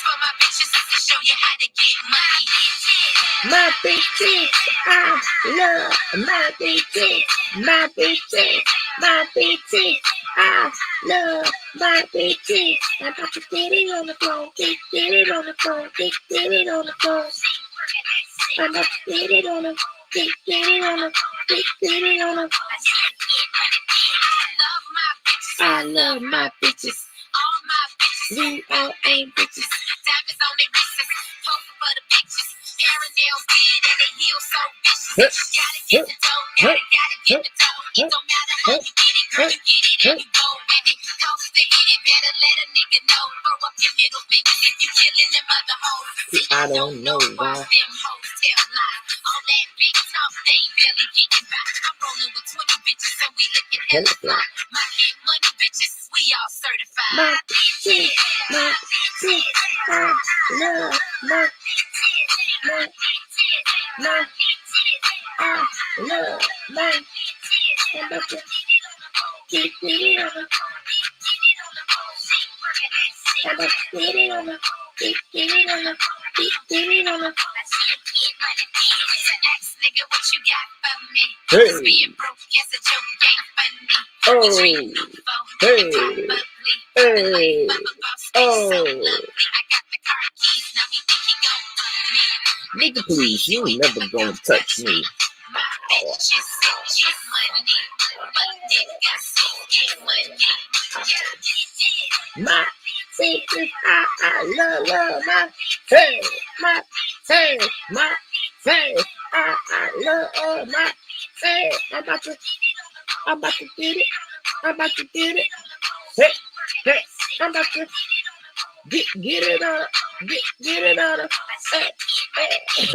for my bitches to show you how to get money. My bitches, I love my bitches. My bitches, my bitches, I love my bitches. I'm about to get it on the floor, get it on the floor, get it on the floor. I'm about to get it on the, get it on the, get it on the. I love my bitches. All my bitches. We all ain't bitches. Diamonds on their wrists, posing for the pictures. Hair and nails did and they heal so vicious. Gotta get the dough, gotta get the dough. It don't matter how you get it, girl, you get it and you go with it. Cost to hit it, better let a nigga know. Throw up your middle fingers if you killing them other hoes. See, I don't know why. Them hoes tell lies. All that big talk, they barely getting by. I'm rolling with 20 bitches and we looking hella fly. My get money bitches, we all certified. My bitches, my bitches, I love my bitches. I love my I'm about to get it on the, I'm about to get it on the, get it on the, get it on the. Nigga, what you got for me? Hey. Being broke is a joke, ain't funny. Oh, hey, hey, oh. Nigga, please, you ain't never gonna touch me. My bitches, I love my, hey, my, hey, my, hey, I love my, hey, I'm about to get it, I'm about to get it, hey, hey, I'm about to get it on, get it on, hey, hey.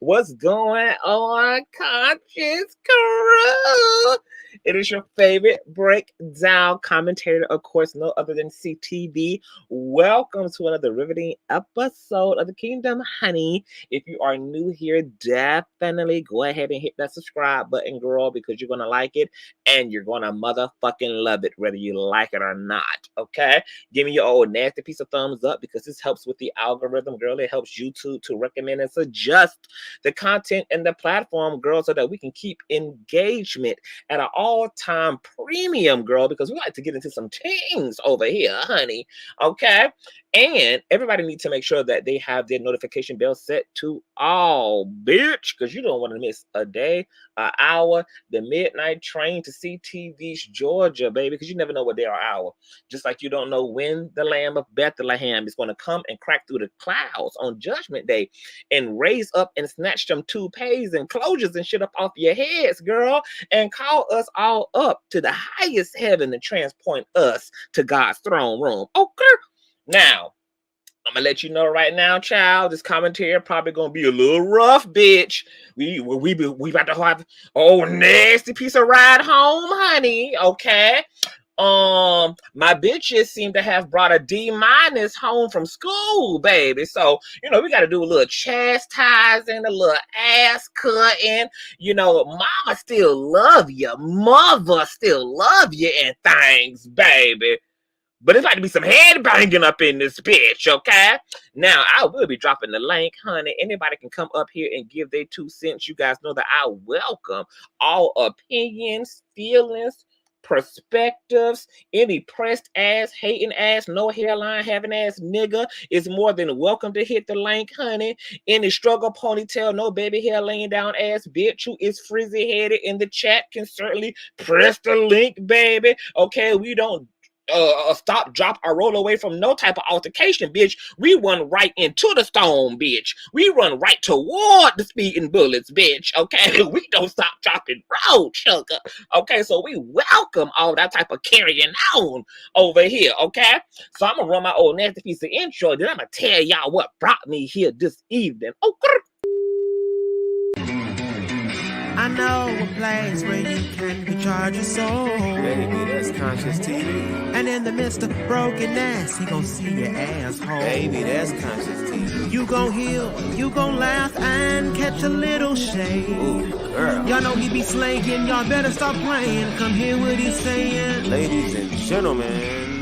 What's going on, Conscious Crew? It is your favorite breakdown commentator, of course, no other than CTV. Welcome to another riveting episode of the Kingdom, honey. If you are new here, definitely go ahead and hit that subscribe button, girl, because you're going to like it and you're going to motherfucking love it, whether you like it or not, okay? Give me your old nasty piece of thumbs up because this helps with the algorithm, girl. It helps YouTube to recommend and suggest the content and the platform, girl, so that we can keep engagement at an all-time premium, girl, because we like to get into some things over here, honey, okay? And everybody needs to make sure that they have their notification bell set to all, bitch, because you don't want to miss a day, an hour, the midnight train to CTV's Georgia, baby, because you never know what day or hour. Just like you don't know when the Lamb of Bethlehem is going to come and crack through the clouds on Judgment Day and raise up and snatch them toupees and closures and shit up off your heads, girl, and call us all up to the highest heaven and transport us to God's throne room. Okay? Now, I'm gonna let you know right now, child, this commentary probably gonna be a little rough, bitch. We about to have nasty piece of ride home, honey, okay? My bitches seem to have brought a D- home from school, baby. So, we got to do a little chastising, a little ass cutting. Mama still love you. Mother still love you and things, baby. But it's like to be some head banging up in this bitch, okay? Now, I will be dropping the link, honey. Anybody can come up here and give their 2 cents. You guys know that I welcome all opinions, feelings, perspectives. Any pressed ass, hating ass, no hairline having ass nigga is more than welcome to hit the link, honey. Any struggle ponytail, no baby hair laying down ass bitch who is frizzy headed in the chat can certainly press the link, baby. Okay, we don't stop, drop, or roll away from no type of altercation, bitch. We run right into the stone, bitch. We run right toward the speeding bullets, bitch. Okay, we don't stop, dropping, roll, sugar. Okay, so we welcome all that type of carrying on over here. Okay, so I'm gonna run my old nasty piece of intro. Then I'm gonna tell y'all what brought me here this evening. Okay. I know a place where you can recharge your soul. Baby, that's Consciouztv. And in the midst of brokenness, he gon' see your asshole. Baby, that's Consciouztv. You gon' heal, you gon' laugh and catch a little shade. Ooh, girl. Y'all know he be slaying, y'all better stop playing. Come hear what he's saying. Ladies and gentlemen.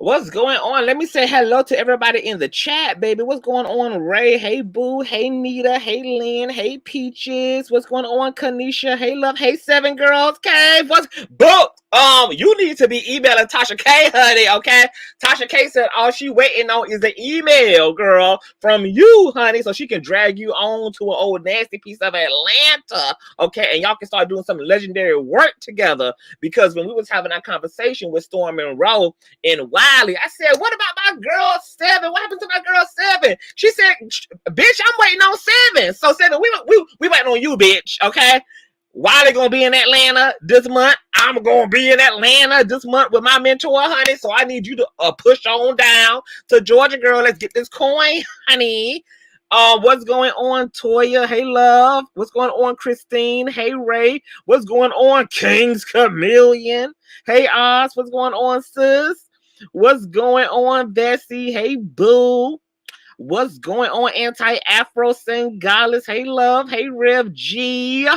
What's going on? Let me say hello to everybody in the chat, baby. What's going on, Ray? Hey, Boo. Hey, Nita. Hey, Lynn. Hey, Peaches. What's going on, Kanisha? Hey, Love. Hey, Seven Girls. Cave. What's Boo? You need to be emailing Tasha K, honey, okay? Tasha K said all she waiting on is an email, girl, from you, honey, so she can drag you on to an old nasty piece of Atlanta, okay? And y'all can start doing some legendary work together, because when we was having that conversation with Storm and Roe and Wiley, I said, what about my girl 7? What happened to my girl 7? She said, bitch, I'm waiting on 7. So 7, we waiting on you, bitch, okay? Wiley gonna be in Atlanta this month. I'm gonna be in Atlanta this month with my mentor, honey. So I need you to push on down to Georgia, girl. Let's get this coin, honey. What's going on, Toya? Hey, Love. What's going on, Christine? Hey, Ray. What's going on, King's Chameleon? Hey, Oz. What's going on, sis? What's going on, Bessie? Hey, Boo. What's going on, Anti-Afro Singalis? Hey, Love. Hey, Rev G.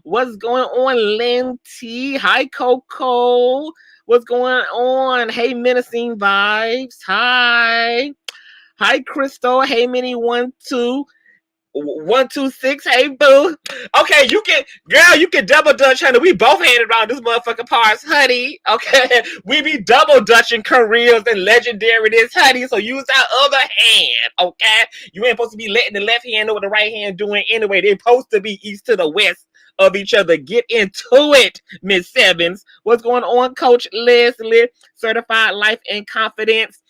What's going on, Lynn T? Hi, Coco. What's going on? Hey, Menacing Vibes. Hi. Hi, Crystal. Hey, Mini 126. Hey, Boo. Okay, you can double dutch, honey. We both handed around this motherfucking parts, honey. Okay, we be double dutching careers and legendariness, honey. So use that other hand, okay? You ain't supposed to be letting the left hand know what the right hand doing anyway. They supposed to be east to the west of each other. Get into it, Miss Sevens. What's going on, Coach Leslie? Certified Life and Confidence.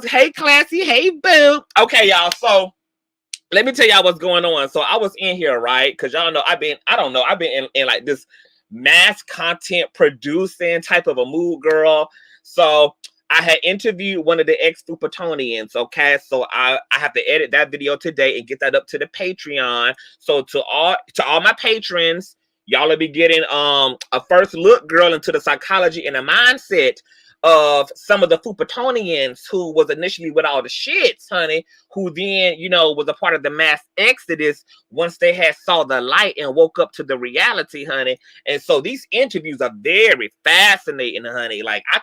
Hey, Classy. Hey, Boo. Okay, y'all. So let me tell y'all what's going on. So I was in here, right? Because y'all know I've been in like this mass content producing type of a mood, girl. So I had interviewed one of the ex-Fupatonians, okay? So I have to edit that video today and get that up to the Patreon. So to all my patrons, y'all will be getting a first look, girl, into the psychology and the mindset of some of the Fupatonians who was initially with all the shits, honey, who then, was a part of the mass exodus once they had saw the light and woke up to the reality, honey. And so these interviews are very fascinating, honey. Like I'm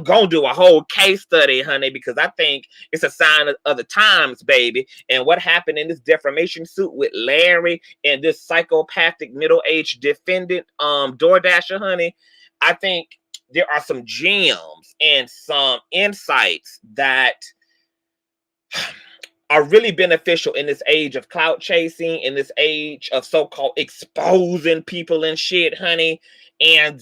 gonna do a whole case study, honey, because I think it's a sign of the times, baby. And what happened in this defamation suit with Larry and this psychopathic middle-aged defendant, DoorDasher, honey, I think there are some gems and some insights that are really beneficial in this age of clout chasing, in this age of so-called exposing people and shit, honey. And,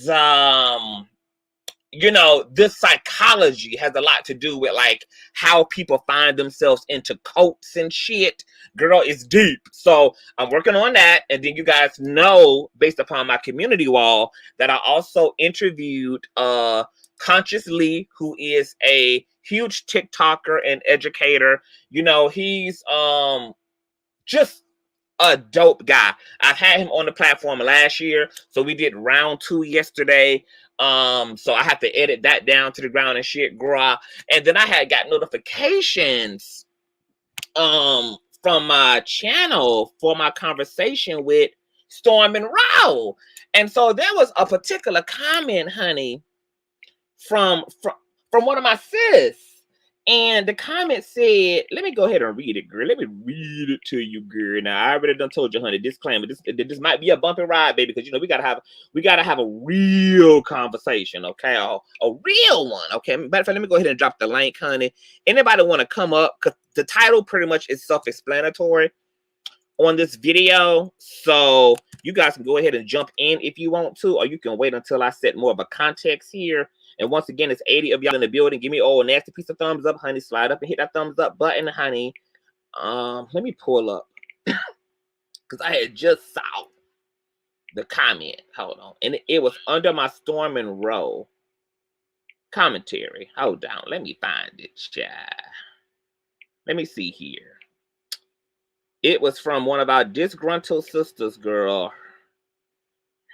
this psychology has a lot to do with like how people find themselves into cults and shit. Girl, it's deep. So I'm working on that. And then you guys know, based upon my community wall, that I also interviewed Consciouztv, who is a huge TikToker and educator. He's just a dope guy. I've had him on the platform last year. So we did round 2 yesterday. So I have to edit that down to the ground and shit, girl. And then I had got notifications from my channel for my conversation with Storm and Row. And so there was a particular comment, honey, from one of my sis. And the comment said, let me go ahead and read it, girl. Let me read it to you, girl. Now, I already done told you, honey, disclaimer, this might be a bumpy ride, baby, because, we gotta have a real conversation, okay? A real one, okay? Matter of fact, let me go ahead and drop the link, honey. Anybody want to come up? Because the title pretty much is self-explanatory on this video. So you guys can go ahead and jump in if you want to, or you can wait until I set more of a context here. And once again, it's 80 of y'all in the building. Give me a nasty piece of thumbs up, honey. Slide up and hit that thumbs up button, honey. Let me pull up. Because I had just saw the comment. Hold on. And it was under my Storm and Row commentary. Hold on. Let me find it, child. Let me see here. It was from one of our disgruntled sisters, girl.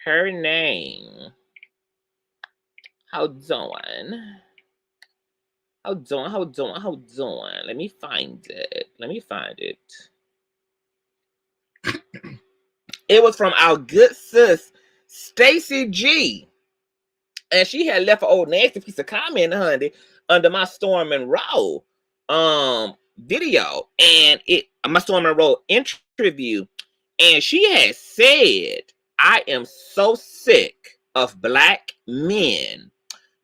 Her name... How doing? Let me find it. It was from our good sis, Stacy G. And she had left an old nasty piece of comment, honey. under my Storm Monroe video, and my Storm Monroe interview, and she had said, I am so sick of black men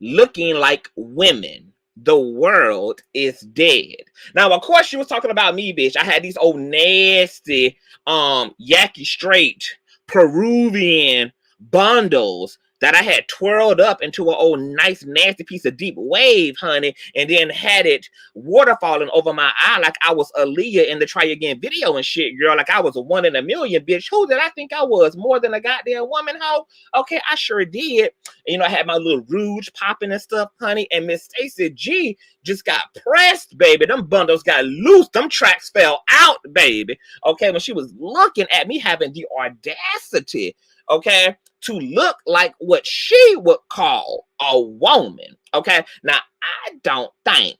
looking like women. The world is dead. Now, of course, she was talking about me, bitch. I had these old nasty, Yaki Straight Peruvian bundles that I had twirled up into an old nice nasty piece of deep wave, honey, and then had it waterfalling over my eye like I was Aaliyah in the Try Again video and shit, girl, like I was a 1 in a million, bitch. Who did I think I was? More than a goddamn woman, hoe? Okay, I sure did. You know, I had my little rouge popping and stuff, honey, and Miss Stacey G just got pressed, baby. Them bundles got loose. Them tracks fell out, baby. Okay, when she was looking at me having the audacity, okay, to look like what she would call a woman. Okay, now I don't think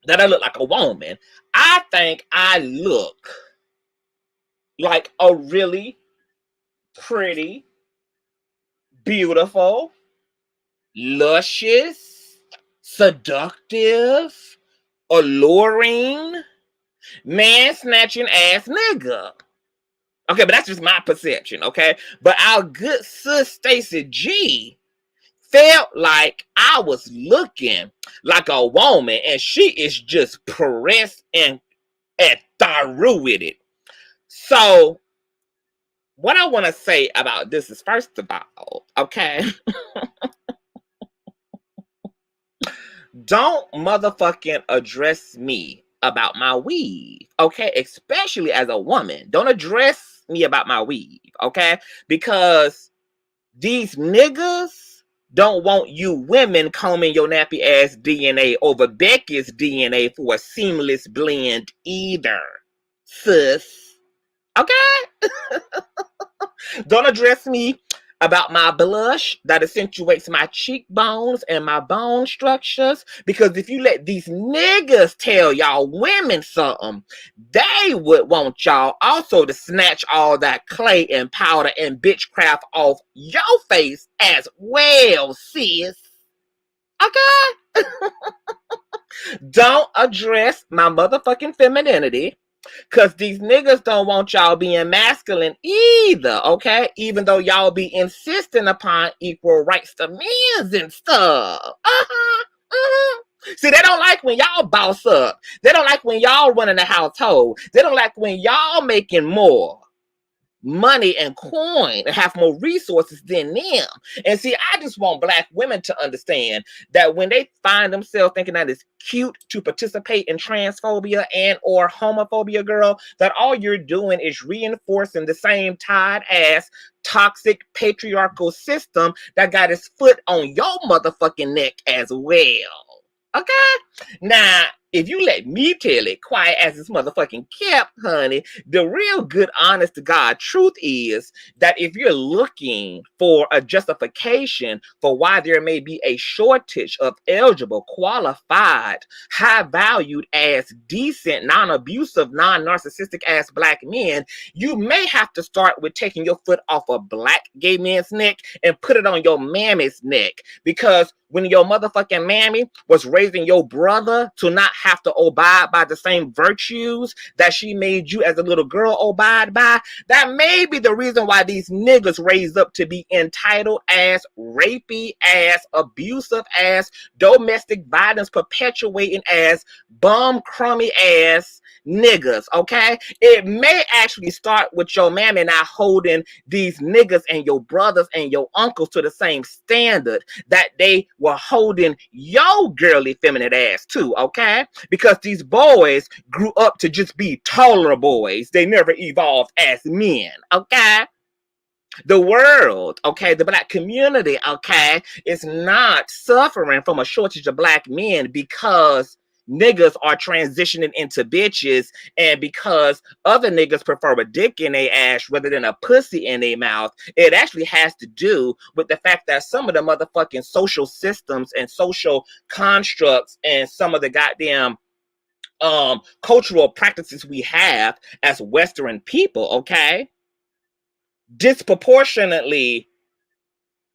that I look like a woman. I think I look like a really pretty, beautiful, luscious, seductive, alluring, man-snatching ass nigga. Okay, but that's just my perception, okay? But our good sis Stacey G felt like I was looking like a woman, and she is just pressed and through with it. So, what I want to say about this is, first of all, okay, don't motherfucking address me about my weave, okay? Especially as a woman. Don't address me about my weave, okay? Because these niggas don't want you women combing your nappy ass DNA over Becky's DNA for a seamless blend either, sis. Okay? Don't address me about my blush that accentuates my cheekbones and my bone structures, because if you let these niggas tell y'all women something, they would want y'all also to snatch all that clay and powder and bitchcraft off your face as well, sis. Okay? Don't address my motherfucking femininity, because these niggas don't want y'all being masculine either, okay? Even though y'all be insisting upon equal rights to men's and stuff. See, they don't like when y'all boss up. They don't like when y'all running the household. They don't like when y'all making more money and coin and have more resources than them. And see, I just want black women to understand that when they find themselves thinking that it's cute to participate in transphobia and or homophobia, girl, that all you're doing is reinforcing the same tired ass toxic patriarchal system that got its foot on your motherfucking neck as well. Okay? Now, if you let me tell it quiet as this motherfucking kept, honey, the real good, honest to God truth is that if you're looking for a justification for why there may be a shortage of eligible, qualified, high-valued ass, decent, non-abusive, non-narcissistic ass black men, you may have to start with taking your foot off a black gay man's neck and put it on your mammy's neck. Because when your motherfucking mammy was raising your brother to not have to abide by the same virtues that she made you as a little girl abide by, that may be the reason why these niggas raised up to be entitled ass, rapey ass, abusive ass, domestic violence perpetuating ass, bum crummy ass niggas, okay? It may actually start with your mammy not holding these niggas and your brothers and your uncles to the same standard that they were holding your girly feminine ass to, okay? Because these boys grew up to just be taller boys. They never evolved as men, okay? The world, okay, the black community, okay, is not suffering from a shortage of black men because niggas are transitioning into bitches and because other niggas prefer a dick in their ass rather than a pussy in their mouth. It actually has to do with the fact that some of the motherfucking social systems and social constructs and some of the goddamn cultural practices we have as Western people, okay, disproportionately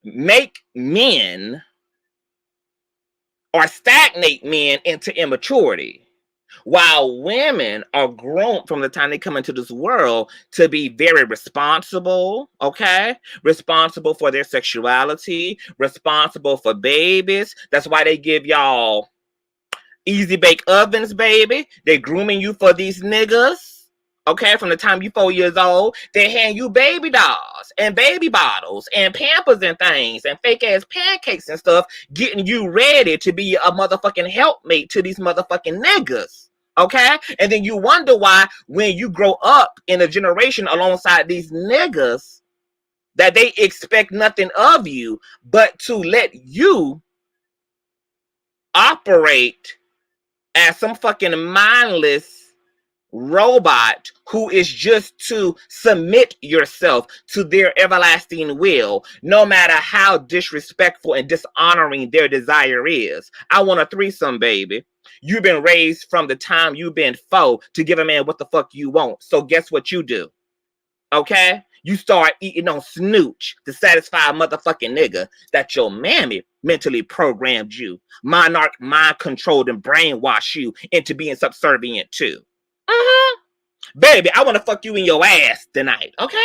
make men or stagnate men into immaturity. While women are grown from the time they come into this world to be very responsible, okay? Responsible for their sexuality, responsible for babies. That's why they give y'all easy bake ovens, baby. They're grooming you for these niggas. Okay, from the time you 4 years old, they hand you baby dolls and baby bottles and Pampers and things and fake ass pancakes and stuff, getting you ready to be a motherfucking helpmate to these motherfucking niggas. Okay, and then you wonder why when you grow up in a generation alongside these niggas that they expect nothing of you but to let you operate as some fucking mindless robot who is just to submit yourself to their everlasting will, no matter how disrespectful and dishonoring their desire is. I want a threesome, baby. You've been raised from the time you've been 4 to give a man what the fuck you want. So guess what you do? Okay? You start eating on snooch to satisfy a motherfucking nigga that your mammy mentally programmed you, monarch mind controlled and brainwashed you into being subservient to. Baby, I want to fuck you in your ass tonight, okay?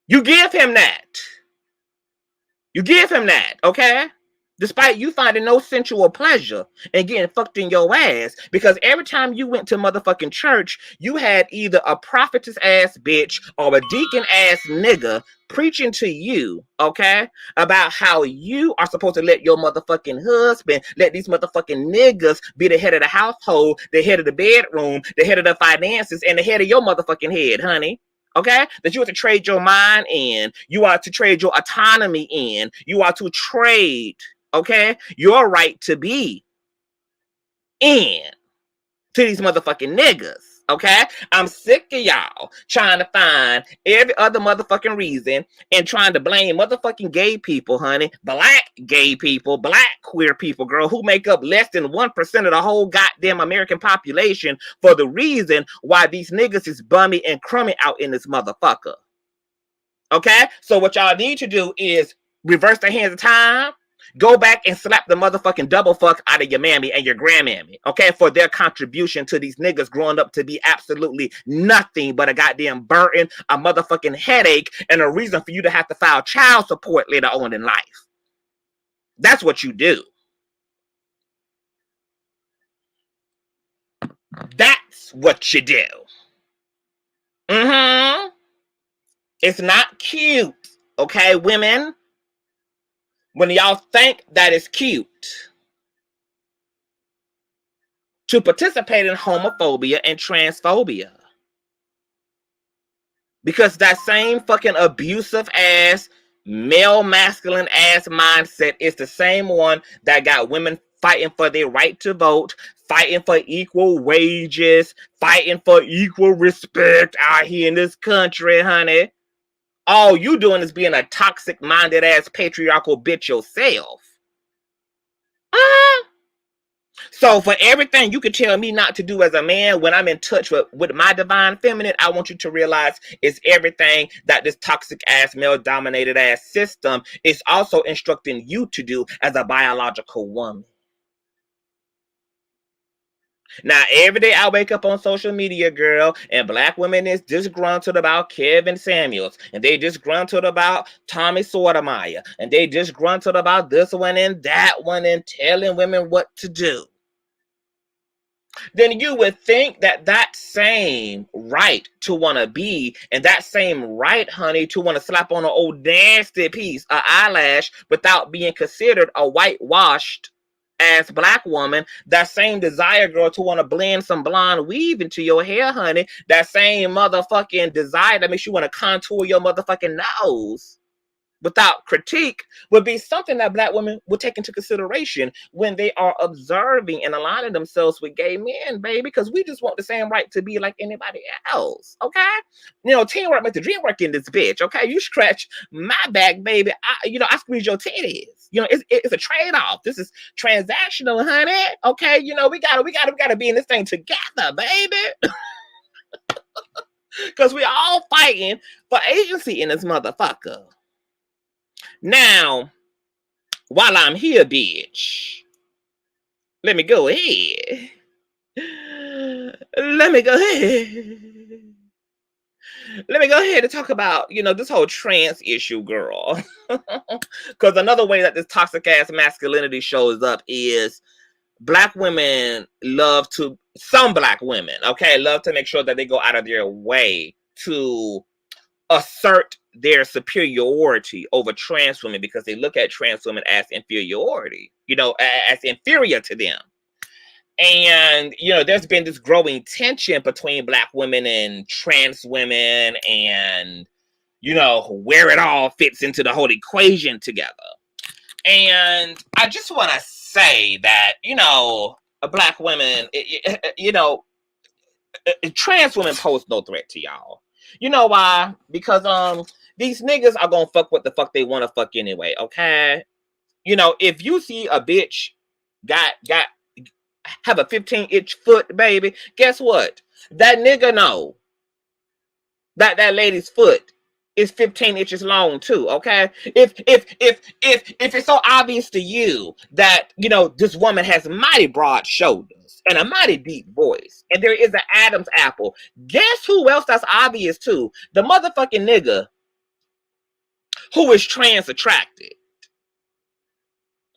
You give him that. You give him that, okay? Despite you finding no sensual pleasure and getting fucked in your ass, because every time you went to motherfucking church, you had either a prophetess ass bitch or a deacon ass nigga preaching to you, okay, about how you are supposed to let your motherfucking husband, let these motherfucking niggas be the head of the household, the head of the bedroom, the head of the finances, and the head of your motherfucking head, honey. Okay? That you are to trade your mind in. You are to trade your autonomy in. You are to trade, okay, your right to be in to these motherfucking niggas. Okay? I'm sick of y'all trying to find every other motherfucking reason and trying to blame motherfucking gay people, honey. Black gay people, black queer people, girl, who make up less than 1% of the whole goddamn American population for the reason why these niggas is bummy and crummy out in this motherfucker. Okay? So what y'all need to do is reverse the hands of time. Go back and slap the motherfucking double fuck out of your mammy and your grandmammy, okay, for their contribution to these niggas growing up to be absolutely nothing but a goddamn burden, a motherfucking headache, and a reason for you to have to file child support later on in life. That's what you do. That's what you do. It's not cute, okay, women? When y'all think that it's cute to participate in homophobia and transphobia. Because that same fucking abusive ass, male masculine ass mindset is the same one that got women fighting for their right to vote, fighting for equal wages, fighting for equal respect out here in this country, honey. All you doing is being a toxic minded ass patriarchal bitch yourself. So for everything you could tell me not to do as a man when I'm in touch with my divine feminine, I want you to realize it's everything that this toxic ass male dominated ass system is also instructing you to do as a biological woman. Now, every day I wake up on social media, girl, and black women is disgruntled about Kevin Samuels, and they disgruntled about Tommy Sotomayor, and they disgruntled about this one and that one and telling women what to do. Then you would think that that same right to want to be, and that same right, honey, to want to slap on an old nasty piece of eyelash without being considered a whitewashed ass black woman, that same desire, girl, to want to blend some blonde weave into your hair, honey, that same motherfucking desire that makes you want to contour your motherfucking nose without critique would be something that black women would take into consideration when they are observing and aligning themselves with gay men, baby, because we just want the same right to be like anybody else, okay? You know, teamwork makes the dream work in this bitch, okay? You scratch my back, baby, I squeeze your titties. You know, it's a trade-off. This is transactional, honey, okay? You know, we gotta be in this thing together, baby. Because we all fighting for agency in this motherfucker. Now, while I'm here, bitch, Let me go ahead. Let me go ahead. Let me go ahead and talk about, this whole trans issue, girl. Because another way that this toxic ass masculinity shows up is black women some black women, okay, love to make sure that they go out of their way to assert their superiority over trans women because they look at trans women as inferiority, as inferior to them. And, there's been this growing tension between black women and trans women and, where it all fits into the whole equation together. And I just want to say that, black women, trans women pose no threat to y'all. You know why? Because these niggas are gonna fuck what the fuck they want to fuck anyway, okay? If you see a bitch have a 15-inch foot, baby, guess what? That nigga know that lady's foot is 15 inches long too, okay? If it's so obvious to you that, this woman has mighty broad shoulders and a mighty deep voice, and there is an Adam's apple, guess who else that's obvious to? The motherfucking nigga who is trans attracted.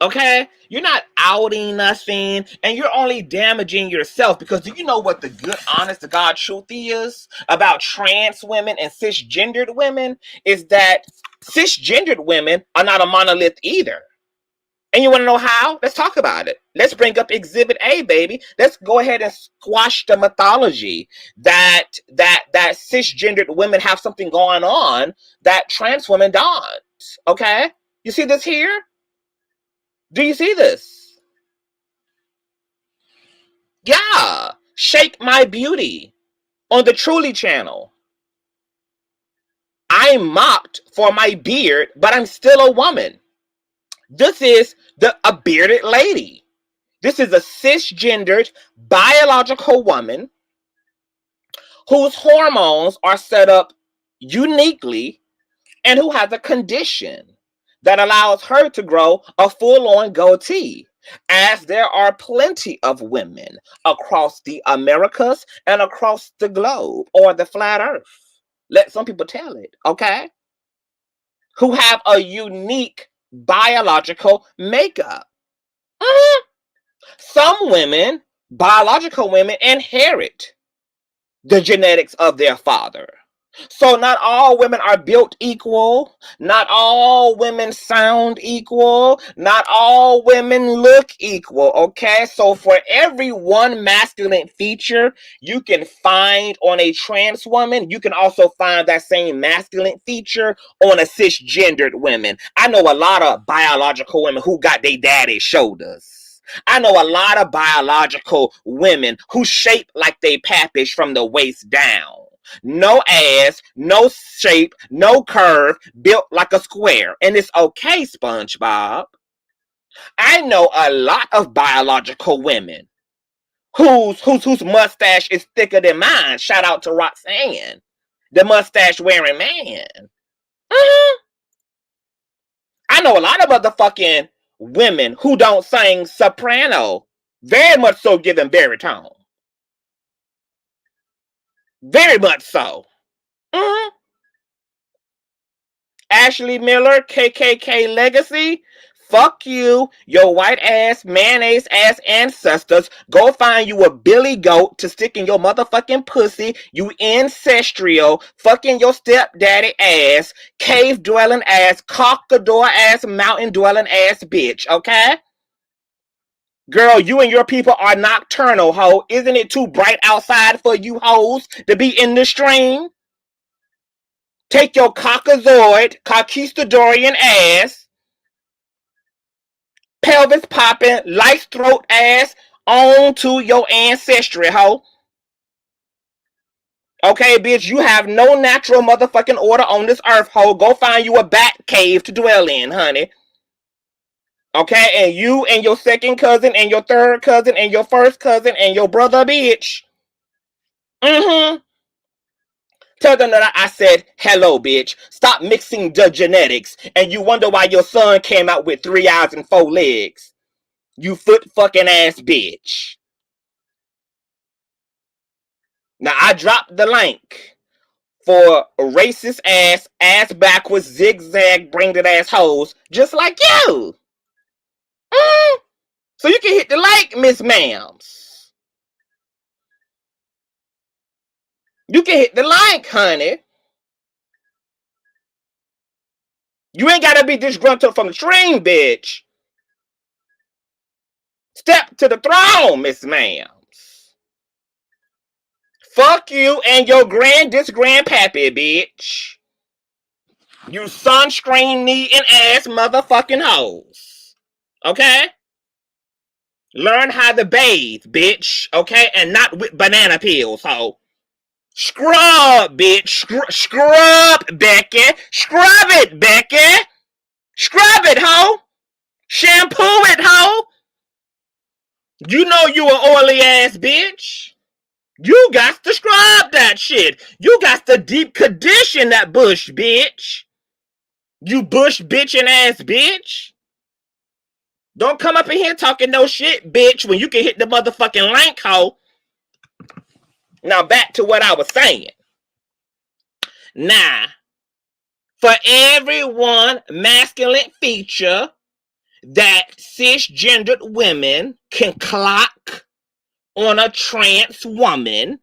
Okay? You're not outing nothing, and you're only damaging yourself, because do you know what the good, honest to God truth is about trans women and cisgendered women? Is that cisgendered women are not a monolith either. And you want to know how? Let's talk about it. Let's bring up Exhibit A, baby. Let's go ahead and squash the mythology that cisgendered women have something going on that trans women don't. Okay? You see this here? Do you see this? Yeah. Shake My Beauty on the Truly channel. I'm mocked for my beard, but I'm still a woman. This is a bearded lady. This is a cisgendered biological woman whose hormones are set up uniquely and who has a condition that allows her to grow a full-on goatee, as there are plenty of women across the Americas and across the globe, or the flat earth. Let some people tell it, okay? Who have a unique biological makeup. Some women, biological women, inherit the genetics of their father. So not all women are built equal. Not all women sound equal. Not all women look equal, okay? So for every one masculine feature you can find on a trans woman, you can also find that same masculine feature on a cisgendered woman. I know a lot of biological women who got their daddy's shoulders. I know a lot of biological women who shape like they papish from the waist down. No ass, no shape, no curve, built like a square. And it's okay, SpongeBob. I know a lot of biological women whose mustache is thicker than mine. Shout out to Roxanne, the mustache wearing man. I know a lot of motherfucking women who don't sing soprano, very much so giving baritone. Very much so. Ashley Miller, KKK legacy. Fuck you, your white ass, mayonnaise ass ancestors. Go find you a billy goat to stick in your motherfucking pussy, you ancestral, fucking your stepdaddy ass, cave dwelling ass, cockador ass, mountain dwelling ass bitch, okay? Girl, you and your people are nocturnal, ho. Isn't it too bright outside for you hoes to be in the stream? Take your cockazoid, conquistadorian ass, pelvis popping, lice throat ass on to your ancestry, ho. Okay, bitch, you have no natural motherfucking order on this earth, ho. Go find you a bat cave to dwell in, honey. Okay, and you and your second cousin and your third cousin and your first cousin and your brother, bitch. Tell them that I said, hello, bitch. Stop mixing the genetics, and you wonder why your son came out with 3 eyes and 4 legs. You foot fucking ass bitch. Now I dropped the link for racist ass backwards, zigzag, bring it ass hoes just like you. So you can hit the like, Miss Ma'ams. You can hit the like, honey. You ain't gotta be disgruntled from the stream, bitch. Step to the throne, Miss Ma'ams. Fuck you and your grandpappy, bitch. You sunscreen needing ass motherfucking hoes. Okay? Learn how to bathe, bitch. Okay? And not with banana peels, ho. Scrub, bitch. Scrub, Becky. Scrub it, Becky. Scrub it, ho. Shampoo it, ho. You know you an oily ass bitch. You got to scrub that shit. You got to deep condition that bush, bitch. You bush bitchin' ass bitch. Don't come up in here talking no shit, bitch, when you can hit the motherfucking link, ho. Now back to what I was saying. Now, for every one masculine feature that cisgendered women can clock on a trans woman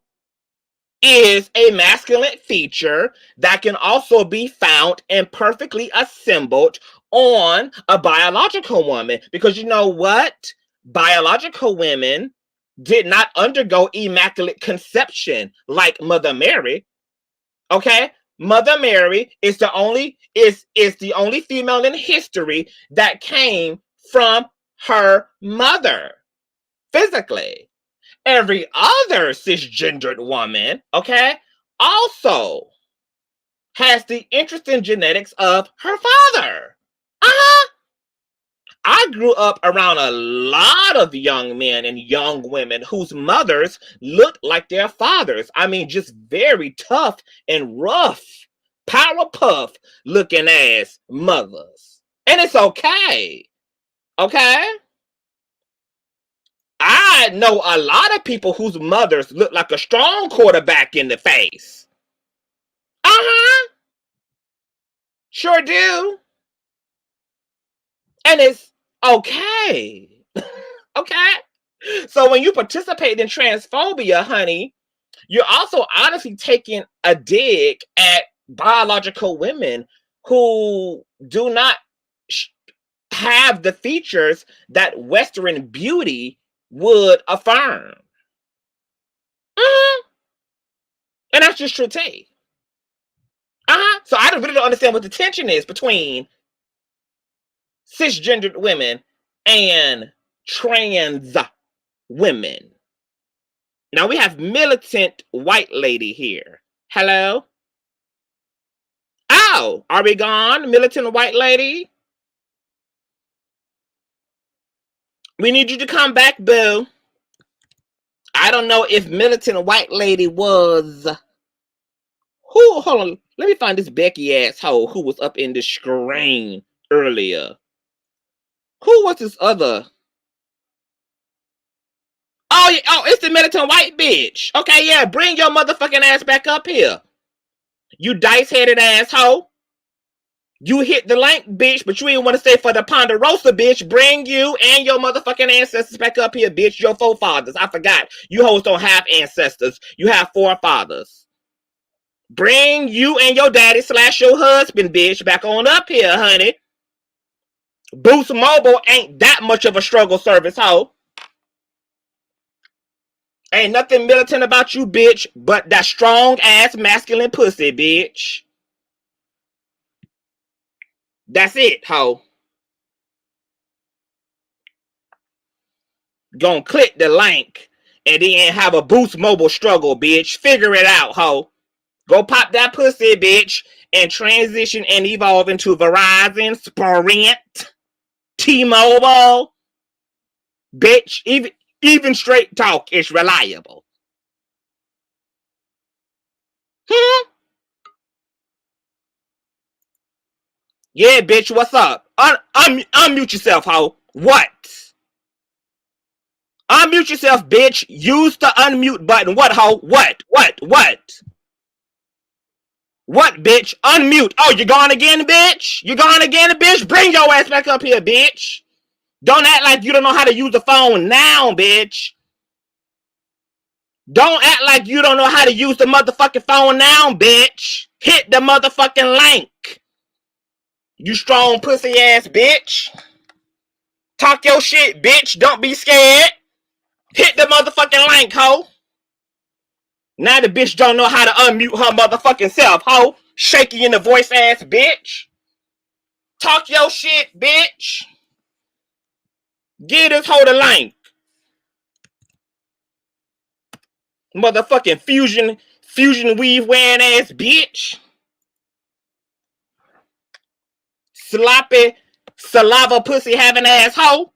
is a masculine feature that can also be found and perfectly assembled on a biological woman. Because you know what? Biological women did not undergo immaculate conception like Mother Mary. Okay? Mother Mary is the only female in history that came from her mother physically. Every other cisgendered woman, okay, also has the interesting genetics of her father. I grew up around a lot of young men and young women whose mothers looked like their fathers. I mean, just very tough and rough, Powerpuff looking ass mothers. And it's okay. Okay? I know a lot of people whose mothers look like a strong quarterback in the face. Sure do. And it's okay. Okay? So when you participate in transphobia, honey, you're also honestly taking a dig at biological women who do not have the features that Western beauty would affirm. And that's just true too. So I really don't understand what the tension is between cisgendered women and trans women. Now we have militant white lady here. Hello? Oh, are we gone, militant white lady? We need you to come back, boo. I don't know if militant white lady was... Who? Hold on. Let me find this Becky asshole who was up in the screen earlier. Who was this other? Oh, it's the militant white bitch. Okay, yeah, bring your motherfucking ass back up here. You dice-headed asshole. You hit the link, bitch, but you ain't want to stay for the Ponderosa, bitch. Bring you and your motherfucking ancestors back up here, bitch. Your forefathers. I forgot. You hoes don't have ancestors. You have forefathers. Bring you and your daddy / your husband, bitch, back on up here, honey. Boost Mobile ain't that much of a struggle service, hoe. Ain't nothing militant about you, bitch, but that strong-ass masculine pussy, bitch. That's it, ho. Gonna click the link and then have a Boost Mobile struggle, bitch. Figure it out, ho. Go pop that pussy, bitch, and transition and evolve into Verizon, Sprint, T-Mobile. Bitch, even straight talk is reliable. Yeah, bitch, what's up? Unmute yourself, ho. What? Unmute yourself, bitch. Use the unmute button. What, ho? What? What, bitch? Unmute. Oh, you gone again, bitch? You gone again, bitch? Bring your ass back up here, bitch. Don't act like you don't know how to use the phone now, bitch. Don't act like you don't know how to use the motherfucking phone now, bitch. Hit the motherfucking link. You strong pussy ass bitch. Talk your shit, bitch. Don't be scared. Hit the motherfucking link, ho. Now the bitch don't know how to unmute her motherfucking self, ho. Shaky in the voice ass bitch. Talk your shit, bitch. Give this hoe the link. Motherfucking fusion weave wearing ass bitch. Sloppy saliva pussy having ass hoe.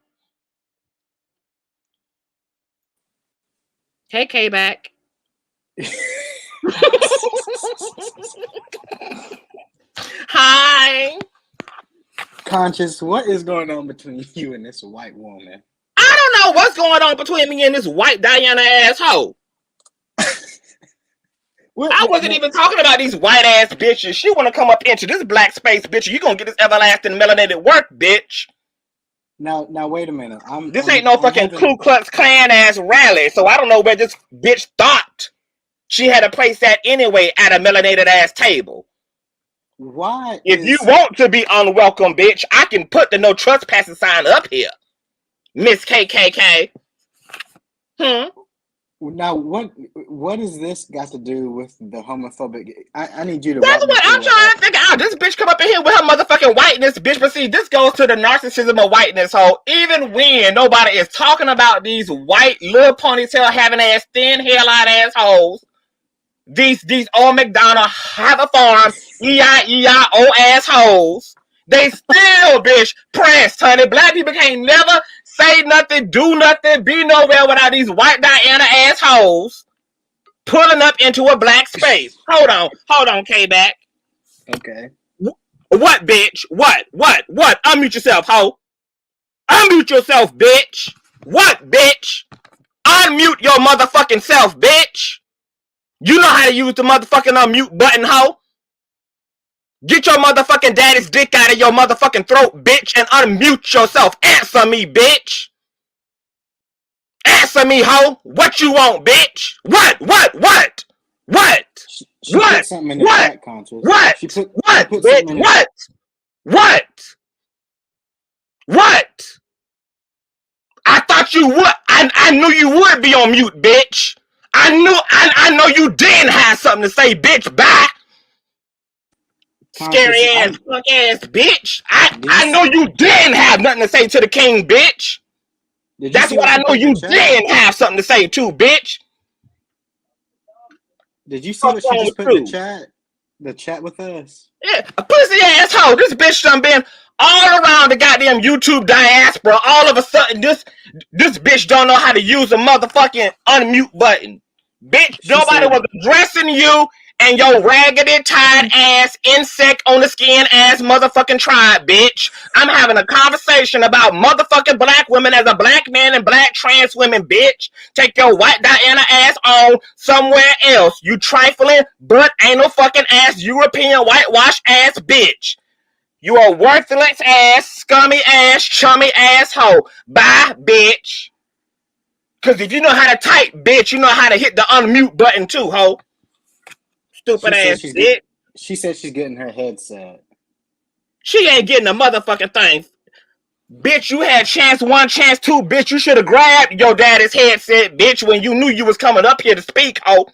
Hey, K-Back. Hi. Conscious, what is going on between you and this white woman? I don't know what's going on between me and this white Diana asshole. I wasn't even talking about these white ass bitches. She want to come up into this black space, bitch. You gonna get this everlasting melanated work, bitch. Now, wait a minute. This ain't no fucking Ku Klux Klan ass rally, so I don't know where this bitch thought she had a place at anyway at a melanated ass table. Why? If you want to be unwelcome, bitch, I can put the no trespassing sign up here, Miss KKK. Now, what is this got to do with the homophobic? I need you to. That's what I'm trying to figure out. This bitch come up in here with her motherfucking whiteness, bitch. But see, this goes to the narcissism of whiteness. So even when nobody is talking about these white little ponytail having ass, thin hairline assholes, these old McDonald have a farm, E-I-E-I-O assholes, they still, bitch, pressed, honey. Black people can't never say nothing, do nothing, be nowhere without these white Diana assholes pulling up into a black space. Hold on, K-Back. Okay. What, bitch? What? Unmute yourself, ho. Unmute yourself, bitch. What, bitch? Unmute your motherfucking self, bitch. You know how to use the motherfucking unmute button, ho. Get your motherfucking daddy's dick out of your motherfucking throat, bitch, and unmute yourself. Answer me, bitch. Answer me, ho. What you want, bitch? What? She put something in the chat, Conscious. What? Bitch? What? I thought you would. I knew you would be on mute, bitch. I know you didn't have something to say, bitch. Bye. Scary ass, fuck ass bitch. I know you didn't have nothing to say to the king, bitch. That's what I know you didn't have something to say to, bitch. Did you see what she just put in the chat? The chat with us? Yeah, a pussy asshole. This bitch done been all around the goddamn YouTube diaspora. All of a sudden, this bitch don't know how to use a motherfucking unmute button. Bitch, nobody was addressing you and your raggedy tied ass insect on the skin ass motherfucking tribe, bitch. I'm having a conversation about motherfucking black women as a black man and black trans women, bitch. Take your white Diana ass on somewhere else. You trifling, but ain't no fucking ass European whitewash ass bitch. You a worthless ass, scummy ass, chummy asshole. Bye, bitch. Cause if you know how to type, bitch, you know how to hit the unmute button too, ho. Stupid ass bitch. She said she's getting her headset. She ain't getting a motherfucking thing. Bitch, you had chance 1, chance 2, bitch. You should have grabbed your daddy's headset, bitch, when you knew you was coming up here to speak, ho.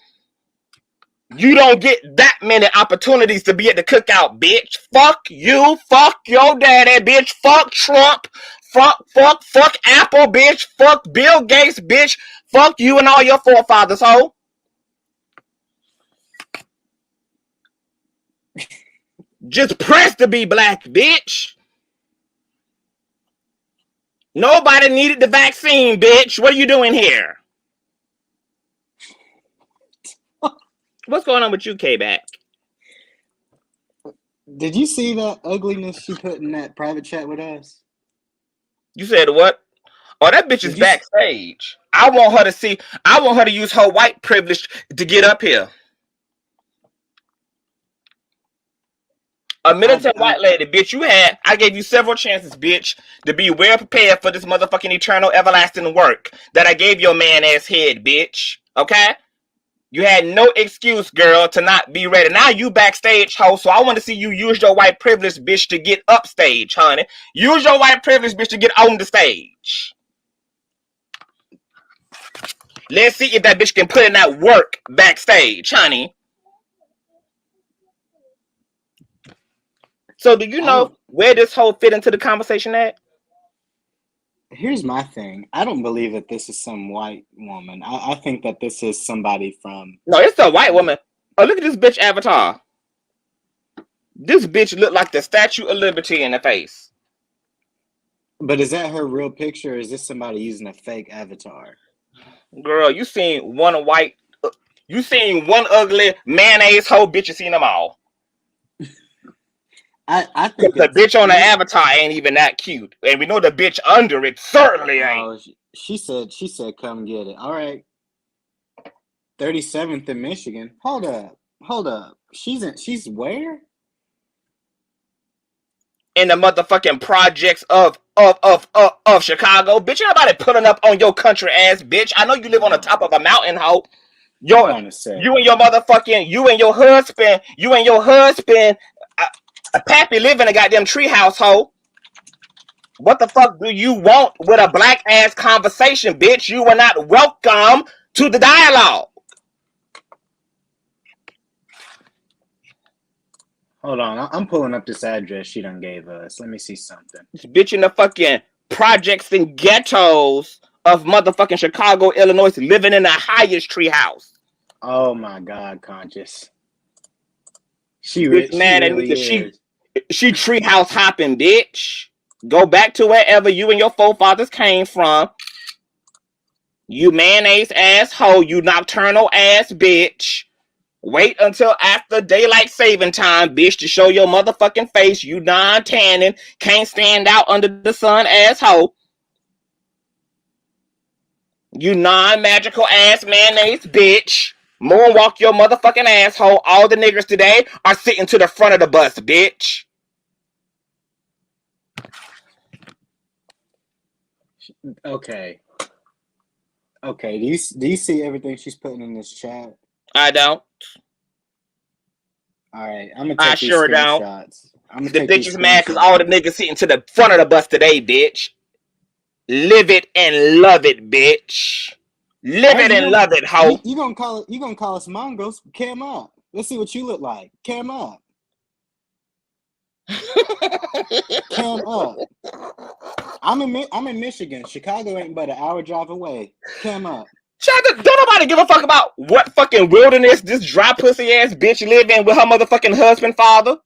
You don't get that many opportunities to be at the cookout, bitch. Fuck you, fuck your daddy, bitch. Fuck Trump, fuck Apple, bitch. Fuck Bill Gates, bitch. Fuck you and all your forefathers, ho. Just press to be black, bitch. Nobody needed the vaccine, bitch. What are you doing here? What's going on with you, K-Back? Did you see that ugliness she put in that private chat with us? You said what? Oh, that bitch is backstage. I want her to see. I want her to use her white privilege to get up here. A militant white lady, bitch. I gave you several chances, bitch, to be well prepared for this motherfucking eternal, everlasting work that I gave your man ass head, bitch. Okay? You had no excuse, girl, to not be ready. Now you backstage, ho, so I want to see you use your white privilege, bitch, to get upstage, honey. Use your white privilege, bitch, to get on the stage. Let's see if that bitch can put in that work backstage, honey. So do you know where this whole fit into the conversation at? Here's my thing. I don't believe that this is some white woman. I think that this is somebody from... No, it's a white woman. Oh, look at this bitch avatar. This bitch look like the Statue of Liberty in the face. But is that her real picture, or is this somebody using a fake avatar? Girl, you seen one ugly mayonnaise hoe bitch, you seen them all. I think the bitch on the avatar ain't even that cute, and we know the bitch under it certainly ain't. She said, come get it. All right. 37th in Michigan. Hold up. She's where? In the motherfucking projects of Chicago, bitch. Ain't nobody pulling up on your country ass, bitch. I know you live on the top of a mountain, hoe. You and your husband. A pappy live in a goddamn treehouse, hoe. What the fuck do you want with a black ass conversation, bitch? You are not welcome to the dialogue. Hold on, I'm pulling up this address she done gave us. Let me see something. This bitch in the fucking projects and ghettos of motherfucking Chicago, Illinois, living in the highest treehouse. Oh my God, Conscious. She treehouse hopping, bitch. Go back to wherever you and your forefathers came from. You mayonnaise asshole, you nocturnal ass bitch. Wait until after daylight saving time, bitch, to show your motherfucking face. You non-tanning, can't stand out under the sun asshole. You non-magical ass mayonnaise bitch. Moonwalk your motherfucking asshole. All the niggers today are sitting to the front of the bus, bitch. Okay. Do you see everything she's putting in this chat? I don't. All right, I'm gonna take these screenshots. The bitch is mad because all the niggas sitting to the front of the bus today, bitch. Live it and love it, bitch. Live it and love it, hoe. You gonna call us Mongols? Cam up. Let's see what you look like. Cam up. Cam up. I'm in Michigan. Chicago ain't but an hour drive away. Cam up. Don't nobody give a fuck about what fucking wilderness this dry pussy ass bitch live in with her motherfucking husband father.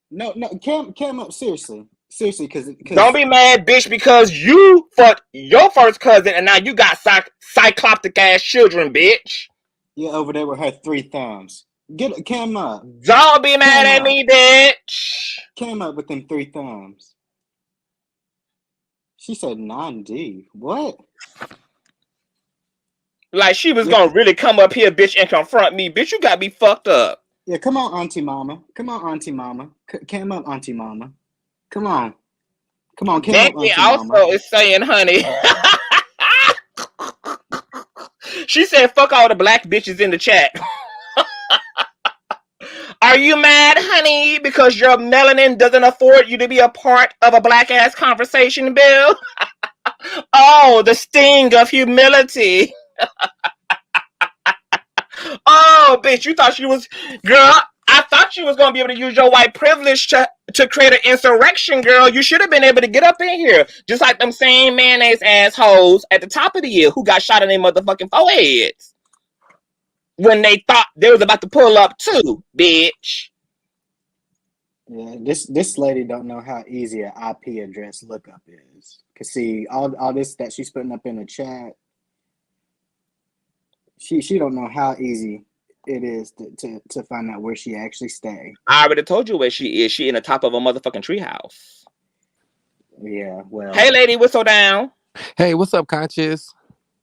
No, Cam up, seriously, because don't be mad, bitch, because you fucked your first cousin and now you got cycloptic ass children, bitch. Yeah, over there with her 3 thumbs. Get Cam up. Don't be mad at me, bitch. Cam up with them 3 thumbs. She said 9D. What? Like she was gonna really come up here, bitch, and confront me. Bitch, you got me fucked up. Yeah, come on, Auntie Mama. Come on, Auntie Mama. Cam up, Auntie Mama. Come on, cam up, Auntie also Mama. Is saying, honey. She said, fuck all the black bitches in the chat. Are you mad, honey, because your melanin doesn't afford you to be a part of a black ass conversation, Bill? Oh, the sting of humility. Oh, bitch, you thought she was... Girl, I thought you was going to be able to use your white privilege to create an insurrection, girl. You should have been able to get up in here. Just like them same mayonnaise assholes at the top of the year who got shot in their motherfucking foreheads. When they thought they was about to pull up too, bitch. Yeah, this lady don't know how easy an IP address lookup is. Cause see, all this that she's putting up in the chat, she don't know how easy it is to find out where she actually stay. I already told you where she is. She in the top of a motherfucking treehouse. Yeah, well. Hey, lady, whistle down. Hey, what's up, Conscious?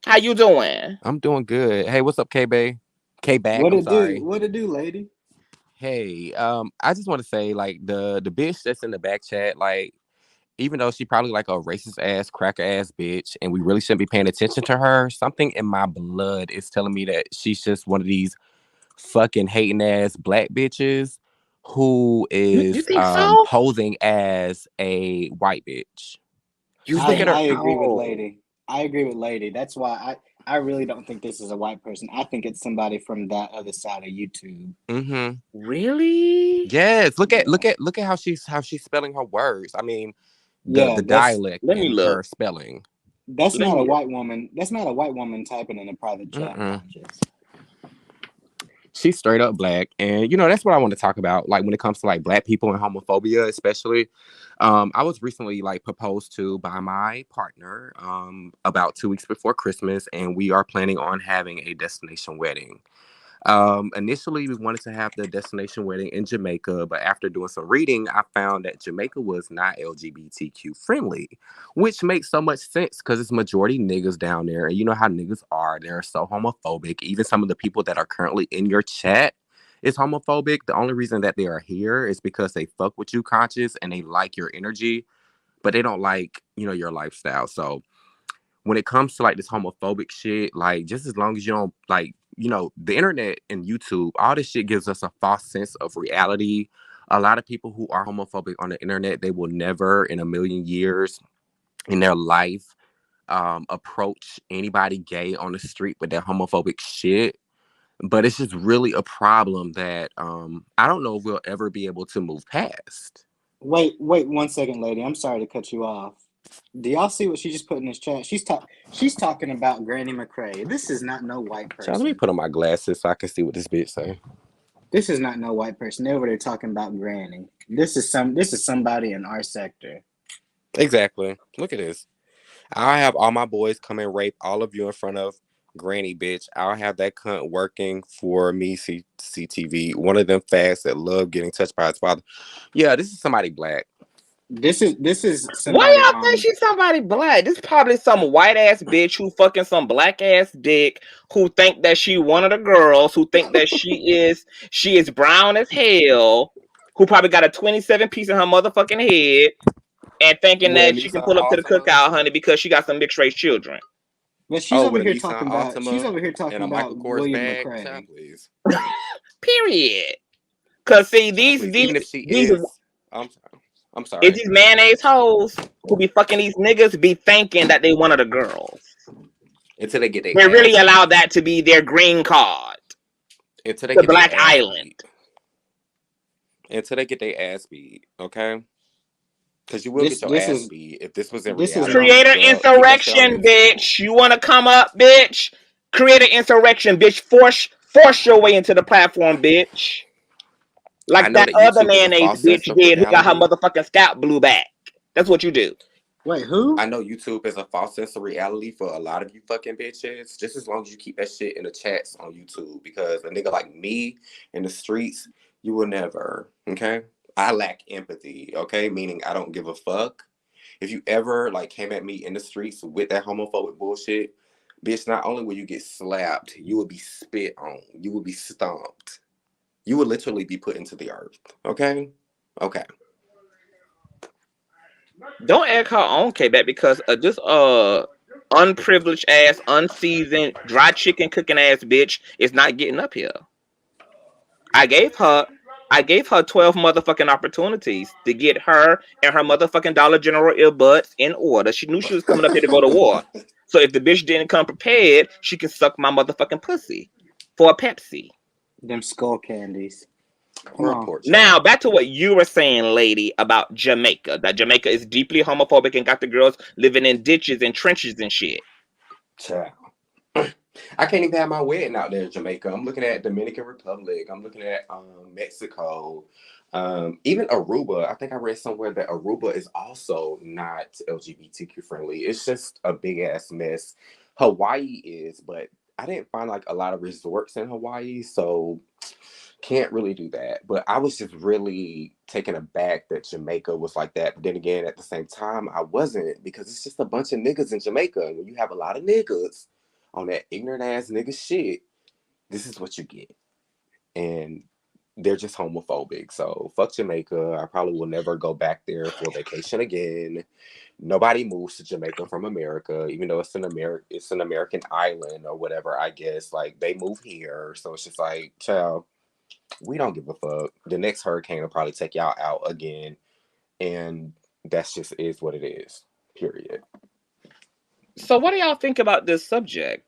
How you doing? I'm doing good. Hey, what's up, K-Bay? K-Back, I'm sorry. What it do, lady? Hey, I just want to say, like, the bitch that's in the back chat, like, even though she probably like a racist ass, cracker ass bitch, and we really shouldn't be paying attention to her, something in my blood is telling me that she's just one of these fucking hating ass black bitches who You is think so? posing as a white bitch. You Just look at think her. I agree with so? lady. I agree with lady. That's why I really don't think this is a white person. I think it's somebody from that other side of YouTube. Mm-hmm. Really? Yes. Look at Yeah. how she's spelling her words. I mean, Yeah, the that's dialect Let me in look. her spelling. that's Let not a me. white woman. That's not a white woman typing in a private chat, Mm-mm. Conscious. She's straight up black, and that's what I want to talk about. Like when it comes to like black people and homophobia, especially. I was recently like proposed to by my partner about 2 weeks before Christmas, and we are planning on having a destination wedding. Initially, we wanted to have the destination wedding in Jamaica, but after doing some reading, I found that Jamaica was not LGBTQ friendly, which makes so much sense because it's majority niggas down there. And you know how niggas are. They're so homophobic. Even some of the people that are currently in your chat is homophobic. The only reason that they are here is because they fuck with you, Conscious, and they like your energy, but they don't like, your lifestyle. So when it comes to like this homophobic shit, like just as long as you don't like, the internet and YouTube, all this shit gives us a false sense of reality. A lot of people who are homophobic on the internet, they will never in a million years in their life approach anybody gay on the street with that homophobic shit. But it's just really a problem that I don't know if we'll ever be able to move past. Wait 1 second, lady. I'm sorry to cut you off. Do y'all see what she just put in this chat? She's talking about Granny McCrae. This is not no white Child, let me person. put on my glasses so I can see what this bitch say. This is not no white person. They're over there talking about Granny. This is somebody in our sector. Exactly. Look at this. I'll have all my boys come and rape all of you in front of Granny, bitch. I'll have that cunt working for me, CTV. One of them fags that love getting touched by his father. Yeah, this is somebody black. This is Why somebody y'all think on. she's somebody black? This probably some white ass bitch who fucking some black ass dick who think that she one of the girls who think that she is brown as hell, who probably got a 27 piece in her motherfucking head and thinking With a that she can Nissan pull up to the Altima. cookout, honey, because she got some mixed race children. But she's Oh, over with a here Nissan talking about. She's Altima over here and talking a Michael about Kors William bag. McCrae. Child, please. Period. Cause see Child, these please. these Even if she these is. I'm if sorry. these mayonnaise hoes who be fucking these niggas be thinking that they one of the girls. Until they get their They really ass allow beat. that to be their green card. Until they The get their Black ass Island. beat. Until they get their ass beat. Okay? Because you will This get your this ass is beat if this was in this is reality. no. Create an Well, keep that shit on insurrection, YouTube. bitch. You want to come up, bitch? Create an insurrection, bitch. Force your way into the platform, bitch. I Like know that that other YouTube is a mayonnaise false sense bitch of did who got her reality. motherfucking scalp blew back. That's what you do. Wait, who? I know YouTube is a false sense of reality for a lot of you fucking bitches. Just as long as you keep that shit in the chats on YouTube. Because a nigga like me in the streets, you will never. Okay? I lack empathy. Okay? Meaning I don't give a fuck. If you ever like came at me in the streets with that homophobic bullshit, bitch, not only will you get slapped, you will be spit on. You will be stomped. You will literally be put into the earth. Okay? Okay. Don't act her own K-back because this unprivileged ass, unseasoned, dry chicken cooking ass bitch is not getting up here. I gave her 12 motherfucking opportunities to get her and her motherfucking Dollar General earbuds in order. She knew she was coming up here to go to war. So if the bitch didn't come prepared, she can suck my motherfucking pussy for a Pepsi. Them skull candies. Come Or a on. pork Now, chop. back to what you were saying, lady, about Jamaica. That Jamaica is deeply homophobic and got the girls living in ditches and trenches and shit. Child. I can't even have my wedding out there in Jamaica. I'm looking at Dominican Republic. I'm looking at Mexico. Even Aruba. I think I read somewhere that Aruba is also not LGBTQ friendly. It's just a big ass mess. Hawaii is, but I didn't find like a lot of resorts in Hawaii. So Can't really do that. But I was just really taken aback that Jamaica was like that. But then again, at the same time, I wasn't, because it's just a bunch of niggas in Jamaica. And when you have a lot of niggas on that ignorant ass nigga shit, this is what you get. And they're just homophobic. So fuck Jamaica. I probably will never go back there for vacation again. Nobody moves to Jamaica from America, even though it's an American island or whatever, I guess. Like, they move here. So it's just like, child, we don't give a fuck. The next hurricane will probably take y'all out again. And that's just is what it is. Period. So what do y'all think about this subject?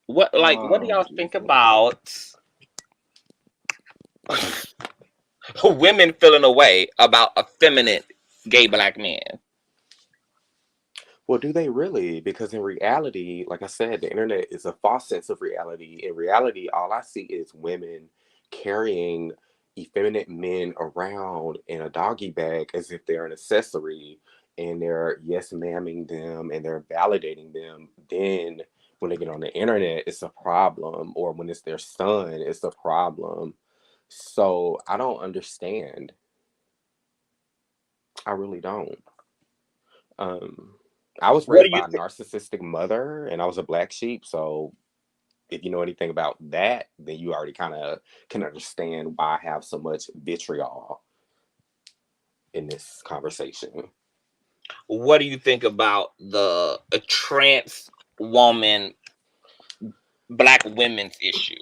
What do y'all think about women feeling a way about effeminate gay black men? Well, do they really? Because in reality, like I said, the internet is a false sense of reality. In reality, all I see is women carrying effeminate men around in a doggy bag as if they're an accessory, and they're yes ma'aming them and they're validating them. Then when they get on the internet, it's a problem, or when it's their son, it's a problem. So I don't understand. I really don't. I was What do raised by you a narcissistic mother, and I was a black sheep. So if you know anything about that, then you already kind of can understand why I have so much vitriol in this conversation. What do you think about the trans woman, black women's issue?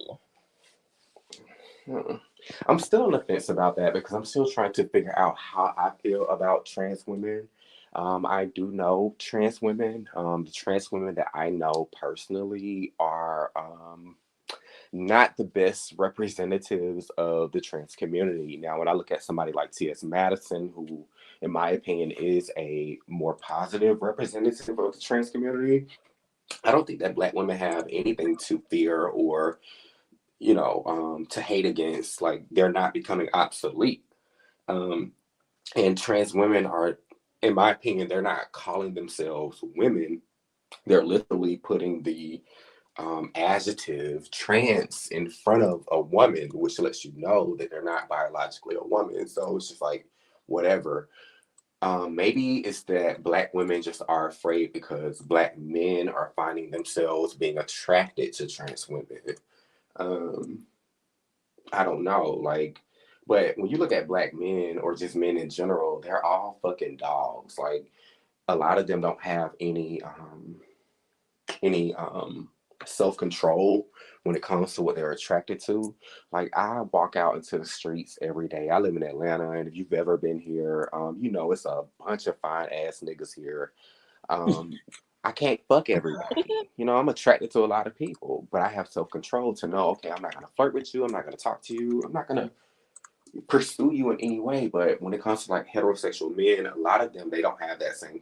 I'm still on the fence about that, because I'm still trying to figure out how I feel about trans women. I do know trans women. The trans women that I know personally are not the best representatives of the trans community. Now, when I look at somebody like T.S. Madison, who, in my opinion, is a more positive representative of the trans community, I don't think that black women have anything to fear or, to hate against. Like, they're not becoming obsolete. And trans women are, in my opinion, they're not calling themselves women. They're literally putting the adjective trans in front of a woman, which lets you know that they're not biologically a woman. So it's just like, whatever. Maybe it's that black women just are afraid because black men are finding themselves being attracted to trans women. I don't know, like, but when you look at black men or just men in general, they're all fucking dogs. Like, a lot of them don't have any self-control when it comes to what they're attracted to. Like, I walk out into the streets every day. I live in Atlanta, and if you've ever been here, it's a bunch of fine ass niggas here. I can't fuck everybody. I'm attracted to a lot of people, but I have self-control to know, okay, I'm not gonna flirt with you, I'm not gonna talk to you, I'm not gonna pursue you in any way. But when it comes to like heterosexual men, a lot of them, they don't have that same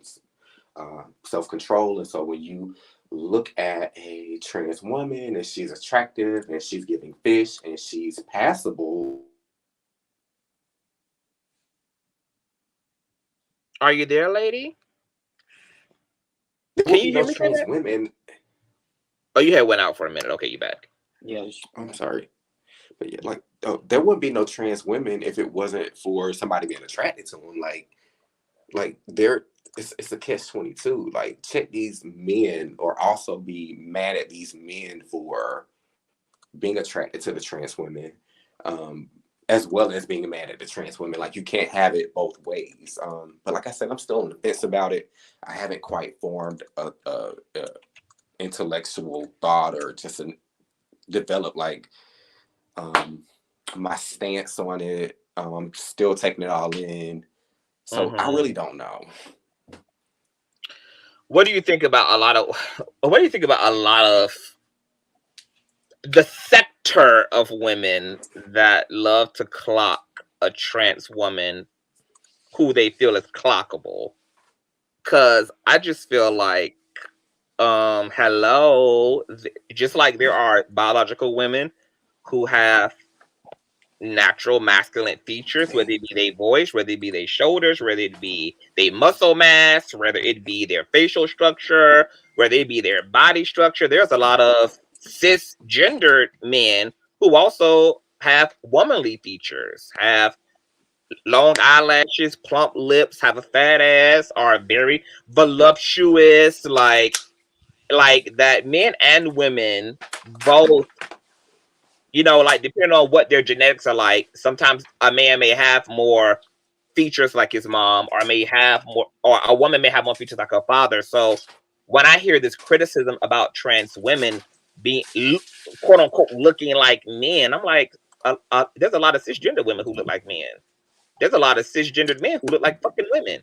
self-control. And so when you look at a trans woman and she's attractive and she's giving fish and she's passable. Are you there, lady? Can you hear me? Trans women. Oh, you had went out for a minute. Okay, you back. Yes, I'm sorry. But yeah, like, there wouldn't be no trans women if it wasn't for somebody being attracted to them. Like it's a catch-22. Like, check these men, or also be mad at these men for being attracted to the trans women, as well as being mad at the trans women. Like, you can't have it both ways. But like I said, I'm still on the fence about it. I haven't quite formed a intellectual thought, or just developed like my stance on it. I'm still taking it all in. So I really don't know. What do you think about a lot of the sector of women that love to clock a trans woman who they feel is clockable? Because I just feel like, just like there are biological women who have natural masculine features, whether it be their voice, whether it be their shoulders, whether it be their muscle mass, whether it be their facial structure, whether it be their body structure. There's a lot of cisgendered men who also have womanly features, have long eyelashes, plump lips, have a fat ass, are very voluptuous, like that men and women both, you know, like depending on what their genetics are like, sometimes a man may have more features like his mom, or may have more, or a woman may have more features like her father. So when I hear this criticism about trans women being quote unquote looking like men, I'm like, there's a lot of cisgender women who look like men. There's a lot of cisgendered men who look like fucking women.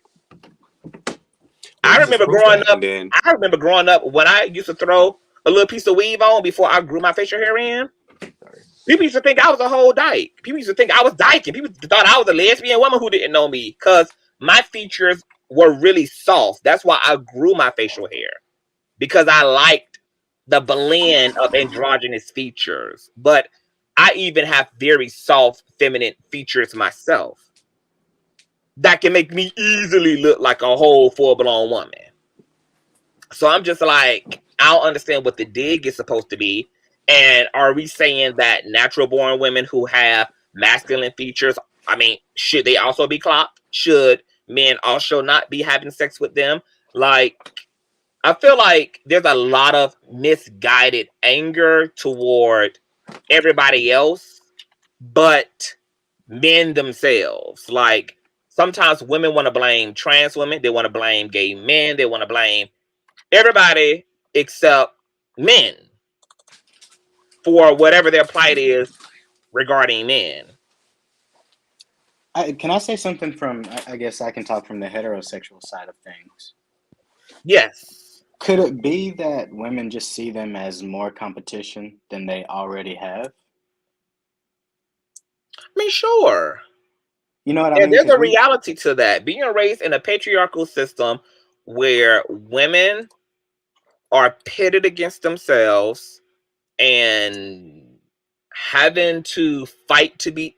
I remember growing up. I remember growing up when I used to throw a little piece of weave on before I grew my facial hair in. People used to think I was a whole dyke. People used to think I was dyking. People thought I was a lesbian woman who didn't know me because my features were really soft. That's why I grew my facial hair, because I liked the blend of androgynous features. But I even have very soft feminine features myself that can make me easily look like a whole full-blown woman. So I'm just like, I don't understand what the dig is supposed to be. And are we saying that natural born women who have masculine features, I mean, should they also be clocked? Should men also not be having sex with them? Like, I feel like there's a lot of misguided anger toward everybody else, but men themselves. Like, sometimes women want to blame trans women, they want to blame gay men, they want to blame everybody except men for whatever their plight is regarding men. Can I say something from, I guess I can talk from the heterosexual side of things. Yes. Could it be that women just see them as more competition than they already have? I mean, sure. You know what I And mean? there's a reality to that. Being raised in a patriarchal system where women are pitted against themselves and having to fight to be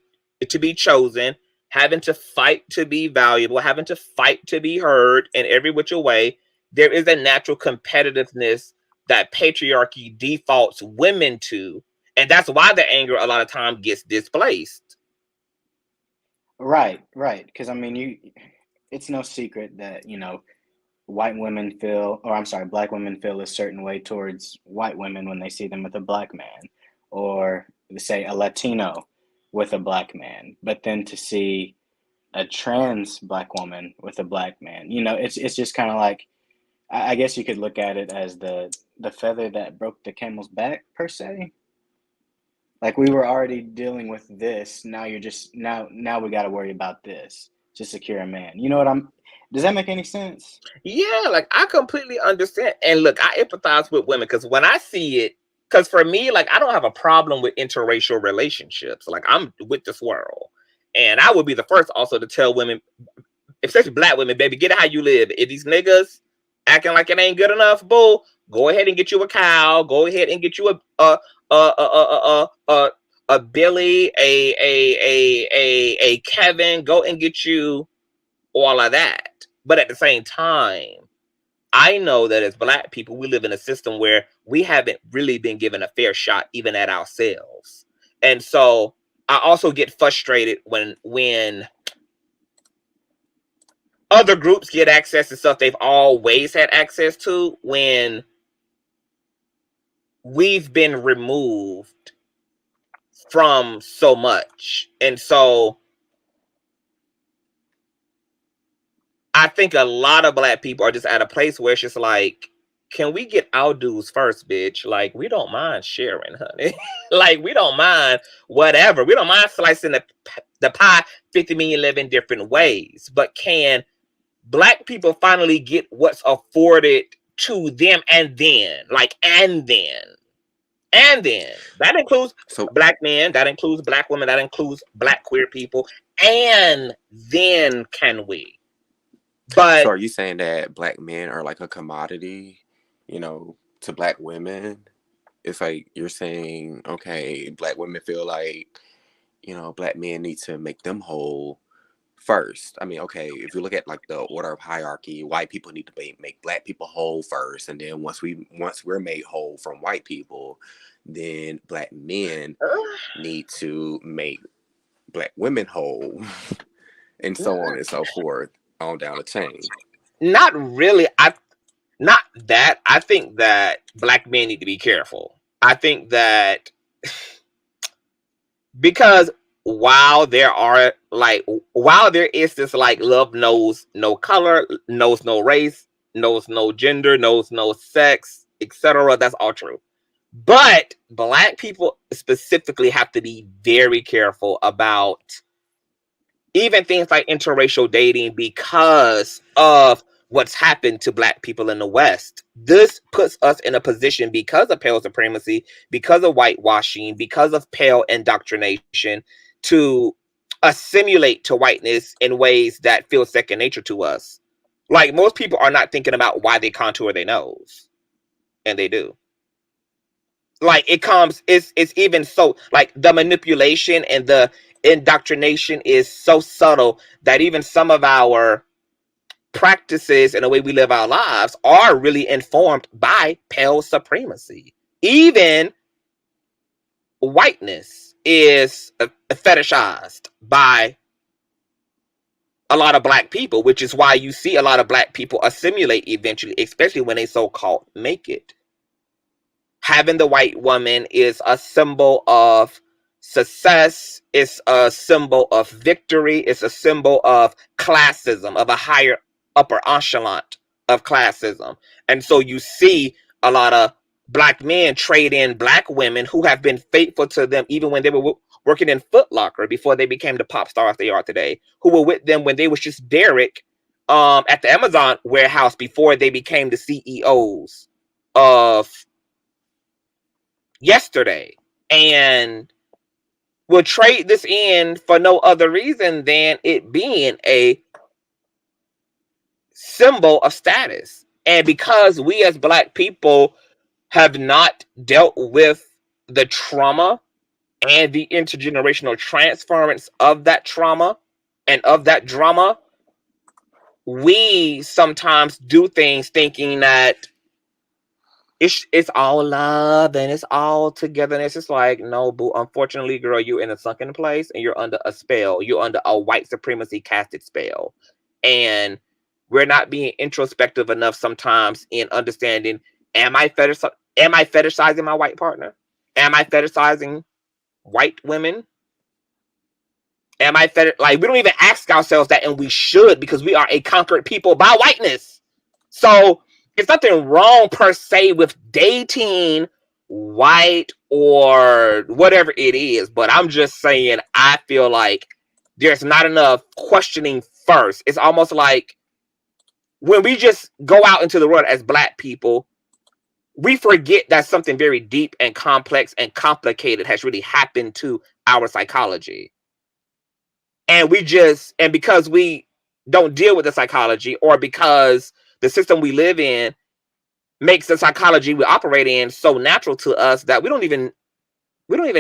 chosen, having to fight to be valuable, having to fight to be heard in every which way, there is a natural competitiveness that patriarchy defaults women to, and that's why the anger a lot of time gets displaced. Right. Because I mean, it's no secret that, you know, white women feel, or I'm sorry, black women feel a certain way towards white women when they see them with a black man, or say a Latino with a black man. But then to see a trans black woman with a black man, you know, it's just kind of like, I guess you could look at it as the feather that broke the camel's back, per se. Like, we were already dealing with this. Now you're just now we got to worry about this to secure a man. You know what I'm? Does that make any sense? Yeah, like I completely understand. And look, I empathize with women because when I see it, because for me, like I don't have a problem with interracial relationships. Like I'm with this world. And I would be the first also to tell women, especially black women, baby, get it how you live. If these niggas acting like it ain't good enough, boo, go ahead and get you a cow. Go ahead and get you a Billy, a Kevin. Go and get you all of that. But at the same time, I know that as black people, we live in a system where we haven't really been given a fair shot even at ourselves. And so I also get frustrated when other groups get access to stuff they've always had access to, when we've been removed from so much. And so I think a lot of black people are just at a place where it's just like, can we get our dues first, bitch? Like, we don't mind sharing, honey. Like, we don't mind whatever. We don't mind slicing the pie 50 million 11 different ways. But can black people finally get what's afforded to them? And then, that includes black men, that includes black women, that includes black queer people. And then can we? But so are you saying that black men are like a commodity, you know, to black women? It's like you're saying, okay, black women feel like, you know, black men need to make them whole first. I mean, okay, if you look at like the order of hierarchy, white people need to make black people whole first, and then once we're made whole from white people, then black men need to make black women whole, and so on and so forth, on down the chain. Not really. Not that. I think that black men need to be careful. I think that because while there is this like love knows no color, knows no race, knows no gender, knows no sex, etc. That's all true. But black people specifically have to be very careful about even things like interracial dating because of what's happened to black people in the West. This puts us in a position because of pale supremacy, because of whitewashing, because of pale indoctrination to assimilate to whiteness in ways that feel second nature to us. Like most people are not thinking about why they contour their nose, and they do. Like it's even so like the manipulation and the indoctrination is so subtle that even some of our practices and the way we live our lives are really informed by pale supremacy. Even whiteness is fetishized by a lot of black people, which is why you see a lot of black people assimilate eventually, especially when they so-called make it. Having the white woman is a symbol of success. It's a symbol of victory. It's a symbol of classism, of a higher upper echelon of classism. And so you see a lot of black men trade in black women who have been faithful to them even when they were working in Foot Locker before they became the pop stars they are today, who were with them when they was just Derek at the Amazon warehouse before they became the CEOs of yesterday, and will trade this in for no other reason than it being a symbol of status. And because we as black people have not dealt with the trauma and the intergenerational transference of that trauma and of that drama, we sometimes do things thinking that it's all love and it's all togetherness. It's like, no, boo. Unfortunately, girl, you're in a sunken place and you're under a spell. You're under a white supremacy casted spell. And we're not being introspective enough sometimes in understanding, am I fetishizing my white partner? Am I fetishizing white women? Am I like, we don't even ask ourselves that, and we should, because we are a conquered people by whiteness. So there's nothing wrong per se with dating white or whatever it is, but I'm just saying I feel like there's not enough questioning first. It's almost like when we just go out into the world as black people, we forget that something very deep and complex and complicated has really happened to our psychology. And because we don't deal with the psychology, or because the system we live in makes the psychology we operate in so natural to us that we don't even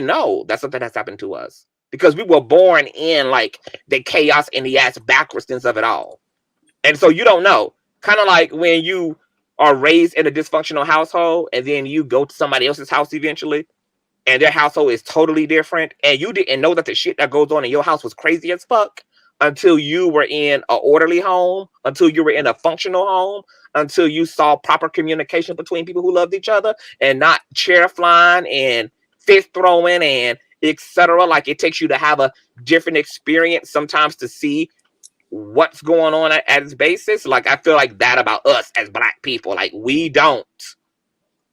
know that something has happened to us, because we were born in like the chaos and the ass backwardsness of it all. And so you don't know. Kind of like when you are raised in a dysfunctional household and then you go to somebody else's house eventually and their household is totally different, and you didn't know that the shit that goes on in your house was crazy as fuck until you were in an orderly home, until you were in a functional home, until you saw proper communication between people who loved each other and not chair flying and fist throwing and etc. Like, it takes you to have a different experience sometimes to see what's going on at its basis. Like, I feel like that about us as black people. Like, we don't.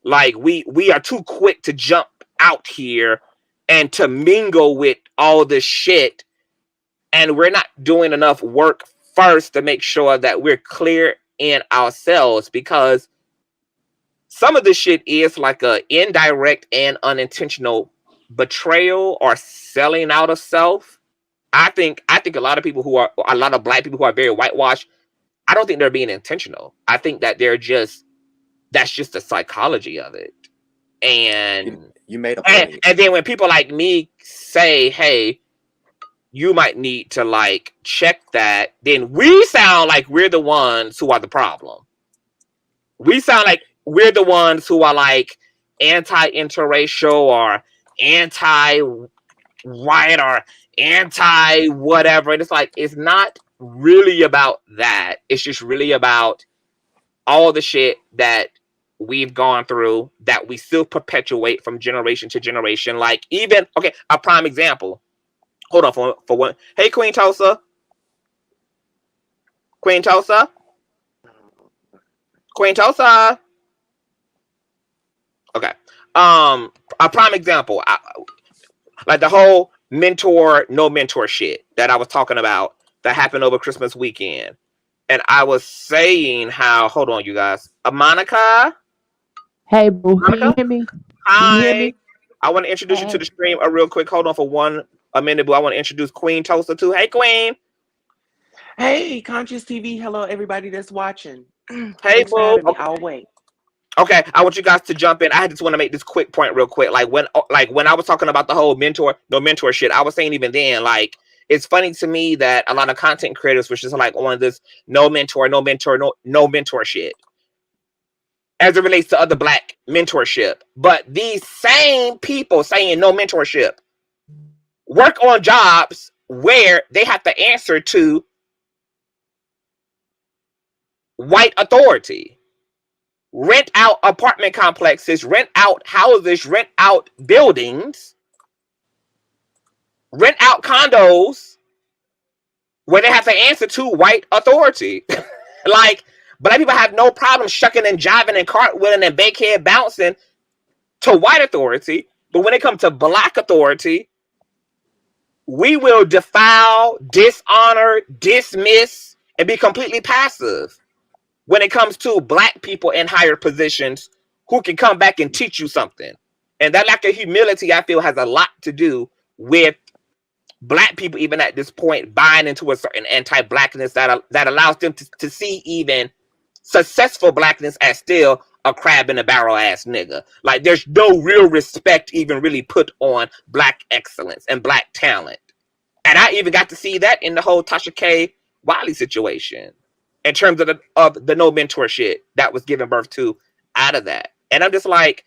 Like, we are too quick to jump out here and to mingle with all this shit, and we're not doing enough work first to make sure that we're clear in ourselves, because some of this shit is like a indirect and unintentional betrayal or selling out of self. I think a lot of black people who are very whitewashed, I don't think they're being intentional. I think that that's just the psychology of it. And you made a point. And then when people like me say, hey, you might need to like check that, then we sound like we're the ones who are the problem. We sound like we're the ones who are like anti-interracial or anti-white or anti-whatever. And it's like, it's not really about that. It's just really about all the shit that we've gone through that we still perpetuate from generation to generation. Like, even, okay, a prime example. Hold on for one. Hey, Queen Tosa. Queen Tosa. Queen Tosa. Okay. A prime example. Like the whole mentor, no mentor shit that I was talking about that happened over Christmas weekend. And I was saying how, hold on, you guys. Monica? Hey, boo, can you Monica? hear me? Can you hear Hi. me? I want to introduce you to Hey. the stream real quick. Hold on for a minute, boo. I want to introduce Queen Toaster too. Hey, Queen. Hey, Consciouztv. Hello, everybody that's watching. Hey, Thanks for boo. having me. Okay. I'll wait. Okay, I want you guys to jump in. I just want to make this quick point real quick. Like when I was talking about the whole no mentor shit, I was saying even then, like, it's funny to me that a lot of content creators was just like on this no mentor shit as it relates to other Black mentorship. But these same people saying no mentorship work on jobs where they have to answer to white authority, rent out apartment complexes, rent out houses, rent out buildings, rent out condos where they have to answer to white authority. Like, Black people have no problem shucking and jiving and cartwheeling and bankhead bouncing to white authority. But when it comes to Black authority, we will defile, dishonor, dismiss, and be completely passive when it comes to Black people in higher positions who can come back and teach you something. And that lack of humility, I feel, has a lot to do with Black people, even at this point, buying into a certain anti-Blackness that allows them to see even successful Blackness as still a crab in a barrel ass nigga. Like, there's no real respect even really put on Black excellence and Black talent. And I even got to see that in the whole Tasha K. Wiley situation in terms of the no mentor shit that was given birth to out of that. And I'm just like,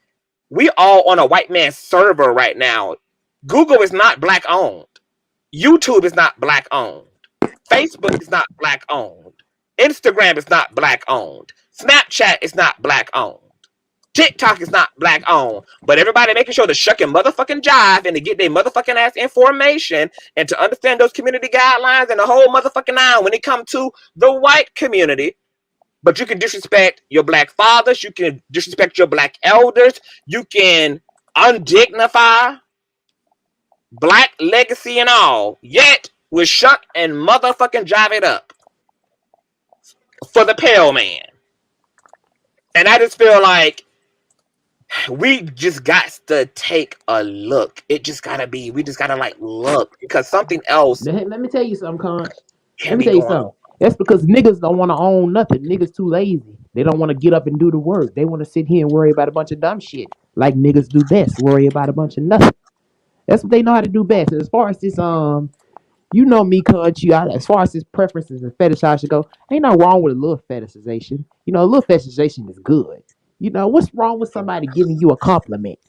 we all on a white man's server right now. Google is not Black owned. YouTube is not Black owned. Facebook is not Black owned. Instagram is not Black owned. Snapchat is not Black owned. TikTok is not Black owned, but everybody making sure to shuck and motherfucking jive and to get their motherfucking ass information and to understand those community guidelines and the whole motherfucking nine when it comes to the white community. But you can disrespect your Black fathers, you can disrespect your Black elders, you can undignify Black legacy and all, yet we shuck and motherfucking jive it up for the pale man. And I just feel like we just got to take a look. We just gotta like look, because something else Let me tell you something, Con. can Let me be tell you going something. on. That's because niggas don't want to own nothing. Niggas too lazy. They don't want to get up and do the work. They want to sit here and worry about a bunch of dumb shit. Like niggas do best. Worry about a bunch of nothing. That's what they know how to do best. And as far as this, you know me, country. As far as his preferences and fetishization go, ain't no wrong with a little fetishization. You know, a little fetishization is good. You know, what's wrong with somebody giving you a compliment?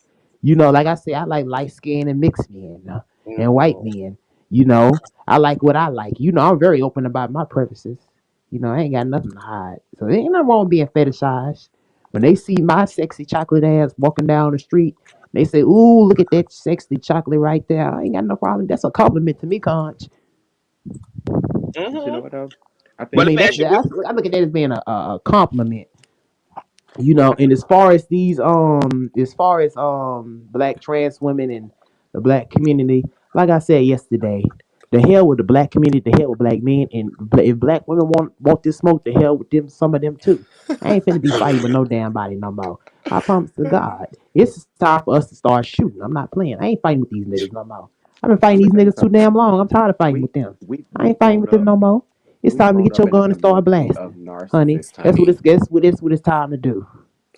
You know, like I say, I like light skin and mixed men and white men. You know, I like what I like. You know, I'm very open about my preferences. You know, I ain't got nothing to hide. So there ain't nothing wrong with being fetishized. When they see my sexy chocolate ass walking down the street, they say, "Ooh, look at that sexy chocolate right there." I ain't got no problem. That's a compliment to me, Conch. You know Mm-hmm. what though? I I But think let mean, me ask you this. I look at that as being a compliment. You know, and as far as these black trans women and the Black community, like I said yesterday, the hell with the Black community, the hell with Black men, and if Black women want this smoke, the hell with them, some of them too. I ain't finna be fighting with no damn body no more. I promise to God, it's time for us to start shooting. I'm not playing. I ain't fighting with these niggas no more. I've been fighting I'm gonna these tell you niggas too something. damn long. I'm tired of fighting We with them. we I we've ain't fighting grown with them up. no more. It's We've time to grown get up your in a gun and start community of blasting, honey. narcissists, That's honey. what it's time to do.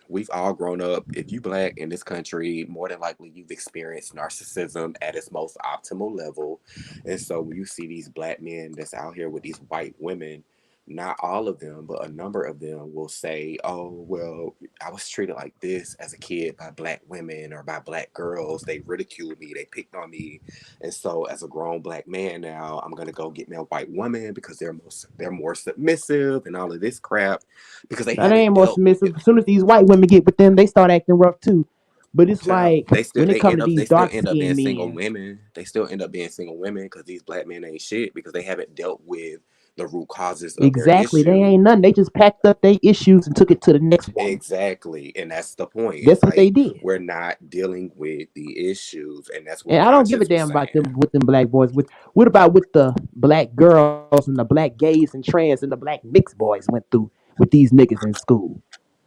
We've all grown up. If you Black in this country, more than likely you've experienced narcissism at its most optimal level. And so when you see these Black men that's out here with these white women, not all of them, but a number of them will say, oh, well, I was treated like this as a kid by black women or by black girls. They ridiculed me, they picked on me. And so as a grown black man now, I'm gonna go get me a white woman because they're more submissive and all of this crap because they Now they ain't haven't more dealt with submissive. As soon as these white women get with them, they start acting rough too. But it's child. like when it comes to these They still dark end up being skinned single men, women. They still end up being single women because these black men ain't shit because they haven't dealt with the root causes of their exactly, they issue. ain't nothing. They just packed up their issues and took it to the next woman. Exactly. And that's the point. That's It's what they like did. we're not dealing with the issues. And that's what And I don't give a Conscious was damn about saying. them with them black boys. With what about with the black girls and the black gays and trans and the black mixed boys went through with these niggas in school?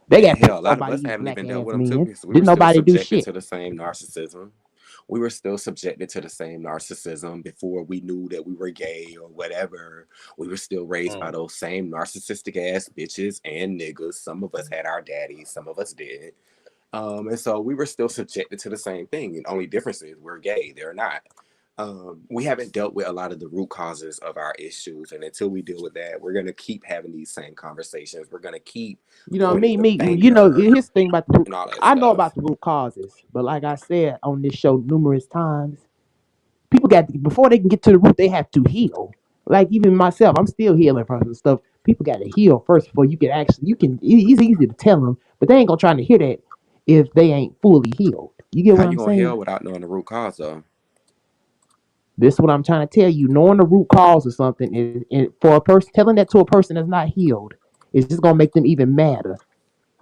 They got And picked hell, a on lot of by us these haven't black even dealt ass with them too men. because we were Didn't still nobody do subjected shit. to the same narcissism. We were still subjected to the same narcissism before we knew that we were gay or whatever. We were still raised by those same narcissistic ass bitches and niggas. Some of us had our daddies, some of us did. And so we were still subjected to the same thing. And only difference is we're gay, they're not. We haven't dealt with a lot of the root causes of our issues. And until we deal with that, we're going to keep having these same conversations. We're going to keep You know, pointing the finger here's the thing about the root. and all that I know stuff. about the root causes, but like I said on this show numerous times, people got before they can get to the root, they have to heal. Like even myself, I'm still healing from some stuff. People got to heal first before you can actually. It's easy to tell them, but they ain't gonna try to hear that if they ain't fully healed. You get How what you I'm going to saying? heal without knowing the root cause, though? This is what I'm trying to tell you. Knowing the root cause of something is for a person telling that to a person that's not healed is just gonna make them even madder.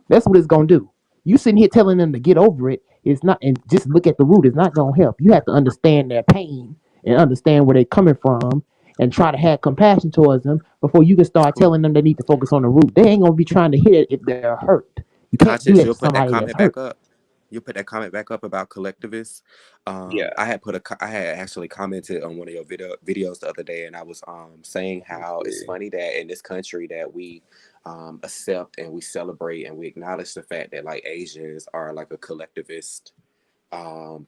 That's what it's gonna do. You sitting here telling them to get over it, it's not, and just look at the root. It's not gonna help. You have to understand their pain and understand where they're coming from, and try to have compassion towards them before you can start Cool. telling them they need to focus on the root. They ain't gonna be trying to hit it if they're hurt. You can't do Conscious, that to you'll put that somebody that's comment back hurt. up. You put that comment back up about collectivists. Yeah. I had actually commented on one of your videos the other day, and I was saying how it's funny that in this country that we accept and we celebrate and we acknowledge the fact that like Asians are like a collectivist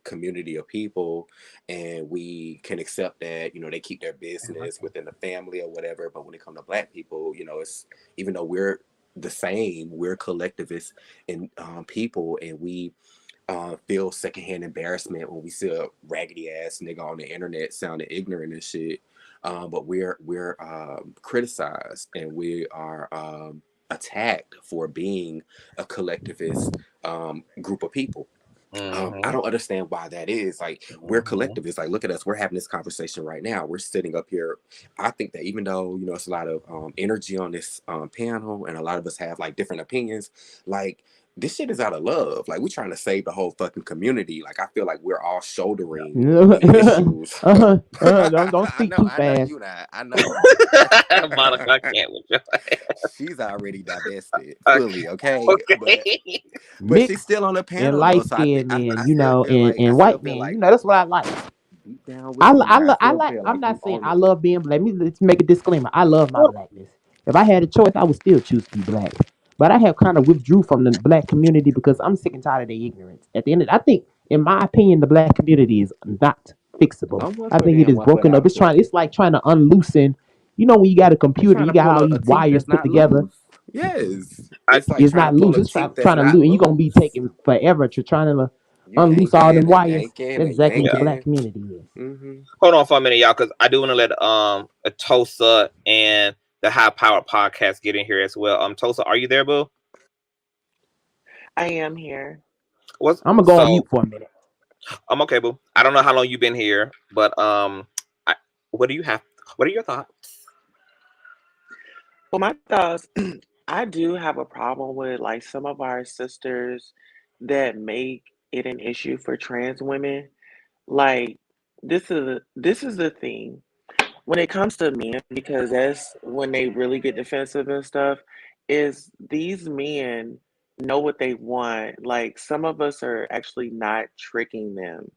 community of people, and we can accept that they keep their business within the family or whatever. But when it comes to black people, it's even though we're the same, we're collectivists and people, and we feel secondhand embarrassment when we see a raggedy ass nigga on the internet sounding ignorant and shit. But we're criticized and we are attacked for being a collectivist group of people. I don't understand why that is. Like, we're collectivists. Like, look at us. We're having this conversation right now. We're sitting up here. I think that even though, it's a lot of energy on this panel and a lot of us have like different opinions, like, this shit is out of love. Like, we're trying to save the whole fucking community. Like, I feel like we're all shouldering the issues. Don't speak too I know fast. you not. I know. Monica, I can't with you. She's already divested fully, okay? Okay. But she's Mixed still on the and panel though, light so I think skinned men, I still feel like and white men, that's what I like. deep down within me, I I still like. feel I'm like we not saying on I the. love being black. Let's make a disclaimer. I love my blackness. If I had a choice, I would still choose to be black. But I have kind of withdrew from the black community because I'm sick and tired of their ignorance. At the end, I think, in my opinion, the black community is not fixable. I'm one I foot think it in, is one foot broken up. out It's for it. like trying to unloosen. You know, when you got a It's computer, trying you to got pull all a these teeth wires that's put not together. loose. Yes, I it's like It's trying not to pull loose. a It's teeth that's trying to not lose, and you're gonna be loose. taking forever to trying to You unloose all them yanking and wires. yanking That's and exactly what the yeah. black yanking. community is. Mm-hmm. Hold on for a minute, y'all, because I do want to let Tosa and the High Power Podcast get in here as well. Tosa, are you there, boo? I am here. What's I'm gonna go on so? mute for a minute. I'm okay, boo. I don't know how long you've been here, but what do you have? What are your thoughts? Well, my thoughts, I do have a problem with like some of our sisters that make it an issue for trans women. Like this is the thing. When it comes to men, because that's when they really get defensive and stuff, is these men know what they want. Like some of us are actually not tricking them.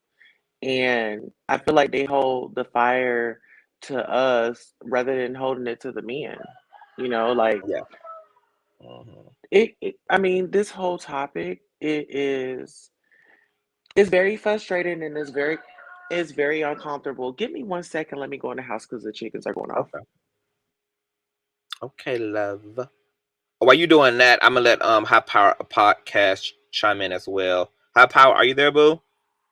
And I feel like they hold the fire to us rather than holding it to the men. Like Yeah. Mm-hmm. I mean, this whole topic it's very frustrating and it's very uncomfortable. Give me 1 second. Let me go in the house because the chickens are going off. Okay. Okay, love. While you doing that, I'm gonna let High Power Podcast chime in as well. High Power, are you there, boo?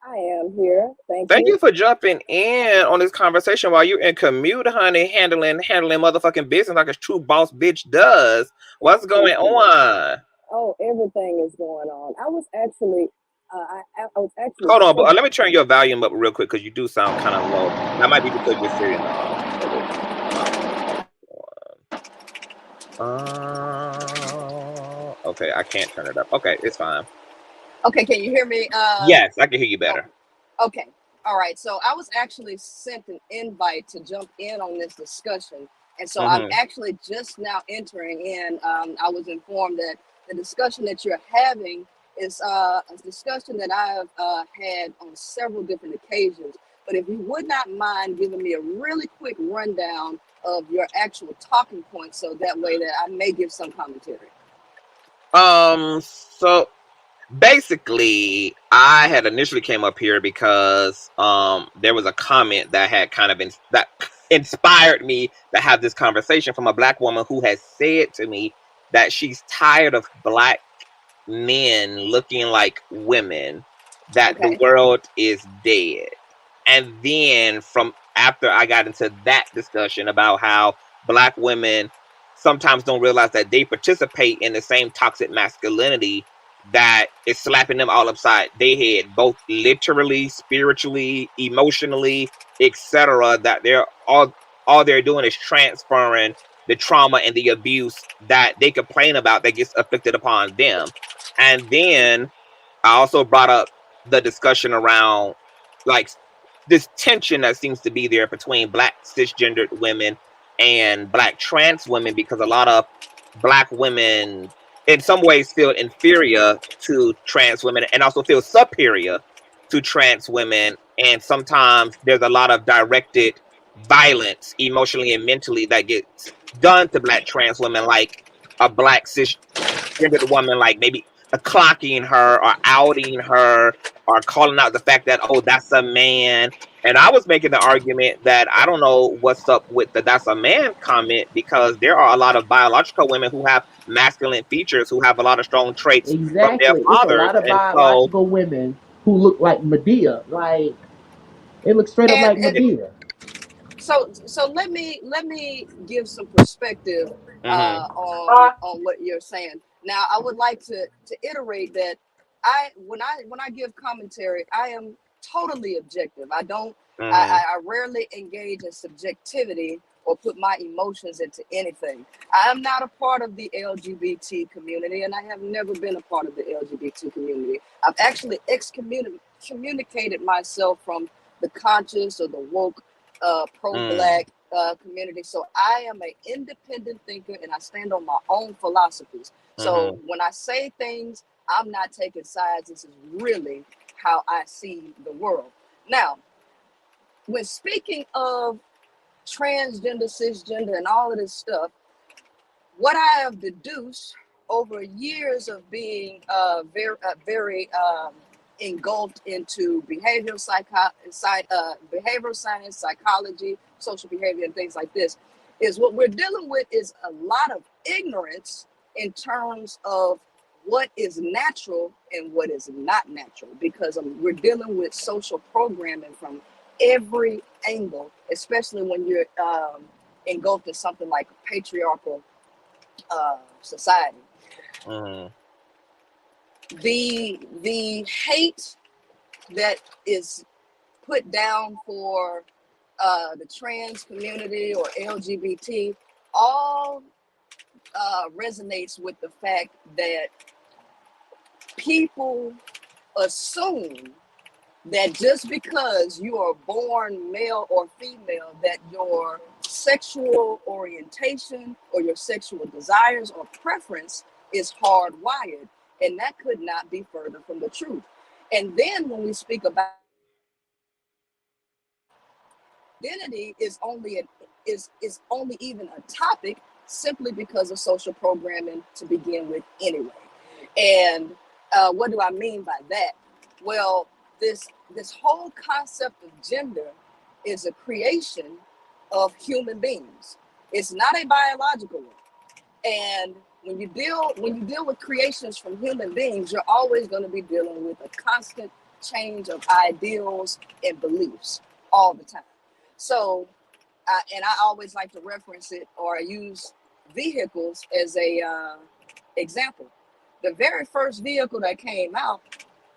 I am here. Thank Thank you. you for jumping in on this conversation while you're in commute, honey, handling motherfucking business like a true boss bitch does. What's going on? Oh, everything is going on. I was actually, I was actually. Hold on, but let me turn your volume up real quick because you do sound kind of low. That might be because you're sitting okay, I can't turn it up. Okay, it's fine. Okay, can you hear me? Yes, I can hear you better. Okay. All right. So I was actually sent an invite to jump in on this discussion. And so I'm actually just now entering in. I was informed that the discussion that you're having is a discussion that I've had on several different occasions. But if you would not mind giving me a really quick rundown of your actual talking points, so that way that I may give some commentary. So basically, I had initially came up here because there was a comment that had kind of that inspired me to have this conversation from a Black woman who has said to me that she's tired of Black men looking like women, that the world is dead. And then from after I got into that discussion about how Black women sometimes don't realize that they participate in the same toxic masculinity that is slapping them all upside their head, both literally, spiritually, emotionally, etc. That they're all they're doing is transferring the trauma and the abuse that they complain about that gets afflicted upon them. And then I also brought up the discussion around like this tension that seems to be there between Black cisgendered women and Black trans women, because a lot of Black women in some ways feel inferior to trans women and also feel superior to trans women. And sometimes there's a lot of directed violence emotionally and mentally that gets done to Black trans women, like a Black cisgendered woman, like maybe clocking her or outing her or calling out the fact that, oh, that's a man. And I was making the argument that I don't know what's up with the "that's a man" comment, because there are a lot of biological women who have masculine features, who have a lot of strong traits from their Exactly. It's a fathers. lot of And so biological women who look like Medea. Like, it looks straight up like And Medea. so let me give some perspective on what you're saying. Now, I would like to iterate that when I give commentary, I am totally objective. I don't I rarely engage in subjectivity or put my emotions into anything. I am not a part of the LGBT community, and I have never been a part of the LGBT community. I've actually excommunicated myself from the conscious or the woke pro-Black community. So I am an independent thinker, and I stand on my own philosophies. So when I say things, I'm not taking sides. This is really how I see the world. Now, when speaking of transgender, cisgender, and all of this stuff, what I have deduced over years of being very engulfed into behavioral science, psychology, social behavior, and things like this, is what we're dealing with is a lot of ignorance in terms of what is natural and what is not natural, because we're dealing with social programming from every angle, especially when you're engulfed in something like a patriarchal society. The hate that is put down for the trans community or LGBT all resonates with the fact that people assume that just because you are born male or female, that your sexual orientation or your sexual desires or preference is hardwired. And that could not be further from the truth. And then when we speak about identity, is only even a topic simply because of social programming to begin with anyway. And what do I mean by that? Well, this whole concept of gender is a creation of human beings. It's not a biological one. And when you deal with creations from human beings, you're always going to be dealing with a constant change of ideals and beliefs all the time. So, and I always like to reference it or use vehicles as a example. The very first vehicle that came out,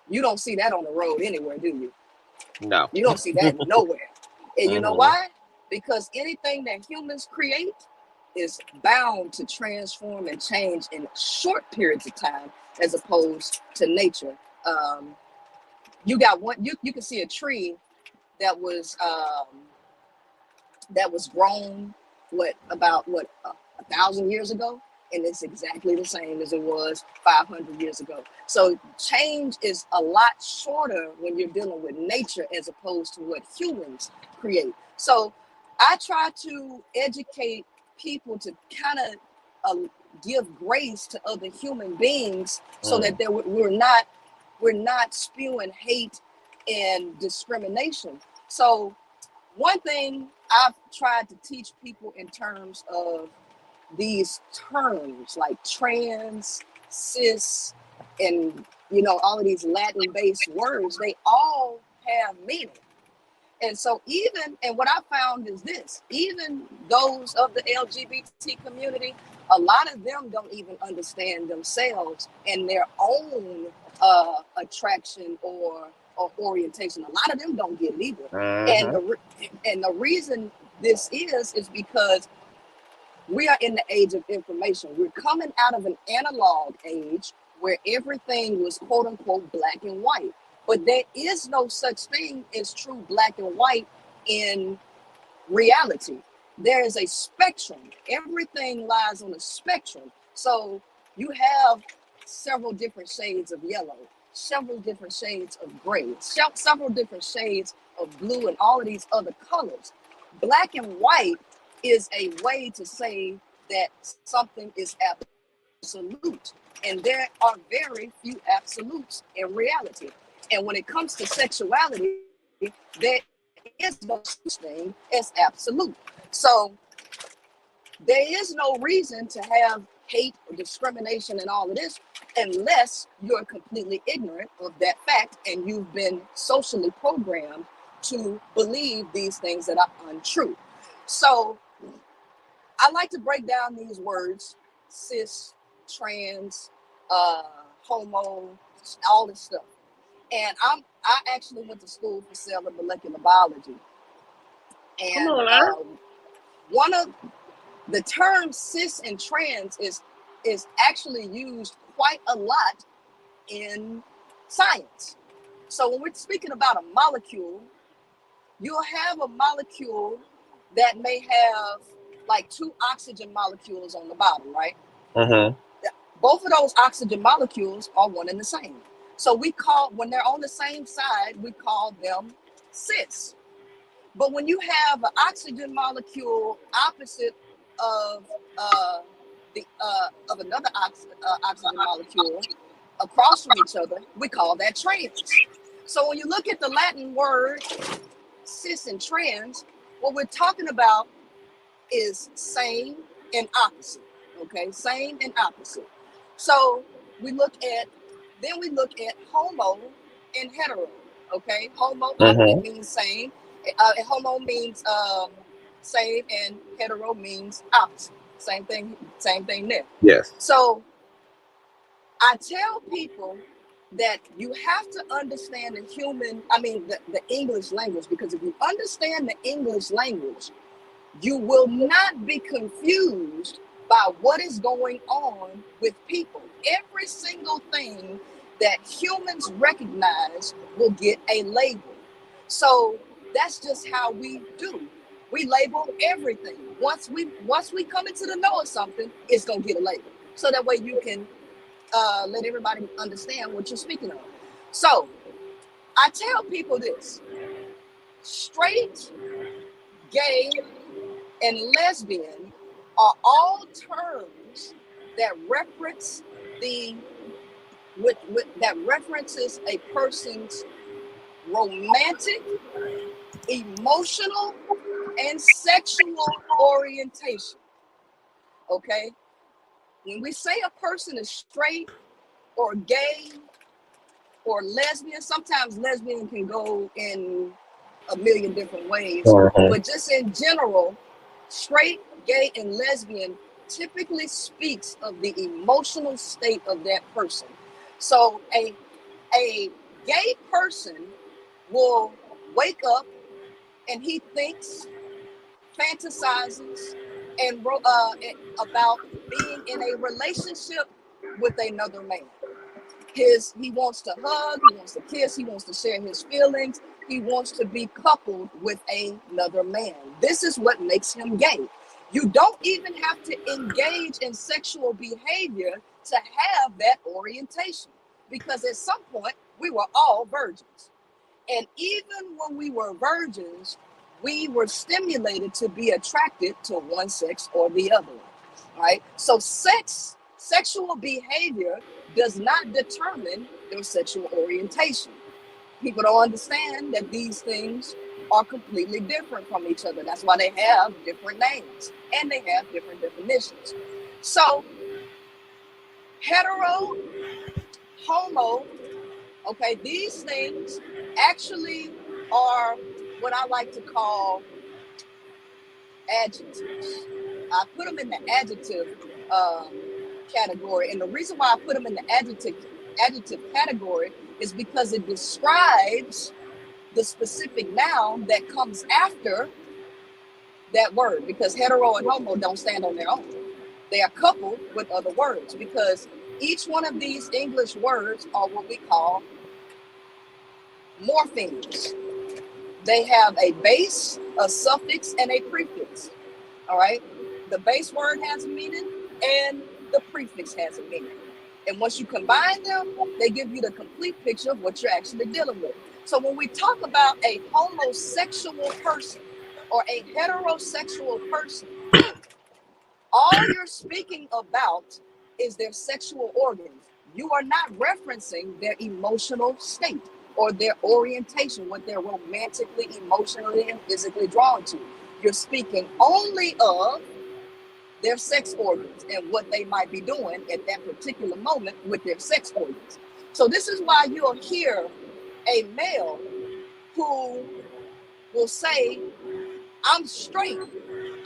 you don't see that on the road anywhere, do you? No. You don't see that nowhere. And you know why? Because anything that humans create is bound to transform and change in short periods of time, as opposed to nature. You got one. You can see a tree that was grown about 1,000 years ago, and it's exactly the same as it was 500 years ago. So change is a lot shorter when you're dealing with nature as opposed to what humans create. So I try to educate people to kind of give grace to other human beings, so that we're not spewing hate and discrimination. So one thing I've tried to teach people in terms of these terms like trans, cis, and all of these Latin-based words, they all have meaning. And so what I found is this, even those of the LGBT community, a lot of them don't even understand themselves and their own attraction or orientation. A lot of them don't get it either. And the reason this is because we are in the age of information. We're coming out of an analog age where everything was quote unquote black and white. But there is no such thing as true black and white in reality. There is a spectrum. Everything lies on a spectrum. So you have several different shades of yellow, several different shades of gray, several different shades of blue, and all of these other colors. Black and white is a way to say that something is absolute. And there are very few absolutes in reality. And when it comes to sexuality, there is no such thing as absolute. So there is no reason to have hate or discrimination and all of this unless you're completely ignorant of that fact and you've been socially programmed to believe these things that are untrue. So I like to break down these words: cis, trans, homo, all this stuff. And I actually went to school for cell and molecular biology. And one of the terms cis and trans is actually used quite a lot in science. So when we're speaking about a molecule, you'll have a molecule that may have like 2 oxygen molecules on the bottom, right? Both of those oxygen molecules are one and the same. So when they're on the same side, we call them cis. But when you have an oxygen molecule opposite of another oxygen molecule across from each other, we call that trans. So when you look at the Latin word cis and trans, what we're talking about is same and opposite. Okay, same and opposite. So we look at homo and hetero. Okay, homo means same. Homo means same, and hetero means opposite. Same thing there. Yes. So I tell people that you have to understand the English language, because if you understand the English language, you will not be confused by what is going on with people. Every single thing that humans recognize will get a label. So that's just how we do. We label everything. Once we come into the know of something, it's gonna get a label. So that way you can let everybody understand what you're speaking of. So I tell people this: straight, gay, and lesbian are all terms that references a person's romantic, emotional, and sexual orientation. okay? When we say a person is straight or gay or lesbian, sometimes lesbian can go in a million different ways, but just in general, straight, gay, and lesbian typically speaks of the emotional state of that person. So a gay person will wake up and he thinks, fantasizes, and about being in a relationship with another man. He wants to hug, he wants to kiss, he wants to share his feelings, he wants to be coupled with another man. This is what makes him gay. You don't even have to engage in sexual behavior to have that orientation, because at some point we were all virgins. And even when we were virgins, we were stimulated to be attracted to one sex or the other, right? So sexual behavior does not determine their sexual orientation. People don't understand that these things are completely different from each other. That's why they have different names and they have different definitions. So hetero, homo, okay, these things actually are what I like to call adjectives. I put them in the adjective category, and the reason why I put them in the adjective category is because it describes the specific noun that comes after that word, because hetero and homo don't stand on their own. They are coupled with other words, because each one of these English words are what we call morphemes. They have a base, a suffix, and a prefix. All right? The base word has a meaning and the prefix has a meaning. And once you combine them, they give you the complete picture of what you're actually dealing with. So when we talk about a homosexual person or a heterosexual person, all you're speaking about is their sexual organs. You are not referencing their emotional state or their orientation, what they're romantically, emotionally, and physically drawn to. You're speaking only of their sex organs and what they might be doing at that particular moment with their sex organs. So this is why you'll hear a male who will say, I'm straight,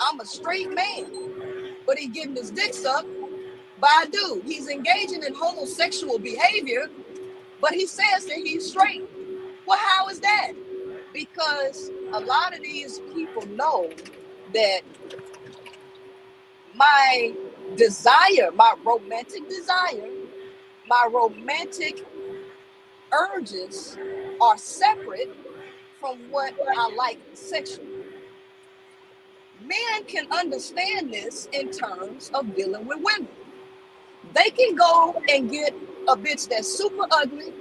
I'm a straight man, but he's getting his dick sucked by a dude. He's engaging in homosexual behavior, but he says that he's straight. Well, how is that? Because a lot of these people know that my desire, my romantic desire, my romantic urges are separate from what I like sexually. Men can understand this in terms of dealing with women. They can go and get a bitch that's super ugly,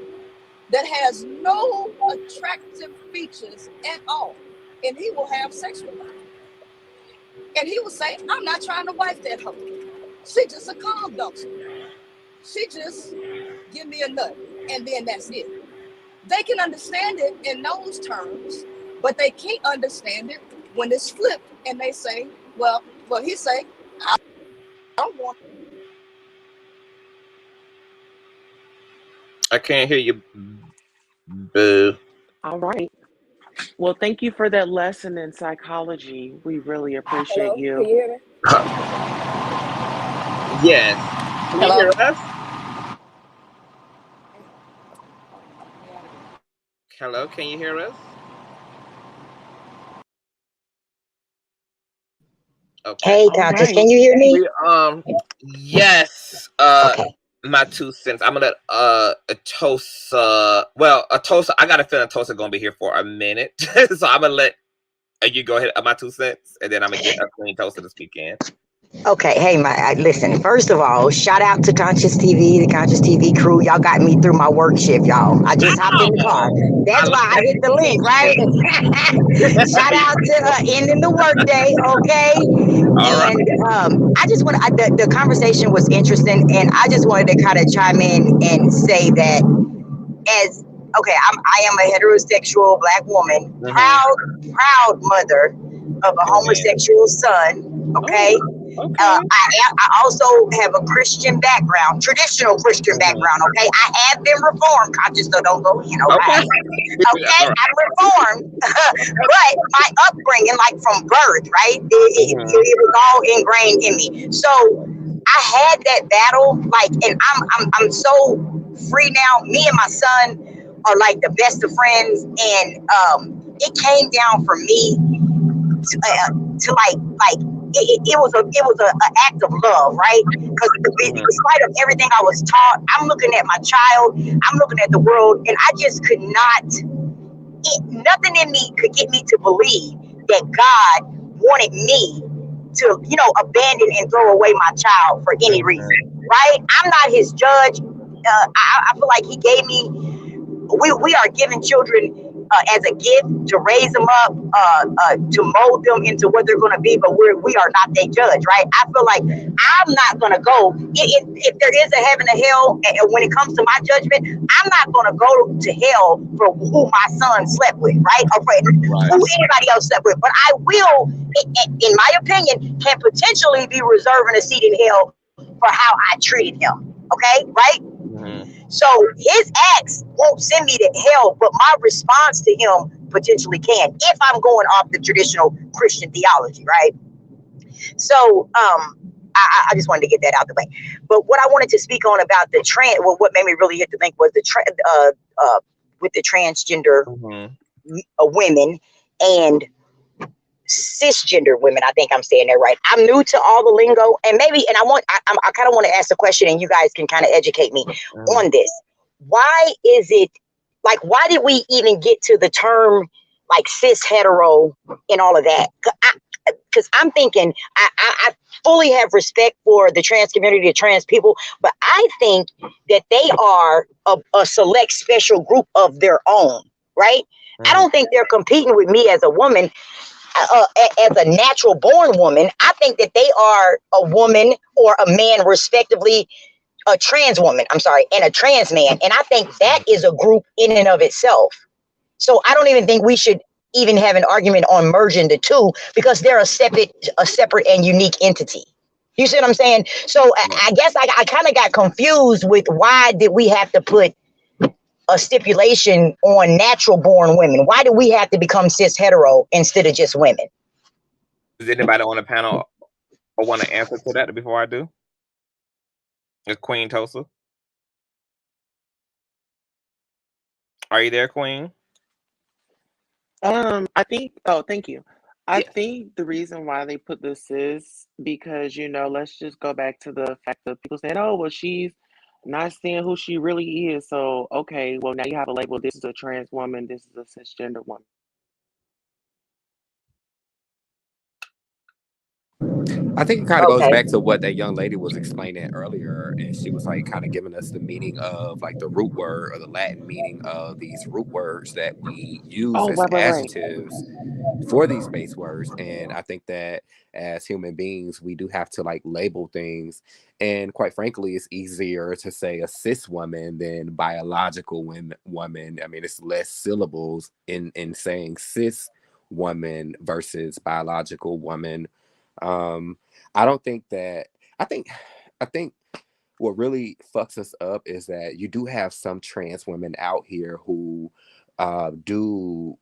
that has no attractive features at all, and he will have sex with her. And he will say, I'm not trying to wife that hoe. She just a calm dumpster. She just give me a nut, and then that's it. They can understand it in those terms, but they can't understand it when it's flipped and they say, well, he say, I don't want it. I can't hear you. Boo. All right. Well, thank you for that lesson in psychology. We really appreciate Hello? you. Can you hear me? Yes. Can you hear us? Hello, can you hear us? Okay. Hey, Conscious, can you hear me? Yes. Okay. My 2 cents. I'm gonna Atosa. Well, Atosa. I got a feeling Atosa gonna be here for a minute, so I'm gonna let you go ahead. My 2 cents, and then I'm gonna get Queen Tosa to speak in. Okay. Hey, listen. First of all, shout out to Consciouztv, the Consciouztv crew. Y'all got me through my work shift, y'all. I just hopped in the car. That's why I hit the link, right? Shout out to ending the workday, okay? And I just want the conversation was interesting, and I just wanted to kind of chime in and say that I am a heterosexual Black woman, proud mother of a homosexual son. Okay. Okay. I also have a Christian background, traditional Christian background. Okay, I have been reformed. Conscious, so don't go. Okay, Right. I'm reformed, but my upbringing, like from birth, right? It was all ingrained in me. So I had that battle, like, and I'm so free now. Me and my son are like the best of friends, and it came down for me to like it was a act of love, right? Because despite of everything I was taught, I'm looking at my child, I'm looking at the world, and I just could not. Nothing in me could get me to believe that God wanted me to, abandon and throw away my child for any reason, right? I'm not his judge. I feel like he gave me. We are giving children as a gift to raise them up, to mold them into what they're going to be, but we are not their judge, right? I feel like I'm not going to go, if there is a heaven and hell, and when it comes to my judgment, I'm not going to go to hell for who my son slept with, right? Or for who anybody else slept with, but I will, in my opinion, can potentially be reserving a seat in hell for how I treated him, okay, right? So his acts won't send me to hell, but my response to him potentially can, if I'm going off the traditional Christian theology, right? So I just wanted to get that out the way. But what I wanted to speak on about the trans, well, what made me really hit the link was the with the transgender women and cisgender women. I think I'm saying that right. I'm new to all the lingo, and I kind of want to ask the question, and you guys can kind of educate me on this. Why is it, like, why did we even get to the term like cis hetero and all of that? Because I'm thinking I fully have respect for the trans community, the trans people, but I think that they are a select special group of their own, right? I don't think they're competing with me as a woman. As a natural born woman, I think that they are a woman or a man, respectively, a trans woman, and a trans man. And I think that is a group in and of itself. So I don't even think we should even have an argument on merging the two, because they're a separate and unique entity. You see what I'm saying? So I guess I kind of got confused with why did we have to put a stipulation on natural born women? Why do we have to become cis hetero instead of just women? Does anybody on the panel want to answer to that before I do? It's Queen Tosa. Are you there, Queen? I think, thank you. I think the reason why they put this is because, let's just go back to the fact that people said, oh, well, she's not seeing who she really is. So, okay, well, now you have a label. This is a trans woman. This is a cisgender woman. I think it kind of goes back to what that young lady was explaining earlier, and she was like kind of giving us the meaning of like the root word or the Latin meaning of these root words that we use as adjectives for these base words. And I think that as human beings, we do have to like label things. And quite frankly, it's easier to say a cis woman than biological woman. I mean, it's less syllables in saying cis woman versus biological woman. I don't think that, I think what really fucks us up is that you do have some trans women out here who do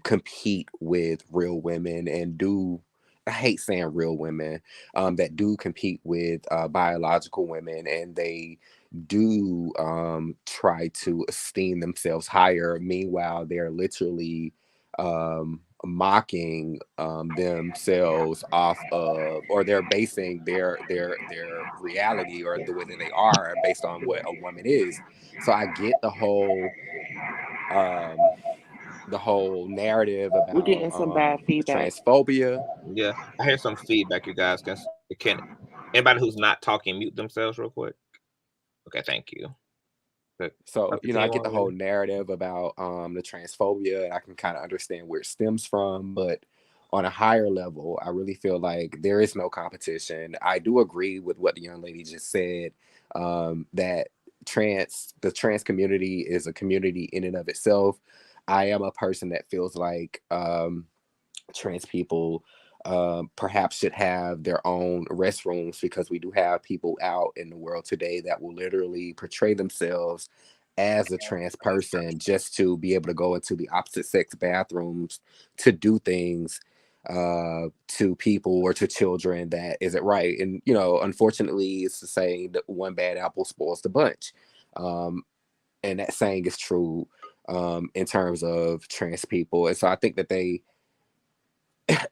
compete with real women and do, I hate saying real women, that do compete with biological women, and they do try to esteem themselves higher. Meanwhile, they're literally mocking themselves off of, or they're basing their reality or the way that they are based on what a woman is. So I get the whole narrative about We're getting some bad feedback. transphobia. Yeah, I hear some feedback. You guys can anybody who's not talking mute themselves real quick. Okay, thank you. So, I get the whole narrative about the transphobia, and I can kind of understand where it stems from, but on a higher level, I really feel like there is no competition. I do agree with what the young lady just said, that the trans community is a community in and of itself. I am a person that feels like trans people perhaps should have their own restrooms, because we do have people out in the world today that will literally portray themselves as a trans person just to be able to go into the opposite sex bathrooms to do things to people or to children that isn't right. And, you know, unfortunately, it's the saying that one bad apple spoils the bunch. And that saying is true in terms of trans people. And so I think that they,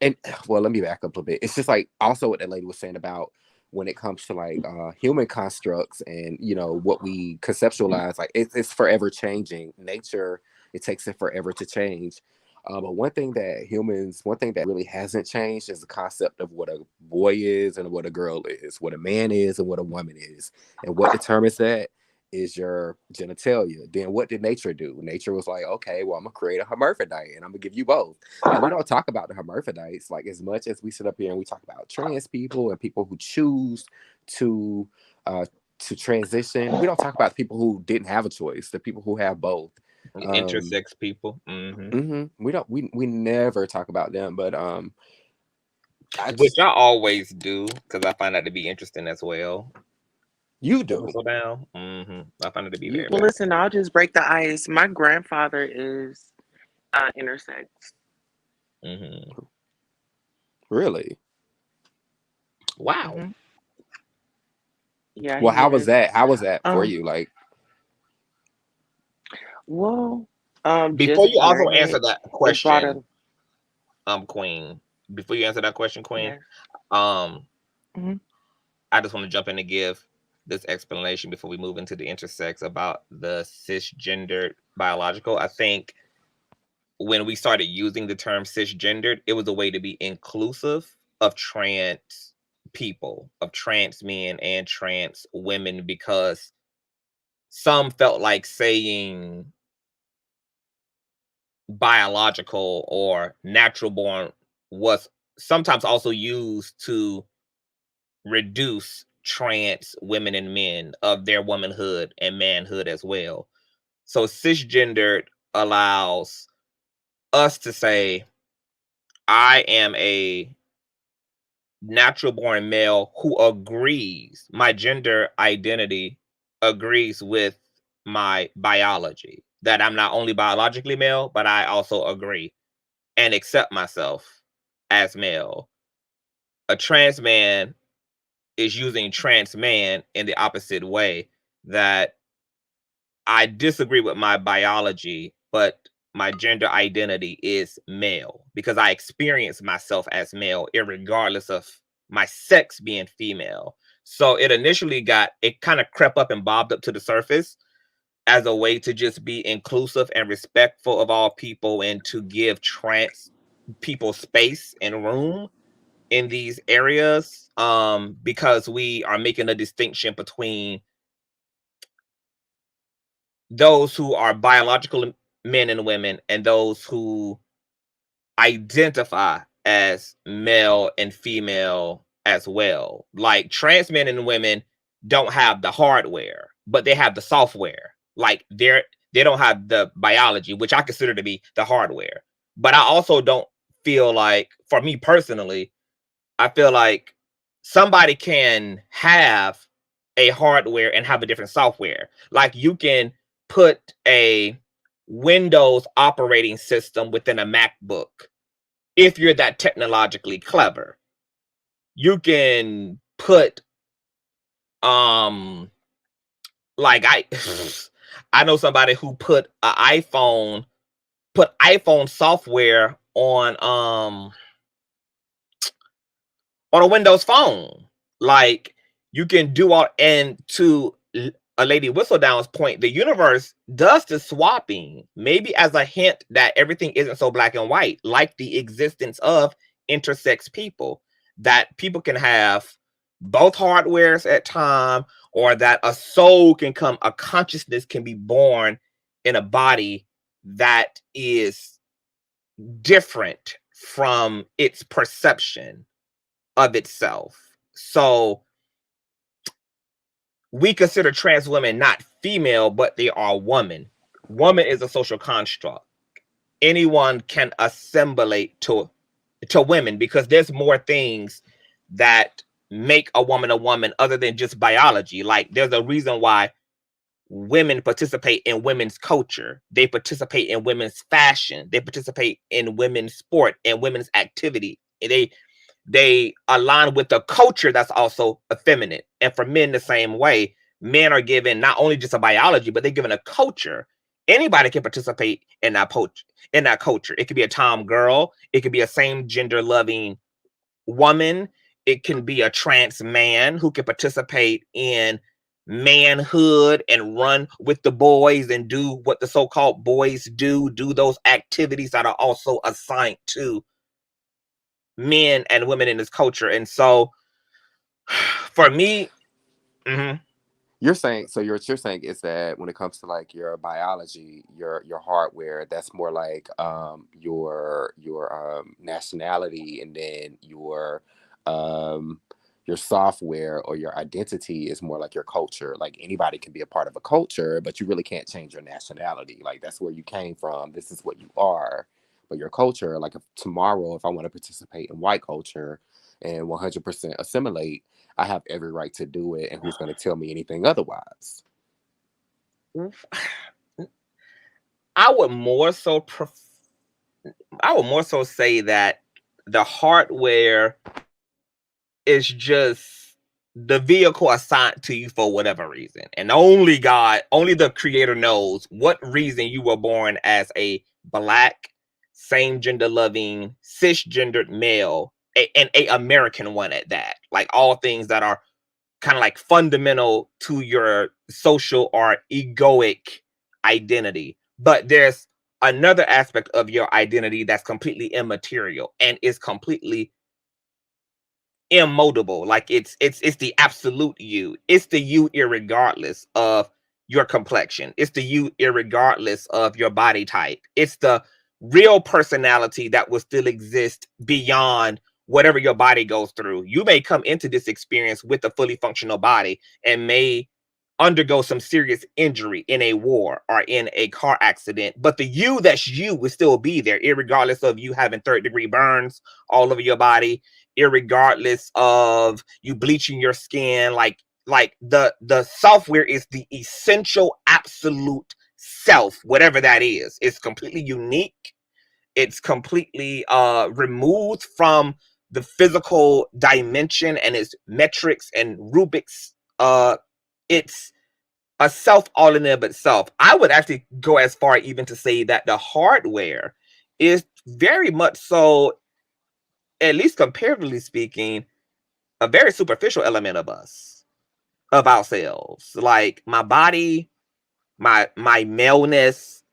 and well, let me back up a bit. It's just like also what that lady was saying about when it comes to like human constructs and, you know, what we conceptualize, like it's forever changing. Nature, it takes it forever to change. But one thing that really hasn't changed is the concept of what a boy is and what a girl is, what a man is and what a woman is. And what determines that is your genitalia. Then what did nature do? Nature was like, okay, well, I'm gonna create a hermaphrodite and I'm gonna give you both. And we don't talk about the hermaphrodites like as much as we sit up here and we talk about trans people and people who choose to transition. We don't talk about people who didn't have a choice, the people who have both. Intersex people. We never talk about them, but which I always do because I find that to be interesting as well. You do. So down. I find it to be very. Well, listen, I'll just break the ice. My grandfather is intersex. Really? Wow. Yeah. Well, how was that? How was that for you? Like, well, before you also answer that question, Queen. Before you answer that question, Queen, Yes. I just want to jump in and give this explanation before we move into the intersex about the cisgendered biological. I think when we started using the term cisgendered, it was a way to be inclusive of trans people, of trans men and trans women, because some felt like saying biological or natural born was sometimes also used to reduce trans women and men of their womanhood and manhood as well. So cisgendered allows us to say, I am a natural born male who agrees, my gender identity agrees with my biology, that I'm not only biologically male, but I also agree and accept myself as male. A trans man is using trans man in the opposite way, that I disagree with my biology, but my gender identity is male because I experience myself as male, irregardless of my sex being female. So it initially kind of crept up and bobbed up to the surface as a way to just be inclusive and respectful of all people and to give trans people space and room in these areas, because we are making a distinction between those who are biological men and women and those who identify as male and female as well. Like trans men and women don't have the hardware, but they have the software. Like they don't have the biology, which I consider to be the hardware. But I also don't feel like, for me personally, I feel like somebody can have a hardware and have a different software. Like you can put a Windows operating system within a MacBook if you're that technologically clever. You can put like I know somebody who put iPhone software on a Windows phone. Like you can do all, and to a Lady Whistledown's point, the universe does the swapping, maybe as a hint that everything isn't so black and white, like the existence of intersex people, that people can have both hardwares at time, or that a soul can come, a consciousness can be born in a body that is different from its perception of itself. So we consider trans women not female, but they are woman. Woman is a social construct. Anyone can assimilate to to women, because there's more things that make a woman other than just biology. Like there's a reason why women participate in women's culture. They participate in women's fashion. They participate in women's sport and women's activity. They align with the culture that's also effeminate. And for men, the same way, men are given not only just a biology, but they're given a culture. Anybody can participate in that culture. It could be a tom girl. It could be a same gender loving woman. It can be a trans man who can participate in manhood and run with the boys and do what the so-called boys do those activities that are also assigned to men and women in this culture. And so for me, You're saying, so you're, what you're saying is that when it comes to like your biology, your hardware, that's more like your nationality, and then your software or your identity is more like your culture. Like anybody can be a part of a culture, but you really can't change your nationality. Like that's where you came from. This is what you are. But your culture, like if tomorrow, if I want to participate in white culture and 100% assimilate, I have every right to do it, and who's going to tell me anything otherwise? I would more so say that the hardware is just the vehicle assigned to you for whatever reason, and only the creator knows what reason you were born as a Black, same gender loving, cisgendered male, and a American one at that. Like all things that are kind of like fundamental to your social or egoic identity. But there's another aspect of your identity that's completely immaterial and is completely immutable. Like it's the absolute you. It's the you irregardless of your complexion. It's the you irregardless of your body type. It's the real personality that will still exist beyond whatever your body goes through. You may come into this experience with a fully functional body and may undergo some serious injury in a war or in a car accident, but the you that's you will still be there, irregardless of you having third-degree burns all over your body, irregardless of you bleaching your skin. Like the software is the essential absolute self, whatever that is. It's completely unique. It's completely removed from the physical dimension and its metrics and rubrics. It's a self all in of itself. I would actually go as far even to say that the hardware is very much so, at least comparatively speaking, a very superficial element of us, of ourselves. Like my body, my maleness,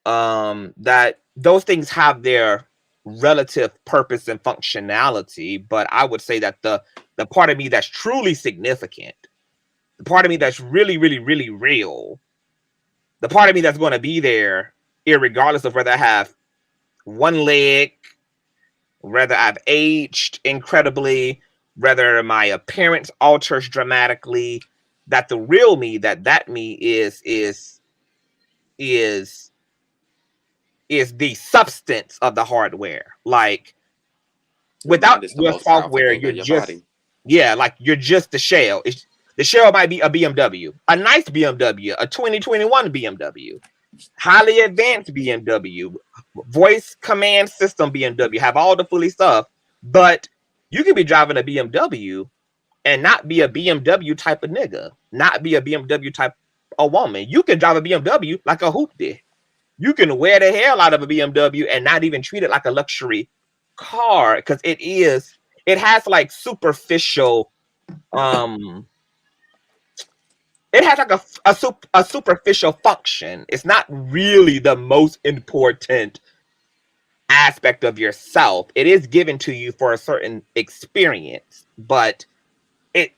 that those things have their relative purpose and functionality, but I would say that the part of me that's truly significant, the part of me that's really, really, really real, the part of me that's going to be there, irregardless of whether I have one leg, whether I've aged incredibly, whether my appearance alters dramatically, that the real me, that me is the substance of the hardware. Like without your software, you're just like you're just the shell. The shell might be a BMW, a nice BMW, a 2021 BMW, highly advanced BMW, voice command system BMW, have all the fully stuff, but you could be driving a BMW and not be a BMW type of nigga, not be a BMW type of woman. You can drive a BMW like a hoopty. You can wear the hell out of a BMW and not even treat it like a luxury car, because it has like superficial it has like a superficial function. It's not really the most important aspect of yourself. It is given to you for a certain experience, but it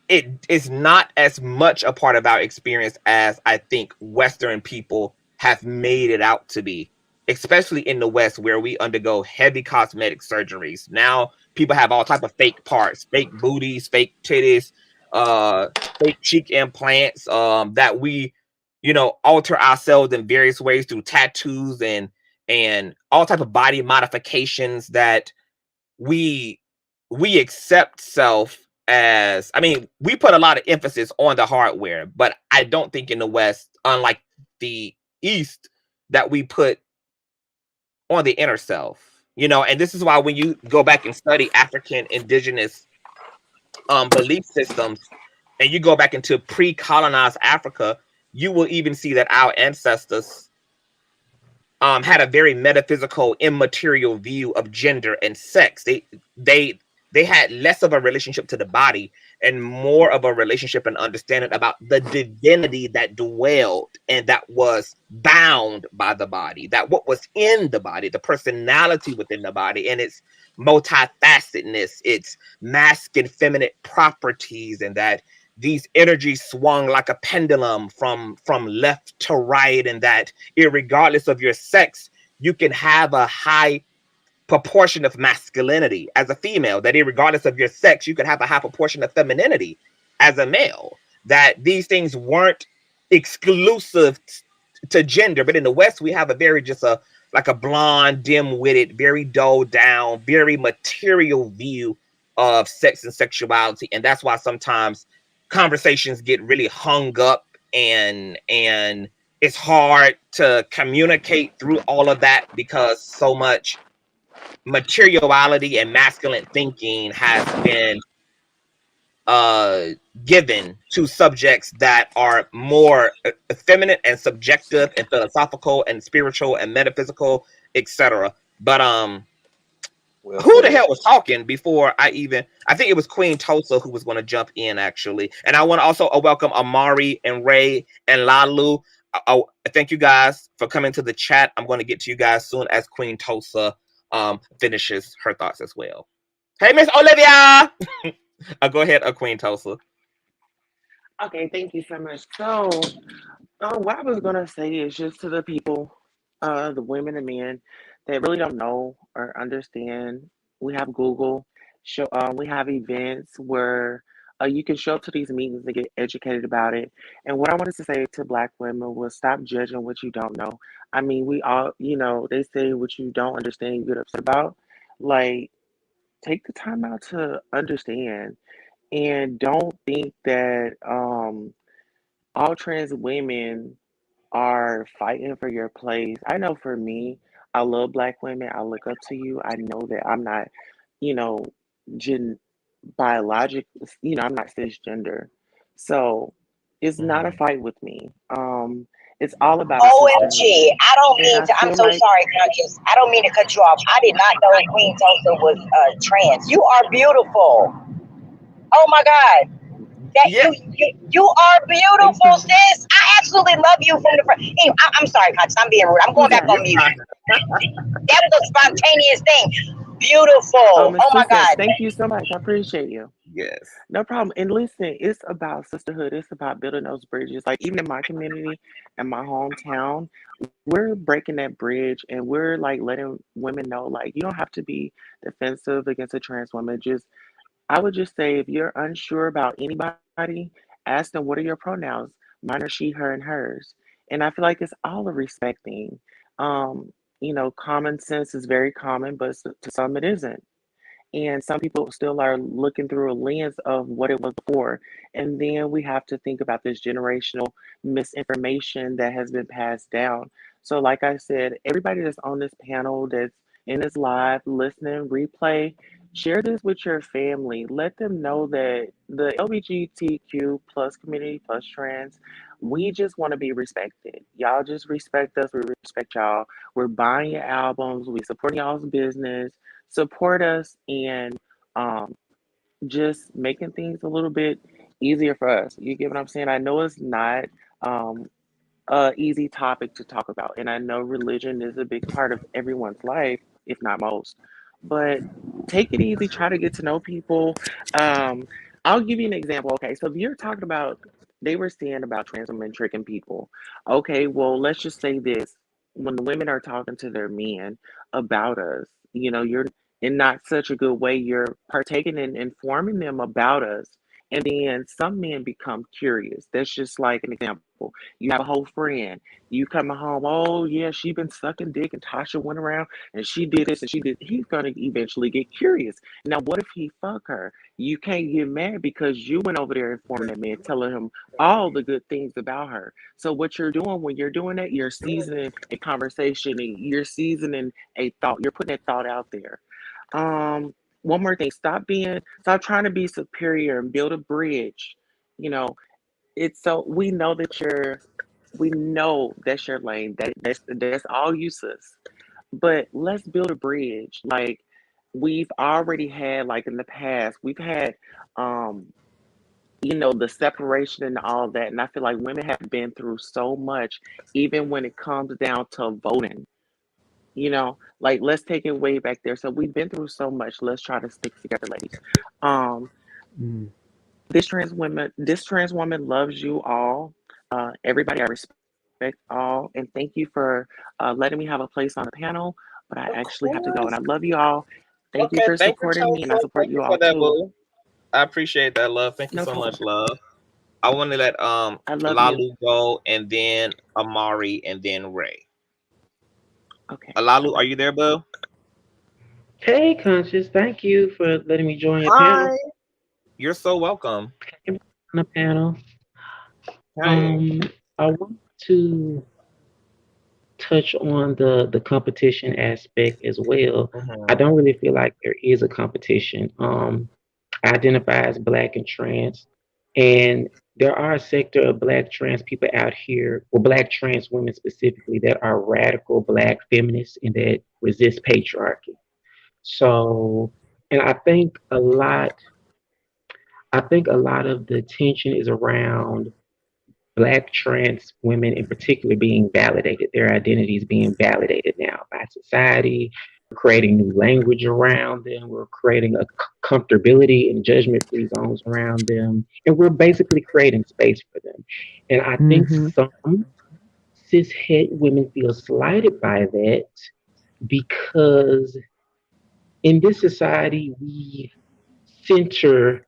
is not as much a part of our experience as I think Western people have made it out to be, especially in the West, where we undergo heavy cosmetic surgeries. Now people have all type of fake parts, fake booties, fake titties, fake cheek implants, that we, alter ourselves in various ways through tattoos and all type of body modifications that we accept self as, I mean, we put a lot of emphasis on the hardware, but I don't think in the West, unlike the East, that we put on the inner self, you know. And this is why when you go back and study African indigenous belief systems, and you go back into pre-colonized Africa, you will even see that our ancestors had a very metaphysical, immaterial view of gender and sex. They had less of a relationship to the body and more of a relationship and understanding about the divinity that dwelled and that was bound by the body, that what was in the body, the personality within the body, and its multifacetedness, its masculine, feminine properties, and that these energies swung like a pendulum from left to right, and that irregardless of your sex, you can have a high proportion of masculinity as a female, that regardless of your sex, you can have a high proportion of femininity as a male, that these things weren't exclusive to gender. But in the West, we have a very just a like a blonde, dim-witted, very dulled down, very material view of sex and sexuality. And that's why sometimes conversations get really hung up, and it's hard to communicate through all of that because so much materiality and masculine thinking has been given to subjects that are more feminine and subjective and philosophical and spiritual and metaphysical, etc. But Well who the said. hell was talking before I think it was Queen Tosa who was going to jump in, actually. And I want to also welcome Amari and Ray and Lalu. Thank you guys for coming to the chat. I'm going to get to you guys soon as Queen Tosa finishes her thoughts as well. Hey, Miss Olivia. Go ahead, Queen Tosa. Okay, thank you so much. So, what I was gonna say is just to the people, the women and men that really don't know or understand. We have Google. We have events where you can show up to these meetings and get educated about it. And what I wanted to say to Black women was stop judging what you don't know. I mean, we all, they say what you don't understand, you get upset about. Like, take the time out to understand, and don't think that all trans women are fighting for your place. I know for me, I love Black women. I look up to you. I know that I'm not, you know, gen biologic, I'm not cisgender. So it's not a fight with me. It's all about sisterhood. OMG, I don't And mean I to, I'm feel so like, sorry, Conscious. I don't mean to cut you off. I did not know Queen Tulsa was trans. You are beautiful. Oh my God. That Yeah. you are thank beautiful, you. sis. I absolutely love you from the front. Hey, I'm sorry, Conscious. I'm being rude. I'm going Who's back that? on mute. That was a spontaneous thing. Oh, Beautiful. Miss Oh my Princess, God. thank you so much. I appreciate you. Yes. No problem. And listen, it's about sisterhood. It's about building those bridges. Like even in my community and my hometown, we're breaking that bridge and we're like letting women know like you don't have to be defensive against a trans woman. Just I would just say if you're unsure about anybody, ask them what are your pronouns? Mine are she, her, and hers. And I feel like it's all a respect thing. Common sense is very common, but to some it isn't. And some people still are looking through a lens of what it was before. And then we have to think about this generational misinformation that has been passed down. So, like I said, everybody that's on this panel, that's in this live, listening, replay, share this with your family. Let them know that the LGBTQ plus community plus trans, we just want to be respected. Y'all just respect us. We respect y'all. We're buying your albums. We support y'all's business. Support us and um, just making things a little bit easier for us. You get what I'm saying? I know it's not um, a easy topic to talk about, and I know religion is a big part of everyone's life, if not most. But take it easy. Try to get to know people. Um, I'll give you an example. Okay, so if you're talking about, they were saying about trans women tricking people. Okay, well, let's just say this: when the women are talking to their men about us, you're in not such a good way. You're partaking in informing them about us, And then some men become curious. That's just like an example. You have a whole friend. You coming home, oh yeah, she been sucking dick and Tasha went around and she did this and she did. He's gonna eventually get curious. Now, what if he fuck her? You can't get mad because you went over there informing that man, telling him all the good things about her. So what you're doing when you're doing that, you're seasoning a conversation and you're seasoning a thought. You're putting that thought out there. One more thing, stop trying to be superior and build a bridge. You know, it's so we know that's your lane. That's all you sis. But let's build a bridge. Like we've already had, like in the past, we've had um the separation and all that. And I feel like women have been through so much, even when it comes down to voting. Like let's take it way back there. So we've been through so much. Let's try to stick together, ladies. Um, Mm. this trans woman loves you all. Everybody, I respect all, and thank you for letting me have a place on the panel. But I Of actually have to go, and course. I love you all. Thank you Okay, for thank you supporting so me, and I much. support Thank you you for all that, too. boo. I appreciate that, love. Thank you No so problem. much, love. I want to let I love you. Lalu go, and then Amari, and then Ray. Okay. Lalu, Bye-bye. are you there, boo? Hey, Conscious, thank you for letting me join your panel. Hi. You're so welcome. On the panel. Hey. I want to touch on the competition aspect as well. I Mhm. don't really feel like there is a competition. I identify as Black and trans, and there are a sector of Black trans people out here, or Black trans women specifically, that are radical Black feminists and that resist patriarchy. So, and I think a lot of the tension is around Black trans women in particular being validated, their identities being validated now by society. We're creating new language around them. We're creating a comfortability and judgment-free zones around them. And we're basically creating space for them. And I think Mm-hmm. some cishet women feel slighted by that because in this society, we center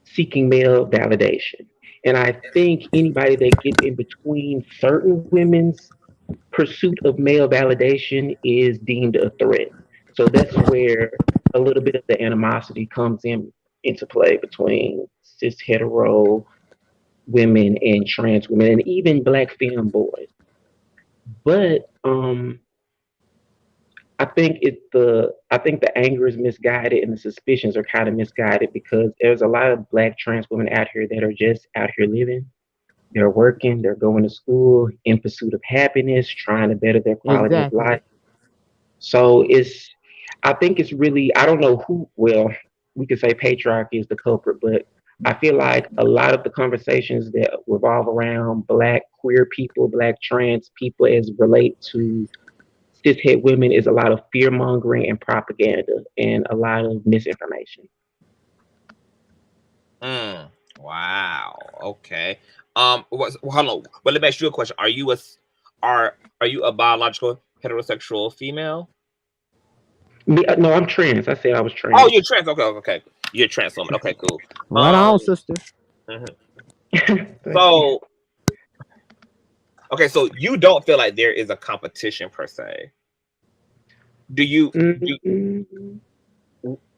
seeking male validation. And I think anybody that gets in between certain women's pursuit of male validation is deemed a threat. So that's where a little bit of the animosity comes into play between cis hetero women and trans women and even Black femme boys. But I think the anger is misguided and the suspicions are kind of misguided because there's a lot of Black trans women out here that are just out here living. They're working, they're going to school in pursuit of happiness, trying to better their quality of Exactly. life. So I think it's really, I don't know who, well, we could say patriarchy is the culprit, but I feel like a lot of the conversations that revolve around Black queer people, Black trans people as relate to cishet women is a lot of fear mongering and propaganda and a lot of misinformation. Mm. Wow. Okay. Hold on. But let me ask you a question. Are you a biological heterosexual female? No, I'm trans. I said I was Oh, trans. you're trans. Okay. You're a trans woman. Okay, cool. Right on, sister. Mhm. Thank you. So okay, so you don't feel like there is a competition per se. Do you? Mm,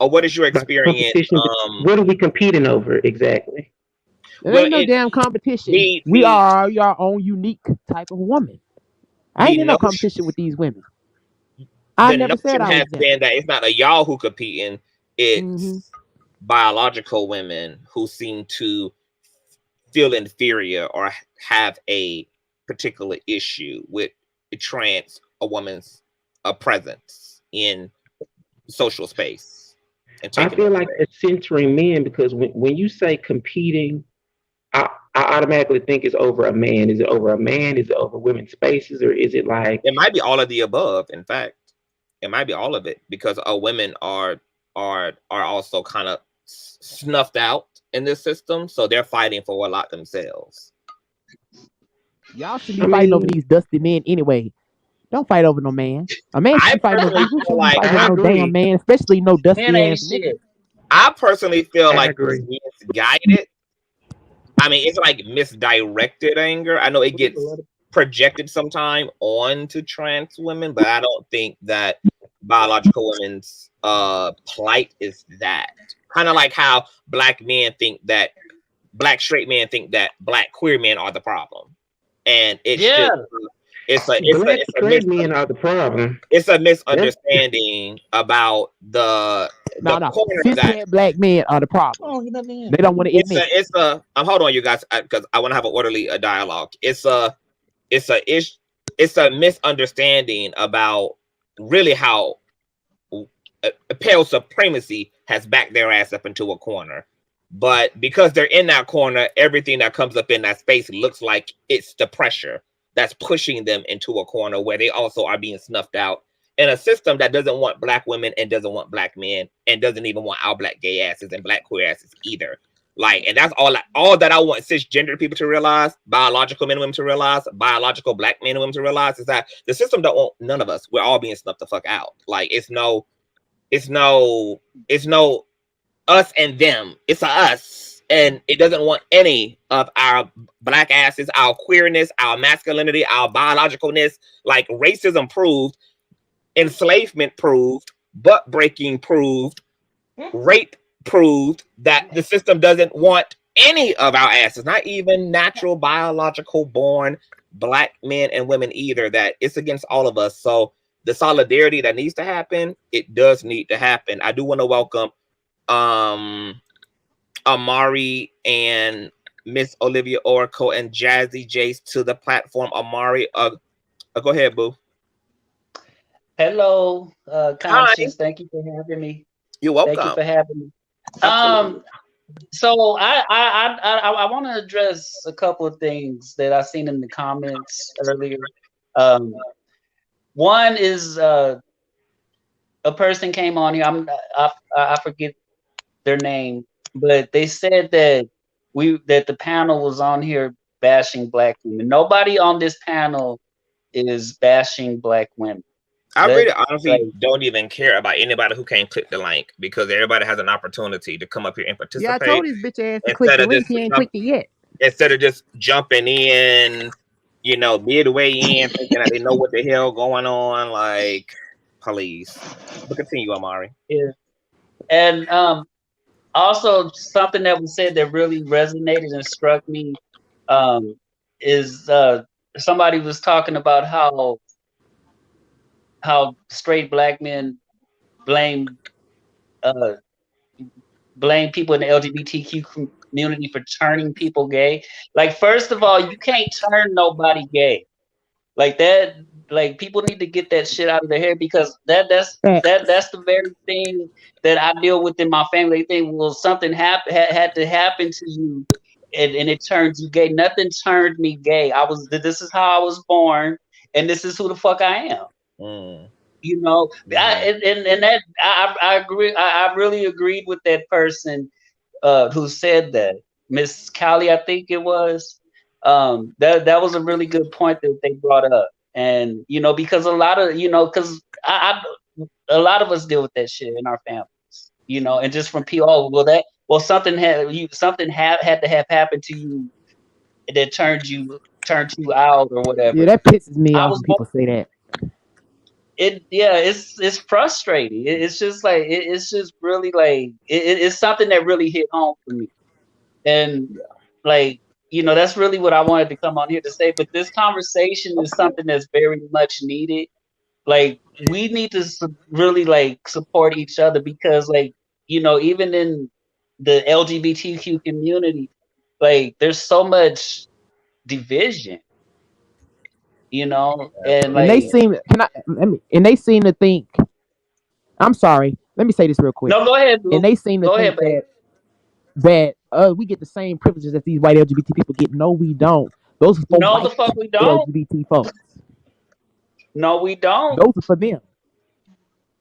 Or what is your like experience? competition. What are we competing over exactly? There Well, ain't no damn competition. the We the are our own unique type of woman. I the ain't in no notion competition with these women. I the never said notion I was has them. been that it's not a y'all who competing; Mm-hmm. it's biological women who seem to feel inferior or have a particular issue with a woman's presence in social space and I taking feel up like space. it's centering men because when you say competing, I automatically think it's over a man. Is it over a man? Is it over women's spaces? Or is it like, It might be all of the above. In fact, it might be all of it because women are also kind of snuffed out in this system, so they're fighting for a lot themselves. Y'all shouldn't I be fighting over mean, these dusty men anyway. Don't fight over no man. A man should I be fighting over personally you. We feel shouldn't be like fighting I over no damn agree. man, especially no Man dusty ain't ass nigga. shit. I personally feel I like agree. it's misguided. I mean, it's like misdirected anger. I know it gets projected sometime onto trans women, but I don't think that biological women's plight is that. Kind of like how black straight men think that black queer men are the problem, and it's Yeah. just Black straight men are the problem. it's a That's misunderstanding about the No. corner that Cishet black men are the problem. Oh, you know me. They don't want to admit. it's a hold on, you guys, because I want to have an orderly dialogue. It's a misunderstanding about really how pale supremacy has backed their ass up into a corner. But because they're in that corner, everything that comes up in that space looks like it's the pressure that's pushing them into a corner where they also are being snuffed out in a system that doesn't want black women and doesn't want black men and doesn't even want our black gay asses and black queer asses either. Like, and that's all that I want cisgender people to realize, biological men and women to realize, biological black men and women to realize, is that the system don't want none of us. We're all being snuffed the fuck out. Like, it's no us and them. It's a us. And it doesn't want any of our black asses, our queerness, our masculinity, our biologicalness. Like, racism proved, enslavement proved, butt breaking proved, rape proved that the system doesn't want any of our asses, not even natural biological born black men and women either, that it's against all of us. So the solidarity that needs to happen, it does need to happen. I do want to welcome Amari and Miss Olivia Oracle and Jazzy Jace to the platform. Amari, go ahead, boo. Hello, Conscious. Thank you for having me. You're welcome. Thank you for having me. Absolutely. So I want to address a couple of things that I've seen in the comments earlier. One is a person came on here. I forget their name, but they said that the panel was on here bashing black women. Nobody on this panel is bashing black women. I really honestly don't even care about anybody who can't click the link, because everybody has an opportunity to come up here and participate. Yeah, I told his bitch ass to click the link. He ain't clicked it yet. Instead of just jumping in, midway in, thinking that they know what the hell going on. Like, please. But continue, Amari. Yeah. And also something that was said that really resonated and struck me is somebody was talking about how straight black men blame people in the LGBTQ community for turning people gay. Like, first of all, you can't turn nobody gay. Like that. Like, people need to get that shit out of their head, because that's the very thing that I deal with in my family. They think, well, something had to happen to you, and it turns you gay. Nothing turned me gay. This is how I was born, and this is who the fuck I am. I agree. I really agreed with that person who said that. Miss Callie, I think it was. That was a really good point that they brought up. And because a lot of a lot of us deal with that shit in our families, and just from people, something had to have happened to you that turned you out or whatever. Yeah, that pisses me off when people say that. It's frustrating. It's just like it's just really like it's something that really hit home for me, and like. That's really what I wanted to come on here to say. But this conversation is something that's very much needed. Like, we need to really support each other, because even in the LGBTQ community, there's so much division. And they seem they seem to think. I'm sorry. Let me say this real quick. No, go ahead. And they seem to think that we get the same privileges that these white LGBT people get. No, we don't. Those are for no, the fuck we don't. LGBT folks. No, we don't. Those are for them.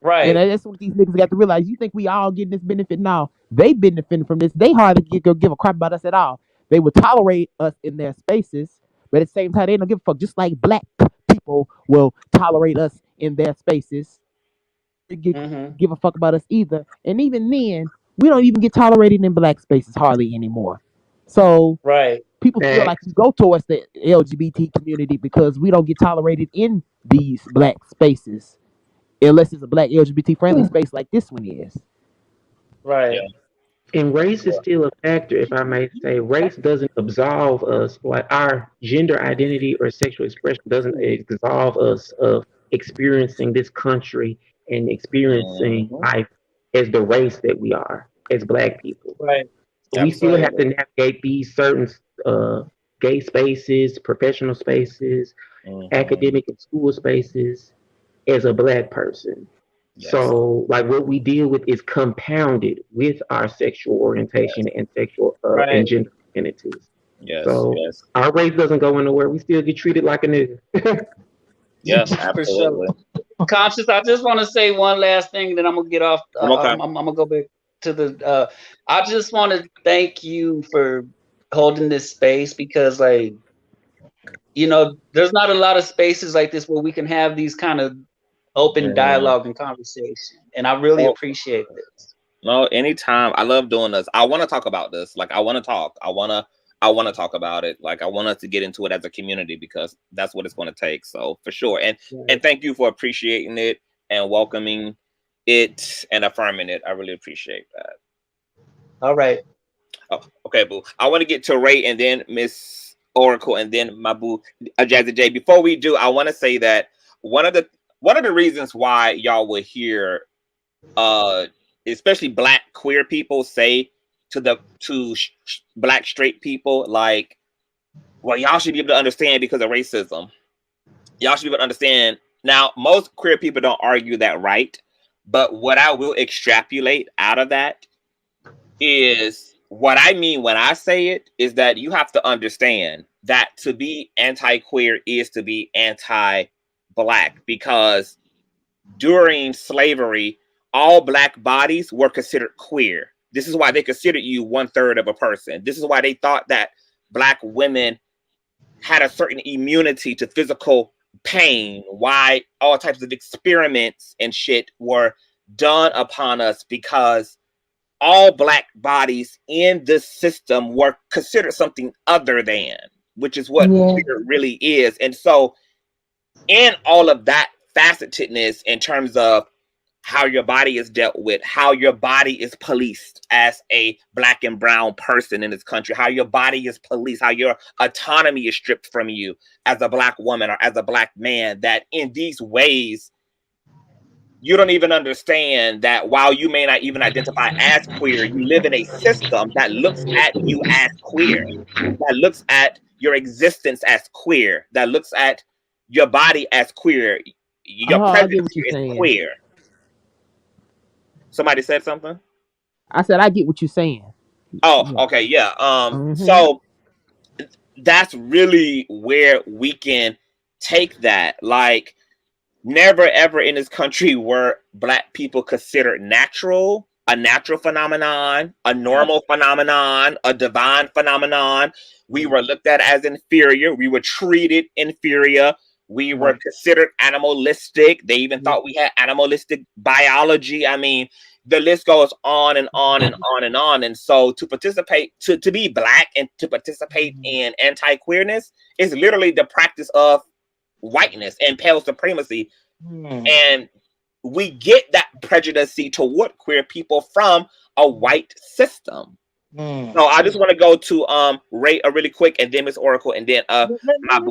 Right. And that's what these niggas got to realize. You think we all getting this benefit now? They benefiting from this. They hardly give a crap about us at all. They will tolerate us in their spaces, but at the same time, they don't give a fuck. Just like black people will tolerate us in their spaces. They give a fuck about us either. And even then, we don't even get tolerated in black spaces hardly anymore. So Right. people feel like we go towards the LGBT community because we don't get tolerated in these black spaces unless it's a black LGBT friendly space like this one is. Right. And race is still a factor, if I may say. Race doesn't absolve us, like our gender identity or sexual expression doesn't absolve us of experiencing this country and experiencing life as the race that we are, as Black people. Right. So we still have to navigate these certain gay spaces, professional spaces, academic and school spaces as a Black person. Yes. So, like, what we deal with is compounded with our sexual orientation and sexual and gender identities. Yes. So, Yes. our race doesn't go nowhere. We still get treated like a nigga. Yes, For absolutely. sure. Conscious, I just want to say one last thing, then I'm gonna get off. I'm gonna go back to the. I just want to thank you for holding this space because, like, you know, there's not a lot of spaces like this where we can have these kind of open dialogue and conversation, and I really appreciate this. No, anytime. I love doing this. I want to talk about this. Like, I want to talk. I want to talk about it. Like, I want us to get into it as a community because that's what it's going to take. So for sure. And thank you for appreciating it and welcoming it and affirming it. I really appreciate that. All right. Oh, okay, boo. I want to get to Ray and then Miss Oracle and then my boo Jazzy J. Before we do, I want to say that one of the reasons why y'all will hear especially Black queer people say to Black straight people, like, well, y'all should be able to understand because of racism. Y'all should be able to understand. Now, most queer people don't argue that right, but what I will extrapolate out of that is what I mean when I say it is that you have to understand that to be anti-queer is to be anti-Black, because during slavery, all Black bodies were considered queer. This is why they considered you 1/3 of a person. This is why they thought that Black women had a certain immunity to physical pain, why all types of experiments and shit were done upon us, because all Black bodies in this system were considered something other than, which is what queer really is. And so in all of that facetedness in terms of how your body is dealt with, how your body is policed as a Black and brown person in this country, how your body is policed, how your autonomy is stripped from you as a Black woman or as a Black man, that in these ways, you don't even understand that while you may not even identify as queer, you live in a system that looks at you as queer, that looks at your existence as queer, that looks at your body as queer. Your presence is queer. Somebody said something? I said, I get what you're saying. Oh, okay, yeah. So that's really where we can take that. Like, never ever in this country were Black people considered natural, a natural phenomenon, a normal phenomenon, a divine phenomenon. We were looked at as inferior. We were treated inferior. We were considered animalistic. They even thought we had animalistic biology. I mean, the list goes on and on and on and on. And so to participate, to be Black and to participate in anti-queerness is literally the practice of whiteness and pale supremacy. And we get that prejudice toward queer people from a white system. So I just want to go to Ray really quick, and then Miss Oracle, and then Let me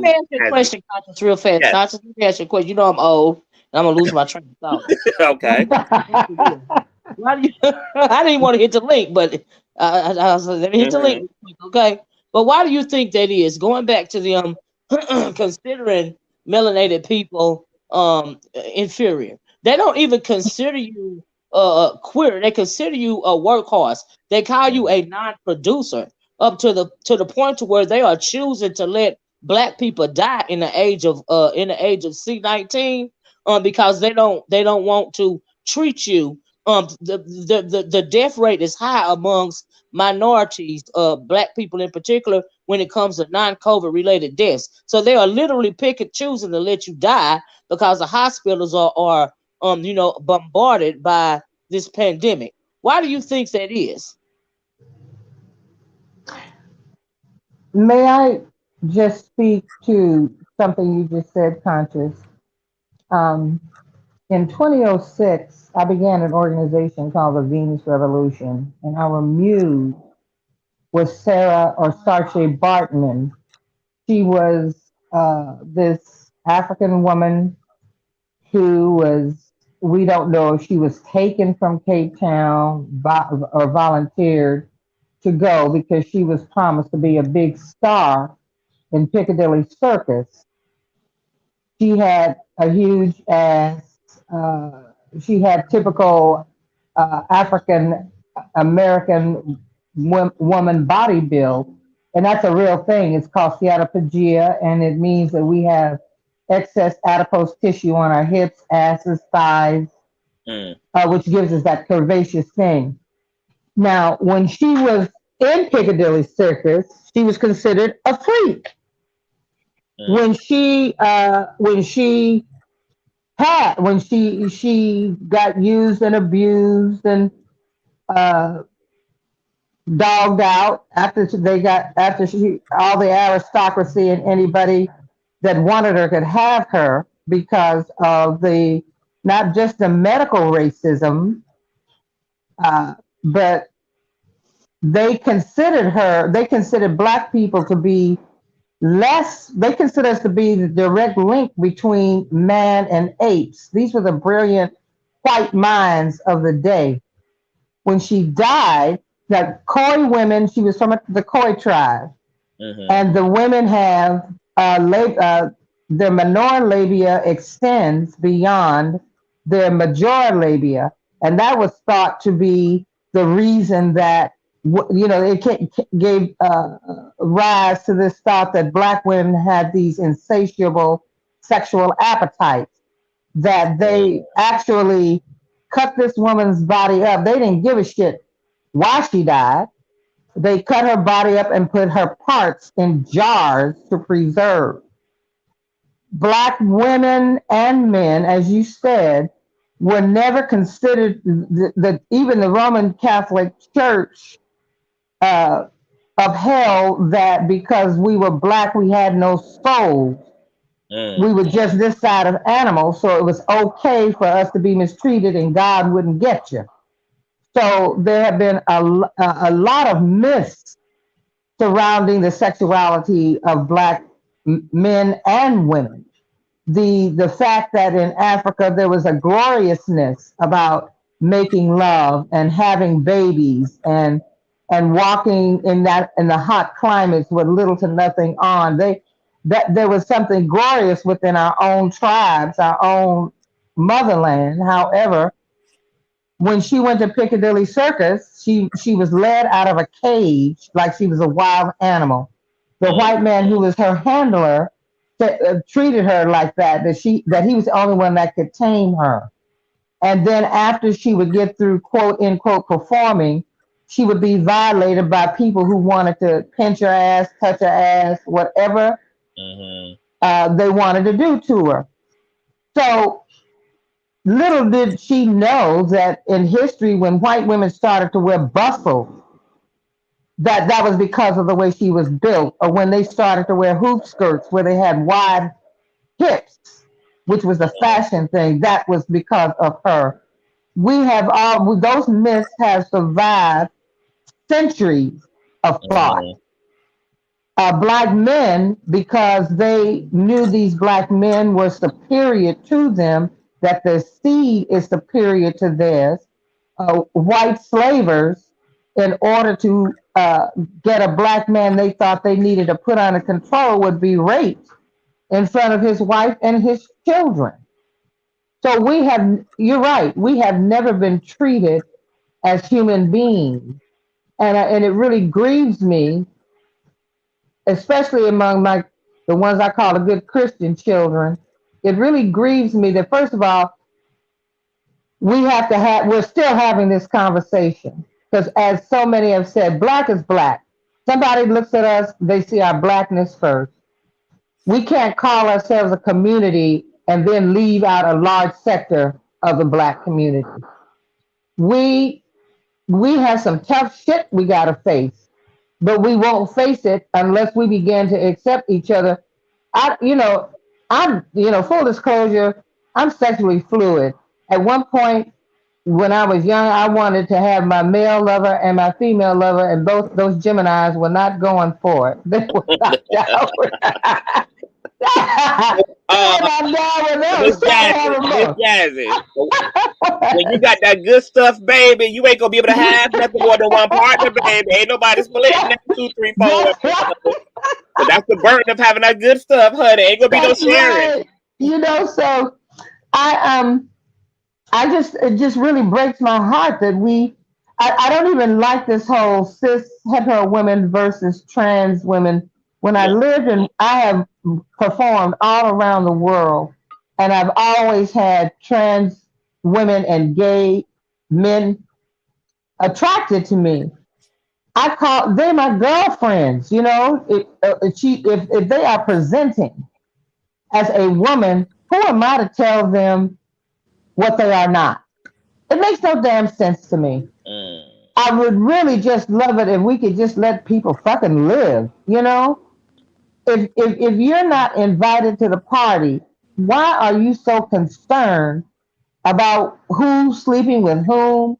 ask you a question, Conscious, real fast. Yes. Conscious, let me ask you a question. You know I'm old, and I'm gonna lose my train of thought. Okay. Why do you? I didn't want to hit the link, but I was like, let me hit the link, okay? But why do you think that is? Going back to the considering melanated people inferior. They don't even consider you queer. They consider you a workhorse. They call you a non-producer up to the point to where they are choosing to let Black people die in the age of C-19 because they don't want to treat you. The death rate is high amongst minorities, Black people in particular, when it comes to non-COVID related deaths. So they are literally choosing to let you die because the hospitals are bombarded by this pandemic. Why do you think that is? May I just speak to something you just said, Conscious? Um, in 2006, I began an organization called the Venus Revolution, and our muse was Sarah or Saartjie Baartman. She was this African woman who was, we don't know if she was taken from Cape Town or volunteered to go because she was promised to be a big star in Piccadilly Circus. She had a huge ass. She had typical African American woman body build, and that's a real thing. It's called steatophagia, and it means that we have excess adipose tissue on our hips, asses, thighs, which gives us that curvaceous thing. Now, when she was in Piccadilly Circus, she was considered a freak. When she got used and abused and uh, dogged out after she all the aristocracy and anybody that wanted her could have her because of the not just the medical racism, but they considered black people to be less, they consider us to be the direct link between man and apes. These were the brilliant white minds of the day. When she died, the Khoi women, she was from the Khoi tribe, and the women have their minor labia extends beyond their major labia, and that was thought to be the reason that it gave rise to this thought that black women had these insatiable sexual appetites, that they actually cut this woman's body up. They didn't give a shit why she died. They cut her body up and put her parts in jars to preserve. Black women and men, as you said, were never considered, even the Roman Catholic Church upheld that because we were black, we had no souls. We were just this side of animals, so it was okay for us to be mistreated and God wouldn't get you. So there have been a lot of myths surrounding the sexuality of black men and women. The fact that in Africa there was a gloriousness about making love and having babies and walking in the hot climates with little to nothing on. That there was something glorious within our own tribes, our own motherland. However, when she went to Piccadilly Circus, she was led out of a cage like she was a wild animal. The white man who was her handler treated her like that he was the only one that could tame her. And then after she would get through quote unquote performing, she would be violated by people who wanted to pinch her ass, touch her ass, whatever they wanted to do to her. So little did she know that in history, when white women started to wear bustle, that was because of the way she was built, or when they started to wear hoop skirts where they had wide hips, which was a fashion thing, that was because of her. Those myths have survived centuries of thought. Black men, because they knew these black men were superior to them, that their seed is superior to theirs. White slavers, in order to get a black man they thought they needed to put under control, would be raped in front of his wife and his children. So you're right, we have never been treated as human beings. And it really grieves me, especially among the ones I call the good Christian children. It really grieves me that, first of all, we're still having this conversation. Because as so many have said, black is black. Somebody looks at us, they see our blackness first. We can't call ourselves a community and then leave out a large sector of the black community. We we have some tough shit we gotta face, but we won't face it unless we begin to accept each other. Full disclosure, I'm sexually fluid. At one point, when I was young, I wanted to have my male lover and my female lover, and both those Geminis were not going for it. They were not down with Miss Jazzy, when you got that good stuff, baby, you ain't gonna be able to have nothing more than one partner, baby. Ain't nobody splitting that 2, 3, 4. But that's the burden of having that good stuff, honey. Ain't gonna be no sharing. Right. So it just really breaks my heart that I don't even like this whole cis hetero women versus trans women. When I have performed all around the world, and I've always had trans women and gay men attracted to me. They're my girlfriends. If they are presenting as a woman, who am I to tell them what they are not? It makes no damn sense to me. I would really just love it if we could just let people fucking live, If you're not invited to the party, why are you so concerned about who's sleeping with whom?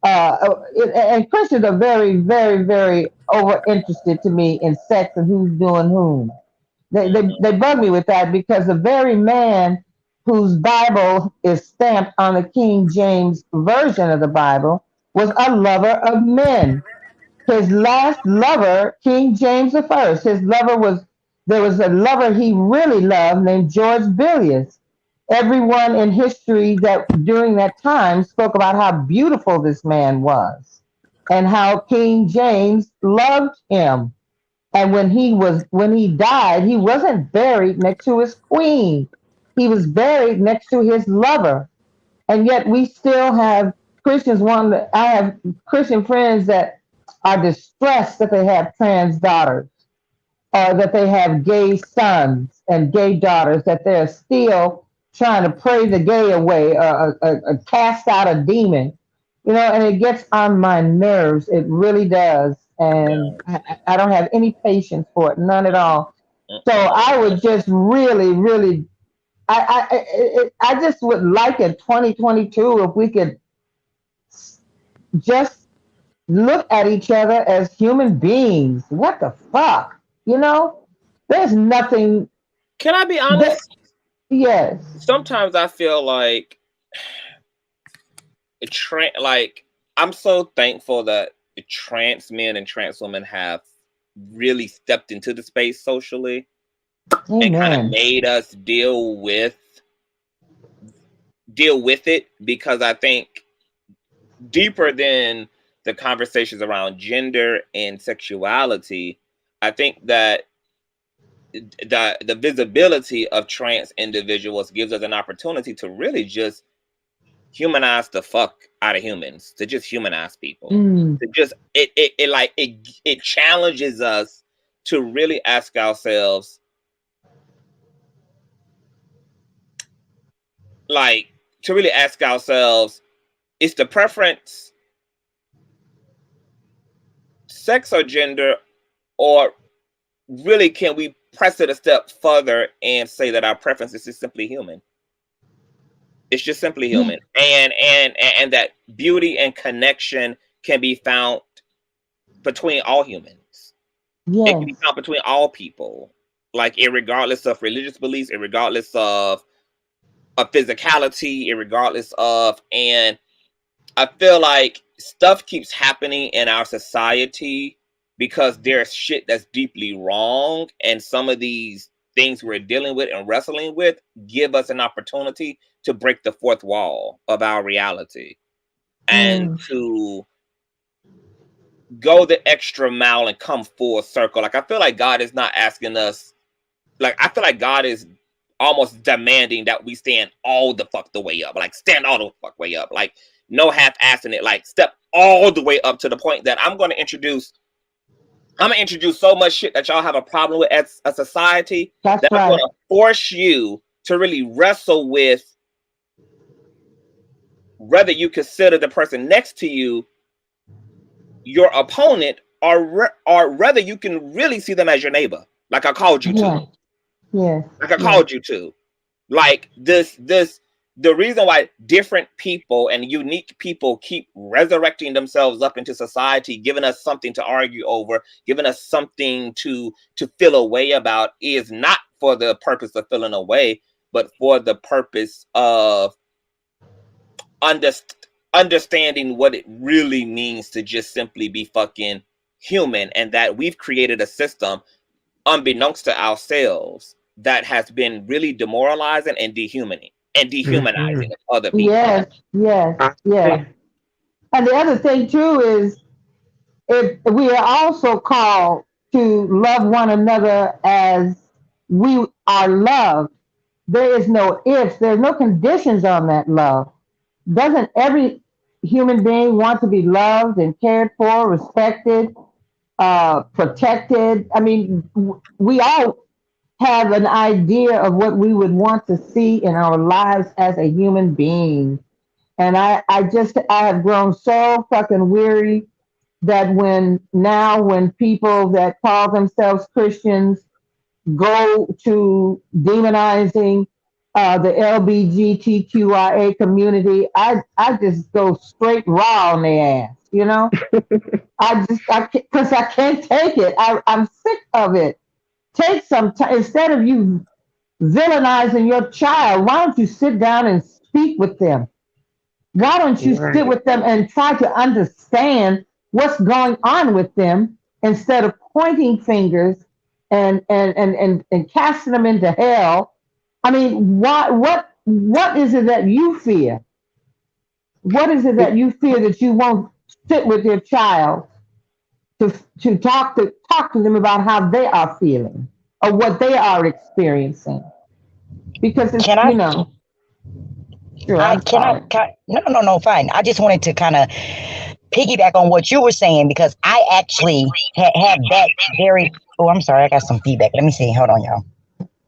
And Christians are very, very, very over interested to me in sex and who's doing whom. They bug me with that because the very man whose Bible is stamped on the King James version of the Bible was a lover of men. His last lover, King James I, there was a lover he really loved named George Bilius. Everyone in history that during that time spoke about how beautiful this man was and how King James loved him. And when he died, he wasn't buried next to his queen. He was buried next to his lover. And yet we still have I have Christian friends that are distressed that they have trans daughters, or that they have gay sons and gay daughters, that they're still trying to pray the gay away, cast out a demon, and it gets on my nerves. It really does. And I don't have any patience for it, none at all. So I would just really, really, I just would like in 2022 if we could just look at each other as human beings. What the fuck? There's nothing. Can I be honest? Yes. Sometimes I feel like I'm so thankful that trans men and trans women have really stepped into the space socially. Amen. And kind of made us deal with it, because I think deeper than the conversations around gender and sexuality, I think that the visibility of trans individuals gives us an opportunity to really just humanize the fuck out of humans, to just humanize people. To just it challenges us to really ask ourselves, is the preference sex or gender, or really can we press it a step further and say that our preference is just simply human? It's just simply human. And that beauty and connection can be found between all humans. Yes. It can be found between all people, like irregardless of religious beliefs, irregardless of physicality, irregardless of, and I feel like stuff keeps happening in our society because there's shit that's deeply wrong, and some of these things we're dealing with and wrestling with give us an opportunity to break the fourth wall of our reality and to go the extra mile and come full circle. Like, I feel like God is not asking us, I feel like God is almost demanding that we stand all the fuck the way up. Like, stand all the fuck way up. Like, no half-assing it. Like, step all the way up to the point that I'm going to introduce so much shit that y'all have a problem with as a society. I'm going to force you to really wrestle with whether you consider the person next to you your opponent, or rather you can really see them as your neighbor, like I called you to. Yes. Like I called you to. Like the reason why different people and unique people keep resurrecting themselves up into society, giving us something to argue over, giving us something to feel a way about, is not for the purpose of feeling a way, but for the purpose of understanding what it really means to just simply be fucking human, and that we've created a system unbeknownst to ourselves that has been really demoralizing and dehumanizing of other people. Yes. And the other thing too is, if we are also called to love one another as we are loved. There is no ifs, there's no conditions on that love. Doesn't every human being want to be loved and cared for, respected, protected? I mean, we all have an idea of what we would want to see in our lives as a human being. And I have grown so fucking weary that when people that call themselves Christians go to demonizing the LGBTQIA community, I just go straight raw on their ass, you know? Because I can't take it. I'm sick of it. Take some time. Instead of you villainizing your child, why don't you sit down and speak with them? Why don't you sit with them and try to understand what's going on with them instead of pointing fingers and casting them into hell? I mean, what is it that you fear? What is it that you fear that you won't sit with your child to talk to them about how they are feeling or what they are experiencing? Because it's, Can I? you know. Sure, No, fine. I just wanted to kind of piggyback on what you were saying, because I actually have that very. Oh, I'm sorry, I got some feedback. Let me see. Hold on, y'all.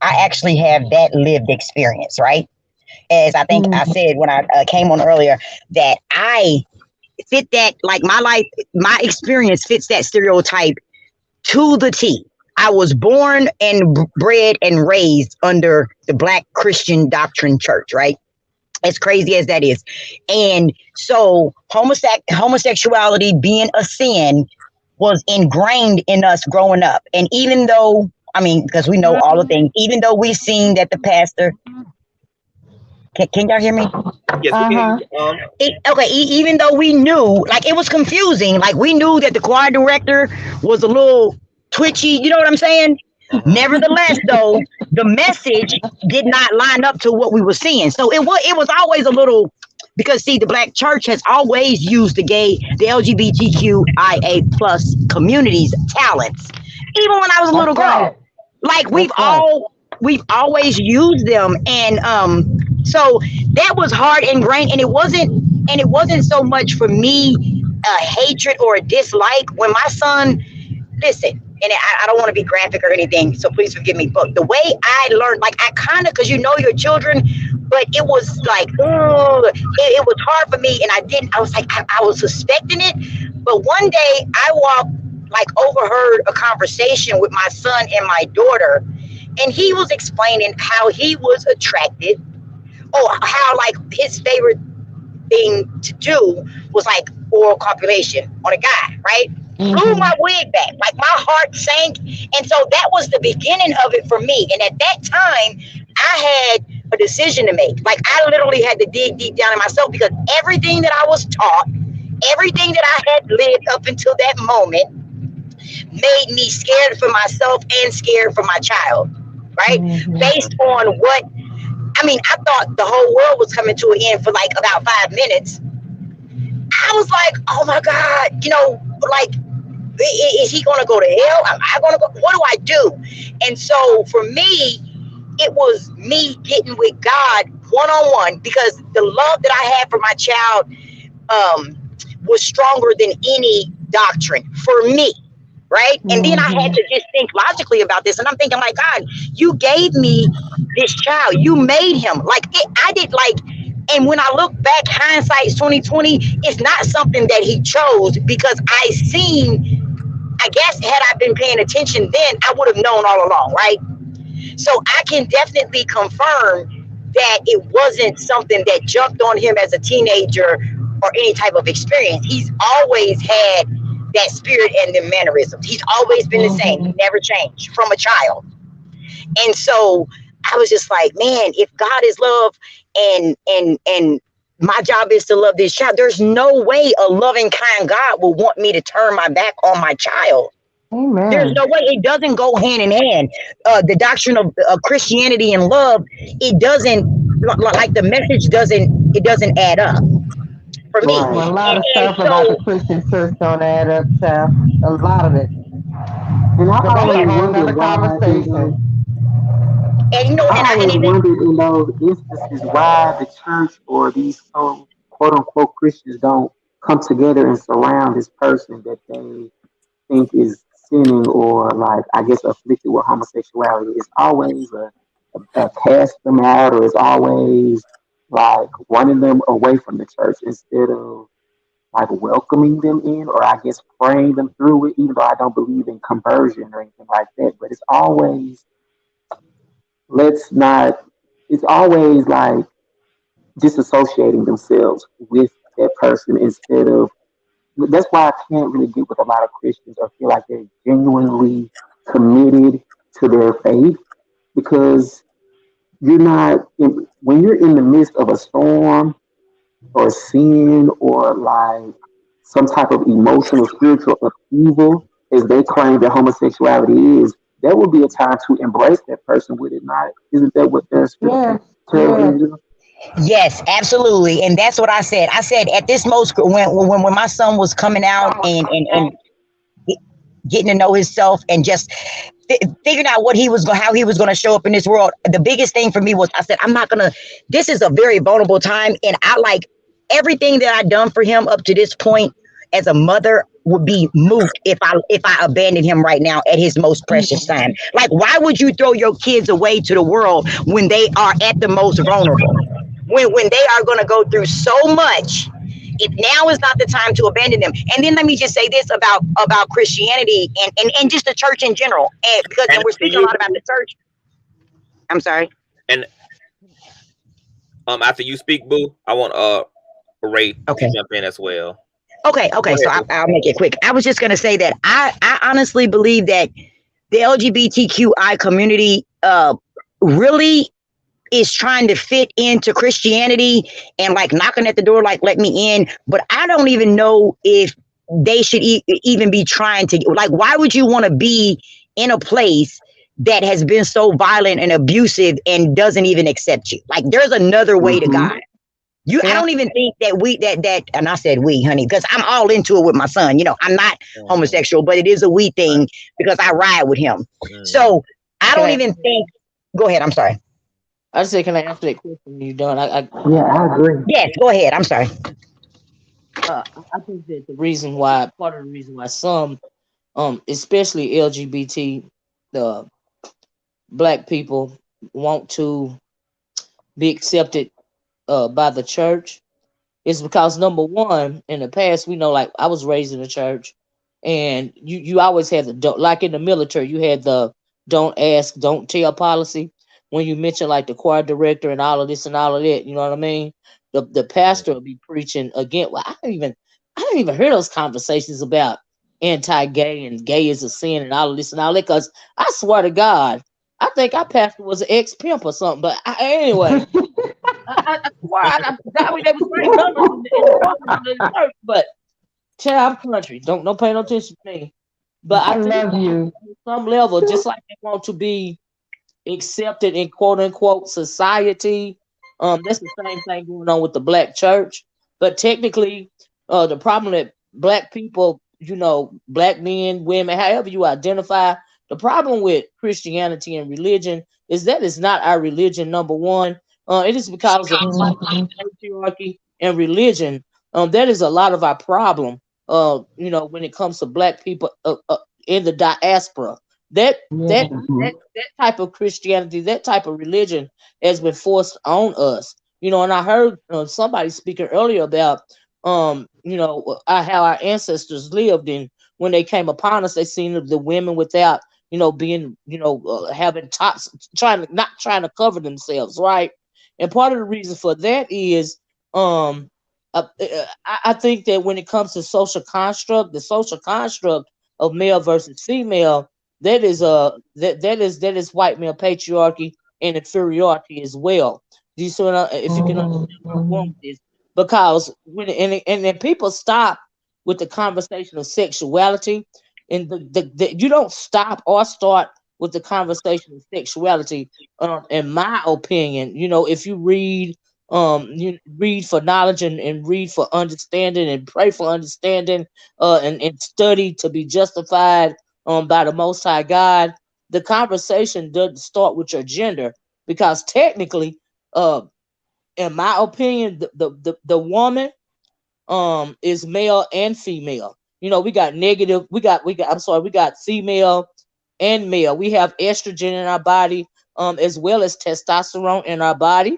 I actually have that lived experience, right? As I think I said when I came on earlier, that I fit that, like my life, my experience fits that stereotype to the T. I was born and bred and raised under the Black Christian Doctrine Church, right? As crazy as that is. And so homosexuality being a sin was ingrained in us growing up. And even though, I mean, because we know all the things, even though we've seen that the pastor, can y'all hear me? Yes, we can. Even though we knew, like, it was confusing, like we knew that the choir director was a little twitchy, you know what I'm saying? Nevertheless, though, the message did not line up to what we were seeing. So it was always a little, because see, the Black church has always used the LGBTQIA plus community's talents, even when I was a little girl. Like we've always used them, and so that was hard ingrained, and it wasn't so much for me a hatred or a dislike when my son, listen. And I don't want to be graphic or anything, so please forgive me. But the way I learned, like I kind of, because you know your children, but it was like, it was hard for me. And I was like, I was suspecting it. But one day I overheard a conversation with my son and my daughter. And he was explaining how he was attracted, or how like his favorite thing to do was like oral copulation on a guy, right? Blew my wig back, like my heart sank. And so that was the beginning of it for me. And at that time, I had a decision to make. Like I literally had to dig deep down in myself, because everything that I was taught, everything that I had lived up until that moment made me scared for myself and scared for my child, right? Based on what, I mean, I thought the whole world was coming to an end for like about 5 minutes. I was like, oh my God, you know, like, is he going to go to hell? Am I going to go? What do I do? And so for me, it was me getting with God one-on-one, because the love that I had for my child was stronger than any doctrine for me, right? And then I had to just think logically about this. And I'm thinking, like, God, you gave me this child. You made him. Like, I did, like, And when I look back, hindsight's 2020. It's not something that he chose because I seen. I guess had I been paying attention then, I would have known all along, right? So I can definitely confirm that it wasn't something that jumped on him as a teenager or any type of experience. He's always had that spirit and the mannerisms. He's always been the same. He never changed from a child. And so I was just like, man, if God is love and my job is to love this child, there's no way a loving, kind God will want me to turn my back on my child. Amen. There's no way. It doesn't go hand in hand. The doctrine of Christianity and love, it doesn't, like the message doesn't add up for me. Right. Well, a lot of And stuff about the Christian church don't add up, child. A lot of it. And I always wondered why. And you know, I always wondered in those instances why the church or these quote unquote Christians don't come together and surround this person that they think is sinning or like I guess afflicted with homosexuality. It's always a cast them out, or it's always like running them away from the church instead of like welcoming them in, or I guess praying them through it, even though I don't believe in conversion or anything like that. But it's always it's always like disassociating themselves with that person instead of. That's why I can't really get with a lot of Christians or feel like they're genuinely committed to their faith, because you're not when you're in the midst of a storm or sin or like some type of emotional spiritual upheaval, as they claim that homosexuality is. That would be a time to embrace that person, would it not? Isn't that what their scripture tells you? Yes, absolutely. And that's what I said. I said at this most when my son was coming out and getting to know himself and just figuring out how he was going to show up in this world. The biggest thing for me was I said, this is a very vulnerable time. And I like everything that I've done for him up to this point as a mother would be moot if I abandoned him right now at his most precious time. Like, why would you throw your kids away to the world when they are at the most vulnerable? When they are going to go through so much, if now is not the time to abandon them. And then let me just say this about Christianity and just the church in general, and we're speaking a lot about the church. I'm sorry. And after you speak, Boo, I want Ray to jump in as well. Okay. So I'll make it quick. I was just going to say that I honestly believe that the LGBTQI community really is trying to fit into Christianity and like knocking at the door, like, let me in. But I don't even know if they should even be trying to, like, why would you want to be in a place that has been so violent and abusive and doesn't even accept you? Like, there's another way to God. I don't even think that and I said we, honey, because I'm all into it with my son. You know, I'm not homosexual, but it is a we thing because I ride with him. So I don't even think, go ahead. I'm sorry. I just say, can I answer that question when you're done? Yeah, I agree. Yes, go ahead. I'm sorry. I think that part of the reason why some, especially LGBT, the Black people want to be accepted by the church is because, number one, in the past, we know, like, I was raised in the church, and you always had like in the military, you had the don't ask, don't tell policy. When you mention like the choir director and all of this and all of that, you know what I mean? The pastor will be preaching again. Well, I don't even hear those conversations about anti-gay and gay is a sin and all of this and all that. Because I swear to God, I think our pastor was an ex-pimp or something. But anyway, I swear I forgot when they was writing numbers in the church. But child country, don't pay no attention to me. But I love you. On some level, just like they want to be accepted in quote unquote society. That's the same thing going on with the Black church. But technically, the problem that Black people, you know, Black men, women, however you identify, the problem with Christianity and religion is that it's not our religion, number one. It is because of patriarchy and religion. That is a lot of our problem. You know, when it comes to Black people in the diaspora. That type of Christianity, that type of religion has been forced on us. You know, and I heard somebody speaking earlier about how our ancestors lived, and when they came upon us, they seen the women without being having tops, not trying to cover themselves, right? And part of the reason for that is I think that when it comes to social construct, the social construct of male versus female, that is white male patriarchy and inferiority as well. Do you see if you can understand where I'm going with this? Because when and then people stop with the conversation of sexuality, and you don't stop or start with the conversation of sexuality. In my opinion, if you read for knowledge and read for understanding and pray for understanding, and study to be justified by the Most High God. The conversation doesn't start with your gender, because technically, uh, in my opinion, the woman is male and female. We got negative, we got female and male. We have estrogen in our body, as well as testosterone in our body.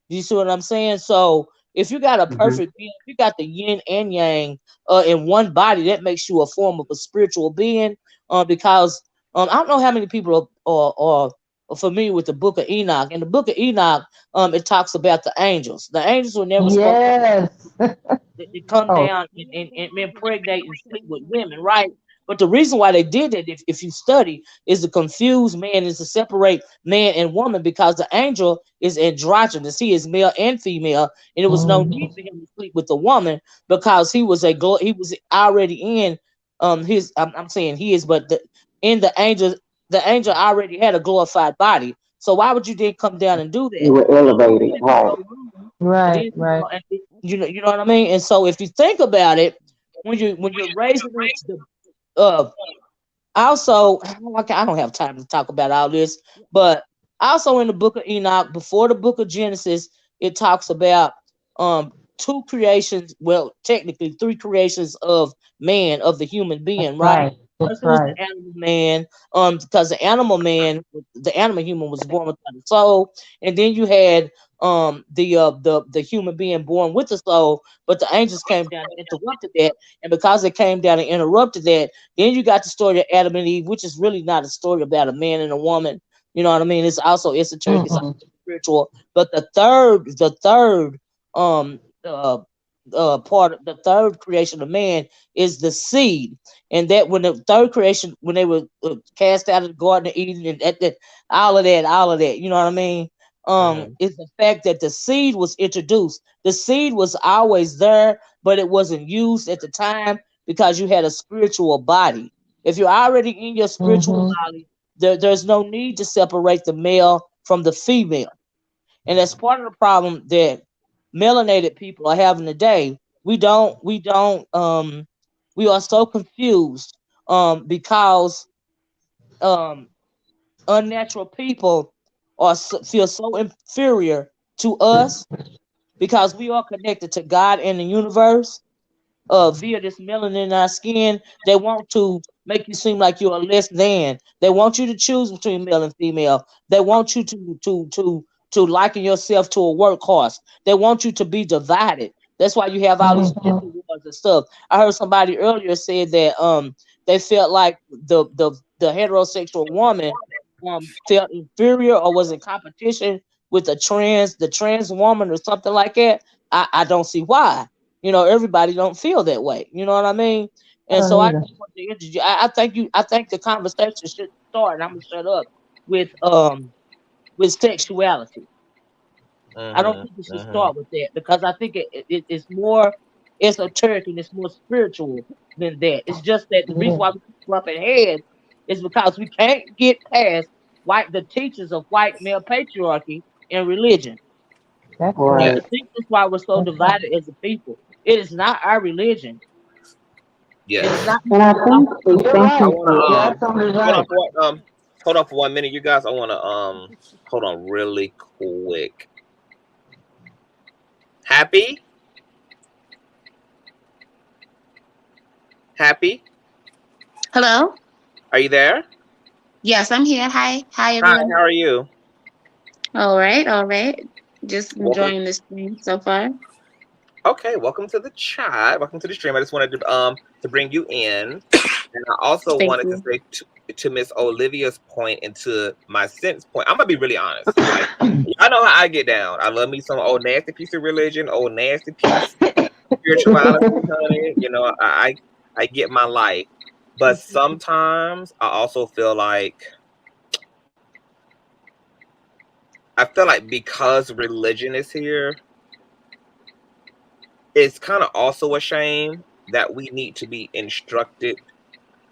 You see what I'm saying? So if you got a perfect being, if you got the yin and yang in one body, that makes you a form of a spiritual being. Because I don't know how many people are familiar with the Book of Enoch. In the Book of Enoch, it talks about the angels. The angels were never supposed to come down and impregnate and sleep with women, right? But the reason why they did it, if you study, is to confuse man, is to separate man and woman, because the angel is androgynous. He is male and female, and it was no need for him to sleep with the woman, because he was already in his. I'm saying he is, but in the angel already had a glorified body. So why would you then come down and do that? You were elevated, right? And then, you know what I mean. And so if you think about it, when you're raising also, I don't have time to talk about all this, but also in the Book of Enoch, before the Book of Genesis, it talks about two creations. Well, technically three creations of man, of the human being, right? First it was the animal man, because the animal human was born without a soul, and then you had the human being born with a soul, but the angels came down and interrupted that, and because they came down and interrupted that, then you got the story of Adam and Eve, which is really not a story about a man and a woman. You know what I mean? It's also esoteric, it's also spiritual. But the third part of the third creation of man is the seed. And that when the third creation, when they were cast out of the Garden of Eden, and all of that, you know what I mean? Is the fact that the seed was introduced. The seed was always there, but it wasn't used at the time, because you had a spiritual body. If you're already in your spiritual body, there's no need to separate the male from the female. And that's part of the problem that melanated people are having today. We are so confused because unnatural people feel so inferior to us, because we are connected to God and the universe via this melanin in our skin. They want to make you seem like you are less than. They want you to choose between male and female. They want you to liken yourself to a workhorse. They want you to be divided. That's why you have all these gender wars and stuff. I heard somebody earlier said that they felt like the heterosexual woman felt inferior or was in competition with the trans woman or something like that. I don't see why. Everybody don't feel that way. You know what I mean? And so I just want to introduce you. I think the conversation should start, and I'm gonna shut up with sexuality. I don't think we should start with that, because I think it's more esoteric and it's more spiritual than that. It's just that the reason why we keep bumping heads is because we can't get past the teachers of white male patriarchy and religion. Yeah. I think that's why we're so divided as a people. It is not our religion. It is Yes. not. And I think I essentially, wanna you're absolutely right. hold on for 1 minute, you guys. I wanna hold on really quick. Happy? Happy? Hello? Are you there? Yes, I'm here. Hi. Hi, Hi, everyone. how are you? All right. All right. Just Welcome. enjoying the stream so far. Okay, welcome to the chat. Welcome to the stream. I just wanted to bring you in, and I also Thank wanted to you. say to Miss Olivia's point and to my sense point. I'm gonna be really honest. Like, I know how I get down. I love me some old nasty piece of religion, old nasty piece spirituality, honey. You know, I get my life, but sometimes I also feel like because religion is here, it's kind of also a shame that we need to be instructed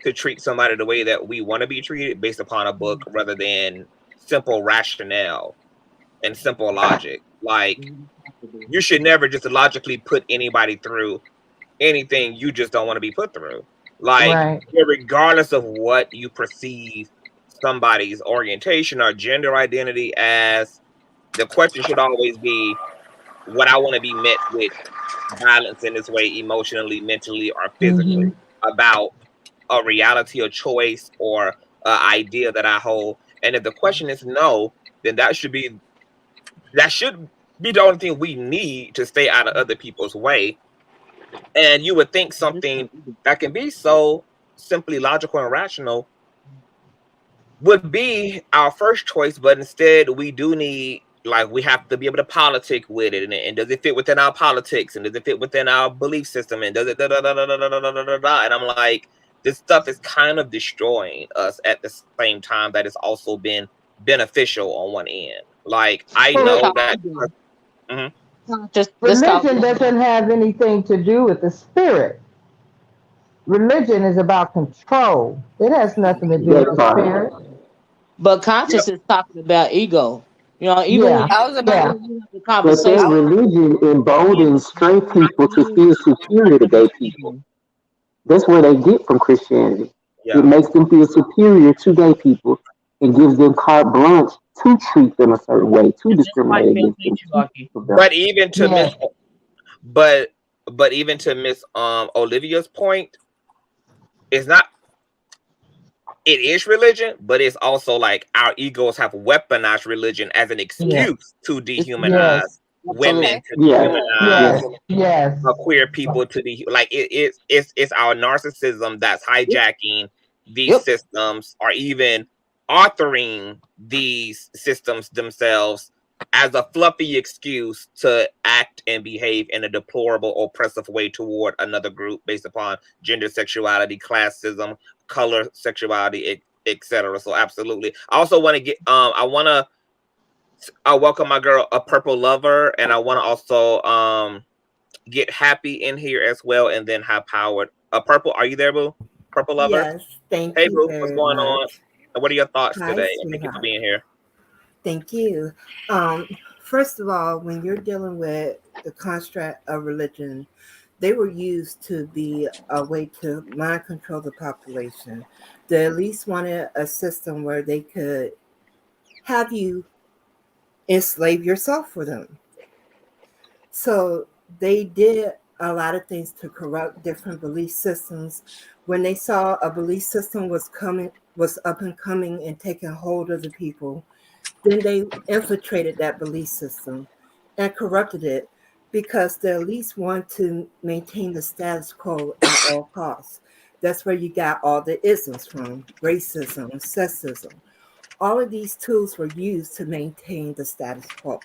to treat somebody the way that we want to be treated based upon a book rather than simple rationale and simple logic. Like, you should never just logically put anybody through anything you just don't want to be put through. Like, Right. regardless of what you perceive somebody's orientation or gender identity as, the question should always be, would I want to be met with violence in this way, emotionally, mentally, or physically, about a reality or choice or an idea that I hold? And if the question is no, then that should be the only thing we need to stay out of other people's way. And you would think something that can be so simply logical and rational would be our first choice, but instead we do need, like, we have to be able to politic with it, and does it fit within our politics, and does it fit within our belief system, and does it da, da, da, da, da, da, da, da, da, da. And I'm like, this stuff is kind of destroying us at the same time that it's also been beneficial on one end. Like, I know that Just Religion doesn't have anything to do with the spirit. Religion is about control. It has nothing to do with the spirit. But conscious is talking about ego. You know, even when Yeah. I was about Yeah. you have the But that conversation, religion emboldens straight people to feel superior to gay people. That's where they get from Christianity. yeah. It makes them feel superior to gay people and gives them carte blanche to treat them a certain way, to it's just like discriminate male against them, to patriarchy. people them. But even to Yeah. but even to Miss Olivia's point, it's not. It is religion, but it's also like our egos have weaponized religion as an excuse to dehumanize Yes. women, to Yes, dehumanize yes. Yes. queer people, to like it's our narcissism that's hijacking these Yep. systems, or even authoring these systems themselves as a fluffy excuse to act and behave in a deplorable, oppressive way toward another group based upon gender, sexuality, classism, color, sexuality, etc. So absolutely. I also want to get I welcome my girl a purple lover, and I want to also get happy in here as well, and then high powered. Purple, are you there, boo? Purple lover. Yes, thank Hey, you boo, what's very going on? much. And what are your thoughts Hi, today? Thank you for sweetheart. being here. Thank you. First of all, when you're dealing with the construct of religion, they were used to be a way to mind control the population. They at least wanted a system where they could have you enslave yourself for them. So they did a lot of things to corrupt different belief systems. When they saw a belief system was up and coming and taking hold of the people, then they infiltrated that belief system and corrupted it because they at least want to maintain the status quo at all costs. That's where you got all the isms from: racism, sexism. All of these tools were used to maintain the status quo.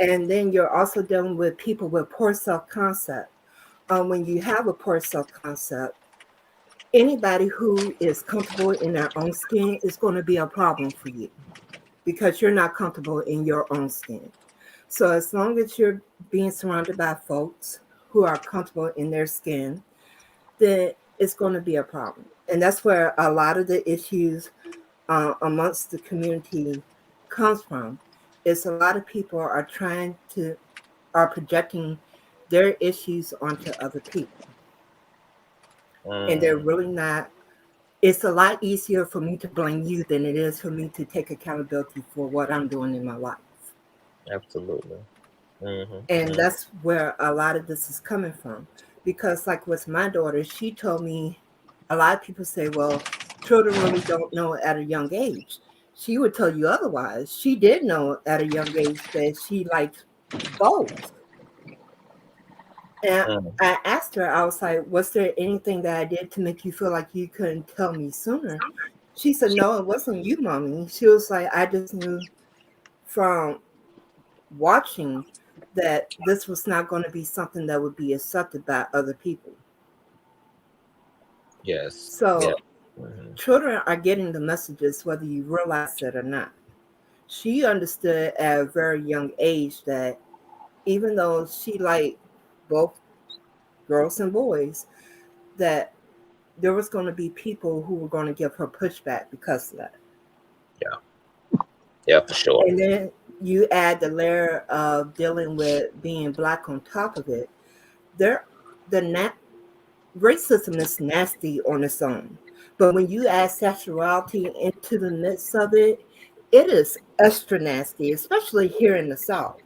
And then you're also dealing with people with poor self-concept. When you have a poor self-concept, anybody who is comfortable in their own skin is going to be a problem for you because you're not comfortable in your own skin. So as long as you're being surrounded by folks who are comfortable in their skin, then it's going to be a problem. And that's where a lot of the issues amongst the community comes from. Is a lot of people are projecting their issues onto other people. And they're really not. It's a lot easier for me to blame you than it is for me to take accountability for what I'm doing in my life. Absolutely. And that's where a lot of this is coming from. Because like with my daughter, she told me, a lot of people say, well, children really don't know at a young age. she would tell you otherwise. She did know at a young age that she liked both. And I asked her, I was like, was there anything that I did to make you feel like you couldn't tell me sooner? She said, no, it wasn't you, mommy. She was like, I just knew from watching that this was not going to be something that would be accepted by other people. Yes. So children are getting the messages whether you realize it or not. She understood at a very young age that even though she liked both girls and boys, that there was going to be people who were going to give her pushback because of that. Yeah, for sure. And then you add the layer of dealing with being black on top of it. Racism is nasty on its own, but when you add sexuality into the midst of it, it is extra nasty, especially here in the South.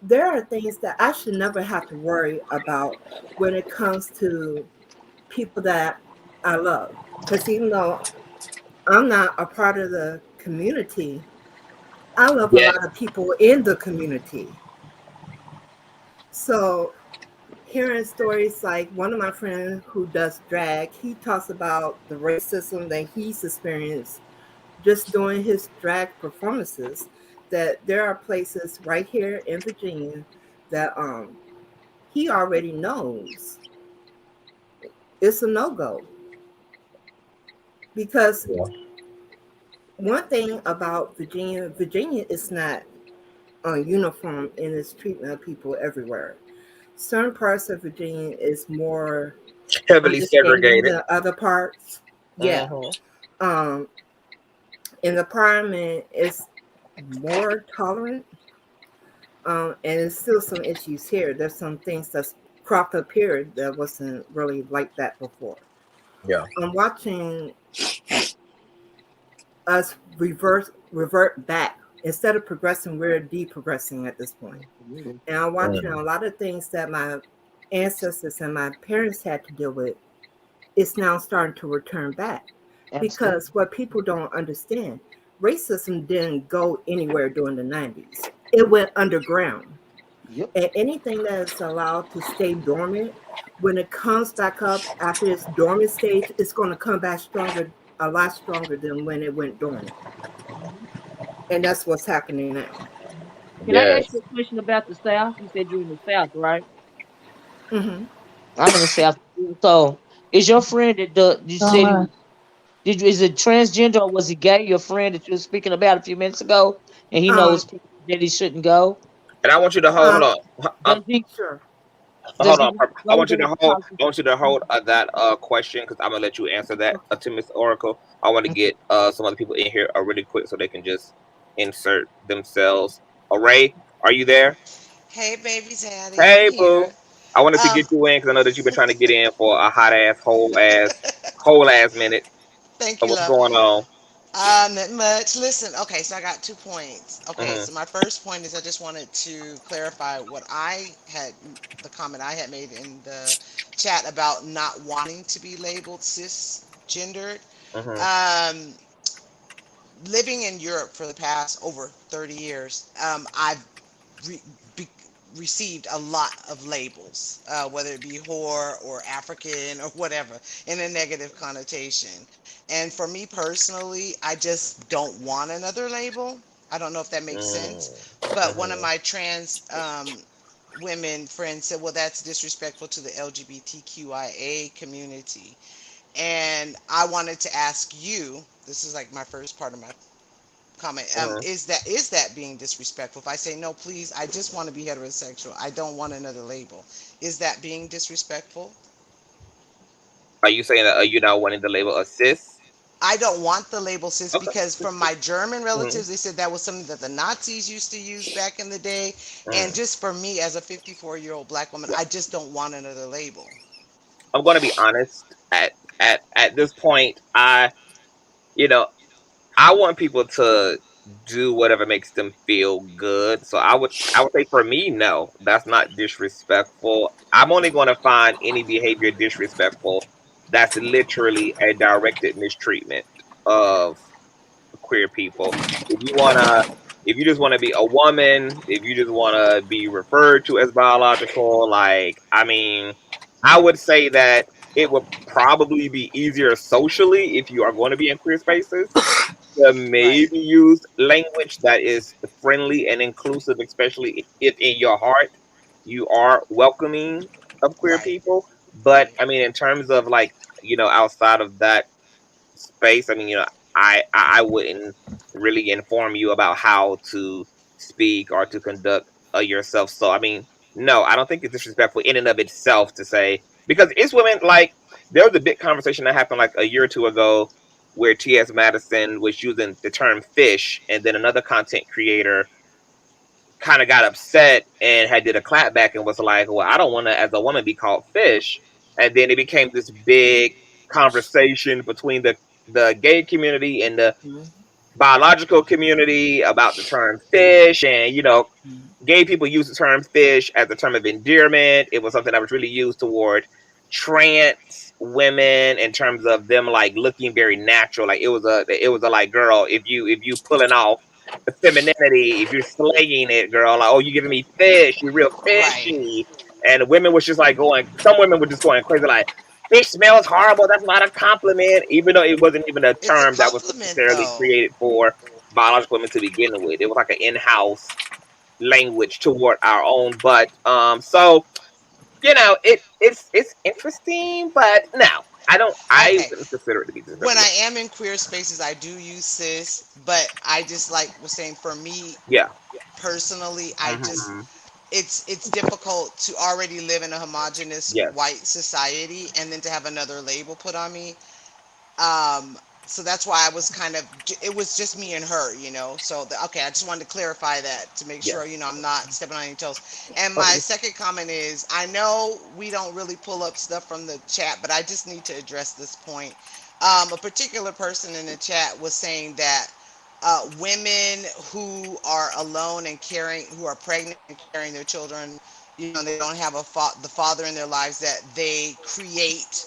There are things that I should never have to worry about when it comes to people that I love. Because even though I'm not a part of the community, I love a lot of people in the community. So hearing stories like one of my friends who does drag, he talks about the racism that he's experienced just doing his drag performances, that there are places right here in Virginia that he already knows it's a no-go. Because one thing about Virginia is not uniform in its treatment of people everywhere. Certain parts of Virginia is more heavily segregated than other parts. Yeah. In the Parliament, it's more tolerant. And there's still some issues here. There's some things that's cropped up here that wasn't really like that before. Yeah. I'm watching us revert back. Instead of progressing, we're deprogressing at this point. And I'm watching a lot of things that my ancestors and my parents had to deal with. It's now starting to return back. Because what people don't understand, racism didn't go anywhere during the 90s. It went underground. And anything that is allowed to stay dormant, when it comes back up after its dormant stage, it's going to come back stronger, a lot stronger than when it went dormant. And that's what's happening now. Can I ask you a question about the South? You said you're in the South, right? Mm-hmm. I'm in the South. So, is your friend that you said is it transgender or was he gay? Your friend that you were speaking about a few minutes ago, and he knows that he shouldn't go. And I want you to hold on. Sure. Hold on. I want you to hold. I want you to hold that question because I'm gonna let you answer that to Miss Oracle. I want to get some other people in here really quick so they can just insert themselves. Ray, are you there? Hey, baby daddy. Hey, I'm boo. here. I wanted to get you in because I know that you've been trying to get in for a whole ass minute. Thank So you, what's love. going on? Not much. Listen, okay, so I got 2 points. Okay, so my first point is I just wanted to clarify the comment I had made in the chat about not wanting to be labeled cisgendered. Living in Europe for the past over 30 years, I've received a lot of labels, whether it be whore or African or whatever, in a negative connotation. And for me personally, I just don't want another label. I don't know if that makes sense. But one of my trans women friends said, well, that's disrespectful to the LGBTQIA community. And I wanted to ask you, this is like my first part of my comment, is that being disrespectful? If I say, no, please, I just want to be heterosexual, I don't want another label, is that being disrespectful? Are you saying that you're not wanting the label a cis? I don't want the label cis because from my German relatives, they said that was something that the Nazis used to use back in the day. And just for me as a 54-year-old black woman, I just don't want another label. I'm going to be honest. At this point, I want people to do whatever makes them feel good. So I would say for me, no, that's not disrespectful. I'm only going to find any behavior disrespectful that's literally a directed mistreatment of queer people. If you just want to be a woman, if you just want to be referred to as biological, like, I mean, I would say that it would probably be easier socially if you are going to be in queer spaces to Right. maybe use language that is friendly and inclusive, especially if in your heart you are welcoming of queer Right. people. But I mean, in terms of like, outside of that space, I mean, I wouldn't really inform you about how to speak or to conduct yourself. So, I mean, no, I don't think it's disrespectful in and of itself to say, because it's women, like, there was a big conversation that happened like a year or two ago where T.S. Madison was using the term fish, and then another content creator kind of got upset and had did a clapback and was like, well, I don't want to, as a woman, be called fish. And then it became this big conversation between the gay community and the biological community about the term fish. And, gay people use the term fish as a term of endearment. It was something that was really used toward trans women in terms of them like looking very natural. Like it was a like, girl, if you pulling off the femininity, if you're slaying it, girl, like, oh, you giving me fish, you're real Right. fishy. And women was just like some women were just going crazy, like, fish smells horrible, that's not a compliment, even though it wasn't even a It's a term that was compliment, necessarily though. created for biological women to begin with. It was like an in-house language toward our own. But so it's interesting, but no, I Okay. wouldn't consider it to be When disrespectful. I am in queer spaces, I do use cis, but I just like was saying for me Yeah. personally, Hmm. it's difficult to already live in a homogenous Yes. white society and then to have another label put on me. Um, so that's why I was kind of, it was just me and her, So, okay, I just wanted to clarify that to make Yes. sure, I'm not stepping on any toes. And my Okay. second comment is I know we don't really pull up stuff from the chat, but I just need to address this point. A particular person in the chat was saying that women who are alone and who are pregnant and carrying their children, they don't have the father in their lives, that they create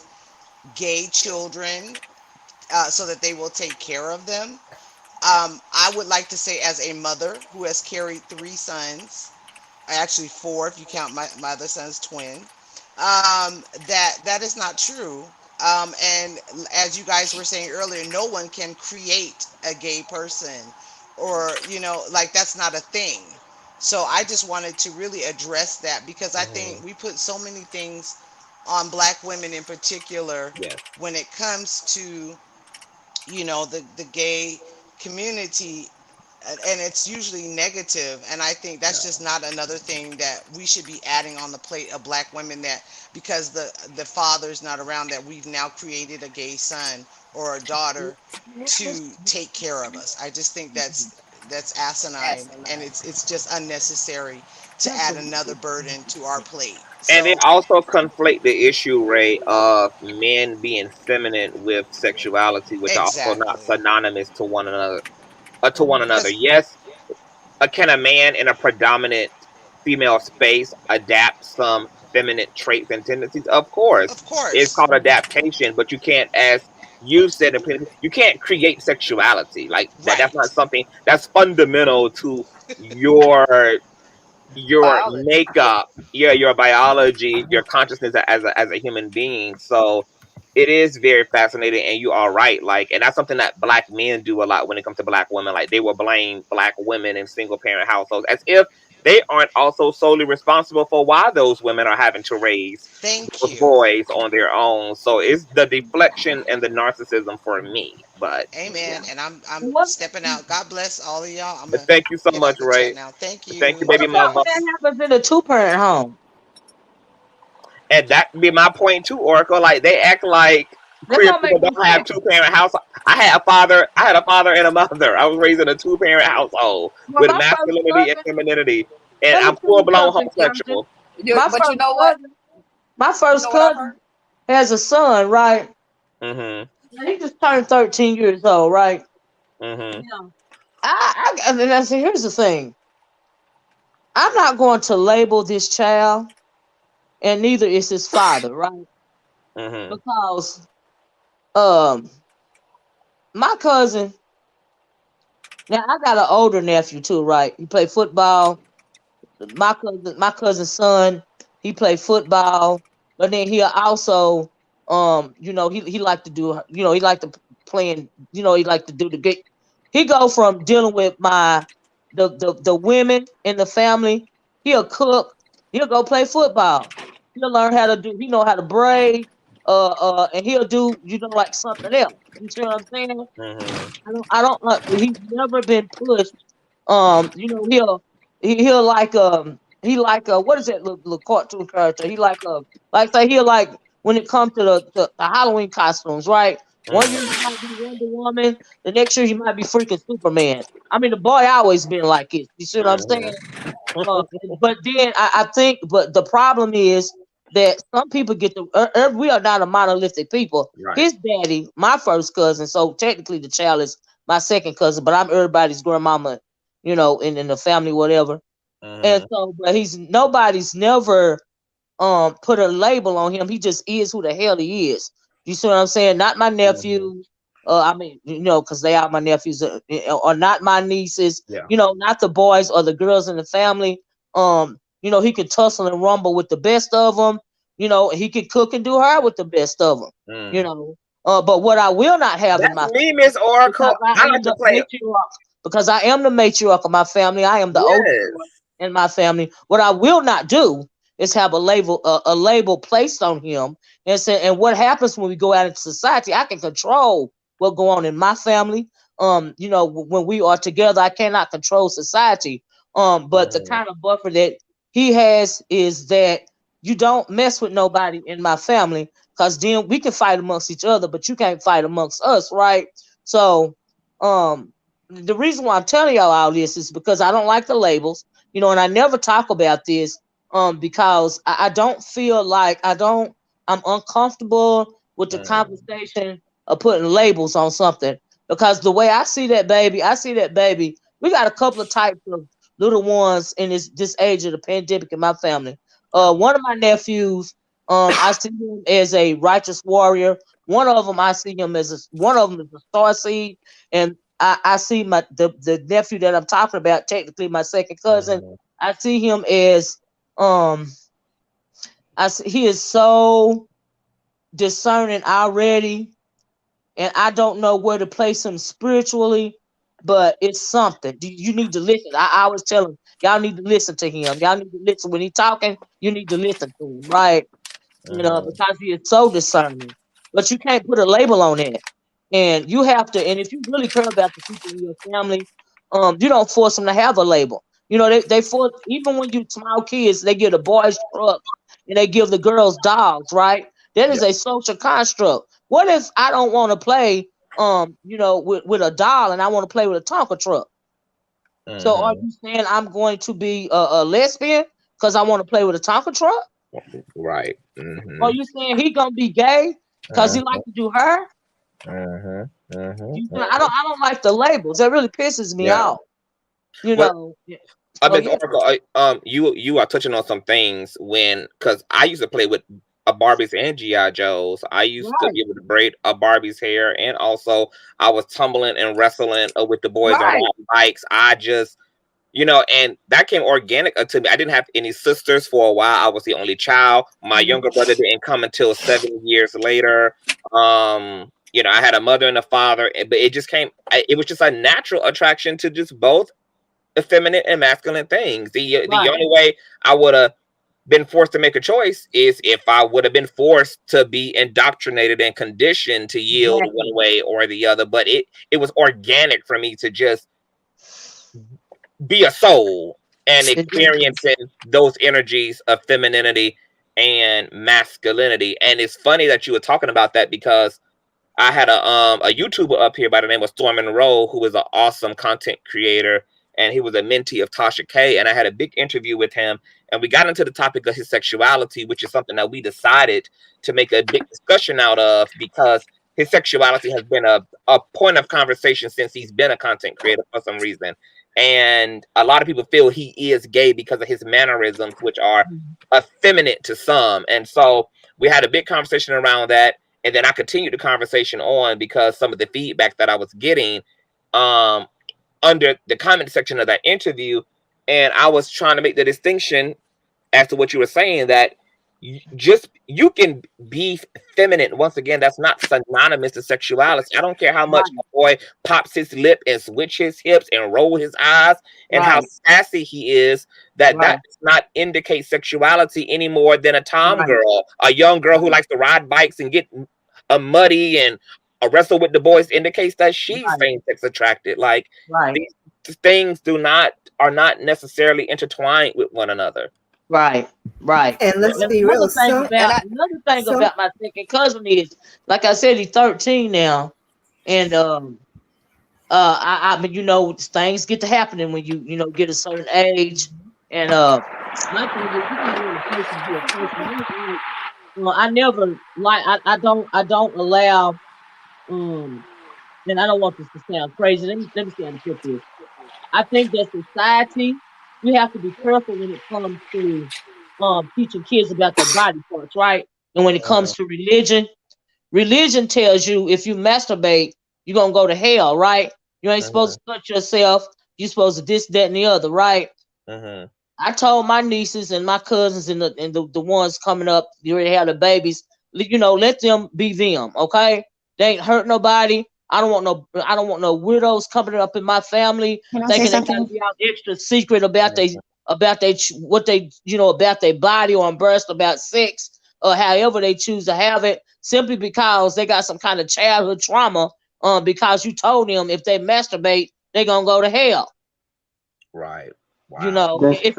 gay children so that they will take care of them. I would like to say, as a mother who has carried three sons, actually four if you count my other son's twin, that is not true. And as you guys were saying earlier, no one can create a gay person, or like that's not a thing. So I just wanted to really address that because I Hmm. think we put so many things on black women in particular Yes. when it comes to the gay community, and it's usually negative, and I think that's just not another thing that we should be adding on the plate of black women, that because the father's not around, that we've now created a gay son or a daughter to take care of us. I just think that's asinine, and it's just unnecessary to add another burden to our plate. And they So also conflate the issue, Ray, of men being feminine with sexuality, which are also not exactly, synonymous to one another. To one another. because Yes, can a man in a predominant female space adapt some feminine traits and tendencies? Of course, of it's course, called adaptation, but you can't, as you said, you can't create sexuality like that. That's not right, something that's fundamental to your your makeup, your biology, your consciousness as a human being. So it is very fascinating, and you are right. Like, and that's something that black men do a lot when it comes to black women. Like, they will blame black women in single parent households as if they aren't also solely responsible for why those women are having to raise thank those you. boys on their own. So it's the deflection and the narcissism for me. But Amen. yeah, And I'm What stepping out. God bless all of y'all. I'm gonna thank you so get much, out the chat Ray. now. Thank Thank you, you. what baby about when mama. that happens in a two-parent home? And that be my point too, Oracle. Like, they act like That queer don't make people no don't have sense. 2 parent house. I had a father and a mother. I was raised in a 2 parent household Well, with my first masculinity and cousin, femininity, and let me I'm tell full you blown something, Captain. homosexual. My But you first know what? cousin, my You first know what I've cousin heard? has a son, right? Mhm. He just turned 13 years old, right? Mhm. Yeah. And I said, here's the thing. I'm not going to label this child, and neither is his father, right? Mhm. Because um my cousin Now I got an older nephew too, right? He play football. My cousin's son, he played football, but then he also, he liked to do, he liked to playing, he liked to do the get. He go from dealing with the women in the family. He'll cook. He'll go play football. He'll learn how to do. He know how to braid. And he'll do, like something else. You see what I'm saying? Mm-hmm. I don't. He's never been pushed. He'll like what is that little cartoon character? He like say he'll like when it comes to the Halloween costumes, right? One year he might be Wonder Woman, the next year he might be freaking Superman. I mean, the boy always been like it. You see what I'm saying? Uh, but then I think, but the problem is that some people get we are not a monolithic people. Right. His daddy, my first cousin, so technically the child is my second cousin, but I'm everybody's grandmama, in the family, whatever. And Mm-hmm. so, but nobody's never put a label on him. He just is who the hell he is. You see what I'm saying? Not my Mm-hmm. nephew. I mean, because they are my nephews, or not my nieces. Yeah. Not the boys or the girls in the family. He could tussle and rumble with the best of them. He could cook and do her with the best of them. Mm. But what I will not have in That's my me, Miss because Oracle. I I am like to the play. matriarch. Because I am the matriarch of my family. I am the oldest Yes. one in my family. What I will not do is have a label placed on him and say, and what happens when we go out into society, I can control what go on in my family. When we are together, I cannot control society. But the Mm-hmm. kind of buffer that he has is that you don't mess with nobody in my family, because then we can fight amongst each other, but you can't fight amongst us, right? So the reason why I'm telling y'all all this is because I don't like the labels, and I never talk about this because I don't feel like I'm uncomfortable with the Mm. conversation of putting labels on something, because the way I see that baby, we got a couple of types of little ones in this age of the pandemic in my family. Yeah. One of my nephews, I see him as a righteous warrior. One of them I see him as one of them is a star seed, and I see the nephew that I'm talking about, technically my second cousin. Mm-hmm. I see him as um he is so discerning already, and I don't know where to place him spiritually, but it's something. You need to listen. I always tell him, y'all need to listen to him. Y'all need to listen when he's talking. You need to listen to him, right? Mm-hmm. Because he is so discerning. But you can't put a label on it. And you have to, and if you really care about the people in your family, you don't force them to have a label. They force, even when you small kids, they give the boys trucks and they give the girls dogs, right? That is Yeah. a social construct. What if I don't want to play with a doll and I want to play with a Tonka truck? So are Mm-hmm. you saying I'm going to be a lesbian because I want to play with a Tonka truck? Right. Are Mm-hmm. you saying he gonna be gay because he Mm-hmm. like to do her? Mm-hmm. I don't like the labels. That really pisses me Yeah. off. You Well, know. Yeah. So Miss yeah, Oracle, you are touching on some things because I used to play with Barbies and GI Joes. I used to right, be able to braid a Barbie's hair, and also I was tumbling and wrestling with the boys on right. mountain bikes. I just, and that came organic to me. I didn't have any sisters for a while. I was the only child. My younger brother didn't come until 7 years later. I had a mother and a father, but it just came. It was just a natural attraction to just both effeminate and masculine things. The Right. only way I would have been forced to make a choice is if I would have been forced to be indoctrinated and conditioned to yield Exactly. one way or the other. But it was organic for me to just be a soul and Exactly. experiencing those energies of femininity and masculinity. And it's funny that you were talking about that because I had a YouTuber up here by the name of Storm Monroe, who is an awesome content creator, and he was a mentee of Tasha K. And I had a big interview with him, and we got into the topic of his sexuality, which is something that we decided to make a big discussion out of because his sexuality has been a point of conversation since he's been a content creator for some reason. And a lot of people feel he is gay because of his mannerisms, which are effeminate to some. And so we had a big conversation around that. And then I continued the conversation on because some of the feedback that I was getting, under the comment section of that interview, and I was trying to make the distinction as to what you were saying, that you can be feminine. Once again, that's not synonymous to sexuality. I don't care how much a boy pops his lip and switch his hips and roll his eyes and how sassy he is, that does not indicate sexuality any more than a tom girl, a young girl who likes to ride bikes and get muddy and wrestle with the boys indicates that she's same-sex attracted. Like these things are not necessarily intertwined with one another. Right. And let's be real. Another thing about my second cousin is, like I said, he's 13 now, and I mean, you know, things get to happening when you know get a certain age, and my thing is, you can be a person to a person. Well, I never like I don't allow and I don't want this to sound crazy. Let me see how to put this. I think that society, we have to be careful when it comes to teaching kids about their body parts, right? And when it comes to religion tells you if you masturbate, you're gonna go to hell, right? You ain't supposed to touch yourself. You're supposed to this, that, and the other, right? I told my nieces and my cousins and the ones coming up, you already have the babies, you know, let them be them, okay? They ain't hurt nobody. I don't want no widows coming up in my family thinking they gotta be out extra secret about about their body or embarrassed about sex or however they choose to have it, simply because they got some kind of childhood trauma because you told them if they masturbate they're gonna go to hell. Right. Wow. You know, if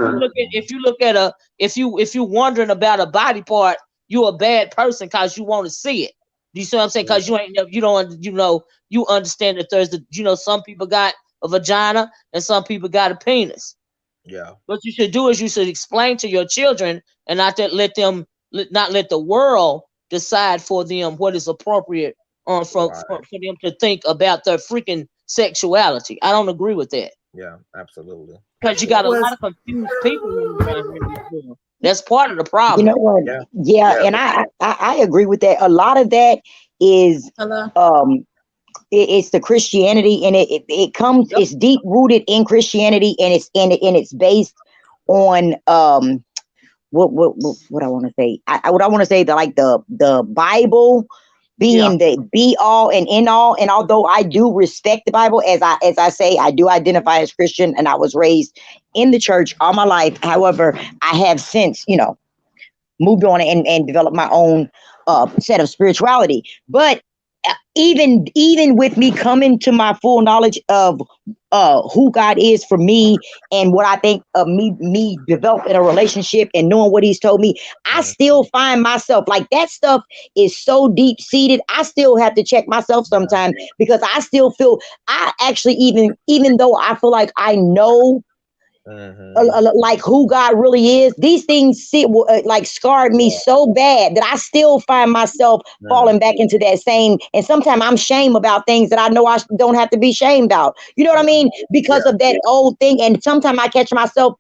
you're wondering about a body part, you're a bad person because you want to see it. You see what I'm saying? Because you understand that there's some people got a vagina and some people got a penis. Yeah. What you should do is you should explain to your children and not let the world decide for them what is appropriate for them to think about their freaking sexuality. I don't agree with that. Yeah, absolutely. Because you got a lot of confused people around here in this world. That's part of the problem. You know what? Yeah, and I agree with that. A lot of that is it's the Christianity, and it comes. It's deep rooted in Christianity, and it's based on what I want to say. What I want to say that like the Bible being the be all and end all. And although I do respect the Bible, as I say, I do identify as Christian, and I was raised in the church all my life. However, I have since, moved on and developed my own set of spirituality. But even with me coming to my full knowledge of who God is for me and what I think of me developing a relationship and knowing what he's told me, I still find myself like that stuff is so deep seated. I still have to check myself sometimes because I still feel I actually even though I feel like I know like who God really is, these things like scarred me so bad that I still find myself falling back into that same, and sometimes I'm shamed about things that I know I don't have to be shamed about. You know what I mean? Because of that old thing. And sometimes I catch myself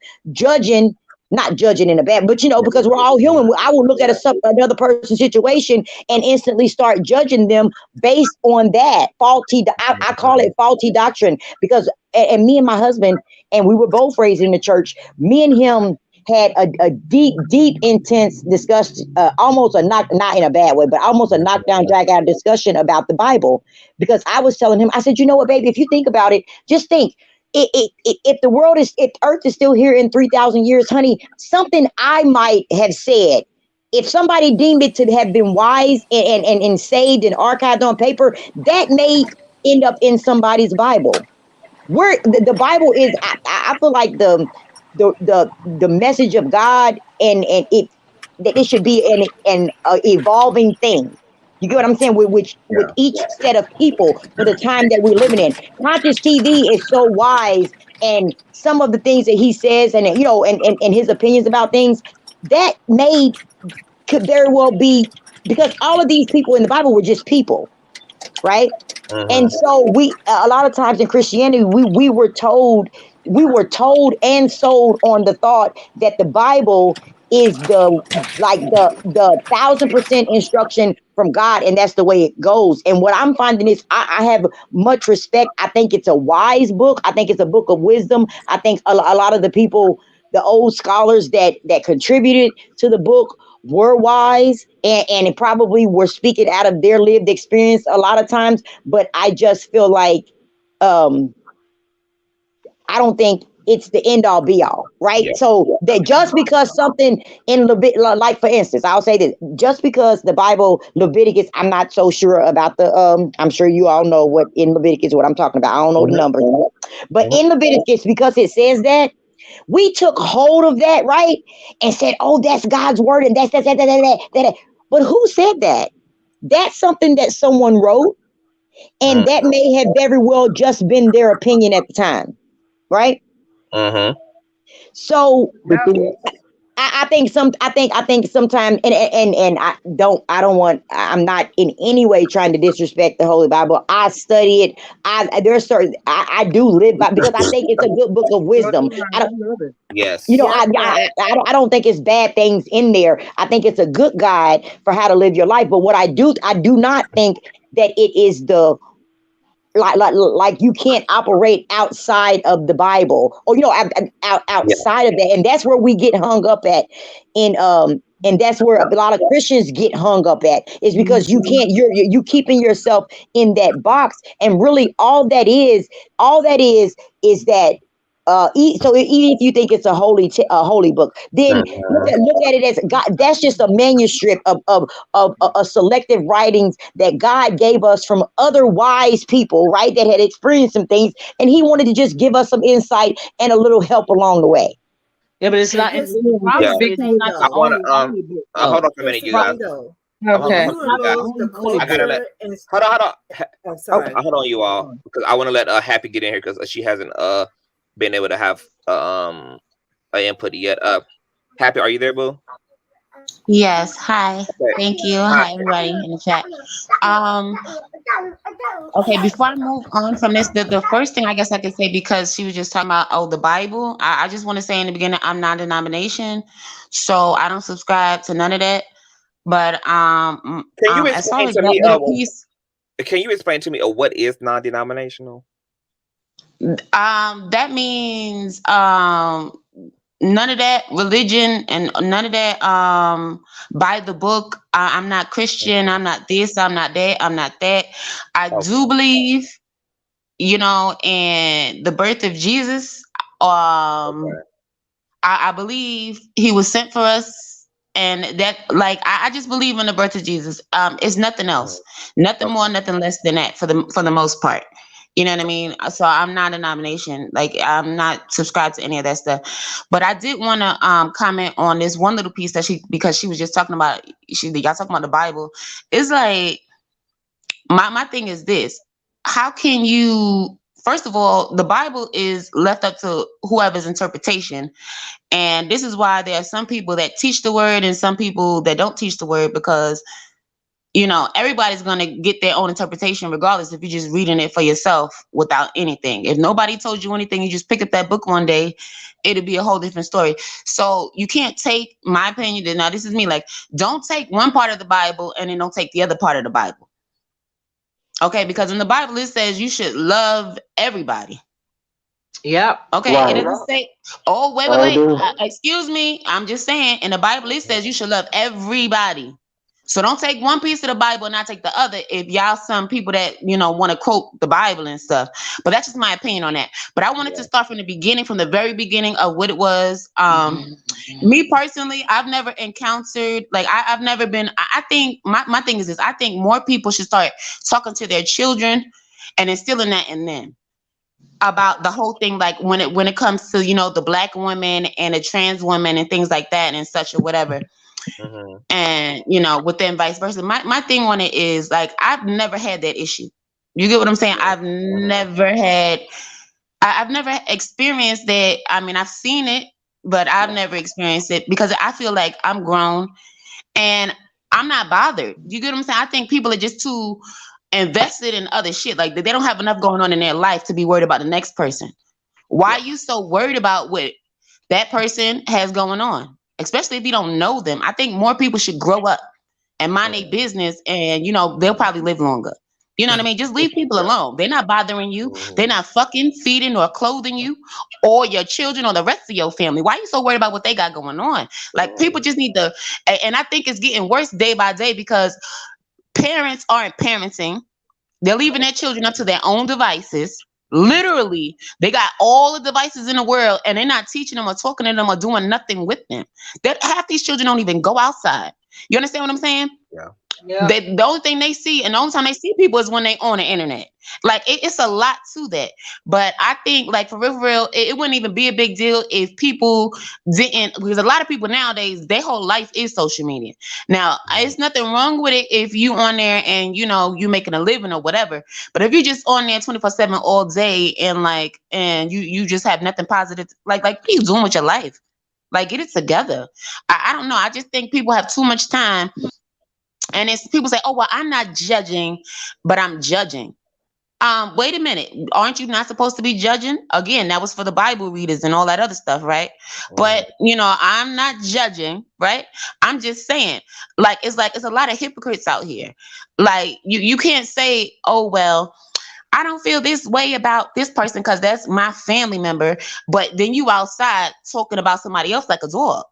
not judging in a bad, but because we're all human. I will look at another person's situation and instantly start judging them based on that faulty. I call it faulty doctrine because, and me and my husband, and we were both raised in the church. Me and him had a deep, intense discussion, almost not in a bad way, but almost a knockdown, drag out discussion about the Bible. Because I was telling him, I said, you know what, baby, if you think about it, just think. If Earth is still here in 3,000 years, honey, something I might have said, if somebody deemed it to have been wise and saved and archived on paper, that may end up in somebody's Bible. Where the Bible is, I feel like the message of God, and it should be an evolving thing. You get what I'm saying? With each set of people for the time that we're living in. Consciouztv is so wise, and some of the things that he says, and and his opinions about things, that could very well be because all of these people in the Bible were just people, right? And so a lot of times in Christianity, we were told and sold on the thought that the Bible is the 1,000% instruction from God, and that's the way it goes. And what I'm finding is I have much respect. I think it's a wise book. I think it's a book of wisdom. I think a lot of the people, the old scholars that contributed to the book were wise, and it probably were speaking out of their lived experience a lot of times. But I just feel like I don't think it's the end all be all, right? Yeah. So that just because something in like for instance, I'll say this, just because the Bible, Leviticus, I'm not so sure about the, I'm sure you all know what in Leviticus, what I'm talking about. I don't know the numbers, but in Leviticus, because it says that, we took hold of that, right? And said, oh, that's God's word. And that's. But who said that? That's something that someone wrote. And that may have very well just been their opinion at the time. Right. So I think sometimes, and I'm not in any way trying to disrespect the Holy Bible. I study it. I do live by, because I think it's a good book of wisdom. Yes. You know, I don't think it's bad things in there. I think it's a good guide for how to live your life. But what I do not think that it is the like you can't operate outside of the Bible, or outside of that, and that's where we get hung up at. And that's where a lot of Christians get hung up at, is because you can't. You keeping yourself in that box, and really all that is that. So even if you think it's a holy book, then look at it as God. That's just a manuscript of a selective writings that God gave us from other wise people, right? That had experienced some things, and He wanted to just give us some insight and a little help along the way. Yeah, but it's not. Here's The problem is it's not I the want only book. hold on for a minute, you guys. Okay. You remove the I gotta let. culture Hold on. I'm sorry. Hold on, you all, because I want to let Happy get in here, because she hasn't been able to have an input yet. Happy, are you there, boo? Yes. Hi. Okay. Thank you. Hi, everybody in the chat. Okay, before I move on from this, the first thing I guess I could say, because she was just talking about, the Bible, I just want to say in the beginning, I'm non-denomination, so I don't subscribe to none of that. But can you as far explain as to that me little piece, can you explain to me what is non-denominational? that means none of that religion and none of that by the book. I'm not Christian, I'm not this, I'm not that, I'm not that. I do believe, in the birth of Jesus. I believe He was sent for us, and that, like, I just believe in the birth of Jesus. It's nothing else, nothing more, nothing less than that, for the most part. You know what I mean? So I'm not a denomination. Like, I'm not subscribed to any of that stuff. But I did want to comment on this one little piece because she was just talking about, y'all talking about the Bible. It's like, my thing is this: how can you? First of all, the Bible is left up to whoever's interpretation. And this is why there are some people that teach the word and some people that don't teach the word, because, everybody's going to get their own interpretation regardless if you're just reading it for yourself without anything. If nobody told you anything, you just pick up that book one day, it'll be a whole different story. So you can't take my opinion. Now, this is me. Like, don't take one part of the Bible and then don't take the other part of the Bible. Okay, because in the Bible, it says you should love everybody. Yep. Okay, Right. it doesn't say, oh, wait. Excuse me. I'm just saying, in the Bible, it says you should love everybody. So don't take one piece of the Bible and not take the other, if y'all some people that, want to quote the Bible and stuff. But that's just my opinion on that. But I wanted to start from the beginning, from the very beginning of what it was. Me personally, I've never encountered, like, I've never been, I think my thing is this: I think more people should start talking to their children and instilling that in them about the whole thing, like when it comes to, the Black women and the trans women and things like that and such, or whatever. And with them vice versa. My thing on it is, like, I've never had that issue. You get what I'm saying? I've never experienced that. I mean, I've seen it, but I've never experienced it, because I feel like I'm grown and I'm not bothered. You get what I'm saying? I think people are just too invested in other shit. Like, they don't have enough going on in their life to be worried about the next person. Why are you so worried about what that person has going on? especially if you don't know them. I think more people should grow up and mind their business, and you know, they'll probably live longer. You know what I mean? Just leave people alone. They're not bothering you. They're not fucking, feeding, or clothing you, or your children, or the rest of your family. Why are you so worried about what they got going on? Like, people just need to, and I think it's getting worse day by day because parents aren't parenting. They're leaving their children up to their own devices. Literally, they got all the devices in the world, and they're not teaching them or talking to them or doing nothing with them. That half these children don't even go outside. You understand what I'm saying? Yeah. Yeah. The only thing they see, and the only time they see people, is when they on the internet. Like, it's a lot to that. But I think, like, for real, it wouldn't even be a big deal if people didn't, because a lot of people nowadays, their whole life is social media. Now, it's nothing wrong with it if you on there and, you know, you making a living or whatever. But if you just on there 24/7 all day, and you just have nothing positive, like what are you doing with your life? Like, get it together. I don't know. I just think people have too much time. And it's people say, oh, well, I'm not judging, but I'm judging. Wait a minute. Aren't you not supposed to be judging? Again, that was for the Bible readers and all that other stuff, right? But, you know, I'm not judging, right? I'm just saying, it's a lot of hypocrites out here. Like, you can't say, oh, well, I don't feel this way about this person because that's my family member. But then you outside talking about somebody else like a dog.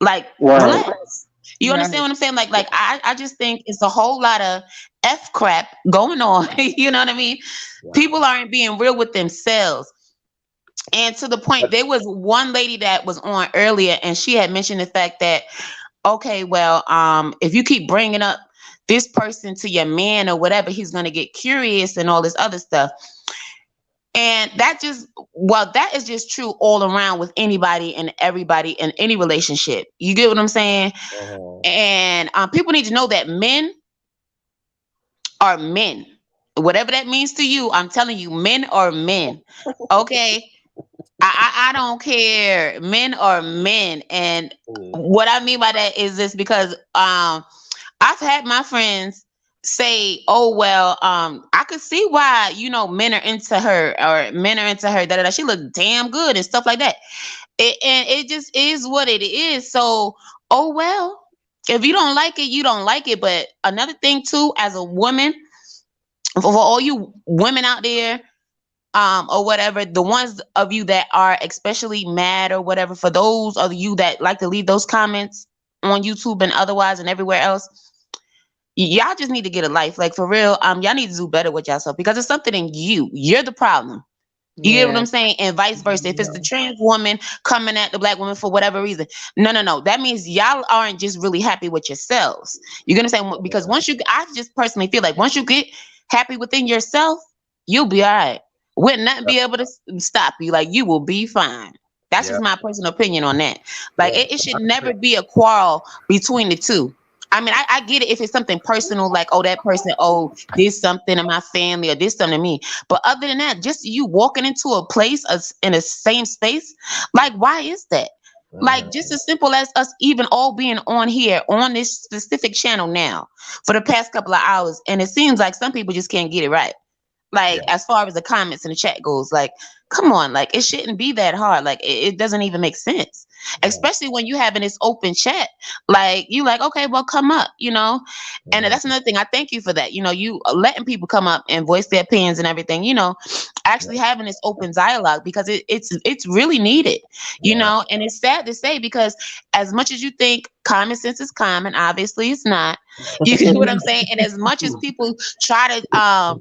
Like, relax. You understand what I'm saying? Like I just think it's a whole lot of F crap going on. You know what I mean? Yeah. People aren't being real with themselves. And to the point, there was one lady that was on earlier, and she had mentioned the fact that, okay, well, if you keep bringing up this person to your man or whatever, he's going to get curious and all this other stuff. And that is just true all around with anybody and everybody in any relationship. You get what I'm saying? And people need to know that men are men. Whatever that means to you, I'm telling you, men are men. Okay? I don't care. Men are men. And what I mean by that is this, because I've had my friends say, oh, well, I could see why, you know, men are into her, or men are into her, that she looked damn good and stuff like that. And it just is what it is. So, oh, well, if you don't like it, you don't like it. But another thing too, as a woman, for all you women out there, or whatever, the ones of you that are especially mad or whatever, for those of you that like to leave those comments on YouTube and otherwise and everywhere else, y'all just need to get a life. Like, for real, y'all need to do better with yourself, because it's something in you. You're the problem. You get what I'm saying? And vice versa. If it's the trans woman coming at the black woman for whatever reason, no. That means y'all aren't just really happy with yourselves. You're gonna say, because I just personally feel like once you get happy within yourself, you'll be all right. Wouldn't nothing be able to stop you. Like, you will be fine. That's just my personal opinion on that. Like, it should never be a quarrel between the two. I mean, I get it if it's something personal, like, oh, that person, oh, this something in my family, or this something to me. But other than that, just you walking into a place in the same space, like, why is that? Like, just as simple as us even all being on here on this specific channel now for the past couple of hours. And it seems like some people just can't get it right. Like, as far as the comments in the chat goes, like, come on, like, it shouldn't be that hard. Like, it doesn't even make sense, especially when you having this open chat. Like, you like, okay, well, come up, you know. And that's another thing. I thank you for that. You know, you letting people come up and voice their opinions and everything, you know, actually having this open dialogue, because it's really needed, you know. And it's sad to say, because as much as you think common sense is common, obviously it's not. You get what I'm saying? And as much as people try to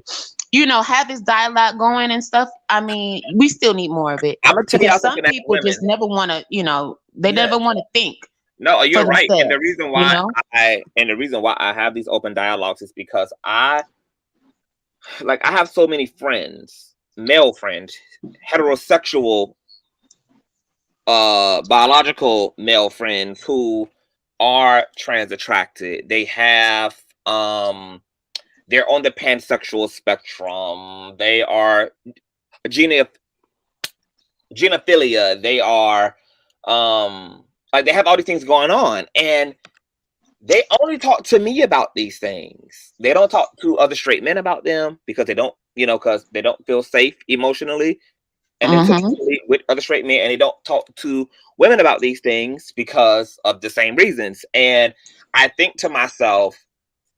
you know, have this dialogue going and stuff, I mean, we still need more of it. I'm gonna tell you, some people just never want to, you know, they never want to think. No, you're right. And the reason why I have these open dialogues is because I have so many friends, male friends, heterosexual, biological male friends who are trans attracted. They have they're on the pansexual spectrum. They are genophilia. They are like, they have all these things going on, and they only talk to me about these things. They don't talk to other straight men about them, because they don't, you know, because they don't feel safe emotionally. and then similarly with other straight men, and they don't talk to women about these things because of the same reasons. And I think to myself,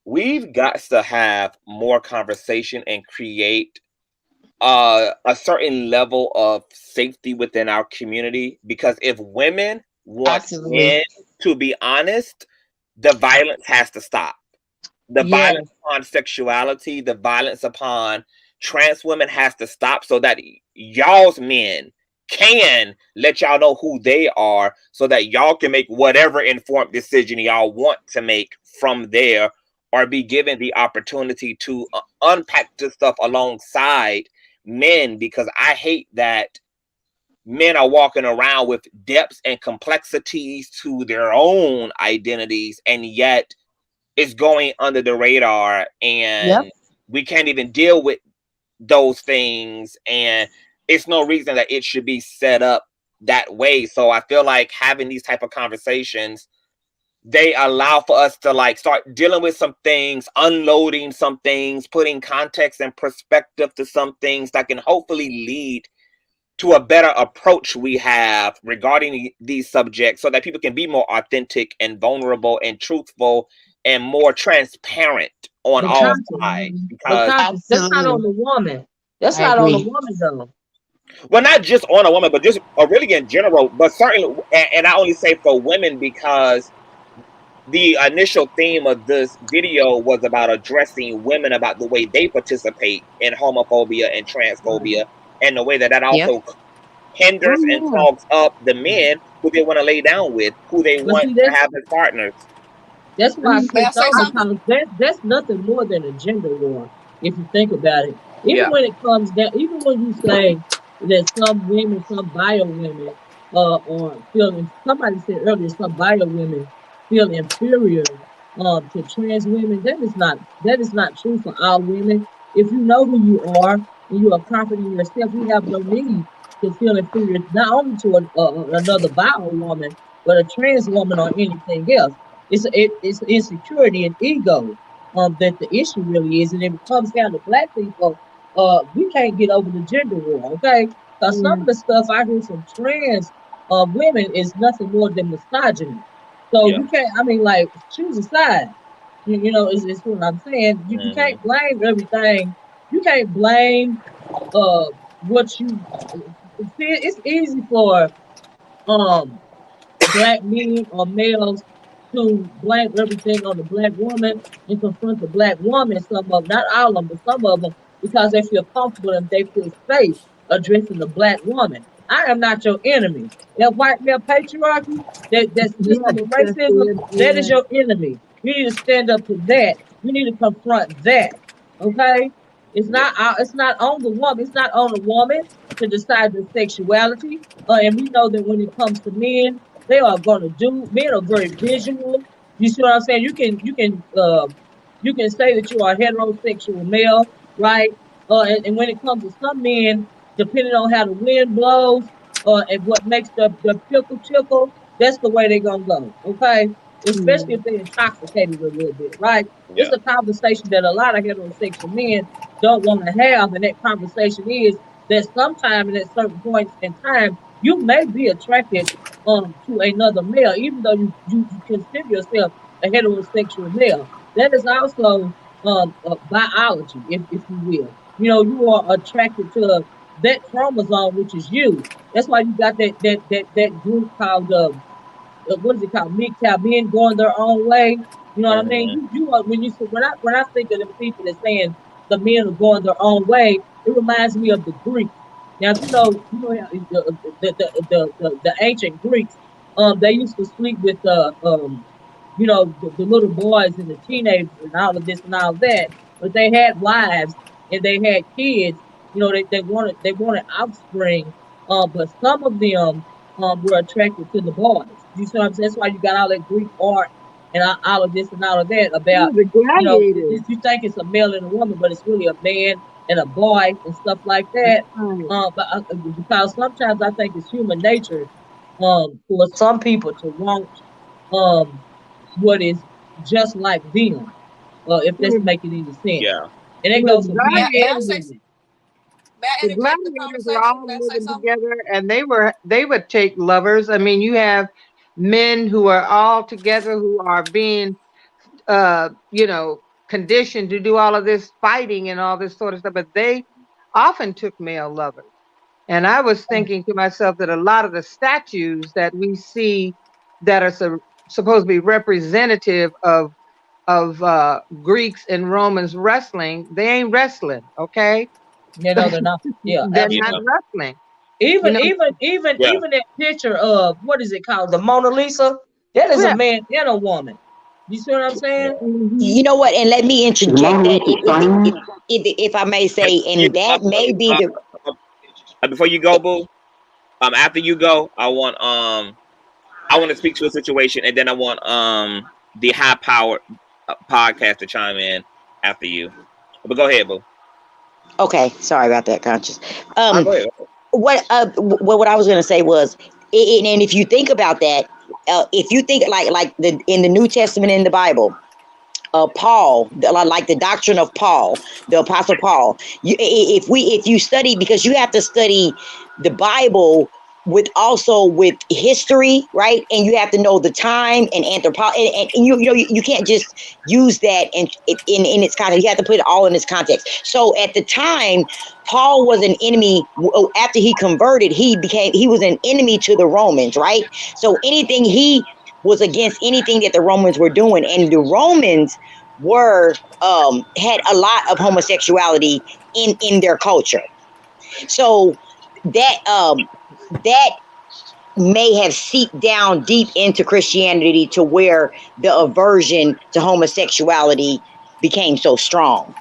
we've got to have more conversation and create a certain level of safety within our community, because if women want men to be honest, the violence has to stop. The violence upon sexuality, the violence upon trans women has to stop, so that y'all's men can let y'all know who they are, so that y'all can make whatever informed decision y'all want to make from there, or be given the opportunity to unpack this stuff alongside men. Because I hate that men are walking around with depths and complexities to their own identities, and yet it's going under the radar, and we can't even deal with those things, and it's no reason that it should be set up that way. So I feel like having these type of conversations, they allow for us to like start dealing with some things, unloading some things, putting context and perspective to some things that can hopefully lead to a better approach we have regarding these subjects, so that people can be more authentic and vulnerable and truthful and more transparent on all sides. Because that's not on the woman. That's not on the woman though. Well, not just on a woman, but just really in general. But certainly, and I only say for women because the initial theme of this video was about addressing women about the way they participate in homophobia and transphobia, and the way that also hinders and clogs up the men who they want to lay down with, who they want to have as partners. That's why I clicked on, because that's nothing more than a gender war, if you think about it. Even when it comes down, even when you say that some women, some bio women, or feeling, somebody said earlier, some bio women feel inferior to trans women. That is not true for all women. If you know who you are and you are confident in yourself, you have no need to feel inferior, not only to another bio woman, but a trans woman or anything else. It's insecurity and ego that the issue really is. And if it comes down to black people, we can't get over the gender war, okay? Because some of the stuff I hear from trans women is nothing more than misogyny. So you can't, I mean, like, choose a side. You know, is what I'm saying. You can't blame everything. You can't blame what you see. It's easy for black men or males to blame everything on the black woman and confront the black woman, some of them, not all of them, but some of them, because they feel comfortable and they feel safe addressing the black woman. I am not your enemy. That white male patriarchy, that system of racism, that is your enemy. You need to stand up to that. You need to confront that. Okay? It's not on the woman. It's not on the woman to decide their sexuality. And we know that when it comes to men, they are going to do. Men are very visual. You see what I'm saying? You can say that you are a heterosexual male, right? And when it comes to some men, depending on how the wind blows, and what makes the pickle tickle, that's the way they're gonna go. Okay, especially if they're intoxicated a little bit, right? It's a conversation that a lot of heterosexual men don't want to have, and that conversation is that sometime and at certain points in time, you may be attracted to another male, even though you consider yourself a heterosexual male. That is also biology, if you will. You know, you are attracted to that chromosome, which is you. That's why you got that group called what is it called? MGTOW, men going their own way. You know what I mean? You are when I think of the people that saying the men are going their own way, it reminds me of the Greeks. Now, you know the ancient Greeks, they used to sleep with you know, the little boys and the teenagers and all of this and all that, but they had wives and they had kids. You know, they wanted offspring, but some of them were attracted to the boys. You see what I'm saying? That's why you got all that Greek art and all of this and all of that about, you know, you think it's a male and a woman, but it's really a man and a boy and stuff like that. Because sometimes I think it's human nature for some people to want what is just like them, if that's making any sense. Yeah. And it goes for men and women. The gladiators were all living together, and they would take lovers. I mean, you have men who are all together who are being conditioned to do all of this fighting and all this sort of stuff, but they often took male lovers. And I was thinking to myself that a lot of the statues that we see that are supposed to be representative of Greeks and Romans wrestling, they ain't wrestling, okay? You know, they're not. Yeah, They're not absolutely. wrestling. Even You know, even that picture of what is it called, the Mona Lisa? That is a man and a woman. You see what I'm saying? You know what? And let me interject that, if I may say, and that may be the. Before you go, boo. After you go, I want to speak to a situation, and then I want the high power podcast to chime in after you. But go ahead, boo. Okay, sorry about that, Conscious. Go ahead. What I was gonna say was, and if you think about that, if you think like in the New Testament in the Bible, Paul, like the doctrine of Paul, the Apostle Paul. If you study, because you have to study the Bible with history, right? And you have to know the time and anthropology, and you can't just use that in its context. You have to put it all in its context. So at the time, Paul was an enemy. After he converted, he was an enemy to the Romans, right? So he was against anything that the Romans were doing, and the Romans had a lot of homosexuality in their culture. So that may have seeped down deep into Christianity to where the aversion to homosexuality became so strong.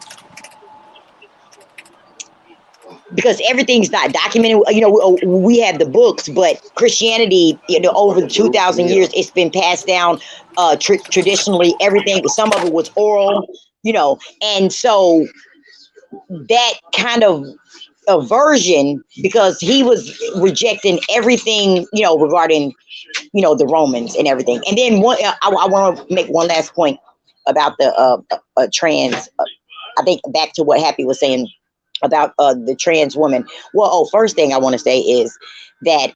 Because everything's not documented. We have the books, but Christianity, over 2,000 years, it's been passed down traditionally. Everything, some of it was oral, and so that kind of aversion, because he was rejecting everything, regarding, the Romans and everything. And then I want to make one last point about the trans. I think back to what Happy was saying about the trans woman. Well, first thing I want to say is that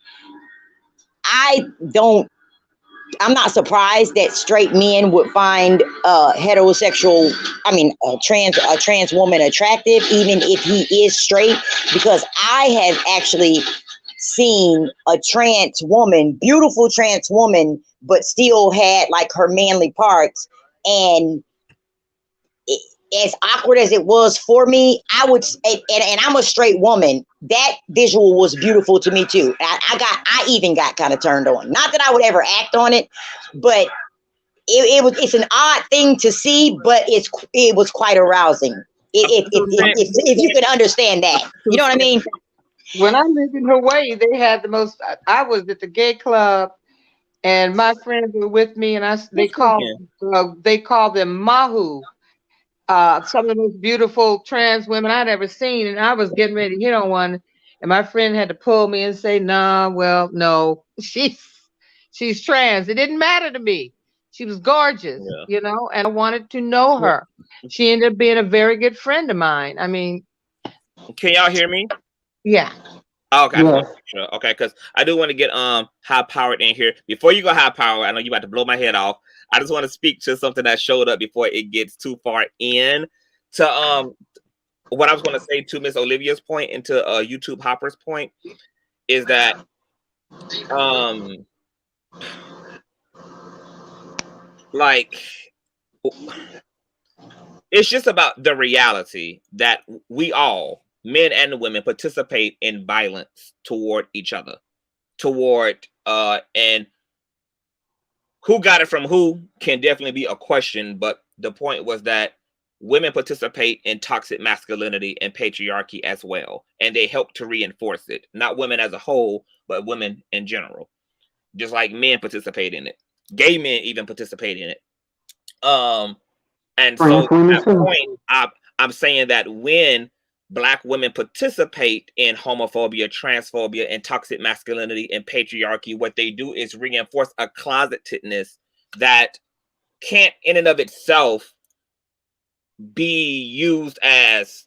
I'm not surprised that straight men would find a trans woman attractive, even if he is straight, because I have actually seen a trans woman, beautiful trans woman, but still had like her manly parts. And as awkward as it was for me, and I'm a straight woman, that visual was beautiful to me too. I even got kind of turned on. Not that I would ever act on it, but it's an odd thing to see, but it was quite arousing. If you could understand that, you know what I mean? When I lived in Hawaii, they had the most. I was at the gay club, and my friends were with me, and they called them mahu. Some of the most beautiful trans women I'd ever seen, and I was getting ready to hit on one, and my friend had to pull me and say, "Nah, well, no, she's trans." It didn't matter to me. She was gorgeous, and I wanted to know her. She ended up being a very good friend of mine. I mean, can y'all hear me? Yeah. Oh, okay. Yeah. Okay, because I do want to get high powered in here. Before you go high power, I know you about to blow my head off. I just want to speak to something that showed up before it gets too far in to what I was going to say to Miss Olivia's point and to YouTube Hopper's point is that like it's just about the reality that we all, men and women, participate in violence toward each other, and who got it from who can definitely be a question, but the point was that women participate in toxic masculinity and patriarchy as well, and they help to reinforce it. Not women as a whole, but women in general. Just like men participate in it. Gay men even participate in it. And so at that point, I'm saying that when Black women participate in homophobia, transphobia, and toxic masculinity and patriarchy, what they do is reinforce a closetedness that can't in and of itself be used as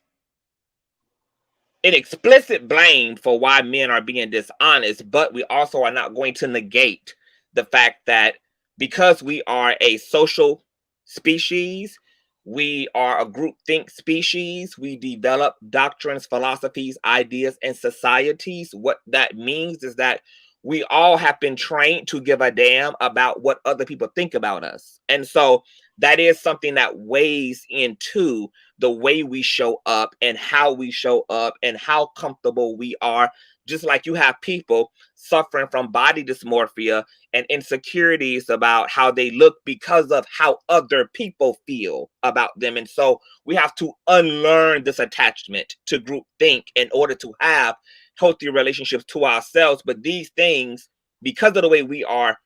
an explicit blame for why men are being dishonest, but we also are not going to negate the fact that because we are a social species, we are a groupthink species, we develop doctrines, philosophies, ideas, and societies. What that means is that we all have been trained to give a damn about what other people think about us. And so that is something that weighs into the way we show up and how we show up and how comfortable we are. Just like you have people suffering from body dysmorphia and insecurities about how they look because of how other people feel about them. And so we have to unlearn this attachment to groupthink in order to have healthy relationships to ourselves. But these things, because of the way we are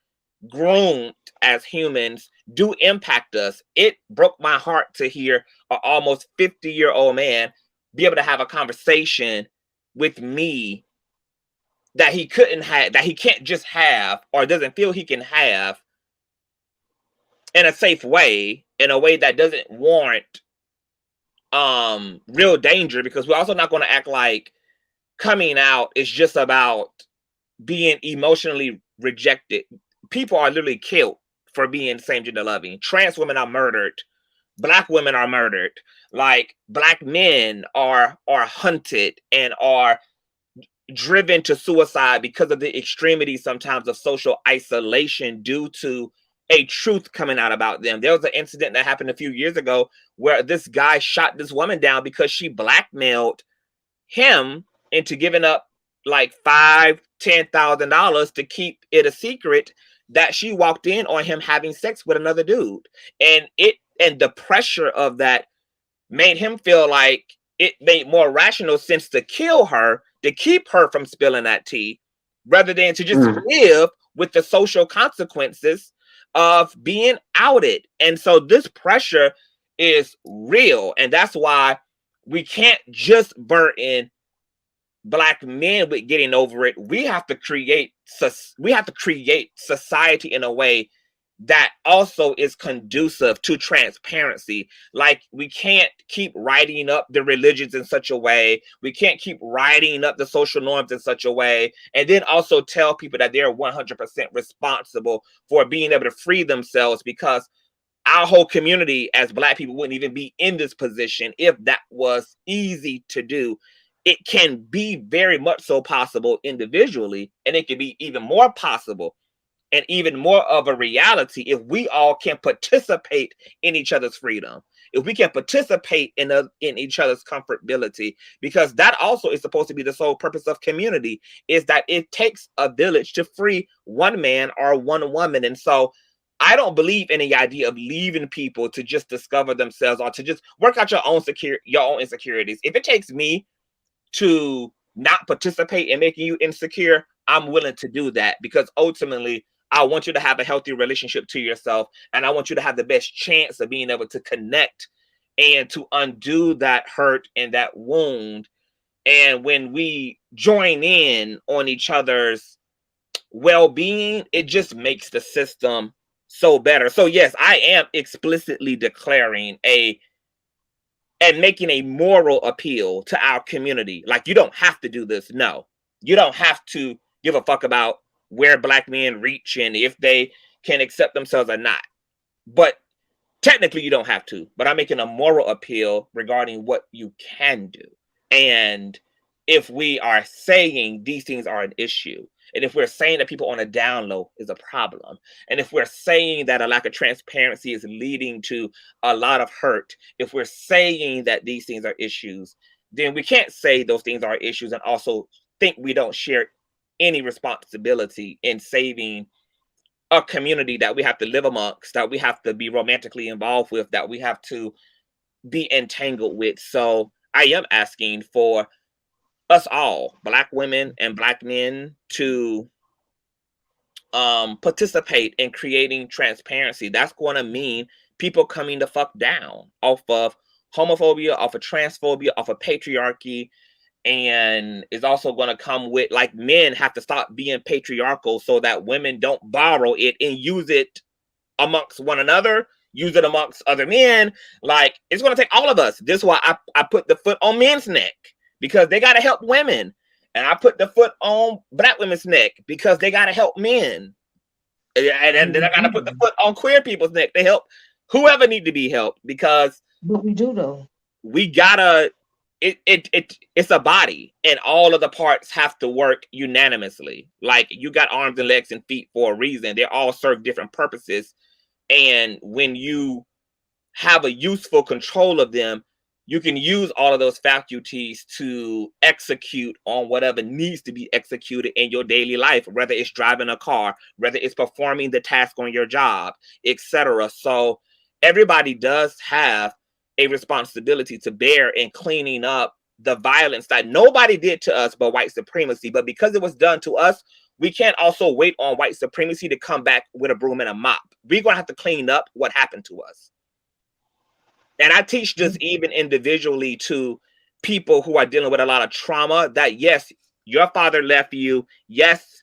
groomed as humans, do impact us. It broke my heart to hear an almost 50-year-old man be able to have a conversation with me that he couldn't have, that he can't just have, or doesn't feel he can have in a safe way, in a way that doesn't warrant real danger, because we're also not going to act like coming out is just about being emotionally rejected. People are literally killed for being same gender loving. Trans women are murdered. Black women are murdered. Like, black men are hunted and are driven to suicide because of the extremity sometimes of social isolation due to a truth coming out about them. There was an incident that happened a few years ago where this guy shot this woman down because she blackmailed him into giving up like $5,000-$10,000 to keep it a secret that she walked in on him having sex with another dude. And the pressure of that made him feel like it made more rational sense to kill her, to keep her from spilling that tea, rather than to just live with the social consequences of being outed. And so this pressure is real. And that's why we can't just burden Black men with getting over it. We have to create society in a way that also is conducive to transparency. Like, we can't keep writing up the religions in such a way. We can't keep writing up the social norms in such a way, and then also tell people that they're 100% responsible for being able to free themselves, because our whole community as Black people wouldn't even be in this position if that was easy to do. It can be very much so possible individually, and it can be even more possible and even more of a reality if we all can participate in each other's freedom, if we can participate in each other's comfortability, because that also is supposed to be the sole purpose of community, is that it takes a village to free one man or one woman. And so I don't believe in the idea of leaving people to just discover themselves or to just work out your own insecurities. If it takes me to not participate in making you insecure, I'm willing to do that, because ultimately I want you to have a healthy relationship to yourself, and I want you to have the best chance of being able to connect and to undo that hurt and that wound. And when we join in on each other's well-being, it just makes the system so better. So yes, I am explicitly declaring and making a moral appeal to our community. Like, you don't have to do this. No, you don't have to give a fuck about where Black men reach and if they can accept themselves or not. But technically you don't have to. But I'm making a moral appeal regarding what you can do. And if we are saying these things are an issue, and if we're saying that people on a down low is a problem, and if we're saying that a lack of transparency is leading to a lot of hurt, if we're saying that these things are issues, then we can't say those things are issues and also think we don't share any responsibility in saving a community that we have to live amongst, that we have to be romantically involved with, that we have to be entangled with. So I am asking for us all, Black women and Black men, to participate in creating transparency. That's going to mean people coming the fuck down off of homophobia, off of transphobia, off of patriarchy. And it's also going to come with, like, men have to stop being patriarchal so that women don't borrow it and use it amongst one another, use it amongst other men. Like, it's going to take all of us. This is why I put the foot on men's neck, because they got to help women. And I put the foot on black women's neck because they got to help men. And then I got to put the foot on queer people's neck to help whoever need to be helped, because But we do though. we gotta, it's a body and all of the parts have to work unanimously. Like, you got arms and legs and feet for a reason. They all serve different purposes. And when you have a useful control of them, you can use all of those faculties to execute on whatever needs to be executed in your daily life, whether it's driving a car, whether it's performing the task on your job, etc. So everybody does have a responsibility to bear in cleaning up the violence that nobody did to us but white supremacy. But because it was done to us, we can't also wait on white supremacy to come back with a broom and a mop. We're going to have to clean up what happened to us. And I teach this even individually to people who are dealing with a lot of trauma, that yes, your father left you. Yes,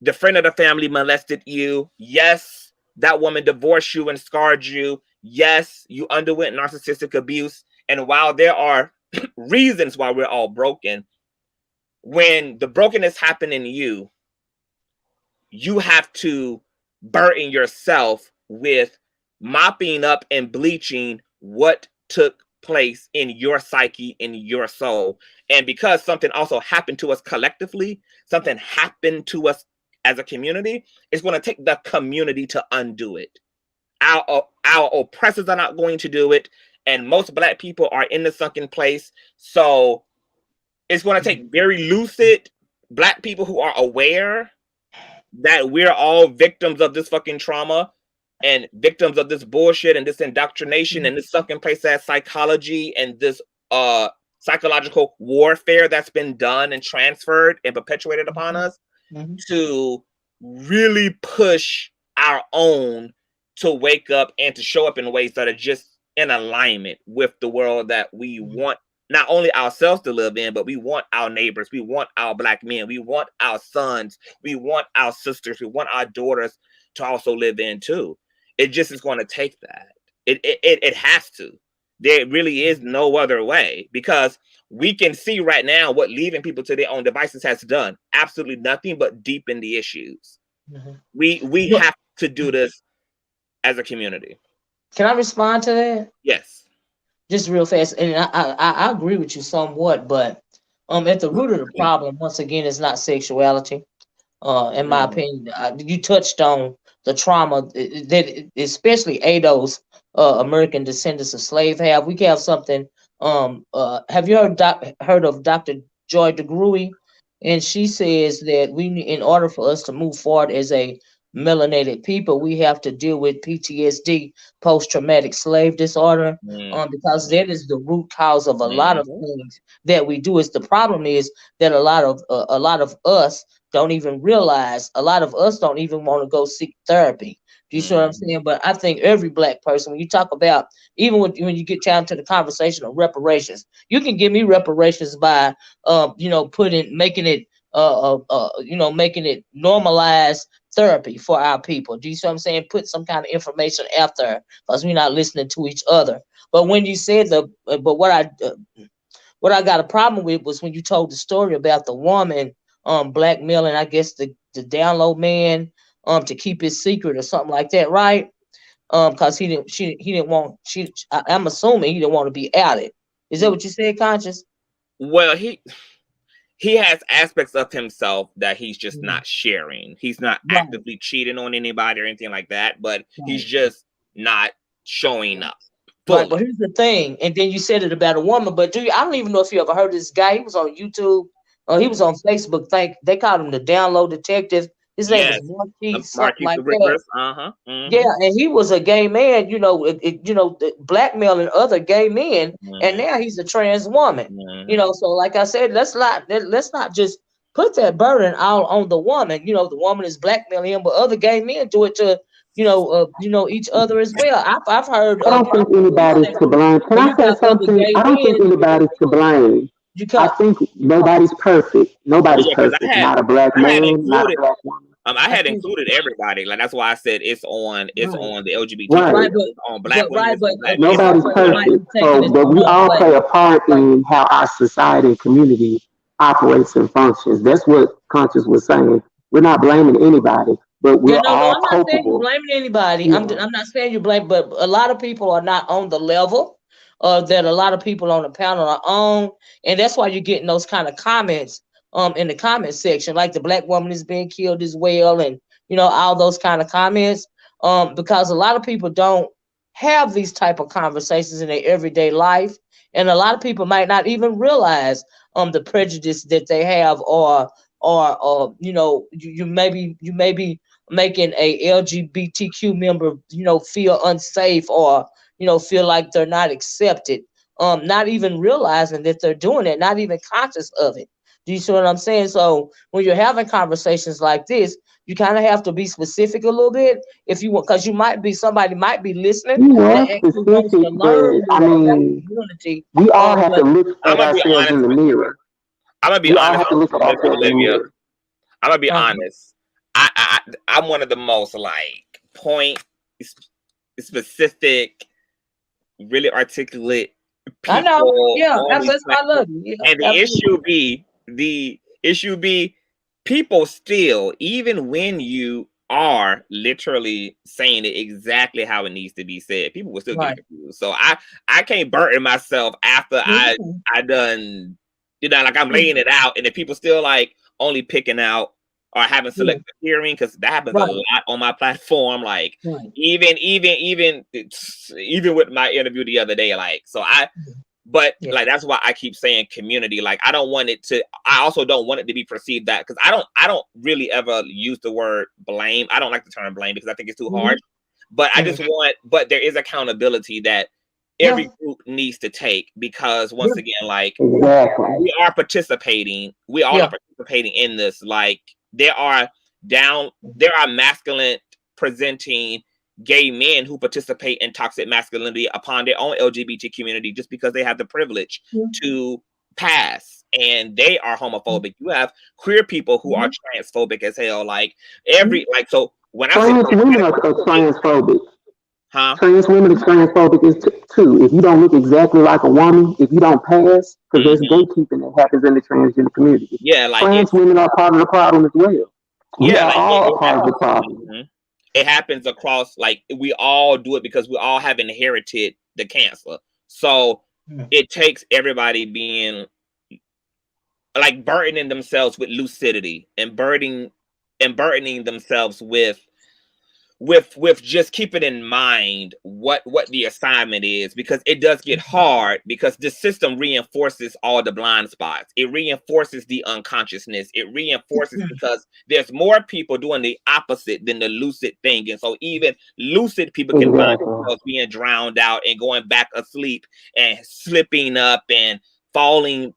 the friend of the family molested you. Yes, that woman divorced you and scarred you. Yes, you underwent narcissistic abuse. And while there are reasons why we're all broken, when the brokenness happened in you, you have to burden yourself with mopping up and bleaching what took place in your psyche, in your soul. And because something also happened to us collectively, something happened to us as a community, it's going to take the community to undo it. Our oppressors are not going to do it, and most black people are in the sunken place. So it's going to take very lucid black people who are aware that we're all victims of this fucking trauma and victims of this bullshit and this indoctrination and this sunken place as psychology and this psychological warfare that's been done and transferred and perpetuated upon us, to really push our own to wake up and to show up in ways that are just in alignment with the world that we want not only ourselves to live in, but we want our neighbors, we want our black men, we want our sons, we want our sisters, we want our daughters to also live in too. It just is going to take that. It has to. There really is no other way, because we can see right now what leaving people to their own devices has done. Absolutely nothing but deepen the issues. We have to do this as a community. Can I respond to that? Yes. Just real fast. And I agree with you somewhat, but at the root of the problem, once again, is not sexuality. In my opinion, you touched on the trauma that especially ADOS, American descendants of slave, have. We have something. Have you heard of Dr. Joy DeGruy? And she says that in order for us to move forward as a melanated people, we have to deal with PTSD, post-traumatic slave disorder, because that is the root cause of a lot of things that we do. The problem is that a lot of us don't even realize, a lot of us don't even want to go seek therapy. Do you see what I'm saying? But I think every black person, when you talk about, even when you get down to the conversation of reparations, you can give me reparations by, making it normalized therapy for our people. Do you see what I'm saying? Put some kind of information out there, because we're not listening to each other. But when you said what I got a problem with was when you told the story about the woman blackmailing, I guess the download man to keep his secret or something like that, right? Because I'm assuming he didn't want to be outed. Is that what you said, Conscious? Well, he has aspects of himself that he's just not sharing. He's not actively cheating on anybody or anything like that, but he's just not showing up. Right, but here's the thing, and then you said it about a woman, but I don't even know if you ever heard of this guy. He was on YouTube. He was on Facebook. They called him the Download Detective. His name was Marquis, something like that. Yeah, and he was a gay man, blackmailing other gay men, and now he's a trans woman. So like I said, let's not just put that burden all on the woman. The woman is blackmailing him, but other gay men do it to each other as well. I've heard. I don't think anybody's to blame. Can I say something? I don't think anybody's to blame. I think nobody's perfect. Nobody's perfect. Not a black man, not a black woman. I had included everybody. Like that's why I said it's on the LGBT, Right. on black women, but black men. Nobody's perfect. So, but we all play a part in how our society and community operates and functions. That's what Conscious was saying. We're not blaming anybody, but we're all I'm not saying you're culpable. blaming anybody. Yeah. I'm not saying you blame, but a lot of people are not on the level that a lot of people on the panel are on, and that's why you're getting those kind of comments in the comment section, like the black woman is being killed as well, and all those kind of comments, because a lot of people don't have these type of conversations in their everyday life, and a lot of people might not even realize the prejudice that they have, or you may be making a LGBTQ member feel unsafe, or feel like they're not accepted, not even realizing that they're doing it, not even conscious of it. Do you see what I'm saying? So when you're having conversations like this, you kind of have to be specific a little bit if you want, because somebody might be listening You that are actually wants specific, to but learn I more about mean, community. we all have to But look I'm at gonna be ourselves honest in the with mirror. I'm gonna be We all honest have to look at with ourselves in the Olivia. mirror. I'm gonna be honest. I'm one of the most like point specific, really articulate people. I know, yeah, on these that's why I love you. Yeah, And the issue be people still, even when you are literally saying it exactly how it needs to be said, people will still get confused. So I can't burden myself after I done, like I'm laying it out, and if people still like only picking out or having selective hearing, because that happens a lot on my platform. Like even with my interview the other day, like but like that's why I keep saying community. Like I also don't want it to be perceived that, because I don't really ever use the word blame. I don't like the term blame because I think it's too harsh. But I just but there is accountability that every group needs to take, because once again, like we are participating. We all are participating in this. Like there are masculine presenting gay men who participate in toxic masculinity upon their own LGBT community just because they have the privilege to pass, and they are homophobic. You have queer people who are transphobic as hell. Like so when Trans women are transphobic. Huh? Trans women are transphobic is too. If you don't look exactly like a woman, if you don't pass, because there's gatekeeping that happens in the transgender community. Yeah, like trans women are part of the problem as well. We are all a part of the problem. It happens across, like we all do it because we all have inherited the cancer. So it takes everybody being like burdening themselves with lucidity and burdening themselves with just keeping in mind what the assignment is, because it does get hard, because the system reinforces all the blind spots. It reinforces the unconsciousness. It reinforces because there's more people doing the opposite than the lucid thing. And so even lucid people can find themselves being drowned out and going back asleep and slipping up and falling,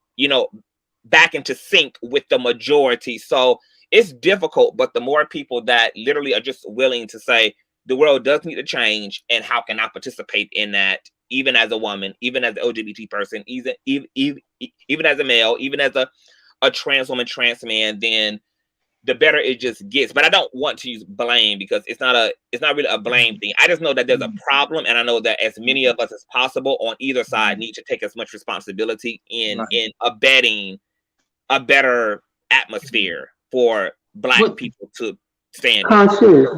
back into sync with the majority. So it's difficult, but the more people that literally are just willing to say the world does need to change, and how can I participate in that, even as a woman, even as an LGBT person, even as a male, even as a trans woman, trans man, then the better it just gets. But I don't want to use blame, because it's not really a blame thing. I just know that there's a problem, and I know that as many of us as possible on either side need to take as much responsibility in abetting a better atmosphere for Black people to stand Conscious.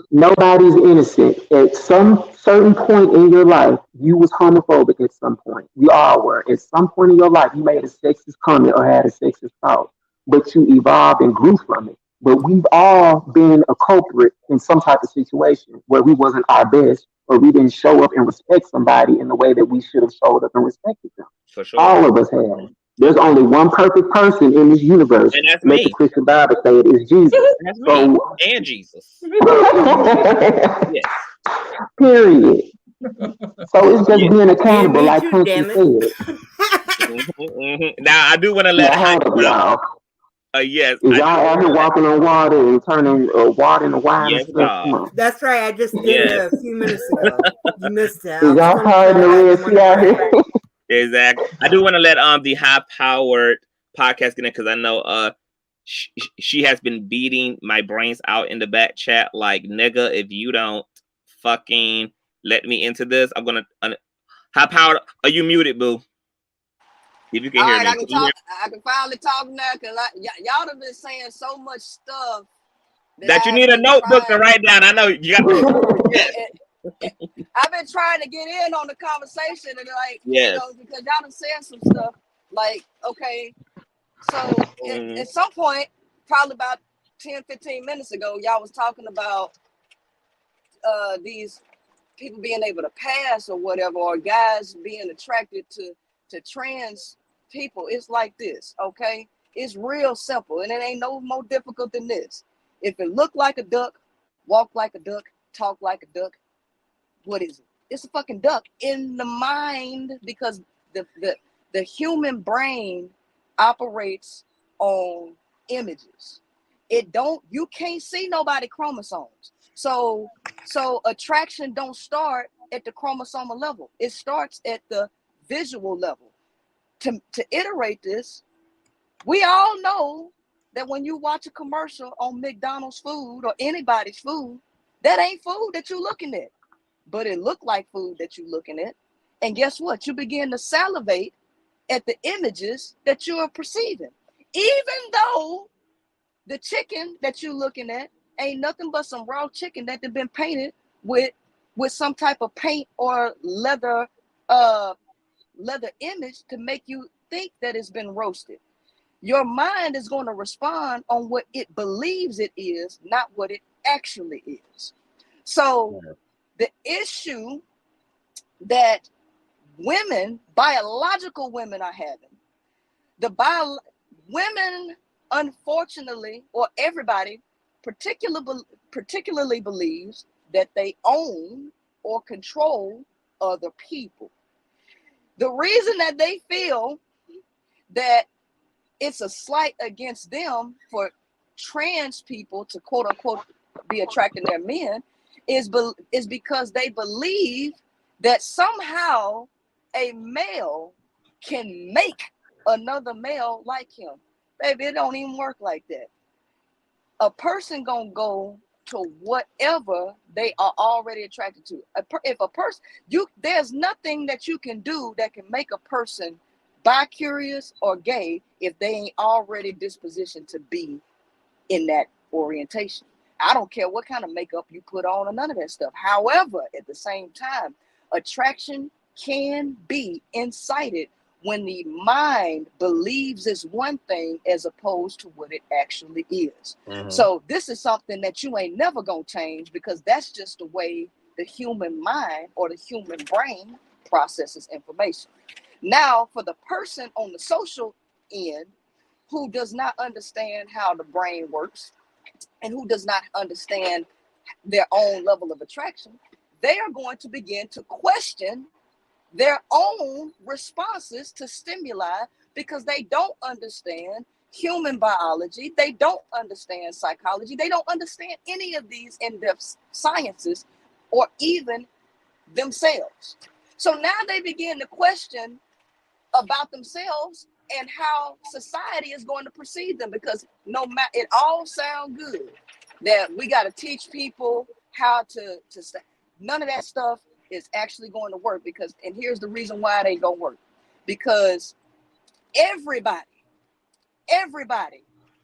Nobody's innocent. At some certain point in your life, you was homophobic at some point. We all were. At some point in your life, you made a sexist comment or had a sexist thought, but you evolved and grew from it. But we've all been a culprit in some type of situation where we wasn't our best, or we didn't show up and respect somebody in the way that we should have showed up and respected them. For sure. All of us have. There's only one perfect person in this universe. And that's Let me. the Christian Bible say it is Jesus. That's me. And Jesus. Yes. Period. So it's just being accountable, like Country said. Now I do want to let y'all. Yes. Is y'all out here walking on water and turning water into wine and stuff? Come on. That's right. I just did it a few minutes ago. You missed it. Is y'all tired in the Red Sea out here? Exactly. I do want to let the high powered podcast get in, because I know she has been beating my brains out in the back chat like, nigga, if you don't fucking let me into this, I'm gonna. High power, are you muted, boo? If you can All hear right, me. I can talk. I can finally talk now because y'all have been saying so much stuff That you I've need a been notebook to trying. write down. I know you got yes. I've been trying to get in on the conversation and like, Yes. because y'all done said some stuff like, okay, so at some point, probably about 10, 15 minutes ago, y'all was talking about these people being able to pass or whatever, or guys being attracted to trans people. It's like this, okay? It's real simple, and it ain't no more difficult than this. If it look like a duck, walk like a duck, talk like a duck, what is it? It's a fucking duck in the mind, because the human brain operates on images. You can't see nobody chromosomes. So attraction don't start at the chromosomal level. It starts at the visual level. To iterate this, we all know that when you watch a commercial on McDonald's food or anybody's food, that ain't food that you're looking at, but it looked like food that you're looking at. And guess what? You begin to salivate at the images that you are perceiving, even though the chicken that you're looking at ain't nothing but some raw chicken that have been painted with some type of paint or leather image to make you think that it's been roasted. Your mind is going to respond on what it believes it is, not what it actually is. So the issue that biological women are having, women, unfortunately, or everybody particularly believes that they own or control other people. The reason that they feel that it's a slight against them for trans people to quote unquote be attracting their men is because they believe that somehow a male can make another male like him. Baby, it don't even work like that. A person gonna go to whatever they are already attracted to. If a person, there's nothing that you can do that can make a person bi-curious or gay if they ain't already dispositioned to be in that orientation. I don't care what kind of makeup you put on or none of that stuff. However, at the same time, attraction can be incited when the mind believes it's one thing as opposed to what it actually is. So this is something that you ain't never gonna change, because that's just the way the human mind or the human brain processes information. Now, for the person on the social end who does not understand how the brain works and who does not understand their own level of attraction, they are going to begin to question their own responses to stimuli, because they don't understand human biology, they don't understand psychology, they don't understand any of these in-depth sciences or even themselves. So now they begin to question about themselves and how society is going to perceive them, because no matter, it all sounds good that we got to teach people how to say, none of that stuff is actually going to work, because, and here's the reason why it ain't gonna work, because everybody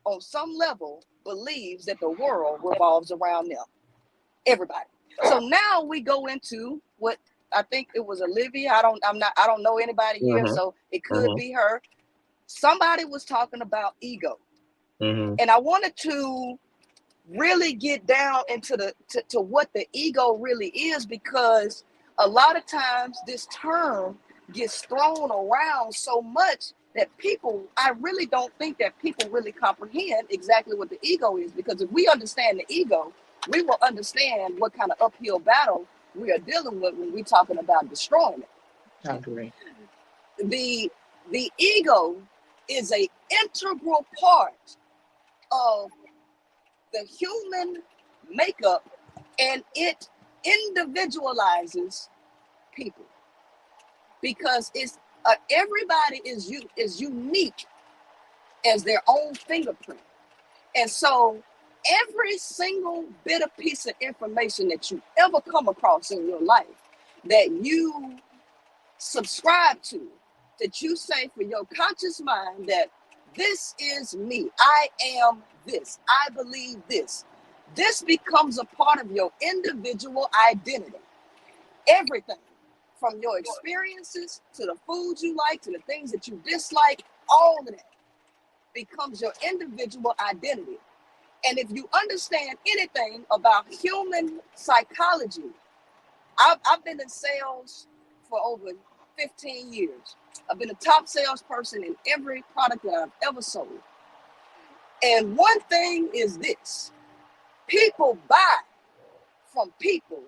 on some level believes that the world revolves around them. Everybody. So now we go into what I think it was Olivia. I don't know anybody here, so it could be her. Somebody was talking about ego. And I wanted to really get down into to what the ego really is, because a lot of times this term gets thrown around so much that I really don't think that people really comprehend exactly what the ego is, because if we understand the ego, we will understand what kind of uphill battle we are dealing with when we're talking about destroying it. I agree. The ego is an integral part of the human makeup, and it individualizes people, because it's everybody is unique as their own fingerprint. And so every single bit of piece of information that you ever come across in your life that you subscribe to, that you say for your conscious mind that this is me, I am this, I believe this, this becomes a part of your individual identity. Everything from your experiences to the foods you like to the things that you dislike, all of that becomes your individual identity. And if you understand anything about human psychology, I've been in sales for over 15 years. I've been a top salesperson in every product that I've ever sold. And one thing is this: people buy from people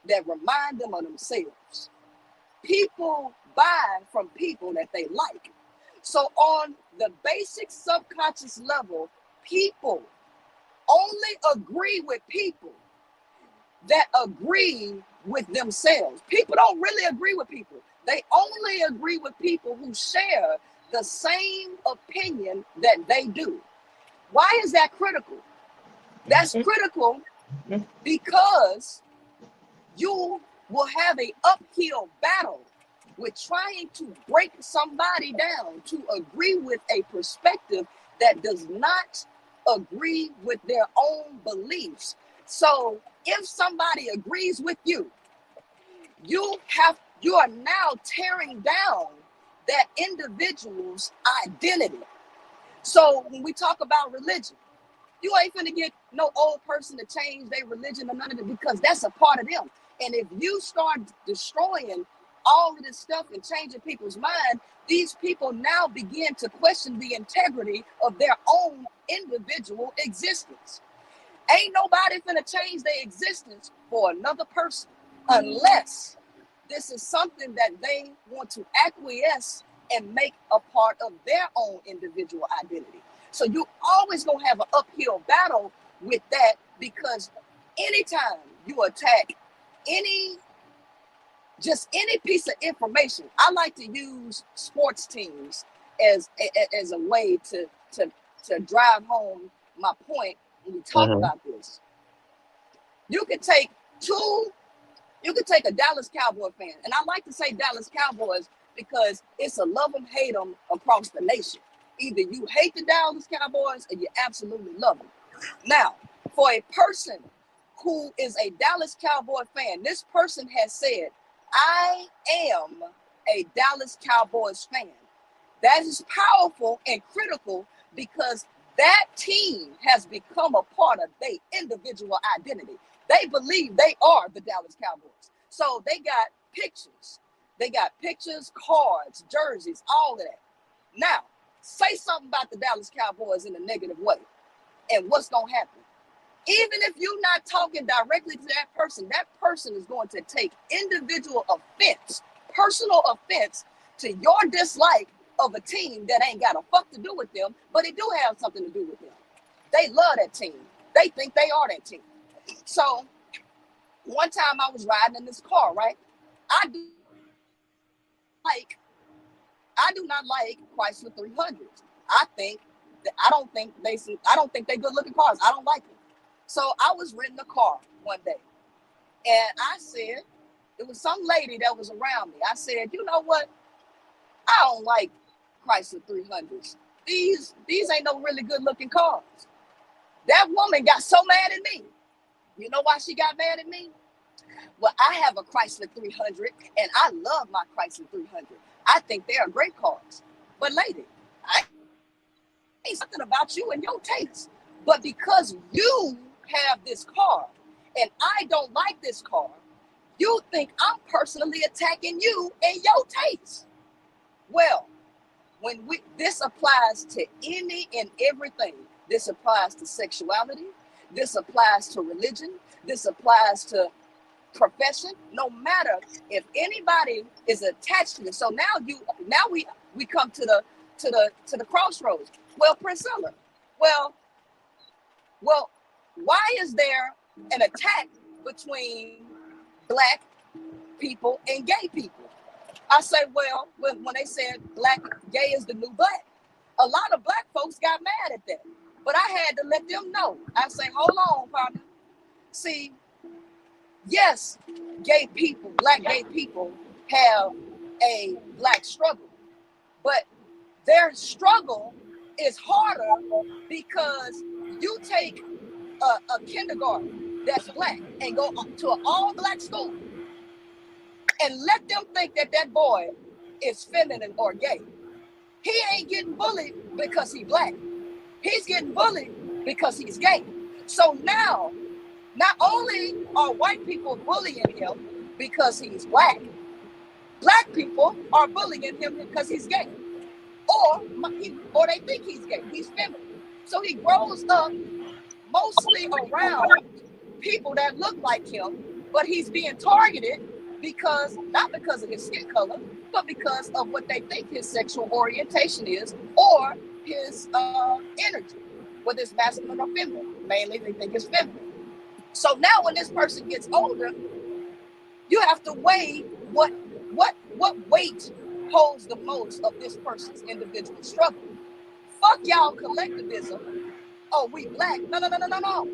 that remind them of themselves. People buy from people that they like. So on the basic subconscious level, people only agree with people that agree with themselves. People don't really agree with people. They only agree with people who share the same opinion that they do. Why is that critical? That's critical because you will have an uphill battle with trying to break somebody down to agree with a perspective that does not agree with their own beliefs. So if somebody agrees with you, you are now tearing down that individual's identity. So when we talk about religion, you ain't finna get no old person to change their religion or none of it, because that's a part of them. And if you start destroying all of this stuff and changing people's mind, these people now begin to question the integrity of their own individual existence. Ain't nobody finna change their existence for another person unless this is something that they want to acquiesce and make a part of their own individual identity. So you always gonna have an uphill battle with that, because anytime you attack any piece of information, I like to use sports teams as a way to drive home my point when we talk about this. You could take a Dallas Cowboy fan, and I like to say Dallas Cowboys because it's a love them, hate them across the nation. Either you hate the Dallas Cowboys or you absolutely love them. Now, for a person who is a Dallas Cowboy fan, this person has said, I am a Dallas Cowboys fan. That is powerful and critical because that team has become a part of their individual identity. They believe they are the Dallas Cowboys. So they got pictures. They got pictures, cards, jerseys, all of that. Now, say something about the Dallas Cowboys in a negative way, and what's going to happen? Even if you're not talking directly to that person is going to take individual offense, personal offense to your dislike of a team that ain't got a fuck to do with them, but it do have something to do with them. They love that team. They think they are that team. So one time I was riding in this car, right? I do not like Chrysler 300s. I don't think they good looking cars. I don't like them. So I was renting a car one day, and I said, it was some lady that was around me. I said, you know what? I don't like Chrysler 300s. These ain't no really good looking cars. That woman got so mad at me. You know why she got mad at me? Well, I have a Chrysler 300, and I love my Chrysler 300. I think they are great cars. But lady, I ain't something about you and your taste. But because you have this car, and I don't like this car, you think I'm personally attacking you and your taste. Well, this applies to any and everything. This applies to sexuality. This applies to religion. This applies to profession. No matter if anybody is attached to this. So now we come to the crossroads. Well, Priscilla, well, why is there an attack between Black people and gay people? I say, well, when they said gay is the new Black, a lot of Black folks got mad at that. But I had to let them know. I say, hold on, partner. See, yes, gay people, black gay people have a black struggle, but their struggle is harder because you take a kindergarten that's black and go to an all-black school and let them think that that boy is feminine or gay. He ain't getting bullied because he's black. He's getting bullied because he's gay. So now, not only are white people bullying him because he's black people are bullying him because he's gay. Or they think he's gay, he's feminine. So he grows up mostly around people that look like him, but he's being targeted not because of his skin color, but because of what they think his sexual orientation is or his energy, whether it's masculine or feminine. Mainly they think it's feminine. So now when this person gets older, you have to weigh what weight holds the most of this person's individual struggle. Fuck y'all collectivism. Oh, we black. No.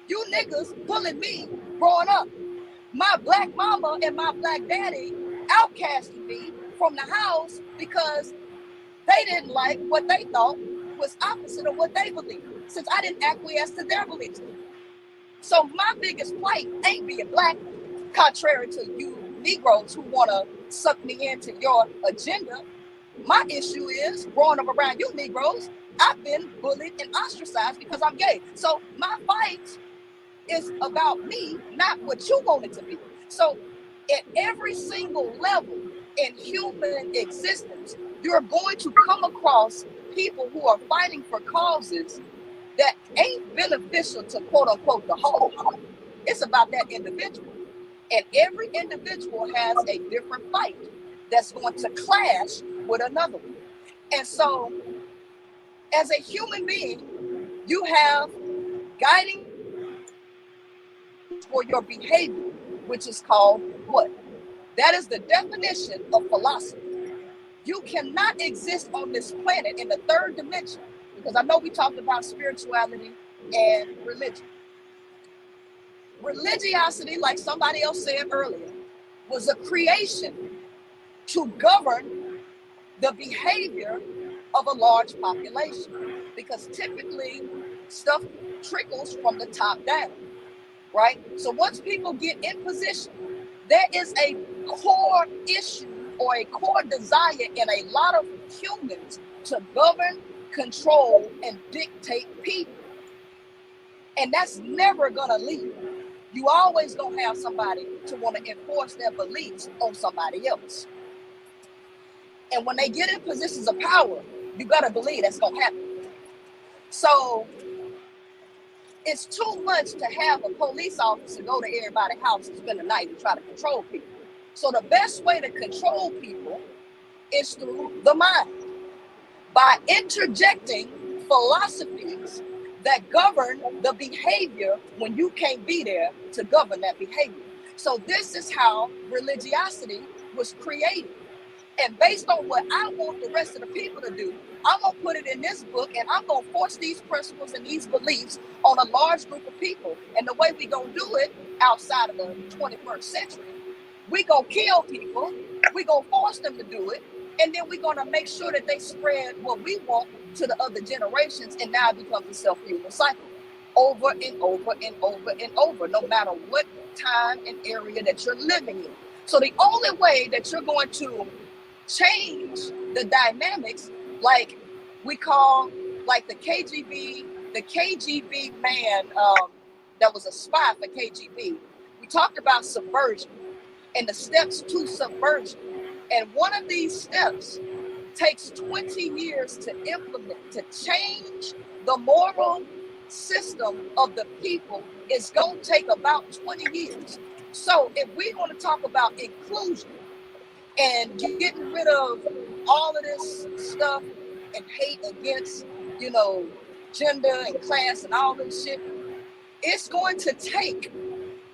You niggas bullied me growing up. My black mama and my black daddy outcasted me from the house because they didn't like what they thought was opposite of what they believed, since I didn't acquiesce to their beliefs. So my biggest plight ain't being black, contrary to you Negroes who want to suck me into your agenda. My issue is, growing up around you Negroes, I've been bullied and ostracized because I'm gay. So my fight is about me, not what you want it to be. So at every single level in human existence, you're going to come across people who are fighting for causes that ain't beneficial to quote unquote the whole. It's about that individual. And every individual has a different fight that's going to clash with another one. And so as a human being, you have guiding for your behavior, which is called what? That is the definition of philosophy. You cannot exist on this planet in the third dimension, because I know we talked about spirituality and religion. Religiosity, like somebody else said earlier, was a creation to govern the behavior of a large population, because typically stuff trickles from the top down, right? So once people get in position, there is a core issue or a core desire in a lot of humans to govern, control, and dictate people. And that's never gonna leave. You always gonna have somebody to want to enforce their beliefs on somebody else. And when they get in positions of power, you better believe that's gonna happen. So it's too much to have a police officer go to everybody's house and spend the night and try to control people. So the best way to control people is through the mind, by interjecting philosophies that govern the behavior when you can't be there to govern that behavior. So this is how religiosity was created. And based on what I want the rest of the people to do, I'm going to put it in this book, and I'm going to force these principles and these beliefs on a large group of people. And the way we going to do it outside of the 21st century, we going to kill people, we going to force them to do it, and then we're going to make sure that they spread what we want to the other generations, and now it becomes a self-fueling cycle over and over and over and over, no matter what time and area that you're living in. So the only way that you're going to change the dynamics, like we call, like the KGB man that was a spy for KGB, we talked about subversion and the steps to subversion. And one of these steps takes 20 years to implement, to change the moral system of the people. It's going to take about 20 years. So if we're going to talk about inclusion and getting rid of all of this stuff and hate against, gender and class and all this shit, it's going to take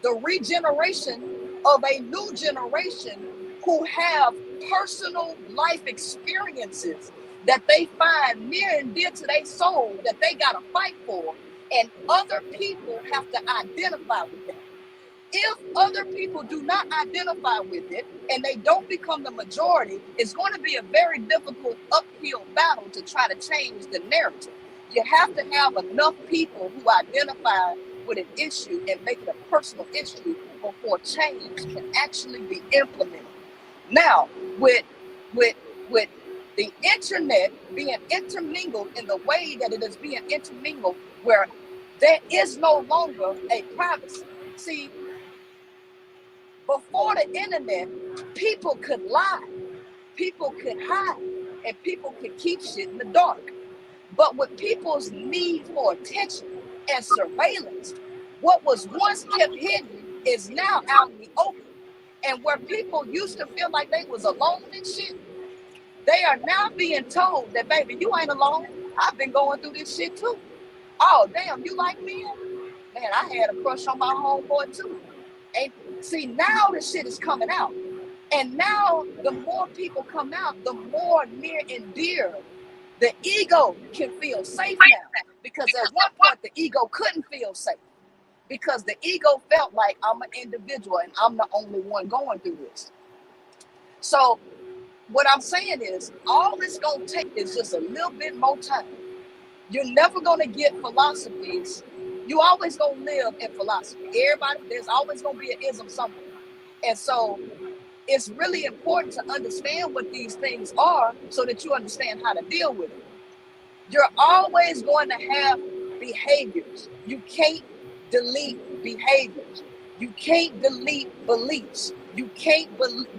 the regeneration of a new generation who have personal life experiences that they find near and dear to their soul that they got to fight for, and other people have to identify with that. If other people do not identify with it and they don't become the majority, it's going to be a very difficult uphill battle to try to change the narrative. You have to have enough people who identify with an issue and make it a personal issue before change can actually be implemented. Now, with the internet being intermingled in the way that it is being intermingled, where there is no longer a privacy. See, before the internet, people could lie, people could hide, and people could keep shit in the dark. But with people's need for attention and surveillance, what was once kept hidden is now out in the open. And where people used to feel like they was alone and shit, they are now being told that, baby, you ain't alone. I've been going through this shit too. Oh, damn, you like me? Man, I had a crush on my homeboy too. And see, now the shit is coming out. And now the more people come out, the more near and dear the ego can feel safe now. Because at one point, the ego couldn't feel safe. Because the ego felt like I'm an individual and I'm the only one going through this. So what I'm saying is, all it's going to take is just a little bit more time. You're never going to get philosophies. You always going to live in philosophy. Everybody, there's always going to be an ism somewhere. And so it's really important to understand what these things are so that you understand how to deal with it. You're always going to have behaviors. You can't delete behaviors. You can't delete beliefs. You can't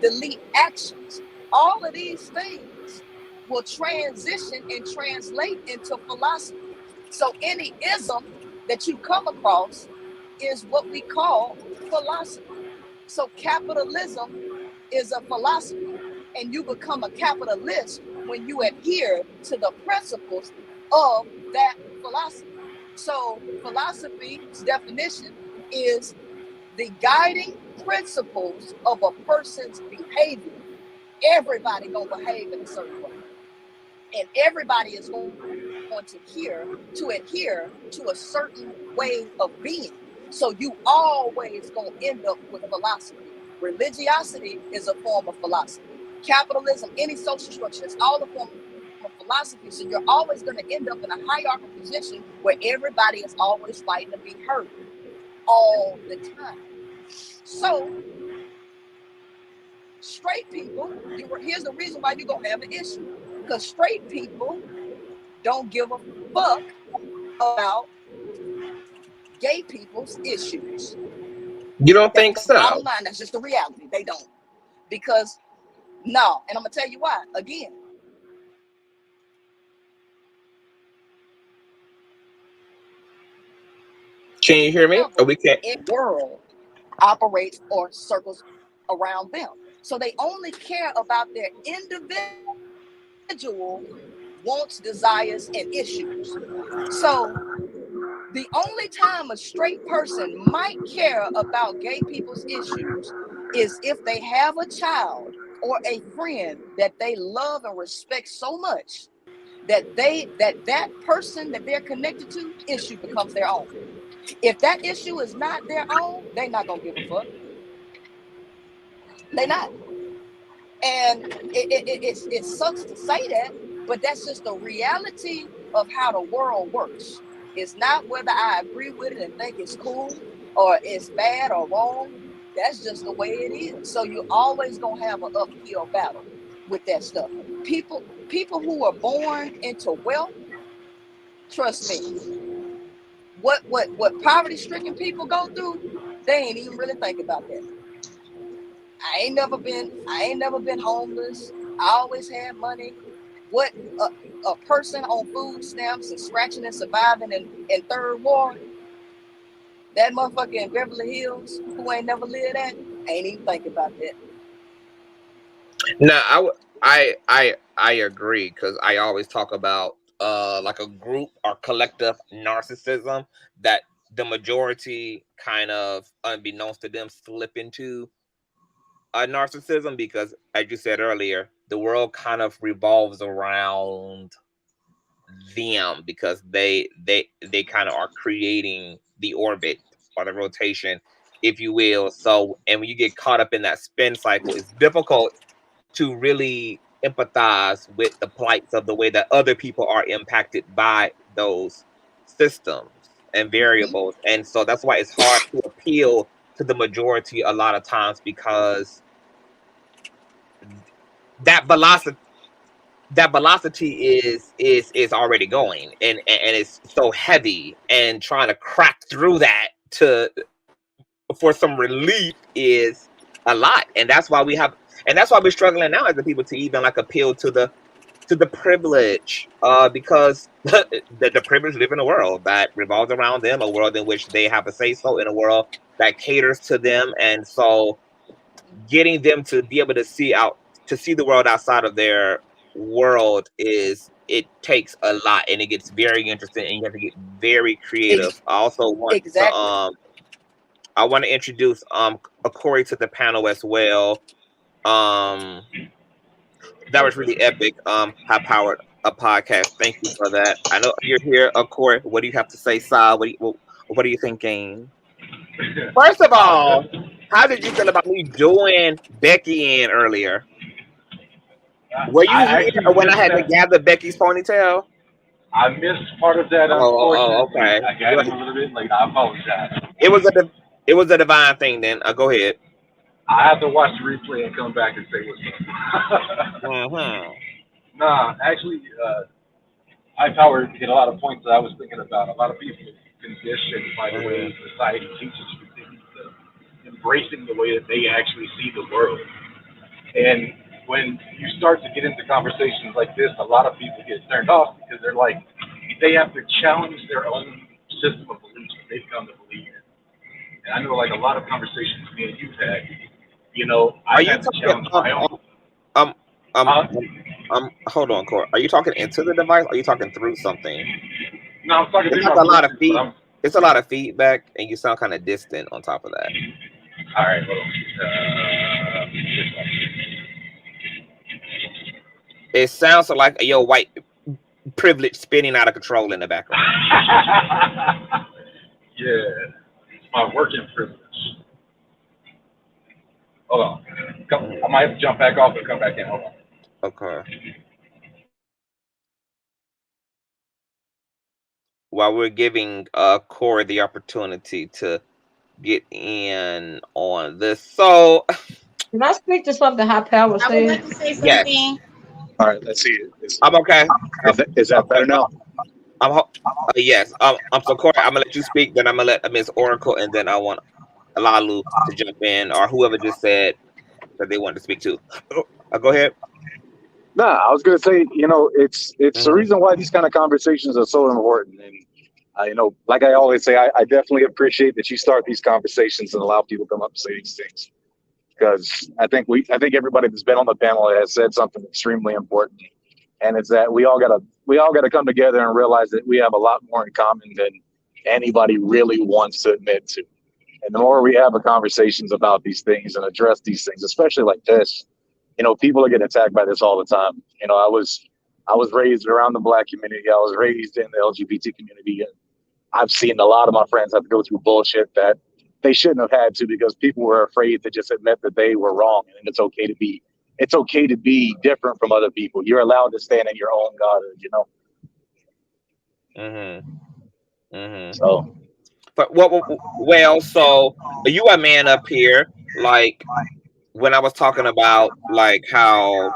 delete actions. All of these things will transition and translate into philosophy. So any ism that you come across is what we call philosophy. So capitalism is a philosophy, and you become a capitalist when you adhere to the principles of that philosophy. So philosophy's definition is the guiding principles of a person's behavior. Everybody gonna behave in a certain way, and everybody is going to adhere to a certain way of being. So you always gonna end up with philosophy. Religiosity is a form of philosophy. Capitalism, any social structure, is all a form of philosophy. So you're always going to end up in a hierarchical position where everybody is always fighting to be heard all the time. So straight people, here's the reason why you're going to have an issue. Because straight people don't give a fuck about gay people's issues. You don't think so? Bottom line, that's just the reality. They don't. Because, no, and I'm going to tell you why. Again, can you hear me? Or we can't? World operates or circles around them. So they only care about their individual wants, desires, and issues. So the only time a straight person might care about gay people's issues is if they have a child or a friend that they love and respect so much that that person that they're connected to issue becomes their own. If that issue is not their own, they're not gonna give a fuck. They not. And it sucks to say that, but that's just the reality of how the world works. It's not whether I agree with it and think it's cool or it's bad or wrong. That's just the way it is. So you're always gonna have an uphill battle with that stuff. People who are born into wealth, trust me, what poverty-stricken people go through, they ain't even really think about that. I ain't never been homeless. I always had money. What a person on food stamps and scratching and surviving in third ward, that motherfucker in Beverly Hills who ain't never lived that, ain't even think about that. No, I agree, because I always talk about like a group or collective narcissism that the majority kind of unbeknownst to them slip into narcissism, because as you said earlier, the world kind of revolves around them because they kind of are creating the orbit or the rotation, if you will. So, and when you get caught up in that spin cycle, it's difficult to really empathize with the plights of the way that other people are impacted by those systems and variables. And so that's why it's hard to appeal to the majority a lot of times, because that velocity is already going, and it's so heavy, and trying to crack through that for some relief is a lot. And that's why we're struggling now as the people to even like appeal to the privilege, because the privileged live in a world that revolves around them, a world in which they have a say so, in a world that caters to them. And so getting them to be able to see the world outside of their world it takes a lot, and it gets very interesting, and you have to get very creative. I also want to introduce Corey to the panel as well. That was really epic. High powered a podcast. Thank you for that. I know you're here, Corey. What do you have to say, Sal? What are you thinking? First of all, how did you feel about me doing Becky in earlier? Were you here when I had to gather Becky's ponytail? I missed part of that. Oh, okay. I got it a little bit late. I apologize. It was a divine thing. Then go ahead. I have to watch the replay and come back and say what's up. Nah, actually, high power hit a lot of points that I was thinking about. A lot of people conditioned by the way society teaches you things, embracing the way that they actually see the world. And when you start to get into conversations like this, a lot of people get turned off because they're like, they have to challenge their own system of beliefs that they've come to believe in. And I know, like, a lot of conversations me and you've had, you know, I had to challenge my own. Hold on, Corey. Are you talking into the device? Or are you talking through something? No, I'm talking through a lot of feedback. It's a lot of feedback, and you sound kind of distant on top of that. All right, hold on. It sounds like your white privilege spinning out of control in the background. Yeah, it's my working privilege. Hold on. I might have to jump back off and come back in. Hold on. Okay. While we're giving Corey the opportunity to get in on this. So, can I speak to something high power said? I would like to say something. Yes. All right, let's see it. I'm okay. Is that better now? Yes. So Corey, I'm gonna let you speak. Then I'm gonna let Ms. Oracle, and then I want Alalu to jump in, or whoever just said that they wanted to speak to. Go ahead. Nah, I was gonna say, you know, it's the reason why these kind of conversations are so important. And you know, like I always say, I definitely appreciate that you start these conversations and allow people to come up and say these things, because I think everybody that's been on the panel has said something extremely important, and it's that we all gotta come together and realize that we have a lot more in common than anybody really wants to admit to. And the more we have conversations about these things and address these things, especially like this, you know, people are getting attacked by this all the time. You know, I was raised around the Black community. I was raised in the LGBT community, and I've seen a lot of my friends have to go through bullshit that they shouldn't have had to, because people were afraid to just admit that they were wrong. And it's okay to be different from other people. You're allowed to stand in your own godhood, you know? So, but well, so you a man up here, like when I was talking about like how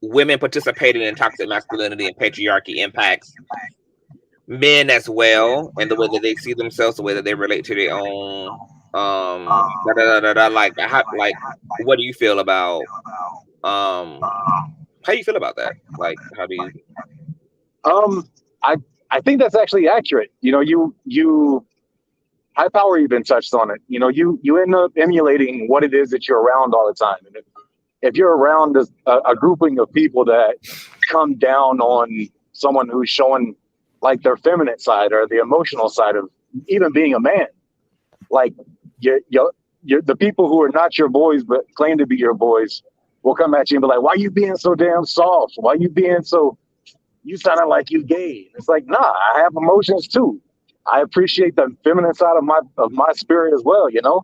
women participating in toxic masculinity and patriarchy impacts men as well, and the way that they see themselves, the way that they relate to their own like what do you feel about how do you feel about that? Like, how do you I think that's actually accurate. You know, you high power even touched on it. You know, you end up emulating what it is that you're around all the time. And if you're around a grouping of people that come down on someone who's showing like their feminine side or the emotional side of even being a man, like you're the people who are not your boys but claim to be your boys, will come at you and be like, why you being so damn soft? Why you being so, you sounding like you gay? It's like, nah, I have emotions too. I appreciate the feminine side of my spirit as well, you know?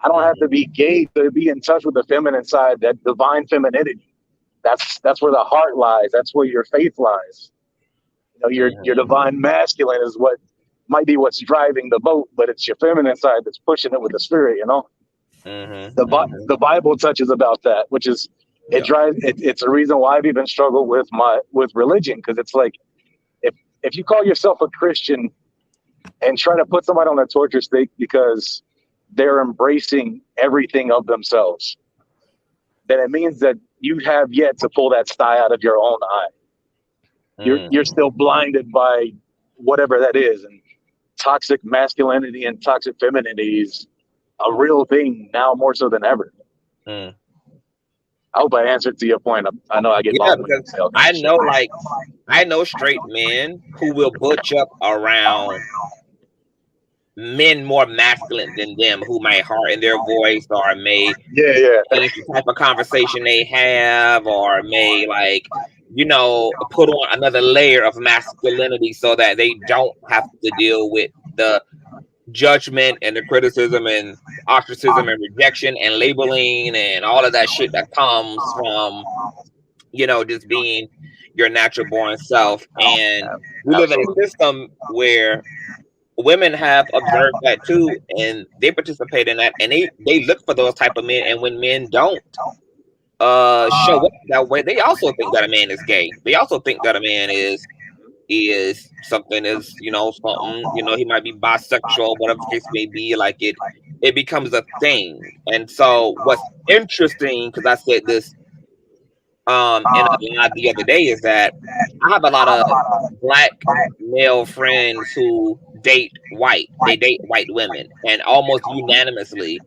I don't have to be gay to be in touch with the feminine side, that divine femininity. That's where the heart lies. That's where your faith lies. You know, your divine masculine is what might be what's driving the boat, but it's your feminine side that's pushing it with the spirit, you know? The Bible touches about that, which is it's a reason why I've even struggled with religion, because it's like if you call yourself a Christian and try to put somebody on a torture stake because they're embracing everything of themselves, then it means that you have yet to pull that sty out of your own eye. You're still blinded by whatever that is, and toxic masculinity and toxic femininity is a real thing now more so than ever. I hope I answered to your point. I know I get long because I know straight men who will butch up around men more masculine than them, who may harden their voice or may change the type of conversation they have, or may, like, you know, put on another layer of masculinity so that they don't have to deal with the judgment and the criticism and ostracism and rejection and labeling and all of that shit that comes from, you know, just being your natural born self. And we live in a system where women have observed that too, and they participate in that, and they look for those type of men. And when men don't show up that way, they also think that a man is gay. They also think that a man is something, is, you know, something, you know, he might be bisexual, whatever the case may be. Like it becomes a thing. And so what's interesting, because I said this in a live the other day, is that I have a lot of black male friends who date white. They date white women, and almost unanimously,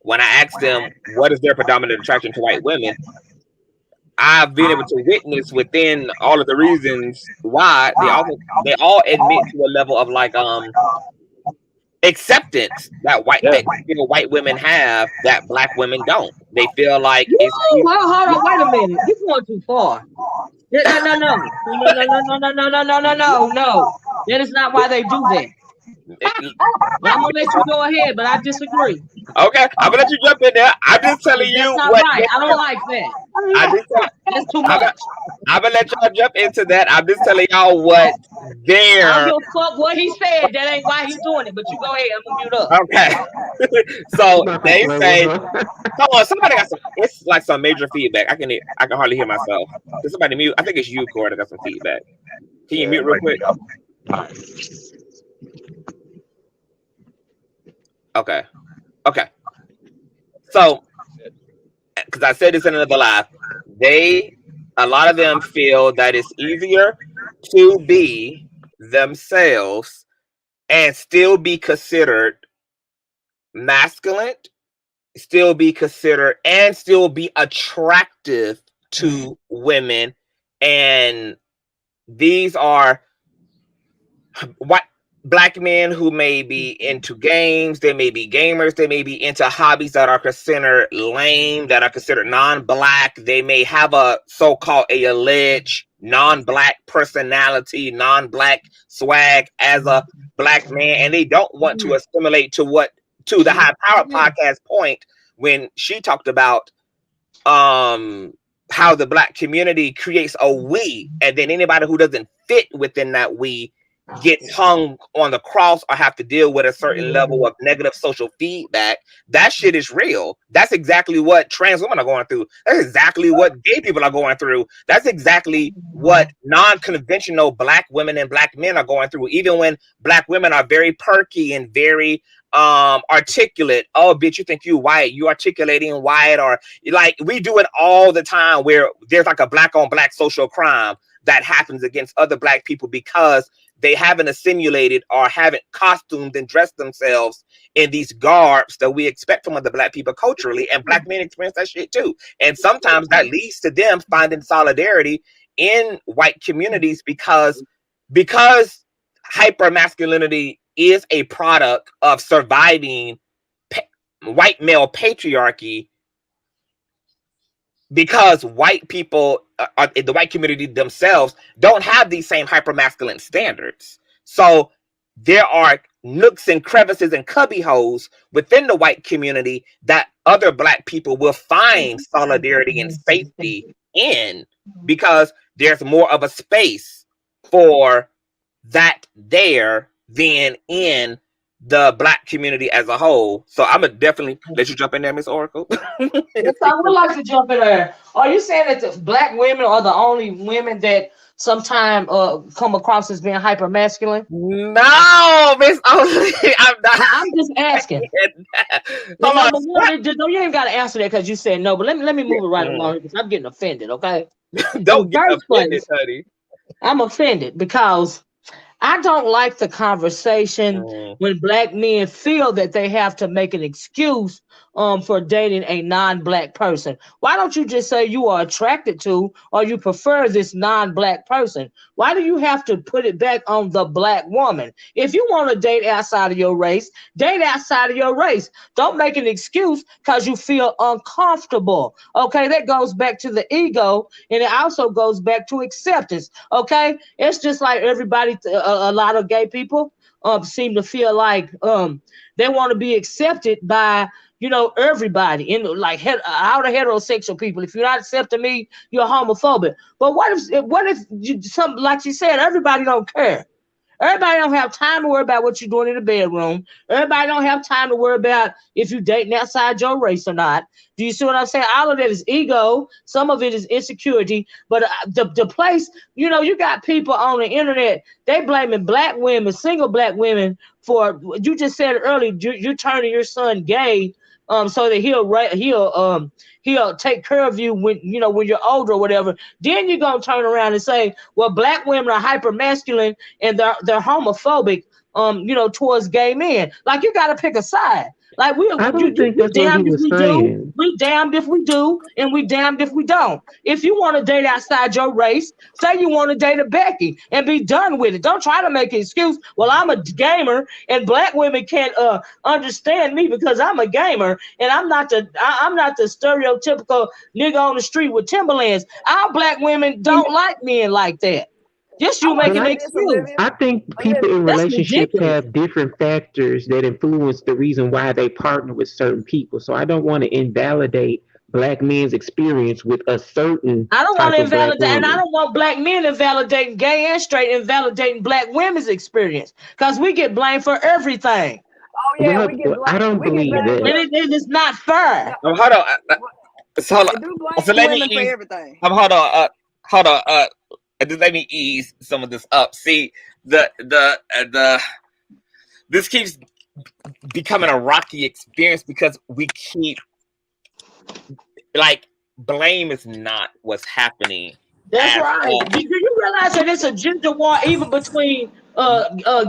when I ask them what is their predominant attraction to white women, I've been able to witness within all of the reasons why they all admit to a level of like acceptance that white women have that black women don't. They feel like it's hold on, wait a minute. You're going too far. No. That is not why they do that. I'm gonna let you go ahead, but I disagree. Okay, I'm gonna let you jump in there. I'm just telling you what. Right. I don't like that. That's too much. I'm gonna let y'all jump into that. I'm just telling y'all what their. I don't give a fuck what he said. That ain't why he's doing it. But you go ahead. I'm gonna mute up. Okay. So they say, come on, somebody got some. It's like some major feedback. I can hardly hear myself. Can somebody mute? I think it's you, Corey, that got some feedback. Can you mute real quick? Okay. So, because I said this in another live, a lot of them feel that it's easier to be themselves and still be considered masculine, still be considered, and still be attractive to women. And these are what black men who may be into games, they may be gamers, they may be into hobbies that are considered lame, that are considered non-black. They may have a so-called alleged non-black personality, non-black swag as a black man, and they don't want to assimilate to the High Power podcast point when she talked about how the black community creates a we, and then anybody who doesn't fit within that we gets hung on the cross or have to deal with a certain level of negative social feedback. That shit is real. That's exactly what trans women are going through. That's exactly what gay people are going through. That's exactly what non-conventional black women and black men are going through. Even when black women are very perky and very articulate. Oh, bitch, you think you white, you articulating white, or like we do it all the time where there's like a black on black social crime that happens against other black people because they haven't assimilated or haven't costumed and dressed themselves in these garbs that we expect from other black people culturally, and black men experience that shit too. And sometimes that leads to them finding solidarity in white communities because hyper masculinity is a product of surviving white male patriarchy. because white people, the white community themselves, don't have these same hypermasculine standards. So there are nooks and crevices and cubby holes within the white community that other Black people will find solidarity and safety in, because there's more of a space for that there than in the Black community as a whole. So I'm gonna definitely let you jump in there, Miss Oracle. Yes, I would like to jump in there. Are you saying that the Black women are the only women that sometimes come across as being hyper masculine? No, Miss Only. I'm not. I'm just asking. Number one, you ain't got to answer that because you said no. But let me move it right along because I'm getting offended. Okay. Don't get offended, honey. I'm offended because I don't like the conversation when Black men feel that they have to make an excuse for dating a non-Black person. Why don't you just say you are attracted to or you prefer this non-Black person? Why do you have to put it back on the Black woman? If you want to date outside of your race, date outside of your race. Don't make an excuse because you feel uncomfortable. Okay, that goes back to the ego, and it also goes back to acceptance. Okay, it's just like everybody, a lot of gay people seem to feel like they want to be accepted by, you know, everybody, in like all the heterosexual people. If you're not accepting me, you're homophobic. But what if you, something like she said, everybody don't care. Everybody don't have time to worry about what you're doing in the bedroom. Everybody don't have time to worry about if you're dating outside your race or not. Do you see what I'm saying? All of that is ego. Some of it is insecurity. But the place, you know, you got people on the internet, they blaming Black women, single Black women for, you just said earlier, you're turning your son gay so that he'll take care of you when, you know, when you're older or whatever. Then you're gonna turn around and say, well, Black women are hyper masculine and they're homophobic, you know, towards gay men. Like, you got to pick a side. Like, we damned if we do, we damned if we do, and we damned if we don't. If you want to date outside your race, say you want to date a Becky and be done with it. Don't try to make an excuse. Well, I'm a gamer and Black women can't understand me because I'm a gamer and I'm not the stereotypical nigga on the street with Timberlands. Our Black women don't like men like that. Just you making an excuse. I think people in relationships have different factors that influence the reason why they partner with certain people. So I don't want to invalidate Black men's experience with a certain. I don't want to invalidate, and I don't want Black men invalidating gay and straight, invalidating Black women's experience, because we get blamed for everything. Oh yeah, we get blamed. I don't believe that. And it is not fair. Hold on. So let me ease. Hold on. Just let me ease some of this up. See, this keeps becoming a rocky experience because we keep, like, blame is not what's happening. That's right. Do you realize that it's a gender war even between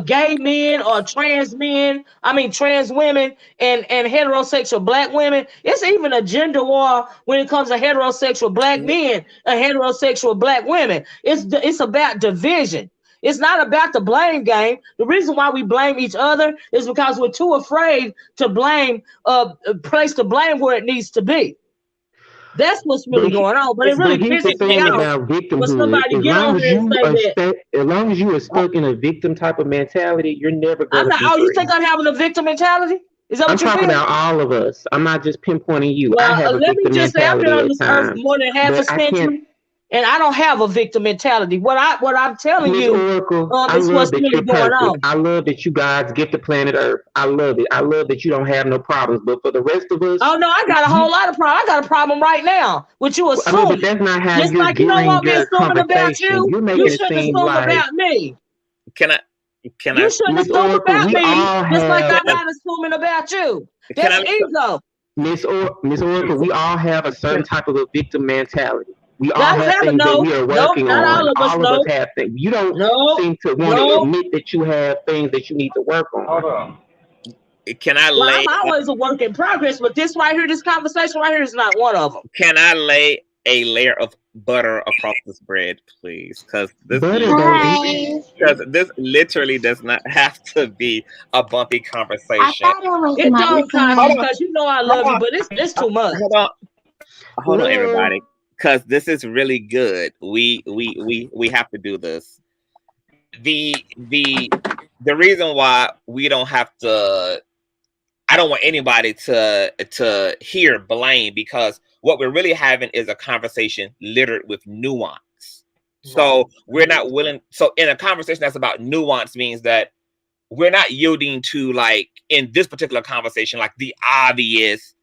gay men or trans women and heterosexual Black women? It's even a gender war when it comes to heterosexual Black men and heterosexual Black women. It's about division. It's not about the blame game. The reason why we blame each other is because we're too afraid to place the blame where it needs to be. That's what's really going on. But it really pisses me off when somebody get on here and say that. As long as you are stuck in a victim type of mentality, you're never going to be free. You think I'm having a victim mentality? Is that what you're saying? I'm talking about all of us. I'm not just pinpointing you. Well, I have a victim mentality. I've been on this earth more than half a century, and I don't have a victim mentality. What I'm telling you is what's really going on. I love that you guys get the planet Earth. I love it. I love that you don't have no problems. But for the rest of us, oh no, I got a whole lot of problems. I got a problem right now. Which you assume. But that's not how just you're like you don't want me your assuming about you. You're making You shouldn't assume about me. You shouldn't assume about me, just like I'm not assuming about you. That's ego. Miss Oracle, we all have a certain type of a victim mentality. We all have things that we are working on. All of us have things. You don't seem to want to admit that you have things that you need to work on. Hold on. I'm always a work in progress, but this right here, this conversation right here is not one of them. Can I lay a layer of butter across this bread, please? Because this literally does not have to be a bumpy conversation. It don't, because you know I love you, but it's too much. hold on, everybody, because this is really good. We have to do this. The reason why we don't have to, I don't want anybody to hear blame, because what we're really having is a conversation littered with nuance. So we're not willing. So in a conversation that's about nuance means that we're not yielding to, like, in this particular conversation, like the obvious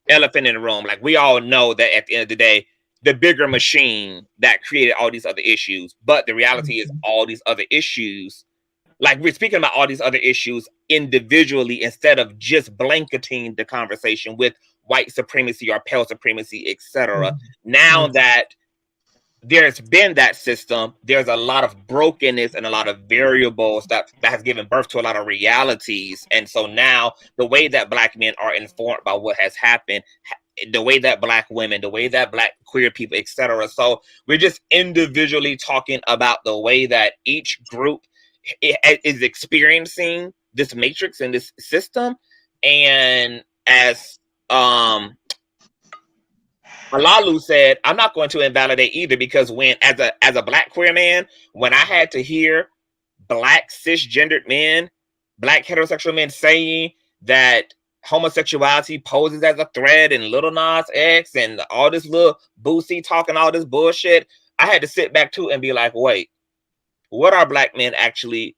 elephant in the room. Like, we all know that at the end of the day, the bigger machine that created all these other issues. But the reality is all these other issues, like, we're speaking about all these other issues individually instead of just blanketing the conversation with white supremacy or pale supremacy, etc. Now that there's been that system, there's a lot of brokenness and a lot of variables that has given birth to a lot of realities. And so now the way that Black men are informed by what has happened, the way that Black women, the way that Black queer people, etc. So we're just individually talking about the way that each group is experiencing this matrix and this system. And as Malalu said, I'm not going to invalidate either, because when, as a Black queer man, when I had to hear Black cisgendered men, Black heterosexual men saying that homosexuality poses as a threat, and Lil Nas X and all this little Boosie talking all this bullshit, I had to sit back too and be like, wait, what are Black men actually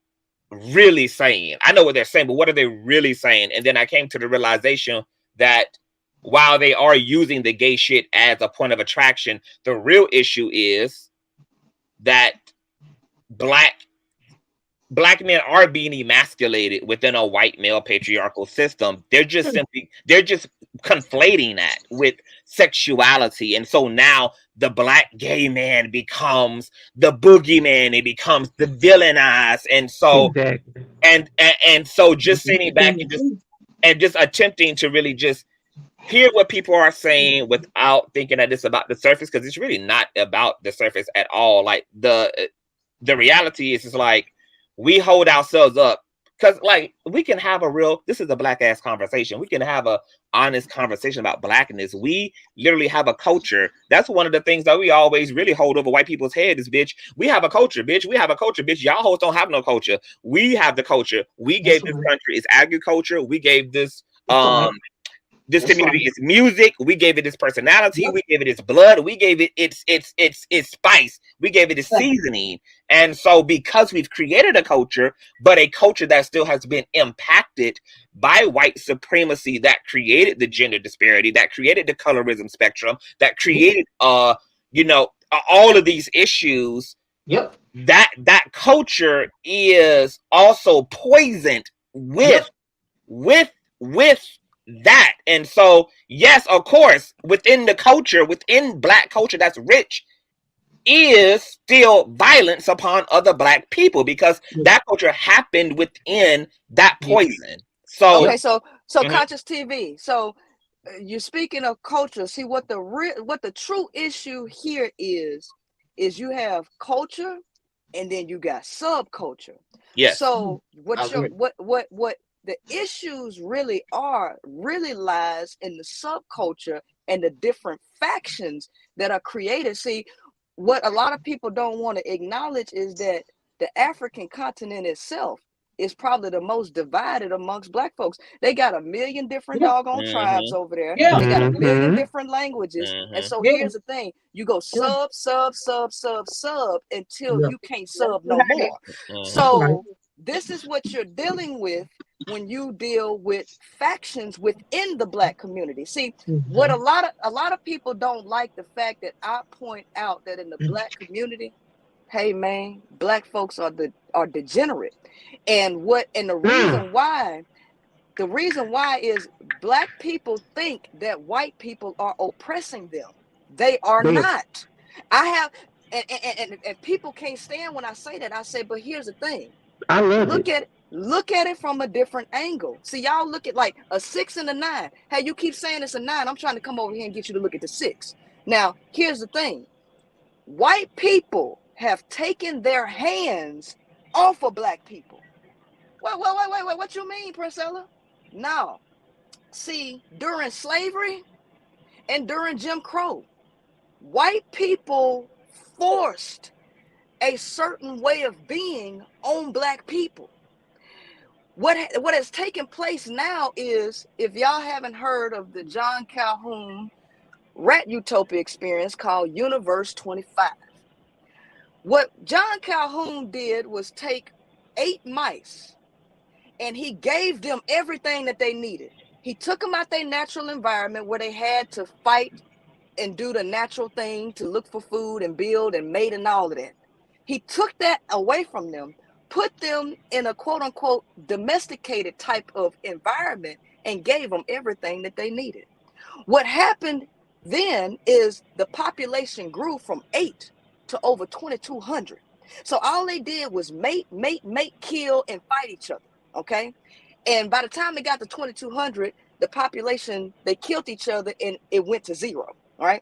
really saying? I know what they're saying, but what are they really saying? And then I came to the realization that while they are using the gay shit as a point of attraction, the real issue is that black men are being emasculated within a white male patriarchal system. They're just conflating that with sexuality. And so now the Black gay man becomes the boogeyman, it becomes the villainized. And so and so just sitting back and just attempting to really just hear what people are saying without thinking that it's about the surface, because it's really not about the surface at all. Like, the reality is like, we hold ourselves up, because, like, we can have this is a Black ass conversation. We can have a honest conversation about Blackness. We literally have a culture. That's one of the things that we always really hold over white people's head is, bitch, we have a culture, bitch. We have a culture, bitch. Y'all hoes don't have no culture. We have the culture. We gave this country its agriculture. We gave this this community its music. We gave it its personality. We gave it its blood. We gave it its spice. We gave it its seasoning. And so, because we've created a culture, but a culture that still has been impacted by white supremacy, that created the gender disparity, that created the colorism spectrum, that created all of these issues. Yep. That culture is also poisoned with that. And so, yes, of course, within the culture, within Black culture that's rich, is still violence upon other Black people, because that culture happened within that poison. So okay, so Consciouztv. So you're speaking of culture. See, what the true issue here is you have culture, and then you got subculture. Yes. So what the issues really lies in the subculture and the different factions that are created. See, what a lot of people don't want to acknowledge is that the African continent itself is probably the most divided amongst Black folks. They got a million different doggone tribes over there. They got a million different languages. And so here's the thing. You go sub until you can't sub no more. So this is what you're dealing with when you deal with factions within the Black community. See, what a lot of people don't like, the fact that I point out that in the Black community, hey man, Black folks are degenerate. And the reason why is Black people think that white people are oppressing them. They are not. And people can't stand when I say that. I say, but here's the thing. Look at it from a different angle. See, y'all look at like a 6 and a 9. Hey, you keep saying it's a 9. I'm trying to come over here and get you to look at the 6. Now, here's the thing. White people have taken their hands off of Black people. Wait. What you mean, Priscilla? No. See, during slavery, And during Jim Crow, white people forced a certain way of being on black people. What has taken place now is, if y'all haven't heard of the John Calhoun rat utopia experience called Universe 25, what John Calhoun did was take 8 mice and he gave them everything that they needed. He took them out their natural environment where they had to fight and do the natural thing to look for food and build and mate and all of that. He took that away from them, put them in a quote unquote domesticated type of environment and gave them everything that they needed. What happened then is the population grew from 8 to over 2,200. So all they did was mate, kill, and fight each other, okay? And by the time they got to 2,200, the population, they killed each other and it went to 0, all right?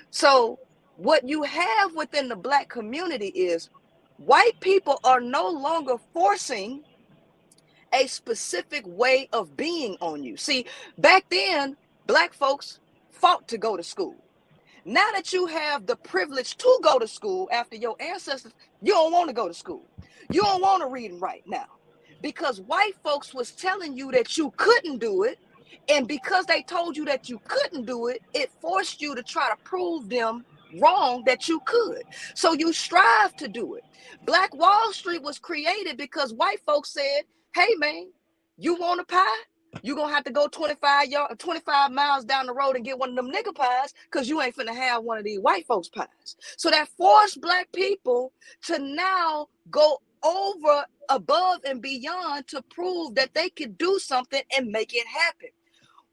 So what you have within the black community is white people are no longer forcing a specific way of being on you. See, back then, black folks fought to go to school. Now that you have the privilege to go to school after your ancestors, you don't want to go to school. You don't want to read and write now because white folks was telling you that you couldn't do it. And because they told you that you couldn't do it, it forced you to try to prove them wrong that you could. So you strive to do it. Black Wall Street was created because white folks said, hey man, you want a pie? You're going to have to go 25 miles down the road and get one of them nigger pies because you ain't finna have one of these white folks' pies. So that forced black people to now go over, above, and beyond to prove that they could do something and make it happen.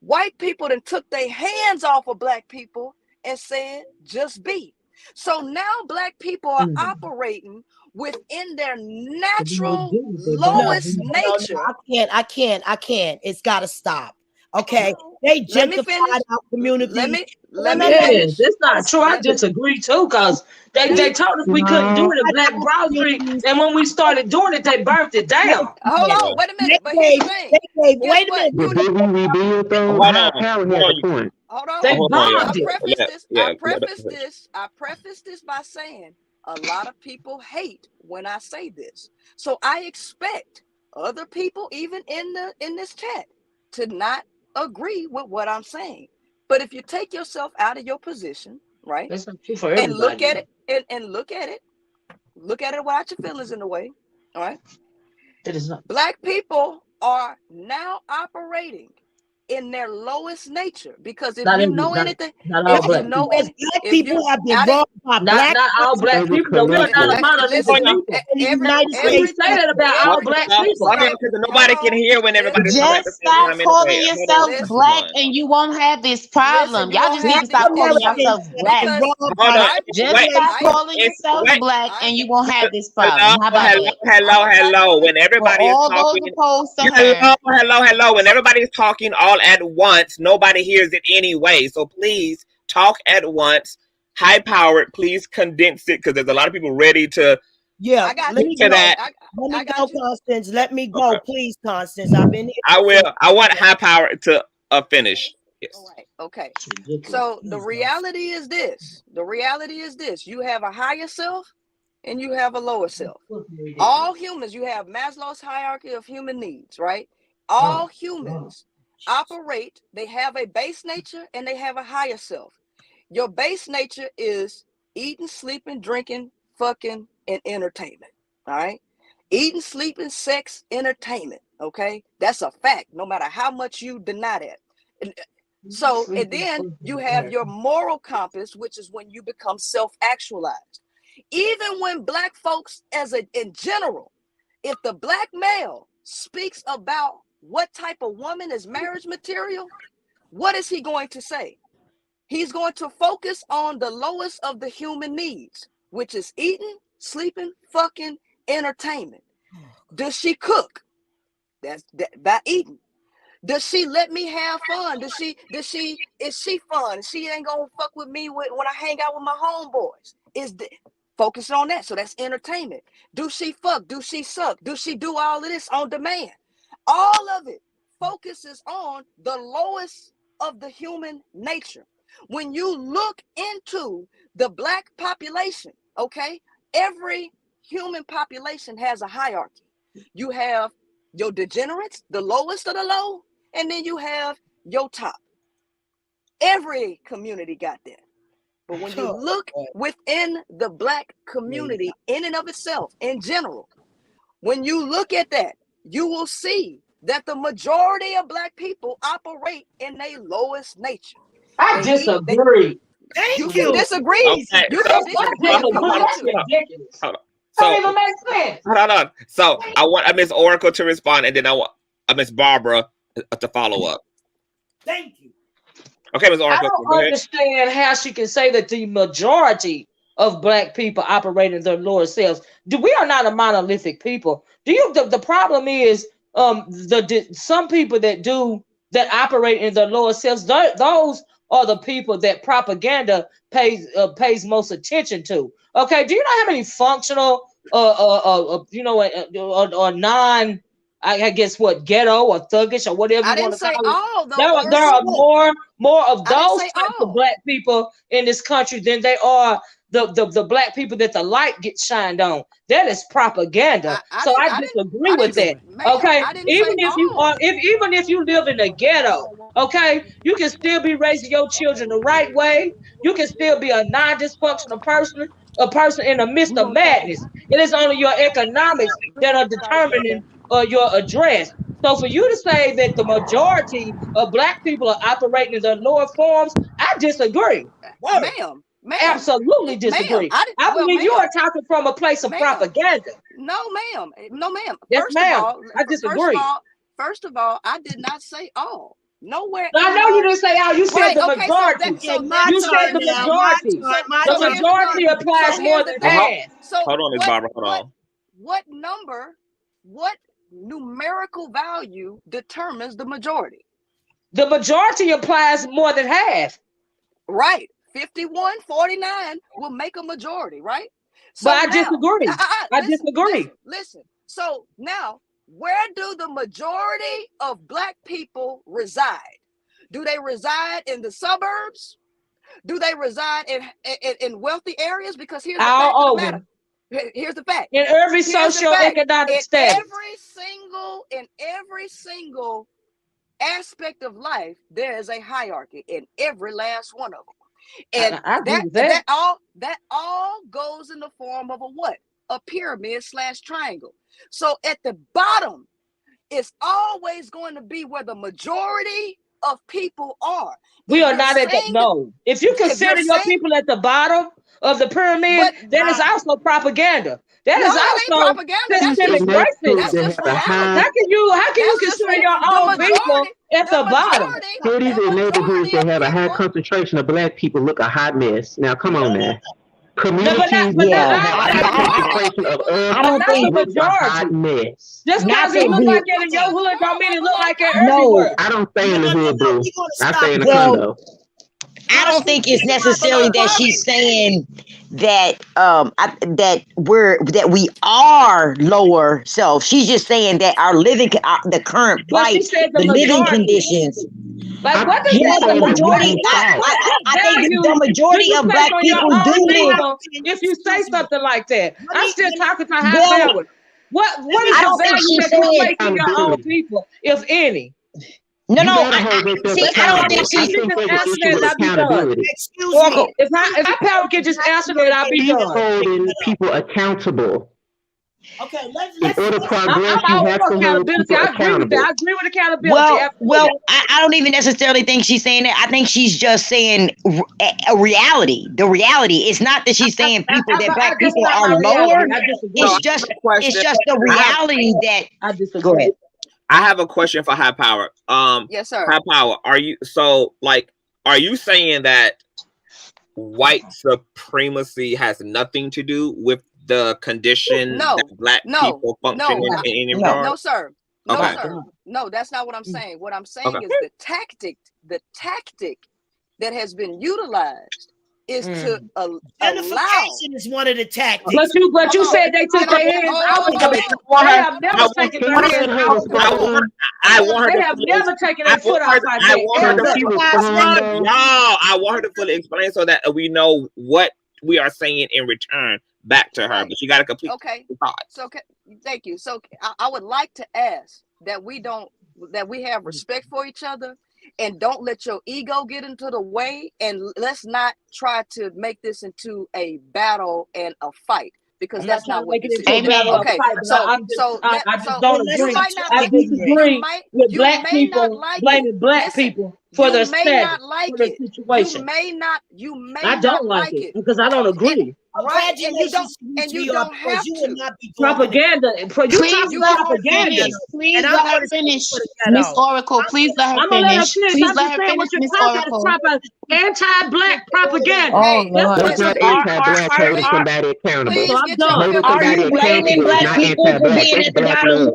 White people then took their hands off of black people and said, just be. So now black people are operating within their natural lowest nature. No, I can't. It's got to stop. Okay, they gentrified our community. Let me finish. That's not true. I disagree too, because they told us we couldn't do it in Black Wall Street, and when we started doing it, they burnt it down. Hold on, wait a minute. But here's the thing. Wait a minute. But did we rebuild though? Howard had a point. Hold on. They I preface this by saying a lot of people hate when I say this. So I expect other people, even in this chat, to not agree with what I'm saying. But if you take yourself out of your position, right, that's not true for everybody, and look at it without your feelings in the way, all right? It is not. Black people are now operating in their lowest nature because if you know anything, black people have been wronged by black. Not all black people. We're not a monolithic people. We say that about all black people. Nobody can hear when everybody's talking. Just stop calling yourself black, and you won't have this problem. Y'all just need to stop calling yourself black. Just stop calling yourself black, and you won't have this problem. How about that? Hello. When everybody is talking, hello. When everybody's talking all at once, nobody hears it anyway. So please talk at once. High powered, please condense it because there's a lot of people ready to. Yeah, let me go. Let me go, Constance. Let me go, please, Constance. I've been here. I will. I want high power to finish. Yes. All right. Okay. So the reality is this. You have a higher self and you have a lower self. All humans, you have Maslow's hierarchy of human needs, right? All humans operate, they have a base nature and they have a higher self. Your base nature is eating, sleeping, drinking, fucking, and entertainment. All right. Eating, sleeping, sex, entertainment. Okay. That's a fact, no matter how much you deny that. And then you have your moral compass, which is when you become self-actualized. Even when black folks in general, if the black male speaks about what type of woman is marriage material, what is he going to say? He's going to focus on the lowest of the human needs, which is eating, sleeping, fucking, entertainment. Does she cook? That's by eating. Does she let me have fun? Is she fun? She ain't gonna fuck with me when I hang out with my homeboys. Focus on that. So that's entertainment. Do she fuck? Do she suck? Do she do all of this on demand? All of it focuses on the lowest of the human nature. When you look into the Black population, okay, every human population has a hierarchy. You have your degenerates, the lowest of the low, and then you have your top. Every community got that. But when you look within the Black community in and of itself, in general, when you look at that, you will see that the majority of Black people operate in their lowest nature. I disagree. You can disagree. Okay, You so, can disagree. That's ridiculous. hold on. Don't So, even make sense. hold on. So I want Miss Oracle to respond, and then I want Miss Barbara to follow up. Thank you. Okay, Miss I Oracle. don't Go ahead. understand how she can say that the majority of Black people operate in their lower selves. We are not a monolithic people. The problem is some people that operate in their lower selves, those are the people that propaganda pays most attention to. Okay, do you know how many functional or non, I guess what, ghetto or thuggish or whatever you want to call it? All, though, There are more of those types of Black people in this country than they are the Black people that the light gets shined on. That is propaganda. I disagree with that. Okay, even if you live in a ghetto, okay, you can still be raising your children the right way. You can still be a non-dysfunctional person, a person in the midst of madness. It is only your economics that are determining your address. So for you to say that the majority of Black people are operating in their lower forms, I disagree. Ma'am. Absolutely disagree. I believe you are talking from a place of propaganda. No, ma'am. No, ma'am. Yes, ma'am. I disagree. First of all, I did not say all. Nowhere. I know you didn't say all. You said the majority. You said the majority. The majority applies more than half. Hold on, Miss Barbara. Hold on. What numerical value determines the majority? The majority applies more than half. Right. 51-49 will make a majority, right? So but I disagree. I disagree. Listen. So now, where do the majority of Black people reside? Do they reside in the suburbs? Do they reside in wealthy areas? Because here's the fact of the matter. Here's the fact. In every socioeconomic status. In every single aspect of life, there is a hierarchy in every last one of them. And that all goes in the form of a what? A pyramid / triangle. So at the bottom, it's always going to be where the majority of people are. We are not at the no. If you consider your people at the bottom of the pyramid, that is also propaganda. That is also systemic racism. How can you consider your own people at the bottom? Cities and neighborhoods that have a high concentration of Black people look a hot mess. Now, come on, man. Communities that have a high concentration of other people look a hot mess. Just because it look like it in your hood don't mean it look like it everywhere. I don't stay in the hood, boo. I stay in the condo. I don't think it's necessarily that she's saying that that we are lower self. She's just saying that our living, the current plight, the living conditions. Like what does the majority? I think the majority of Black people do live. If you say something like that, I'm still talking to high power. What is the value that you place in your own people, if any? No, I don't think she's accountability. Excuse me. If I power can just answer that, I'll be done. Holding people accountable. Okay, in order to progress, you have to hold people accountable. I agree with accountability. Well, I don't even necessarily think she's saying that. I think she's just saying a reality. The reality. It's not that she's saying people that Black people are lower. It's just the reality that. I disagree. Go ahead. I have a question for High Power. Yes, sir. High Power, are you saying that white supremacy has nothing to do with the condition that Black people function in environment? No, sir. No, okay. sir. No, that's not what I'm saying. What I'm saying is the tactic that has been utilized is to allow. Gentrification is one of the tactics. But you said they took their hands out of it. They have never taken their hands out of it. They have never taken their foot off my dick. I want her to fully explain so that we know what we are saying in return back to her. But she got to complete the thought. So thank you. So I would like to ask that we have respect for each other, and don't let your ego get into the way, and let's not try to make this into a battle and a fight, because that's not what this is. Okay, so I just don't agree. I disagree with black people blaming black people for the status, for the situation. I don't like it because I don't agree. Right, and you don't have to. Propaganda. Please let her finish. Please let her finish, Miss Oracle. Please let her finish. Please let her finish, Miss Oracle. Anti-black propaganda. Oh, Lord. That's not anti-black, holding somebody accountable. So I'm done. Are you blaming black people for being at the bottom?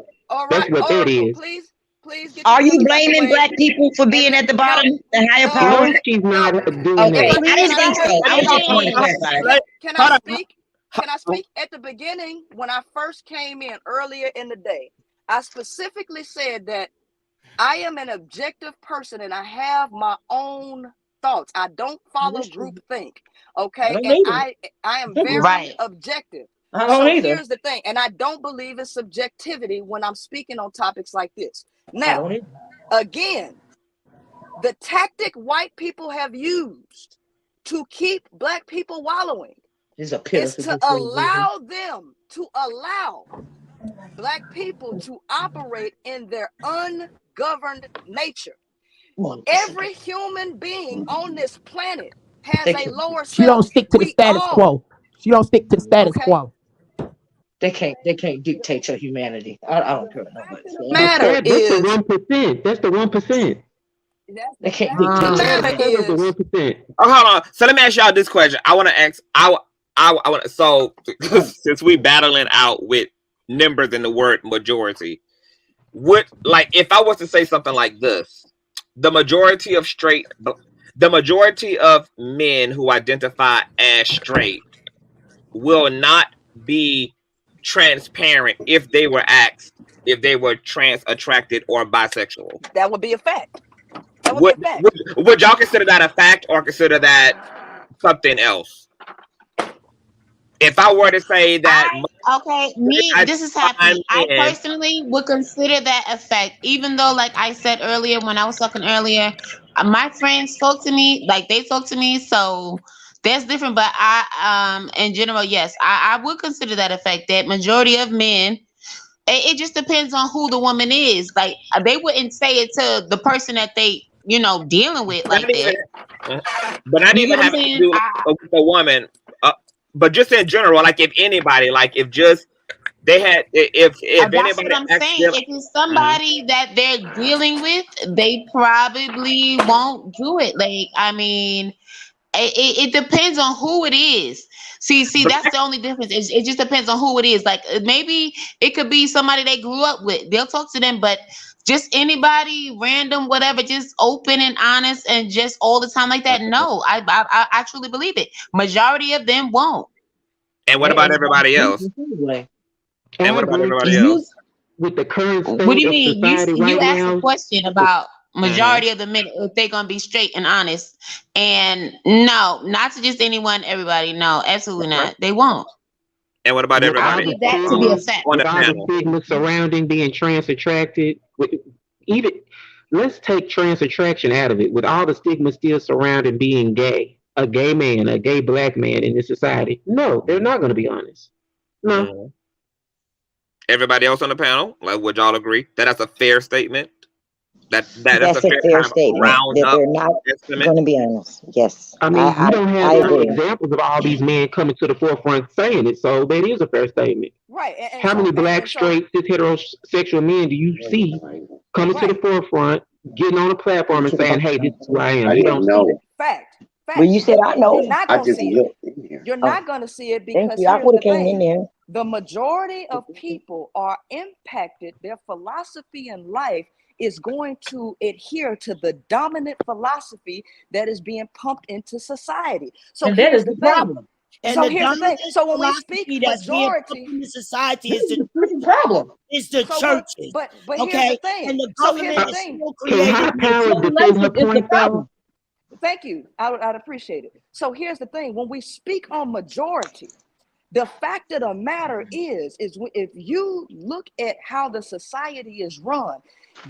That's what that is. Are you blaming black people for being at the bottom, the higher power? No, she's not doing Okay, that. I didn't think so. I was just wondering. Can I speak? Can I speak? At the beginning, when I first came in earlier in the day, I specifically said that I am an objective person and I have my own thoughts. I don't follow groupthink. Okay, and I am very objective. So here's the thing, and I don't believe in subjectivity when I'm speaking on topics like this. Now, again, the tactic white people have used to keep black people wallowing is to allow black people to operate in their ungoverned nature. Every human being on this planet has a lower self. She don't stick to the status quo. She don't stick to the status quo. They can't dictate your humanity. I don't care about that. That's the 1%. That's the 1%. They can't dictate the 1%. Oh, hold on. So let me ask y'all this question. I want to ask. I want. So since we battling out with numbers in the word majority, if I was to say something like this, the majority of men who identify as straight will not be transparent if they were asked if they were trans, attracted, or bisexual. That would be a fact. Would y'all consider that a fact or consider that something else? If I were to say that, this is happening. I personally would consider that a fact, even though, like I said earlier, when I was talking earlier, my friends spoke to me, so that's different. But I, in general, yes, I would consider that a fact. That majority of men, it just depends on who the woman is. Like, they wouldn't say it to the person that they, dealing with like that. But I didn't have to do with a woman. But just in general, like if anybody, like if just they had, if that's anybody, what I'm saying. If it's somebody that they're dealing with, they probably won't do it. Like, I mean, it depends on who it is. See, that's the only difference. It just depends on who it is. Like, maybe it could be somebody they grew up with. They'll talk to them, but just anybody, random, whatever, just open and honest and just all the time like that. No, I truly believe it. Majority of them won't. And what about everybody else? And what about everybody else? With the current state what do you mean? You asked now, a question about majority of the men, if they're gonna be straight and honest. And no, not to just anyone, everybody. No, absolutely not. They won't. And what about everybody? That to be a fact. With all the stigma surrounding being trans attracted, even let's take trans attraction out of it. With all the stigma still surrounding being gay, a gay man, a gay black man in this society, no, they're not going to be honest. No. Everybody else on the panel, like, would y'all agree that that's a fair statement? That's a fair statement. That they're not going to be honest. Yes. I mean, you don't have any examples of all these men coming to the forefront saying it, so that is a fair statement. Right. How many black, straight, cis, heterosexual men do you see coming to the forefront, getting on a platform and saying, "Hey, this is who I am"? I don't know. Fact. Well, you said I know. You're not going to see it. You're not going to see it because I would have came in there. The majority of people are impacted. Their philosophy in life is going to adhere to the dominant philosophy that is being pumped into society. So and that here's is the the thing. problem. And So the here's the thing. dominant So when we speak philosophy that's being put majority, in the society This is is the the freaking problem. it's the so churches. but here's Okay. the thing. And the So here's government the is thing. still Can high creating power this. defend her Is the point problem. though? Thank you. I'd appreciate it. So here's the thing. When we speak on majority, the fact of the matter is if you look at how the society is run,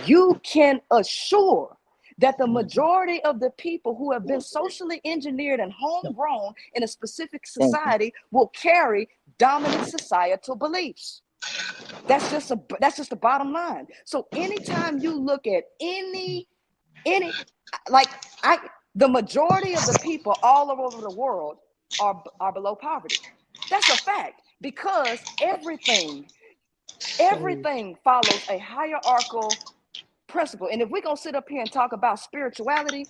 you can assure that the majority of the people who have been socially engineered and homegrown in a specific society will carry dominant societal beliefs. That's just the bottom line. So anytime you look at any the majority of the people all over the world are below poverty. That's a fact, because everything follows a hierarchical principle. And if we're gonna sit up here and talk about spirituality,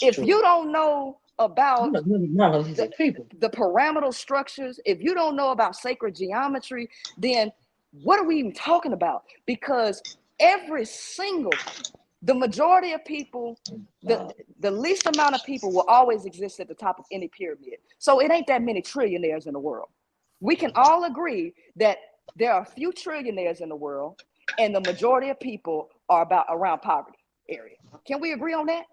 if you don't know about the pyramidal structures, if you don't know about sacred geometry, then what are we even talking about? Because the majority of people, the least amount of people will always exist at the top of any pyramid. So it ain't that many trillionaires in the world. We can all agree that there are a few trillionaires in the world, and the majority of people are around poverty area. Can we agree on that?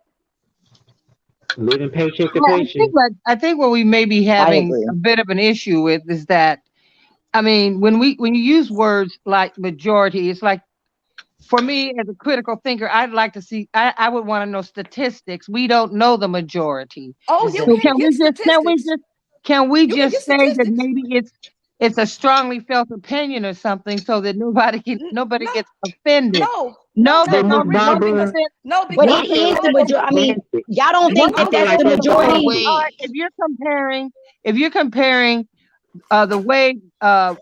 Living paycheck to Well, paycheck. I think what we may be having a bit of an issue with is that, I mean, when you use words like majority, it's like, for me as a critical thinker, I'd like to see. I would want to know statistics. We don't know the majority. Oh, you so can get statistics. Can we just say that maybe it's a strongly felt opinion or something, so that nobody gets offended? No, there's no reason. But it is the majority. I mean, y'all don't think that that's the majority. If you're comparing the way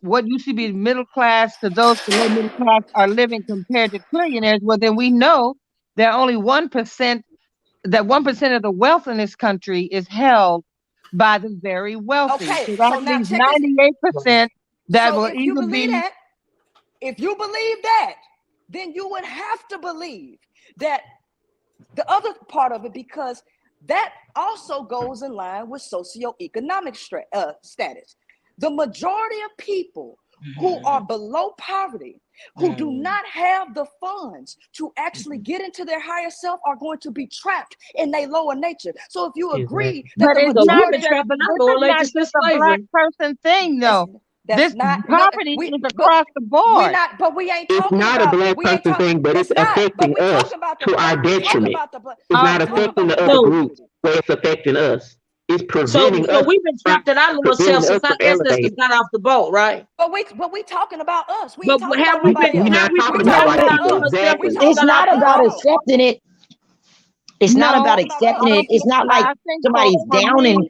what used to be middle class to those below middle class are living compared to trillionaires, well, then we know that only 1%, that 1% of the wealth in this country is held by the very wealthy. Okay, so that leaves 98% that will either be. If you believe that, then you would have to believe that the other part of it, because that also goes in line with socioeconomic status. The majority of people who are below poverty, who do not have the funds to actually get into their higher self, are going to be trapped in their lower nature. So if you agree that the majority This is a black person thing, though. This poverty is across the board. We ain't It's talking not about a black person thing, but it's affecting us to our detriment. It's not affecting the other groups, but it's affecting us. It's preventing us. So we've been trapped in our little self since our ancestors got off the boat, right? But we talking about us. We ain't talking about we nobody been? else. Have we been about trapped in white our people. little self? Exactly. It's not about accepting it. It's not about accepting it. It's not like somebody's downing.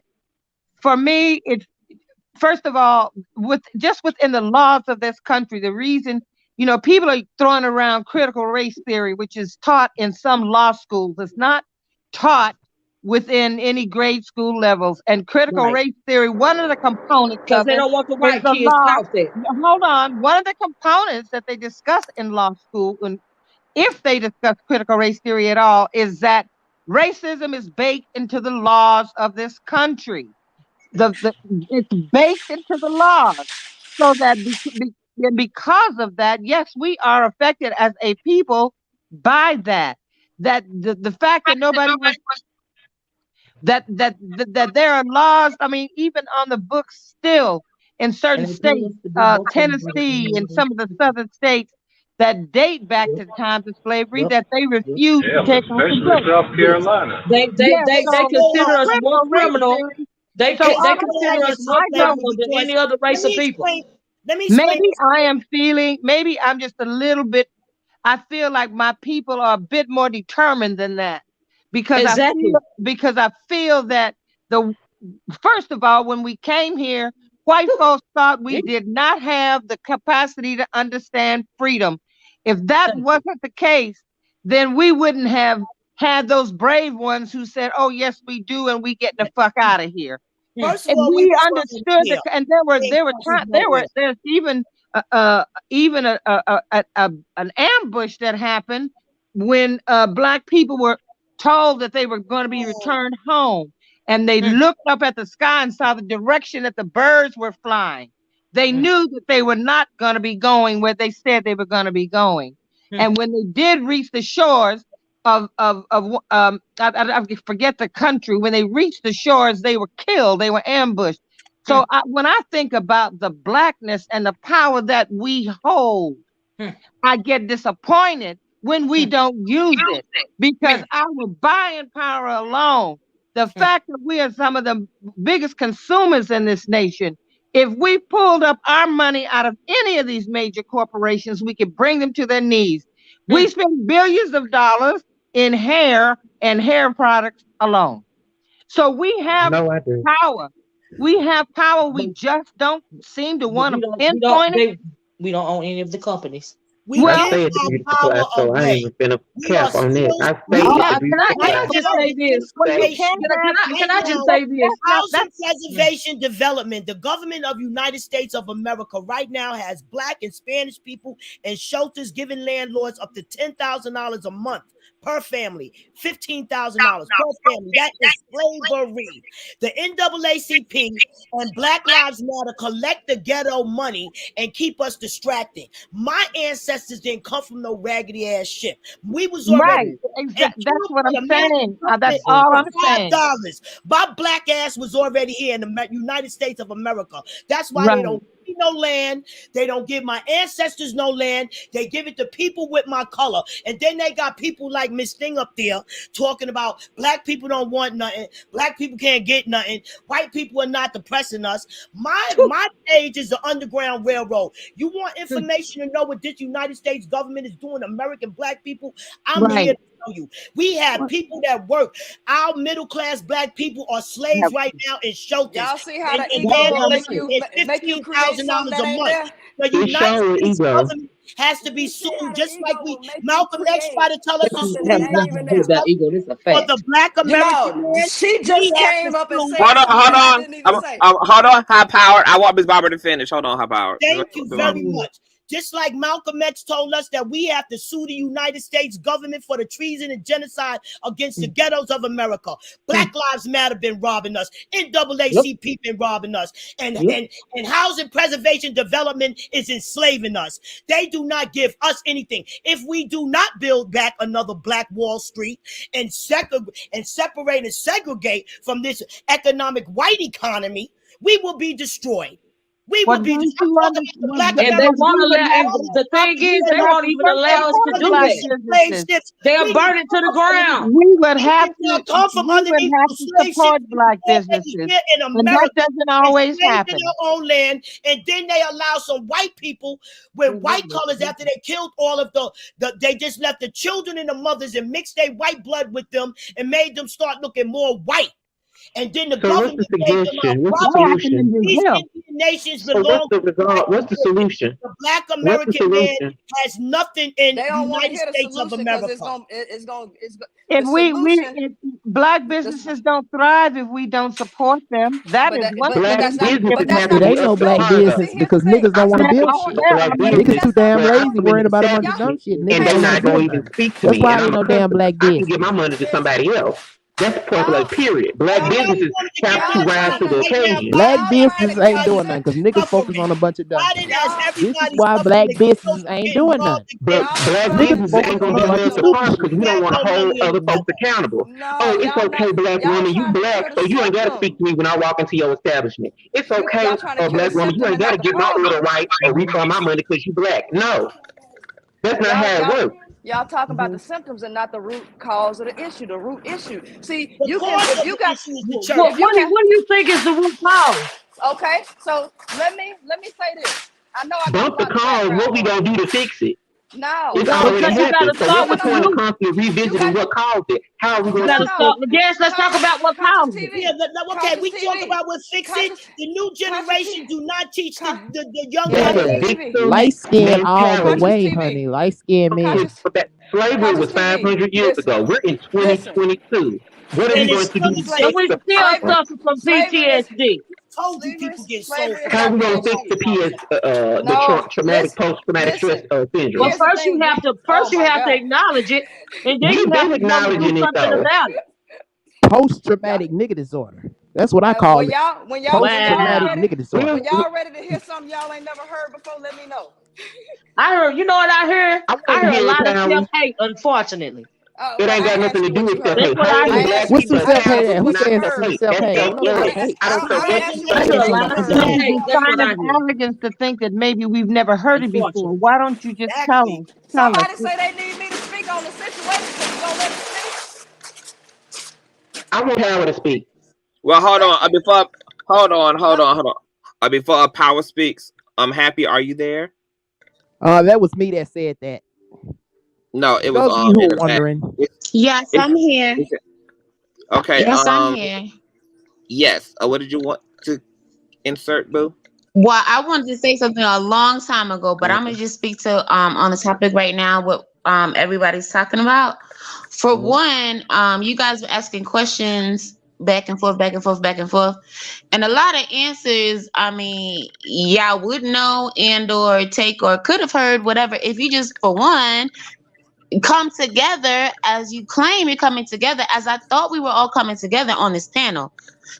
For me, it's first of all, within the laws of this country, the reason, people are throwing around critical race theory, which is taught in some law schools. It's not taught within any grade school levels. And critical race theory, one of the components, because they don't want the white kids taught there. Hold on. One of the components that they discuss in law school, and if they discuss critical race theory at all, is that racism is baked into the laws of this country. It's baked into the laws, so that because of that, yes, we are affected as a people by that. That the fact that nobody was that there are laws. I mean, even on the books still in certain states, Tennessee and some of the southern states, that date back to the times of slavery, that they refuse to take off the books. South Carolina. They consider us more criminal. They consider us more criminal than any other race of people. Maybe I'm just a little bit. I feel like my people are a bit more determined than that, because I feel that first of all, when we came here, white folks thought we did not have the capacity to understand freedom. If that wasn't the case, then we wouldn't have had those brave ones who said, "Oh yes, we do, and we get the fuck out of here." First of all, we understood and there's even an ambush that happened when Black people were told that they were going to be returned home, and they looked up at the sky and saw the direction that the birds were flying, they knew that they were not going to be going where they said they were going to be going. And when they did reach the shores of I forget the country, when they reached the shores, they were killed, they were ambushed. So when I think about the Blackness and the power that we hold, I get disappointed when we don't use it, because our buying power alone, the fact that we are some of the biggest consumers in this nation, if we pulled up our money out of any of these major corporations, we could bring them to their knees. We spend billions of dollars in hair and hair products alone. So we have power. We have power. We just don't seem to want to pinpoint it. We don't own any of the companies. We give our power so I ain't even finna cap on that. Can I just say this? Can I just say this? Housing Preservation Development, the government of United States of America right now has Black and Spanish people and shelters giving landlords up to $10,000 a month per family, $15,000 per family. That is slavery. The NAACP and Black Lives Matter collect the ghetto money and keep us distracted. My ancestors didn't come from no raggedy ass shit. We was already That's what I'm saying. That's all I'm saying. $5. My Black ass was already here in the United States of America. That's why they don't give me no land. They don't give my ancestors no land. They give it to people with my color. And then they got people like Miss Thing up there talking about Black people don't want nothing. Black people can't get nothing. White people are not depressing us. My page is the Underground Railroad. You want information to know what this United States government is doing to American Black people? I'm here to tell you. We have people that work. Our middle class Black people are slaves right now in shelters. Y'all see how the ego make you create something that ain't there? The United States government has to be sued, just like Malcolm X tried to tell us to sue for the Black American man. She just came up and said, hold on, High Power. I want Ms. Barber to finish. Hold on, High Power. Thank you very much. Just like Malcolm X told us that we have to sue the United States government for the treason and genocide against the ghettos of America. Black Lives Matter been robbing us. NAACP been robbing us. And Housing Preservation Development is enslaving us. They do not give us anything. If we do not build back another Black Wall Street and separate and segregate from this economic white economy, we will be destroyed. We will be destroyed. And they won't allow. The thing is, they won't even allow us to do that. They'll burn it to the ground. We would have to support Black businesses, and that doesn't always happen. Their own land, and then they allow some white people with white colors after they killed all of they just left the children and the mothers and mixed their white blood with them and made them start looking more white. And then the government what's the suggestion? What's the solution? These nations belong. What's the solution? The Black American man has nothing in the United States of America. If Black businesses don't thrive if we don't support them. That is one thing. It ain't no Black business because niggas don't want to build shit. Niggas too damn lazy worried about a bunch of dumb shit. And they not going to even speak to me. That's why ain't no damn Black business. I can get my money to somebody else. That's the point, like, period. Black businesses have to rise to the occasion. Black businesses ain't doing nothing because niggas focus on a bunch of dumb shit. This is why Black businesses ain't doing nothing. But Black businesses ain't going to be able to because we don't want to hold other folks accountable. Oh, it's okay, Black woman, you Black, so you ain't got to speak to me when I walk into your establishment. It's okay, Black woman, you ain't got to get my little right or refund my money because you Black. No, that's not how it works. Y'all talking about the symptoms and not the root cause of the issue, the root issue. See, you can, if you got, what do you think is the root cause? Okay, so let me say this. I know I bump the cause. What we gonna do to fix it? No, it's already happened. So what's the point of constantly revisiting what caused it? How are we going to start? Yes, let's talk about what caused it. Yeah, okay, we talk about what fixed it. The new generation do not teach the young light skin all the way, honey. Light skin men. Slavery was 500 years ago. We're in 2022. What are we And going it's to do to and fix we the still problem? suffer from Slavery is PTSD. Told you people get sold. How are we going to fix the no. traumatic post-traumatic stress Well, syndrome? Here's the first you thing. have to Oh my God. acknowledge it, and then you We've have been to want to do acknowledging it something though. about it. Post-traumatic nigga disorder. That's what I call When it. y'all Post-traumatic ready, nigga disorder. when y'all ready to hear something y'all ain't never heard before, let me know. I heard, you know what I heard? I heard a lot of Power. self-hate, unfortunately. It ain't got nothing to do with That's self-hate. what I Hating heard. black What's some people is self-hate at? powerful, Who not said some self-hate. That's self-hate? Ain't nobody self-love. hate. I don't care what I you heard a say. lot of This self-hate. is That's a what sign I of heard. arrogance to think that maybe we've never heard it before. Unfortunately. Why don't you just tell us? Tell us. Somebody say they need me to speak on the situation, so you gonna let me speak? I want power to speak. Well, hold on. Hold on. Before Power speaks, I'm happy. Are you there? That was me that said that. No, it was Those of you who in are the chat. wondering. Yes, I'm here. Okay. Yes, I'm here. Yes. What did you want to insert, Boo? Well, I wanted to say something a long time ago, but I'm gonna just speak to on the topic right now. What everybody's talking about. For one, you guys were asking questions back and forth, back and forth, back and forth, and a lot of answers. I mean, y'all would know and or take or could have heard whatever if you just for one come together as you claim you're coming together. As I thought we were all coming together on this panel.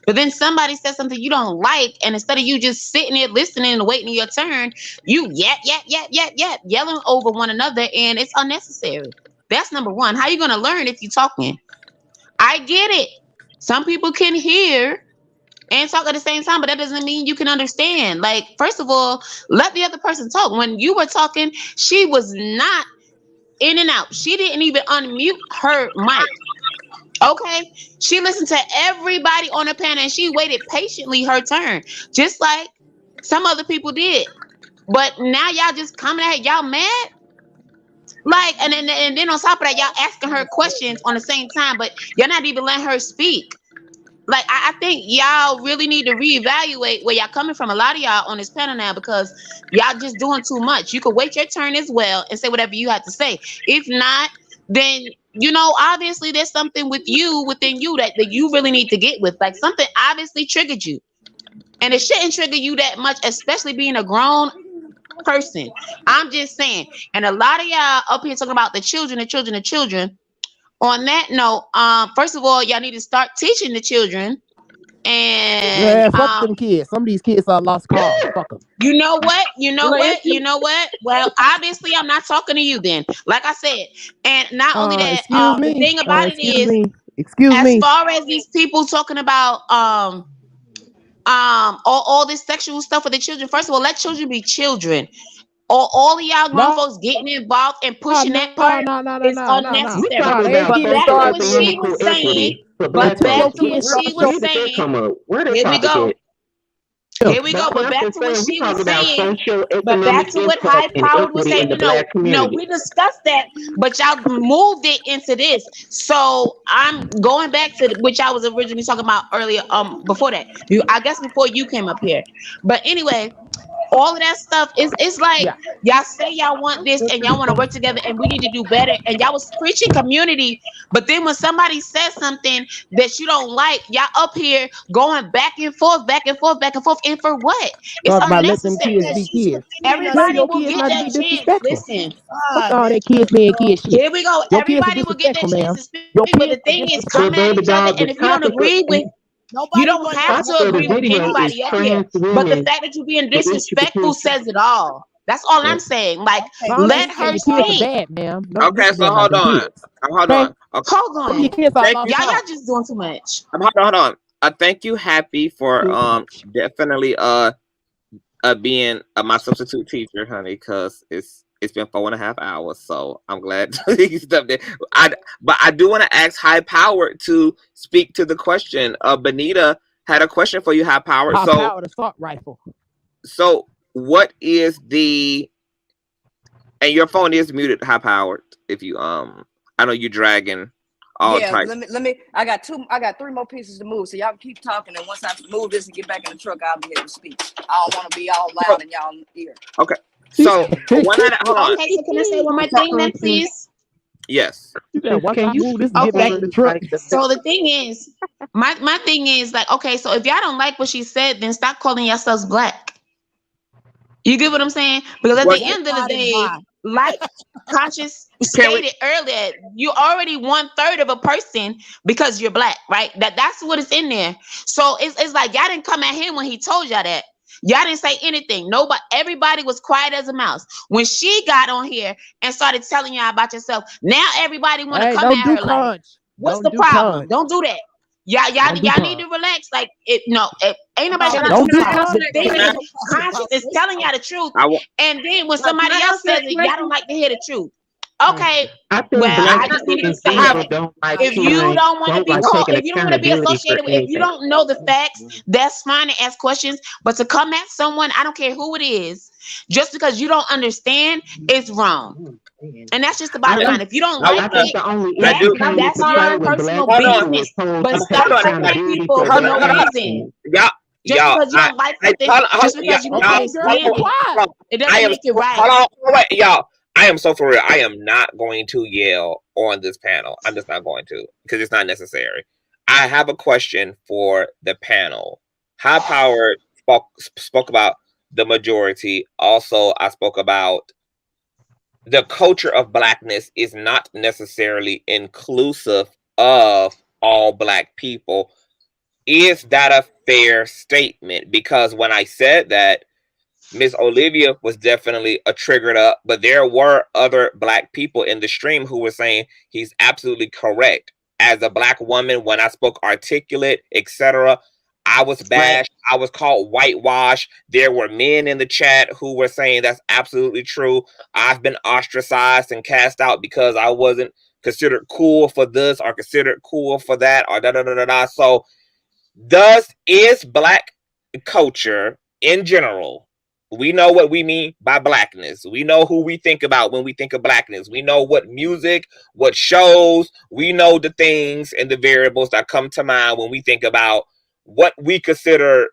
But then somebody says something you don't like, and instead of you just sitting there listening and waiting your turn, you yelling over one another, and it's unnecessary. That's number one. How you gonna learn if you're talking? I get it. Some people can hear and talk at the same time, but that doesn't mean you can understand. Like, first of all, let the other person talk. When you were talking, she was not in and out. She didn't even unmute her mic. Okay, she listened to everybody on the panel and she waited patiently her turn, just like some other people did. But now y'all just coming at her, y'all mad? Like, and then on top of that, y'all asking her questions on the same time, but you're not even letting her speak. Like, I think y'all really need to reevaluate where y'all coming from. A lot of y'all on this panel now because y'all just doing too much. You could wait your turn as well and say whatever you have to say. If not, then obviously there's something within you that you really need to get with. Like something obviously triggered you. And it shouldn't trigger you that much, especially being a grown person. I'm just saying. And a lot of y'all up here talking about the children. On that note, first of all, y'all need to start teaching the children. And fuck them kids. Some of these kids are lost cause. Fuck them. You know what? Well, obviously, I'm not talking to you then. Like I said, and not only that, the thing about it is, as far as these people talking about all this sexual stuff with the children. First of all, let children be children. All of y'all grown folks getting involved and pushing that part is unnecessary. But back to what she was saying. But back to what she was saying. Here we go. Here we go. But back to what she was saying. But back to what High Powered was saying. No, we discussed that, but y'all moved it into this. So I'm going back to which I was originally talking about earlier. Before that, I guess before you came up here. But anyway. All of that stuff it's like y'all say y'all want this and y'all want to work together and we need to do better and y'all was preaching community, but then when somebody says something that you don't like, y'all up here going back and forth, and for what? It's unnecessary. Everybody will get that chance. Listen, fuck all that kids being kids shit. Here we go. Everybody will get that chance to speak, but the thing is coming at each other, and if you don't agree with you don't have to agree with anybody up here. But the fact that you're being disrespectful says it all. That's all I'm saying. Like, let her speak. Bad, ma'am. Okay, so hold on. Hold on. Y'all just doing too much. Hold on. Thank you, Happy, for definitely being my substitute teacher, honey, because it's been 4.5 hours, so I'm glad you stepped in. But I do want to ask High Powered to speak to the question. Benita had a question for you, High Powered. High Powered assault rifle. So what is and your phone is muted, High Powered. If you I know you're dragging all types. Let me. I got 3 more pieces to move, so y'all keep talking. And once I move this and get back in the truck, I'll be able to speak. I don't want to be all loud in y'all ear. Okay. So hold on. Okay, so can I say one more thing then, please? Yes. Yeah, once Can I you move this Okay. get back in the truck. like the So the thing is, my thing is like, okay, so if y'all don't like what she said, then stop calling yourselves black. You get what I'm saying? Because at What the end of the day, like Conscious can we? stated earlier, you already 1/3 of a person because you're black, right? That's what is in there. So it's like y'all didn't come at him when he told y'all that. Y'all didn't say anything. Nobody, everybody was quiet as a mouse. When she got on here and started telling y'all about yourself, now everybody want to Hey, come don't at do her like, conch. what's Don't the do problem? conch. Don't do that. Don't do Y'all need to conch. relax. Like ain't nobody Can trying I, to Don't do do can I that. answer conch. The that thing question? is, Conscious is telling y'all the truth, I want. and then when Can somebody I else answer says that it, y'all don't question? like to hear the truth. Okay, I think well, black I just people needed to in say I have. general that. If you don't don't like taking want to be accountability for associated with, if you anything. don't know the facts, that's fine to ask questions. But to come at someone, I don't care who it is, just because you don't understand, it's wrong. And that's just the I bottom line. think If you don't I like I wanna. think it, the only I issue do. came that's into your play when personal black Hold on. people were business. told But to Hold stop take on a coming at second. accountability people for for Hold on. no black Hold on. reason. actions. Just Y'all. because you don't like something, Hold, just yeah, because you y'all. can't Okay, girl, stand be it, quiet. Hold on. it I doesn't am. make it Hold right. on. Wait, y'all. I am so for real. I am not going to yell on this panel. I'm just not going to because it's not necessary. I have a question for the panel. High Power spoke about the majority. Also, I spoke about the culture of blackness is not necessarily inclusive of all black people. Is that a fair statement? Because when I said that, Miss Olivia was definitely a triggered up, but there were other black people in the stream who were saying he's absolutely correct. As a black woman, when I spoke articulate, etc., I was bashed. I was called whitewash. There were men in the chat who were saying that's absolutely true. I've been ostracized and cast out because I wasn't considered cool for this or considered cool for that or da da da da da. So, is black culture in general? We know what we mean by blackness. We know who we think about when we think of blackness. We know what music, what shows, we know the things and the variables that come to mind when we think about what we consider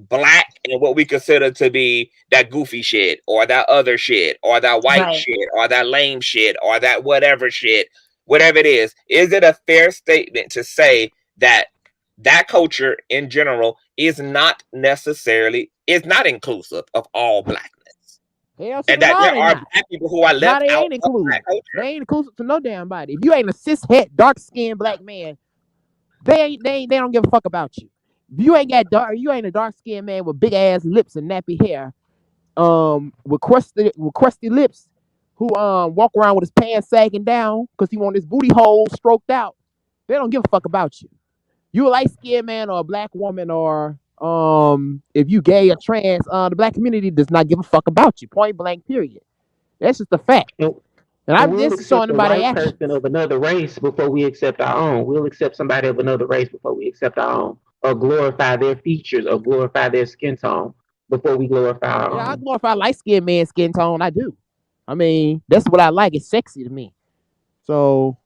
black and what we consider to be that goofy shit or that other shit or that white Right. shit or that lame shit or that whatever shit, whatever it is. Is it a fair statement to say that that culture in general is not inclusive of all blackness, Hell to and the that no, there they are not. black people who are No, left they out ain't of inclusive. black culture? They ain't inclusive to no damn body. If you ain't a cishet, dark-skinned black man, they don't give a fuck about you. If you ain't a dark-skinned man with big ass lips and nappy hair, with crusty lips, who walk around with his pants sagging down because he want his booty hole stroked out. They don't give a fuck about you. You a light-skinned man or a black woman or if you gay or trans, the black community does not give a fuck about you. Point blank, period. That's just a fact. And, And and I'm we'll just showing accept them a by their white actions. person of another race before we accept our own. We'll accept somebody of another race before we accept our own, or glorify their features, or glorify their skin tone before we glorify our Yeah, I own. glorify light-skinned man's skin tone. I do. I mean, that's what I like. It's sexy to me. So,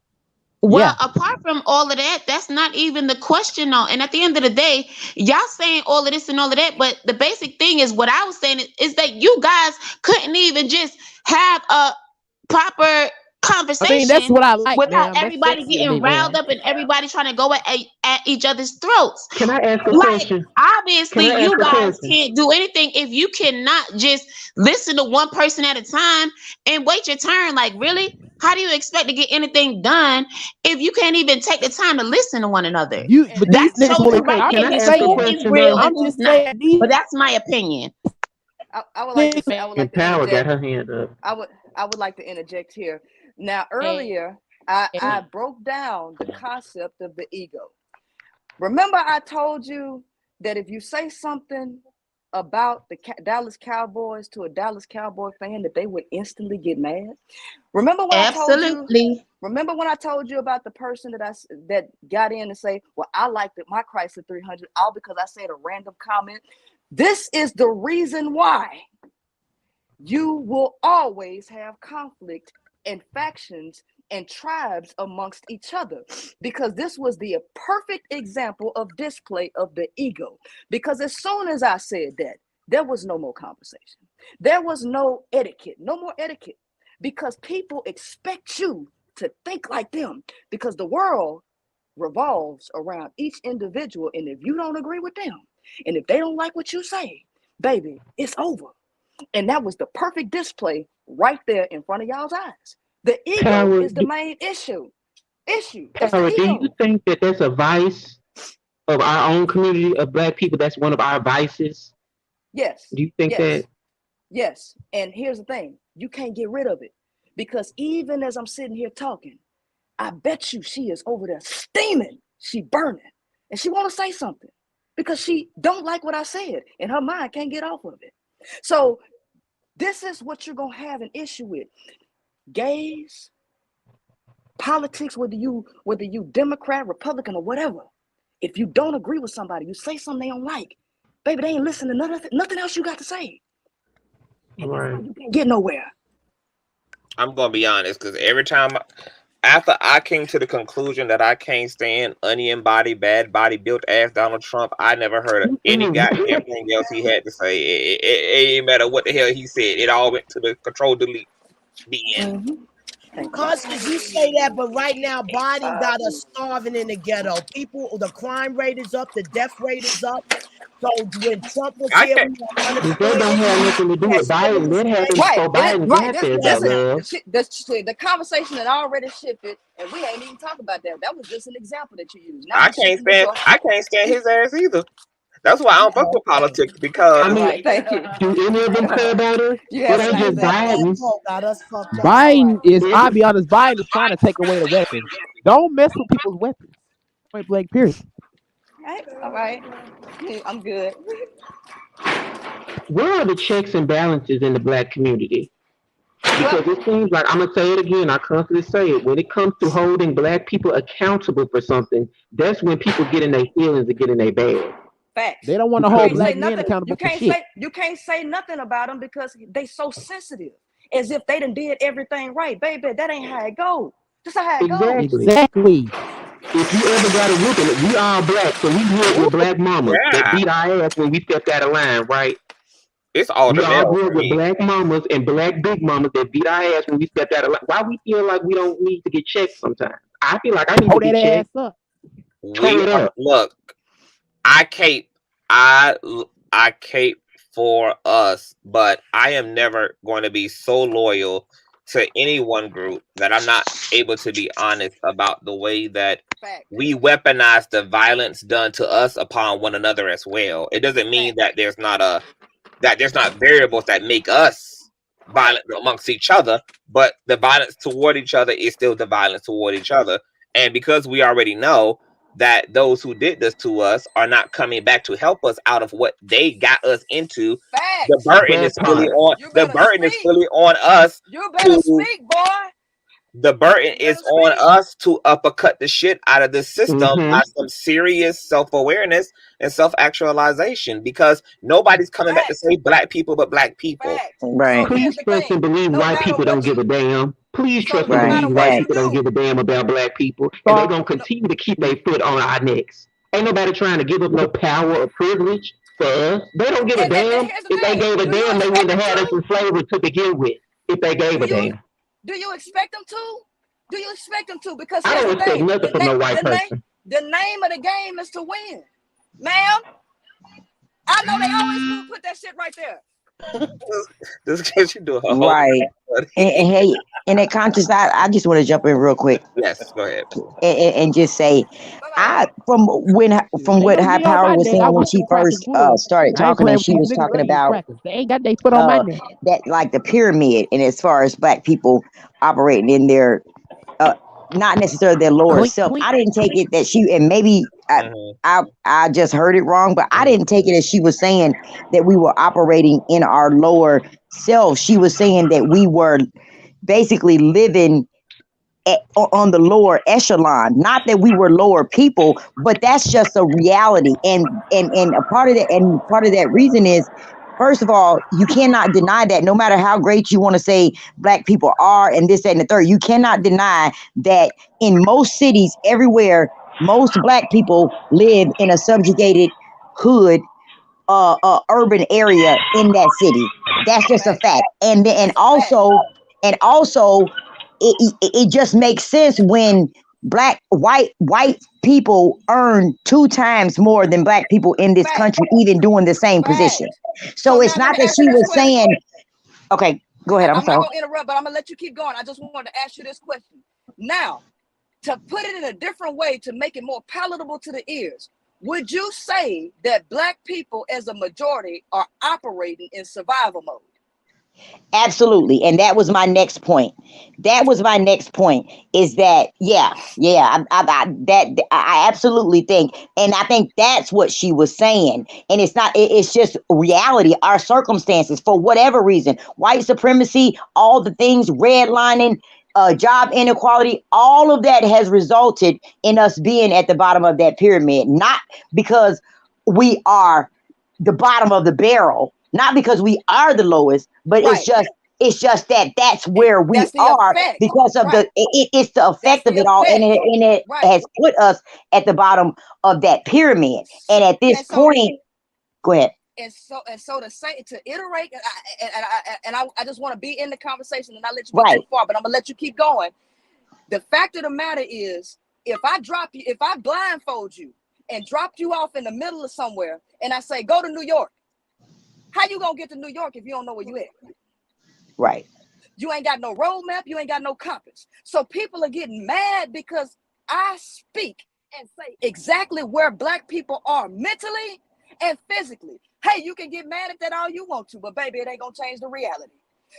Well, yeah. apart from all of that, that's not even the question, though. And at the end of the day, y'all saying all of this and all of that, but the basic thing is what I was saying is that you guys couldn't even just have a proper I mean, that's conversation what I like, without ma'am. That's everybody sexy to me, getting riled ma'am. up and everybody trying to go at each other's throats. Can I ask a Like, question? obviously, Can I ask you a guys question? can't do anything if you cannot just listen to one person at a time and wait your turn. Like, really? How do you expect to get anything done if you can't even take the time to listen to one another? But That these niggas shows will. you right Okay, I'm there can I who's, just ask a who saying. is question real though? and I'm who's just not. saying these But that's my opinion. I would like to say, I would niggas. like And to Power got interject. her hand up. I would like to interject here. Now, earlier, I broke down the concept of the ego. Remember, I told you that if you say something about the Dallas Cowboys to a Dallas Cowboy fan, that they would instantly get mad. Remember when I told you? Absolutely. Remember when I told you about the person that got in and say, "Well, I liked it, my Chrysler 300 all because I said a random comment." This is the reason why you will always have conflict and factions and tribes amongst each other, because this was the perfect example of display of the ego. Because as soon as I said that, there was no more conversation. There was no etiquette, no more etiquette, because people expect you to think like them, because the world revolves around each individual. And if you don't agree with them, and if they don't like what you say, baby, it's over. And that was the perfect display right there in front of y'all's eyes. The ego is the main issue. Power, do you think that that's a vice of our own community of Black people? That's one of our vices? Yes. Do you think that? Yes. And here's the thing. You can't get rid of it. Because even as I'm sitting here talking, I bet you she is over there steaming. She burning. And she want to say something. Because she don't like what I said. And her mind can't get off of it. So this is what you're going to have an issue with. Gays, politics, whether you Democrat, Republican, or whatever. If you don't agree with somebody, you say something they don't like, baby, they ain't listening to nothing else you got to say. Right. You can't get nowhere. I'm gonna be honest, because every time after I came to the conclusion that I can't stand onion body, bad body, built ass Donald Trump, I never heard of any goddamn thing else he had to say. It ain't matter what the hell he said. It all went to the control delete. The end. Conscious, you say that, but right now, Biden got us starving in the ghetto. People, the crime rate is up, the death rate is up. So when Trump was here, we were unemployed. That don't have nothing to do with Biden. That happened before Biden got there, listen, the conversation had already shifted, and we ain't even talking about that. That was just an example that you used. Now I can't stand his ass either. That's why I don't fuck with politics, because I mean, thank you. Do any of them care about her? It ain't just Biden. Biden is, I'll be honest, Biden is trying to take away the weapons. Don't mess with people's weapons. Point blank, period. All right. I'm good. Where are the checks and balances in the Black community? Because it seems like, I'm going to say it again, I constantly say it, when it comes to holding Black people accountable for something, that's when people get in their feelings and get in their bag. Facts. They don't want to hold Black men accountable for shit. You can't say nothing about them because they so sensitive, as if they done did everything right. Baby, that ain't how it go. That's not how it goes. Exactly. If you ever got a whooping, we all Black, so we grew up with Black mamas that beat our ass when we stepped out of line, right? It's all we all grew up with Black mamas and Black big mamas that beat our ass when we stepped out of line. Why we feel like we don't need to get checked sometimes? I feel like I need to get checked. Look, I cape for us, but I am never going to be so loyal to any one group that I'm not able to be honest about the way that we weaponize the violence done to us upon one another as well. It doesn't mean that there's not variables that make us violent amongst each other, but the violence toward each other is still the violence toward each other. And because we already know that those who did this to us are not coming back to help us out of what they got us into, the burden is fully on. The burden is fully on us. You better speak, boy. The burden is on us to uppercut the shit out of this system by some serious self-awareness and self-actualization, because nobody's coming back to say Black people but Black people. Right. Please trust and believe white people don't give a damn. Please trust and believe white people don't give a damn about Black people. And they're going to continue to keep their foot on our necks. Ain't nobody trying to give up no power or privilege for us. They don't give a damn. If they gave a damn, they wouldn't have had us in slavery to begin with. If they gave a damn. Do you expect them to? Do you expect them to? Because I don't expect nothing from no white person. The name of the game is to win, ma'am. I know they always put that shit right there. This case you do a right. And hey, in that conscious, I just want to jump in real quick. Yes, go ahead. And just say, from what High Power was saying when she first started talking, and she was talking about they ain't got their foot on my neck. That like the pyramid, and as far as Black people operating in their not necessarily their lower self. I didn't take it that she, and maybe I just heard it wrong, but I didn't take it as she was saying that we were operating in our lower self. She was saying that we were basically living on the lower echelon. Not that we were lower people, but that's just a reality. And a part of that reason is, first of all, you cannot deny that no matter how great you want to say Black people are and this, that, and the third, you cannot deny that in most cities, everywhere, most Black people live in a subjugated hood, urban area in that city. That's just a fact. And also, it just makes sense when white people earn 2 times more than black people in this country, even doing the same position. So it's not that she was saying, okay, go ahead. I'm not going to interrupt, but I'm going to let you keep going. I just wanted to ask you this question. Now, to put it in a different way, to make it more palatable to the ears, would you say that black people as a majority are operating in survival mode? Absolutely. And that was my next point. Is that, I absolutely think, and I think that's what she was saying. And it's just reality, our circumstances, for whatever reason, white supremacy, all the things, redlining, job inequality, all of that has resulted in us being at the bottom of that pyramid, not because we are the bottom of the barrel, not because we are the lowest, but it's just that's where we are effect. Because of it's the effect of it all, and it has put us at the bottom of that pyramid. And at this point, go ahead. And so to iterate, I just want to be in the conversation, and I let you go too far, but I'm gonna let you keep going. The fact of the matter is, if I blindfold you and dropped you off in the middle of somewhere, and I say go to New York, how you gonna get to New York if you don't know where you at? Right. You ain't got no roadmap. You ain't got no compass. So people are getting mad because I speak and say exactly where black people are mentally and physically. Hey, you can get mad at that all you want to, but baby, it ain't gonna change the reality.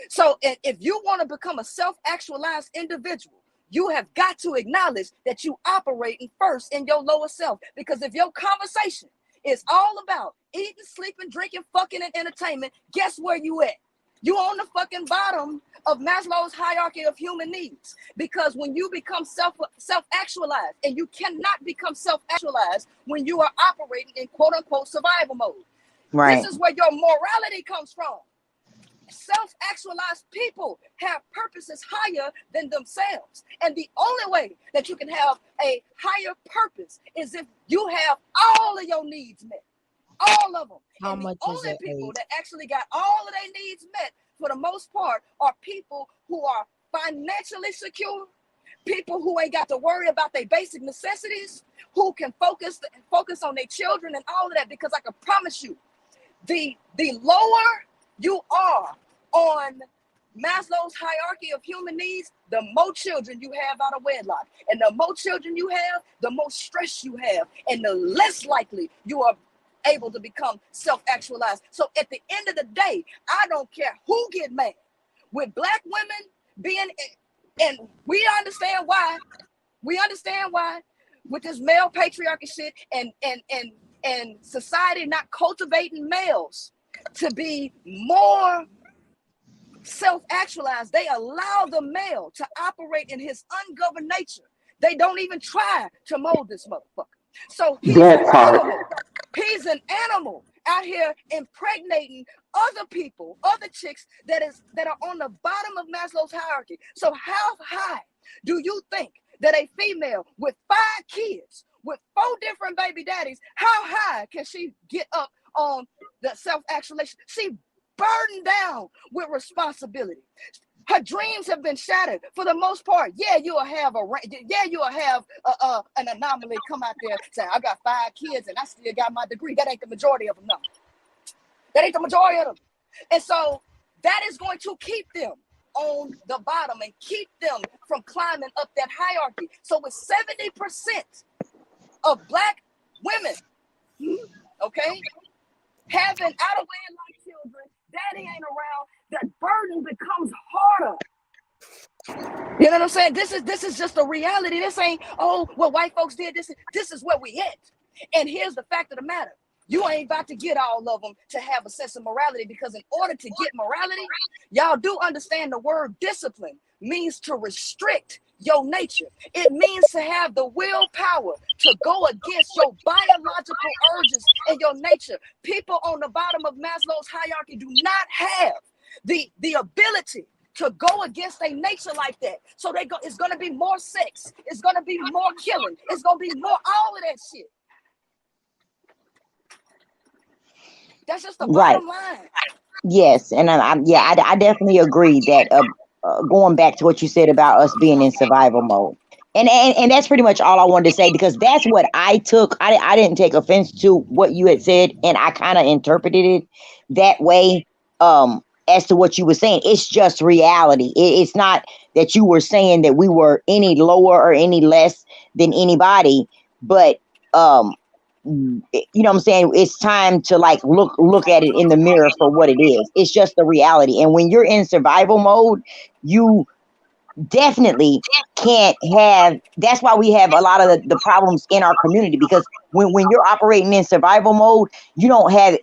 So if you want to become a self-actualized individual, you have got to acknowledge that you operating first in your lower self. Because if your conversation is all about eating, sleeping, drinking, fucking, and entertainment, guess where you at? You on the fucking bottom of Maslow's hierarchy of human needs. Because when you become self-actualized, and you cannot become self-actualized when you are operating in quote-unquote survival mode. Right. This is where your morality comes from. Self-actualized people have purposes higher than themselves. And the only way that you can have a higher purpose is if you have all of your needs met. All of them. How and much the only people that actually got all of their needs met, for the most part, are people who are financially secure, people who ain't got to worry about their basic necessities, who can focus on their children and all of that. Because I can promise you, the lower you are on Maslow's hierarchy of human needs, the more children you have out of wedlock. And the more children you have, the more stress you have, and the less likely you are able to become self-actualized. So at the end of the day, I don't care who get mad with black women being, and we understand why with this male patriarchy shit and society not cultivating males to be more self-actualized. They allow the male to operate in his ungoverned nature. They don't even try to mold this motherfucker. So he's an animal. He's an animal out here impregnating other people, other chicks that are on the bottom of Maslow's hierarchy. So how high do you think that a female with 5 kids, with 4 different baby daddies, how high can she get up on the self-actualization? She burdened down with responsibility. Her dreams have been shattered for the most part. Yeah, you'll have an anomaly come out there saying, I got 5 kids and I still got my degree. That ain't the majority of them, no. That ain't the majority of them. And so that is going to keep them on the bottom and keep them from climbing up that hierarchy. So with 70% of black women, okay, having out of wedlock children, daddy ain't around, the burden becomes harder. You know what I'm saying? This is just a reality. This ain't, oh, well, white folks did this. This is where we at. And here's the fact of the matter. You ain't about to get all of them to have a sense of morality, because in order to get morality, y'all do understand the word discipline means to restrict your nature. It means to have the willpower to go against your biological urges and your nature. People on the bottom of Maslow's hierarchy do not have the ability to go against their nature like that. So it's going to be more sex. It's going to be more killing. It's going to be more all of that shit. That's just the bottom line. Yes, and I definitely agree that going back to what you said about us being in survival mode. And that's pretty much all I wanted to say, because that's what I took. I didn't take offense to what you had said, and I kind of interpreted it that way. As to what you were saying, it's just reality. It's not that you were saying that we were any lower or any less than anybody, but you know what I'm saying? It's time to like look at it in the mirror for what it is. It's just the reality. And when you're in survival mode, you definitely can't have. That's why we have a lot of the problems in our community, because when you're operating in survival mode, you don't have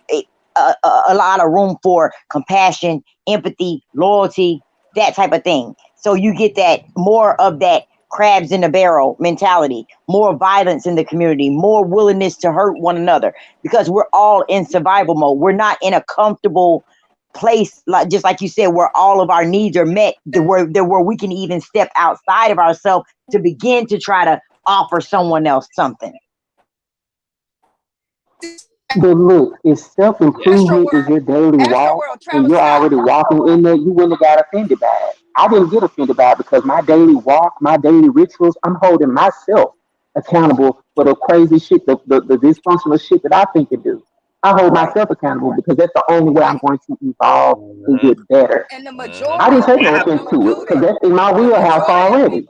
a lot of room for compassion, empathy, loyalty, that type of thing. So you get that more of that crabs in the barrel mentality, more violence in the community, more willingness to hurt one another, because we're all in survival mode. We're not in a comfortable place, like just like you said, where all of our needs are met, where we can even step outside of ourselves to begin to try to offer someone else something. But look, if self-improvement is your daily walk and you're already walking in there, you wouldn't have got offended by it. I didn't get offended by it because my daily walk, my daily rituals, I'm holding myself accountable for the crazy shit, the dysfunctional shit that I think to do. I hold myself accountable because that's the only way I'm going to evolve and get better. And the I majority didn't of take no people offense don't to it do because that. that's in my wheelhouse already.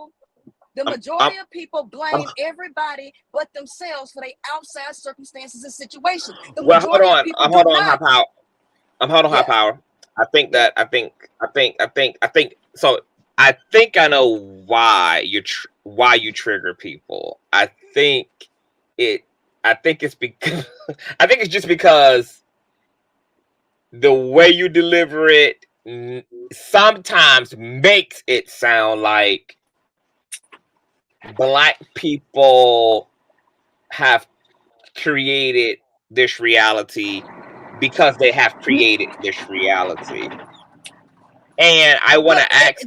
The majority of people blame everybody but themselves for their outside circumstances and situations. The Well, hold majority of on. people do Hold on, high not. power. I'm hold on, high Yeah. power. I think so. I think I know why why you trigger people. I think it's because I think it's just because the way you deliver it sometimes makes it sound like Black people have created this reality because they have created this reality. And I want to ask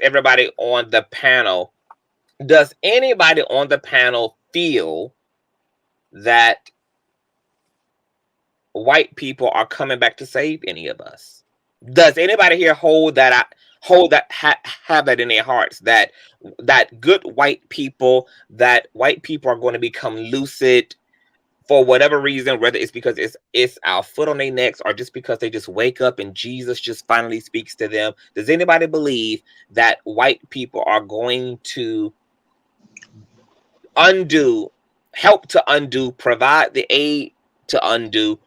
everybody, on the panel, does anybody on the panel feel that white people are coming back to save any of us? Does anybody here have that in their hearts, that good white people are going to become lucid for whatever reason, whether it's because it's our foot on their necks or just because they just wake up and Jesus just finally speaks to them? Does anybody believe that white people are going to help to undo, provide the aid to undo,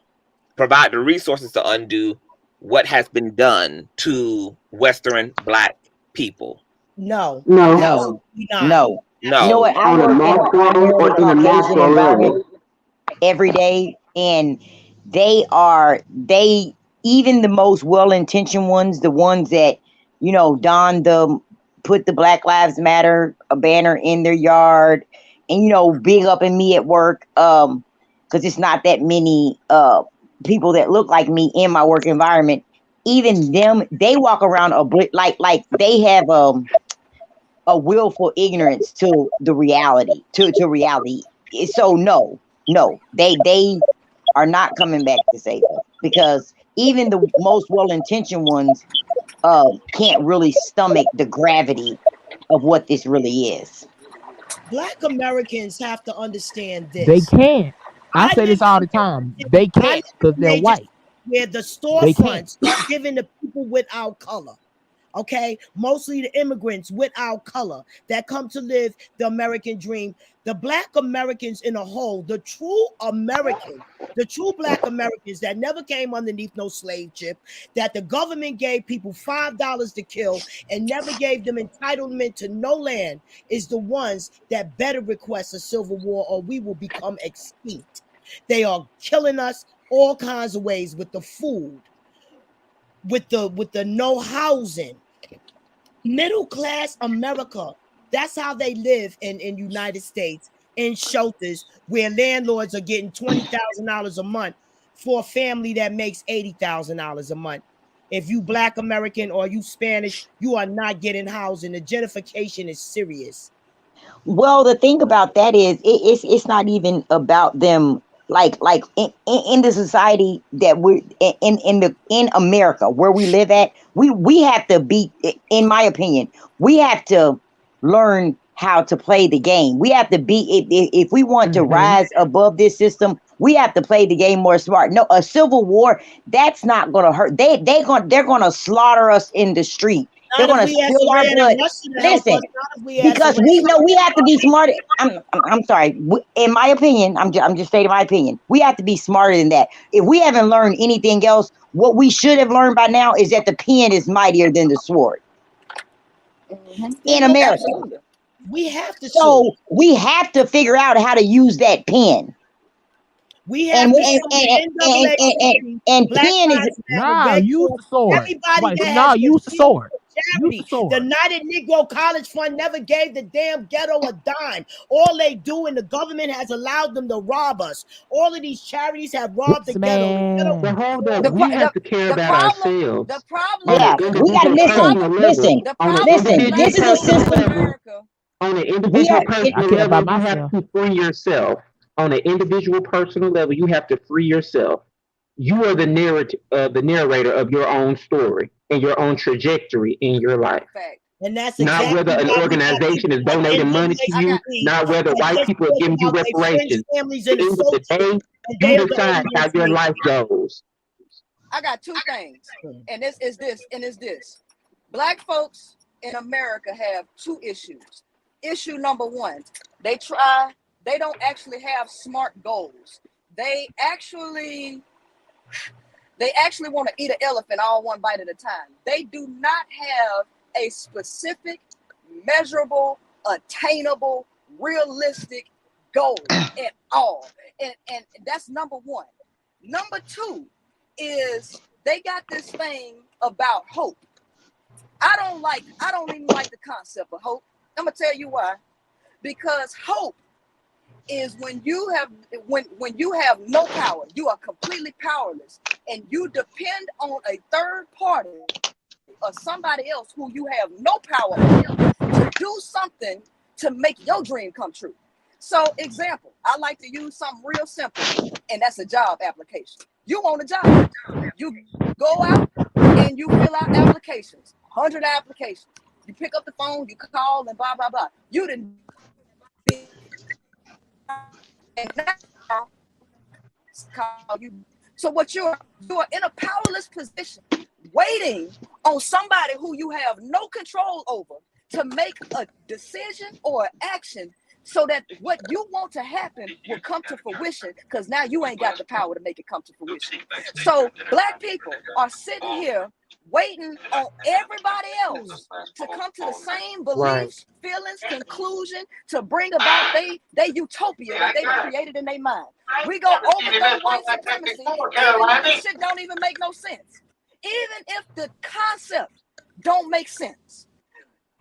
provide the resources to undo what has been done to Western Black people? No. No. You know what? I On a work in a macro or primarily in a Caucasian macro environment level. every day, and they even the most well-intentioned ones, the ones that put the Black Lives Matter a banner in their yard, and big up in me at work, because it's not that many people that look like me in my work environment. Even them, they walk around like they have a willful ignorance to the reality, to reality. So no, they are not coming back to save us, because even the most well-intentioned ones can't really stomach the gravity of what this really is. Black Americans have to understand this. They can't. I say this all the time. They can't because they're white. Where the They can't. storefronts are given to people without color. Okay, mostly the immigrants without color that come to live the American dream. The Black Americans in a whole, the true Americans, the true Black Americans that never came underneath no slave ship, that the government gave people $5 to kill and never gave them entitlement to no land, is the ones that better request a civil war or we will become extinct. They are killing us all kinds of ways with the food, with the no housing. Middle class America, that's how they live in United States, in shelters where landlords are getting $20,000 a month for a family that makes $80,000 a month. If you Black American or you Spanish, you are not getting housing. The gentrification is serious. Well, the thing about that is it's not even about them like in the society that we're in America where we live at, we have to be, in my opinion, we have to learn how to play the game. We have to be, if we want to rise above this system, we have to play the game more smart. No, a civil war, that's not gonna hurt. They're gonna slaughter us in the street. They're Not if gonna we ask spill our Iran blood. and Russia to help us. Listen, Not if we ask because Iran. we know we have to be smart. I'm sorry. In my opinion, I'm just stating my opinion. We have to be smarter than that. If we haven't learned anything else, what we should have learned by now is that the pen is mightier than the sword. In America. Absolutely. We have to. So we have to figure out how to use that pen. We have and pen is use the sword. Everybody that Nah, has use the sword. charity. The United Negro College Fund never gave the damn ghetto a dime. All they do, and the government has allowed them to rob us. All of these charities have robbed the ghetto. But hold up, we have to care about ourselves. The problem. Yeah, we gotta listen. This is a system. On an individual personal level, you have to free yourself. On an individual personal level, you have to free yourself. You are the narrator of your own story and your own trajectory in your life. And that's not whether an organization is donating money to you, not whether white people are giving you reparations. At the end of the day, you decide how your life goes. I got two things, and this is this. Black folks in America have two issues. Issue number one, they don't actually have smart goals. They actually want to eat an elephant all one bite at a time. They do not have a specific, measurable, attainable, realistic goal at all. And that's number one. Number two is they got this thing about hope. I don't even like the concept of hope. I'm gonna tell you why. Because hope is when you have no power, you are completely powerless, and you depend on a third party or somebody else who you have no power over to do something to make your dream come true. So, example, I like to use something real simple, and that's a job application. You want a job, you go out and you fill out applications, 100 applications. You pick up the phone, you call, and blah blah blah. You didn't. And now, so what you're in a powerless position, waiting on somebody who you have no control over to make a decision or an action so that what you want to happen will come to fruition, because now you ain't got the power to make it come to fruition. So Black people are sitting here waiting on everybody else to come to the same beliefs, feelings, conclusion to bring about they utopia that they created in their mind. We go overthrow white supremacy, and this shit don't even make no sense. Even if the concept don't make sense.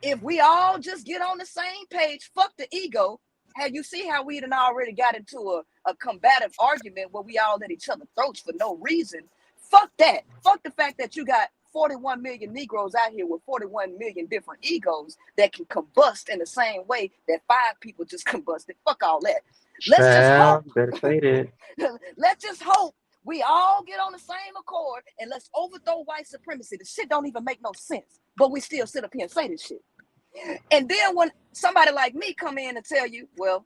If we all just get on the same page, fuck the ego. Have you see how we done already got into a combative argument where we all at each other's throats for no reason? Fuck that. Fuck the fact that you got 41 million Negroes out here with 41 million different egos that can combust in the same way that 5 people just combusted. Fuck all that. Let's just hope. Better say that. Let's just hope we all get on the same accord and let's overthrow white supremacy. The shit don't even make no sense, but we still sit up here and say this shit. And then when somebody like me come in and tell you, well,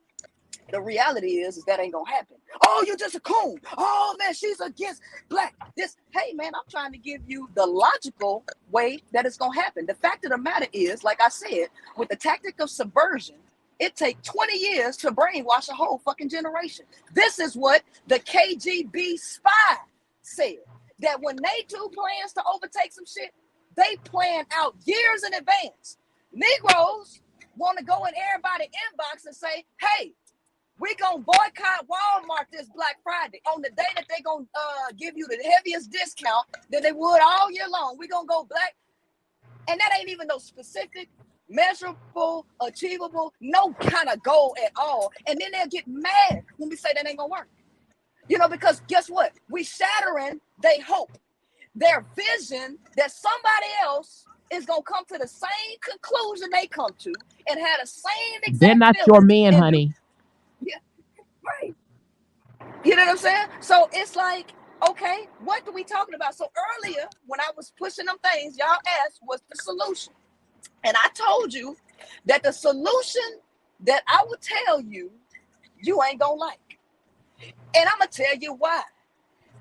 the reality is that ain't gonna happen. Oh, you're just a coon. Oh man, she's against Black. Hey man, I'm trying to give you the logical way that it's gonna happen. The fact of the matter is, like I said, with the tactic of subversion, it takes 20 years to brainwash a whole fucking generation. This is what the KGB spy said, that when they do plans to overtake some shit, they plan out years in advance. Negroes want to go in everybody's inbox and say, hey, we're going to boycott Walmart this Black Friday on the day that they're going to give you the heaviest discount that they would all year long. We're going to go black. And that ain't even no specific, measurable, achievable, no kind of goal at all. And then they'll get mad when we say that ain't going to work. You know, because guess what? We shattering their hope, their vision that somebody else is going to come to the same conclusion they come to and have the same exact They're not your man, honey. Yeah, right. You know what I'm saying? So it's like, okay, what are we talking about? So earlier, when I was pushing them things, y'all asked, what's the solution? And I told you that the solution that I would tell you, you ain't gonna like. And I'm gonna tell you why.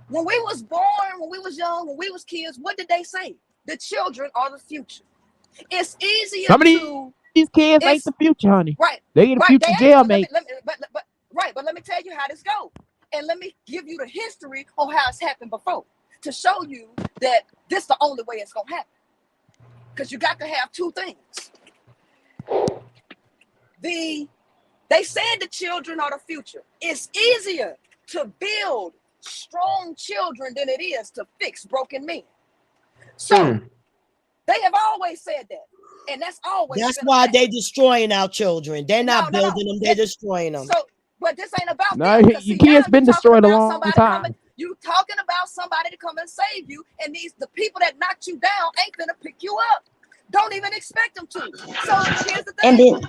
When we was born, when we was young, when we was kids, what did they say? The children are the future. It's easier Some of to... these kids ain't the future, honey. Right. They get the Right. future jailmates. But let me tell you how this goes. And let me give you the history on how it's happened before to show you that this is the only way it's gonna happen. Because you got to have two things. They said the children are the future. It's easier to build strong children than it is to fix broken men. So they have always said that. And that's always... That's why they destroying our children. They're not building them, they're destroying them. So, but this ain't about No, that. your kids been destroyed a long time. You talking about somebody to come and save you, and the people that knocked you down ain't gonna pick you up. Don't even expect them to. So here's the thing. And then,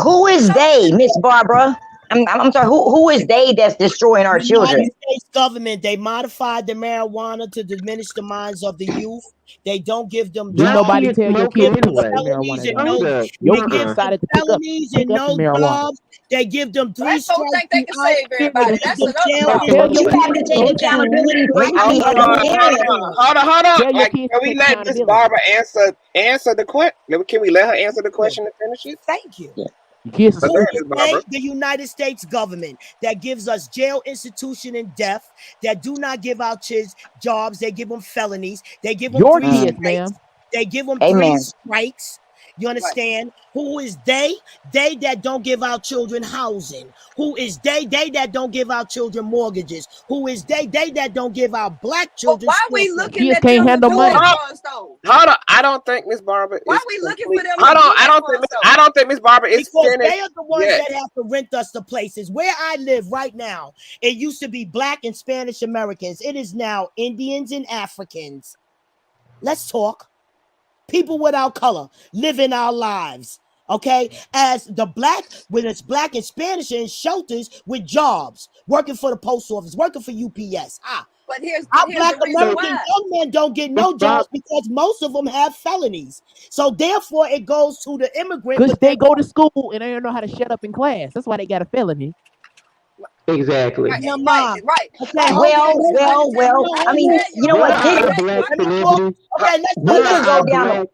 who is they, Miss Barbara? I'm sorry. Who is they that's destroying our children? United States government. They modified the marijuana to diminish the minds of the youth. They don't give them jobs. Nobody tell your kids to felonies and your kids decided to pick up marijuana. jobs. They give them 3 Black folks think they can save everybody. That's another You problem. have to take accountability for how you have Hold on. Like, can we let Miss Barbara answer the question? Can we let her answer the question and finish it? Thank you. The United States government that gives us jail, institution, and death, that do not give our kids jobs. They give them felonies. They give them 3 kids, strikes. ma'am. They give them Amen. 3 strikes. You understand? Who is they? They that don't give our children housing. Who is they? They that don't give our children mortgages. Who is they? They that don't give our black children. Why are we looking kids at can't them handle to money. do it for us, though? Hold on. I don't think Miss Barbara. Why are we looking for them? Hold on. I don't think Miss Barbara is because finished. they are the ones yet. that have to rent us the places. Where I live right now, it used to be Black and Spanish Americans. It is now Indians and Africans. Let's talk. People without color living our lives. Okay, as the Black, when it's Black and Spanish in shelters with jobs, working for the post office, working for UPS. But here's Black the reason American why. young men don't get no jobs because most of them have felonies. So therefore, it goes to the immigrant. Because they go to school and they don't know how to shut up in class. That's why they got a felony. Exactly. Right. Well. I mean, you know what? We could go down.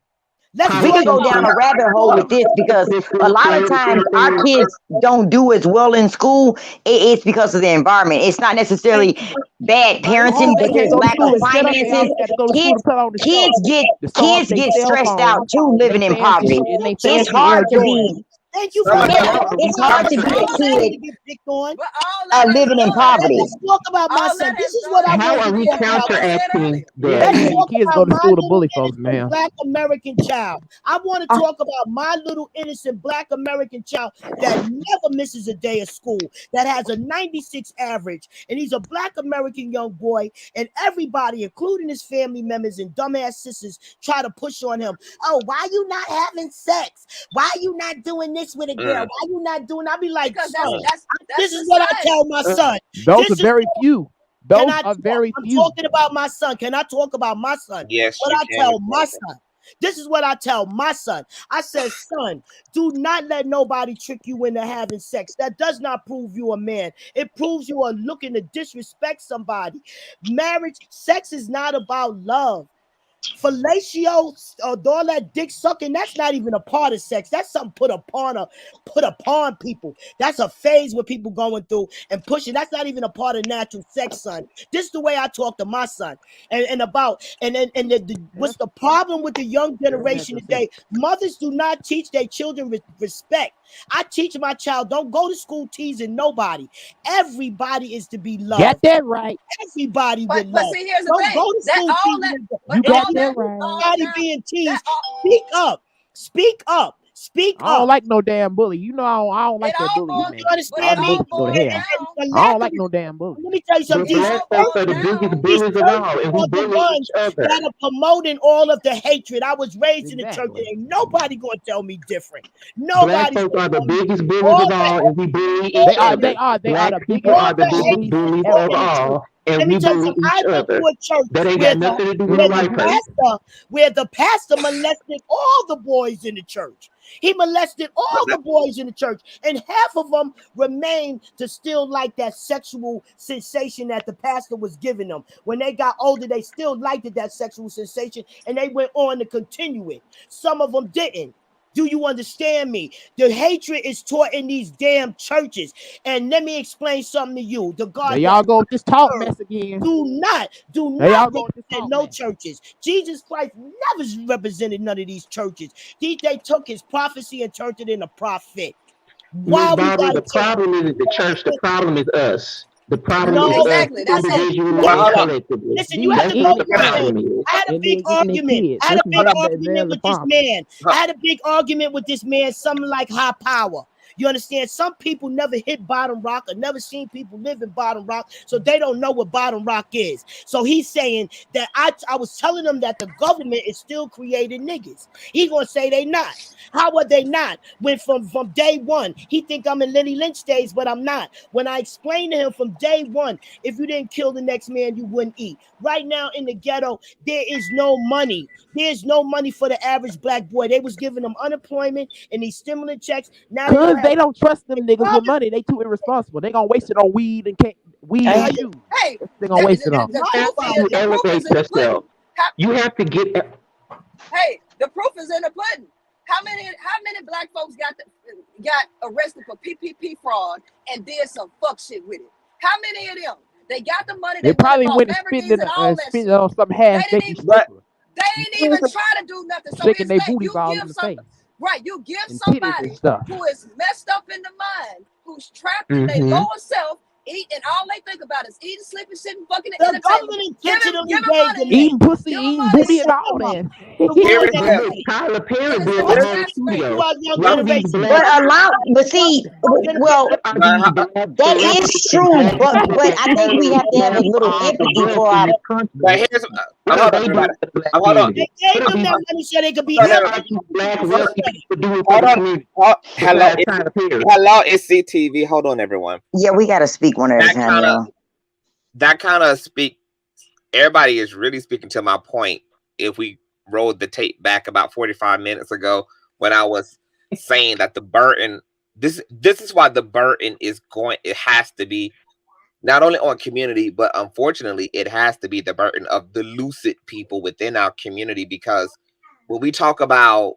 We could go down a rabbit hole with this because a lot of times our kids don't do as well in school. It's because of the environment. It's not necessarily bad parenting, but there's lack of finances. Kids get stressed out too living in poverty. It's hard to be. Thank you It's hard to be a kid living in poverty. Let's talk about my son. This is what I How want are to we talk about. counteracting Let's that? talk Kids about go to my school to little bully folks, innocent man. Black American child. I want to talk about my little innocent Black American child that never misses a day of school, that has a 96 average, and he's a Black American young boy, and everybody, including his family members and dumbass sisters, try to push on him. Oh, why you not having sex? Why you not doing this with a girl? Why you not doing? I be like, son, this is what I tell my son. Those are very few. Those are very few. I'm talking about my son. Can I talk about my son? Yes, what you I can. tell my son. This is what I tell my son. I said, son, do not let nobody trick you into having sex. That does not prove you a man. It proves you are looking to disrespect somebody. Marriage, sex is not about love. Fellatio, all that dick sucking, that's not even a part of sex. That's something put upon people. That's a phase where people going through and pushing. That's not even a part of natural sex, son. This is the way I talk to my son. What's the problem with the young generation today? Mothers do not teach their children respect. I teach my child, don't go to school teasing nobody. Everybody is to be loved. Got that right. Everybody with love. But see, here's the don't thing. go to school teasing. You got that right. Everybody being teased. Speak up. Speak up. Speak I don't up. like no damn bully. You know I don't like that bully, man. You understand All me? bullies go to hell. The I lack don't like of no damn bully. Let me tell you But something. These black folks are the churches, biggest these bullies of churches all, and we are the bully ones each other. that are promoting all of the hatred. I was raised in the church, Exactly. and ain't nobody gonna tell me different. Black Nobody's folks gonna are the tell me biggest bullies all of the all, and we bully all each other. They are Black the people biggest are the biggest bullies bullies ever. of in the church. all, and Let me we tell you bully something. each I went to other. a church That ain't where got nothing to do with a white person. the pastor molested all the boys in the church. He molested all the boys in the church, and half of them remained to still like that sexual sensation that the pastor was giving them. When they got older, they still liked that sexual sensation, and they went on to continue it. Some of them didn't. Do you understand me? The hatred is taught in these damn churches. And let me explain something to you. The God There y'all that go with this talk serve, mess again. do not There y'all go with this represent talk no mess. churches. Jesus Christ never represented none of these churches. They took his prophecy and turned it into prophet. Miss Why we Barbara, gotta the take problem isn't the church, the problem is us. The problem is no, us individually and collectively. listen, you have That's to what go the through this thing. problem is. I had a And big they're getting their argument. kids. I had a big There's argument a with this problem. man. I had a big argument with this man, something like high power. You understand? Some people never hit bottom rock or never seen people live in bottom rock, so they don't know what bottom rock is. So he's saying that I was telling him that the government is still creating niggas. He's gonna say they not. How are they not? When from day one, he think I'm in Lenny Lynch days, but I'm not. When I explained to him from day one, if you didn't kill the next man, you wouldn't eat. Right now in the ghetto, there is no money. There's no money for the average black boy. They was giving them unemployment and these stimulus checks. Now they don't Cause have. they don't trust them niggas with money. They too irresponsible. They gonna waste it on weed and shoes. Hey, They gonna waste it on. the You have proof to elevate is in the yourself. pudding. You have to get. Hey, the proof is in the pudding. How many black folks got arrested for PPP fraud and did some fuck shit with it? How many of them? They got the money. They probably went went and and bought Lamborghinis and all that spit shit. on some half baked smoker. They ain't even try to do nothing. So Shaking it's their like booty you ball give in the something, face. right? You give And titties and somebody stuff. who is messed up in the mind, who's trapped in their lower self, eat, and all they think about is eating, sleeping, shitting, fucking, and The entertaining. government Give intentionally him gave money. them Eating pussy, Give 'em eating money. booty, and all that. Tyler Perry built What's a whole next for studio. our young Why these generation? black? But see, well, that is true. But I think we have to have a little empathy for our. But here's hold on, everybody. Hold on. They gave them that money so they could be Hold on, educated. Black wealthy people doing for Hold the on. community. Hello, Besides Tyler Perry. hello, it's CTV. Hold on, everyone. Yeah, we got to speak one at a time, y'all. That kind of speak. Everybody is really speaking to my point. If we rolled the tape back about 45 minutes ago, when I was saying that the burden, this is why the burden is going. It has to be not only on community, but unfortunately, it has to be the burden of the lucid people within our community. Because when we talk about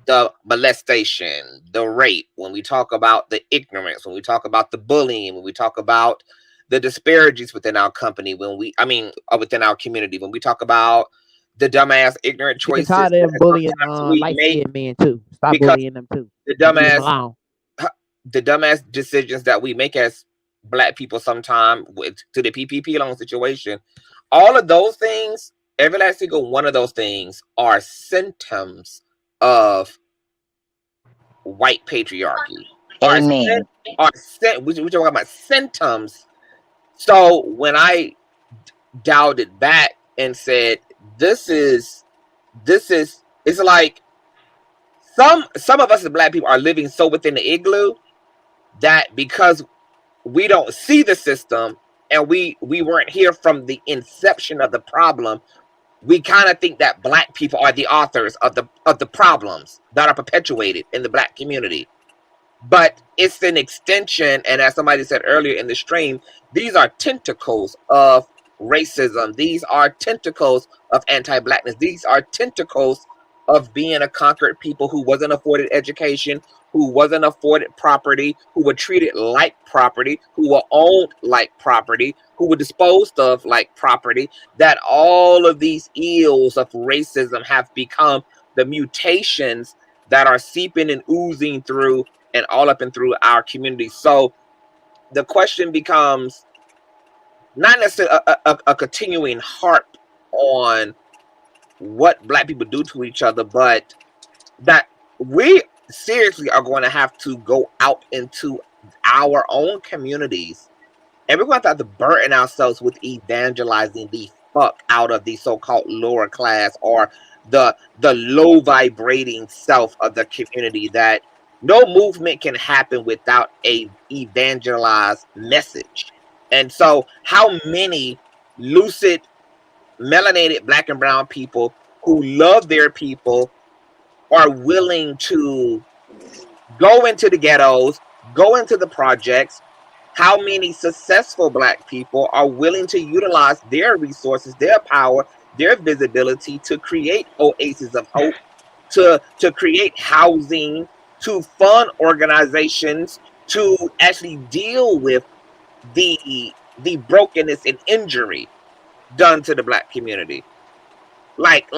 the molestation, the rape, when we talk about the ignorance, when we talk about the bullying, when we talk about the disparities within our company, within our community, when we talk about the dumbass ignorant You can choices tired of them that bullying we light make, skinned men too. Stop because bullying them too. the Leave them dumbass alone. the dumbass decisions that we make as black people sometimes to the PPP loan situation, all of those things, every last single one of those things are symptoms of white patriarchy. Amen. We're talking about symptoms. So when I dialed it back and said, this is it's like some of us as black people are living so within the igloo that because we don't see the system and we weren't here from the inception of the problem, we kind of think that black people are the authors of the problems that are perpetuated in the black community. But it's an extension, and as somebody said earlier in the stream, these are tentacles of racism. These are tentacles of anti-blackness. These are tentacles of being a conquered people who wasn't afforded education, who wasn't afforded property, who were treated like property, who were owned like property, who were disposed of like property, that all of these ills of racism have become the mutations that are seeping and oozing through and all up and through our community. So the question becomes not necessarily a continuing harp on what black people do to each other, but that we seriously are going to have to go out into our own communities, and we're going to have to burden ourselves with evangelizing the fuck out of the so-called lower class, or the low vibrating self of the community, that no movement can happen without a evangelized message. And so how many lucid melanated black and brown people who love their people are willing to go into the ghettos, go into the projects? How many successful black people are willing to utilize their resources, their power, their visibility to create oases of hope, to create housing, to fund organizations, to actually deal with the brokenness and injury done to the black community? Like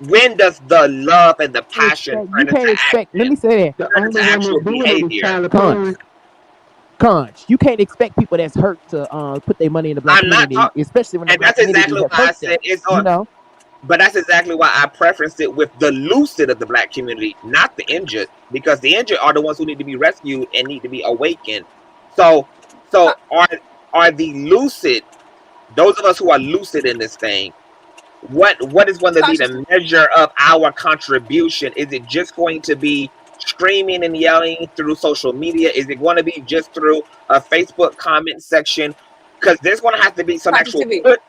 when does the love and the passion You turn into can't expect. Let me say that. turn into actual behavior? Conch, you can't expect people that's hurt to put their money in the black I'm not community, talking, especially when the and black that's community exactly have why I hurt them. said it's on. But that's exactly why I preferenced it with the lucid of the black community, not the injured, because the injured are the ones who need to be rescued and need to be awakened. So are the lucid, those of us who are lucid in this thing, what is going to be the measure of our contribution? Is it just going to be screaming and yelling through social media? Is it going to be just through a Facebook comment section? Because there's going to have to be some actual foot.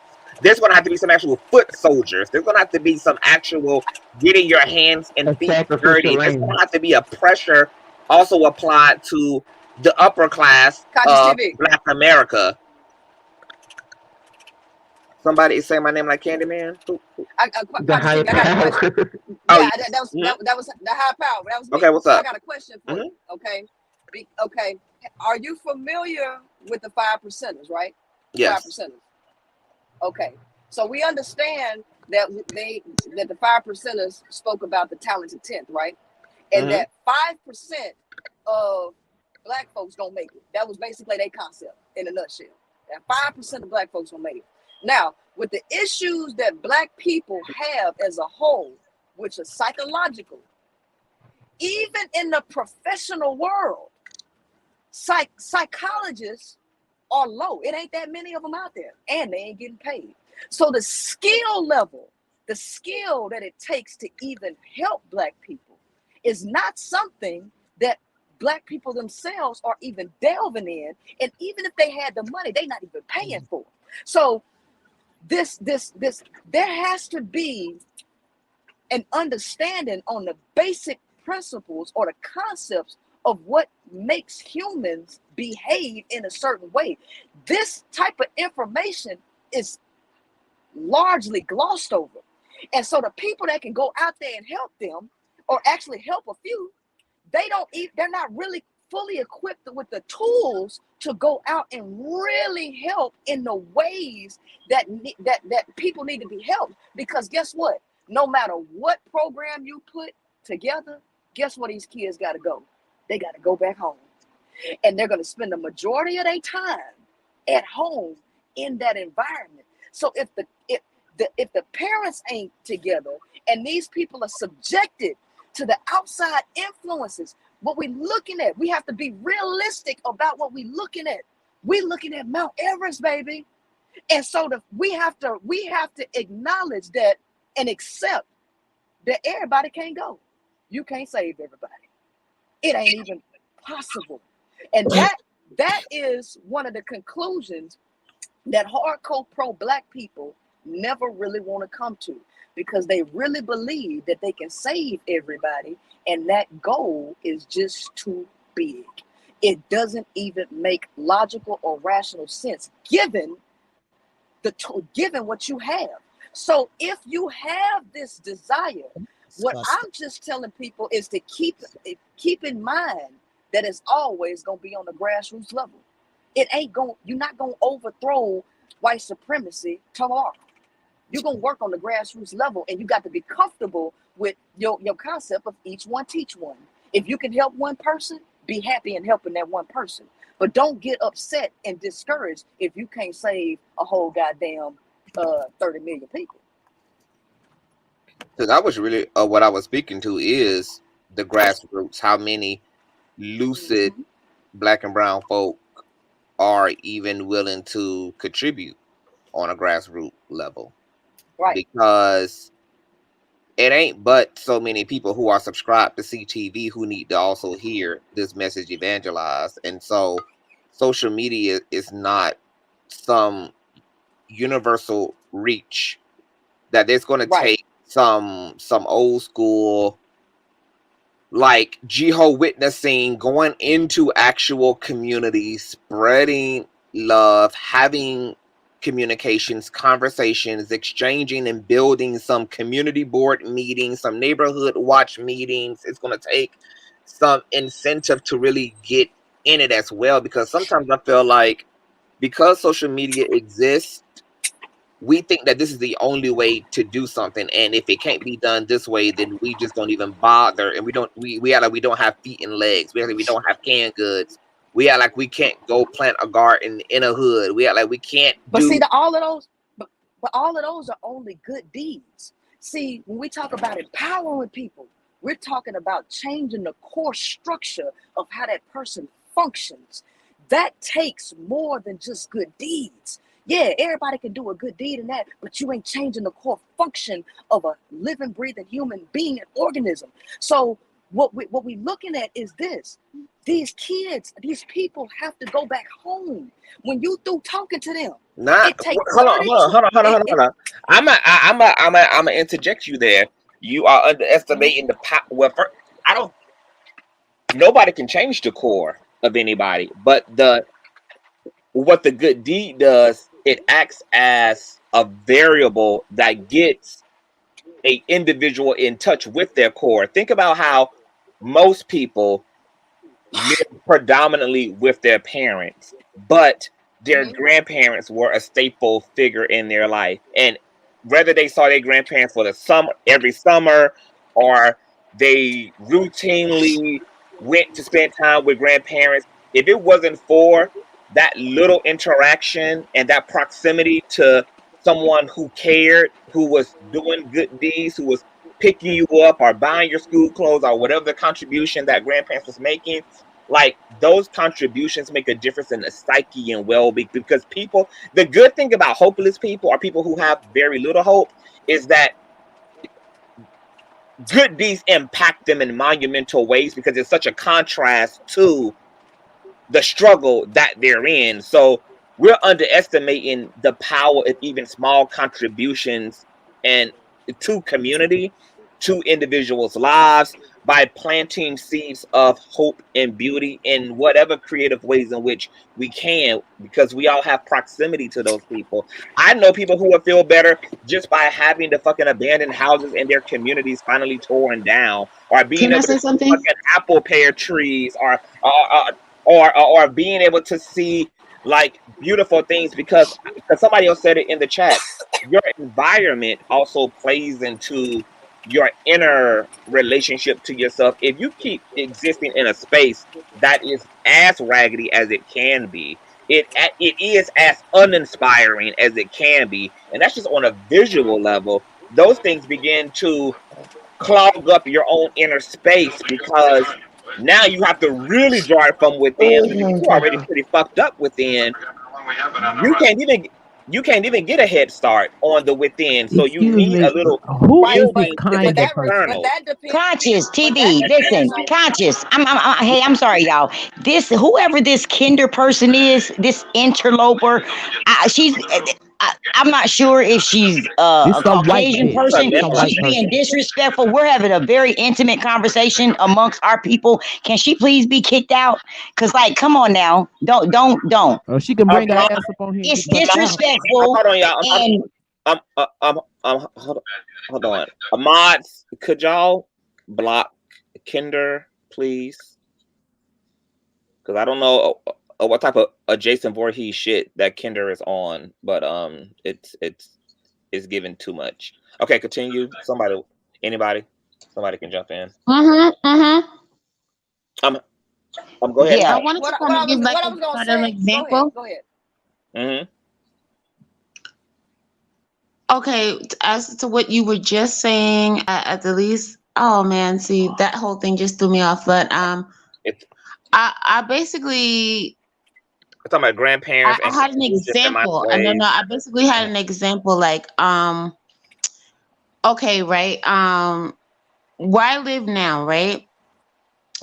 There's going to have to be some actual foot soldiers. There's going to have to be some actual getting your hands and feet dirty. There's going to have to be a pressure also applied to the upper class of Black America. Somebody is saying my name like Candyman. The higher power. Yeah, that was the high power. That was me. Okay, what's up? I got a question for you. Okay, okay. Are you familiar with the 5%ers? Right? Yes. 5%ers. Okay, so we understand that the 5%ers spoke about the talented 10th, right? And that 5% of black folks don't make it. That was basically their concept in a nutshell. That 5% of black folks don't make it. Now, with the issues that black people have as a whole, which are psychological, even in the professional world, psychologists are low. It ain't that many of them out there, and they ain't getting paid. So the skill level, the skill that it takes to even help black people is not something that black people themselves are even delving in. And even if they had the money, they're not even paying for it. So there has to be an understanding on the basic principles or the concepts of what makes humans behave in a certain way. This type of information is largely glossed over. And so the people that can go out there and help them, or actually help a few, they're not really fully equipped with the tools to go out and really help in the ways that people need to be helped. Because guess what? No matter what program you put together, guess what these kids got to go? They got to go back home. And they're going to spend the majority of their time at home in that environment. So if the parents ain't together and these people are subjected to the outside influences, what we're looking at, we have to be realistic about what we're looking at. We're looking at Mount Everest, baby. And so we have to acknowledge that and accept that everybody can't go. You can't save everybody. It ain't even possible. And that is one of the conclusions that hardcore pro-black people never really want to come to, because they really believe that they can save everybody, and that goal is just too big. It doesn't even make logical or rational sense given what you have. So if you have this desire, what I'm just telling people is to keep in mind that it's always going to be on the grassroots level. You're not going to overthrow white supremacy tomorrow. You're going to work on the grassroots level, and you got to be comfortable with your concept of each one teach one. If you can help one person, be happy in helping that one person. But don't get upset and discouraged if you can't save a whole goddamn 30 million people. Because I was really what I was speaking to is the grassroots. How many lucid Black and brown folk are even willing to contribute on a grassroots level? Right. Because it ain't but so many people who are subscribed to CTV who need to also hear this message evangelized. And so social media is not some universal reach that there's going to take some old school like Jeho witnessing, going into actual communities, spreading love, having communications, conversations, exchanging and building some community board meetings, some neighborhood watch meetings. It's going to take some incentive to really get in it as well, because sometimes I feel like because social media exists, we think that this is the only way to do something, and if it can't be done this way, then we just don't even bother, and we act like we don't have feet and legs. We act like we don't have canned goods. We act like we can't go plant a garden in a hood. We act like we can't But see, all of those, but all of those are only good deeds. See, when we talk about empowering people, we're talking about changing the core structure of how that person functions. That takes more than just good deeds. Yeah, everybody can do a good deed in that, but you ain't changing the core function of a living, breathing human being and organism. So what we looking at is this. These kids, these people have to go back home. When you through talking to them, it takes hold on. I'm gonna interject you there. You are underestimating the power. Well, nobody can change the core of anybody, but what the good deed does, it acts as a variable that gets a individual in touch with their core. Think about how most people live predominantly with their parents, but their grandparents were a staple figure in their life. And whether they saw their grandparents for the summer, every summer, or they routinely went to spend time with grandparents, if it wasn't for that little interaction and that proximity to someone who cared, who was doing good deeds, who was picking you up or buying your school clothes or whatever the contribution that grandparents was making, like those contributions make a difference in the psyche and well-being. Because people, the good thing about hopeless people or people who have very little hope is that good deeds impact them in monumental ways, because it's such a contrast to the struggle that they're in. So we're underestimating the power of even small contributions and to community, to individuals' lives, by planting seeds of hope and beauty in whatever creative ways in which we can, because we all have proximity to those people. I know people who would feel better just by having the fucking abandoned houses in their communities finally torn down, or being able to see fucking apple pear trees, or being able to see like beautiful things, because somebody else said it in the chat, your environment also plays into your inner relationship to yourself. If you keep existing in a space that is as raggedy as it can be, it is as uninspiring as it can be, and that's just on a visual level. Those things begin to clog up your own inner space, because now you have to really draw it from within. But if you're already pretty fucked up within, you can't even get a head start on the within. So you Excuse need me, a little who is this healing to kind the of person? external. Consciouztv, listen, Conscious. Hey, I'm sorry, y'all. This, whoever this Kinder person is, this interloper, I'm not sure if she's a Caucasian person. She's being disrespectful. We're having a very intimate conversation amongst our people. Can she please be kicked out? Cause like, come on now, don't. Oh, she can bring her ass up on here. It's disrespectful. Hold on, y'all. Hold on. Mods, could y'all block Kinder, please? Because I don't know what type of adjacent Voorhees shit that Kinder is on, but it's given too much. Okay, continue. Anybody can jump in. Go ahead. I wanted to kind of give like an example. Go ahead. Mm-hmm. Okay, as to what you were just saying, at the least, oh man, see that whole thing just threw me off. But It's I basically I'm talking about grandparents I and had an confusion in my example. No, ways. no, I basically had an example like okay, right, where I live now, right,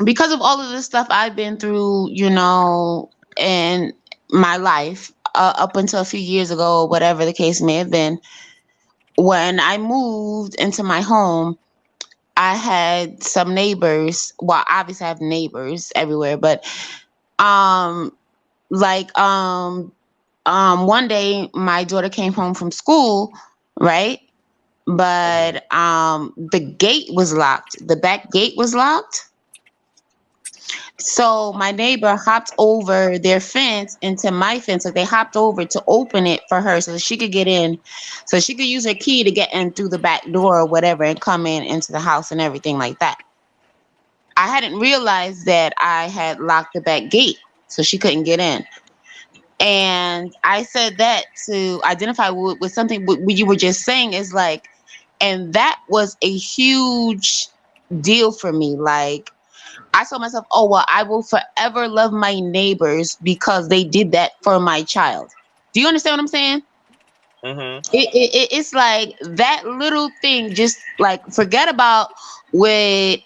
because of all of this stuff I've been through, you know, in my life, up until a few years ago, whatever the case may have been, when I moved into my home, I had some neighbors. Well, obviously I have neighbors everywhere, but um like one day my daughter came home from school, right? But the gate was locked. The back gate was locked. So my neighbor hopped over their fence into my fence. Like they hopped over to open it for her so that she could get in, so she could use her key to get in through the back door or whatever and come in into the house and everything like that. I hadn't realized that I had locked the back gate so she couldn't get in. And I said that to identify with something what you were just saying is like, and that was a huge deal for me. Like, I told myself, oh, well, I will forever love my neighbors because they did that for my child. Do you understand what I'm saying? Mm-hmm. It's like that little thing, just like forget about what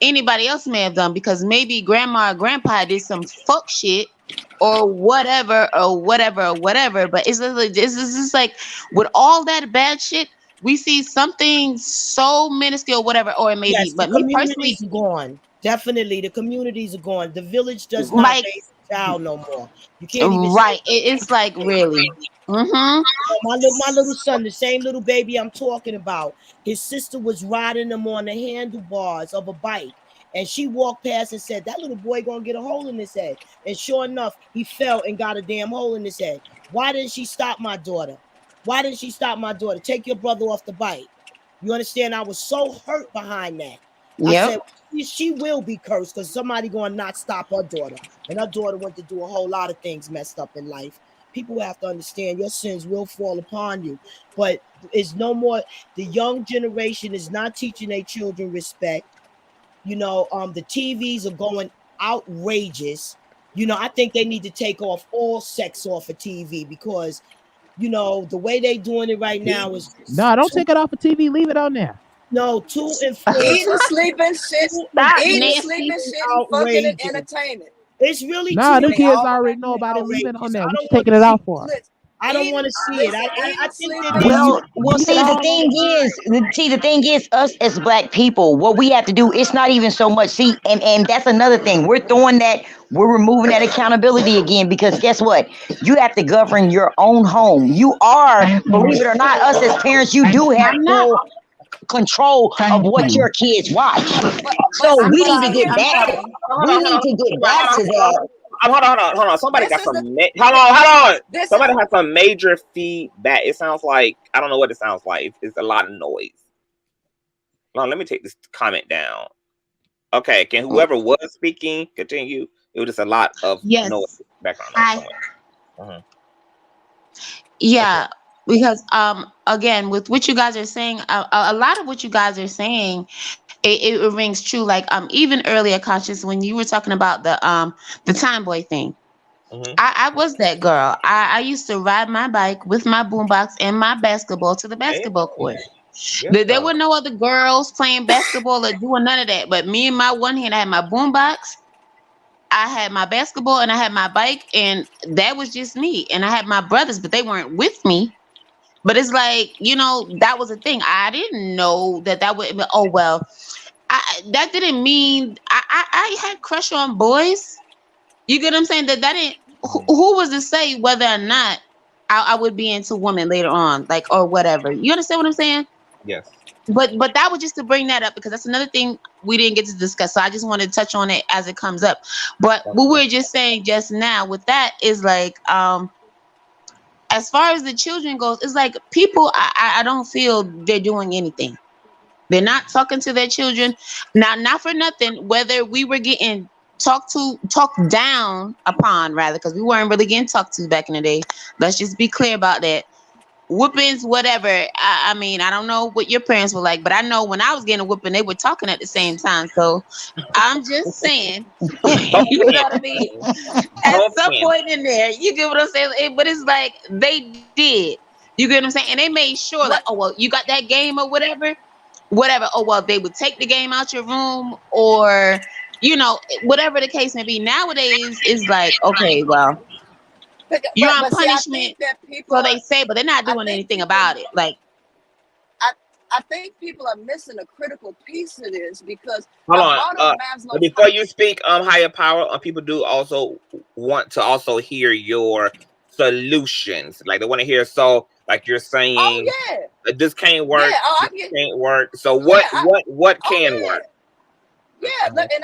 anybody else may have done because maybe grandma or grandpa did some fuck shit or whatever or whatever or whatever. But it's just like with all that bad shit, we see something so minuscule, whatever, or it may be. Yes, the But me personally, communities are gone. Definitely, the communities are gone. The village does not like, raise a child no more. You can't even say right. It's like really. Mm-hmm. my little son, the same little baby I'm talking about. His sister was riding him on the handlebars of a bike, and she walked past and said, "That little boy gonna get a hole in his head." And sure enough, he fell and got a damn hole in his head. Why didn't she stop my daughter? Why didn't she stop my daughter? Take your brother off the bike. You understand? I was so hurt behind that. I said, Yep. she will be cursed because somebody going to not stop her daughter. And her daughter went to do a whole lot of things messed up in life. People have to understand your sins will fall upon you. But it's no more, the young generation is not teaching their children respect. You know, the TVs are going outrageous. You know, I think they need to take off all sex off of TV because, you know, the way they doing it right now is No, don't take it off of TV. Leave it on there. no, too influential. Eating, sleeping, shit, Stop, eating, Nancy. sleeping, shitting, fucking, and entertainment. It's really Nah, too them They kids all already right know about it. Leave it on outrageous. there. I What you don't want taking to it see. off for? Listen, I don't want to see it. listen, I eating, think sleeping, that Well, Leave see, it the all thing on. is, us as black people, what we have to do, it's not even so much. See, and that's another thing. We're removing that accountability again because guess what? You have to govern your own home. You are, believe it or not, us as parents, you do have I'm not. full control of what your kids watch. but So we need to see, get here's the back. thing. Hold We on, hold need on, to get hold back on, to that. hold on. Somebody This got is the some. Hold on. this is Somebody has some major feedback. It sounds like I don't know what it sounds like. It's a lot of noise. Hold on, let me take this comment down. Okay, can whoever was speaking continue? It was just a lot of noise, Yes. background noise I. somewhere. Yeah. Because again, with what you guys are saying, a lot of what you guys are saying, it rings true. Like even earlier, Conscious, when you were talking about the tomboy thing. I was that girl. I used to ride my bike with my boombox and my basketball to the basketball court. There were no other girls playing basketball or doing none of that. But me and my one hand, I had my boombox, I had my basketball, and I had my bike, and that was just me. And I had my brothers, but they weren't with me. But it's like, you know, that was a thing. I didn't know that would. Oh well, that didn't mean I had crush on boys. You get what I'm saying? That didn't. Who was to say whether or not I would be into women later on, like or whatever? You understand what I'm saying? Yes. But that was just to bring that up because that's another thing we didn't get to discuss. So I just wanted to touch on it as it comes up. But what we were just saying just now with that is like as far as the children goes, it's like people I don't feel they're doing anything. They're not talking to their children. Now, not for nothing, whether we were getting talked down upon rather, because we weren't really getting talked to back in the day. Let's just be clear about that. whoopings, whatever. I mean, I don't know what your parents were like, but I know when I was getting a whooping, they were talking at the same time. So I'm just saying, you know what I mean? At some point in there, you get what I'm saying? But it's like they did. You get what I'm saying? And they made sure, like, oh, well, you got that game or whatever. Oh, well, they would take the game out your room, or, whatever the case may be. Nowadays, is like, okay, well, you're on punishment, so they say, but they're not doing anything about it. Like, I think people are missing a critical piece of this because hold on. Before you speak, higher power, people do also want to also hear your solutions. Like they want to hear, so like you're saying, this can't work. This can't work. So what can work? Yeah, and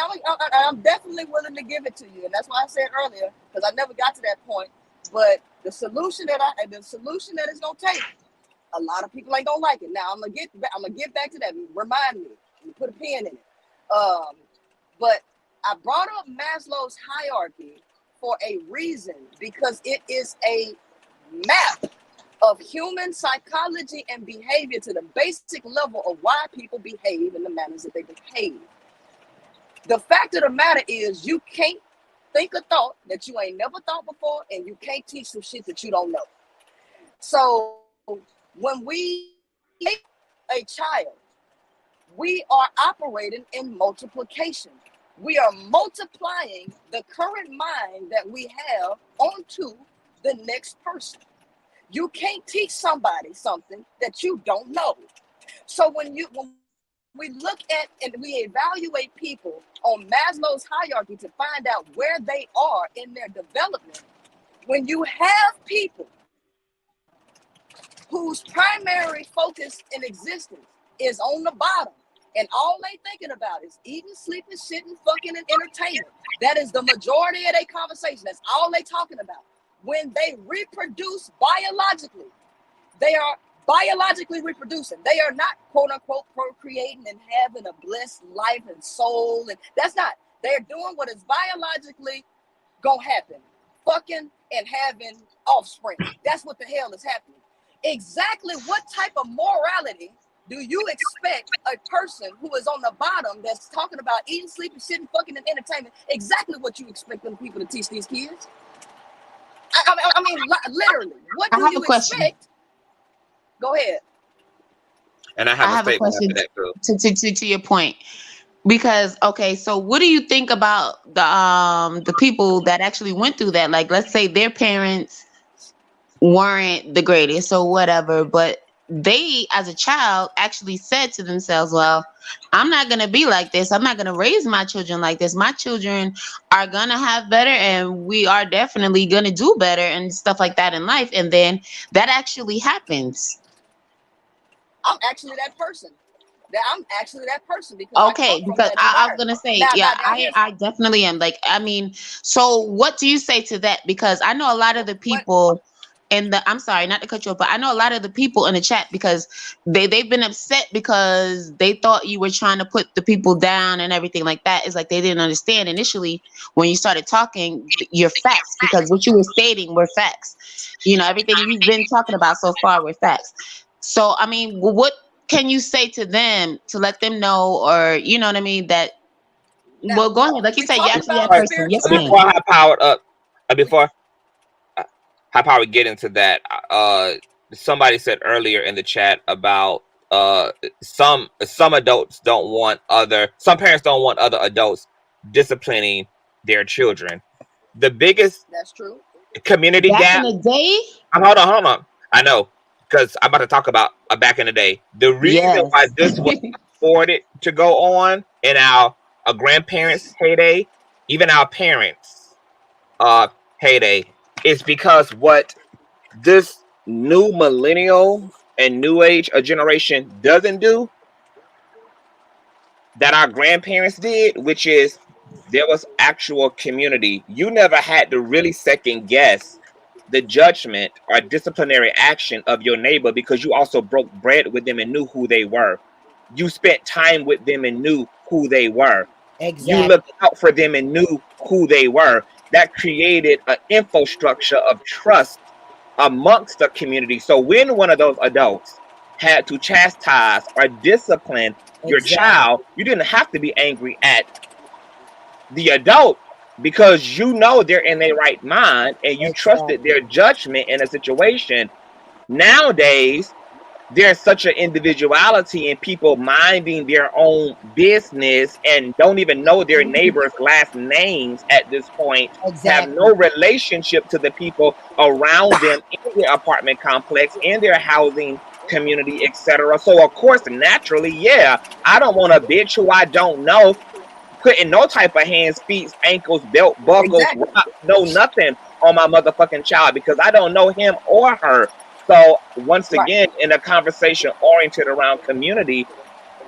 I'm definitely willing to give it to you, and that's why I said earlier, because I never got to that point. But the solution that it's gonna take, a lot of people ain't gonna like it. Now I'm gonna get back to that. Remind me. Put a pin in it. But I brought up Maslow's hierarchy for a reason, because it is a map of human psychology and behavior to the basic level of why people behave in the manners that they behave. The fact of the matter is, you can't think a thought that you ain't never thought before, and you can't teach some shit that you don't know. So when we make a child, we are operating in multiplication. We are multiplying the current mind that we have onto the next person. You can't teach somebody something that you don't know. So when we look at and we evaluate people on Maslow's hierarchy to find out where they are in their development, when you have people whose primary focus in existence is on the bottom, and all they thinking about is eating, sleeping, shitting, fucking, and entertainment. That is the majority of their conversation. That's all they talking about. When they reproduce biologically, they are biologically reproducing. They are not, quote unquote, procreating and having a blessed life and soul. And that's not. They're doing what is biologically gonna happen. Fucking and having offspring. That's what the hell is happening. Exactly what type of morality do you expect a person who is on the bottom that's talking about eating, sleeping, shitting, fucking, and entertainment? Exactly what you expect them people to teach these kids. I mean, literally, what do you expect? Go ahead. And I have a question to your point, because okay, so what do you think about the people that actually went through that? Like, let's say their parents weren't the greatest or whatever, but they, as a child, actually said to themselves, well, I'm not going to be like this. I'm not going to raise my children like this. My children are going to have better, and we are definitely going to do better and stuff like that in life. And then that actually happens. I'm actually that person. Because I was gonna say, I definitely am. Like, I mean, so what do you say to that? Because I know a lot of the people I'm sorry, not to cut you off, but I know a lot of the people in the chat, because they've been upset because they thought you were trying to put the people down and everything like that. It's like they didn't understand initially when you started talking your facts, because what you were stating were facts. Everything you've been talking about so far were facts. So, I mean, what can you say to them to let them know, or you know what I mean, that well, go ahead, like you said, you're actually that person. Yes, before high powered up, before high power get into that, somebody said earlier in the chat about some adults don't want some parents don't want other adults disciplining their children. The biggest community gap in the day. Hold on. I know, because I'm about to talk about back in the day. The reason why this was afforded to go on in our grandparents' heyday, even our parents' heyday, is because what this new millennial and new age generation doesn't do, that our grandparents did, which is there was actual community. You never had to really second guess the judgment or disciplinary action of your neighbor, because you also broke bread with them and knew who they were. You spent time with them and knew who they were. Exactly. You looked out for them and knew who they were. That created an infrastructure of trust amongst the community. So when one of those adults had to chastise or discipline your child, you didn't have to be angry at the adult because you know they're in their right mind and you trusted their judgment in a situation. Nowadays, there's such an individuality in people minding their own business and don't even know their neighbors' last names at this point, have no relationship to the people around them in their apartment complex, in their housing community, etc. So of course, naturally, yeah, I don't want a bitch who I don't know putting no type of hands, feet, ankles, belt, buckles, rocks, no nothing on my motherfucking child because I don't know him or her. So once again, in a conversation oriented around community,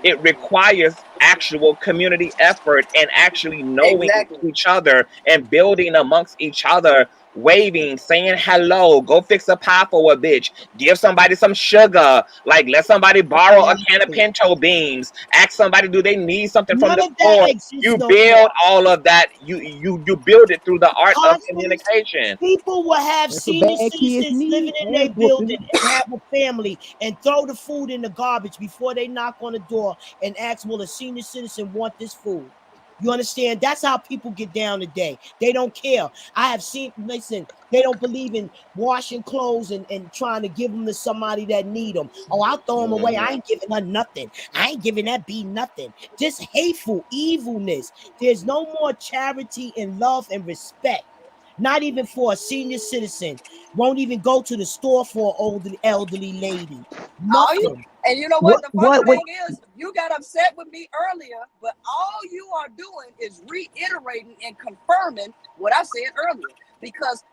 it requires actual community effort and actually knowing each other and building amongst each other, waving, saying hello, go fix a pie for a bitch, give somebody some sugar, like let somebody borrow a can of pinto beans, ask somebody do they need something from the store. You build all of that, you build it through the art of communication. People will have senior citizens living in their building and have a family and throw the food in the garbage before they knock on the door and ask, will a senior citizen want this food? You understand? That's how people get down today. They don't care. I have seen, listen, they don't believe in washing clothes and trying to give them to somebody that need them. Oh, I'll throw them away. I ain't giving her nothing. I ain't giving that bee nothing. Just hateful evilness. There's no more charity and love and respect. Not even for a senior citizen. Won't even go to the store for an elderly lady. Nothing. And you know what? The funny thing is, you got upset with me earlier, but all you are doing is reiterating and confirming what I said earlier. Because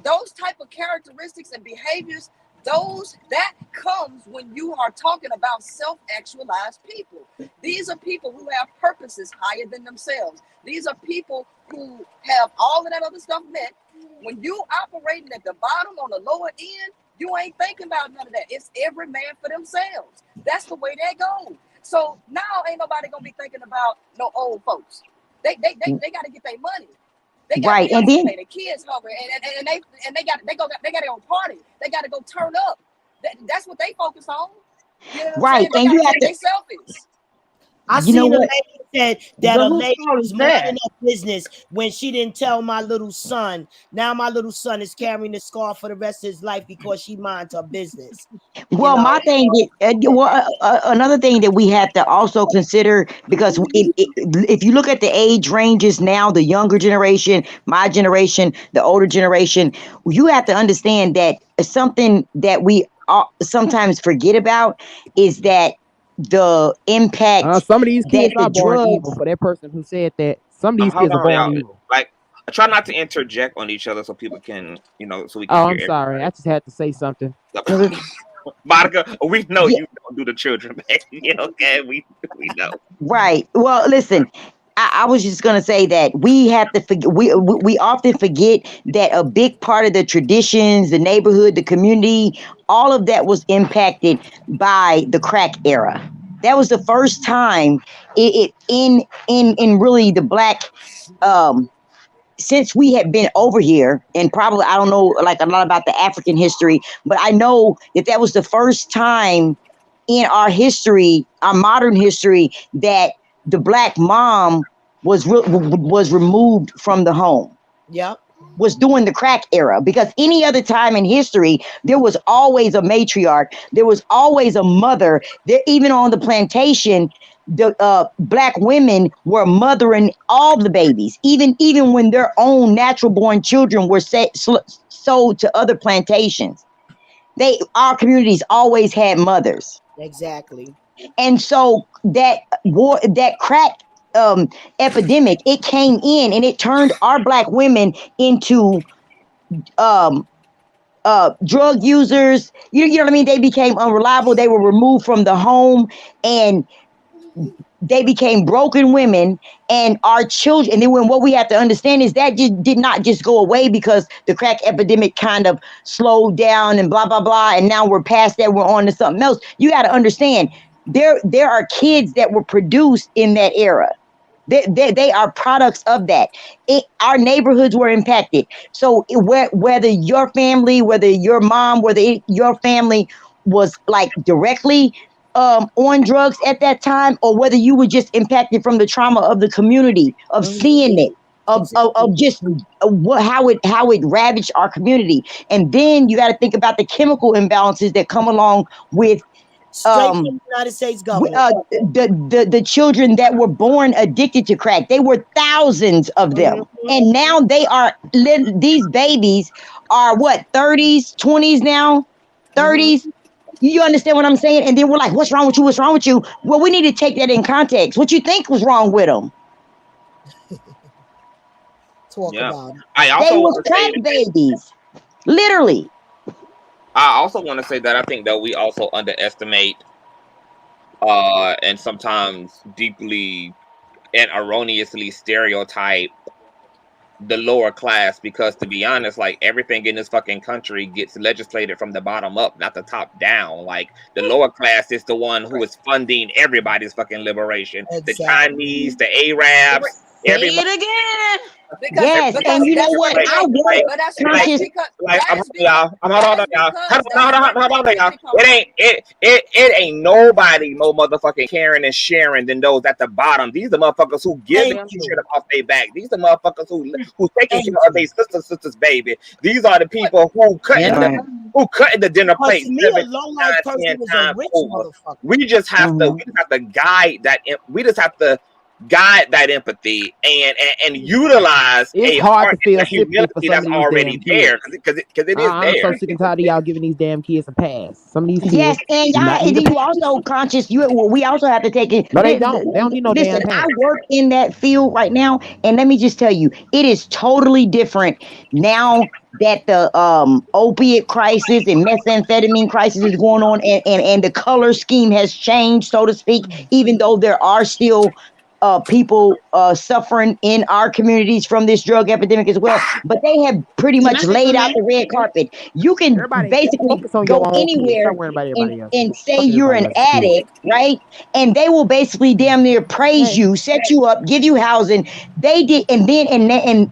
those type of characteristics and behaviors, that comes when you are talking about self-actualized people. These are people who have purposes higher than themselves. These are people who have all of that other stuff met. When you operating at the bottom on the lower end, you ain't thinking about none of that. It's every man for themselves. That's the way that goes. So now ain't nobody gonna be thinking about no old folks. They got to get their money. They got right, and then the kids hungry, and they got to go party. They got to go turn up. That's what they focus on. You know what I'm saying? And you have to. They selfish. I seen a lady said that a lady was minding her business when she didn't tell my little son. Now my little son is carrying the scar for the rest of his life because she minds her business. Well, my thing is, another thing that we have to also consider, because if you look at the age ranges now, the younger generation, my generation, the older generation, you have to understand that something that we sometimes forget about is that the impact some of these kids are born drugs, evil. For that person who said that, some of these kids are born evil. Like, I try not to interject on each other so people can, so we can. Oh, I'm sorry. I just had to say something. Monica, we know you don't do the children, baby. Okay, we know. Right. Well, listen. I was just gonna say that we have to forget. We often forget that a big part of the traditions, the neighborhood, the community, all of that was impacted by the crack era. That was the first time in really the black. Since we had been over here, and probably I don't know like a lot about the African history, but I know that was the first time in our history, our modern history, that the black mom was removed from the home. Yep. Was during the crack era, because any other time in history, there was always a matriarch. There was always a mother. There, even on the plantation, the black women were mothering all the babies, even when their own natural born children were sold to other plantations. Our communities always had mothers. Exactly. And so that crack epidemic, it came in and it turned our black women into drug users. You know what I mean? They became unreliable. They were removed from the home, and they became broken women. And our children, and then what we have to understand is that just did not just go away because the crack epidemic kind of slowed down and blah blah blah, and now we're past that, we're on to something else. You got to understand, there are kids that were produced in that era. They are products of that. Our neighborhoods were impacted. So whether your family, whether your mom, your family was like directly on drugs at that time, or whether you were just impacted from the trauma of the community, of seeing it, of just how it ravaged our community. And then you got to think about the chemical imbalances that come along with straight from the United States government. The children that were born addicted to crack. They were thousands of them. And now these babies are what, 30s, 20s now? 30s? You understand what I'm saying? And then we're like, what's wrong with you? What's wrong with you? Well, we need to take that in context. What you think was wrong with them? Talk about it. They were crack babies. Literally. I also want to say that I think that we also underestimate and sometimes deeply and erroneously stereotype the lower class, because to be honest, like everything in this fucking country gets legislated from the bottom up, not the top down. Like the lower class is the one who is funding everybody's fucking liberation. Exactly. The Chinese, the Arabs, everybody. Say it again. Because and you know what? I work conscious. It ain't nobody more motherfucking caring and sharing than those at the bottom. These are motherfuckers who give shit off their back. These are motherfuckers who taking care of their sister's baby. These are the people who cutting the dinner plate. We just have to guide that. We just have to guide that empathy and utilize it's hard to feel humility that's already there, because it is there. I'm so sick and tired of y'all giving these damn kids a pass. Some of these kids, yes, and you also conscious. We also have to take it. No, they don't. They don't need no damn pass. I work in that field right now, and let me just tell you, it is totally different now that the opiate crisis and methamphetamine crisis is going on, and the color scheme has changed, so to speak. Even though there are still people suffering in our communities from this drug epidemic as well, but they have pretty much laid out the red carpet. You can basically go anywhere and say you're an addict, right? And they will basically damn near praise you, set you up, give you housing. They did, and then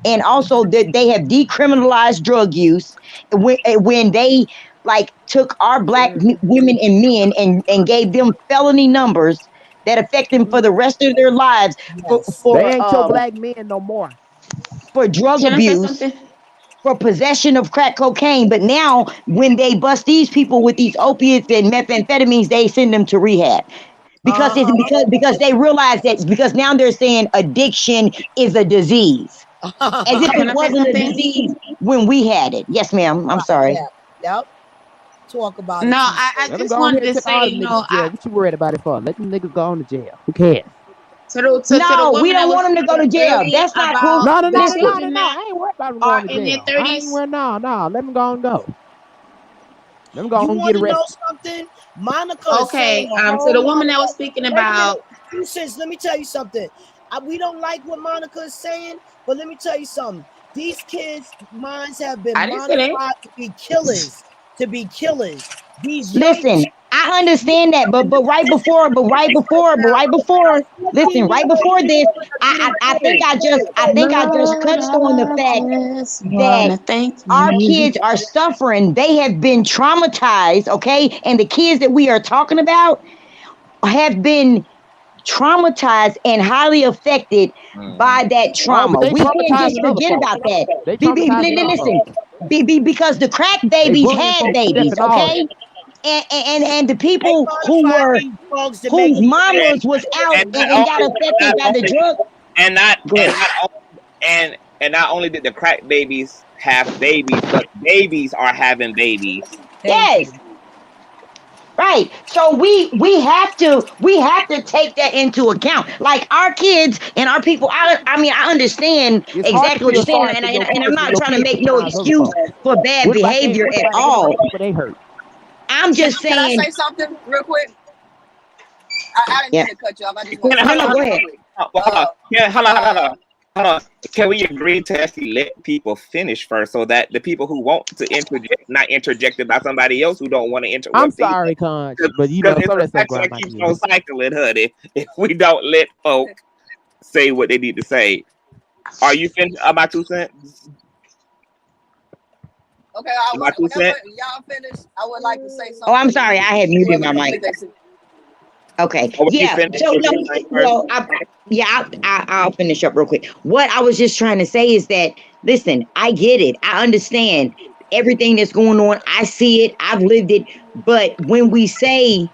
and also that they have decriminalized drug use when they like took our black women and men and gave them felony numbers that affect them for the rest of their lives. For they ain't your black men no more. For drug abuse, for possession of crack cocaine. But now when they bust these people with these opiates and methamphetamines, they send them to rehab. Because because they realize that, because now they're saying addiction is a disease. As if it wasn't a disease when we had it. Yes, ma'am. I'm sorry. Yep. Talk about it. No, I just wanted to say, you know, what you worried about it for? Let them niggas go on to jail. Who cares? No, we don't want them to go to jail. That's not cool. No. I ain't worried about them going to jail. I ain't worried. No. Let them go and go. Let them go and get arrested. Know something? Monica. Okay. So the woman that was speaking about. Let me tell you something. We don't like what Monica is saying, but let me tell you something. These kids' minds have been modified to be killers. Listen, I understand that, but right before this, I think I just touched on the fact that our kids are suffering. They have been traumatized, okay? And the kids that we are talking about have been traumatized and highly affected by that trauma. We can't just forget about that. Listen, because the crack babies had babies, okay? And the people whose mamas was out and got affected by the drug. And not only did the crack babies have babies, but babies are having babies. Yes. Right. So we have to take that into account. Like our kids and our people. I mean, I understand exactly what you're saying, and I'm not trying to make no excuse for bad behavior at all. I'm just saying. Can I say something real quick? I didn't mean to cut you off. I just want to go ahead. Hold on. Can we agree to actually let people finish first, so that the people who want to interject not interjected by somebody else who don't want to interrupt? I'm sorry, Conch, but you know, so that keeps on cycling, honey. If we don't let folk say what they need to say. Are you finished? My 2 cents. Okay, My 2 whenever cents. y'all finish, I would like to say something. Oh, I'm sorry, I had muted my mic. Okay, yeah. So no, well, I'll finish up real quick. What I was just trying to say is that, listen, I get it. I understand everything that's going on. I see it. I've lived it. But when we say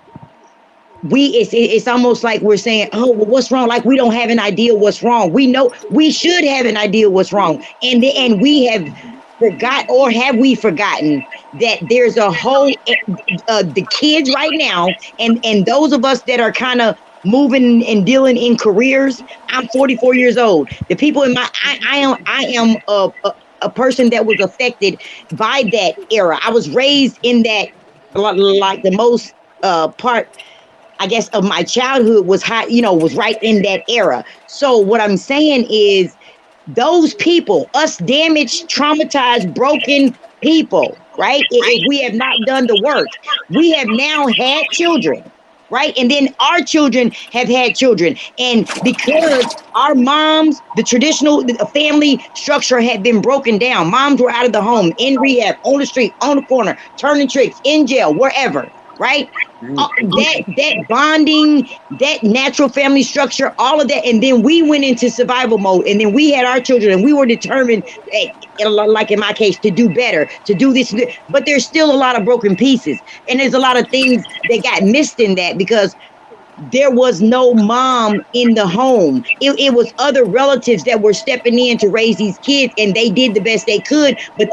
it's almost like we're saying, oh, well, what's wrong? Like we don't have an idea what's wrong. We know we should have an idea what's wrong, and we have forgot, or have we forgotten that there's a whole the kids right now, and those of us that are kind of moving and dealing in careers. I'm 44 years old. The people in my I am a person that was affected by that era. I was raised in that, like the most part, I guess, of my childhood was high, was right in that era. So what I'm saying is, those people, us damaged, traumatized, broken people, right? If we have not done the work, we have now had children, right? And then our children have had children. And because our moms, the traditional family structure had been broken down, moms were out of the home, in rehab, on the street, on the corner, turning tricks, in jail, wherever, right? That bonding, that natural family structure, all of that, and then we went into survival mode, and then we had our children, and we were determined, like in my case, to do better, to do this, but there's still a lot of broken pieces, and there's a lot of things that got missed in that, because there was no mom in the home. It was other relatives that were stepping in to raise these kids, and they did the best they could, but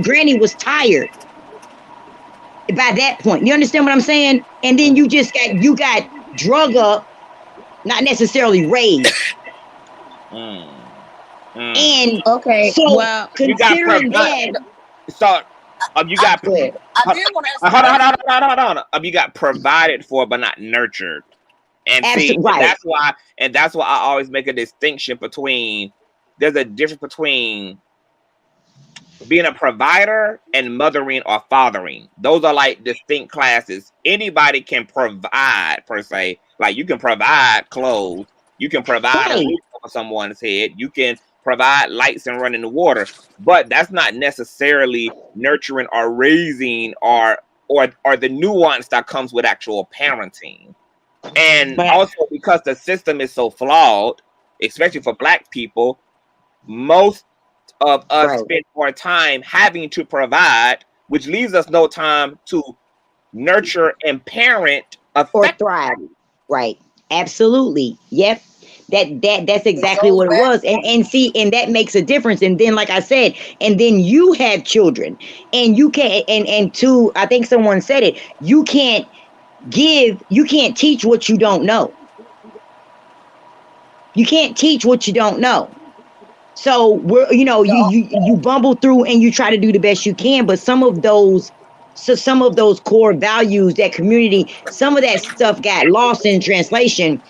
Granny was tired by that point. You understand what I'm saying? And then you got drug up, not necessarily raised. And okay, so well, considering that, so you got I did want to ask. hold on. You got provided for but not nurtured. And see, right. and that's why I always make a distinction between, there's a difference between being a provider and mothering or fathering. Those are like distinct classes. Anybody can provide, per se. Like, you can provide clothes, you can provide a roof over someone's head, you can provide lights and running the water, but that's not necessarily nurturing or raising or the nuance that comes with actual parenting. And also, because the system is so flawed, especially for Black people, most of us spend more time having to provide, which leaves us no time to nurture and parent or thrive. Right. Absolutely. Yep. That's exactly what it was. And see, and that makes a difference. And then, like I said, and then you have children, and you can't, and to, I think someone said it, you can't teach what you don't know. You can't teach what you don't know. So you bumble through and you try to do the best you can, but some of those core values, that community, some of that stuff got lost in translation,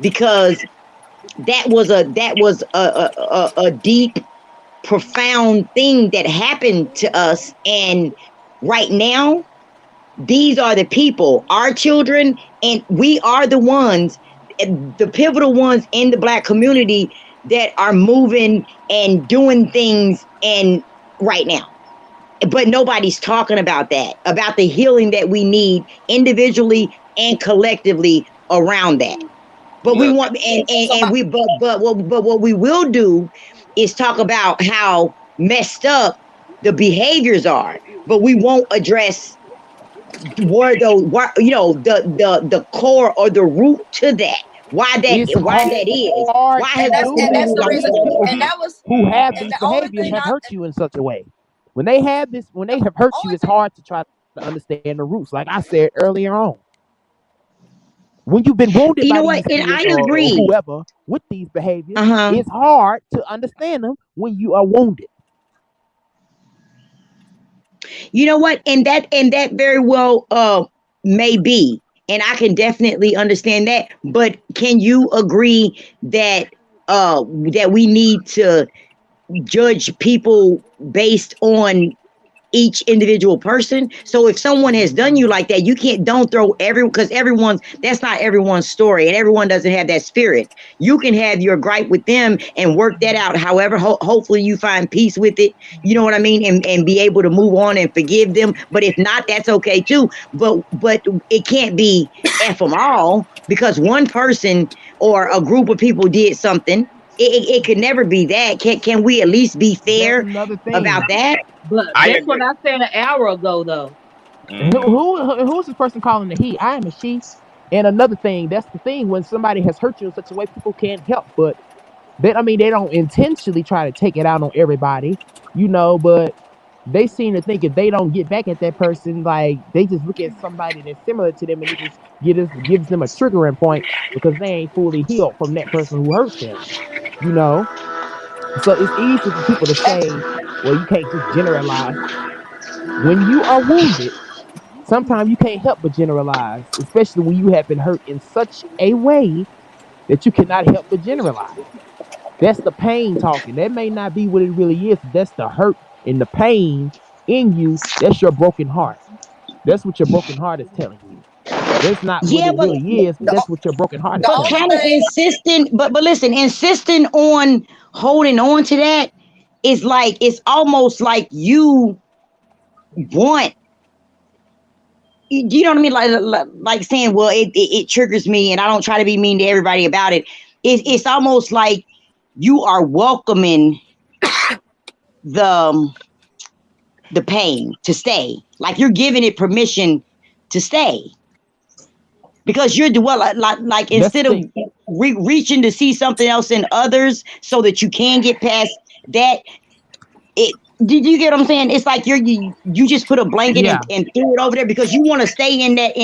because that was a deep, profound thing that happened to us. And right now, these are the people, our children, and we are the ones, the pivotal ones in the Black community that are moving and doing things and right now. But nobody's talking about that, about the healing that we need individually and collectively around that. But we want, but what we will do is talk about how messed up the behaviors are, but we won't address where the core or the root to that. Why that is. Why has the reason, and that was who have these behaviors have hurt you in such a way. When they have hurt you, it's hard to try to understand the roots. Like I said earlier on, when you've been wounded by these kids or whoever with these behaviors, it's hard to understand them when you are wounded. You know what? And that very well may be. And I can definitely understand that. But can you agree that that we need to judge people based on each individual person. So if someone has done you like that, you don't throw because that's not everyone's story, and everyone doesn't have that spirit. You can have your gripe with them and work that out. However, hopefully you find peace with it. You know what I mean? And be able to move on and forgive them. But if not, that's okay too. But it can't be F them all because one person or a group of people did something. It could never be that. Can we at least be fair about that? But that's what I said an hour ago, though. Who's this person calling the he? I am a she. And another thing, that's the thing, when somebody has hurt you in such a way, people can't help but they don't intentionally try to take it out on everybody, but they seem to think if they don't get back at that person, like they just look at somebody that's similar to them and it just gives them a triggering point because they ain't fully healed from that person who hurt them. So it's easy for people to say, well, you can't just generalize. When you are wounded, sometimes you can't help but generalize, especially when you have been hurt in such a way that you cannot help but generalize. That's the pain talking. That may not be what it really is. That's the hurt and the pain in you. That's your broken heart. That's what your broken heart is telling you. That's not what it really is, but that's what your broken heart is telling you. Kind of insisting, but listen, insisting on holding on to that is like, it's almost like you want, you know what I mean? Like saying, well, it triggers me and I don't try to be mean to everybody about it. It's almost like you are welcoming the pain to stay. Like you're giving it permission to stay. Because you're like instead of reaching to see something else in others so that you can get past that, did you get what I'm saying? It's like you just put a blanket and threw it over there because you want to stay in that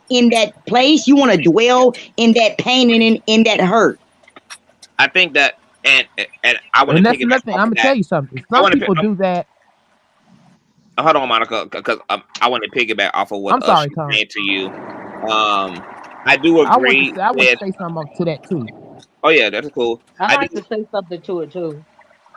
in that place. You want to dwell in that pain and in that hurt. I think that, and I want to that's another thing. I'm gonna tell you something. Some people do that. Hold on, Monica, because I want to piggyback off of what I'm sorry, Tom saying to you. I do agree. I want to say something to that too. Oh yeah, that's cool. I like to say something to it too.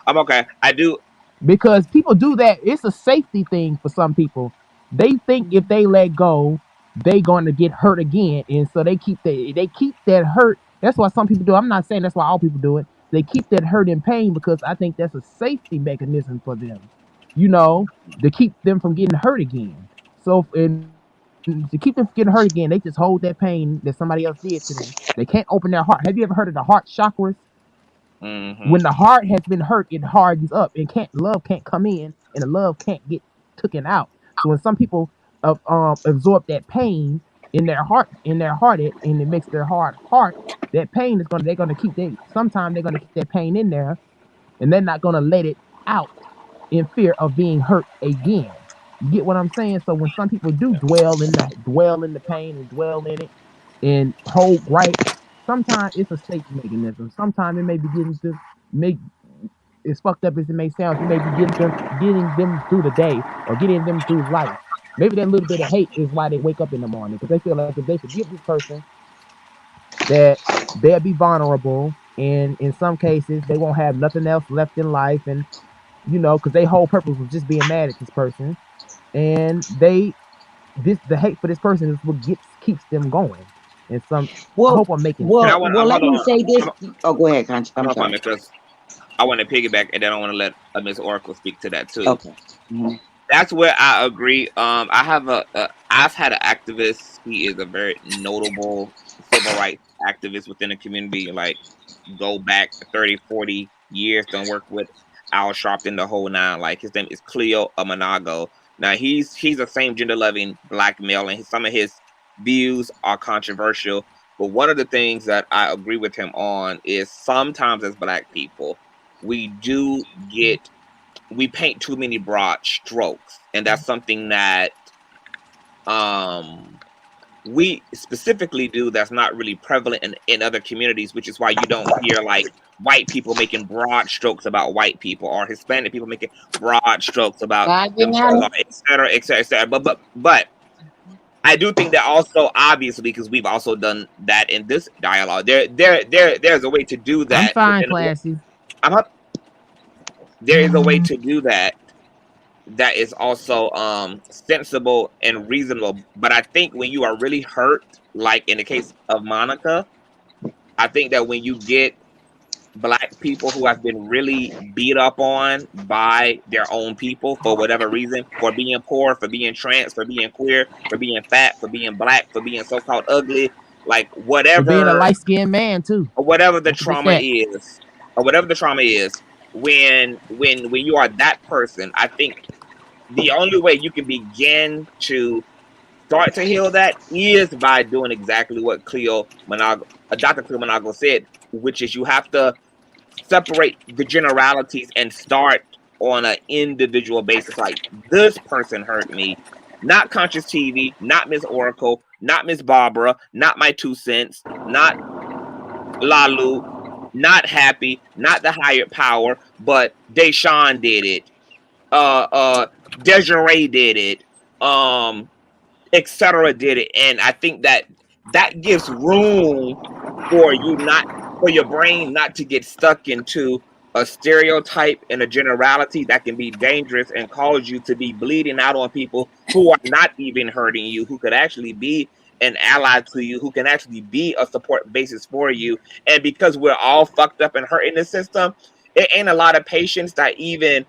I'm okay. I do. Because people do that. It's a safety thing for some people. They think if they let go, they going to get hurt again, and so they keep that hurt. That's why some people do. I'm not saying that's why all people do it. They keep that hurt and pain because I think that's a safety mechanism for them. To keep them from getting hurt again. So to keep them from getting hurt again, they just hold that pain that somebody else did to them. They can't open their heart. Have you ever heard of the heart chakras? Mm-hmm. When the heart has been hurt, it hardens up and love can't come in, and the love can't get taken out. So when some people absorb that pain in their heart, and it makes their heart, that pain is they're gonna keep that pain in there, and they're not gonna let it out in fear of being hurt again. You get what I'm saying? So when some people do dwell in the pain and dwell in it and hold gripes, sometimes it's a safety mechanism. Sometimes it may be getting to make, as fucked up as it may sound, it may be getting them through the day or getting them through life. Maybe that little bit of hate is why they wake up in the morning, because they feel like if they forgive this person, that they'll be vulnerable, and in some cases they won't have nothing else left in life, and because their whole purpose was just being mad at this person, and the hate for this person is what keeps them going. And I hope I'm making sense. Let me say this. Oh, go ahead, Conscious. I'm sorry. Because I want to piggyback, and then I want to let Miss Oracle speak to that too. Okay. Mm-hmm. That's where I agree. I have I've had an activist. He is a very notable civil rights activist within the community. Like, go back 30, 40 years. Done work with Al Sharpton, the whole nine. Like, his name is Cleo Amanago. Now he's a same gender loving black male, and some of his views are controversial. But one of the things that I agree with him on is sometimes as black people, we paint too many broad strokes, and that's something that we specifically do that's not really prevalent in other communities, which is why you don't hear like white people making broad strokes about white people, or Hispanic people making broad strokes about themselves, et cetera, et cetera, et cetera. But I do think that also, obviously, because we've also done that in this dialogue, there's a way to do that. I'm fine, classy. There is a way to do that that is also sensible and reasonable. But I think when you are really hurt, like in the case of Monica, I think that when you get Black people who have been really beat up on by their own people for whatever reason, for being poor, for being trans, for being queer, for being fat, for being Black, for being so-called ugly, like For being a whatever, light-skinned man too. or whatever the Don't forget trauma that. is, or whatever the trauma is, when you are that person, I think the only way you can begin to start to heal that is by doing exactly what Dr. Cleo Monago said, which is you have to separate the generalities and start on an individual basis. Like, this person hurt me, not Consciouztv, not Miss Oracle, not Miss Barbara, not my 2 cents, not Lalu, not Happy, not the higher power, but Deshaun did it. Desiree did it. Etc. did it. And I think that gives room for your brain not to get stuck into a stereotype and a generality that can be dangerous and cause you to be bleeding out on people who are not even hurting you, who could actually be an ally to you, who can actually be a support basis for you. And because we're all fucked up and hurt in the system, it ain't a lot of patience that even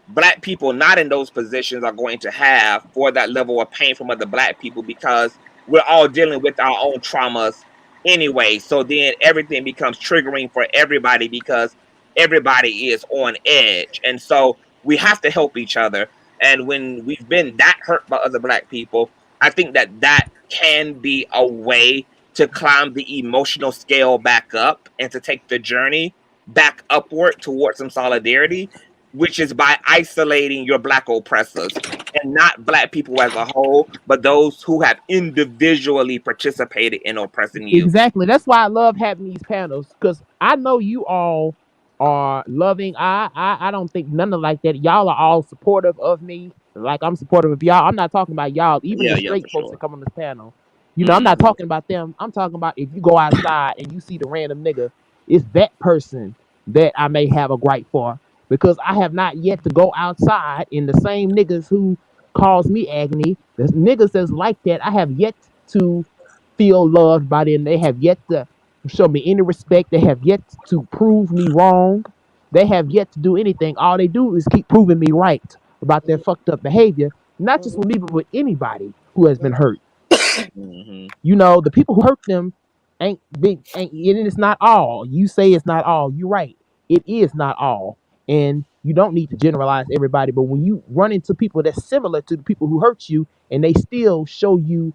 Black people not in those positions are going to have for that level of pain from other Black people, because we're all dealing with our own traumas anyway. So then everything becomes triggering for everybody because everybody is on edge. And so we have to help each other. And when we've been that hurt by other Black people, I think that can be a way to climb the emotional scale back up and to take the journey back upward towards some solidarity, which is by isolating your Black oppressors, and not Black people as a whole, but those who have individually participated in oppressing you. Exactly. That's why I love having these panels, because I know you all are loving. I don't think none of like that. Y'all are all supportive of me. Like, I'm supportive of y'all. I'm not talking about y'all, even the straight folks that come on this panel. You know, I'm not talking about them. I'm talking about if you go outside and you see the random nigga, it's that person that I may have a gripe for, because I have not yet to go outside and the same niggas who cause me agony, the niggas that's like that, I have yet to feel loved by them. They have yet to show me any respect. They have yet to prove me wrong. They have yet to do anything. All they do is keep proving me right about their fucked up behavior, not just with me, but with anybody who has been hurt. You know, the people who hurt them ain't big, and it's not all. You say it's not all. You're right. It is not all. And you don't need to generalize everybody, but when you run into people that's similar to the people who hurt you, and they still show you,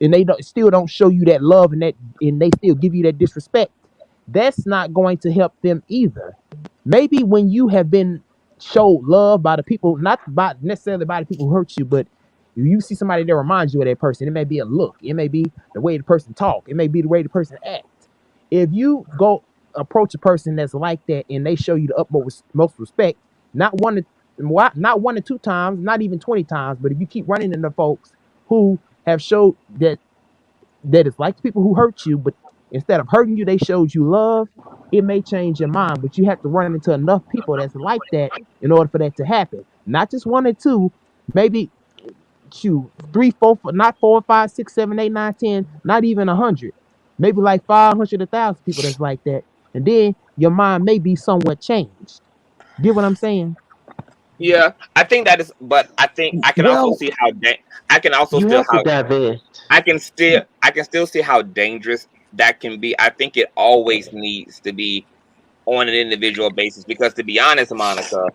and they still don't show you that love, and they still give you that disrespect, that's not going to help them either. Maybe when you have been showed love by the people, not by necessarily by the people who hurt you, but you see somebody that reminds you of that person. It may be a look, it may be the way the person talk, it may be the way the person act. If you go approach a person that's like that and they show you the utmost most respect, not one or two times, not even 20 times, but if you keep running into folks who have showed that it's like the people who hurt you, but instead of hurting you, they showed you love, it may change your mind. But you have to run into enough people that's like that in order for that to happen. Not just one or two, maybe three, four, not 4, 5, 6, 7, 8, 9, 10, not even 100. Maybe like 500, 1,000 people that's like that. And then your mind may be somewhat changed. Get what I'm saying? Yeah, I think that is, but I think I can also see how I can also still how I can still see how dangerous that can be. I think it always needs to be on an individual basis, because to be honest, Monica,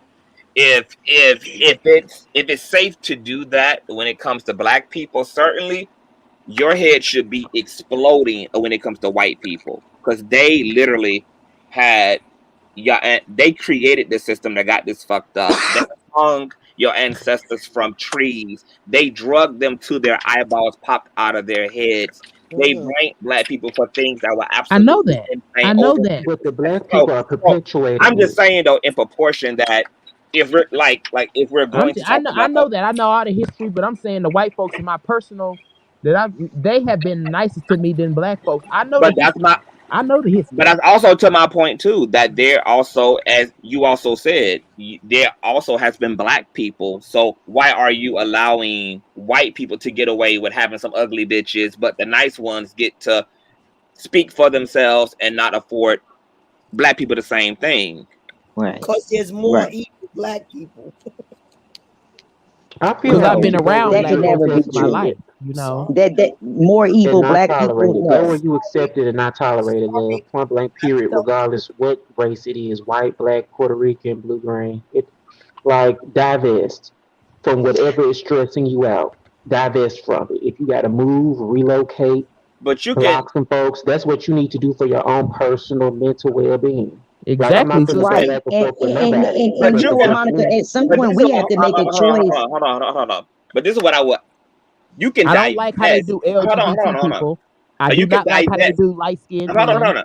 if it's safe to do that when it comes to Black people, certainly your head should be exploding when it comes to white people, because they literally had they created the system that got this fucked up. They hung your ancestors from trees. They drugged them to their eyeballs popped out of their heads. They blamed Black people for things that were absolutely insane. I know that. But the Black people are perpetuating. I'm just saying though, in proportion, that if we're if we're going to I know that. I know all the history, but I'm saying the white folks in my personal they have been nicer to me than Black folks. I know, but I know the history. But that's also to my point too, that there also, as you also said, there also has been black people. So why are you allowing white people to get away with having some ugly bitches, but the nice ones get to speak for themselves and not afford black people the same thing? Right. Because there's more evil black people. I feel Because like I've been around that black can never folks be in my true. life, you know. That more and evil not black tolerate people. it. Go No. where you accept it and not tolerate it, love. Point blank, period. Regardless what race it is, white, black, Puerto Rican, blue, green. It like divest from whatever is stressing you out. Divest from it. If you got to move, relocate, But you can, block some folks, that's what you need to do for your own personal mental well-being. Like I'm Exactly. not gonna go Right. back and And forth with and, and, nobody. and, but and you you know, can, Monica, at some but point this is we have to make a choice. hold on. But this is what I would. You can I don't like how they divest. do Hold LGBT on. people. I You do can not like how they divest. do light skinned Hold men.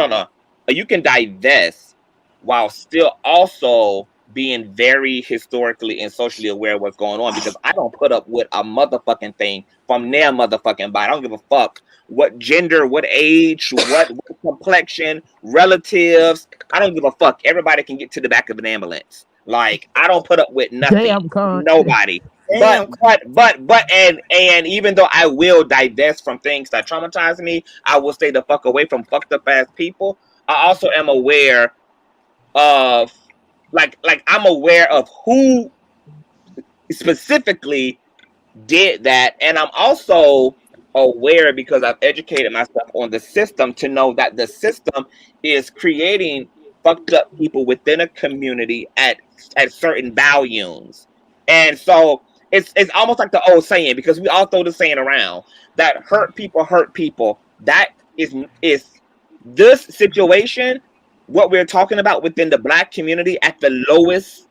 on. You can divest while still also being very historically and socially aware of what's going on, because I don't put up with a motherfucking thing from their motherfucking body. I don't give a fuck what gender, what age, what complexion, relatives. I don't give a fuck. Everybody can get to the back of an ambulance. Like, I don't put up with nothing, Damn, con. nobody. But even though I will divest from things that traumatize me, I will stay the fuck away from fucked up ass people. I also am aware of like I'm aware of who specifically did that, and I'm also aware, because I've educated myself on the system, to know that the system is creating fucked up people within a community at certain volumes. And so it's almost like the old saying, because we all throw the saying around, that hurt people. That is this situation, what we're talking about within the black community at the lowest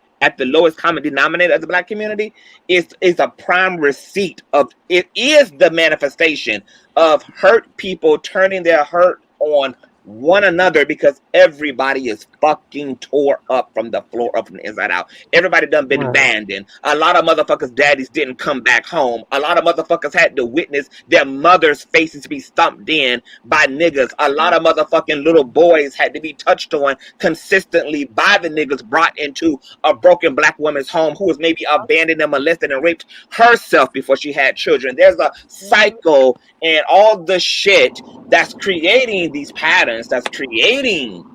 common denominator of the black community is a prime receipt of it, is the manifestation of hurt people turning their hurt on one another, because everybody is fucking tore up from the floor up from the inside out. Everybody done been abandoned. A lot of motherfuckers' daddies didn't come back home. A lot of motherfuckers had to witness their mothers' faces be stomped in by niggas. A lot of motherfucking little boys had to be touched on consistently by the niggas brought into a broken black woman's home, who was maybe abandoned and molested and raped herself before she had children. There's a cycle and all the shit that's creating these patterns, that's creating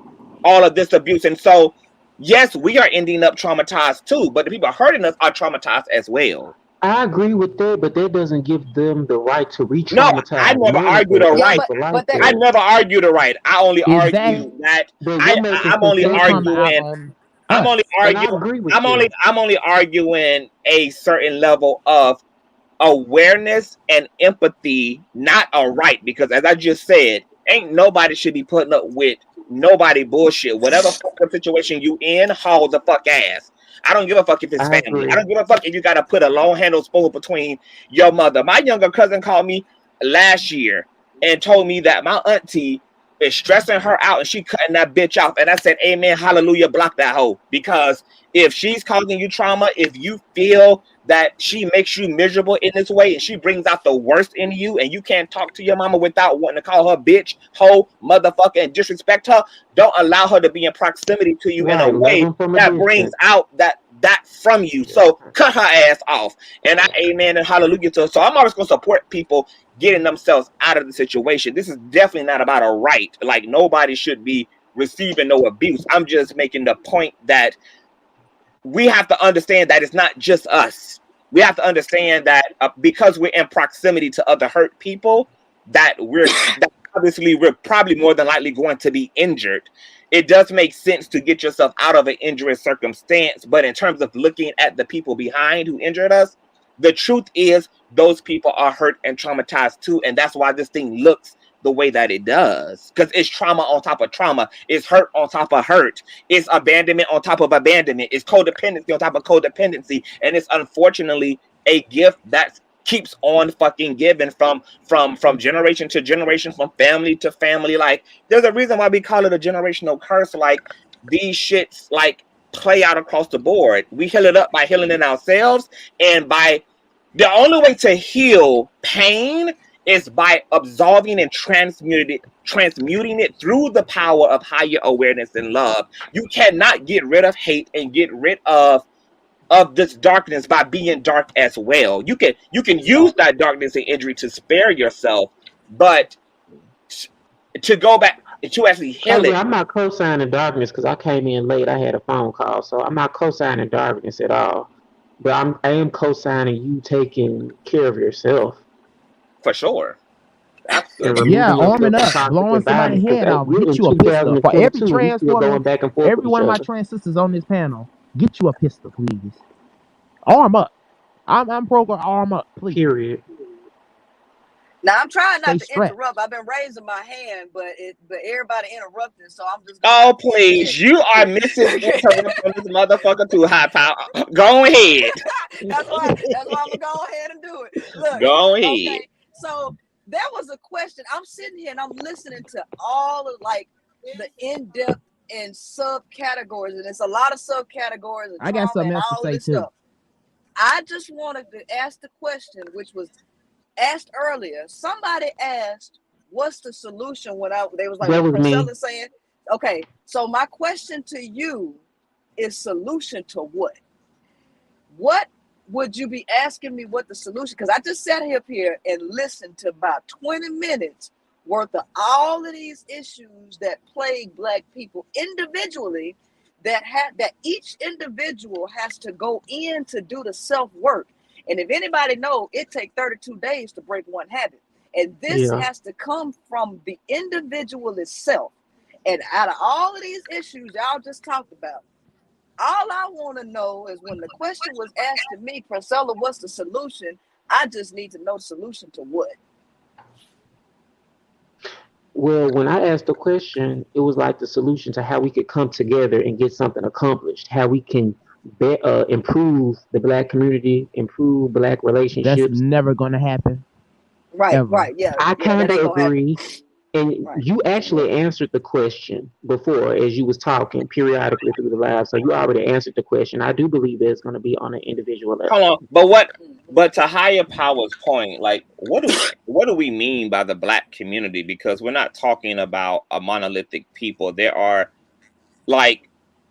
all of this abuse. And so, yes, we are ending up traumatized too, but the people hurting us are traumatized as well. I agree with that, but that doesn't give them the right to No, re-traumatize. I never argue the right. I never argue the right. I only argue that I'm only arguing. I'm only arguing a certain level of awareness and empathy, not a right, because as I just said, ain't nobody should be putting up with nobody bullshit. Whatever fucking situation you in, haul the fuck ass. I don't give a fuck if it's family. I don't give a fuck if you gotta put a long handle spoon between your mother. My younger cousin called me last year and told me that my auntie is stressing her out and she cutting that bitch off. And I said, amen, hallelujah, block that hoe. Because if she's causing you trauma, if you feel that she makes you miserable in this way and she brings out the worst in you, and you can't talk to your mama without wanting to call her bitch, hoe, motherfucker, and disrespect her, don't allow her to be in proximity to you in a way that brings out that from you. So cut her ass off. And I amen and hallelujah to her. So I'm always going to support people getting themselves out of the situation. This is definitely not about a right. Like, nobody should be receiving no abuse. I'm just making the point that we have to understand that it's not just us. We have to understand that because we're in proximity to other hurt people, that obviously we're probably more than likely going to be injured. It does make sense to get yourself out of an injurious circumstance, but in terms of looking at the people behind who injured us, the truth is those people are hurt and traumatized too, and that's why this thing looks the way that it does, because it's trauma on top of trauma, it's hurt on top of hurt, it's abandonment on top of abandonment, it's codependency on top of codependency, and it's unfortunately a gift that keeps on fucking giving from generation to generation, from family to family. Like, there's a reason why we call it a generational curse. Like, these shits like play out across the board. We heal it up by healing in ourselves, and by the only way to heal pain is by absolving and transmuting it through the power of higher awareness and love. You cannot get rid of hate and get rid of this darkness by being dark as well. You can use that darkness and injury to spare yourself, but to go back to actually heal it. I'm not co-signing darkness because I came in late. I had a phone call, so I'm not co-signing darkness at all. But I am co-signing you taking care of yourself. For sure. Absolutely. Yeah, arming up, blowing somebody's head off, get you a pistol. For every trans woman, every one of my trans sisters on this panel, get you a pistol, please. Arm up. I'm programmed arm up, please. Period. Now I'm trying not to interrupt. I've been raising my hand, but everybody interrupting, so I'm just. Oh please, you are missing interrupting this motherfucker too high power. Go ahead. That's why I'm gonna go ahead and do it. Look, go ahead. Okay, so there was a question. I'm sitting here and I'm listening to all of like the in-depth and subcategories, and it's a lot of subcategories. And I got something else to say too. Stuff. I just wanted to ask the question, which was asked earlier. Somebody asked, "What's the solution?" When they was like, Priscilla saying, "Okay." So my question to you is, solution to what? What would you be asking me? What the solution? Because I just sat up here and listened to about 20 minutes worth of all of these issues that plague Black people individually. That each individual has to go in to do the self-work. And if anybody know, it takes 32 days to break one habit. And this has to come from the individual itself. And out of all of these issues y'all just talked about, all I want to know is, when the question was asked to me, Priscilla, what's the solution? I just need to know the solution to what? Well, when I asked the question, it was like the solution to how we could come together and get something accomplished, how we can improve the Black community, improve Black relationships. That's never going to happen. Right, ever. Right, yeah. I kind of agree. And you actually answered the question before as you was talking periodically through the live. So you already answered the question. I do believe that it's going to be on an individual level. Hold on, but to higher power's point, like what do we mean by the Black community? Because we're not talking about a monolithic people. There are like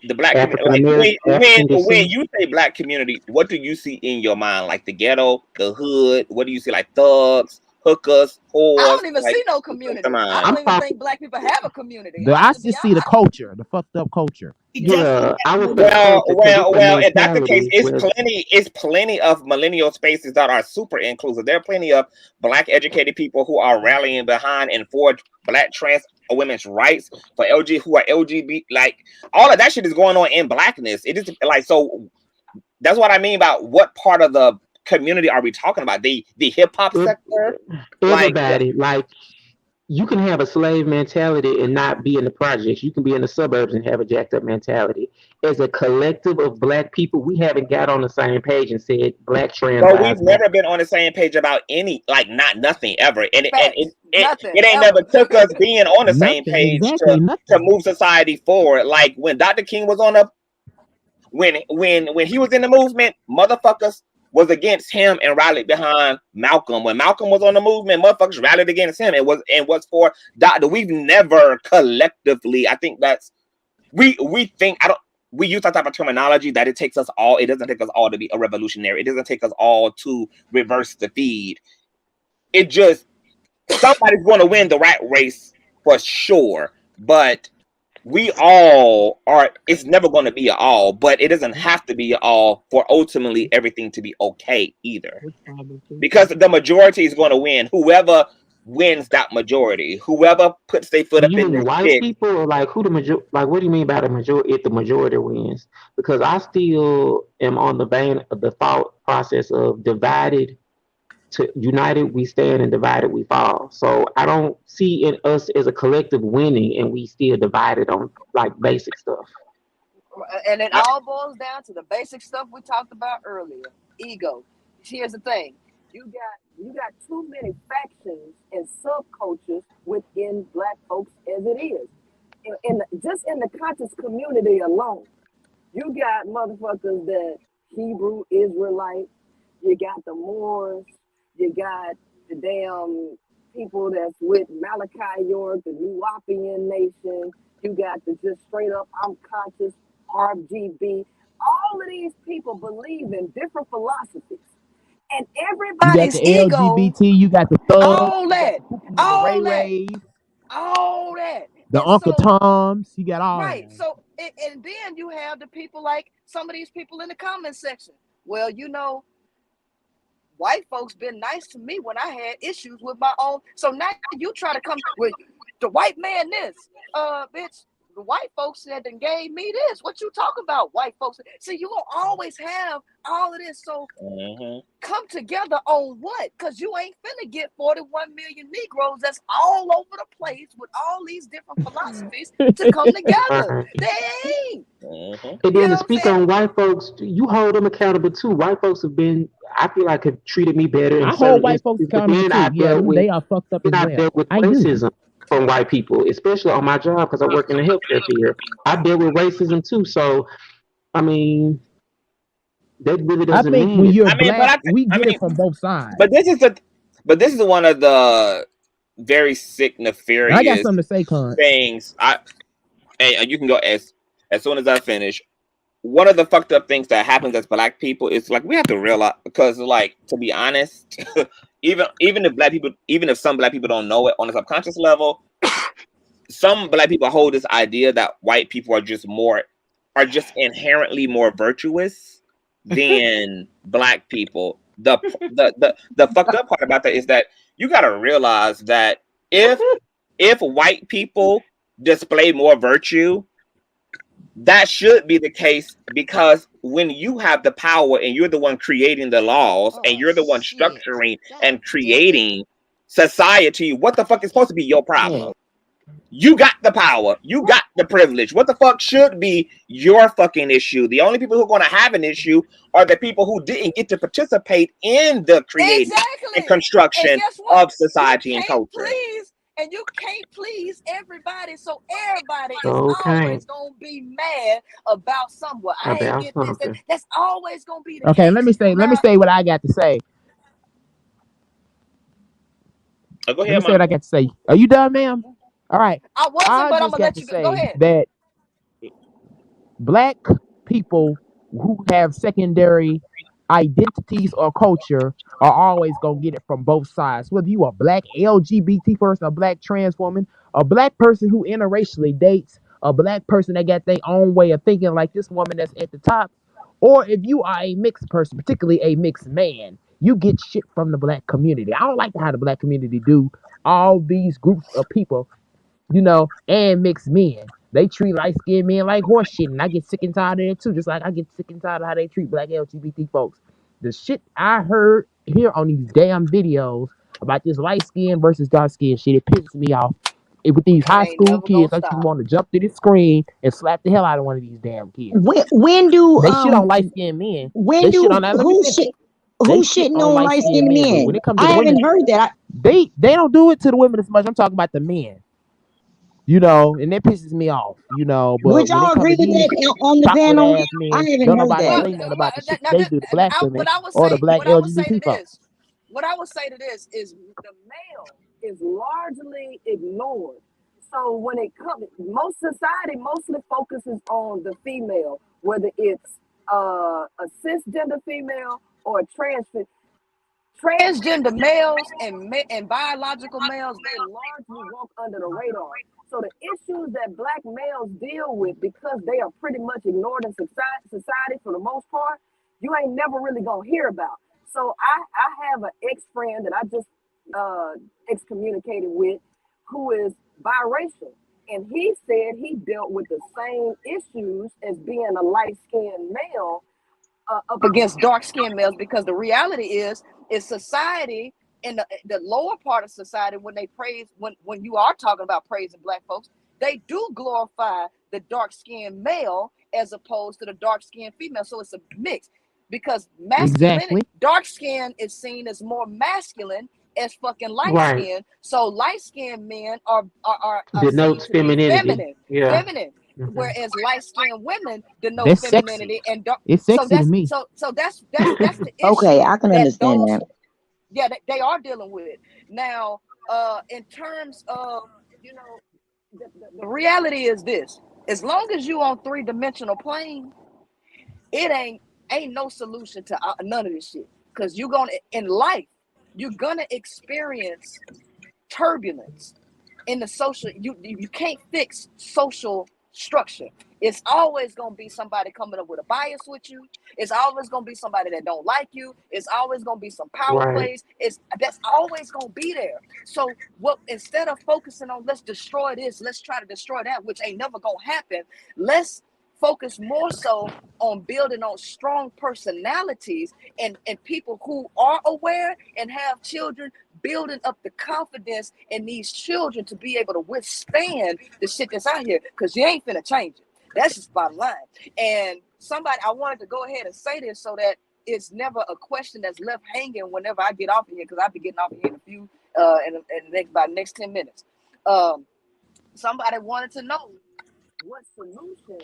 the Black community. Like, when you say Black community, what do you see in your mind? Like the ghetto, the hood? What do you see? Like thugs, hookers, whores? I don't even see no community. I don't even think Black people have a community. I just see the culture, the fucked up culture. Yeah, well, if that's the case, it's plenty of millennial spaces that are super inclusive. There are plenty of Black educated people who are rallying behind and for Black trans women's rights, for who are LGBT, like all of that shit is going on in Blackness. It is like, so that's what I mean about what part of the community are we talking about? The hip hop sector? Everybody, like you can have a slave mentality and not be in the projects. You can be in the suburbs and have a jacked up mentality. As a collective of Black people, we haven't got on the same page and said Black trans. But we've never been on the same page about nothing ever. And it ain't never took us being on the same page to move society forward. Like when Dr. King was on when he was in the movement, motherfuckers was against him and rallied behind Malcolm. When Malcolm was on the movement, motherfuckers rallied against him and was for Dr. We've never collectively, I think that's we use that type of terminology that it takes us all. It doesn't take us all to be a revolutionary. It doesn't take us all to reverse the feed. It just, somebody's going to win the rat race for sure, but we all are. It's never going to be an all, but it doesn't have to be an all for ultimately everything to be okay either. Because the majority is going to win. Whoever wins that majority, whoever puts their foot up in the white people, or like who the majority? Like, what do you mean by the majority? If the majority wins, because I still am on the vein of the thought process of divided to united we stand and divided we fall. So I don't see in us as a collective winning, and we still divided on like basic stuff. And it all boils down to the basic stuff we talked about earlier. Ego. Here's the thing: you got too many factions and subcultures within Black folks as it is. Just in the conscious community alone, you got motherfuckers that Hebrew Israelite. You got the Moors. You got the damn people that's with Malachi York, the Nuwapian Nation. You got the just straight up, I'm conscious, RGB. All of these people believe in different philosophies. And You got everybody's the ego, LGBT, you got the thugs, all that, the all Ray that, Rays, all that. the And Uncle so, Toms, you got all right. that. So, and then you have the people like some of these people in the comment section. Well, you know, white folks been nice to me when I had issues with my own. So now you try to come with the white man this. Bitch, the white folks said and gave me this. What you talking about, white folks? See, you gonna always have all of this. So come together on what? Because you ain't finna get 41 million Negroes that's all over the place with all these different philosophies to come together. They ain't. And then to speak on white folks, you hold them accountable too. White folks have been, I feel like, have treated me better in I hold certain white folks instances. But accountable then too. I've Yeah, dealt with, they are fucked up as well. I do. racism from white people, especially on my job because I work in the healthcare field. I deal with racism too. So, I mean, that really I doesn't think mean when it. you're black, we get it from both sides. But this is one of the very sick, And I got nefarious something to say, Con. things. And you can go as soon as I finish. One of the fucked up things that happens as black people is like we have to realize, because like, to be honest, even if some black people don't know it on a subconscious level, some black people hold this idea that white people are just inherently more virtuous than black people. The fucked up part about that is that you gotta realize that if white people display more virtue, that should be the case, because when you have the power and you're the one creating the laws and you're the one structuring and creating society, what the fuck is supposed to be your problem? You got the power. You got the privilege. What the fuck should be your fucking issue? The only people who are going to have an issue are the people who didn't get to participate in the creating and construction of society and culture. And you can't please everybody, so everybody is always gonna be mad about something. I ain't get this. That's always gonna be the case. Okay, let me say what I got to say. Go ahead, let me say what I got to say. Are you done, ma'am? All right. I wasn't, but I'm gonna let you go ahead. That black people who have secondary identities or culture are always gonna get it from both sides. Whether you a black LGBT person, a black trans woman, a black person who interracially dates, a black person that got their own way of thinking, like this woman that's at the top, or if you are a mixed person, particularly a mixed man, you get shit from the black community. I don't like how the black community do all these groups of people, and mixed men. They treat light-skinned men like horse shit, and I get sick and tired of it too, just like I get sick and tired of how they treat black LGBT folks. The shit I heard here on these damn videos about this light-skinned versus dark-skinned shit, it pisses me off. With these high school kids, I just want to jump through the screen and slap the hell out of one of these damn kids. When do they shit on light-skinned men? When they do shit on that. who's shitting on light-skinned men? When it comes to I the haven't women, heard that. They don't do it to the women as much. I'm talking about the men. And that pisses me off, but would y'all agree with that on the panel? Men, I haven't don't heard nobody that. say nothing about the shit they do to black women or the black LGBT folks. What I would say to this is the male is largely ignored. So when it comes, most society mostly focuses on the female, whether it's a cisgender female or a transgender males and biological males. They largely walk under the radar. So the issues that black males deal with, because they are pretty much ignored in society for the most part, you ain't never really gonna hear about. So I have an ex-friend that I just excommunicated with, who is biracial. And he said he dealt with the same issues as being a light-skinned male up against dark-skinned males, because the reality is society, in the lower part of society, when they praise, when you are talking about praising black folks, they do glorify the dark-skinned male as opposed to the dark-skinned female. So it's a mix, because masculinity, dark skin is seen as more masculine as fucking light skin. So light skinned men are denotes femininity. Feminine. Whereas light skinned women denote femininity and dark. It's sexy to me. So that's the issue. Okay, I can understand that. Yeah, they are dealing with it. Now, in terms of, the reality is this: as long as you on 3-dimensional plane, it ain't no solution to none of this shit. Because in life, you're gonna experience turbulence in the social. You can't fix social structure. It's always gonna be somebody coming up with a bias with you. It's always gonna be somebody that don't like you. It's always gonna be some power plays. That's always gonna be there. So instead of focusing on let's destroy this, let's try to destroy that, which ain't never gonna happen. Let's focus more so on building on strong personalities and people who are aware and have children, building up the confidence in these children to be able to withstand the shit that's out here, because you ain't finna change it. That's just bottom line. And I wanted to go ahead and say this so that it's never a question that's left hanging whenever I get off of here, because I'll be getting off of here in a few by the next 10 minutes. Somebody wanted to know what solution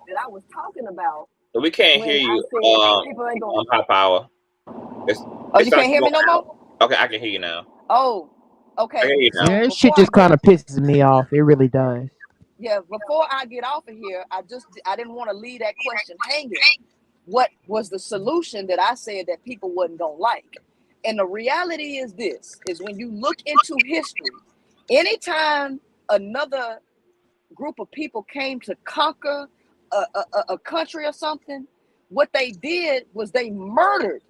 that I was talking about. We can't hear you on high power. You can't hear me no more? Okay, I can hear you now. Oh, okay. Yeah, this shit just kind of pisses me off. It really does. Yeah, before I get off of here, I didn't want to leave that question hanging. What was the solution that I said that people wasn't gonna like? And the reality is this: is when you look into history, anytime another group of people came to conquer a country or something, what they did was they murdered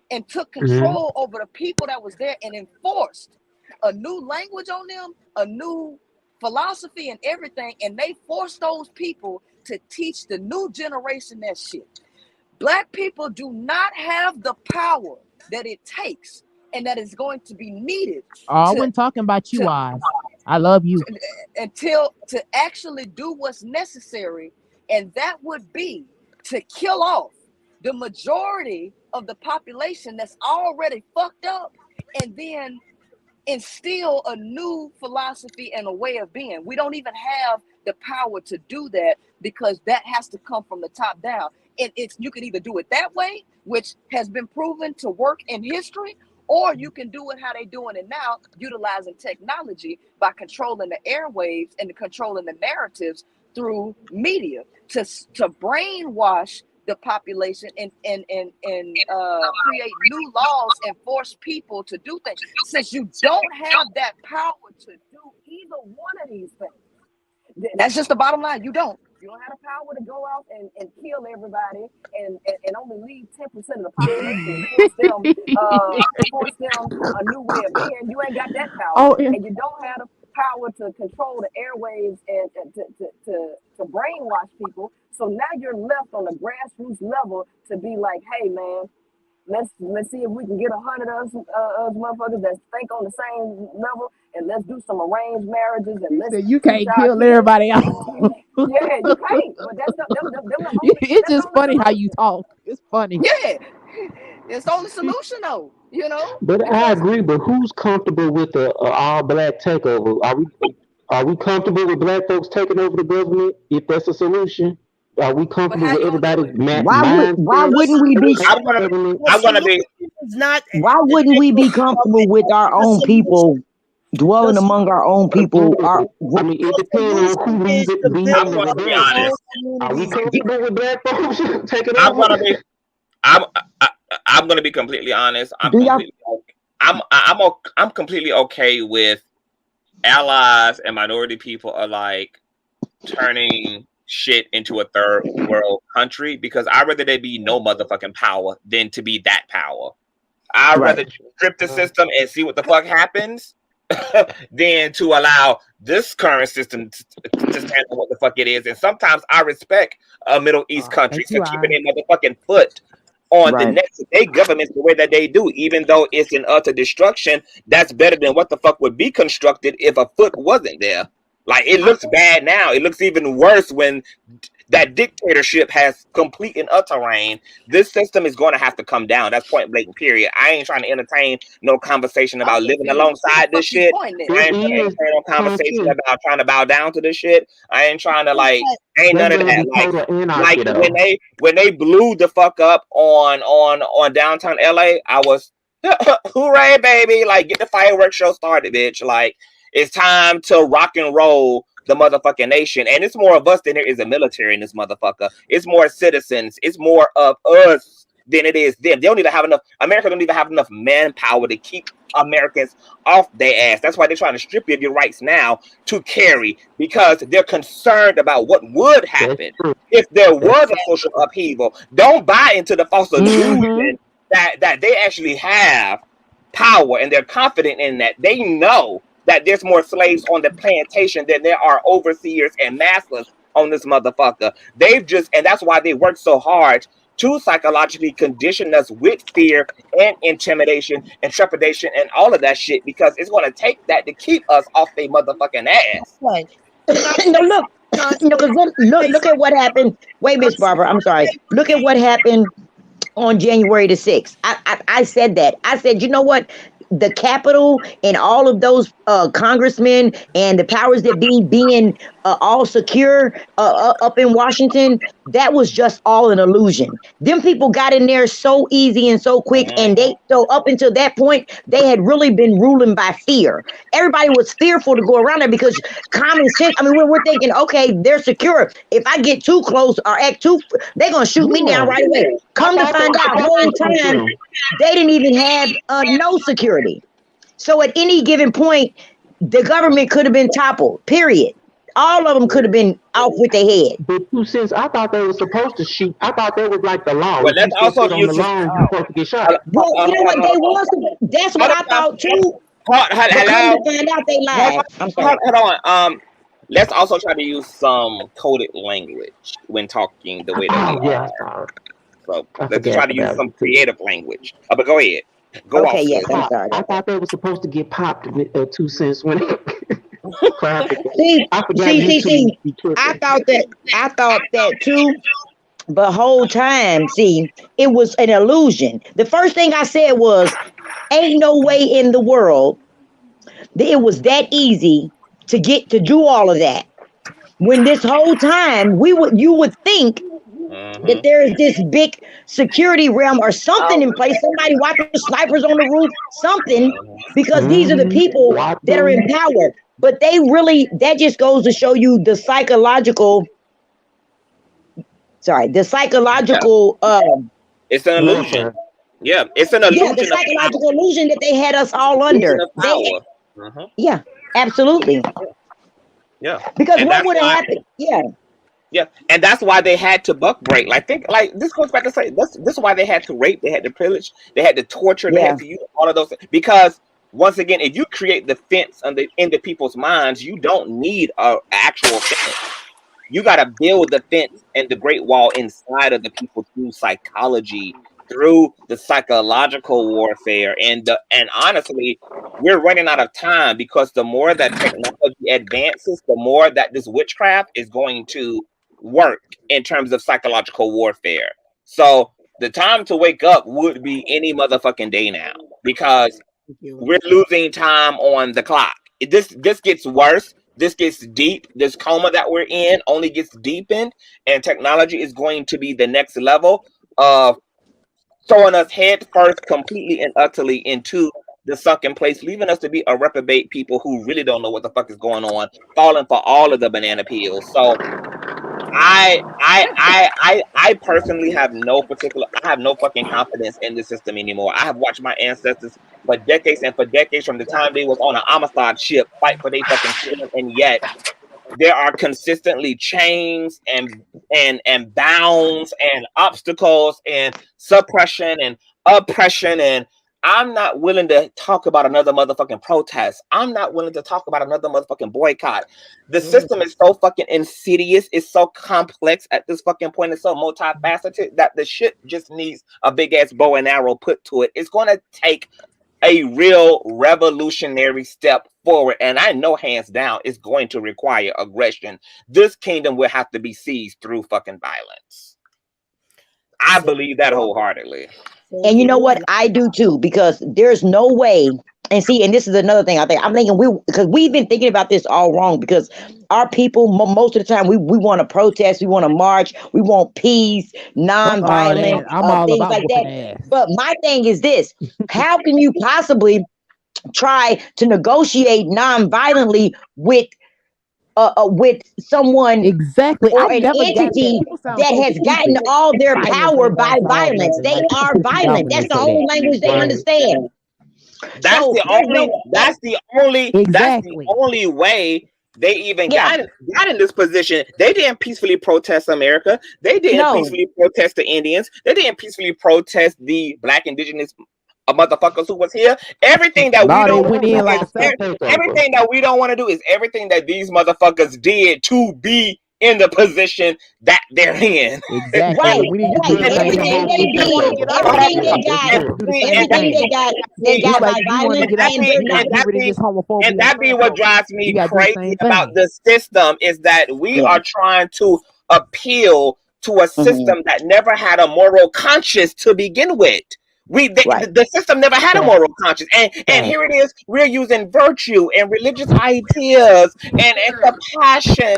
and took control over the people that was there and enforced a new language on them, a new philosophy and everything, and they forced those people to teach the new generation that shit. Black people do not have the power that it takes and that is going to be needed. I wasn't talking about you, I love you. To actually do what's necessary, and that would be to kill off the majority of the population that's already fucked up, and then instill a new philosophy and a way of being. We don't even have the power to do that, because that has to come from the top down. And you can either do it that way, which has been proven to work in history, or you can do it how they're doing it now, utilizing technology by controlling the airwaves and controlling the narratives through media to brainwash the population and create new laws and force people to do things. Since you don't have that power to do either one of these things, that's just the bottom line. You don't have the power to go out and kill everybody and only leave 10% of the population, force them a new way of being. You ain't got that power. And you don't have the power to control the airwaves and to brainwash people. So now you're left on the grassroots level to be like, hey man, let's see if we can get 100 of us motherfuckers that think on the same level, and let's do some arranged marriages, and you can't kill everybody out. Yeah, you can't. But that's it's just funny how you talk. It's funny. Yeah, it's the only solution though. But I agree. But who's comfortable with the all black takeover? Are we comfortable with black folks taking over the government? If that's a solution, are we comfortable with everybody's Why wouldn't we be? Why wouldn't we be comfortable with our own people dwelling among our own people? I mean, it depends on who leads it. I'm going to be honest. Are we comfortable with black folks taking I'm over? I'm going to be completely honest. I'm completely okay with allies and minority people are like turning shit into a third world country, because I'd rather there be no motherfucking power than to be that power. I'd rather strip the system and see what the fuck happens than to allow this current system to stand on what the fuck it is. And sometimes I respect Middle East countries for keeping their motherfucking foot on the next day governments the way that they do, even though it's an utter destruction. That's better than what the fuck would be constructed if a foot wasn't there. Like, it looks bad now. It looks even worse when that dictatorship has complete and utter reign. This system is going to have to come down. That's point blank, period. I ain't trying to entertain no conversation about living alongside this shit. I ain't trying to entertain no conversation about trying to bow down to this shit. I ain't trying to, like, ain't none of that. Like when they blew the fuck up on downtown LA, I was Hooray, baby! Like, get the fireworks show started, bitch. Like, it's time to rock and roll the motherfucking nation. And it's more of us than there is a military in this motherfucker. It's more citizens. It's more of us than it is them. They don't even have enough. America don't even have enough manpower to keep Americans off their ass. That's why they're trying to strip you of your rights now to carry, because they're concerned about what would happen if there was a social upheaval. Don't buy into the false illusion that they actually have power and they're confident in that. They know that there's more slaves on the plantation than there are overseers and masters on this motherfucker. They've just, and that's why they work so hard to psychologically condition us with fear and intimidation and trepidation and all of that shit, because it's going to take that to keep us off their motherfucking ass. Right. No, look, look at what happened. Wait, Miss Barbara, I'm sorry. Look at what happened on January the 6th. I said that. I said, you know what? The Capitol and all of those congressmen and the powers that be being all secure up in Washington, that was just all an illusion. Them people got in there so easy and so quick, and so up until that point, they had really been ruling by fear. Everybody was fearful to go around there because common sense. I mean, we're thinking, okay, they're secure. If I get too close or act too, they're gonna shoot me down right away. Come to find out, the whole time they didn't even have no security. So at any given point, the government could have been toppled. Period. All of them could have been off with their head. But since I thought they were supposed to shoot, I thought that was like the law. But that's also on the lawn, you're supposed to get shot. Well, you know what they was? That's what I thought too. Hello. Find out they lied. Hold on. Let's also try to use some coded language when talking the way that we are. So let's try to use some creative language. But go ahead. Go okay, off. Yes, I'm sorry. I thought they were supposed to get popped with 2 cents when it. See, I thought that too. But whole time, see, it was an illusion. The first thing I said was, ain't no way in the world that it was that easy to get to do all of that. When this whole time you would think that there is this big security realm or something in place, somebody watching snipers on the roof, something, because these are the people that are in power. But they really, that just goes to show you the psychological, it's an illusion. Yeah, it's an illusion. Yeah, the psychological illusion that they had us all under. Yeah, absolutely. Yeah. Because and what would have happened? Yeah. Yeah, and that's why they had to buck break. Like, this goes back to say this is why they had to rape, they had to pillage, they had to torture, they had to use all of those things. Because once again, if you create the fence into people's minds, you don't need an actual fence. You got to build the fence and the Great Wall inside of the people through psychology, through the psychological warfare, and honestly, we're running out of time, because the more that technology advances, the more that this witchcraft is going to work in terms of psychological warfare. So the time to wake up would be any motherfucking day now, because we're losing time on the clock. This gets worse. This gets deep. This coma that we're in only gets deepened, and technology is going to be the next level of throwing us head first, completely and utterly into the sunken place, leaving us to be a reprobate people who really don't know what the fuck is going on, falling for all of the banana peels. So I personally have no fucking confidence in the system anymore. I have watched my ancestors for decades from the time they was on an Amistad ship fight for their fucking freedom, and yet there are consistently chains and bounds and obstacles and suppression and oppression, and I'm not willing to talk about another motherfucking protest. I'm not willing to talk about another motherfucking boycott. The system is so fucking insidious. It's so complex at this fucking point. It's so multifaceted that the shit just needs a big ass bow and arrow put to it. It's going to take a real revolutionary step forward, and I know hands down it's going to require aggression. This kingdom will have to be seized through fucking violence. I believe that wholeheartedly. And you know what? I do too, because there's no way and see, and this is another thing I think. I'm thinking because we've been thinking about this all wrong, because our people, most of the time, we want to protest, we want to march, we want peace, nonviolent, I'm all things about like whooping that. ass. But my thing is this: how can you possibly try to negotiate nonviolently with someone Exactly. or I an never got that. entity People sound that so has gotten stupid. all their Violence power ain't by gonna solve violence? nothing. They Like are people too dumb violent. when That's they the say whole that. language they understand. That's So the there's only. no That's the only. That's the Exactly. only way they even yeah. got in this position. They didn't peacefully protest America. They didn't No. peacefully protest the Indians. They didn't peacefully protest the Black indigenous motherfuckers who was here. Everything that we Nah, they don't went want to in do like is a everything that we don't want to do is everything that these motherfuckers did to be in the position that they're in. exactly. Right, We need to right. do the same Everything thing. they If you want to did, get out of everything here, they we got, have to do the same everything thing. they It's got by like if you want to violence, get out and they're not. get rid of this homophobia. And that be what drives me you gotta do the crazy same about thing. the system is that we Yeah. are trying to appeal to a system that never had a moral conscience to begin with. The system never had a moral conscience, and here it is. We're using virtue and religious ideas and compassion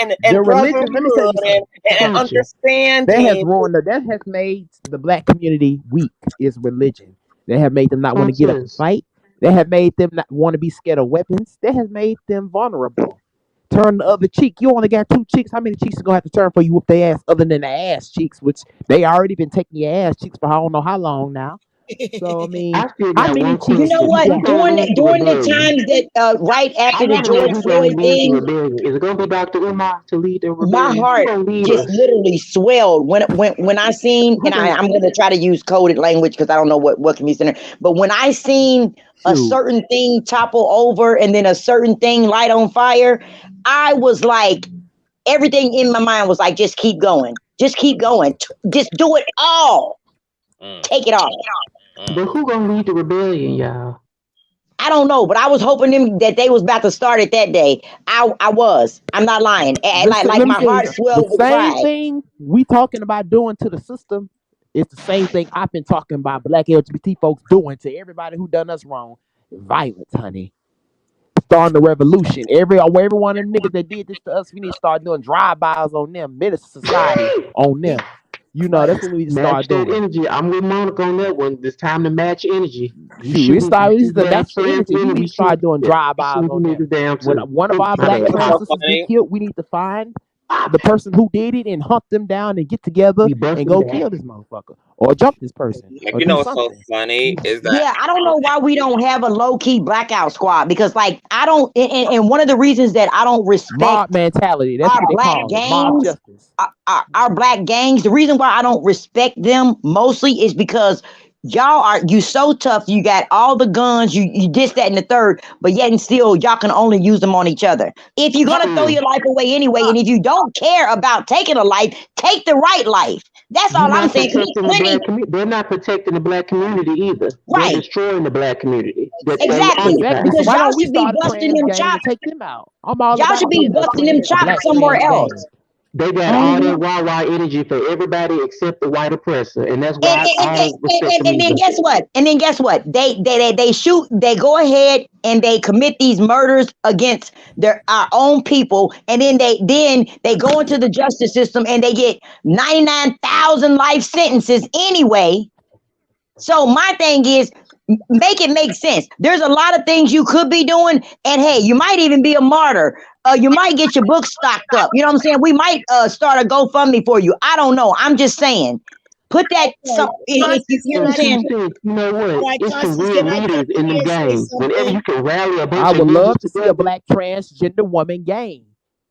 and The religion. Let me tell brotherhood you something. and That has understanding. ruined. That has made the black community weak. Is religion. They have made them not want to get up and fight. They have made them not want to be scared of weapons. That has made them vulnerable. Turn the other cheek. You only got two cheeks. How many cheeks are gonna have to turn for you whoop their ass other than the ass cheeks, which they already been taking your ass cheeks for I don't know how long now. So I mean, how many cheeks? You know what? During the times that right I after the want to know George who's going Floyd to lead the thing, rebellion. Is it going to be Dr. Umar to lead the my rebellion? heart Who's going to lead just us? literally swelled when I seen, and I'm going to try to use coded language because I don't know what can be said, but when I seen a certain thing topple over and then a certain thing light on fire, I was like, everything in my mind was like, just keep going, just do it all, take it all. But who going to lead the rebellion, y'all? I don't know, but I was hoping that they was about to start it that day. I'm not lying. Like my heart swelled with same pride. thing we talking about doing to the system. It's the same thing I've been talking about black LGBT folks doing to everybody who done us wrong. Violence, honey. Starting the revolution. Every one of them niggas that did this to us, we need to start doing drive-bys on them, menace society on them. You know, that's what we need to start Match that doing. energy. I'm with Monica on that one. It's time to match energy. It's the match the energy. We need to start doing drive-bys on them. When one of our black trans sisters get killed, we need to find the person who did it and hunt them down and get together and go kill this motherfucker or jump this person. Like, or you do know what's something. so funny is that Yeah, I don't know why we don't have a low-key blackout squad, because like I don't, and one of the reasons that I don't respect mob mentality. That's our what they black call it. Mob gangs, justice. our black gangs, the reason why I don't respect them mostly is because you so tough, you got all the guns, you this, that, and the third, but yet and still y'all can only use them on each other. If you're gonna throw your life away anyway, and if you don't care about taking a life, take the right life. That's all I'm saying. They're not protecting the black community either. Right. They're destroying the black community. Exactly. Because Why y'all don't we should be start a busting trans them gang and chops. take them out? I'm all Y'all about should be being busting them a chops black somewhere trans else. gang. They got all that wah-wah energy for everybody except the white oppressor, and that's why and then guess what? They shoot. They go ahead and they commit these murders against our own people, and then they go into the justice system and they get 99,000 life sentences anyway. So my thing is, make it make sense. There's a lot of things you could be doing, and hey, you might even be a martyr. You might get your book stocked up. You know what I'm saying? We might start a GoFundMe for you. I don't know. I'm just saying. Put that. You know what I'm saying? You know what? It's some real leaders in the game. Whenever you can rally a bunch I of would love to together, see a black transgender woman gang.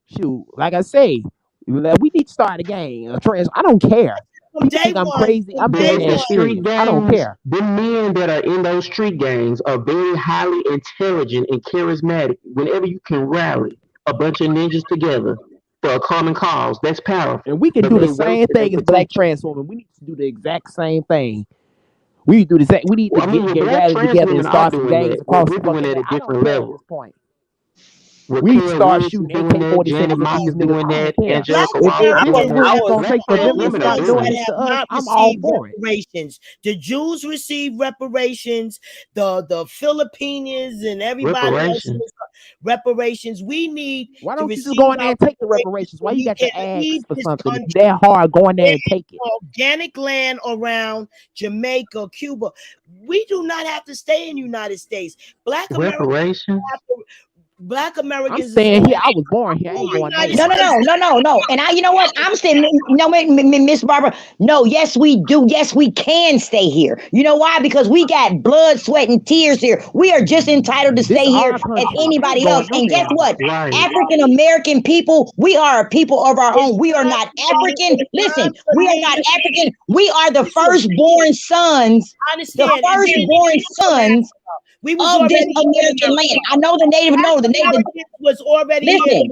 Shoot, like I say, we need to start a gang. I don't care. People think I'm crazy. I'm dead ass serious. I don't care. The men that are in those street gangs are very highly intelligent and charismatic. Whenever you can rally a bunch of ninjas together for a common cause, that's powerful. And we can do the same thing as black trans women. We need to do the exact same thing. We need to do the same. We need to get rallied together and start some gangs across the fucking. I don't care at this point. We start shooting AK-47s at these niggas. I don't care. If this is what it's gonna take for them to stop doing this to us, I'm all for it. Reparations. The Jews receive reparations. The Filipinos and everybody else reparations. We need. Why don't you just go in there and take the reparations? Why you got to ask for something? If you're that hard, go in there and take it. Organic land around Jamaica, Cuba. We do not have to stay in the United States. Black Americans. Black Americans. I'm staying here. I was born here. I ain't going nowhere. No. And you know what? I'm saying, no, Miss Barbara. No, yes, we do. Yes, we can stay here. You know why? Because we got blood, sweat, and tears here. We are just entitled to stay here as anybody else. And guess what? African American people, we are a people of our own. We are not African. Listen, we are not African. We are the firstborn sons. The firstborn sons. Of this American land. I know the native was already here.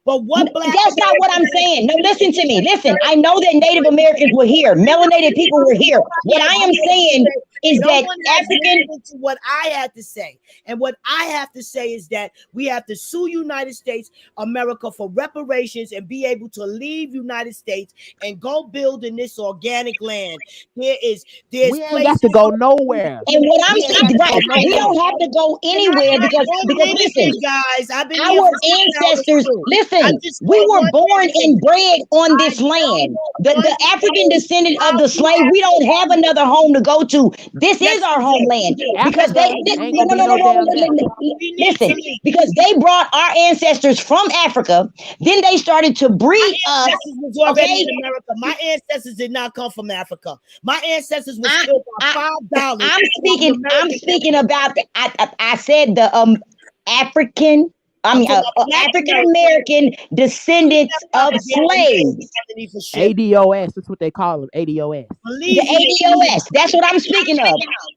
But what that's not what I'm saying. No, listen to me. Listen, I know that Native Americans were here. Melanated people were here. What I am saying is that African. What I had to say, and what I have to say is that we have to sue United States America for reparations and be able to leave United States and go build in this organic land. We ain't got to go nowhere. And what I'm saying, right? We don't have to go anywhere because listen, guys, I've been our ancestors. Listen, we were born and bred on this land. The African descendant of the slave. We don't have another home to go to. This is our homeland because listen, because they brought our ancestors from Africa. Then they started to breed us. Okay? In America. My ancestors did not come from Africa. My ancestors was killed by $5. I'm speaking about. I said the African. African American descendants of slaves. ADOS, that's what they call them. ADOS. The ADOS. That's what I'm speaking of.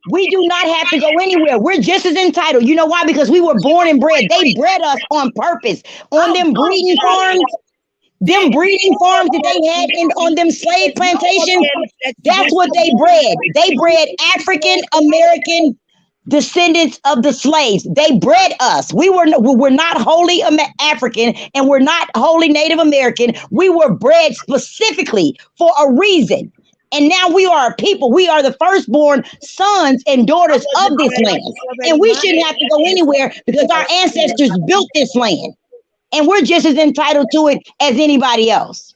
We do not have to go anywhere. We're just as entitled. You know why? Because we were born and bred. They bred us on purpose. On them breeding farms. Them breeding farms that they had on them slave plantations. That's what they bred. They bred African American descendants of the slaves. They bred us. We're not wholly African and we're not wholly Native American. We were bred specifically for a reason. And now we are a people. We are the firstborn sons and daughters of this land. And we shouldn't have to go anywhere because our ancestors built this land. And we're just as entitled to it as anybody else.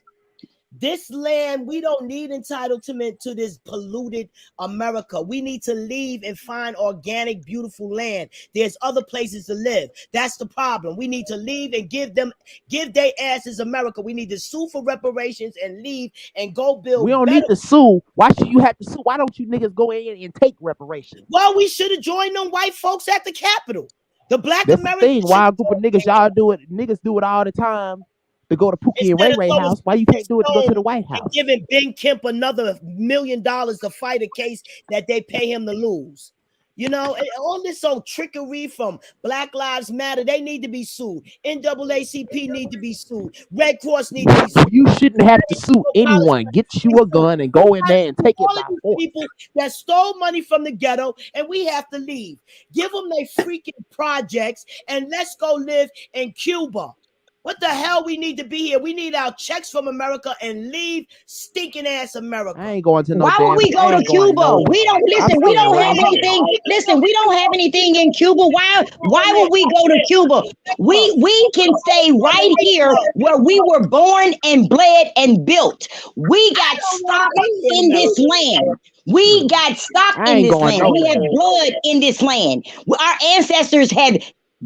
This land, we don't need entitlement to this polluted America. We need to leave and find organic, beautiful land. There's other places to live. That's the problem. We need to leave and give their asses America. We need to sue for reparations and leave and go build. We don't need to sue. Why should you have to sue? Why don't you niggas go in and take reparations? Well, we should have joined them white folks at the Capitol. The black That's Americans. The thing. Why a group of niggas, y'all do it? Niggas do it all the time. To go to Pookie and Ray Ray house, why you can't do it to go to the White House? Giving Ben Kemp another $1 million to fight a case that they pay him to lose. You know, all this old trickery from Black Lives Matter, they need to be sued. NAACP need to be sued. Red Cross need to be sued. You shouldn't have to sue anyone. Get you a gun and go in there and take it by force. People that stole money from the ghetto, and we have to leave. Give them their freaking projects, and let's go live in Cuba. What the hell we need to be here? We need our checks from America and leave stinking ass America. I ain't going to no. Why would we go to Cuba? We don't listen. We don't have anything. Listen, we don't have anything in Cuba. Why would we go to Cuba? We can stay right here where we were born and bled and built. We got stock in this land. We got stock in this land. We have blood in this land. Our ancestors have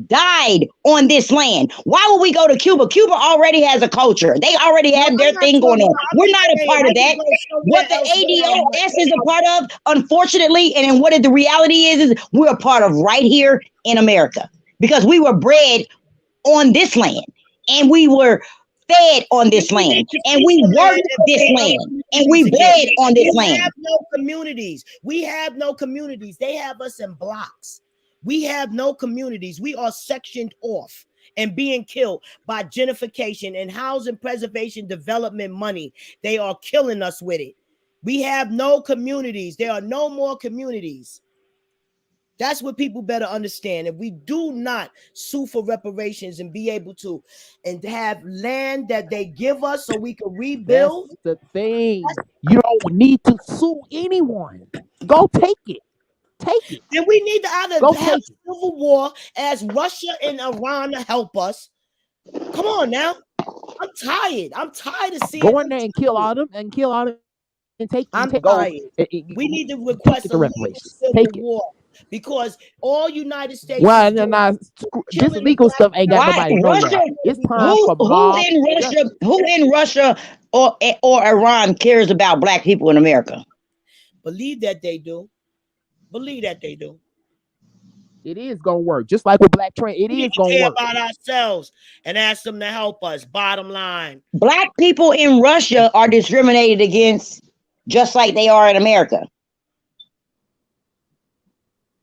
died on this land. Why would we go to Cuba? Cuba already has a culture. They already have their thing going on. We're not a part of that. What the ADOS is a part of, unfortunately, and what the reality is we're a part of right here in America because we were bred on this land and we were fed on this land and we worked this land and we bred on this land. We have no communities. We have no communities. They have us in blocks. We have no communities. We are sectioned off and being killed by gentrification and housing preservation development money. They are killing us with it. We have no communities. There are no more communities. That's what people better understand. If we do not sue for reparations and be able to, and have land that they give us so we can rebuild. That's the thing. You don't need to sue anyone. Go take it. Take it. Then we need to either Go have take it. civil war, as Russia and Iran to help us. Come on now. I'm tired. I'm tired of seeing Go in there and kill all them and take I'm and go. tired. We need to Take request it a to legal reparations. civil Take it. war because all United States Well, is doing this killing legal the stuff ain't got Why nobody know Russia? that. It's time for mob justice. Who in Russia or Iran cares about black people in America? Believe that they do. Believe that they do. It is gonna work, just like with Black Trans. It We is need to gonna care work. about ourselves and ask them to help us. Bottom line. Black people in Russia are discriminated against just like they are in America.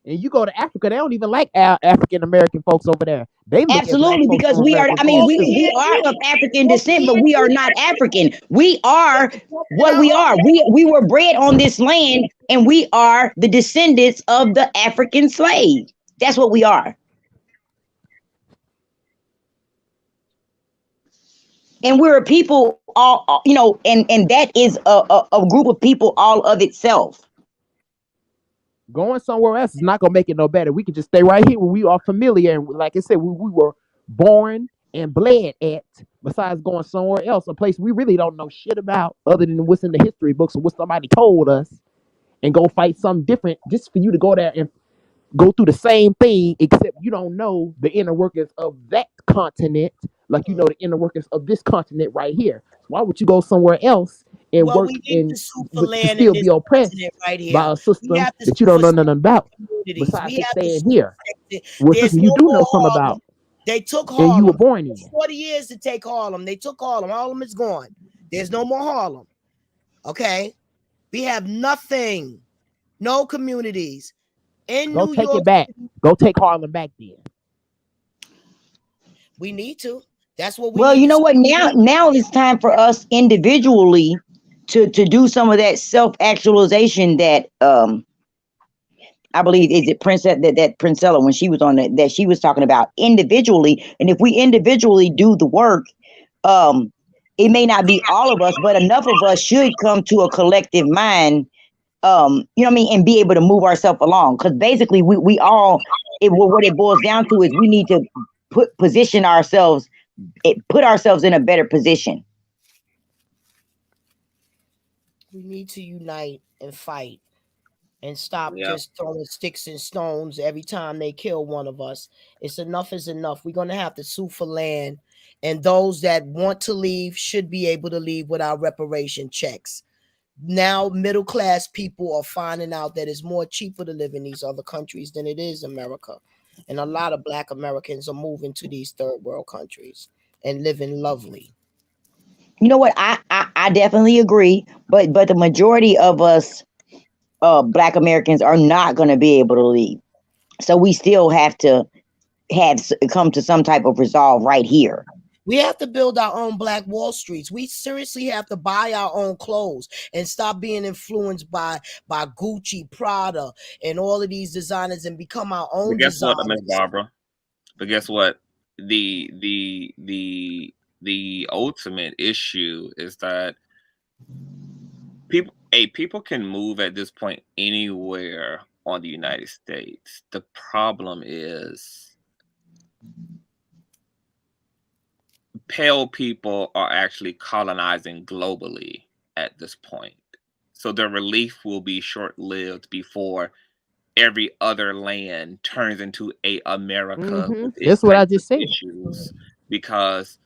And you go to Africa, they don't even like African American folks over there. They look Absolutely, at black because folks we over are. there as I mean, going too. we are of African descent, but we are not African. We are what we are. We were bred on this land, and we are the descendants of the African slave. That's what we are. And we're a people, all you know, and that is a group of people all of itself. Going somewhere else is not gonna make it no better. We can just stay right here where we are familiar, and like I said, we were born and bled at. Besides going somewhere else, a place we really don't know shit about, other than what's in the history books or what somebody told us, and go fight something different, just for you to go there and go through the same thing, except you don't know the inner workings of that continent, like you know the inner workings of this continent right here. So why would you go somewhere else and Well, work we need and to sue for to land in still this be oppressed continent right by here. a We system have to that you sue don't for know nothing about, communities. besides We just have to staying sue here? for Well, There's system no you do know more something Harlem. about, They took and you were Harlem. born It took in. 40 years to take Harlem. They took Harlem. Harlem is gone. There's no more Harlem. Okay? We have nothing. No communities. In Go New take York, it back. Go take Harlem back then. we need to. That's what we Well, need you to know what? Now it's time for us individually to do some of that self-actualization that I believe is it Princess that Princella when she was on that she was talking about individually. And if we individually do the work, it may not be all of us, but enough of us should come to a collective mind, you know what I mean, and be able to move ourselves along. Because basically we all what it boils down to is we need to put ourselves in a better position. We need to unite and fight and stop just throwing sticks and stones every time they kill one of us. It's enough is enough. We're going to have to sue for land, and those that want to leave should be able to leave without reparation checks. Now middle class people are finding out that it's more cheaper to live in these other countries than it is America, and a lot of Black Americans are moving to these third world countries and living lovely. You know what? I definitely agree, but the majority of us Black Americans are not going to be able to leave. So we still have to come to some type of resolve right here. We have to build our own Black Wall Streets. We seriously have to buy our own clothes and stop being influenced by Gucci, Prada, and all of these designers and become our own But guess designers. what, Miss Barbara? But guess what? The ultimate issue is that people can move at this point anywhere on the United States. The problem is pale people are actually colonizing globally at this point. So their relief will be short-lived before every other land turns into a America. With That's what I just said. Issues, because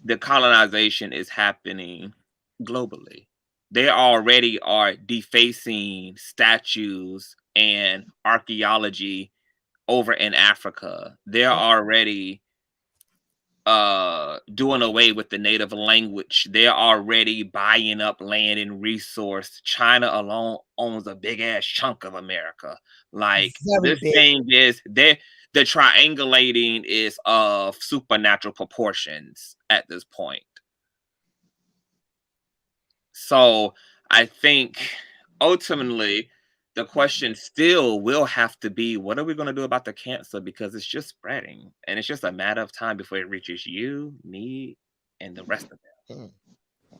the colonization is happening globally. They already are defacing statues and archaeology over in Africa. They're already doing away with the native language. They're already buying up land and resource. China alone owns a big ass chunk of America. Like this thing is the triangulating is of supernatural proportions at this point. So I think ultimately the question still will have to be, what are we going to do about the cancer? Because it's just spreading, and it's just a matter of time before it reaches you, me, and the rest of them.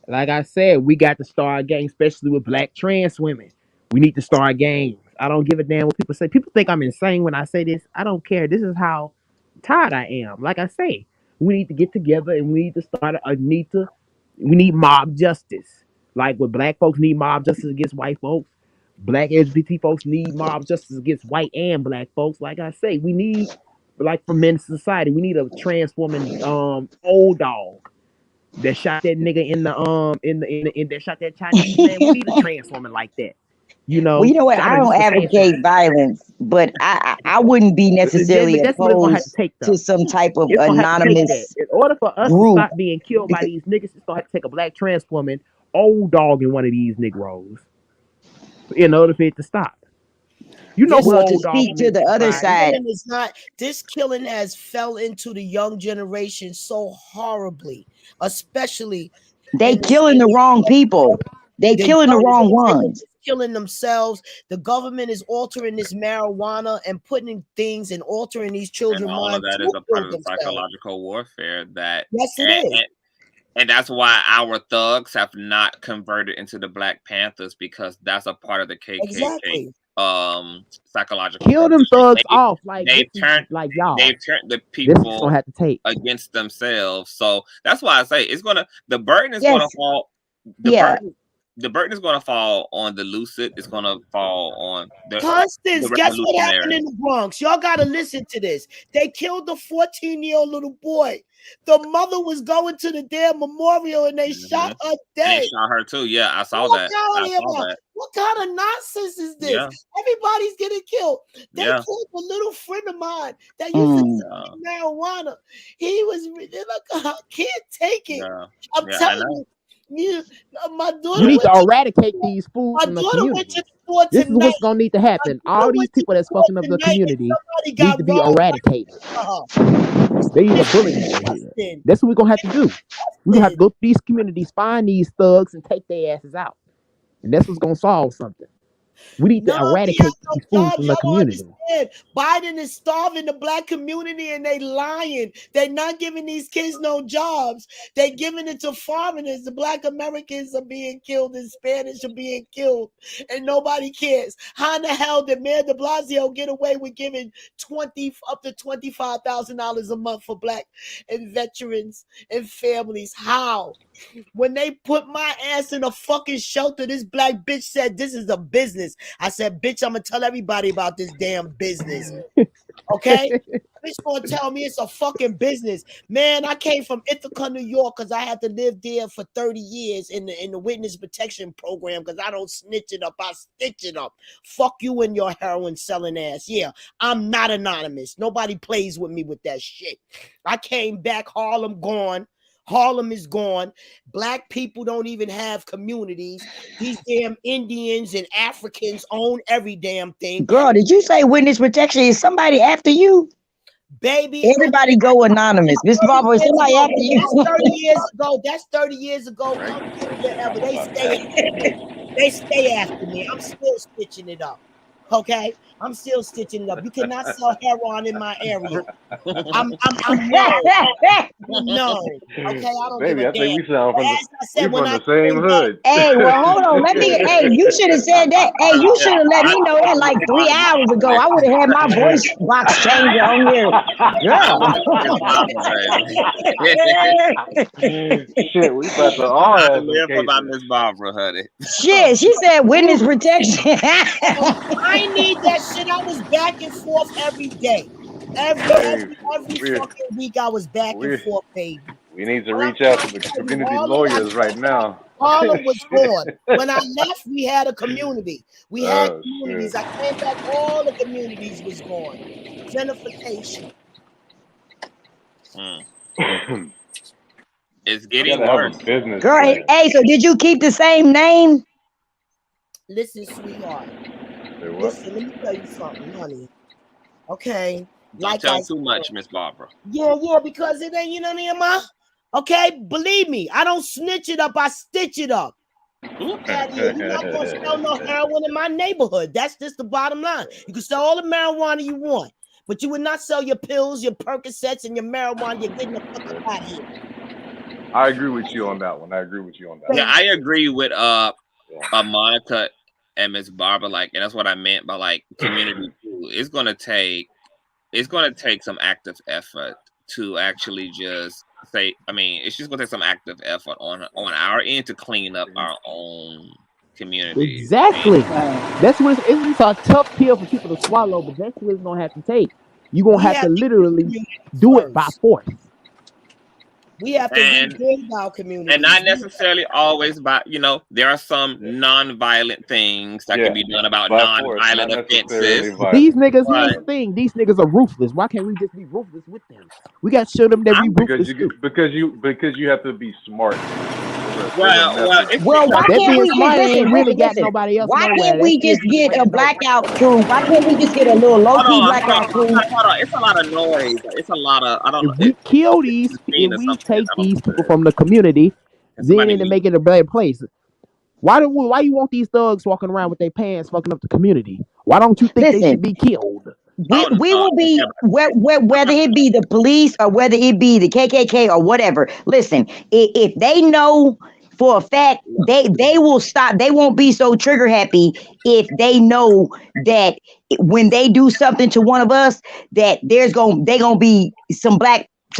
Like I said, we got to start games, especially with black trans women. We need to start games. I don't give a damn what people say. People think I'm insane when I say this. I don't care. This is how tired I am. Like I say, we need to get together and we need to start. We need mob justice. Like what black folks need mob justice against white folks. Black LGBT folks need mob justice against white and black folks. Like I say, we need, like for men's society, we need a transforming old dog that shot that nigga in that shot that Chinese man. We need a transforming like that. You know. Well, you know what? I don't advocate violence, but I wouldn't be necessarily that's what it's gonna have to opposed take, to some type of it's gonna have to take anonymous that. In order for us group. to stop being killed by these niggas, it's gonna have to take a black transforming old dog in one of these Negroes in order for it to stop. You know, well, to speak to the other side, it's not. This killing has fell into the young generation so horribly, especially they killing the wrong people. They killing the wrong ones. Killing themselves. The government is altering this marijuana and putting things and altering these children. And all of that is a part of the psychological warfare that. Yes, it is. And that's why our thugs have not converted into the Black Panthers, because that's a part of the KKK. Exactly. Psychological. Kill them thugs off. Like they've turned the people have to take against themselves. So that's why I say the burden is gonna fall. The burden is gonna fall on the lucid. It's gonna fall on the Constance. Guess what happened in the Bronx? Y'all gotta listen to this. They killed the 14-year-old little boy. The mother was going to the damn memorial and they shot her dead. They shot her too. Yeah, I saw that. What kind of nonsense is this? Yeah. Everybody's getting killed. They killed a little friend of mine that used to smoke marijuana. He was like, I can't take it. Yeah. I'm telling you, my daughter. You need to eradicate these fools from the community. This is what's gonna need to happen. All these people that's fucking up the community need to be eradicated. They need a bullet here. That's what we're gonna have to do. We're gonna have to go to these communities, find these thugs, and take their asses out. And that's what's gonna solve something. We need to eradicate these fools from the community. Biden is starving the black community and they lying. They're not giving these kids no jobs. They're giving it to foreigners. The black Americans are being killed and Spanish are being killed and nobody cares. How in the hell did Mayor de Blasio get away with giving up to $25,000 a month for black and veterans and families? How? When they put my ass in a fucking shelter, this black bitch said, this is a business. I said, bitch, I'm going to tell everybody about this damn business. Okay? Bitch going to tell me it's a fucking business. Man, I came from Ithaca, New York, because I had to live there for 30 years in the witness protection program, because I don't snitch it up. I stitch it up. Fuck you and your heroin selling ass. Yeah, I'm not anonymous. Nobody plays with me with that shit. I came back, Harlem gone. Harlem is gone. Black people don't even have communities. These damn Indians and Africans own every damn thing. Girl, did you say witness protection? Is somebody after you? Baby. Everybody go anonymous. Mr. Barber, is somebody after you? That's 30 years ago. That's 30 years ago. Whatever. They stay after me. I'm still stitching it up. Okay? I'm still stitching it up. You cannot sell heroin in my area. I'm no. Okay, I don't give a damn. I think we sound from the same hood. Hey, well, hold on. Hey, you should have said that. Hey, you should have let me know that like 3 hours ago. I would have had my voice box changer on here. Shit, we about to all live about Miss Barbara, honey. Shit, she said witness protection. I need that shit. I was back and forth every day. Every fucking week I was back and forth, baby. We need to reach out to the community lawyers right now. Harlem was gone. When I left, we had a community. We had communities. I came back, all the communities was gone. Gentrification. It's getting worse. Girl, hey, so did you keep the same name? Listen, sweetheart. Listen, let me tell you something, honey. Okay. Don't tell too much, Miss Barbara. Yeah, because it ain't, you know what I mean? Okay, believe me, I don't snitch it up, I stitch it up. Out here. You're not gonna sell no heroin in my neighborhood. That's just the bottom line. You can sell all the marijuana you want, but you would not sell your pills, your Percocets, and your marijuana. You're getting the fuck out of here. I agree with you on that one. Yeah, I agree with Monica and Miss Barbara. Like, and that's what I meant by like community too. It's gonna take some active effort to actually just say. I mean, it's just gonna take some active effort on our end to clean up our own community. Exactly. That's what it's a tough pill for people to swallow, but that's what it's gonna have to take. You're gonna have to literally do it by force. We have to rebuild our community, and not necessarily always by. There are some non-violent things that can be done about non-violent offenses. These niggas, here's the thing: these niggas are ruthless. Why can't we just be ruthless with them? We got to show them that we ruthless too. Because you have to be smart. Well, why can't we ain't really got nobody else? Why can't we just get a blackout crew? Why can't we just get a little low-key blackout crew? Hold on. It's a lot of noise. It's a lot of If we kill these, if we take these people from the community, then to make it a better place. Why you want these thugs walking around with their pants fucking up the community? Why don't you think they should be killed? We will be whether it be the police or whether it be the KKK or whatever. Listen, if they know for a fact, they will stop. They won't be so trigger happy if they know that when they do something to one of us, that they gonna be some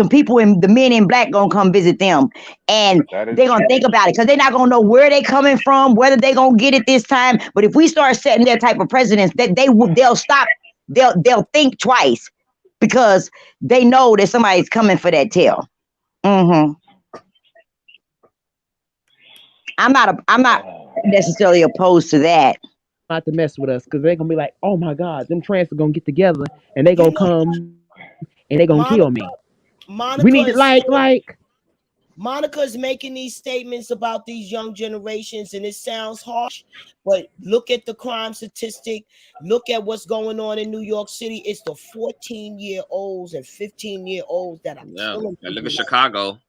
people in the men in black gonna come visit them, and they're gonna think about it because they're not gonna know where they coming from, whether they gonna get it this time. But if we start setting their type of precedents, that they'll stop. They'll think twice because they know that somebody's coming for that tail. I'm not necessarily opposed to that. Not to mess with us because they're gonna be like, oh my God, them trans are gonna get together and they gonna come and they gonna kill me. We need to Monica's making these statements about these young generations, and it sounds harsh, but look at the crime statistic. Look at what's going on in New York City. It's the 14-year-olds and 15-year-olds that are killing people. Look at Chicago.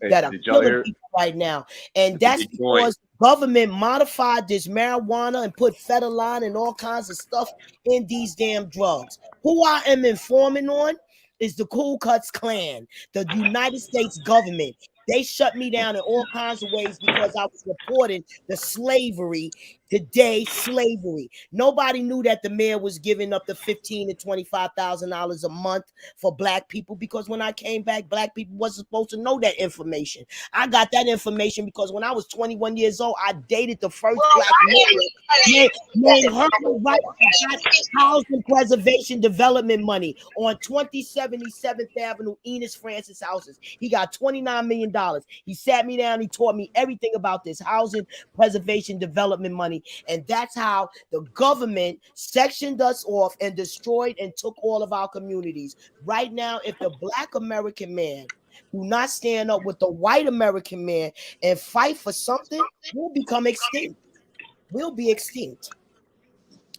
That are killing people right now. And that's because the government modified this marijuana and put fentanyl and all kinds of stuff in these damn drugs. Who I am informing on is the Ku Klux Klan, the United States government. They shut me down in all kinds of ways because I was reporting the slavery, slavery. Nobody knew that the mayor was giving up the $15,000 to $25,000 a month for black people because when I came back, black people wasn't supposed to know that information. I got that information because when I was 21 years old, I dated the first black mayor named Herbert Wright. Got housing preservation development money on 2077th Avenue, Enos Francis houses. He got $29 million. He sat me down. He taught me everything about this housing preservation development money. And that's how the government sectioned us off and destroyed and took all of our communities. Right now, if the black American man do not stand up with the white American man and fight for something, we'll become extinct. We'll be extinct.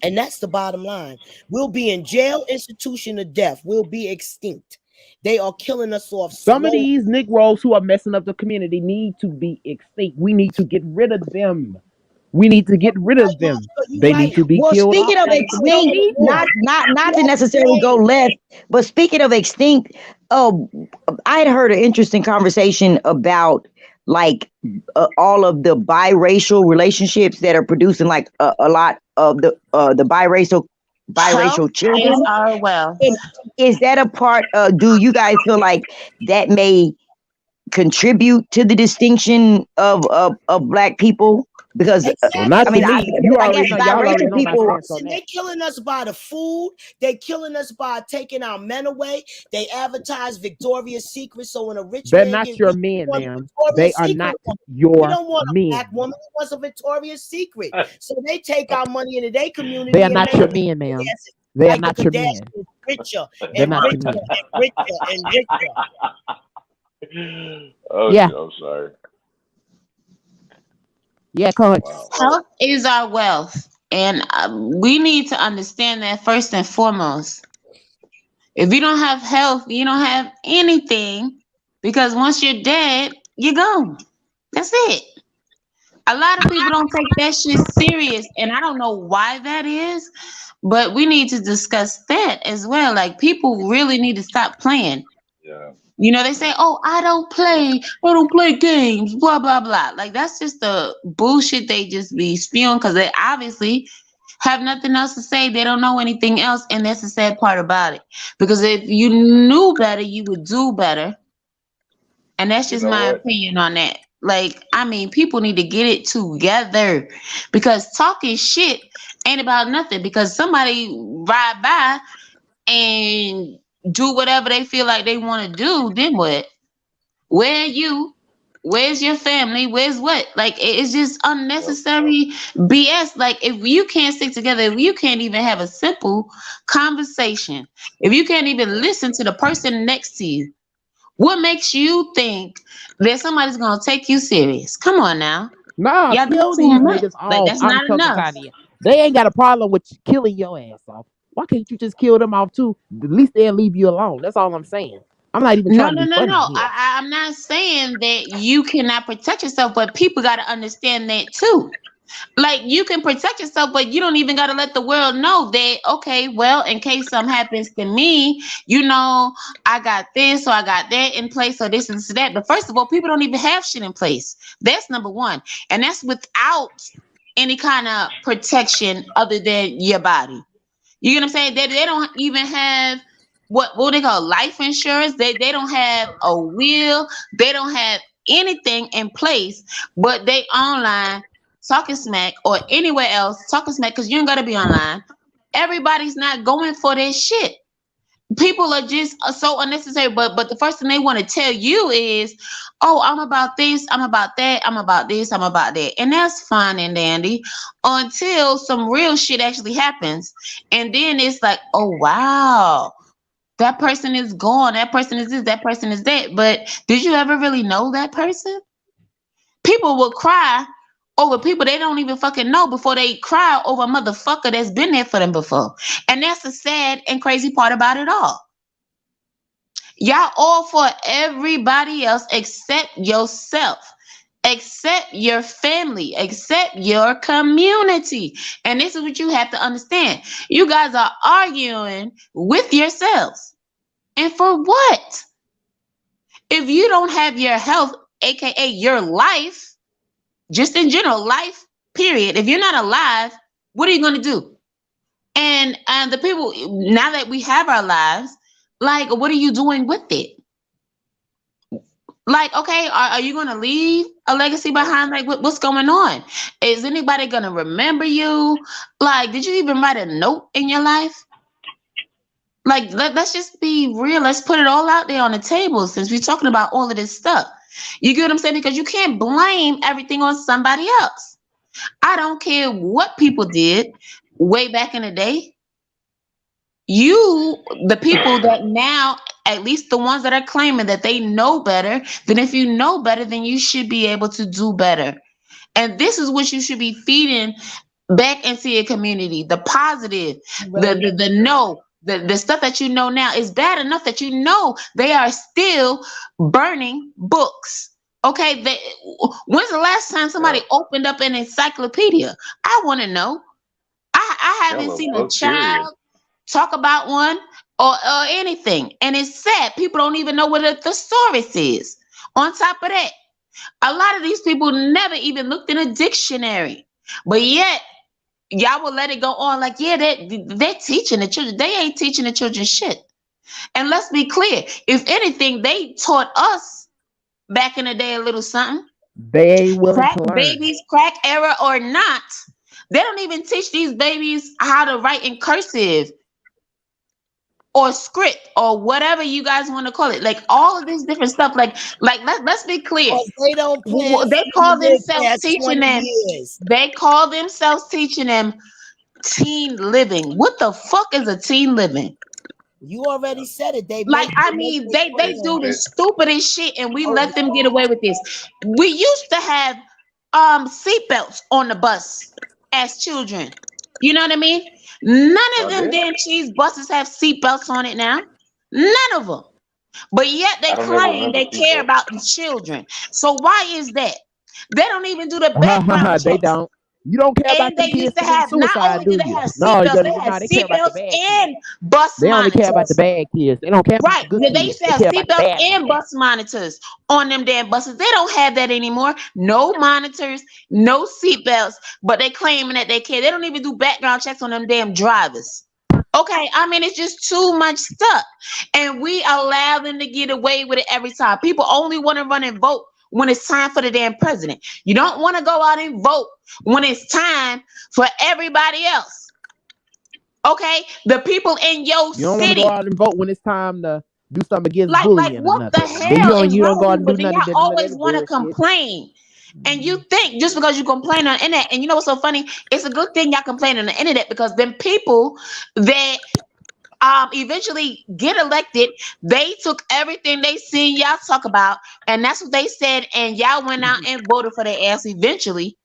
And that's the bottom line. We'll be in jail, institution of death. We'll be extinct. They are killing us off. Some of these Negroes who are messing up the community need to be extinct. We need to get rid of them. We need to get rid of them. They need to be killed. Speaking of extinct, not to necessarily go left, but speaking of extinct, I had heard an interesting conversation about like all of the biracial relationships that are producing like a lot of the biracial children. Is that a part? Do you guys feel like that may contribute to the distinction of black people? Because I mean, I guess biracial people. They're killing us by the food. They're killing us by taking our men away. They advertise Victoria's Secret, so when a rich they're man not your men, ma'am. They are not your men. Don't want a black woman who wants a Victoria's Secret, so they take our money into their community. They are not your men, ma'am. They are not your men. Richer and richer and richer and richer. Oh, yeah. I'm sorry. Yeah, Coach. Health is our wealth, and we need to understand that first and foremost. If you don't have health, you don't have anything, because once you're dead, you're gone. That's it. A lot of people don't take that shit serious, and I don't know why that is, but we need to discuss that as well. Like, people really need to stop playing. Yeah. You know, they say, "Oh, I don't play games, blah blah blah." Like, that's just the bullshit they just be spewing because they obviously have nothing else to say. They don't know anything else, and that's the sad part about it. Because if you knew better, you would do better. And that's You just know my what? opinion on that. Like, I mean, people need to get it together because talking shit ain't about nothing. Because somebody ride by and do whatever they feel like they want to do, then what? Where are you? Where's your family? Where's what? Like, it's just unnecessary BS. Like, if you can't stick together, if you can't even have a simple conversation, if you can't even listen to the person next to you, what makes you think that somebody's gonna take you serious? Come on now. Nah, Y'all do kill too these much. niggas Like, off. that's I'm not enough. Chuckatania. They ain't got a problem with killing your ass off. Why can't you just kill them off too? At least they'll leave you alone. That's all I'm saying. I'm not even No, trying to no, be no, funny no. here. I'm not saying that you cannot protect yourself, but people got to understand that too. Like, you can protect yourself, but you don't even got to let the world know that, okay, well, in case something happens to me, you know, I got this or I got that in place or this and that. But first of all, people don't even have shit in place. That's number one. And that's without any kind of protection other than your body. You get what I'm saying? They don't even have what they call life insurance. They don't have a will. They don't have anything in place, but they online talking smack or anywhere else talking smack because you ain't gotta be online. Everybody's not going for this shit. People are just so unnecessary. But the first thing they want to tell you is, "Oh, I'm about this, I'm about that, I'm about this, I'm about that," and that's fine and dandy until some real shit actually happens, and then it's like, "Oh wow, that person is gone. That person is this. That person is that." But did you ever really know that person? People will cry over people they don't even fucking know before they cry over a motherfucker that's been there for them before, and that's the sad and crazy part about it all. Y'all all for everybody else except yourself, except your family, except your community. And this is what you have to understand. You guys are arguing with yourselves. And for what? If you don't have your health, aka your life, just in general, life, period. If you're not alive, what are you going to do? And the people, now that we have our lives, like, what are you doing with it? Like, okay, are you going to leave a legacy behind? Like, what's going on? Is anybody going to remember you? Like, did you even write a note in your life? Like, let's just be real. Let's put it all out there on the table since we're talking about all of this stuff. You get what I'm saying? Because you can't blame everything on somebody else. I don't care what people did way back in the day. You, the people that now, at least the ones that are claiming that they know better, then if you know better, then you should be able to do better. And this is what you should be feeding back into your community. The positive, the no, the stuff that you know now is bad enough that you know they are still burning books. Okay, when's the last time somebody opened up an encyclopedia? I want to know. I haven't seen a child talk about one or anything. And it's sad. People don't even know what a thesaurus is. On top of that, a lot of these people never even looked in a dictionary. But yet, y'all will let it go on like, yeah, they're teaching the children. They ain't teaching the children shit. And let's be clear. If anything, they taught us back in the day a little something. They ain't willing Crack to learn. babies, crack era or not, they don't even teach these babies how to write in cursive or script or whatever you guys want to call it. Like all of this different stuff. Like let's be clear. They don't plan. They call themselves past teaching 20 them. years. They call themselves teaching them teen living. What the fuck is a teen living? You already said it. They like, I mean, they do the stupidest shit, and we let them get away with this. We used to have seatbelts on the bus as children. You know what I mean? None of them damn cheese buses have seatbelts on it now. None of them. But yet they claim they care about the children. So why is that? They don't even do the background They checks. don't. You don't care about And they them kids used to committing have, not suicide, only do did they you? have No, seatbelts, they had they care about the seatbelts bad and kids. bus They only care about the monitors. bad kids. They don't care about Right. the good They kids. used to They have care about the seatbelts bad and ones. bus monitors on them damn buses. They don't have that anymore. No monitors, no seatbelts, but they claiming that they care. They don't even do background checks on them damn drivers. Okay, I mean, it's just too much stuff. And we allow them to get away with it every time. People only want to run and vote when it's time for the damn president. You don't want to go out and vote when it's time for everybody else. Okay, the people in your You don't want to city. go out and vote when it's time to do something against Like bullying or what the nothing. Then hell is you don't wrong go with out you? and But do then none of y'all that, none of always that want to bullshit. complain. And you think just because you complain on the internet, and you know what's so funny? It's a good thing y'all complain on the internet, because then people that eventually get elected, they took everything they seen y'all talk about, and that's what they said, and y'all went out and voted for their ass eventually.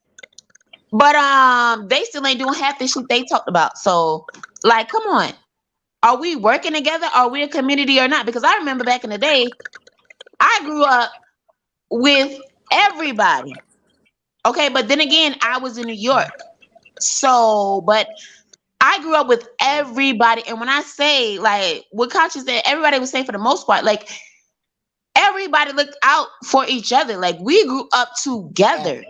But they still ain't doing half the shit they talked about. So, like, come on. Are we working together? Are we a community or not? Because I remember back in the day, I grew up with everybody. Okay, but then again, I was in New York. So, but I grew up with everybody. And when I say, like, what Conscious said, everybody would say for the most part, like, everybody looked out for each other. Like, we grew up together.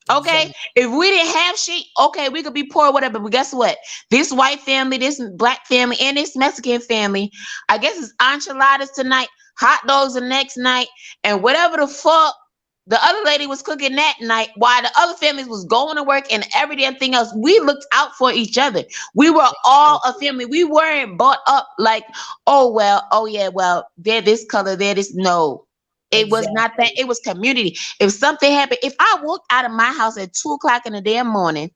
Okay, if we didn't have shit, okay, we could be poor, whatever. But guess what? This white family, this black family, and this Mexican family, I guess it's enchiladas tonight, hot dogs the next night, and whatever the fuck the other lady was cooking that night, while the other families was going to work and every damn thing else. We looked out for each other. We were all a family. We weren't bought up like, oh yeah, well, they're this color, they're this. No. It was not that. It was community. If something happened, if I walked out of my house at 2:00 in the damn morning,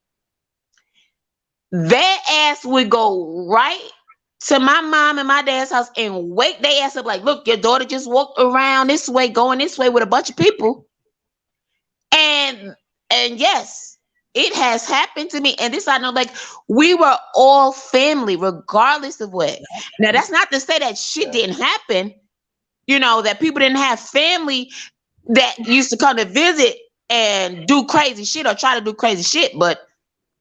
their ass would go right to my mom and my dad's house and wake their ass up like, look, your daughter just walked around this way, going this way with a bunch of people. And yes, it has happened to me. And this I know, like, we were all family, regardless of what. Now, that's not to say that shit didn't happen. You know, that people didn't have family that used to come to visit and do crazy shit or try to do crazy shit. But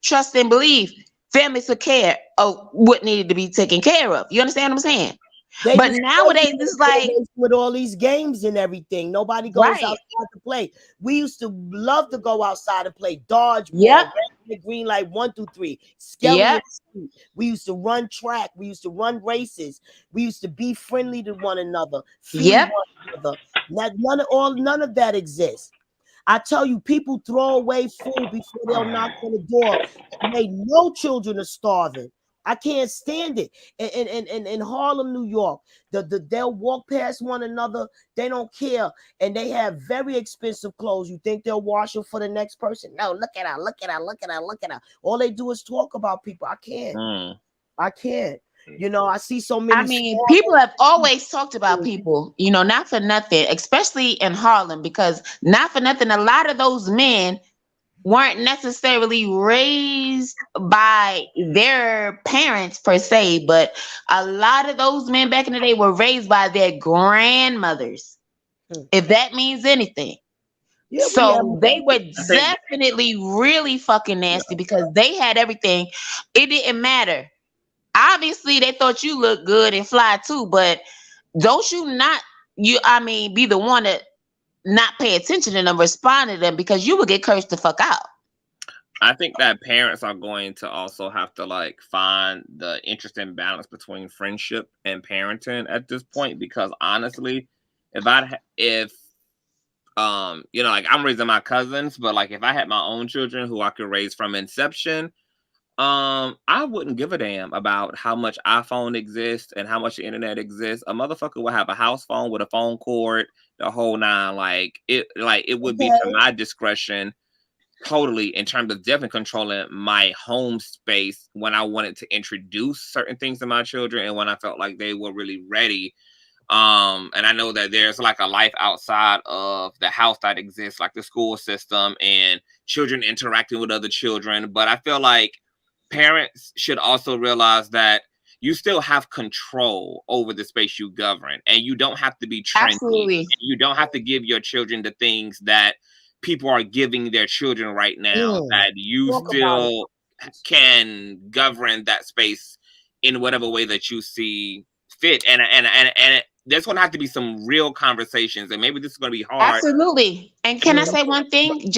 trust and believe, families took care of what needed to be taken care of. You understand what I'm saying? But nowadays, it's like with all these games and everything, nobody goes outside to play. We used to love to go outside and play dodgeball, green light 1 through 3, Skelly. We used to run track. We used to run races. We used to be friendly to one another, feed one another. None of that exists. I tell you, people throw away food before they'll knock on the door. And they know children are starving. I can't stand it. In Harlem, New York, they'll walk past one another. They don't care, and they have very expensive clothes. You think they'll wash them for the next person? No, look at her, look at her, look at her, look at her. All they do is talk about people. I can't. I can't. You know, I see so many. I mean, people have always talked about people, you know, not for nothing, especially in Harlem, because not for nothing, a lot of those men weren't necessarily raised by their parents per se, but a lot of those men back in the day were raised by their grandmothers, if that means anything. So they were definitely really fucking nasty because they had everything. It didn't matter. Obviously, they thought you looked good and fly too, but don't you not, be the one to not pay attention to them, respond to them, because you would get cursed the fuck out. I think that parents are going to also have to like find the interesting balance between friendship and parenting at this point, because honestly, if you know, like I'm raising my cousins, but like if I had my own children who I could raise from inception, I wouldn't give a damn about how much iPhone exists and how much the internet exists. A motherfucker would have a house phone with a phone cord, the whole nine. Like it would be to my discretion totally, in terms of definitely controlling my home space when I wanted to introduce certain things to my children and when I felt like they were really ready. And I know that there's like a life outside of the house that exists, like the school system and children interacting with other children. But I feel like parents should also realize that you still have control over the space you govern, and you don't have to be trendy. Absolutely. You don't have to give your children the things that people are giving their children right now, that you still can govern that space in whatever way that you see fit. And there's going to have to be some real conversations, and maybe this is going to be hard. Absolutely. And can I say one thing?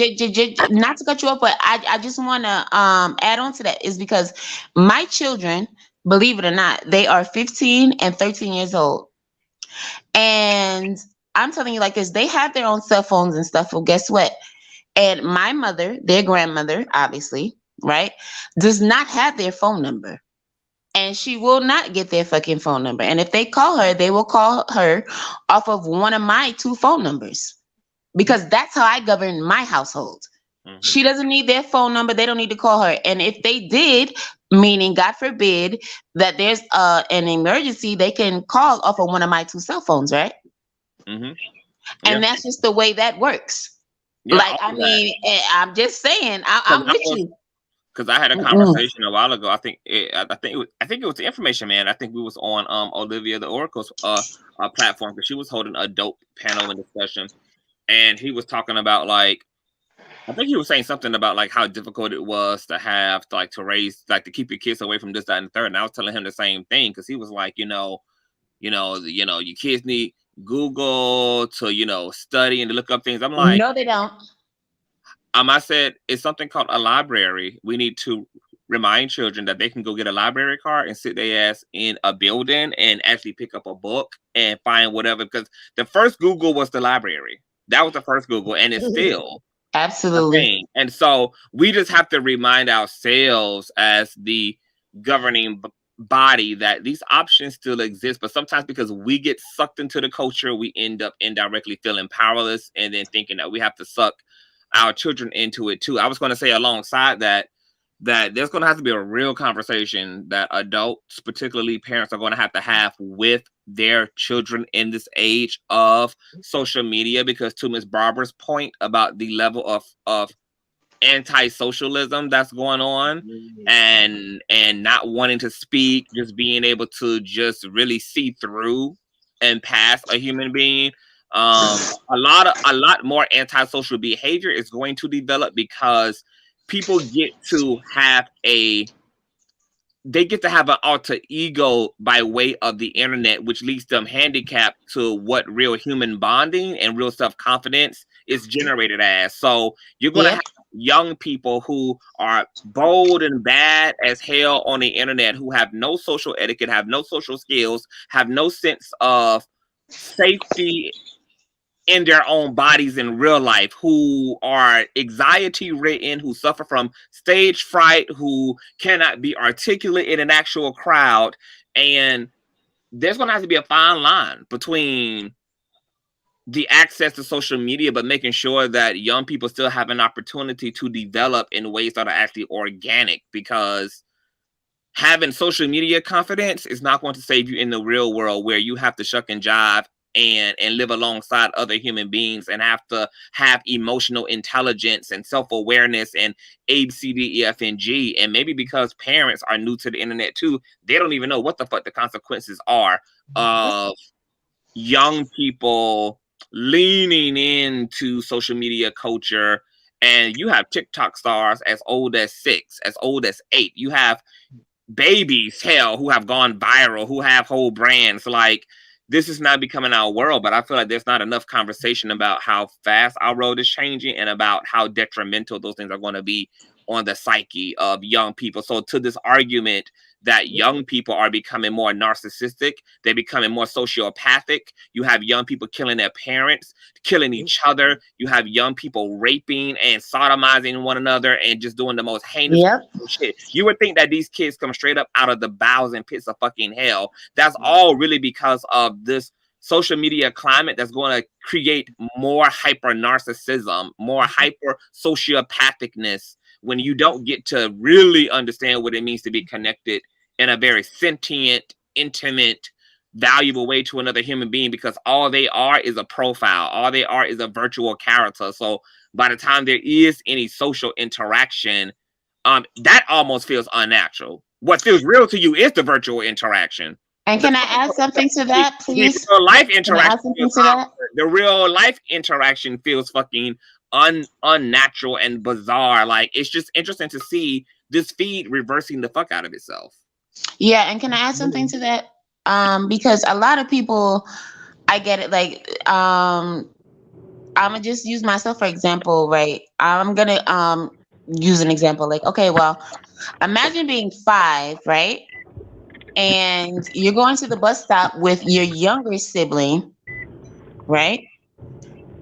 Not to cut you off, but I just want to add on to that, is because my children, believe it or not, they are 15 and 13 years old. And I'm telling you like this, they have their own cell phones and stuff. Well, guess what? And my mother, their grandmother, obviously, right, does not have their phone number. And she will not get their fucking phone number. And if they call her, they will call her off of one of my 2 phone numbers, because that's how I govern my household. She doesn't need their phone number. They don't need to call her. And if they did, meaning God forbid that there's an emergency, they can call off of one of my 2 cell phones, right? And that's just the way that works. Like, I mean, I'm just saying, I'm with you. Because I had a conversation a while ago. I think it was the Information Man. I think we was on Olivia the Oracle's platform, because she was holding a dope panel and discussion, and he was talking about, like, I think he was saying something about like how difficult it was to have to, like, to raise, like, to keep your kids away from this, that, and the third. And I was telling him the same thing, because he was like, you know, your kids need Google to, study and to look up things. I'm like, no, they don't. I said, it's something called a library. We need to remind children that they can go get a library card and sit their ass in a building and actually pick up a book and find whatever. Because the first Google was the library. That was the first Google, and it's still absolutely a thing. And so we just have to remind ourselves as the governing body that these options still exist. But sometimes, because we get sucked into the culture, we end up indirectly feeling powerless, and then thinking that we have to suck our children into it too. I was going to say alongside that there's going to have to be a real conversation that adults, particularly parents, are going to have with their children in this age of social media, because to Ms. Barbara's point about the level of anti-socialism that's going on, and not wanting to speak, just being able to just really see through and past a human being. A lot more antisocial behavior is going to develop, because people get to have an alter ego by way of the internet, which leads them handicapped to what real human bonding and real self-confidence is generated as. So you're going to have young people who are bold and bad as hell on the internet, who have no social etiquette, have no social skills, have no sense of safety in their own bodies in real life, who are anxiety ridden, who suffer from stage fright, who cannot be articulate in an actual crowd. And there's going to have to be a fine line between the access to social media, but making sure that young people still have an opportunity to develop in ways that are actually organic, because having social media confidence is not going to save you in the real world, where you have to shuck and jive and live alongside other human beings, and have to have emotional intelligence and self-awareness and A, C, D, E, F, and G. And maybe because parents are new to the internet too, they don't even know what the fuck the consequences are of young people leaning into social media culture. And you have TikTok stars as old as 6, as old as 8. You have babies, hell, who have gone viral, who have whole brands. Like, this is not becoming our world, but I feel like there's not enough conversation about how fast our world is changing, and about how detrimental those things are going to be on the psyche of young people. So to this argument that young people are becoming more narcissistic, they're becoming more sociopathic. You have young people killing their parents, killing each other. You have young people raping and sodomizing one another and just doing the most heinous shit. You would think that these kids come straight up out of the bowels and pits of fucking hell. That's all really because of this social media climate that's going to create more hyper narcissism, more hyper sociopathicness, when you don't get to really understand what it means to be connected in a very sentient, intimate, valuable way to another human being, because all they are is a profile. All they are is a virtual character. So by the time there is any social interaction, that almost feels unnatural. What feels real to you is the virtual interaction. And can I add something to that, please? The real life interaction feels fucking unnatural and bizarre. Like, it's just interesting to see this feed reversing the fuck out of itself. Yeah, and can I add something to that? Because a lot of people, I get it. Like, I'm gonna just use myself for example, right? I'm gonna use an example. Like, okay, well, imagine being 5, right? And you're going to the bus stop with your younger sibling, right?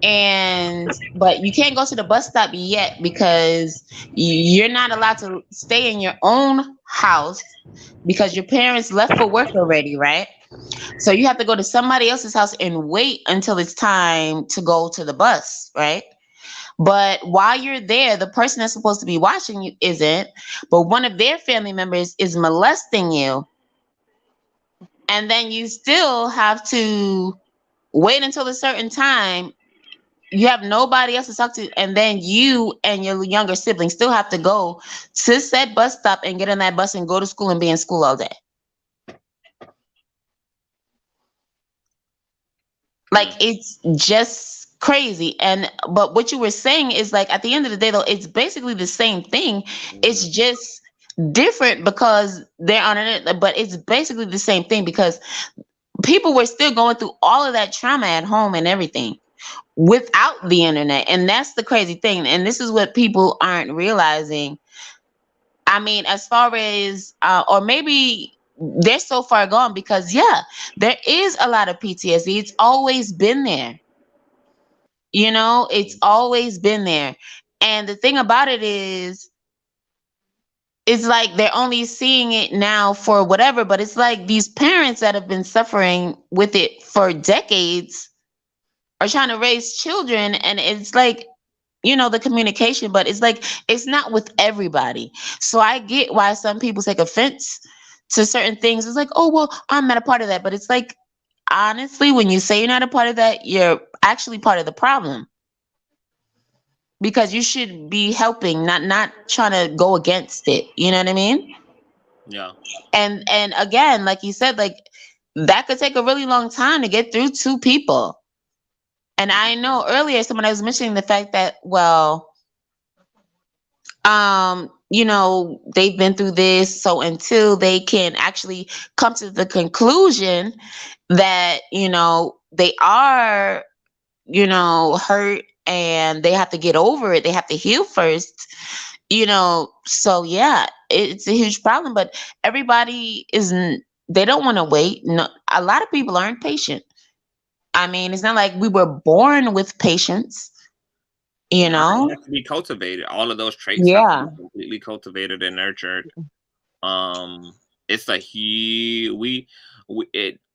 And but you can't go to the bus stop yet because you're not allowed to stay in your own house because your parents left for work already, right? So you have to go to somebody else's house and wait until it's time to go to the bus, right? But while you're there, the person that's supposed to be watching you isn't, but one of their family members is molesting you. And then you still have to wait until a certain time. You have nobody else to talk to, and then you and your younger sibling still have to go to said bus stop and get on that bus and go to school and be in school all day. Like, it's just crazy. But what you were saying is, like, at the end of the day, though, it's basically the same thing. It's just different because they're on it, but it's basically the same thing because people were still going through all of that trauma at home and everything without the internet. And that's the crazy thing. And this is what people aren't realizing. I mean, as far as, or maybe they're so far gone because, yeah, there is a lot of PTSD. It's always been there. You know, it's always been there. And the thing about it is, it's like they're only seeing it now for whatever, but it's like these parents that have been suffering with it for decades are trying to raise children, and it's like, you know, the communication, but it's like it's not with everybody. So I get why some people take offense to certain things. It's like, oh well, I'm not a part of that. But it's like, honestly, when you say you're not a part of that, you're actually part of the problem. Because you should be helping, not trying to go against it. You know what I mean? Yeah. And again, like you said, like that could take a really long time to get through 2 people. And I know earlier someone was mentioning the fact that, well, you know, they've been through this, so until they can actually come to the conclusion that, you know, they are, you know, hurt and they have to get over it, they have to heal first, you know. So yeah, it's a huge problem, but everybody isn't, they don't want to wait. No, a lot of people aren't patient. I mean, it's not like we were born with patience, you know. It has to be cultivated. All of those traits have to Yeah. be completely cultivated and nurtured. It's a huge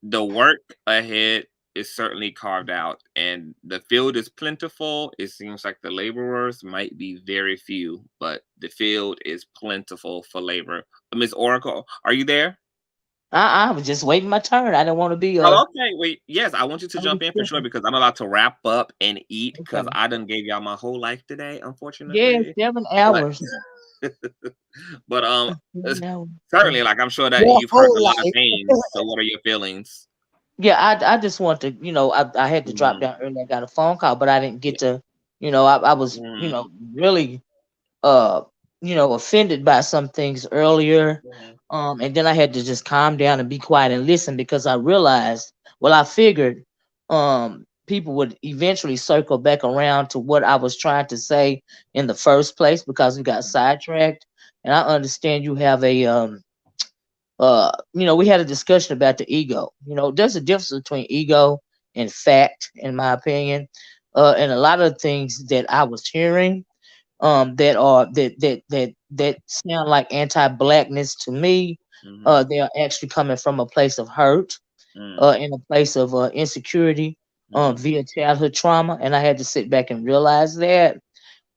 the work ahead is certainly carved out, and the field is plentiful. It seems like the laborers might be very few, but the field is plentiful for labor. Miss Oracle, are you there? I was just waiting my turn. I don't want to be. Oh, okay. Wait, yes, I want you to jump in for sure because I'm about to wrap up and eat because I done gave y'all my whole life today, unfortunately. Yeah, 7 hours. But certainly, like I'm sure that you've heard a lot of things. So, what are your feelings? Yeah, I just want to, you know, I had to drop down early. I got a phone call, but I didn't get to, you know, I was, you know, really, you know, offended by some things earlier. And then I had to just calm down and be quiet and listen because I realized, well, I figured, people would eventually circle back around to what I was trying to say in the first place because we got sidetracked. And I understand you have a, you know, we had a discussion about the ego. You know, there's a difference between ego and fact, in my opinion. And a lot of things that I was hearing, that sound like anti-blackness to me. They are actually coming from a place of hurt, in a place of insecurity, via childhood trauma, and I had to sit back and realize that.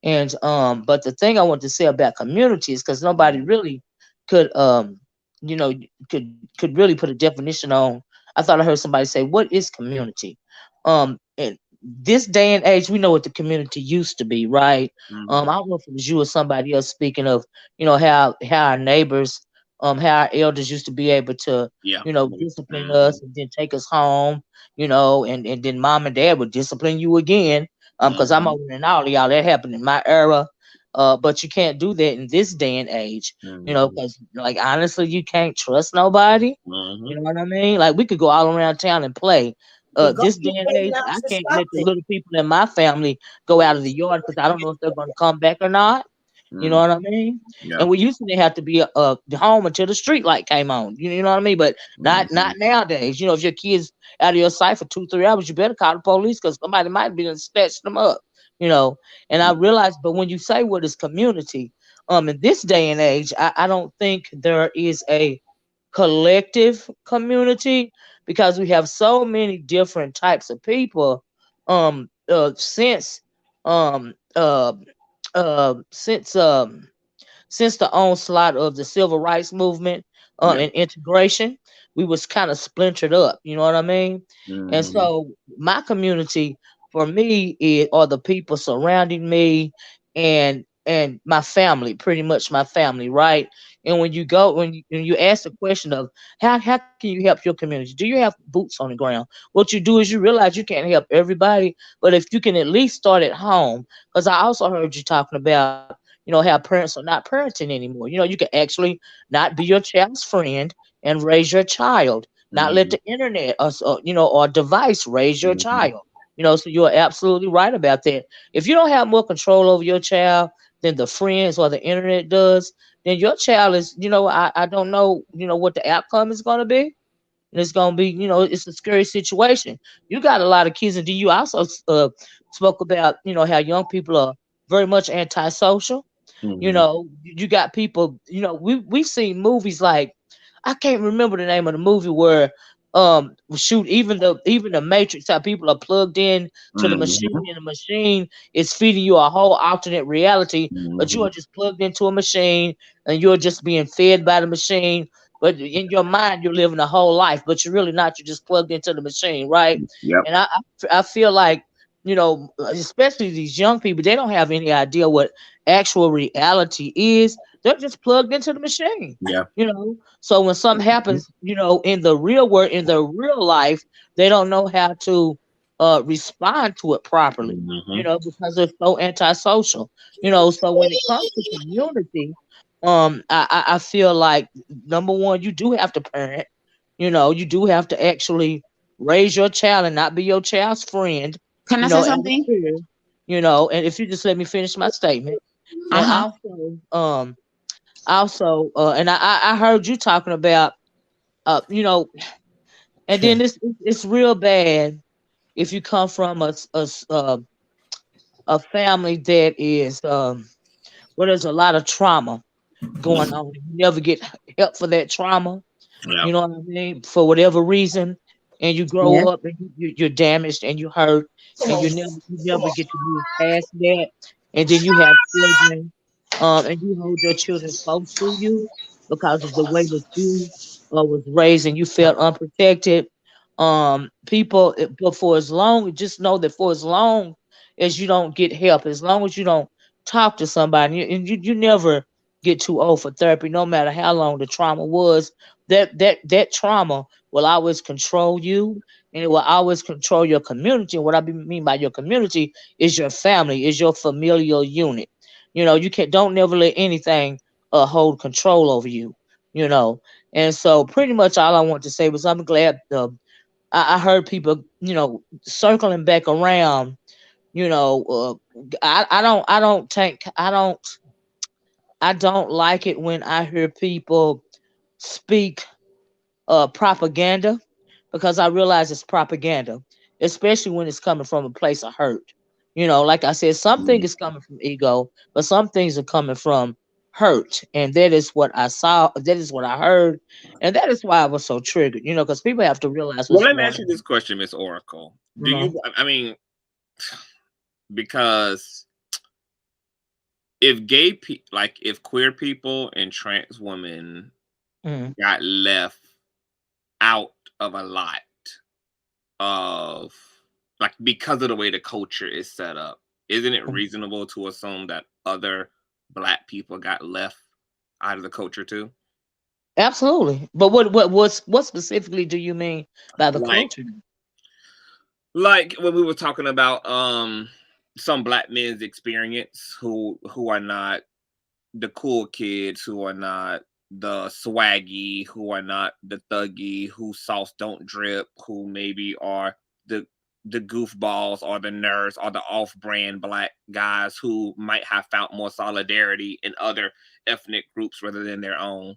And but the thing I want to say about community is because nobody really could, you know, could really put a definition on. I thought I heard somebody say, "What is community?" And this day and age, we know what the community used to be, right? I don't know if it was you or somebody else speaking of, you know, how our neighbors, how our elders used to be able to, you know, discipline us and then take us home, you know, and then mom and dad would discipline you again Because I'm older than all of y'all. That happened in my era. But you can't do that in this day and age, you know, because like honestly, you can't trust nobody. You know what I mean? Like we could go all around town and play. This day and age, I can't let the little people in my family go out of the yard because I don't know if they're going to come back or not. You know what I mean? Yeah. And we used to have to be home until the street light came on. You know what I mean? But not nowadays. You know, if your kids out of your sight for 2-3 hours, you better call the police because somebody might be snatched them up. You know, and I realized, but when you say what is community, in this day and age, I don't think there is a collective community because we have so many different types of people since um uh since the onslaught of the civil rights movement and integration, we was kind of splintered up. You know what I mean? And so my community for me are the people surrounding me and my family, pretty much my family, right? And when you ask the question of how can you help your community? Do you have boots on the ground? What you do is you realize you can't help everybody, but if you can at least start at home, because I also heard you talking about, you know, how parents are not parenting anymore. You know, you can actually not be your child's friend and raise your child, not let the internet or device raise your child. You know, so you're absolutely right about that. If you don't have more control over your child than the friends or the internet does, then your child is, you know, I don't know, you know, what the outcome is going to be. And it's going to be, you know, it's a scary situation. You got a lot of kids, and then you also spoke about, you know, how young people are very much antisocial. You know, you got people, you know, we've seen movies like, I can't remember the name of the movie where shoot, even the Matrix, how people are plugged in to the machine and the machine is feeding you a whole alternate reality, but you are just plugged into a machine and you're just being fed by the machine. But in your mind, you're living a whole life, but you're really not. You're just plugged into the machine, right? Yep. And I feel like, you know, especially these young people, they don't have any idea what actual reality is. They're just plugged into the machine. Yeah. You know, so when something happens, you know, in the real world, in the real life, they don't know how to respond to it properly. You know, because they're so antisocial. You know, so when it comes to community, I feel like number one, you do have to parent. You know, you do have to actually raise your child and not be your child's friend. Can I You say know, and something? you know, and if you just let me finish my statement, and also, and I heard you talking about, you know, and then it's real bad if you come from a family that is where there's a lot of trauma going on. You never get help for that trauma. You know what I mean? For whatever reason, and you grow up and you're damaged and you hurt, and you never get to move past that, and then you have children, and you hold your children close to you because of the way that you was raised and you felt unprotected. But for as long, just know that for as long as you don't get help, as long as you don't talk to somebody, and you never get too old for therapy, no matter how long the trauma was. That trauma will always control you, and it will always control your community. And what mean by your community is your family, is your familial unit. You know, you don't never let anything hold control over you. You know, and so pretty much all I want to say was I'm glad I heard people, you know, circling back around. You know, I don't like it when I hear people speak propaganda, because I realize it's propaganda, especially when it's coming from a place of hurt. You know, like I said, some things is coming from ego, but some things are coming from hurt. And that is what I saw, that is what I heard, and that is why I was so triggered, you know, because people have to realize Well, what's let me going ask you this question, Miss Oracle. Do on. you, I mean, because if if queer people and trans women got left out of a lot of, like, because of the way the culture is set up, isn't it reasonable to assume that other Black people got left out of the culture too? Absolutely. But what specifically do you mean by the culture? Like when we were talking about some black men's experience who are not the cool kids, who are not the swaggy, who are not the thuggy, whose sauce don't drip, who maybe are the goofballs or the nerds or the off-brand black guys who might have found more solidarity in other ethnic groups rather than their own.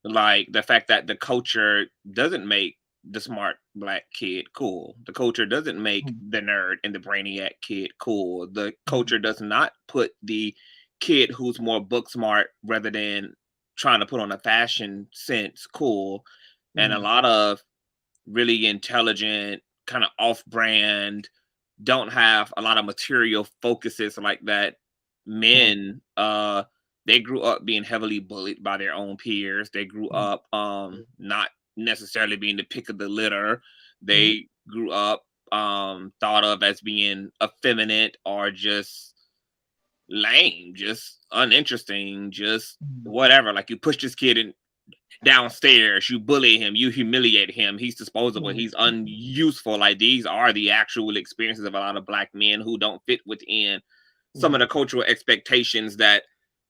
Like the fact that the culture doesn't make the smart black kid cool. The culture doesn't make the nerd and the brainiac kid cool. The culture does not put the kid who's more book smart rather than trying to put on a fashion sense cool. And a lot of really intelligent, kind of off-brand, don't have a lot of material focuses like that men, they grew up being heavily bullied by their own peers. They grew up not necessarily being the pick of the litter. They grew up thought of as being effeminate or just lame, just uninteresting, just whatever. Like, you push this kid in downstairs, you bully him, you humiliate him, he's disposable, he's unuseful. Like, these are the actual experiences of a lot of black men who don't fit within some of the cultural expectations that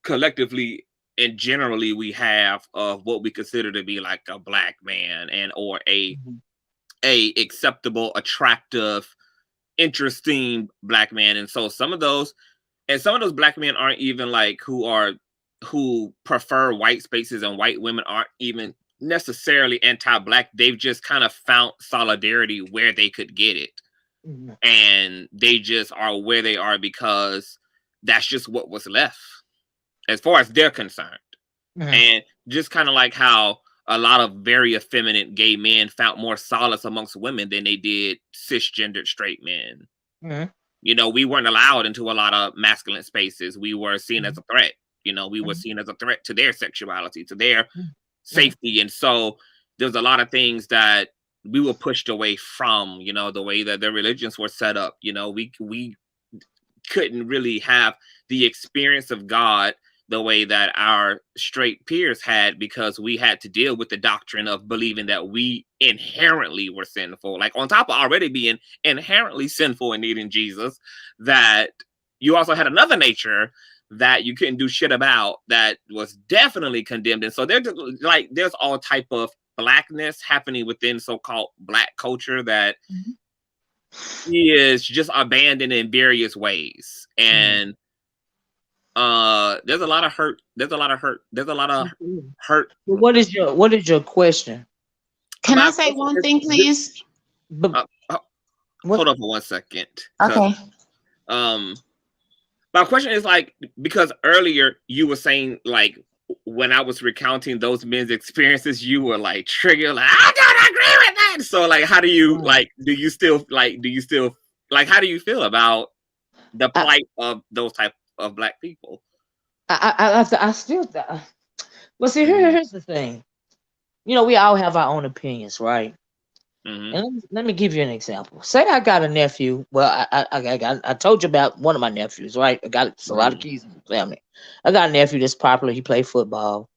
collectively and generally we have of what we consider to be like a black man and or a acceptable, attractive, interesting black man. And so some of those black men aren't even like who prefer white spaces, and white women aren't even necessarily anti-black. They've just kind of found solidarity where they could get it. And they just are where they are because that's just what was left as far as they're concerned. And just kind of like how a lot of very effeminate gay men found more solace amongst women than they did cisgendered straight men. You know, we weren't allowed into a lot of masculine spaces. We were seen as a threat. You know, we were seen as a threat to their sexuality, to their safety. And so there's a lot of things that we were pushed away from, you know, the way that their religions were set up. You know, we couldn't really have the experience of God the way that our straight peers had, because we had to deal with the doctrine of believing that we inherently were sinful. Like, on top of already being inherently sinful and needing Jesus, that you also had another nature that you couldn't do shit about that was definitely condemned. And so there's all type of blackness happening within so-called black culture that is just abandoned in various ways. And there's a lot of hurt. What is your question? Can I say one thing, please? Hold on for 1 second. Okay. My question is, like, because earlier you were saying, like, when I was recounting those men's experiences, you were like triggered, like, I don't agree with that. So, like, how do you do you still how do you feel about the plight of those type of black people? I still, well, see, here's the thing. You know, we all have our own opinions, right? And let me give you an example. Say I got a nephew. Well, I told you about one of my nephews, right? I got a lot of kids in the family. I got a nephew that's popular. He played football,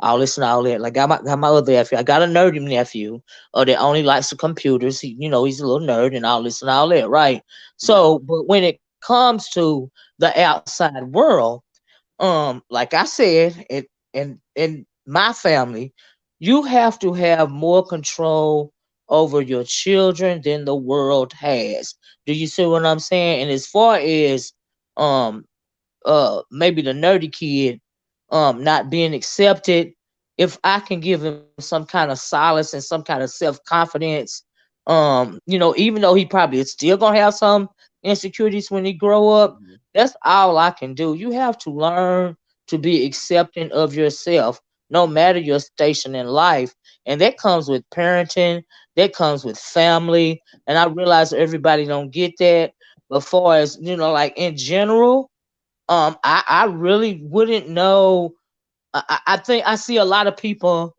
all this and all that. Like, got my other nephew. I got a nerdy nephew that only likes the computers. He, you know, he's a little nerd and all this and all that, right? So, but when it comes to the outside world, like I said, in my family, you have to have more control over your children than the world has. Do you see what I'm saying? And as far as maybe the nerdy kid not being accepted, if I can give him some kind of solace and some kind of self-confidence, you know, even though he probably is still gonna have some insecurities when he grow up, that's all I can do. You have to learn to be accepting of yourself, no matter your station in life. And that comes with parenting, that comes with family. And I realize everybody don't get that. But far as, you know, like in general, I really wouldn't know. I think I see a lot of people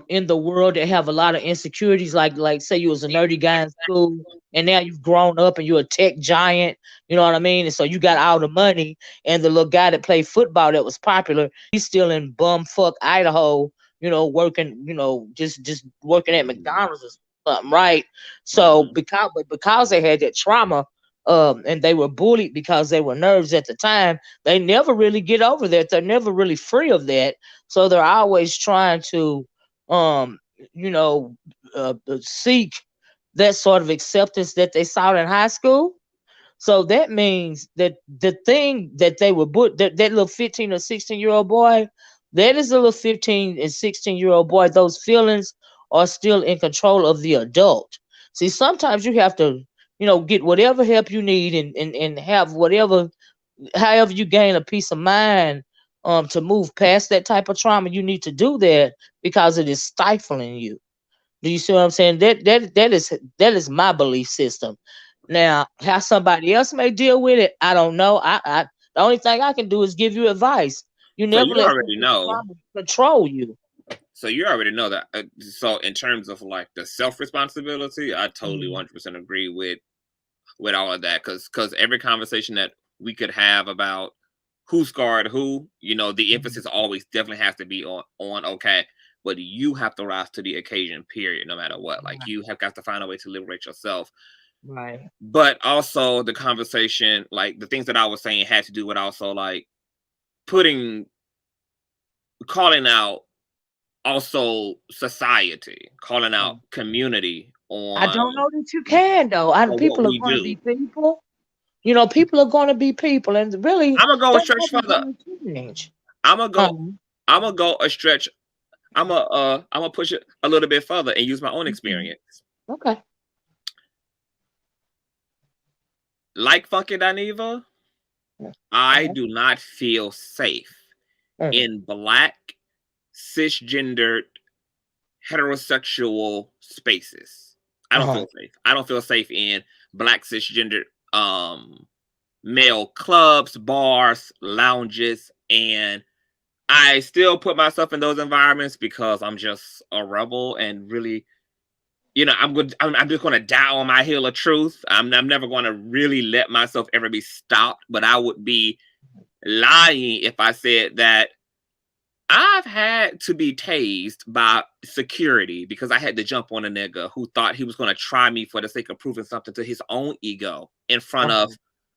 in the world that have a lot of insecurities, like say you was a nerdy guy in school and now you've grown up and you're a tech giant, you know what I mean? And so you got all the money, and the little guy that played football that was popular, he's still in bumfuck Idaho, you know, working, you know, just working at McDonald's or something, right? So because they had that trauma, and they were bullied because they were nerds at the time, they never really get over that. They're never really free of that. So they're always trying to, you know, seek that sort of acceptance that they saw in high school. So that means that the thing that they were that little 15 or 16-year-old boy, that is a little 15 and 16-year-old boy, those feelings are still in control of the adult. See, sometimes you have to, you know, get whatever help you need and have whatever, however you gain a peace of mind to move past that type of trauma. You need to do that because it is stifling you. Do you see what I'm saying? That is my belief system. Now, how somebody else may deal with it, I don't know. I the only thing I can do is give you advice. You So never you let already know. trauma control you. So you already know that. So in terms of like the self-responsibility, I totally 100% agree with all of that, because every conversation that we could have about who scarred who, you know, the emphasis always definitely has to be on okay, but you have to rise to the occasion, period, no matter what. Like you have got to find a way to liberate yourself. Right. But also the conversation, like the things that I was saying had to do with also like calling out also society, calling out community on. I don't know that you can though. People are going to be people. You know, people are going to be people, and really, I'm gonna go a stretch further. I'm gonna go a stretch. I'm gonna push it a little bit further and use my own experience. Okay. Like Funky Dineva, I do not feel safe in Black cisgendered heterosexual spaces. I don't feel safe. I don't feel safe in Black cisgendered male clubs, bars, lounges, and I still put myself in those environments because I'm just a rebel and really, you know, I'm just going to die on my hill of truth. I'm never going to really let myself ever be stopped, but I would be lying if I said that I've had to be tased by security because I had to jump on a nigga who thought he was going to try me for the sake of proving something to his own ego in front of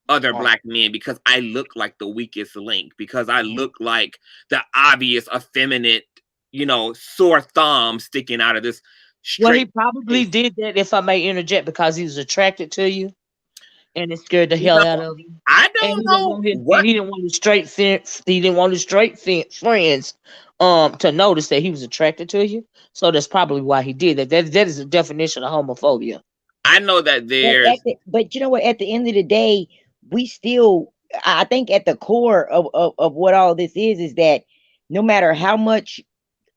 other Black men because I look like the weakest link, because I look like the obvious effeminate, you know, sore thumb sticking out of this straight. Well, he probably did that, if I may interject, because he was attracted to you and it scared the hell out of him. I don't know what he didn't want his straight friends to notice that he was attracted to you. So that's probably why he did that. That is a definition of homophobia. I know that there's but you know what, at the end of the day, we still, I think at the core of what all this is that no matter how much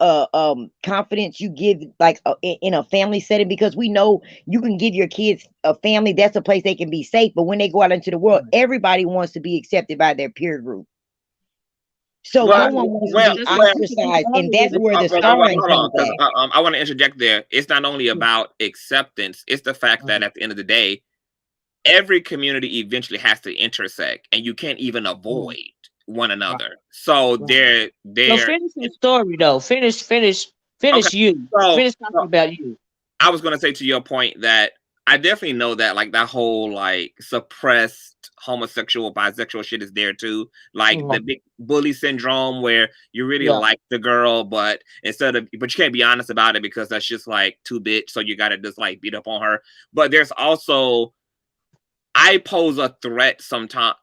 confidence you give, like in a family setting, because we know you can give your kids a family, that's a place they can be safe, but when they go out into the world, everybody wants to be accepted by their peer group. So no one wants to be ostracized, and that's where the scarring comes back. I want to interject there. It's not only about acceptance, it's the fact that at the end of the day, every community eventually has to intersect, and you can't even avoid one another. So they're So finish your story though. Finish you. Finish talking about you. I was gonna say to your point that I definitely know that like that whole like suppressed homosexual, bisexual shit is there too. Like the big bully syndrome where you really like the girl, but you can't be honest about it because that's just like too bitch. So you gotta just like beat up on her. But there's also, I pose a threat sometimes.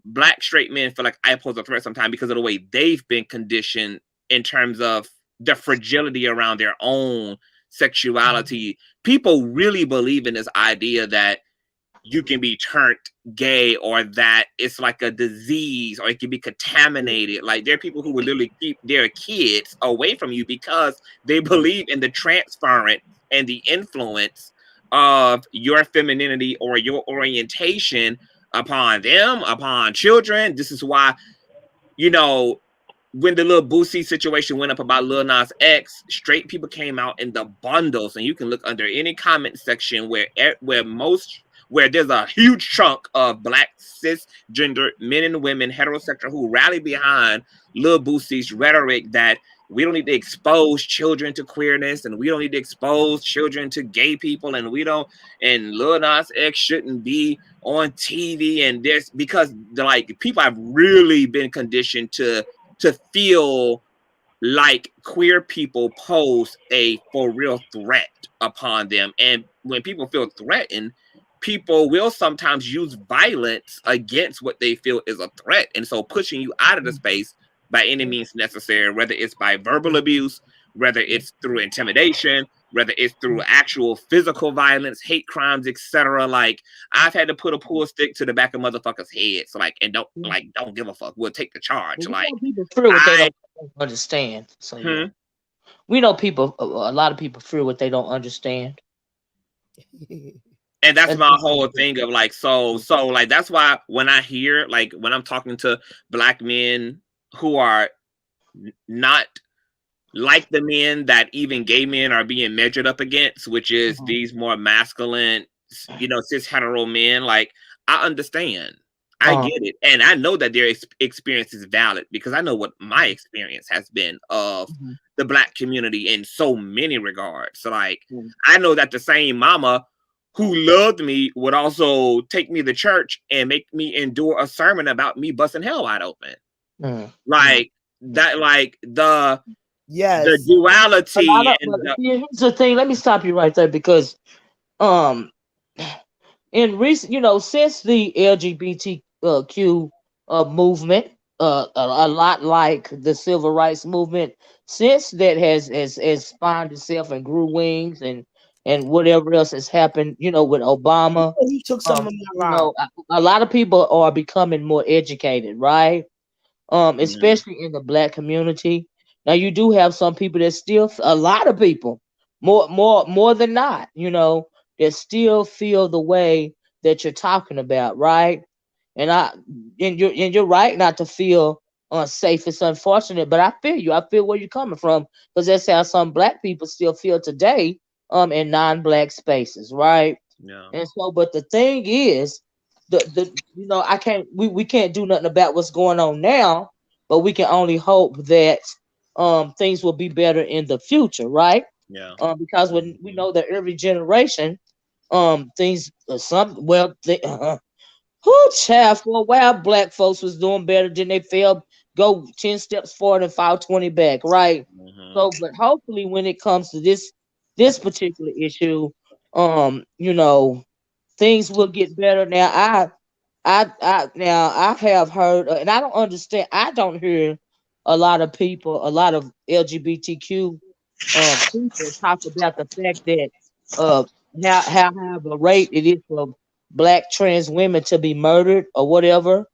Black straight men feel like I pose a threat sometimes because of the way they've been conditioned in terms of the fragility around their own sexuality. People really believe in this idea that you can be turned gay or that it's like a disease or it can be contaminated. Like there are people who would literally keep their kids away from you because they believe in the transference and the influence of your femininity or your orientation upon them, upon children. This is why, you know, when the little Boosie situation went up about Lil Nas X, straight people came out in the bundles, and you can look under any comment section where there's a huge chunk of Black cisgender men and women, heterosexual, who rally behind Lil Boosie's rhetoric that we don't need to expose children to queerness, and we don't need to expose children to gay people, and we don't, and Lil Nas X shouldn't be on TV, and this, because like people have really been conditioned to feel like queer people pose a for real threat upon them. And when people feel threatened, people will sometimes use violence against what they feel is a threat. And so pushing you out of the space by any means necessary, whether it's by verbal abuse, whether it's through intimidation, whether it's through actual physical violence, hate crimes, etc. Like, I've had to put a pool stick to the back of motherfuckers' heads, like, and don't give a fuck. We'll take the charge. Like, people fear what they don't understand. So yeah, we know people. A lot of people fear what they don't understand. And that's my whole thing of like, so like, that's why when I hear, like, when I'm talking to Black men who are not like the men that even gay men are being measured up against, which is these more masculine, cis hetero men, like, I understand. I get it. And I know that their experience is valid, because I know what my experience has been of the Black community in so many regards. So like, I know that the same mama who loved me would also take me to church and make me endure a sermon about me busting hell wide open. Like that, like the duality. Here's the thing. Let me stop you right there, because in recent, since the LGBTQ movement, a lot like the civil rights movement, since that has spawned itself and grew wings and whatever else has happened, with Obama. He took some of my a lot of people are becoming more educated, right? Especially in the Black community. Now you do have some people that still, a lot of people, more than not, that still feel the way that you're talking about, right? And you're right not to feel unsafe. It's unfortunate, but I feel you. I feel where you're coming from, because that's how some Black people still feel today, in non-Black spaces, right? Yeah. And so, but the thing is, we can't do nothing about what's going on now, but we can only hope that things will be better in the future, right? Yeah. Because when we know that every generation, things child, for a while Black folks was doing better, then they fell, go 10 steps forward and fall 20 back, right? So, but hopefully when it comes to this particular issue, things will get better. Now I have heard, and I don't understand. I don't hear a lot of people, a lot of LGBTQ people talk about the fact that how high of a rate it is for Black trans women to be murdered or whatever.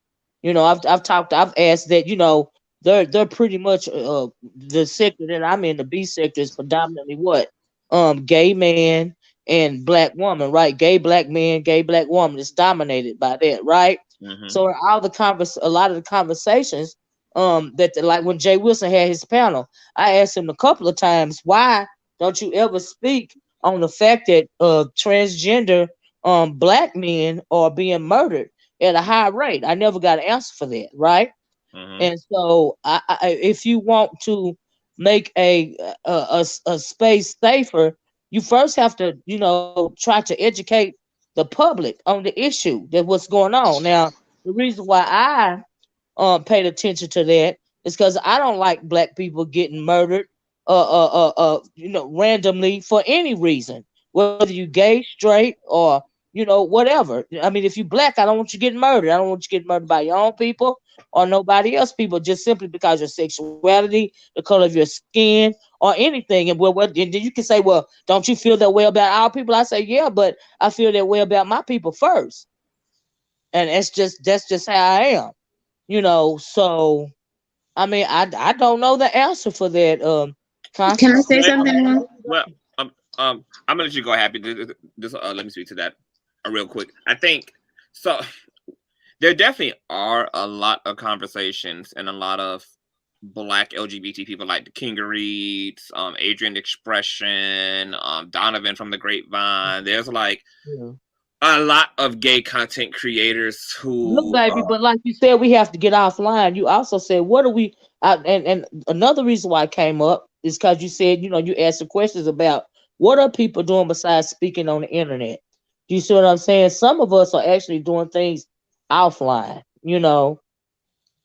I've asked that. They're pretty much the sector that I'm in. The B sector is predominantly what gay man and Black woman, right? Gay Black man, gay Black woman is dominated by that, right? So in all a lot of the conversations, like when Jay Wilson had his panel, I asked him a couple of times, why don't you ever speak on the fact that transgender Black men are being murdered at a high rate? I never got an answer for that, right? And so, if you want to make a space safer, you first have to, try to educate the public on the issue that what's going on. Now, the reason why I paid attention to that is because I don't like Black people getting murdered, randomly for any reason, whether you gay, straight, or whatever. I mean, if you Black, I don't want you getting murdered. I don't want you getting murdered by your own people or nobody else people, just simply because your sexuality, the color of your skin, or anything. And and then you can say, well, don't you feel that way about our people? I say, yeah, but I feel that way about my people first. And that's just how I am. So I mean, I don't know the answer for that. Can I say something now? Well, I'm gonna let you go, Happy. Just let me speak to that real quick. I think so. There definitely are a lot of conversations and a lot of Black LGBT people like the King of Reeds, Adrian Expression, Donovan from the Grapevine. There's like a lot of gay content creators who Look, baby, but like you said, we have to get offline. You also said, what are we? And another reason why I came up is because you said, you know, you asked the questions about what are people doing besides speaking on the internet. You see what I'm saying? Some of us are actually doing things offline, you know,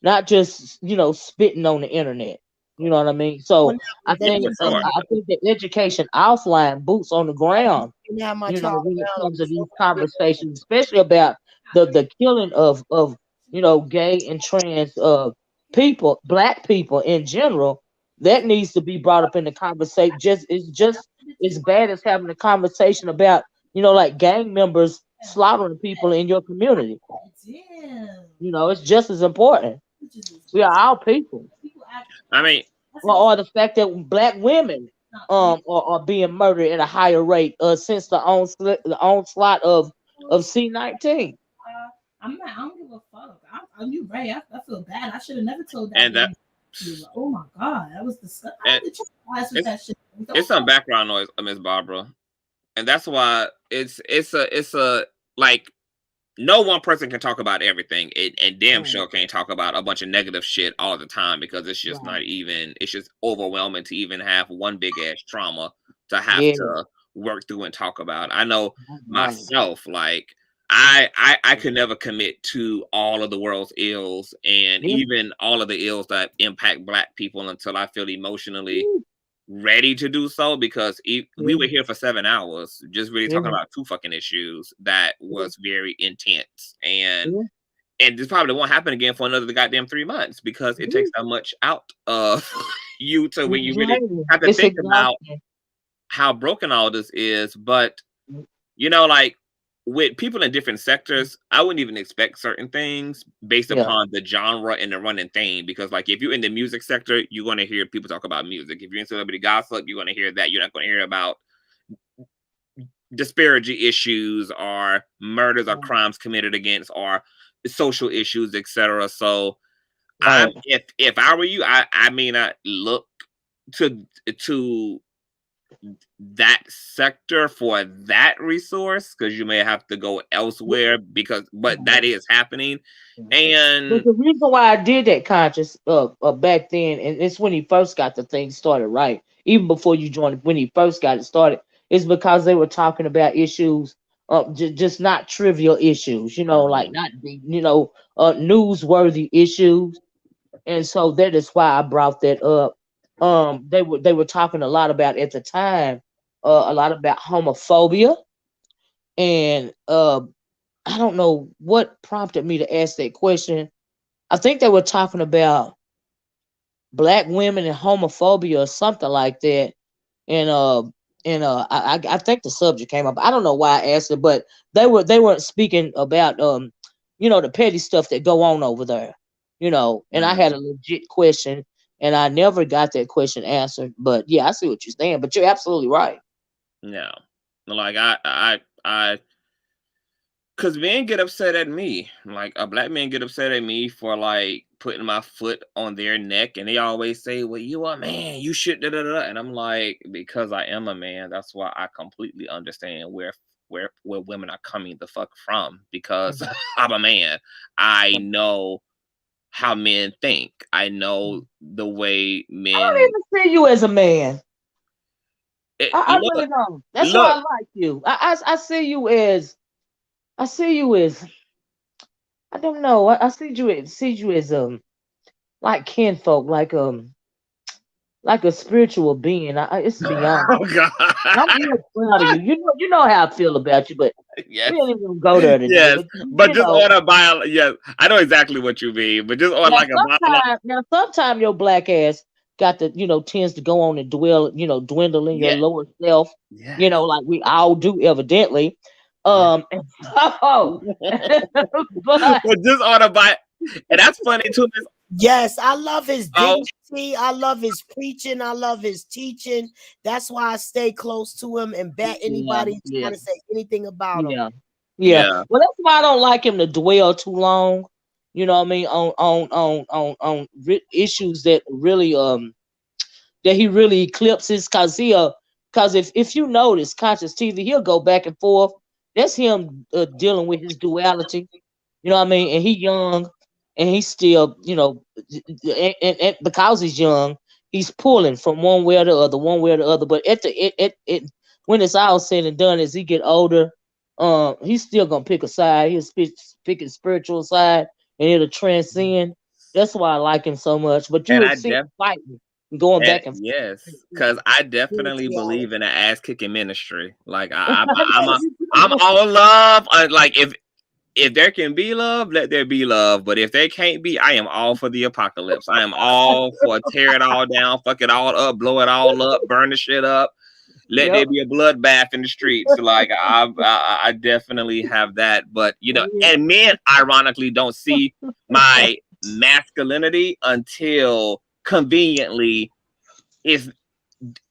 not just, you know, spitting on the internet. You know what I mean? So I think the education offline, boots on the ground, you know, when it comes to these conversations, especially about the killing of you know, gay and trans people, black people in general, that needs to be brought up in the conversation. It's just as bad as having a conversation about, you know, like gang members slaughtering people in your community. You know, it's just as important. We are all people. I mean, or the fact that black women are being murdered at a higher rate since the onslaught of C-19. I don't give a fuck. You right. I feel bad. I should have never told that. And that, oh my god, that was disgusting. It's some background noise, Miss Barbara, and that's why it's a like no one person can talk about everything, and damn sure can't talk about a bunch of negative shit all the time because it's just not even. It's just overwhelming to even have one big ass trauma to have to work through and talk about. I know myself, like I could never commit to all of the world's ills and even all of the ills that impact Black people until I feel emotionally ready to do so, because we were here for 7 hours just really talking about two fucking issues that was very intense, and this probably won't happen again for another goddamn 3 months because it takes that much out of you to when you really have to think about how broken all this is. But you know, like with people in different sectors, I wouldn't even expect certain things based upon the genre and the running theme. Because like if you're in the music sector, you're going to hear people talk about music. If you're in celebrity gossip, you're going to hear that. You're not going to hear about disparaging issues or murders or crimes committed against or social issues, etc. So if I were you, I mean, I look to that sector for that resource, because you may have to go elsewhere but that is happening. And but the reason why I did that, Conscious, back then, and it's when he first got the thing started, right? Even before you joined, when he first got it started, is because they were talking about issues, just not trivial issues, you know, like not, you know, newsworthy issues. And so that is why I brought that up. They were talking a lot about at the time, a lot about homophobia, and I don't know what prompted me to ask that question. I think they were talking about Black women and homophobia or something like that, and I think the subject came up. I don't know why I asked it, but they weren't speaking about you know, the petty stuff that go on over there, you know. And I had a legit question, and I never got that question answered. But yeah, I see what you're saying. But you're absolutely right. No, like I because men get upset at me. Like a Black man get upset at me for like putting my foot on their neck, and they always say, "Well, you a man, you should da da da." And I'm like, because I am a man, that's why I completely understand where women are coming the fuck from. Because I'm a man, I know how men think. I know the way men. I don't even see you as a man. I really don't. That's why I like you. I see you as. I see you as. I don't know. I see you as like kinfolk, like a spiritual being. It's beyond. Oh God! I'm real proud of you. You know how I feel about you, but we ain't even gonna go there today. Yes, but just on a bio. Yes, I know exactly what you mean, but just on like a now, sometime your Black ass got to, you know, tends to go on and dwindle in your lower self. You know, like we all do, evidently. But just on a bio, and that's funny too. Yes, I love his dignity. I love his preaching. I love his teaching. That's why I stay close to him and bat anybody trying to say anything about him. Yeah. Well, that's why I don't like him to dwell too long. You know what I mean, on issues that really that he really eclipses, because if you notice Consciouztv, he'll go back and forth That's him dealing with his duality. You know what I mean? And he young, and he's still, you know, and because he's young, he's pulling from one way or the other, one way or the other. But at the when it's all said and done, as he get older, he's still gonna pick a side. He'll pick his spiritual side, and it'll transcend. That's why I like him so much. But you And will I see him fighting, going back and forth. yes, because I definitely believe in an ass kicking ministry. Like I'm all love. Like if there can be love, let there be love. But if there can't be, I am all for the apocalypse. I am all for tear it all down, fuck it all up, blow it all up, burn the shit up. Let there be a bloodbath in the streets. Like I definitely have that. But you know, and men ironically don't see my masculinity until conveniently if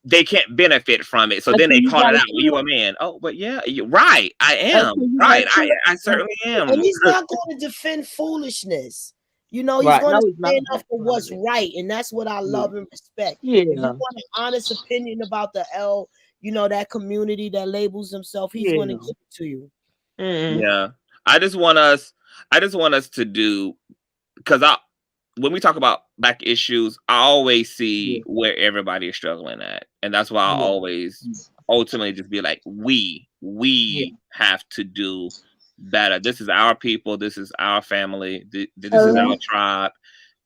they can't benefit from it. So then they call it out. Well, you a man. Oh, but yeah, you're right. I am. Right. I certainly am. And he's not going to defend foolishness. You know, he's going to stand up for what's right. And that's what I love and respect. If you want an honest opinion about the you know, that community that labels himself, he's going to give it to you. Yeah. I just want us to do, because when we talk about Black issues, I always see where everybody is struggling at. And that's why I always ultimately just be like, we have to do better. This is our people. This is our family. This is our tribe.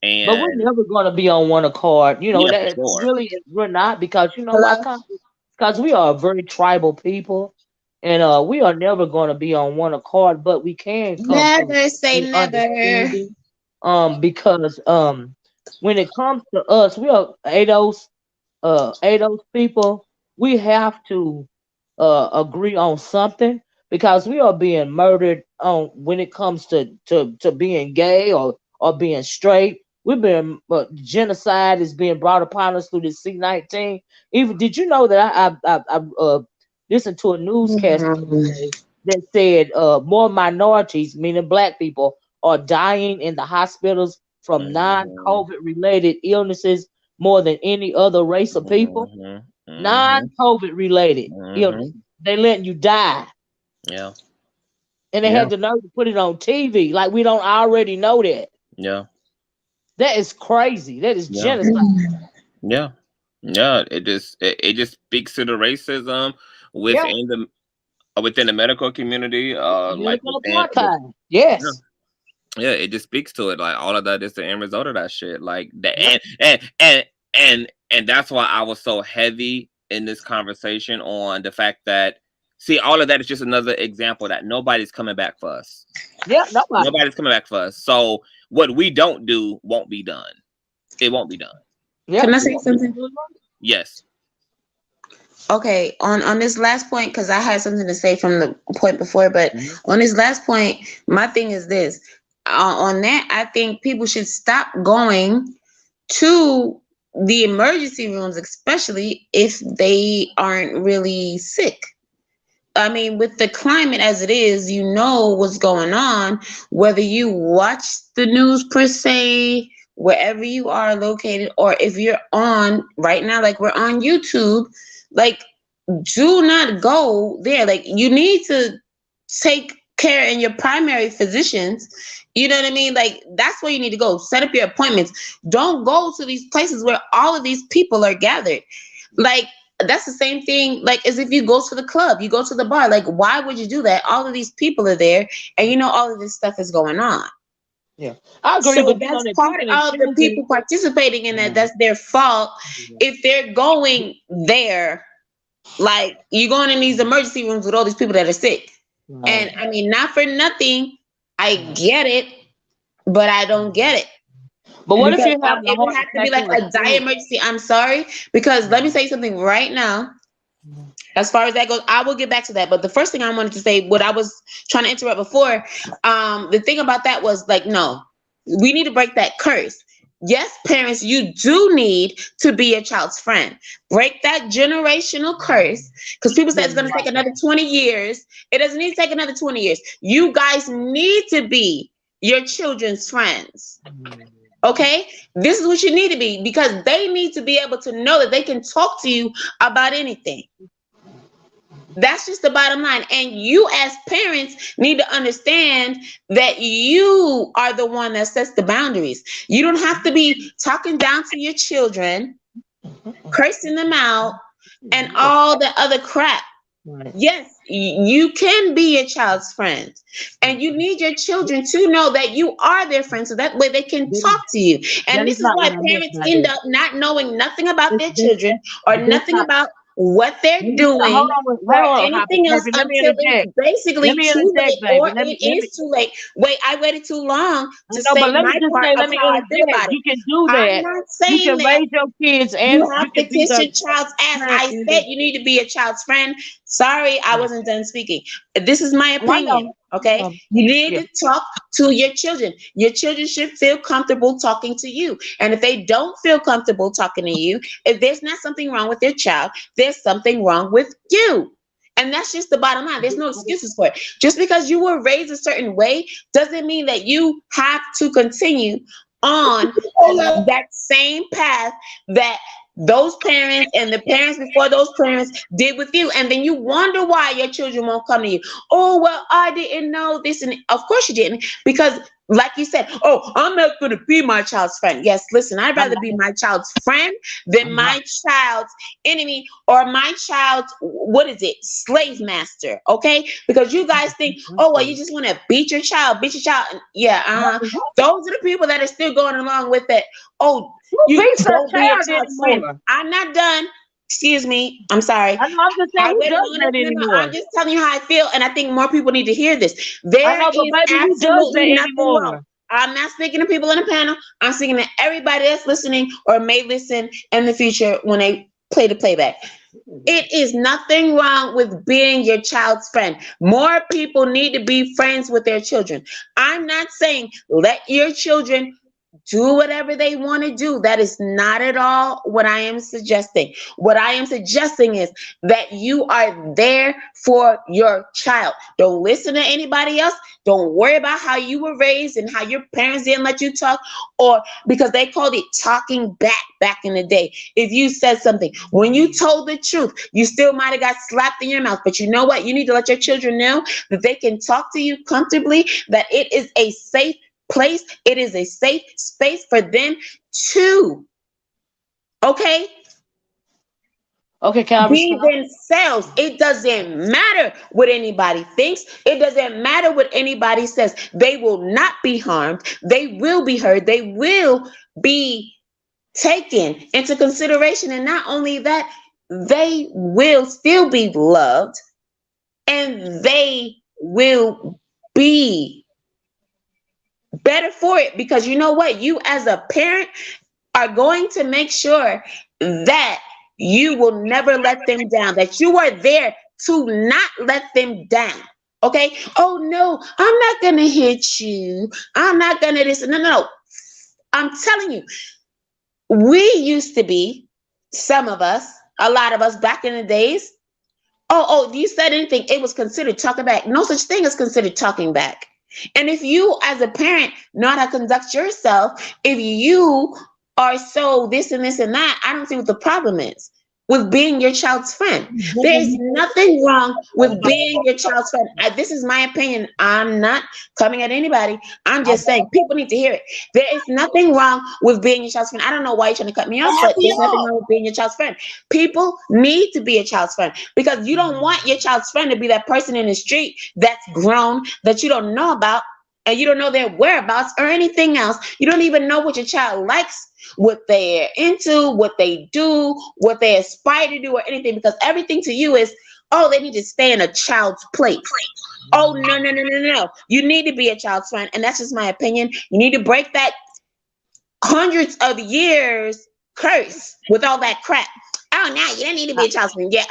And but we're never going to be on one accord. You know, that really we're not, because you know why? Because we are a very tribal people. And we are never going to be on one accord, but we can come never say never. Because when it comes to us, we are ADOS people. We have to agree on something, because we are being murdered on when it comes to being gay or being straight. We've been genocide is being brought upon us through this C-19. Even did you know that I listened to a newscast that said more minorities, meaning Black people, are dying in the hospitals from non-COVID related illnesses more than any other race of people. Non-COVID related illnesses. They letting you die. Yeah. And they had the nerve to put it on TV. Like we don't already know that. Yeah. That is crazy. That is genocide. Yeah. Yeah. It just speaks to the racism within the medical community. Like yes. Yeah, it just speaks to it. Like all of that is the end result of that shit. Like that, and that's why I was so heavy in this conversation on the fact that, see, all of that is just another example that nobody's coming back for us. Yeah, nobody's coming back for us. So what we don't do won't be done. It won't be done. Yeah. Can I say something? Yes. Okay, on this last point, because I had something to say from the point before, but on this last point, my thing is this. On that, I think people should stop going to the emergency rooms, especially if they aren't really sick. I mean, with the climate as it is, you know what's going on, whether you watch the news per se, wherever you are located, or if you're on right now, like we're on YouTube, like do not go there. Like you need to take care in your primary physicians. You know what I mean? Like that's where you need to go. Set up your appointments. Don't go to these places where all of these people are gathered. Like that's the same thing, like as if you go to the club, you go to the bar. Like, why would you do that? All of these people are there, and you know all of this stuff is going on. Yeah, I agree. So but that's part of the people participating in that. That's their fault. If they're going there, like you're going in these emergency rooms with all these people that are sick. And I mean, not for nothing, I get it, but I don't get it. But what if you have it would have to be like a dire emergency? I'm sorry, because let me say something right now. As far as that goes, I will get back to that. But the first thing I wanted to say, what I was trying to interrupt before, the thing about that was like, no, we need to break that curse. Yes, parents, you do need to be your child's friend. Break that generational curse, because people say it's going to take another 20 years. It doesn't need to take another 20 years. You guys need to be your children's friends. Okay, this is what you need to be, because they need to be able to know that they can talk to you about anything. That's just the bottom line. And you as parents need to understand that you are the one that sets the boundaries. You don't have to be talking down to your children, cursing them out, and all the other crap. Right. Yes, you can be a child's friend, and you need your children to know that you are their friend, so that way they can talk to you. And this is why parents end up not knowing nothing about their children or nothing about what they're doing or anything else until it's basically too late, or it is too late. Wait, I waited too long to say my part of how I feel about it. You can do that. I'm not saying you can that raise your kids and you have to kiss your child's ass. I said you need to be a child's friend. Sorry, I wasn't done speaking. This is my opinion. Okay, you need to talk to your children. Your children should feel comfortable talking to you. And if they don't feel comfortable talking to you, if there's not something wrong with their child, there's something wrong with you. And that's just the bottom line. There's no excuses for it. Just because you were raised a certain way doesn't mean that you have to continue on that same path that those parents and the parents before those parents did with you. And then you wonder why your children won't come to you. Oh, well, I didn't know this. And of course you didn't, because like you said, oh, I'm not going to be my child's friend. Yes, listen, I'd rather be my child's friend than my child's enemy or my child's, slave master, okay? Because you guys think, oh, well, you just want to beat your child. Yeah, those are the people that are still going along with it. Oh, you don't be a child's friend. I'm not done. Excuse me. I'm sorry. I'm just telling you how I feel, and I think more people need to hear this. There is absolutely nothing wrong. I'm not speaking to people in the panel. I'm speaking to everybody that's listening or may listen in the future when they play the playback. It is nothing wrong with being your child's friend. More people need to be friends with their children. I'm not saying let your children do whatever they want to do. That is not at all what I am suggesting. What I am suggesting is that you are there for your child. Don't listen to anybody else. Don't worry about how you were raised and how your parents didn't let you talk, or because they called it talking back in the day. If you said something, when you told the truth, you still might have got slapped in your mouth. But you know what? You need to let your children know that they can talk to you comfortably, that it is a safe place. It is a safe space for them to, be themselves. It doesn't matter what anybody thinks. It doesn't matter what anybody says. They will not be harmed. They will be heard. They will be taken into consideration. And not only that, they will still be loved, and they will be better for it, because you know what? You as a parent are going to make sure that you will never let them down, that you are there to not let them down. Okay? Oh no, I'm not gonna hit you. I'm not gonna this. No. I'm telling you, we used to be, some of us, a lot of us back in the days. Oh, you said anything, it was considered talking back. No such thing as considered talking back. And if you as a parent know how to conduct yourself, if you are so this and this and that, I don't see what the problem is with being your child's friend. There's nothing wrong with being your child's friend. This is my opinion. I'm not coming at anybody. I'm just saying people need to hear it. There is nothing wrong with being your child's friend. I don't know why you're trying to cut me off, but there's nothing wrong with being your child's friend. People need to be a child's friend, because you don't want your child's friend to be that person in the street that's grown, that you don't know about, and you don't know their whereabouts or anything else. You don't even know what your child likes, what they're into, what they do, what they aspire to do, or anything, because everything to you is, oh, they need to stay in a child's place. Oh, no. You need to be a child's friend. And that's just my opinion. You need to break that hundreds of years curse with all that crap. Oh, now you don't need to be a child's friend. Yeah,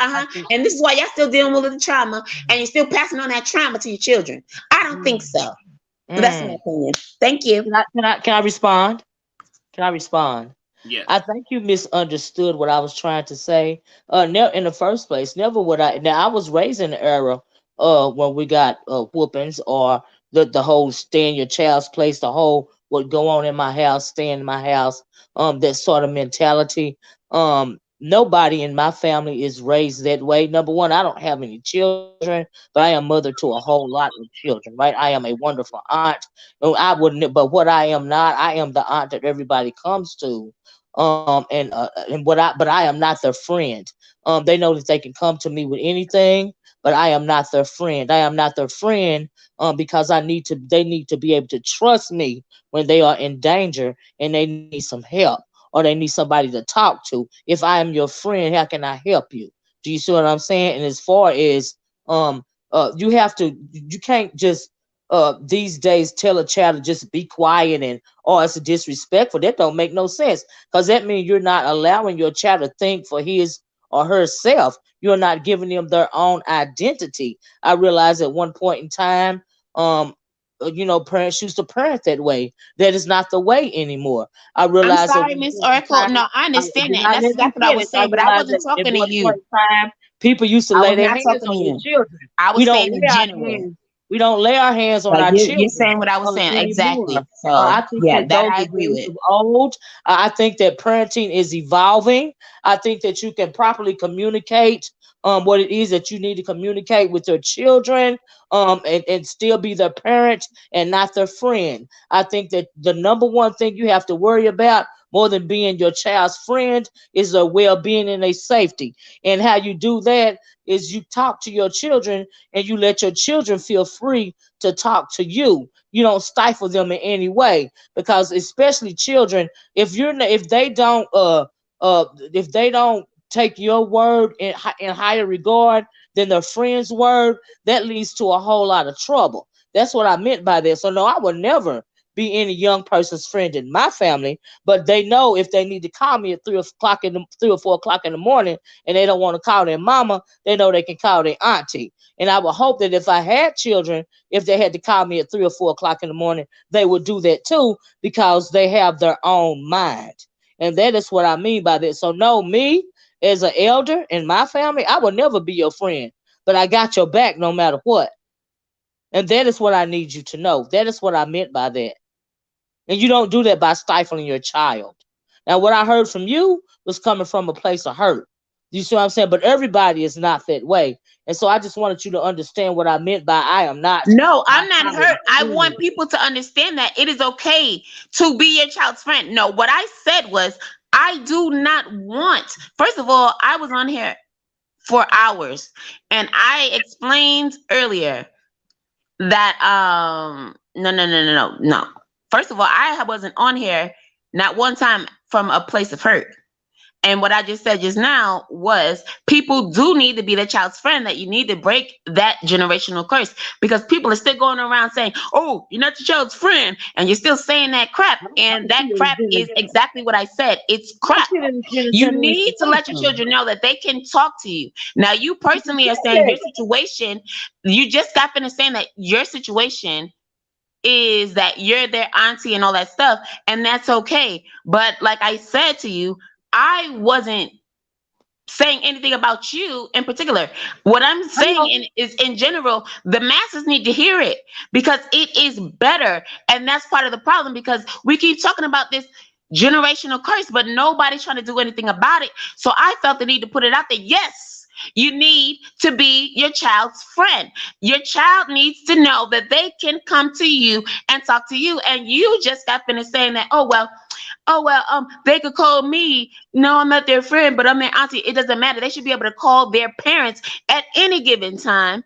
And this is why y'all still dealing with the trauma, and you're still passing on that trauma to your children. I don't think so. But that's my opinion. Thank you. Can I respond? Can I respond? Yeah. I think you misunderstood what I was trying to say. In the first place, never would I. Now, I was raised in the era when we got whoopings, or the whole stay in your child's place, the whole what go on in my house, stay in my house, that sort of mentality. Nobody in my family is raised that way. Number one, I don't have any children, but I am mother to a whole lot of children, right? I am a wonderful aunt. No, I wouldn't, but what I am not, I am the aunt that everybody comes to. But I am not their friend. They know that they can come to me with anything, but I am not their friend. I am not their friend because they need to be able to trust me when they are in danger and they need some help or they need somebody to talk to. If I am your friend, how can I help you? Do you see what I'm saying? And as far as you can't just these days tell a child to just be quiet and it's disrespectful. That don't make no sense, because that means you're not allowing your child to think for his or herself. You're not giving them their own identity. I realized at one point in time, parents used to parent that way. That is not the way anymore. I I'm realized sorry, Miss Oracle. No, I understand that, and that's exactly what I was saying. But I wasn't talking to you. People used to I lay was their not hands talking to on their you. children. I was saying in general. We don't lay our hands on Like our children. you're saying what I was saying Anymore. exactly. So I think yeah, that that those I are agree days with. of old. I think that parenting is evolving. I think that you can properly communicate what it is that you need to communicate with your children, and still be their parent and not their friend. I think that the number one thing you have to worry about more than being your child's friend is their well-being and their safety. And how you do that is you talk to your children and you let your children feel free to talk to you. You don't stifle them in any way, because especially children, if they don't take your word in higher regard than their friend's word, that leads to a whole lot of trouble. That's what I meant by that. So no, I would never be any young person's friend in my family, but they know if they need to call me at 3 or 4 o'clock in the morning and they don't want to call their mama, they know they can call their auntie. And I would hope that if I had children, if they had to call me at 3 or 4 o'clock in the morning, they would do that too, because they have their own mind. And that is what I mean by that. So no, me as an elder in my family, I will never be your friend, but I got your back no matter what. And that is what I need you to know. That is what I meant by that. And you don't do that by stifling your child. Now, what I heard from you was coming from a place of hurt. You see what I'm saying? But everybody is not that way. And so I just wanted you to understand what I meant by I am not. No, I'm not hurt. I want people to understand that it is okay to be your child's friend. No, what I said was, I do not want, first of all, I was on here for hours and I explained earlier that no. First of all, I wasn't on here not one time from a place of hurt. And what I just said just now was, people do need to be their child's friend, that you need to break that generational curse, because people are still going around saying, oh, you're not your child's friend, and you're still saying that crap. And that crap is exactly what I said. It's crap. You need to let your children know that they can talk to you. Now, you personally are saying your situation, you just got finished saying that your situation is that you're their auntie and all that stuff, and that's okay. But like I said to you, I wasn't saying anything about you in particular. What I'm saying is, in general, the masses need to hear it, because it is better. And that's part of the problem, because we keep talking about this generational curse, but nobody's trying to do anything about it. So I felt the need to put it out there. Yes, you need to be your child's friend. Your child needs to know that they can come to you and talk to you. And you just got finished saying that, oh well, they could call me. No, I'm not their friend, but I'm their auntie. It doesn't matter. They should be able to call their parents at any given time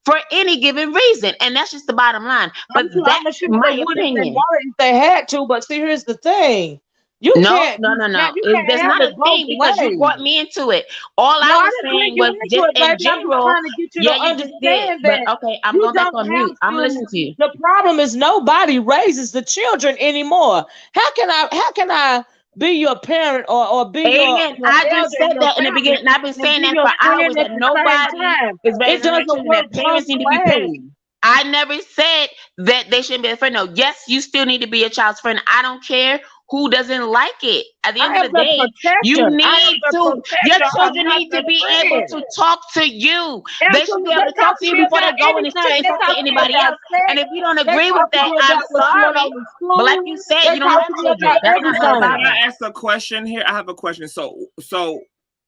for any given reason. And that's just the bottom line. But that's my opinion. If they had to, but see, here's the thing. No. There's not a thing, because you brought me into it. All I was saying was just in general. Yeah, you just did. But okay, I'm going back on mute. I'm listening to you. The problem is nobody raises the children anymore. How can I be your parent or be your I just said that in the beginning, and I've been saying that for hours, that nobody is raising their children, that parents need to be parents. I never said that they shouldn't be a friend. No, yes, you still need to be a child's friend. I don't care who doesn't like it. At the end of the day, you need to, your children need to be able to talk to you. They should be able to talk to you before they go in the street and talk to anybody else. And if you don't agree with that, I'm sorry. But like you said, you don't have children. That's not Can I ask a question here? I have a question. So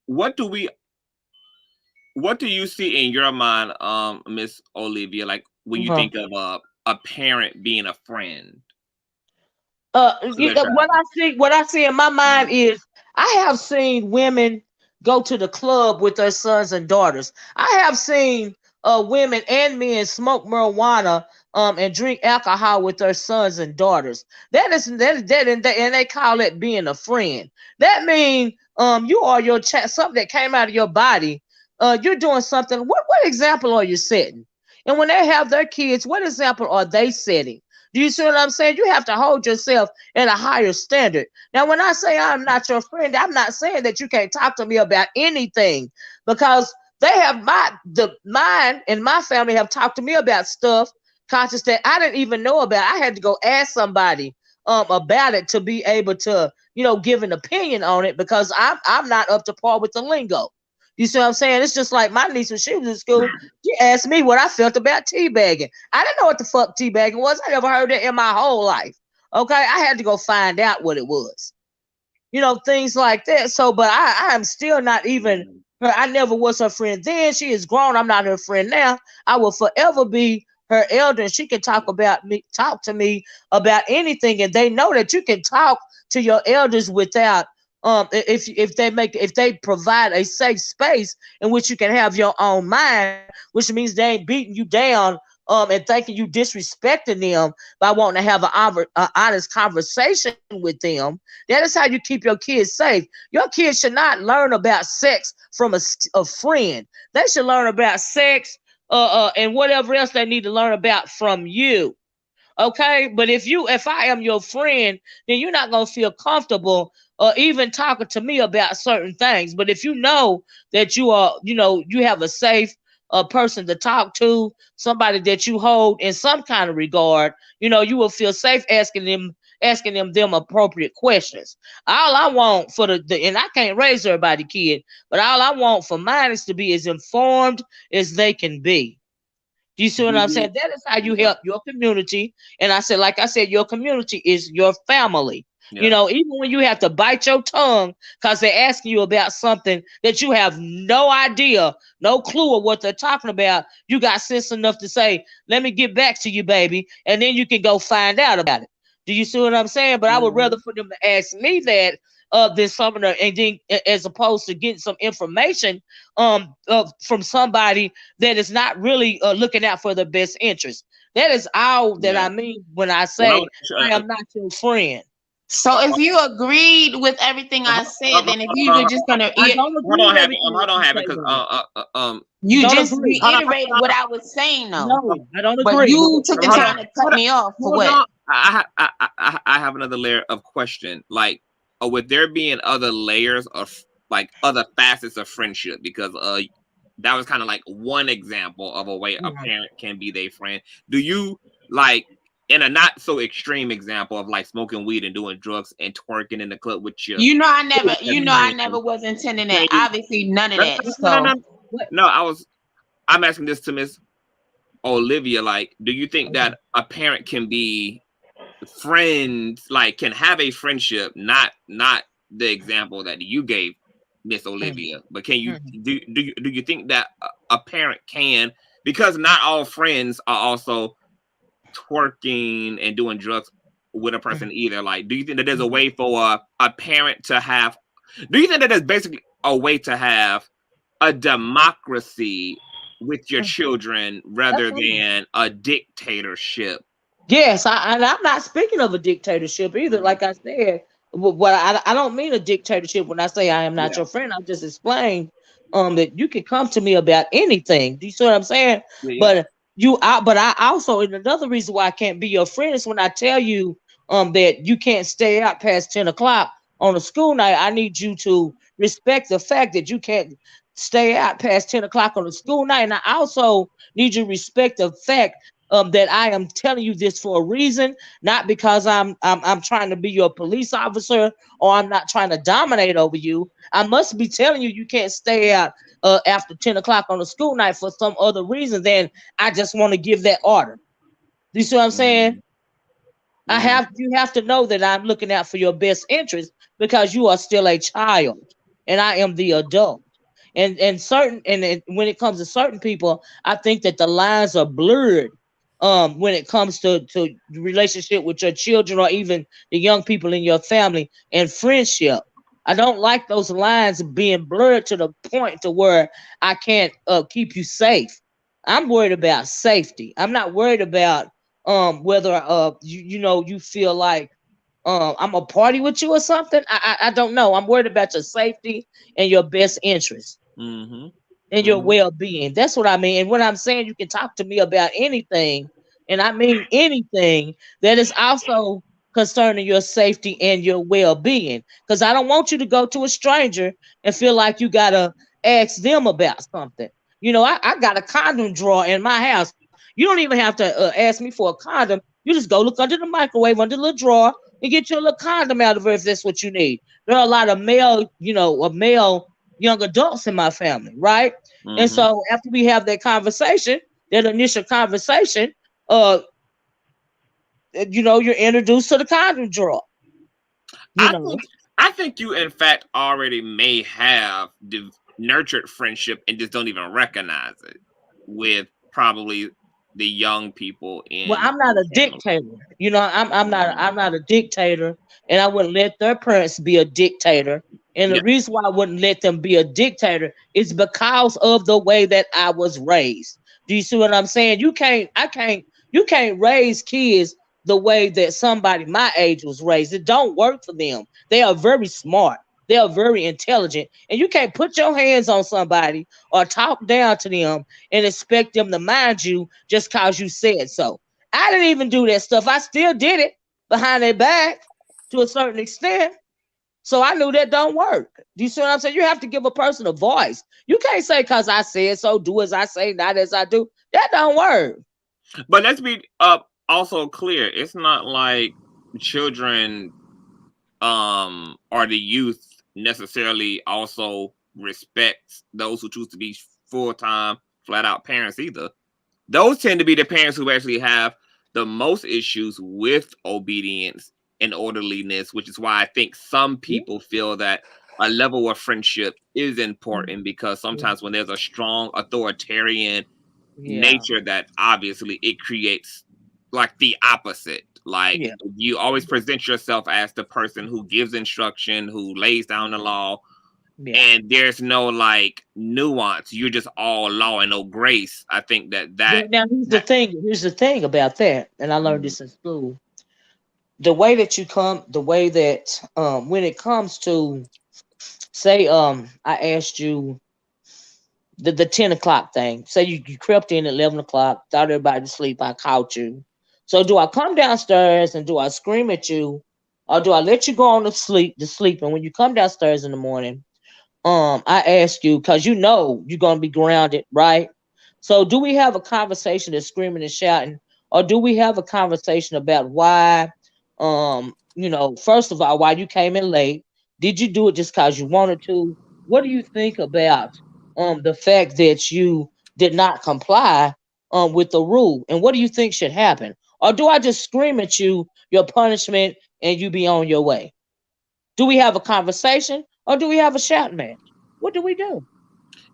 what do you see in your mind, Miss Olivia, like when you think of a parent being a friend? What I see in my mind is I have seen women go to the club with their sons and daughters. I have seen women and men smoke marijuana and drink alcohol with their sons and daughters. And they call it being a friend. That means you are your child, something that came out of your body. You're doing something. What example are you setting? And when they have their kids, what example are they setting? Do you see what I'm saying? You have to hold yourself at a higher standard. Now, when I say I'm not your friend, I'm not saying that you can't talk to me about anything, because they have mine and my family have talked to me about stuff, conscious, that I didn't even know about. I had to go ask somebody about it to be able to, give an opinion on it, because I'm not up to par with the lingo. You see what I'm saying? It's just like my niece, when she was in school, she asked me what I felt about teabagging. I didn't know what the fuck teabagging was. I never heard it in my whole life. Okay, I had to go find out what it was. Things like that. So, but I am still not even her. I never was her friend then. She is grown. I'm not her friend now. I will forever be her elder, and she can talk to me about anything. And they know that you can talk to your elders without if they provide a safe space in which you can have your own mind, which means they ain't beating you down and thinking you disrespecting them by wanting to have an honest conversation with them. That is how you keep your kids safe. Your kids should not learn about sex from a friend. They should learn about sex and whatever else they need to learn about from you. Okay, but if I am your friend, then you're not gonna feel comfortable even talking to me about certain things. But if you know that you are, you have a safe person to talk to, somebody that you hold in some kind of regard, you will feel safe asking them appropriate questions. All I want for and I can't raise everybody kid, but all I want for mine is to be as informed as they can be. Do you see what I'm saying? That is how you help your community. And like I said, your community is your family. Yeah. Even when you have to bite your tongue because they're asking you about something that you have no idea, no clue of what they're talking about, you got sense enough to say, let me get back to you, baby. And then you can go find out about it. Do you see what I'm saying? But I would rather for them to ask me that than some of the, and then as opposed to getting some information from somebody that is not really looking out for the best interest. That is all that I mean when I say I am not your friend. So if you agreed with everything I said, then if you were just gonna hold on, Happy, because you just reiterated what I was saying, though. No, I don't agree. But you took the time to cut me off for what? I have another layer of question. Like, would there being other layers of like other facets of friendship? Because that was kind of like one example of a way a parent can be their friend. Do you like, in a not so extreme example of like smoking weed and doing drugs and twerking in the club with you? I never was intending that. Obviously, none of that. No, I'm asking this to Miss Olivia. Like, do you think that a parent can be friends, like can have a friendship, not the example that you gave, Miss Olivia, but can you do you think that a parent can, because not all friends are also twerking and doing drugs with a person either? Like, do you think that there's a way for a parent to have, do you think that there's basically a way to have a democracy with your children rather than a dictatorship? Yes, I'm not speaking of a dictatorship either. Like I said, I don't mean a dictatorship when I say I am not your friend. I just explained that you can come to me about anything. Do you see what I'm saying? But I also, and another reason why I can't be your friend is when I tell you that you can't stay out past 10 o'clock on a school night. I need you to respect the fact that you can't stay out past 10 o'clock on a school night. And I also need you to respect the fact that I am telling you this for a reason, not because I'm trying to be your police officer or I'm not trying to dominate over you. I must be telling you you can't stay out after 10 o'clock on a school night for some other reason than I just want to give that order. Do you see what I'm saying? You have to know that I'm looking out for your best interest because you are still a child. and I am the adult. And when it comes to certain people, I think that the lines are blurred when it comes to the relationship with your children or even the young people in your family and friendship. I don't like those lines being blurred to the point to where I can't keep you safe. I'm worried about safety. I'm not worried about whether you feel like I'm a party with you or something. I don't know. I'm worried about your safety and your best interest and your well-being. That's what I mean. And when I'm saying you can talk to me about anything, and I mean anything that is also concerning your safety and your well-being. Because I don't want you to go to a stranger and feel like you gotta ask them about something. I got a condom drawer in my house. You don't even have to ask me for a condom. You just go look under the microwave, under the little drawer, and get you a little condom out of it if that's what you need. There are a lot of male young adults in my family, right? And so after we have that conversation, that initial conversation, you're introduced to the condom drawer. I think you in fact already may have nurtured friendship and just don't even recognize it with probably the young people in. Well, I'm not a dictator. I'm not a dictator, and I wouldn't let their parents be a dictator. And the reason why I wouldn't let them be a dictator is because of the way that I was raised. Do you see what I'm saying? You can't raise kids the way that somebody my age was raised. It don't work for them. They are very smart. They are very intelligent. And you can't put your hands on somebody or talk down to them and expect them to mind you just because you said so. I didn't even do that stuff. I still did it behind their back to a certain extent. So I knew that don't work. Do you see what I'm saying? You have to give a person a voice. You can't say because I said so, do as I say, not as I do. That don't work. But let's be also clear. It's not like children or the youth necessarily also respect those who choose to be full-time, flat-out parents either. Those tend to be the parents who actually have the most issues with obedience and orderliness, which is why I think some people feel that a level of friendship is important, because sometimes when there's a strong authoritarian nature, that obviously it creates like the opposite. Like you always present yourself as the person who gives instruction, who lays down the law, and there's no like nuance. You're just all law and no grace. I think that now here's the thing about that, and I learned this in school. The way that when it comes to, say, I asked you the 10 o'clock thing. Say you crept in at 11 o'clock, thought everybody was asleep, I caught you. So do I come downstairs and do I scream at you, or do I let you go on to sleep? And when you come downstairs in the morning, I ask you, because you're gonna be grounded, right? So do we have a conversation that's screaming and shouting, or do we have a conversation about why, first of all, why you came in late? Did you do it just because you wanted to? What do you think about the fact that you did not comply with the rule? And what do you think should happen? Or do I just scream at you, your punishment, and you be on your way? Do we have a conversation, or do we have a shout match? What do we do?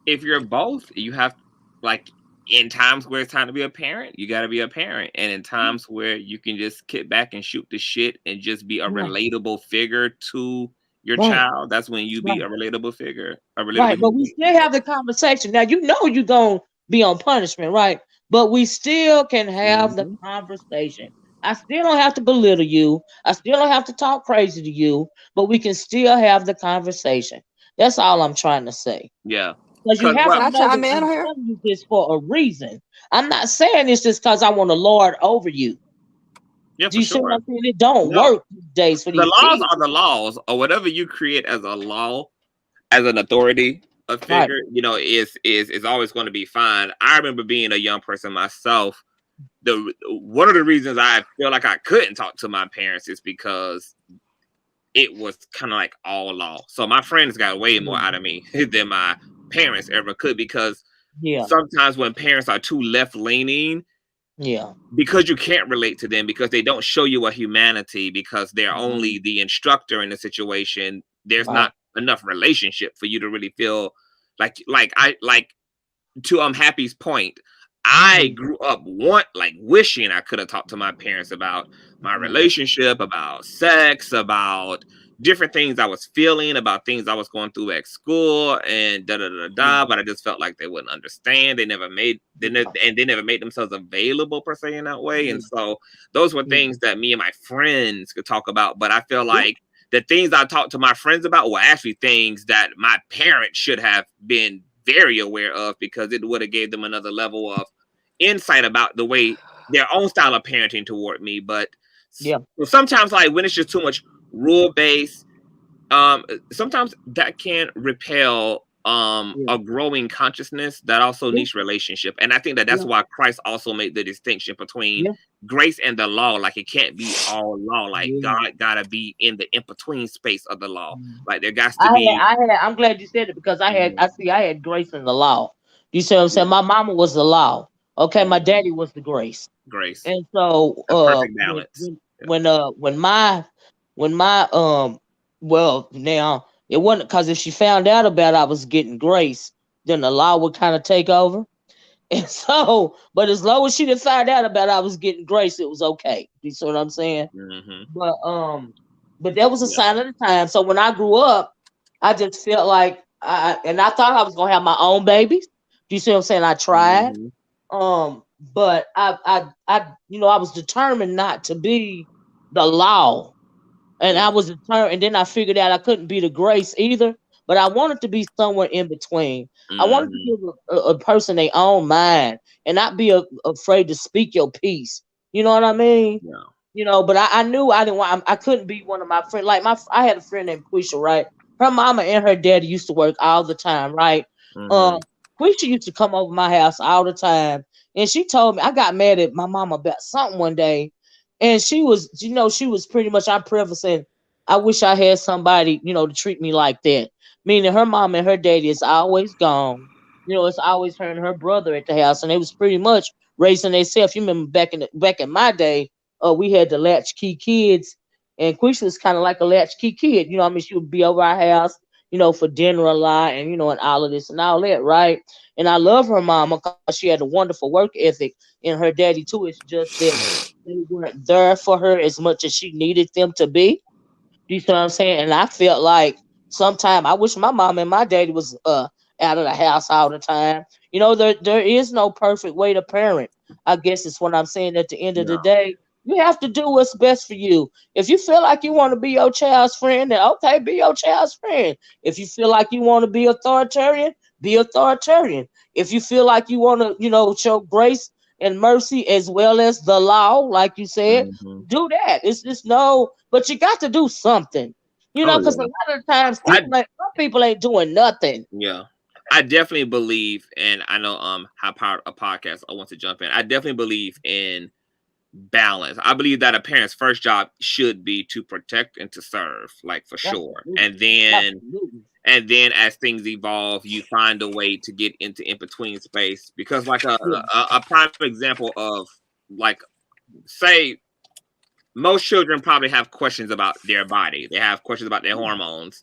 If you're both, you have, like, in times where it's time to be a parent, you got to be a parent. And in times where you can just kick back and shoot the shit and just be a relatable figure to your child, that's when you be a relatable figure. Right, but we still have the conversation. Now, you're going to be on punishment, right? But we still can have the conversation. I still don't have to belittle you. I still don't have to talk crazy to you, but we can still have the conversation. That's all I'm trying to say. Yeah. Because you have to know that I'm telling you this for a reason. I'm not saying this just because I want to lord over you. Yeah, do you see what I'm saying? It don't work these days for these laws kids. are the laws, or whatever you create as a law, as an authority, a figure, is always going to be fine. I remember being a young person myself. One of the reasons I feel like I couldn't talk to my parents is because it was kind of like all law. So my friends got way more out of me than my parents ever could, because sometimes when parents are too left-leaning, because you can't relate to them, because they don't show you a humanity, because they're only the instructor in the situation, there's not enough relationship for you to really feel like to Happy's point. I grew up wishing I could have talked to my parents about my relationship, about sex, about different things I was feeling, about things I was going through at school, and but I just felt like they wouldn't understand. They never made themselves available per se in that way. And so those were things that me and my friends could talk about. But I feel like the things I talked to my friends about were actually things that my parents should have been very aware of, because it would have gave them another level of insight about the way their own style of parenting toward me. But sometimes, like, when it's just too much rule based, sometimes that can repel a growing consciousness that also needs relationship. And I think that's why Christ also made the distinction between grace and the law. Like, it can't be all law. Like, God gotta be in the in-between space of the law. Like, there got to be. I'm glad you said it, because I had grace in the law. You see what I'm saying? My mama was the law. Okay, my daddy was the grace. And so perfect balance. When my well, now it wasn't, because if she found out about I was getting grace, then the law would kind of take over. And so, but as long as she didn't find out about I was getting grace, it was okay. You see what I'm saying? But that was a sign of the time. So when I grew up, I just felt like I thought I was gonna have my own babies. Do you see what I'm saying? I tried. But I was determined not to be the law. And I was determined, and then I figured out I couldn't be the grace either, but I wanted to be somewhere in between. I wanted to give a person their own mind and not be afraid to speak your piece. You know what I mean? But I knew I didn't want. I couldn't be one of my friends. Like I had a friend named Quisha, right? Her mama and her daddy used to work all the time, right? Quisha used to come over my house all the time, and she told me, I got mad at my mama about something one day. And she was, she was pretty much, I'm prefacing, I wish I had somebody, to treat me like that. Meaning her mom and her daddy is always gone. It's always her and her brother at the house. And they was pretty much raising themselves. You remember back in my day, we had the latchkey kids. And Quisha was kind of like a latchkey kid. She would be over our house, for dinner a lot, and, and all of this and all that, right? And I love her mama because she had a wonderful work ethic, and her daddy too. It's just that they weren't there for her as much as she needed them to be. Do you see what I'm saying? And I felt like sometimes I wish my mom and my daddy was out of the house all the time. There is no perfect way to parent. I guess it's what I'm saying. At the end of the day, you have to do what's best for you. If you feel like you want to be your child's friend, then okay, be your child's friend. If you feel like you want to be authoritarian, be authoritarian. If you feel like you want to, show grace and mercy as well as the law, like you said, do that. It's just but you got to do something, because a lot of times some people ain't doing nothing. Yeah. I definitely believe, and I know how part a podcast I want to jump in. I definitely believe in balance. I believe that a parent's first job should be to protect and to serve, like, for sure. And then as things evolve, you find a way to get into in-between space. Because like a prime example of, like, say most children probably have questions about their body. They have questions about their hormones.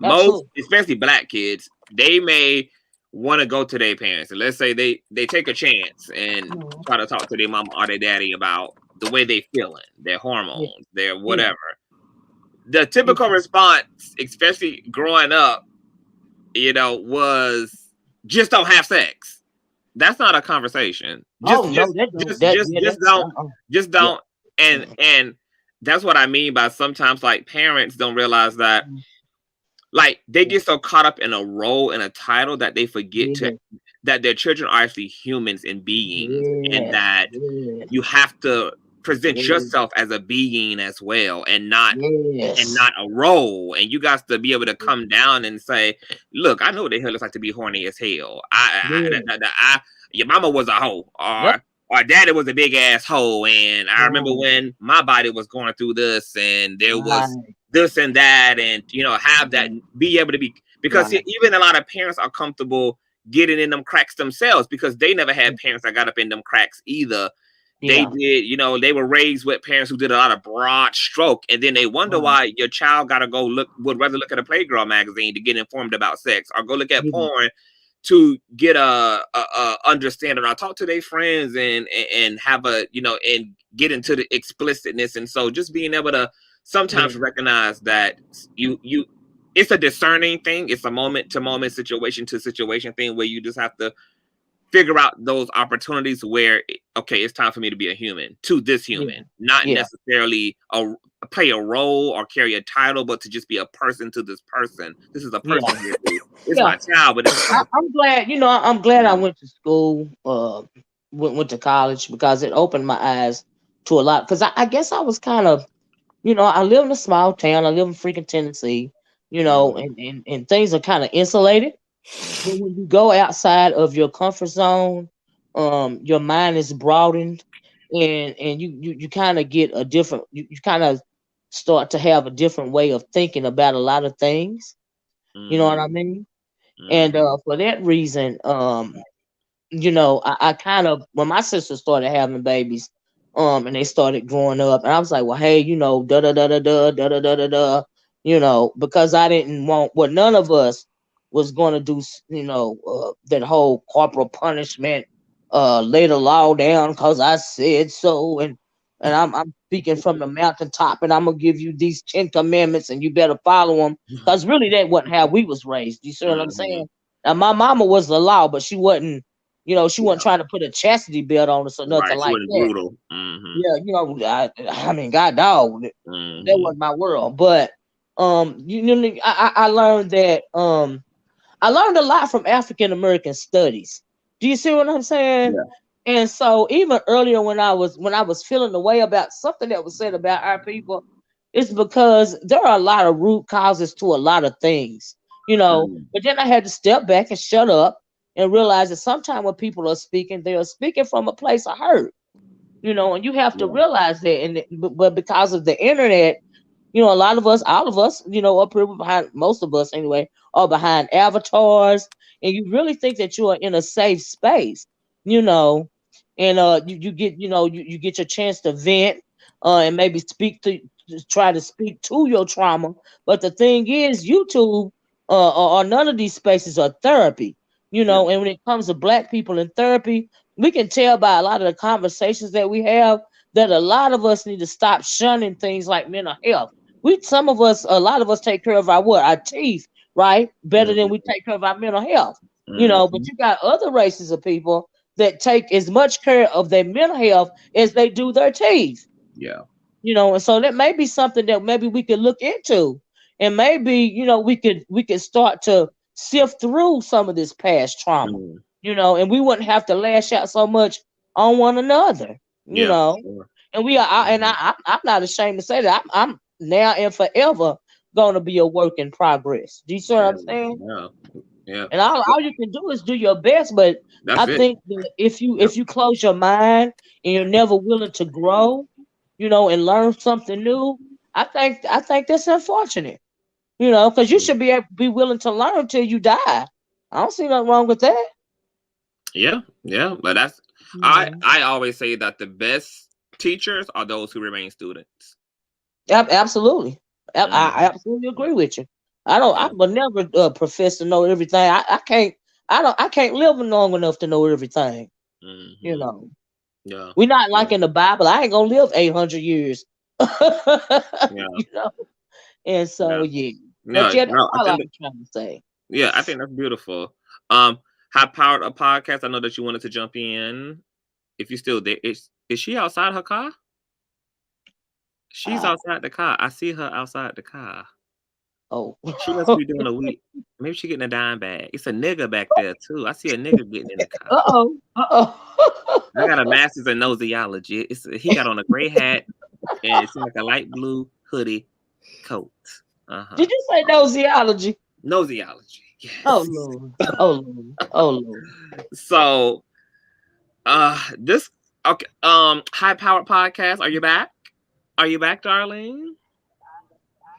Most, especially Black kids, they may want to go to their parents, and let's say they take a chance and try to talk to their mom or their daddy about the way they feeling, their hormones, their whatever. The typical response, especially growing up, was just don't have sex. That's not a conversation. Just don't. And that's what I mean by sometimes, like, parents don't realize that, like, they get so caught up in a role and a title that they forget that their children are actually humans and beings, and that you have to present yourself as a being as well, and not a role. And you got to be able to come down and say, look, I know what the hell it's like to be horny as hell. Your mama was a hoe, or daddy was a big ass hoe, and I remember when my body was going through this, and there was this and that, and have that, be able to be, because even a lot of parents are comfortable getting in them cracks themselves because they never had parents that got up in them cracks either. they did, you know, they were raised with parents who did a lot of broad stroke, and then they wonder why your child gotta would rather look at a Playgirl magazine to get informed about sex, or go look at porn to get a understanding, or talk to their friends and have a, you know, and get into the explicitness. And so just being able to sometimes recognize that you it's a discerning thing, it's a moment to moment, situation to situation thing, where you just have to figure out those opportunities where, okay, it's time for me to be a human to this human, not necessarily play a role or carry a title, but to just be a person to this person. This is a person here. It's my child, but I'm glad, you know, I'm glad I went to school, went to college, because it opened my eyes to a lot. Because I guess I was kind of, you know, I live in a small town. I live in freaking Tennessee, you know, and things are kind of insulated. But when you go outside of your comfort zone, your mind is broadened, and you kind of get a different, you kind of start to have a different way of thinking about a lot of things. You know what I mean? And for that reason, you know, I kind of, when my sister started having babies, and they started growing up, and I was like, well, hey, you know, da da da da da da da da da da, you know, because I didn't want what none of us was going to do, you know, that whole corporal punishment, lay the law down because I said so, and I'm speaking from the mountaintop, and I'm gonna give you these 10 commandments, and you better follow them, because really that wasn't how we was raised. You see what I'm saying? Now my mama was the law, but she wasn't. You know, she wasn't trying to put a chastity belt on us or nothing like that. Brutal. Yeah, you know, I mean, God dog, that wasn't my world. But you know, I learned that I learned a lot from African American studies. Do you see what I'm saying? Yeah. And so even earlier when I was feeling the way about something that was said about our people, it's because there are a lot of root causes to a lot of things, you know. But then I had to step back and shut up and realize that sometimes when people are speaking, they are speaking from a place of hurt, you know, and you have to realize that. And but because of the internet, you know, a lot of us, all of us, you know, up here behind, most of us anyway, are behind avatars, and you really think that you are in a safe space, you know, and you get, you know, you get your chance to vent, and maybe try to speak to your trauma. But the thing is, YouTube or none of these spaces are therapy, you know. And when it comes to Black people in therapy, we can tell by a lot of the conversations that we have that a lot of us need to stop shunning things like mental health. A lot of us take care of our teeth, right? Better than we take care of our mental health, you know. But you got other races of people that take as much care of their mental health as they do their teeth. Yeah. You know, and so that may be something that maybe we could look into, and maybe, you know, we could start to sift through some of this past trauma, you know, and we wouldn't have to lash out so much on one another, you know. And we are, I'm not ashamed to say that I'm now and forever going to be a work in progress. Do you see what I'm saying? Yeah. And all you can do is do your best. But I think that if you close your mind and you're never willing to grow, you know, and learn something new, I think that's unfortunate. You know, because you should be willing to learn till you die. I don't see nothing wrong with that. Yeah, but that's I always say that the best teachers are those who remain students. Absolutely. I absolutely agree with you. I would never profess to know everything. I can't live long enough to know everything. You know. Yeah. We're not like in the Bible. I ain't gonna live 800 years. You know. And so But that's all I'm trying to say. Yeah, I think that's beautiful. High Powered a podcast. I know that you wanted to jump in. If you're still there, is she outside her car? She's outside the car. I see her outside the car. Oh, she must be doing a week. Maybe she getting a dime bag. It's a nigga back there too. I see a nigga getting in the car. I got a master's in nosology. He got on a gray hat and it's like a light blue hoodie coat. Did you say nosology? Nosology. Yes. Oh Lord. Oh Lord. Oh Lord. So, this High Powered podcast. Are you back? Are you back, darling?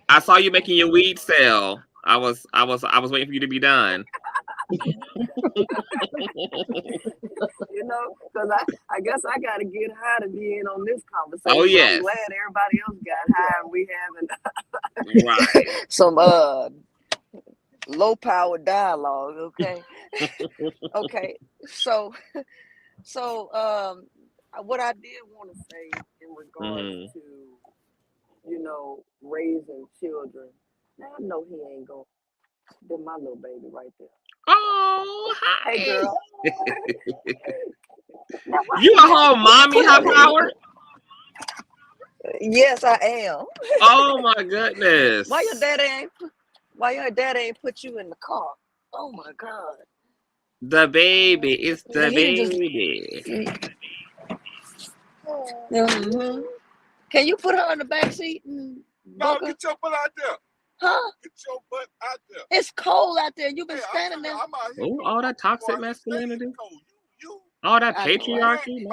I saw you making your weed sale. I was waiting for you to be done. You know, because I guess I got to get high to be in on this conversation. Oh, So I'm yes. glad everybody else got high and we having Right. some low power dialogue. Okay. Okay. So what I did want to say in regards to, you know, raising children. Now I know he ain't gonna. They're my little baby right there. Oh, hi. Hey, girl. You a whole mommy, High Power? Yes, I am. Oh my goodness. Why your daddy ain't put you in the car? Oh my God. The baby. It's the baby. Mm-hmm. Can you put her in the back seat? No, get your butt out there. Huh? Get your butt out there. It's cold out there. You've been standing there. Oh, all that toxic masculinity. All that patriarchy.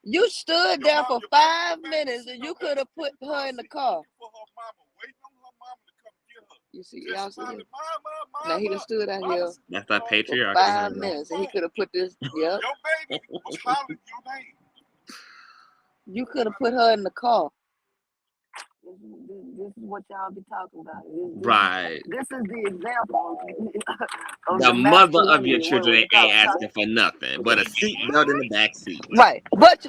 You stood there for 5 minutes and you could have put her in the car. You see, y'all see him? Now he done stood out here. That's that patriarchy. 5 minutes and he could have put this. Yep. You could have put her in the car. This is what y'all be talking about. Right. This is the example of The mother of your children ain't asking for nothing but a seatbelt in the back seat. Right. But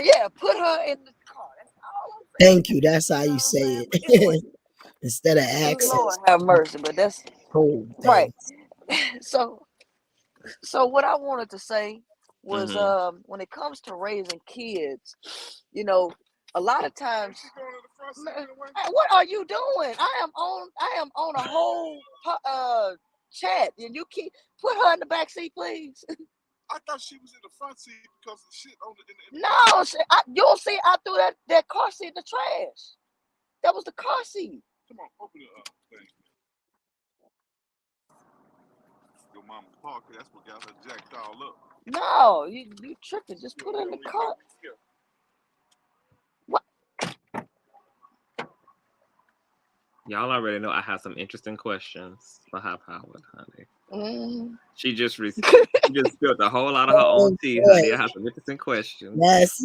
yeah, put her in the car. That's all I'm saying. Thank you. That's how you say it. Instead of access. Lord have mercy, but that's cool. Right. So what I wanted to say was when it comes to raising kids, you know, a lot of times what are you doing? I am on a whole chat and you keep put her in the back seat, please. I thought she was in the front seat because of the shit on the No, you'll see I threw that car seat in the trash. That was the car seat. Come on, open the thing. Your mama's car, that's what got her jacked all up. No, you tripping. Just put her in the car. What? Y'all already know I have some interesting questions for High Powered, honey. She just spilled a whole lot of her own tea, honey. I have some interesting questions. Yes.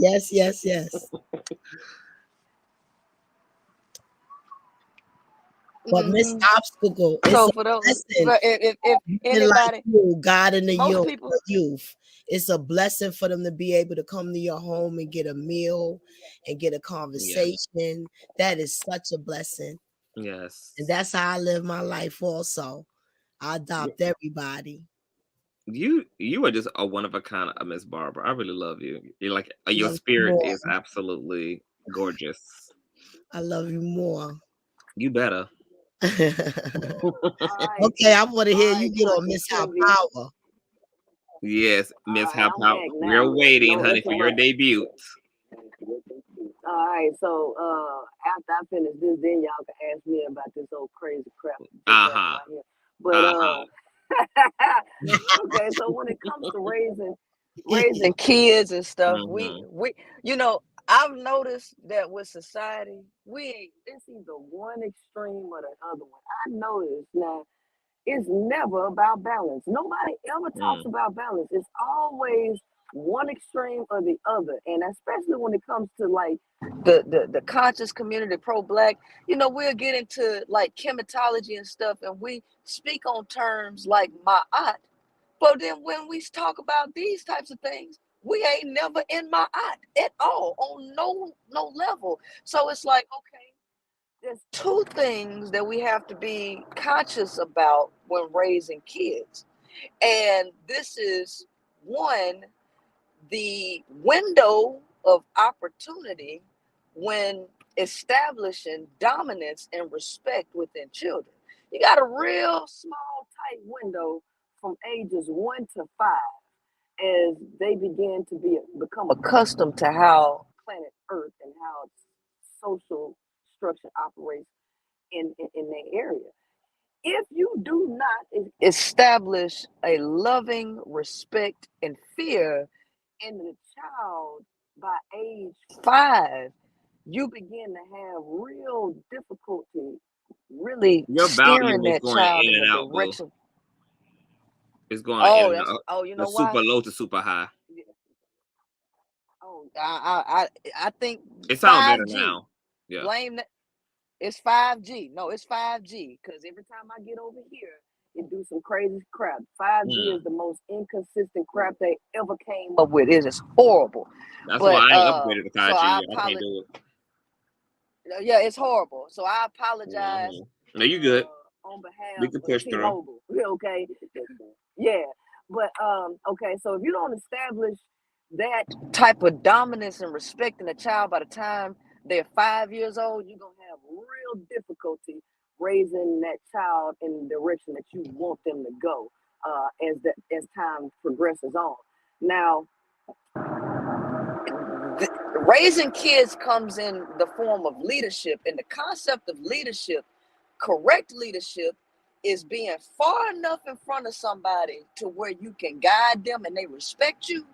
But Miss Obstacle, so for those, if anybody, like you, God in the youth, it's a blessing for them to be able to come to your home and get a meal and get a conversation. Yes. That is such a blessing. Yes. And that's how I live my life also. I adopt everybody. You are just a one of a kind of Miss Barbara. I really love you. You're like your spirit is absolutely gorgeous. I love you more. You better. Okay, I want to hear you get on Miss High Power. Yes, Miss High Power. We're waiting, honey, for your debut. All right, so after I finish this, then y'all can ask me about this old crazy crap. Right here. But okay, so when it comes to raising kids and stuff, we you know, I've noticed that with society, it's either one extreme or the other one. I noticed now it's never about balance. Nobody ever talks about balance. It's always one extreme or the other. And especially when it comes to like the conscious community, pro-Black, you know, we'll get into like chematology and stuff and we speak on terms like ma'at. But then when we talk about these types of things, we ain't never in ma'at at all on no level. So it's like, okay, there's two things that we have to be conscious about when raising kids. And this is one, the window of opportunity when establishing dominance and respect within children. You got a real small, tight window from ages 1 to 5 as they begin to become accustomed to how planet Earth and how social structure operates in their area. If you do not establish a loving respect and fear in the child by age 5, you begin to have real difficulty really steering that child in the direction. It's going Oh, in that's you know super why? low to super high. Oh, I think It sounds better 5G. now. Yeah. Blame that. It's 5G. No, it's 5G. Because every time I get over here, it do some crazy crap. 5G is the most inconsistent crap they ever came up with. It is horrible. That's But why I ain't upgraded to 5G. so I I can't do it. Yeah, it's horrible. So I apologize. No, you good. On We behalf can of push through. T-Mobile. Okay. Yeah. But okay, so if you don't establish that type of dominance and respect in a child by the time they're 5 years old, you're gonna have real difficulty raising that child in the direction that you want them to go as time progresses on. Now, raising kids comes in the form of leadership, and the concept of leadership, correct leadership, is being far enough in front of somebody to where you can guide them and they respect you,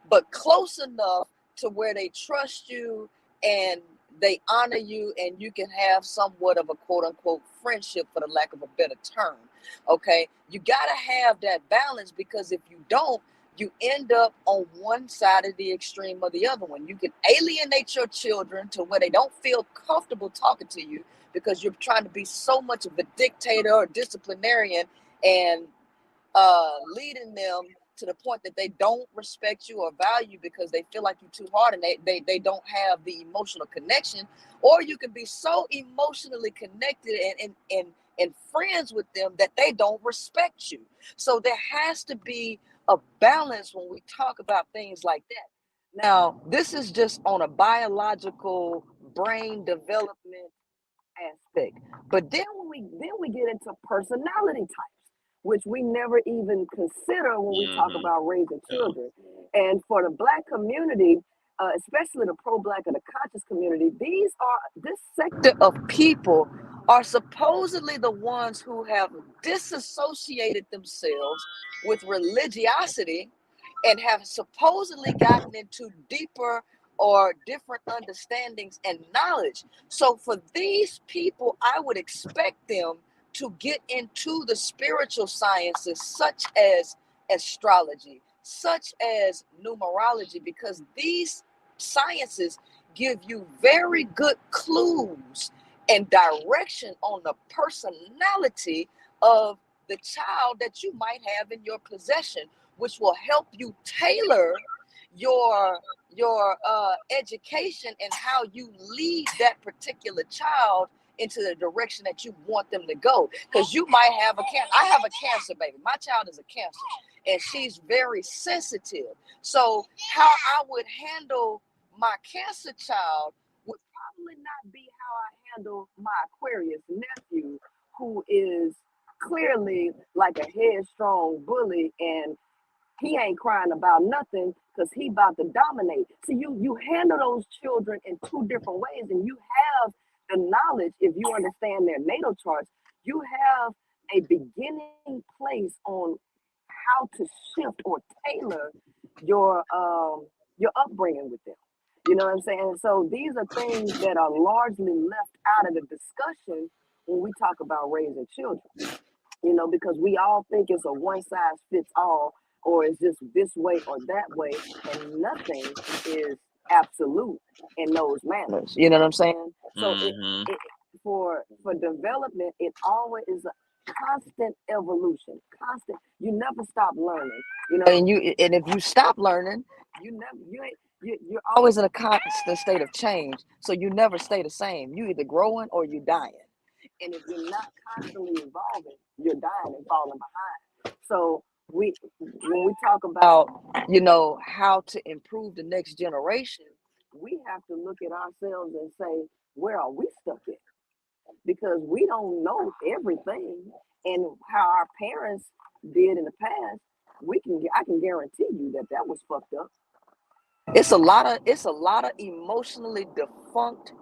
but close enough to where they trust you and they honor you, and you can have somewhat of a quote unquote friendship, for the lack of a better term. Okay, you got to have that balance, because if you don't, you end up on one side of the extreme or the other one. You can alienate your children to where they don't feel comfortable talking to you, because you're trying to be so much of a dictator or disciplinarian and leading them to the point that they don't respect you or value because they feel like you're too hard and they don't have the emotional connection. Or you can be so emotionally connected and friends with them that they don't respect you. So there has to be a balance when we talk about things like that. Now, this is just on a biological brain development aspect. But then we get into personality types, which we never even consider when we talk about raising children. And for the Black community, especially the pro-Black and the conscious community, this sector of people are supposedly the ones who have disassociated themselves with religiosity and have supposedly gotten into deeper or different understandings and knowledge. So for these people, I would expect them to get into the spiritual sciences such as astrology, such as numerology, because these sciences give you very good clues and direction on the personality of the child that you might have in your possession, which will help you tailor your education and how you lead that particular child into the direction that you want them to go. Because you might have I have a Cancer baby. My child is a Cancer, and she's very sensitive. So how I would handle my Cancer child would probably not be how I handle my Aquarius nephew, who is clearly like a headstrong bully, and he ain't crying about nothing because he about to dominate. So you handle those children in two different ways, and you have the knowledge. If you understand their natal charts, you have a beginning place on how to shift or tailor your upbringing with them. You know what I'm saying? So these are things that are largely left out of the discussion when we talk about raising children. You know, because we all think it's a one size fits all, or it's just this way or that way, and nothing is absolute in those manners. You know what I'm saying? So for development, it always is a constant evolution, constant. You never stop learning. You know, and if you stop learning, you're always in a constant state of change. So you never stay the same. You either growing or you dying. And if you're not constantly evolving, you're dying and falling behind. So when we talk about, you know, how to improve the next generation, we have to look at ourselves and say, where are we stuck at? Because we don't know everything, and how our parents did in the past, I can guarantee you that was fucked up. It's a lot of emotionally defunct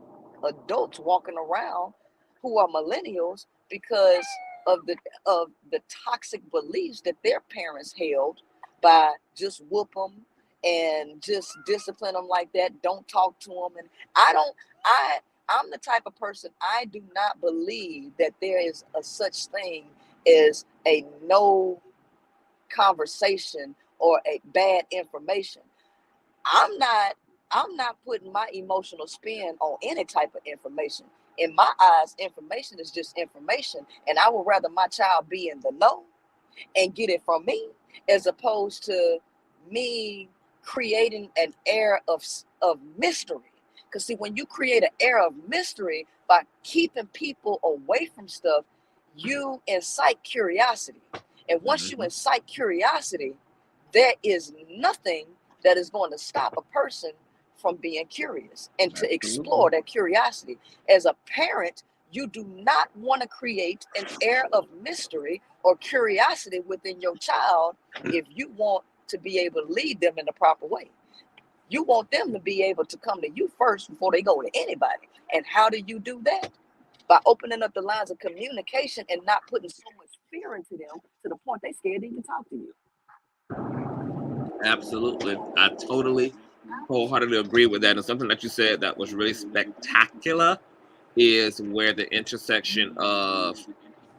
adults walking around who are millennials because of the toxic beliefs that their parents held by just whoop them and just discipline them like that. Don't talk to them. And I'm the type of person, I do not believe that there is a such thing as a no conversation or a bad information. I'm not putting my emotional spin on any type of information. In my eyes, information is just information, and I would rather my child be in the know and get it from me, as opposed to me creating an air of mystery. Because see, when you create an air of mystery by keeping people away from stuff, you incite curiosity. And once you incite curiosity, there is nothing that is going to stop a person from being curious and to explore that curiosity. As a parent, you do not want to create an air of mystery or curiosity within your child if you want to be able to lead them in the proper way. You want them to be able to come to you first before they go to anybody. And how do you do that? By opening up the lines of communication and not putting so much fear into them to the point they're scared to even talk to you. Absolutely. I totally, wholeheartedly agree with that. And something that you said that was really spectacular is where the intersection of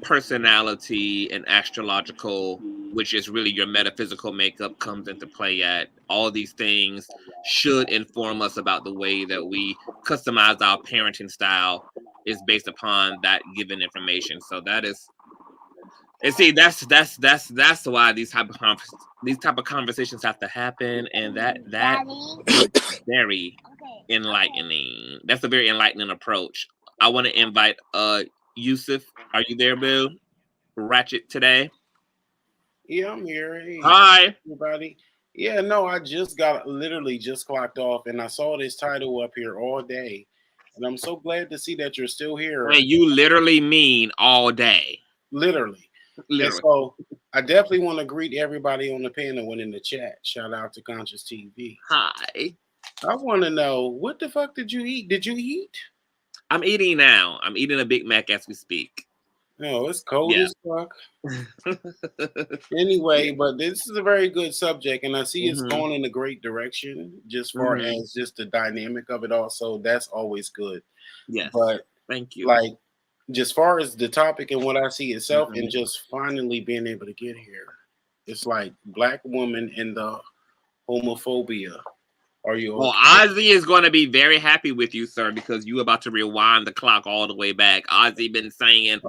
personality and astrological, which is really your metaphysical makeup, comes into play at. All these things should inform us about the way that we customize our parenting style is based upon that given information. So that is, and see, that's why these type of conversations have to happen, and that is very enlightening. That's a very enlightening approach. I want to invite Yusuf. Are you there, Boo? Ratchet today? Yeah, I'm here. Hey, hi, everybody. Yeah, no, I literally just clocked off, and I saw this title up here all day, and I'm so glad to see that you're still here. And you literally mean all day. Literally. And so I definitely want to greet everybody on the panel and in the chat. Shout out to Consciouztv. Hi. I want to know, what the fuck did you eat? Did you eat? I'm eating now. I'm eating a Big Mac as we speak. No, it's cold as fuck. Anyway, but this is a very good subject, and I see it's going in a great direction, just far as just the dynamic of it all. So that's always good. Yes. But thank you. Like, just far as the topic and what I see itself, and just finally being able to get here, it's like Black woman and the homophobia. Are you okay? Well, Ozzy is going to be very happy with you, sir, because you about to rewind the clock all the way back. Ozzy been saying,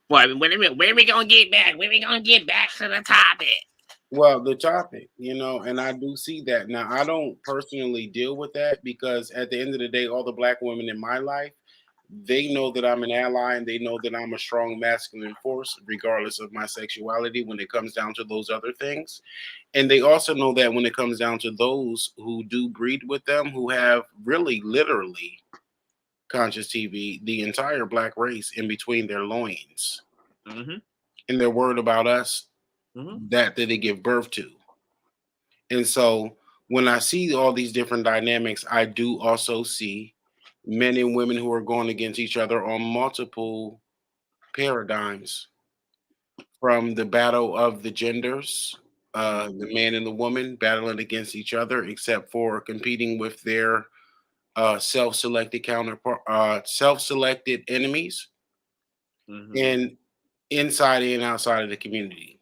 "But when are we gonna get back? When are we gonna get back to the topic?" Well, the topic, and I do see that. Now, I don't personally deal with that because at the end of the day, all the Black women in my life, they know that I'm an ally and they know that I'm a strong masculine force, regardless of my sexuality when it comes down to those other things. And they also know that when it comes down to those who do breed with them, who have really, literally, Consciouztv, the entire Black race in between their loins. And they're worried about us, that they give birth to. And so when I see all these different dynamics, I do also see men and women who are going against each other on multiple paradigms, from the battle of the genders, the man and the woman battling against each other, except for competing with their self-selected counterpart, self-selected enemies, and inside and outside of the community.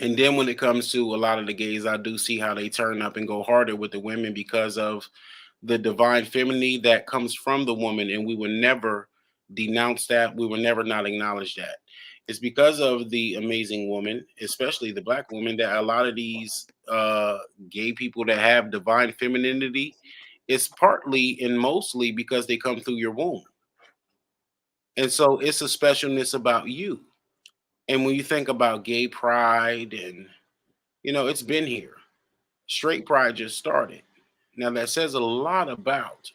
And then when it comes to a lot of the gays, I do see how they turn up and go harder with the women because of the divine femininity that comes from the woman, and we will never denounce that. We will never not acknowledge that. It's because of the amazing woman, especially the Black woman, that a lot of these gay people that have divine femininity, it's partly and mostly because they come through your womb. And so it's a specialness about you. And when you think about gay pride, and it's been here. Straight pride just started. Now that says a lot about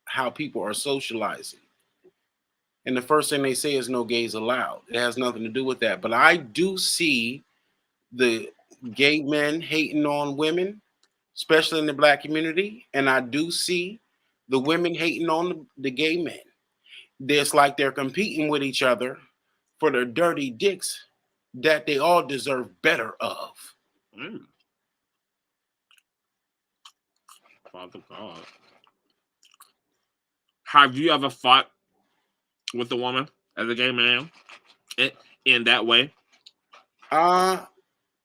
how people are socializing. And the first thing they say is no gays allowed. It has nothing to do with that. But I do see the gay men hating on women, especially in the Black community. And I do see the women hating on the gay men. It's like they're competing with each other for their dirty dicks that they all deserve better of. Father God. Have you ever fought with a woman as a gay man in that way?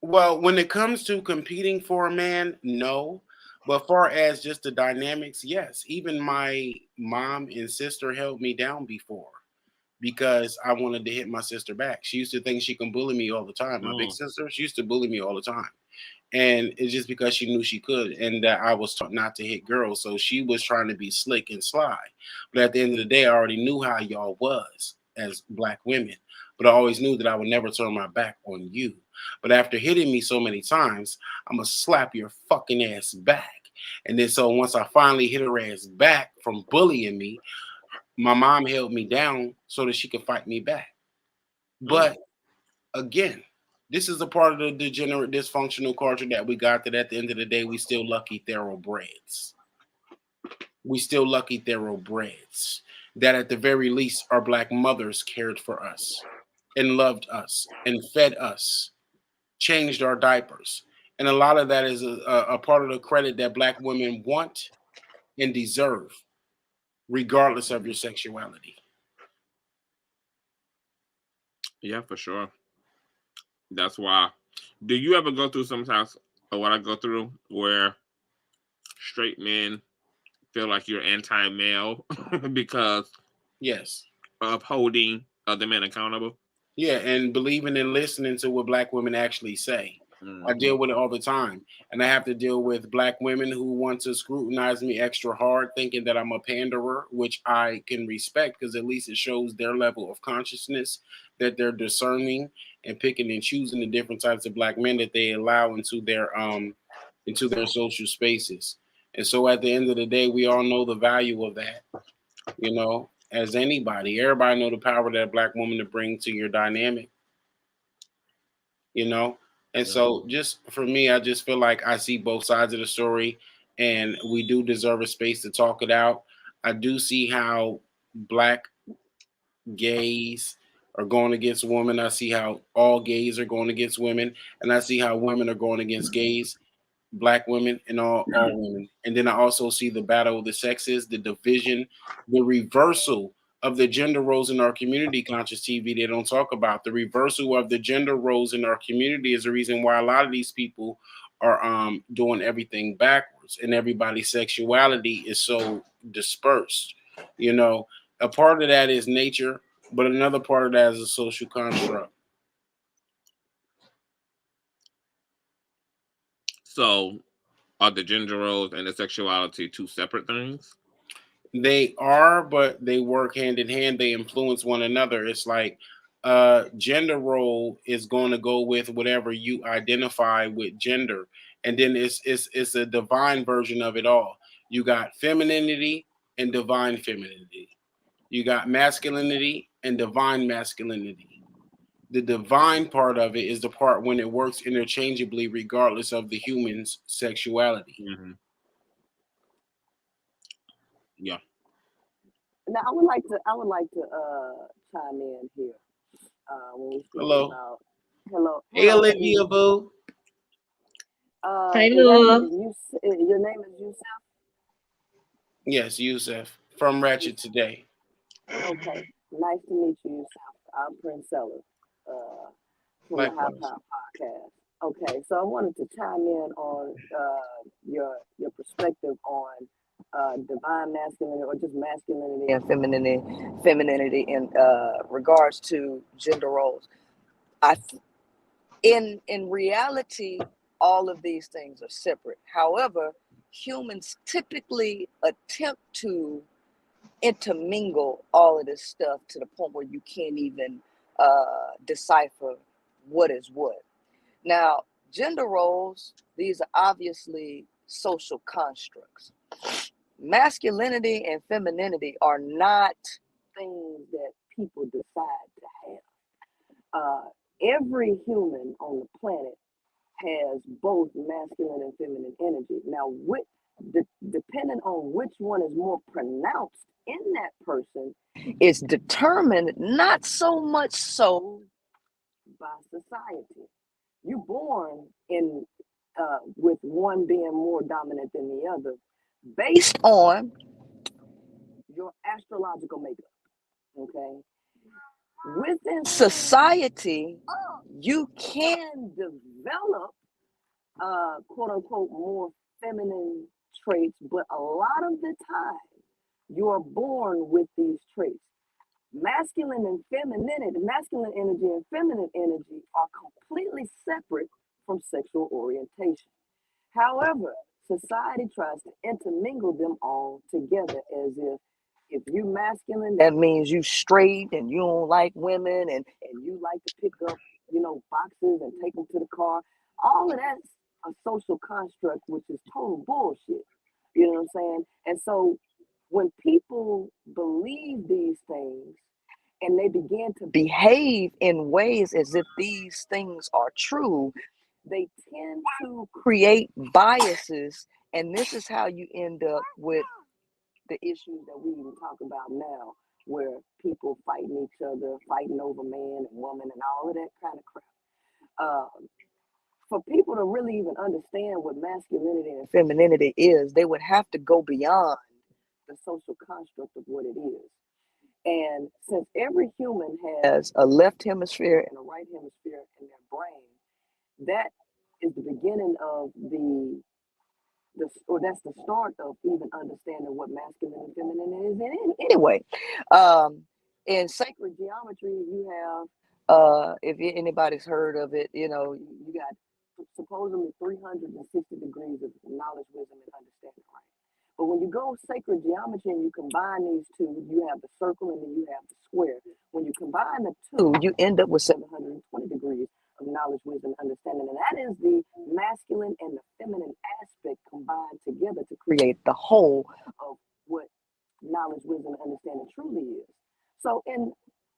Well, when it comes to competing for a man, no. But far as just the dynamics, yes. Even my mom and sister held me down before because I wanted to hit my sister back. She used to think she can bully me all the time. My big sister, she used to bully me all the time. And it's just because she knew she could and that I was taught not to hit girls. So she was trying to be slick and sly. But at the end of the day, I already knew how y'all was as black women. But I always knew that I would never turn my back on you. But after hitting me so many times, I'm going to slap your fucking ass back. And then so once I finally hit her ass back from bullying me, my mom held me down so that she could fight me back. But again, this is a part of the degenerate, dysfunctional culture that we got that at the end of the day, we still lucky thoroughbreds. We still lucky thoroughbreds that at the very least our black mothers cared for us and loved us and fed us, changed our diapers. And a lot of that is a part of the credit that black women want and deserve, regardless of your sexuality. Yeah, for sure. That's why. Do you ever go through sometimes, or what I go through, where straight men feel like you're anti-male because yes, of holding other men accountable? Yeah, and believing and listening to what black women actually say. I deal with it all the time. And I have to deal with black women who want to scrutinize me extra hard, thinking that I'm a panderer, which I can respect because at least it shows their level of consciousness, that they're discerning and picking and choosing the different types of black men that they allow into their social spaces. And so at the end of the day, we all know the value of that, you know, as anybody. Everybody know the power that a black woman to bring to your dynamic, you know. And so just for me, I just feel like I see both sides of the story and we do deserve a space to talk it out. I do see how black gays are going against women. I see how all gays are going against women. And I see how women are going against gays, black women, and all women. And then I also see the battle of the sexes, the division, the reversal of the gender roles in our community. Consciouztv, they don't talk about the reversal of the gender roles in our community is the reason why a lot of these people are doing everything backwards and everybody's sexuality is so dispersed. You know, a part of that is nature, but another part of that is a social construct. So are the gender roles and the sexuality two separate things? They are, but they work hand in hand. They influence one another. It's like gender role is going to go with whatever you identify with gender, and then it's a divine version of it all. You got femininity and divine femininity. You got masculinity and divine masculinity. The divine part of it is the part when it works interchangeably, regardless of the human's sexuality. Yeah. Now I would like to chime in here when we speak about Hey Olivia Boo. Hey, your name is Yusef? Yes, Yusef from Ratchet Today. Okay, nice to meet you, Yusef. I'm Prince Seller from the High Power Podcast. Okay, so I wanted to chime in on your perspective on divine masculinity or just masculinity and femininity in regards to gender roles. In reality, all of these things are separate. However, humans typically attempt to intermingle all of this stuff to the point where you can't even decipher what is what. Now, gender roles, these are obviously social constructs. Masculinity and femininity are not things that people decide to have. Every human on the planet has both masculine and feminine energy. Now, depending on which one is more pronounced in that person, is determined not so much so by society. You're born in with one being more dominant than the other, based on your astrological makeup. Okay. Within society, you can develop quote unquote more feminine traits, but a lot of the time you are born with these traits. Masculine and femininity, masculine energy and feminine energy are completely separate from sexual orientation. However, society tries to intermingle them all together as if you masculine, that means you straight and you don't like women and you like to pick up, boxes and take them to the car. All of that's a social construct, which is total bullshit. You know what I'm saying? And so when people believe these things and they begin to behave in ways as if these things are true, they tend to create biases, and this is how you end up with the issues that we even talk about now, where people fighting each other, fighting over man and woman and all of that kind of crap. For people to really even understand what masculinity and femininity is, they would have to go beyond the social construct of what it is. And since every human has a left hemisphere and a right hemisphere in their brain, that is the beginning of that's the start of even understanding what masculine and feminine is anyway. In sacred geometry, you have, if anybody's heard of it, you got supposedly 360 degrees of knowledge, wisdom, and understanding, right? But when you go sacred geometry and you combine these two, you have the circle and then you have the square. When you combine the two, you end up with 720 degrees of knowledge, wisdom, understanding. And that is the masculine and the feminine aspect combined together to create the whole of what knowledge, wisdom, and understanding truly is. So in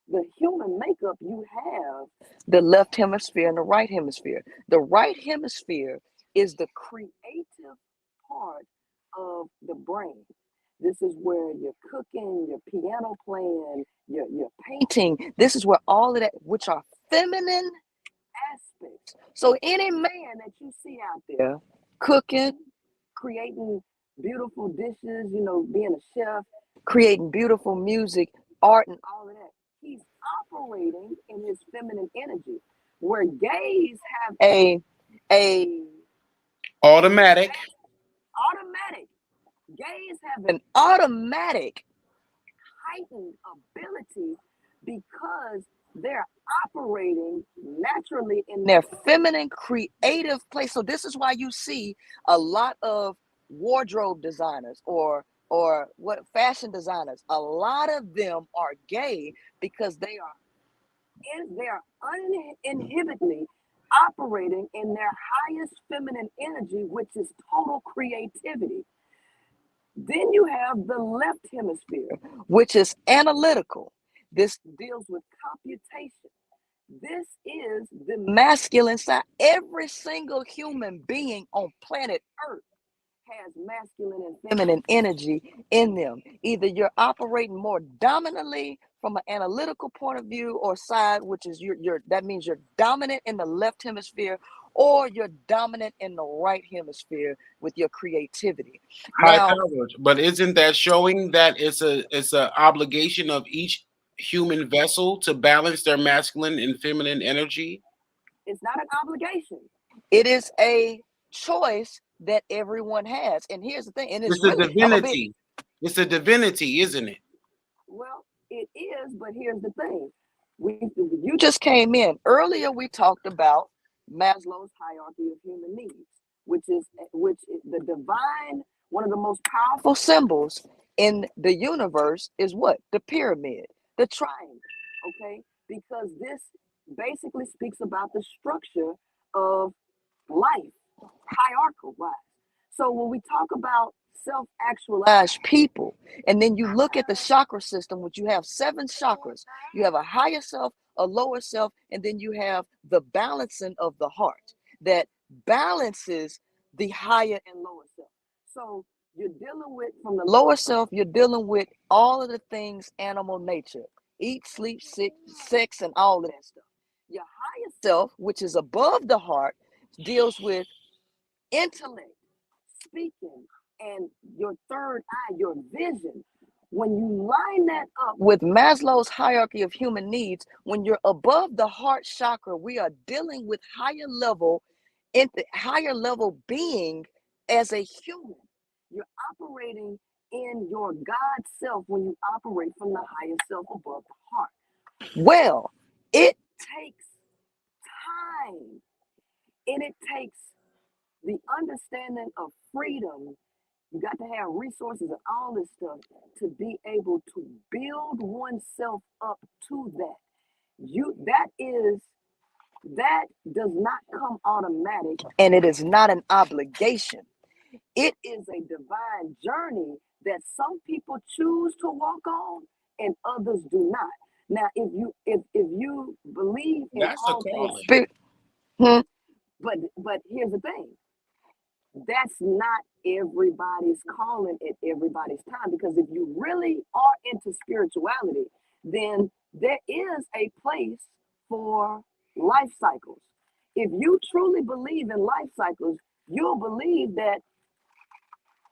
the human makeup, you have the left hemisphere and the right hemisphere. The right hemisphere is the creative part of the brain. This is where you're cooking, your piano playing, you're painting. This is where all of that, which are feminine aspects. So any man that you see out there cooking, creating beautiful dishes, being a chef, creating beautiful music, art, and all of that, he's operating in his feminine energy. Where gays have a automatic. Gays have an automatic heightened ability because they're operating naturally in their feminine creative place. So this is why you see a lot of wardrobe designers or what fashion designers, a lot of them are gay because they are uninhibitedly operating in their highest feminine energy, which is total creativity. Then you have the left hemisphere, which is analytical. This deals with computation. This is the masculine side. Every single human being on planet Earth has masculine and feminine energy in them. Either you're operating more dominantly from an analytical point of view or side, which is that means you're dominant in the left hemisphere, or you're dominant in the right hemisphere with your creativity. High powered, but isn't that showing that it's a obligation of each human vessel to balance their masculine and feminine energy? It's not an obligation. It is a choice that everyone has. And here's the thing, and it's a divinity. It's a divinity, isn't it? Well, it is, but here's the thing. You just came in. Earlier we talked about Maslow's hierarchy of human needs, which is the divine, one of the most powerful symbols in the universe is what? The pyramid, the triangle, okay? Because this basically speaks about the structure of life, hierarchical wise. So when we talk about self-actualized people, and then you look at the chakra system, which you have 7 chakras. You have a higher self, a lower self, and then you have the balancing of the heart that balances the higher and lower self. So you're dealing with, from the lower self, you're dealing with all of the things animal nature: eat, sleep, sex, and all of that stuff. Your higher self, which is above the heart, deals with intellect, speaking, and your third eye, your vision, when you line that up with Maslow's hierarchy of human needs, when you're above the heart chakra, we are dealing with higher level being as a human. You're operating in your God self when you operate from the higher self above the heart. Well, it takes time, and it takes the understanding of freedom. You got to have resources and all this stuff to be able to build oneself up to that. That does not come automatic, and it is not an obligation. It is a divine journey that some people choose to walk on and others do not. Now, if you believe in That's a all things calling. spirit, but here's the thing. That's not everybody's calling at everybody's time, because if you really are into spirituality, then there is a place for life cycles. If you truly believe in life cycles, you'll believe that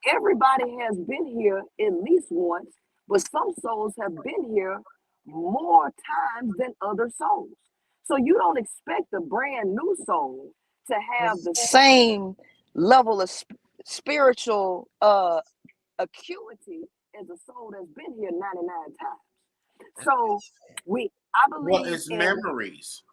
everybody has been here at least once, but some souls have been here more times than other souls. So you don't expect a brand new soul to have the same level of spiritual acuity as a soul that's been here 99 times. So I believe Well, it's memories.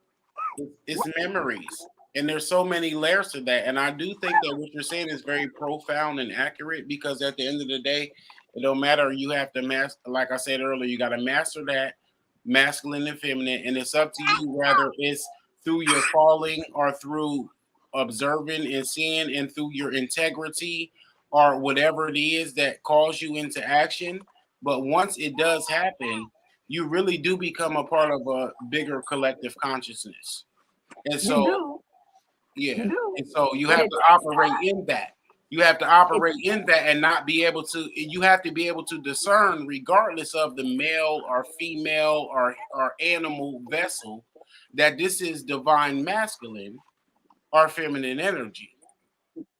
It's memories. And there's so many layers to that. And I do think that what you're saying is very profound and accurate, because at the end of the day, it don't matter. You have to master, like I said earlier, you got to master that masculine and feminine. And it's up to you whether it's through your calling or through observing and seeing and through your integrity or whatever it is that calls you into action. But once it does happen, you really do become a part of a bigger collective consciousness. And so, yeah. And so you have to operate in that. You have to operate in that and not be able to, you have to be able to discern, regardless of the male or female or animal vessel, that this is divine masculine or feminine energy.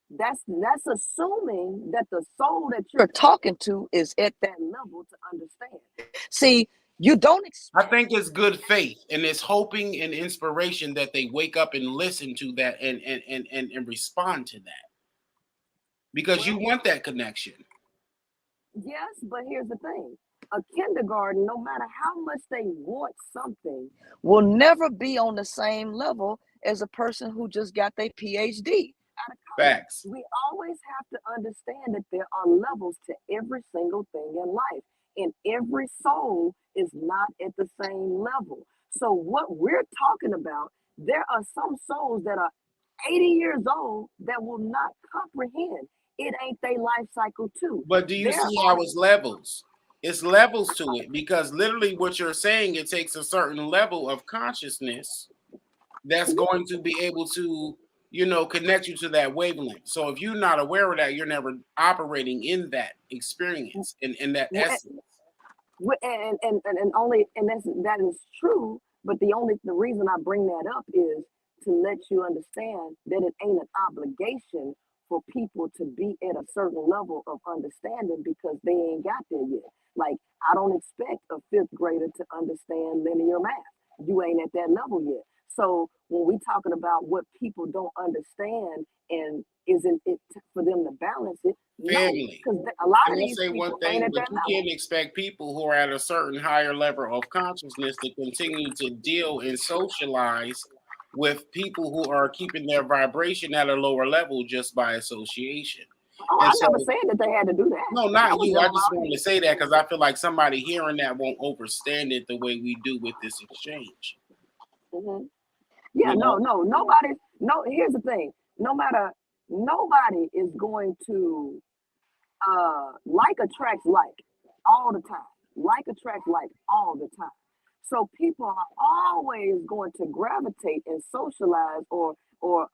That's assuming that the soul that you're talking to is at that level to understand. See, you don't I think it's good faith, and it's hoping and inspiration that they wake up and listen to that and respond to that. Because you want that connection. Yes, but here's the thing. A kindergarten, no matter how much they want something, will never be on the same level as a person who just got their PhD out of college. Facts. We always have to understand that there are levels to every single thing in life, and every soul is not at the same level. So what we're talking about, there are some souls that are 80 years old that will not comprehend. It ain't their life cycle too. But do you see how it's levels? It's levels to it, because literally what you're saying, it takes a certain level of consciousness that's going to be able to, connect you to that wavelength. So if you're not aware of that, you're never operating in that experience, in that essence. That is true. But the reason I bring that up is to let you understand that it ain't an obligation for people to be at a certain level of understanding, because they ain't got there yet. Like, I don't expect a fifth grader to understand linear math. You ain't at that level yet. So when we talking about what people don't understand, and isn't it for them to balance it? Family. Because a lot of these say people one thing, ain't at but that you level. can't expect people who are at a certain higher level of consciousness to continue to deal and socialize with people who are keeping their vibration at a lower level just by association. Oh, I'm never saying that they had to do that. No, not you. I just wanted to say that because I feel like somebody hearing that won't understand it the way we do with this exchange. Mm-hmm. Yeah, nobody. Here's the thing. Nobody is going to like attracts like all the time. Like attracts like all the time. So people are always going to gravitate and socialize or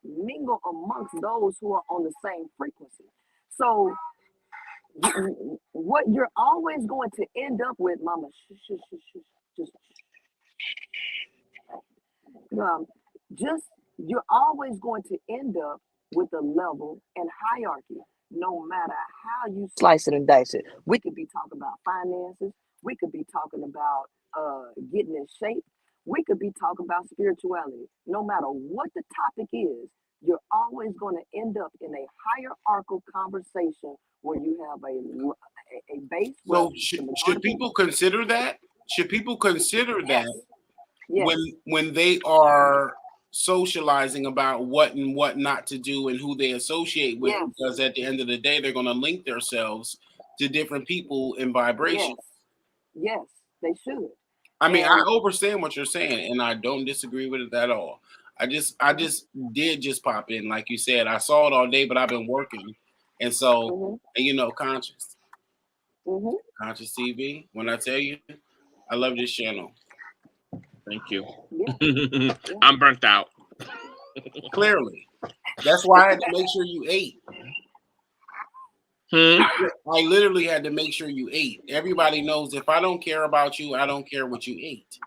mingle amongst those who are on the same frequency. So what you're always going to end up with, mama, you're always going to end up with a level and hierarchy. no matter how you slice it and dice it. We could be talking about finances. We could be talking about getting in shape. We could be talking about spirituality. No matter what the topic is, you're always going to end up in a hierarchical conversation where you have a base. So should people consider that? Should people consider that when they are socializing about what and what not to do and who they associate with? Because at the end of the day, they're going to link themselves to different people in vibration. Yes, they should. I mean, I understand what you're saying, and I don't disagree with it at all. I just did pop in, like you said. I saw it all day, but I've been working, and so you know, Conscious TV. When I tell you, I love this channel. Thank you. I'm burnt out. Clearly, that's why I had to make sure you ate. I literally had to make sure you ate. Everybody knows if I don't care about you, I don't care what you ate.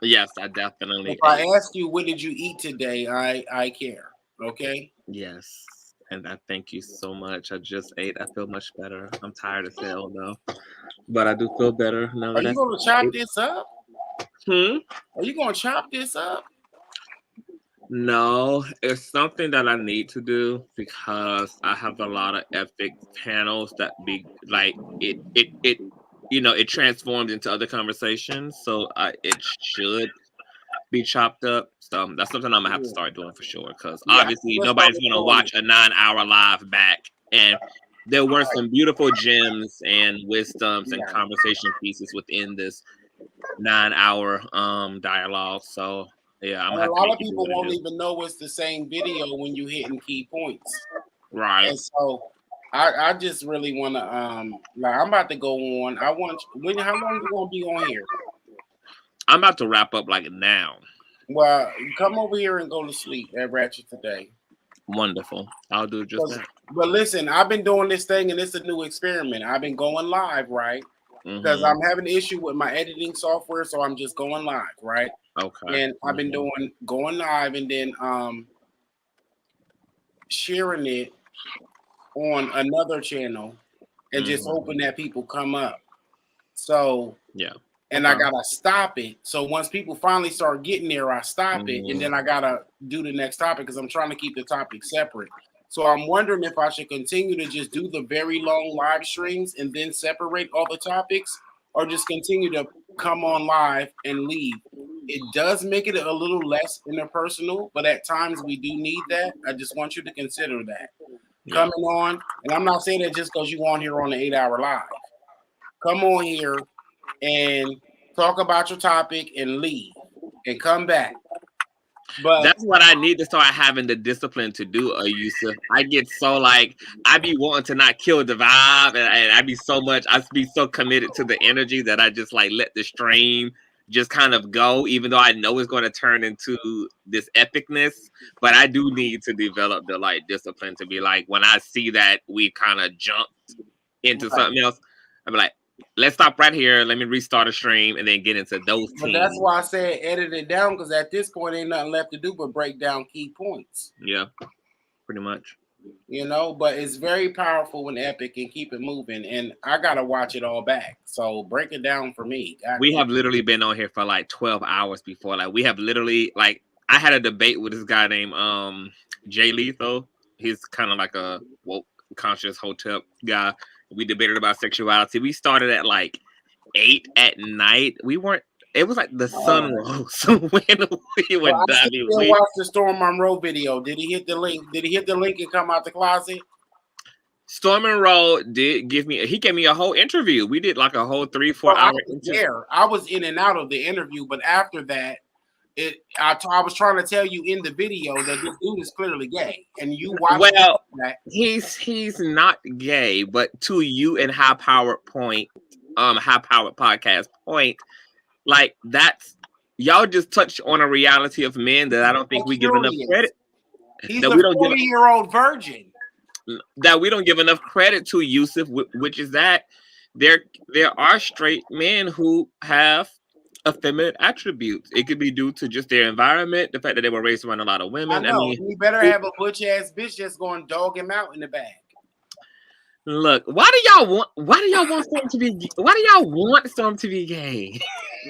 Yes, I definitely. If I ask you, what did you eat today? I care. Okay. Yes, and I thank you so much. I just ate. I feel much better. I'm tired as hell though, but I do feel better now. Are you going to chop this up? Are you going to chop this up? No, it's something that I need to do because I have a lot of epic panels that be like it you know, it transformed into other conversations, so it should be chopped up. So that's something I'm gonna have to start doing for sure, because obviously nobody's gonna watch a 9-hour live back. And there were some beautiful gems and wisdoms and conversation pieces within this 9-hour dialogue. So yeah, a lot of people won't even know it's the same video when you hitting key points. Right. And so I just really want to like I'm about to go on. How long you gonna be on here? I'm about to wrap up like now. Well, come over here and go to sleep at Ratchet today. Wonderful. I'll do just that. But listen, I've been doing this thing and it's a new experiment. I've been going live, right? Because I'm having an issue with my editing software, so I'm just going live, right? Okay. And I've been going live and then sharing it on another channel and just hoping that people come up. So yeah. And I gotta stop it. So once people finally start getting there, I stop it, and then I gotta do the next topic because I'm trying to keep the topic separate. So I'm wondering if I should continue to just do the very long live streams and then separate all the topics, or just continue to come on live and leave. It does make it a little less interpersonal, but at times we do need that. I just want you to consider that. Coming on, and I'm not saying that just because you on here on the 8-hour live. Come on here and talk about your topic and leave and come back. But that's what I need to start having the discipline to do, Yusuf. I get so like I be wanting to not kill the vibe, and I be so committed to the energy that I just like let the stream just kind of go, even though I know it's going to turn into this epicness. But I do need to develop the like discipline to be like, when I see that we kind of jumped into something else, I'm like, let's stop right here. Let me restart a stream and then get into those teams. But that's why I said edit it down, because at this point ain't nothing left to do but break down key points. Yeah, pretty much. You know, but it's very powerful and epic and keep it moving. And I gotta watch it all back. So break it down for me. We have literally been on here for like 12 hours before. Like we have literally like I had a debate with this guy named Jay Lethal. He's kind of like a woke conscious hotel guy. We debated about sexuality. We started at like 8 at night. We weren't. It was like the sun rose when we were done. I still watched the Storm Monroe video. Did he hit the link? Did he hit the link and come out the closet? Storm Monroe did give me. He gave me a whole interview. We did like a whole 3-4 hour interview. I was in and out of the interview, but after that, I was trying to tell you in the video that this dude is clearly gay, and you watch. Well, he's not gay, but to you and high powered podcast point, like that's y'all just touched on a reality of men that I don't think we give enough credit. He's a 40-year-old virgin. That we don't give enough credit to, Yusuf, which is that there are straight men who have effeminate attributes. It could be due to just their environment, the fact that they were raised around a lot of women. I mean, he better have a butch ass bitch that's going to dog him out in the back. Look, why do y'all want Storm to be? Why do y'all want Storm to be gay?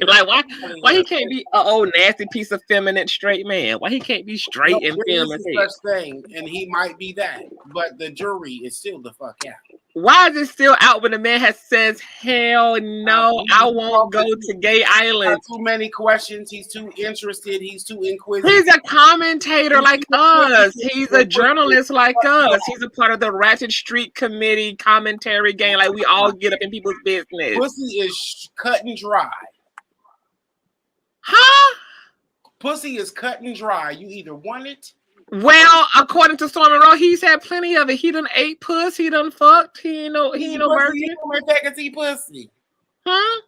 Like why he can't be an old nasty piece of feminine straight man? Why he can't be straight and There is feminine? such thing, and he might be that, but the jury is still the fuck out. Why is it still out when the man says, hell no, I won't go to Gay Island? Too many questions. He's too interested. He's too inquisitive. He's a commentator like us. He's a journalist like us. He's a part of the Ratchet Street Committee commentary game. Like we all get up in people's business. Pussy is cut and dry. Huh? Pussy is cut and dry. You either want it. Well, according to Storm Monroe, he's had plenty of it. He done ate pussy. He done fucked. He ain't no virgin. Pussy. Huh?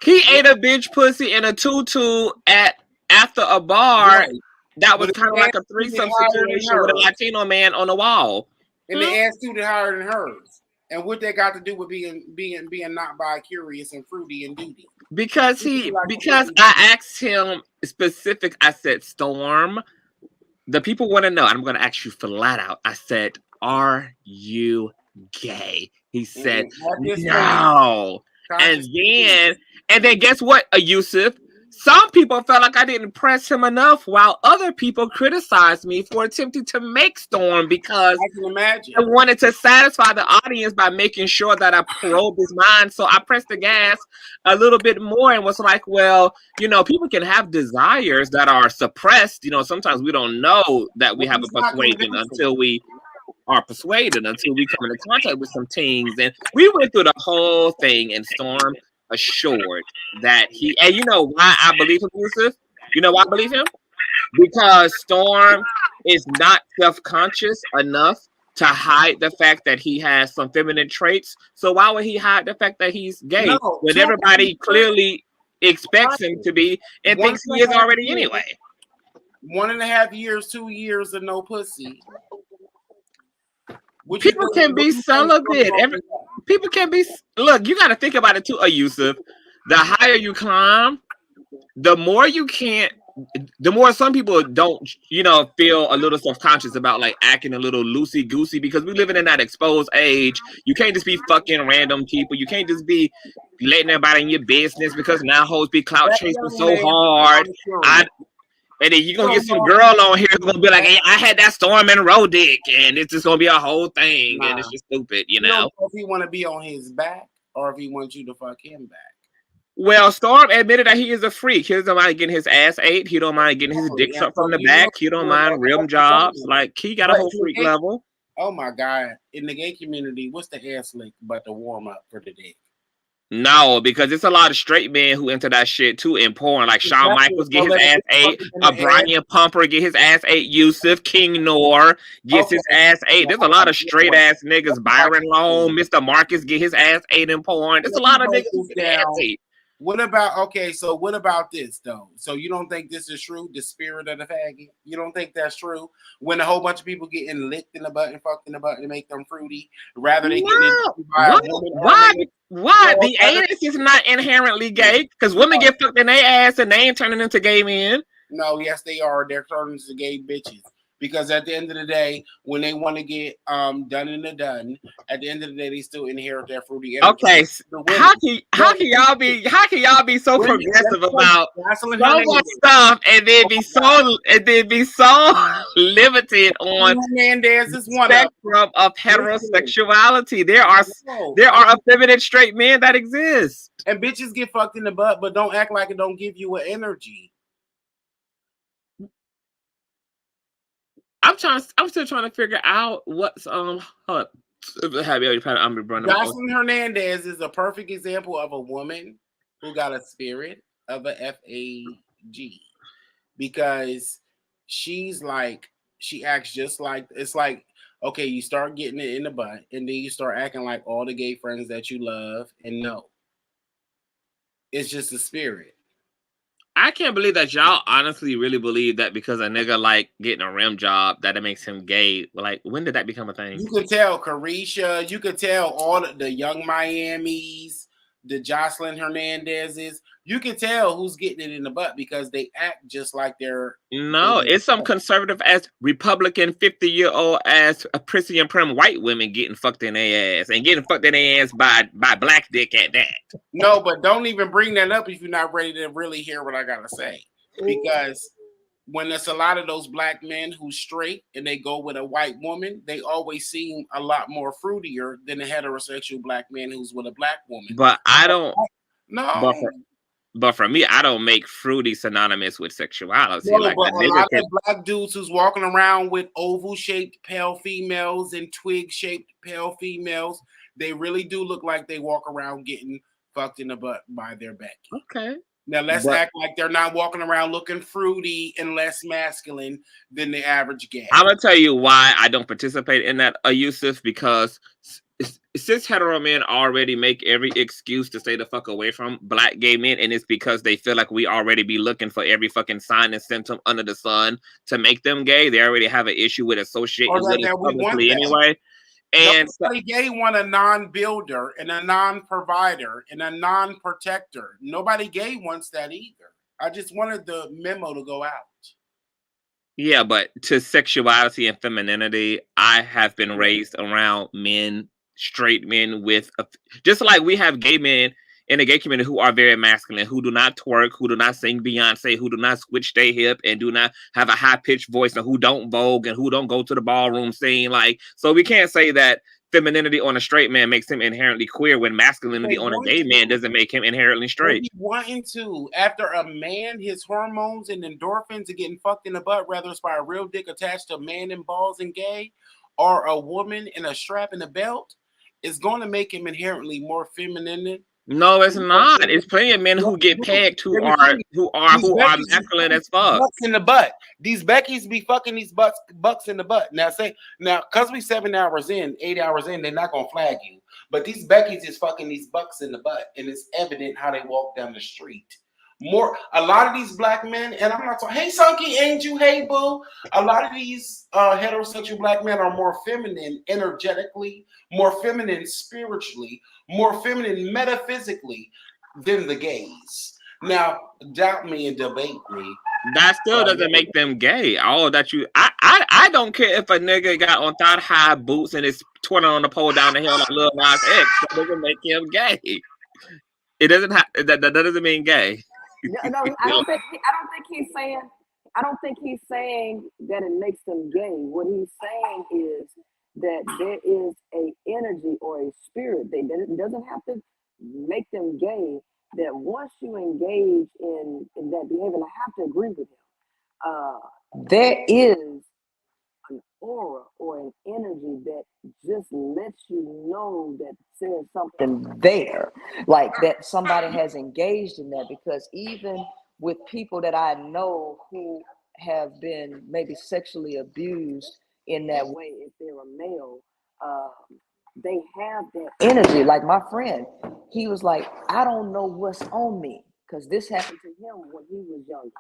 He ate a bitch pussy in a tutu after a bar. Right. That was kind of like a threesome situation with a Latino man on the wall. And the ass suited higher than hers. And what they got to do with being not bi-curious and fruity and duty? Because I asked him specific. I said, Storm, the people want to know. I'm going to ask you flat out. I said, are you gay? He said, no. And then guess what, Yusuf? Some people felt like I didn't press him enough, while other people criticized me for attempting to make Storm because I can imagine. I wanted to satisfy the audience by making sure that I probed his mind. So I pressed the gas a little bit more and was like, well, people can have desires that are suppressed. Sometimes we don't know that we have a persuasion until we are persuaded, until we come into contact with some things. And we went through the whole thing, and Storm assured that and you know why I believe him, Yusuf? You know why I believe him? Because Storm is not self-conscious enough to hide the fact that he has some feminine traits. So why would he hide the fact that he's gay when everybody clearly expects him to be and thinks he is already anyway? 1.5 years, 2 years of no pussy. People can be celibate. People can be. Look, you got to think about it too, Yusuf. The higher you climb, the more you can't. The more some people don't, feel a little self-conscious about like acting a little loosey-goosey because we're living in that exposed age. You can't just be fucking random people. You can't just be letting everybody in your business because now hoes be clout chasing so hard. And then you're going to get some girl on here who's going to be like, hey, I had that Storm Monroe dick, and it's just going to be a whole thing, and it's just stupid, You don't know if he want to be on his back or if he wants you to fuck him back. Well, Storm admitted that he is a freak. He doesn't mind getting his ass ate. He don't mind getting his dick sucked from the back. He don't mind rim jobs. Like, he got a whole freak level. Oh, my God. In the gay community, what's the ass lick but the warm-up for the dick? No, because it's a lot of straight men who into that shit too in porn. Like Shawn Michaels get his ass ate, Brian Pumper get his ass ate, Yusuf King Noor gets his ass ate. There's a lot of straight ass niggas. Byron Long, Mr. Marcus get his ass ate in porn. There's a lot of niggas who get ass ate. What about this though? So you don't think this is true? The spirit of the faggot? You don't think that's true? When a whole bunch of people getting licked in the butt and fucked in the butt to make them fruity, rather than Why? The anus is not inherently gay because women get fucked in their ass and they ain't turning into gay men. No, yes they are. They're turning into gay bitches. Because at the end of the day, when they want to get done in the done, at the end of the day, they still inherit that fruity energy. Okay, how can y'all be so progressive about so much stuff and then be so limited on the spectrum of heterosexuality? There are effeminate straight men that exist, and bitches get fucked in the butt, but don't act like it don't give you an energy. I'm still trying to figure out what's Jocelyn Hernandez is a perfect example of a woman who got a spirit of a FAG because she acts just like it's like okay, you start getting it in the butt and then you start acting like all the gay friends that you love and no, it's just a spirit. I can't believe that y'all honestly really believe that because a nigga like getting a rim job that it makes him gay. Like, when did that become a thing? You could tell Carisha, you could tell all the young Miamis, the Jocelyn Hernandezes. You can tell who's getting it in the butt because they act just like they're. No, it's some conservative ass Republican 50-year-old ass prissy and prim white women getting fucked in their ass and getting fucked in their ass by black dick at that. No, but don't even bring that up if you're not ready to really hear what I gotta say. Because when there's a lot of those black men who's straight and they go with a white woman, they always seem a lot more fruitier than a heterosexual black man who's with a black woman. But I don't. No. But for me, I don't make fruity synonymous with sexuality. No, like but a lot of black dudes who's walking around with oval-shaped pale females and twig-shaped pale females, they really do look like they walk around getting fucked in the butt by their Becky. Okay. Now let's act like they're not walking around looking fruity and less masculine than the average gay. I'm gonna tell you why I don't participate in that, Yusuf, because cis hetero men already make every excuse to stay the fuck away from black gay men, and it's because they feel like we already be looking for every fucking sign and symptom under the sun to make them gay. They already have an issue with associating with it publicly anyway. And nobody gay want a non-builder and a non-provider and a non-protector. Nobody gay wants that either. I just wanted the memo to go out. Yeah, but to sexuality and femininity, I have been raised around men, straight men with just like we have gay men in the gay community who are very masculine, who do not twerk, who do not sing Beyonce, who do not switch their hip and do not have a high-pitched voice, and who don't vogue and who don't go to the ballroom scene. Like, so we can't say that femininity on a straight man makes him inherently queer when masculinity on a gay man doesn't make him inherently straight. Wanting to, after a man, his hormones and endorphins are getting fucked in the butt, whether it's by a real dick attached to a man and balls and gay, or a woman in a strap and a belt, is going to make him inherently more feminine. No, it's not. It's plenty of men who get pegged who are masculine as fuck. Bucks in the butt. These Beckys be fucking these bucks in the butt. Now because we 7 hours in, 8 hours in, they're not gonna flag you. But these Beckys is fucking these bucks in the butt, and it's evident how they walk down the street. A lot of these black men, and I'm not talking, hey Sunky Angel, hey boo. A lot of these heterosexual black men are more feminine energetically, more feminine spiritually, more feminine metaphysically than the gays. Now, doubt me and debate me. That still doesn't make them gay. All that I don't care if a nigga got on thigh-high boots and is twirling on the pole down the hill like Lil Nas X. That doesn't make him gay. It doesn't that doesn't mean gay. No, I don't think he's saying. I don't think he's saying that it makes them gay. What he's saying is that there is a energy or a spirit that doesn't have to make them gay. That once you engage in that behavior, and I have to agree with him, there is an aura or an energy that just lets you know that there's something there, like that somebody has engaged in that. Because even with people that I know who have been maybe sexually abused in that way, if they're a male, they have that energy. Like my friend, he was like, I don't know what's on me, because this happened to him when he was younger.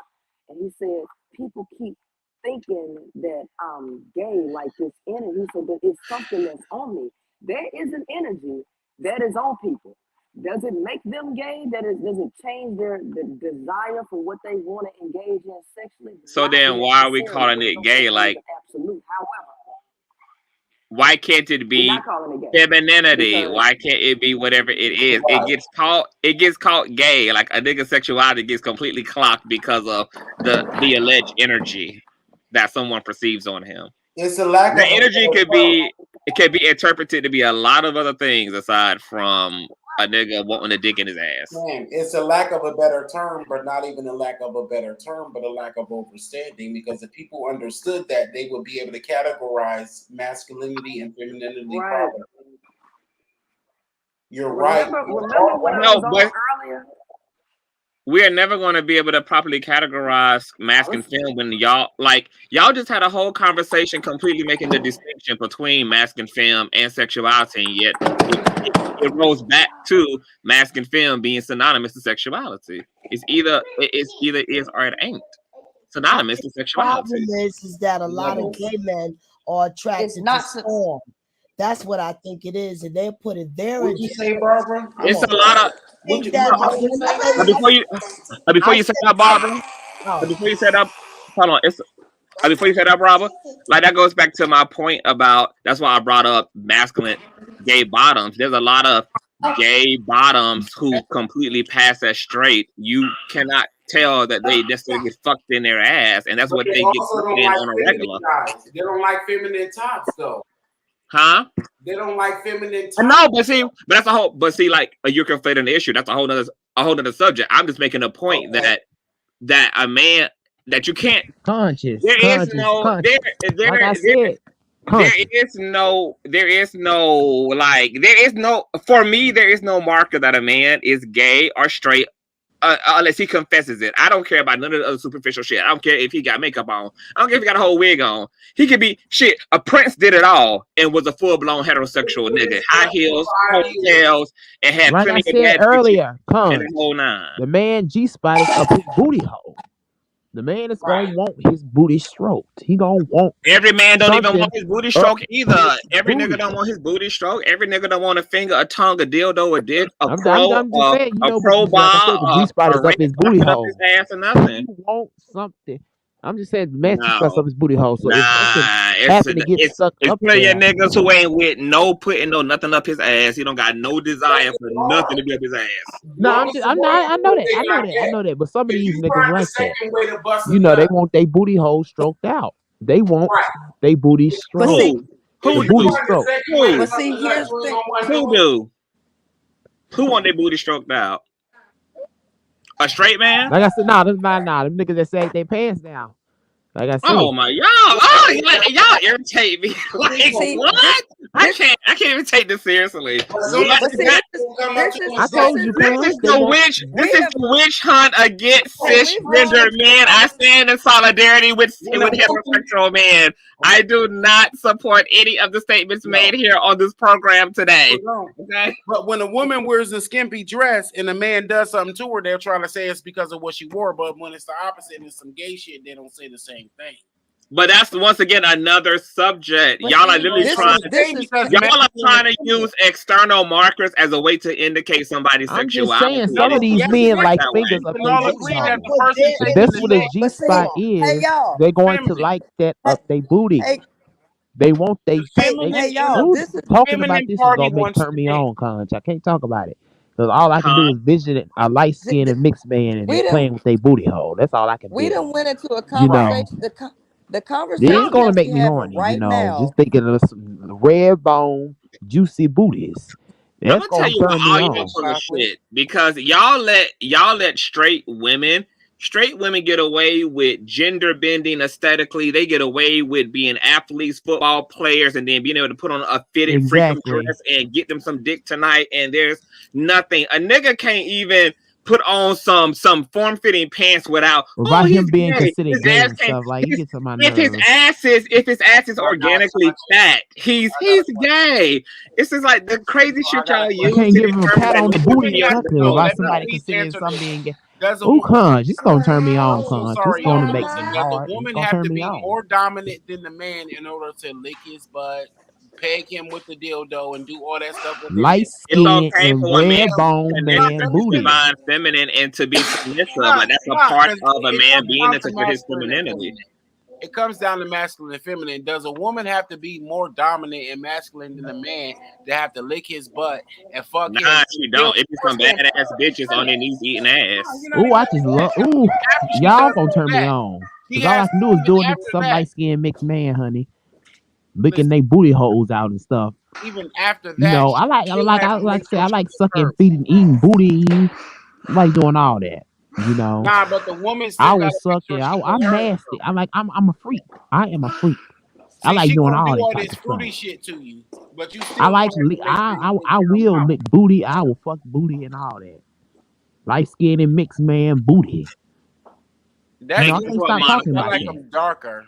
And he said, people keep thinking that I'm gay, like this energy. He said, but it's something that's on me. There is an energy that is on people. Does it make them gay? Does it change the desire for what they want to engage in sexually? So then why are we calling it gay? Like, absolute. However, why can't it be femininity? Why can't it be whatever it is? It gets called gay. Like a nigga's sexuality gets completely clocked because of the alleged energy that someone perceives on him. It's a lack of energy could be interpreted to be a lot of other things aside from a nigga wanting a dick in his ass. Man, it's a lack of a better term, but not even a lack of a better term, but a lack of understanding. Because if people understood that, they would be able to categorize masculinity and femininity properly. You're right. Remember when I was on earlier? We are never going to be able to properly categorize masculine film when y'all just had a whole conversation completely making the distinction between masculine film and sexuality, and yet it rolls back to masculine film being synonymous to sexuality. It's either is or it ain't synonymous to sexuality. The problem is that a lot of gay men are attracted to form. That's what I think it is, and they're putting their. What you say, Barbara? It's a lot of. Before you say that, Barbara. Before you say that, hold on. Before you say that, Barbara. Like that goes back to my point about. That's why I brought up masculine gay bottoms. There's a lot of gay bottoms who completely pass as straight. You cannot tell that they necessarily get fucked in their ass, and that's But what they they get also fucked don't in like on a feminine regular. guys. They don't like feminine tops, though. Huh? They don't like feminine tops. No, but that's a whole. But see, like you're conflating the issue. That's a whole other subject. I'm just making a point that a man that you can't. Conscious. There is no like for me there is no marker that a man is gay or straight unless he confesses it. I don't care about none of the other superficial shit. I don't care if he got makeup on. I don't care if he got a whole wig on. He could be shit. A Prince did it all and was a full-blown heterosexual nigga. High heels, hotels, and had like plenty I of said earlier, and the whole nine. The man G-spot is up his booty hole. The man is gonna want his booty stroked. He gonna want. Every man don't even want his booty stroke either. Every nigga don't want his booty stroke. Every nigga don't want a finger, a tongue, a dildo, a dick, a I'm just saying, you know, pro like I said, the G-spot is up his booty hole. His ass or nothing. He want something. I'm just saying, the man G-spot's up his booty hole. So if happen to get sucked up plenty there, of niggas who ain't with putting nothing up his ass. He don't got no desire for nothing to be up his ass. No, I know that. But some of these niggas like that. You know, they want their booty hole stroked out. They want their booty stroked. Who booty stroked? But see, here's the thing. Who want their booty stroked out? A straight man? Like I said, them niggas that sag their pants down. Like I said. Oh my y'all irritate me. Like what? I can't even take this seriously. I told you, this is the witch hunt against cisgender men. I stand in solidarity with heterosexual men. I do not support any of the statements made here on this program today. Okay. But when a woman wears a skimpy dress and a man does something to her, they're trying to say it's because of what she wore. But when it's the opposite and it's some gay shit, they don't say the same thing. But that's once again another subject. Y'all are literally trying to use external markers as a way to indicate somebody's sexuality. I'm just saying, some of these men like fingers up their booty. If that's what a G-spot is, they're going to like that up their booty. They want talking about this is gonna turn me on, Conch. I can't talk about it. Because all I can do is vision a light-skinned and mixed man and playing with their booty hole. That's all I can do. We done went into a conversation. The conversation it's gonna make me horny, now. Just thinking of some red bone, juicy booties. That's I'm gonna tell you what all y'all full of shit because y'all let straight women get away with gender bending aesthetically. They get away with being athletes, football players, and then being able to put on a fitted freaking dress and get them some dick tonight. And there's nothing. A nigga can't even put on some form-fitting pants without him being considered gay and stuff. Like he gets on my nerves. If his ass is organically fat, he's gay. It's just like the crazy shit y'all use. You can't give him a pat on the booty or nothing. Why somebody considering something being gay? Oh, Conch, it's gonna turn me on, Conch. It's gonna make me hard. The woman have to be more dominant than the man in order to lick his butt, peg him with the dildo, and do all that stuff. Light skin and red bone man booty. Divine feminine and to be submissive. Like that's a part of a man being into his femininity. It comes down to masculine and feminine. Does a woman have to be more dominant and masculine than a man to have to lick his butt and fuck him? Nah, she don't. It be some badass bitches on their knees eating ass. Ooh, I just love. Ooh, y'all gonna turn me on. Cause all I can do is do it to some light skinned mixed man, honey. Licking their booty holes out and stuff. Even after that, I like sucking feet and eating booty. I like doing all that. Nah, but the woman. I will suck it. I'm nasty. I'm a freak. I am a freak. I like doing all that type of fruity shit to you, but you. I like. I will lick booty. I will fuck booty and all that. Light skin and mixed man booty. I can't stop talking about it. I like them darker.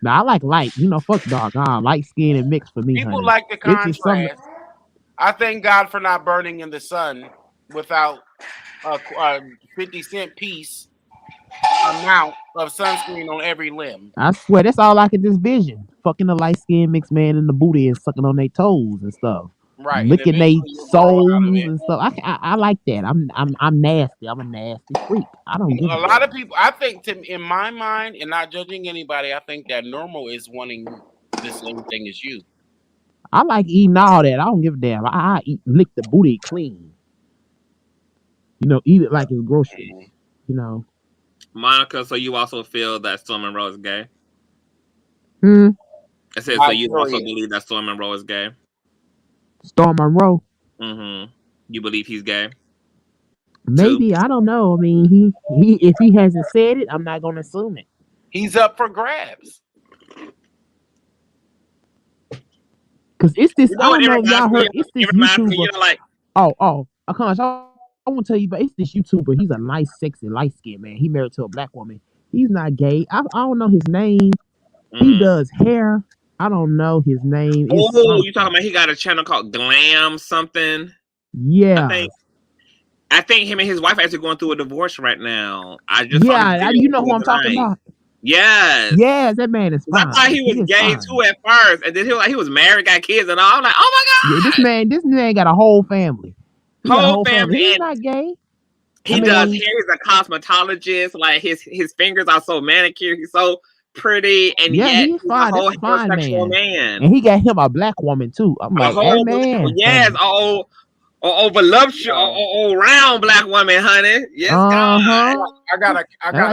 Now I like light. Fuck dark. Light skin and mixed for me. People honey. like the contrast. I thank God for not burning in the sun without a 50-cent piece amount of sunscreen on every limb. I swear, that's all I can just vision. Fucking the light skinned mixed man in the booty and sucking on their toes and stuff. Right, and Licking their eventually you'll grow out of souls it. and stuff. I like that. I'm nasty. I'm a nasty freak. I don't give A lot of people, I think, in my mind, and not judging anybody, I think that normal is wanting the same thing as you. I like eating all that. I don't give a damn. I lick the booty clean. You know, eat it like it's groceries. You know. Monica, so you also feel that Storm Monroe is gay? I said, so you also believe that Storm Monroe is gay? Storm Monroe? Mm-hmm. You believe he's gay? Maybe. Too? I don't know. I mean, he if he hasn't said it, I'm not going to assume it. He's up for grabs. Because it's this, I don't know if y'all heard, it's this YouTuber. You know, like, I want to tell you, but it's this YouTuber. He's a nice, sexy, light-skinned man. He married to a black woman. He's not gay. I don't know his name. He does hair. I don't know his name. Oh, you talking about he got a channel called Glam something? Yeah. I think him and his wife are actually going through a divorce right now. You know who I'm talking about? Yes. Yes, that man is fine. I thought he was gay too at first, and then he was married, got kids, and all. I'm like, oh my god! Yeah, this man got a whole family. Whole family. He's not gay. He does hair. He's a cosmetologist. Like his fingers are so manicured. He's so pretty, and yet he's fine. A whole fine man. And he got him a black woman too. I'm like, hey man, yes, voluptuous, round black woman, honey. Yes, God. I gotta.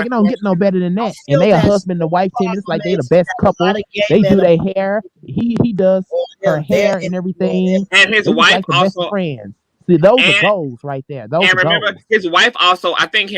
It don't get no better than that. And they a husband and wife team. It's like they the best couple. They do their hair. He does her hair and everything. And his wife like the also best friends. See, those are goals right there. And remember, his wife also. I think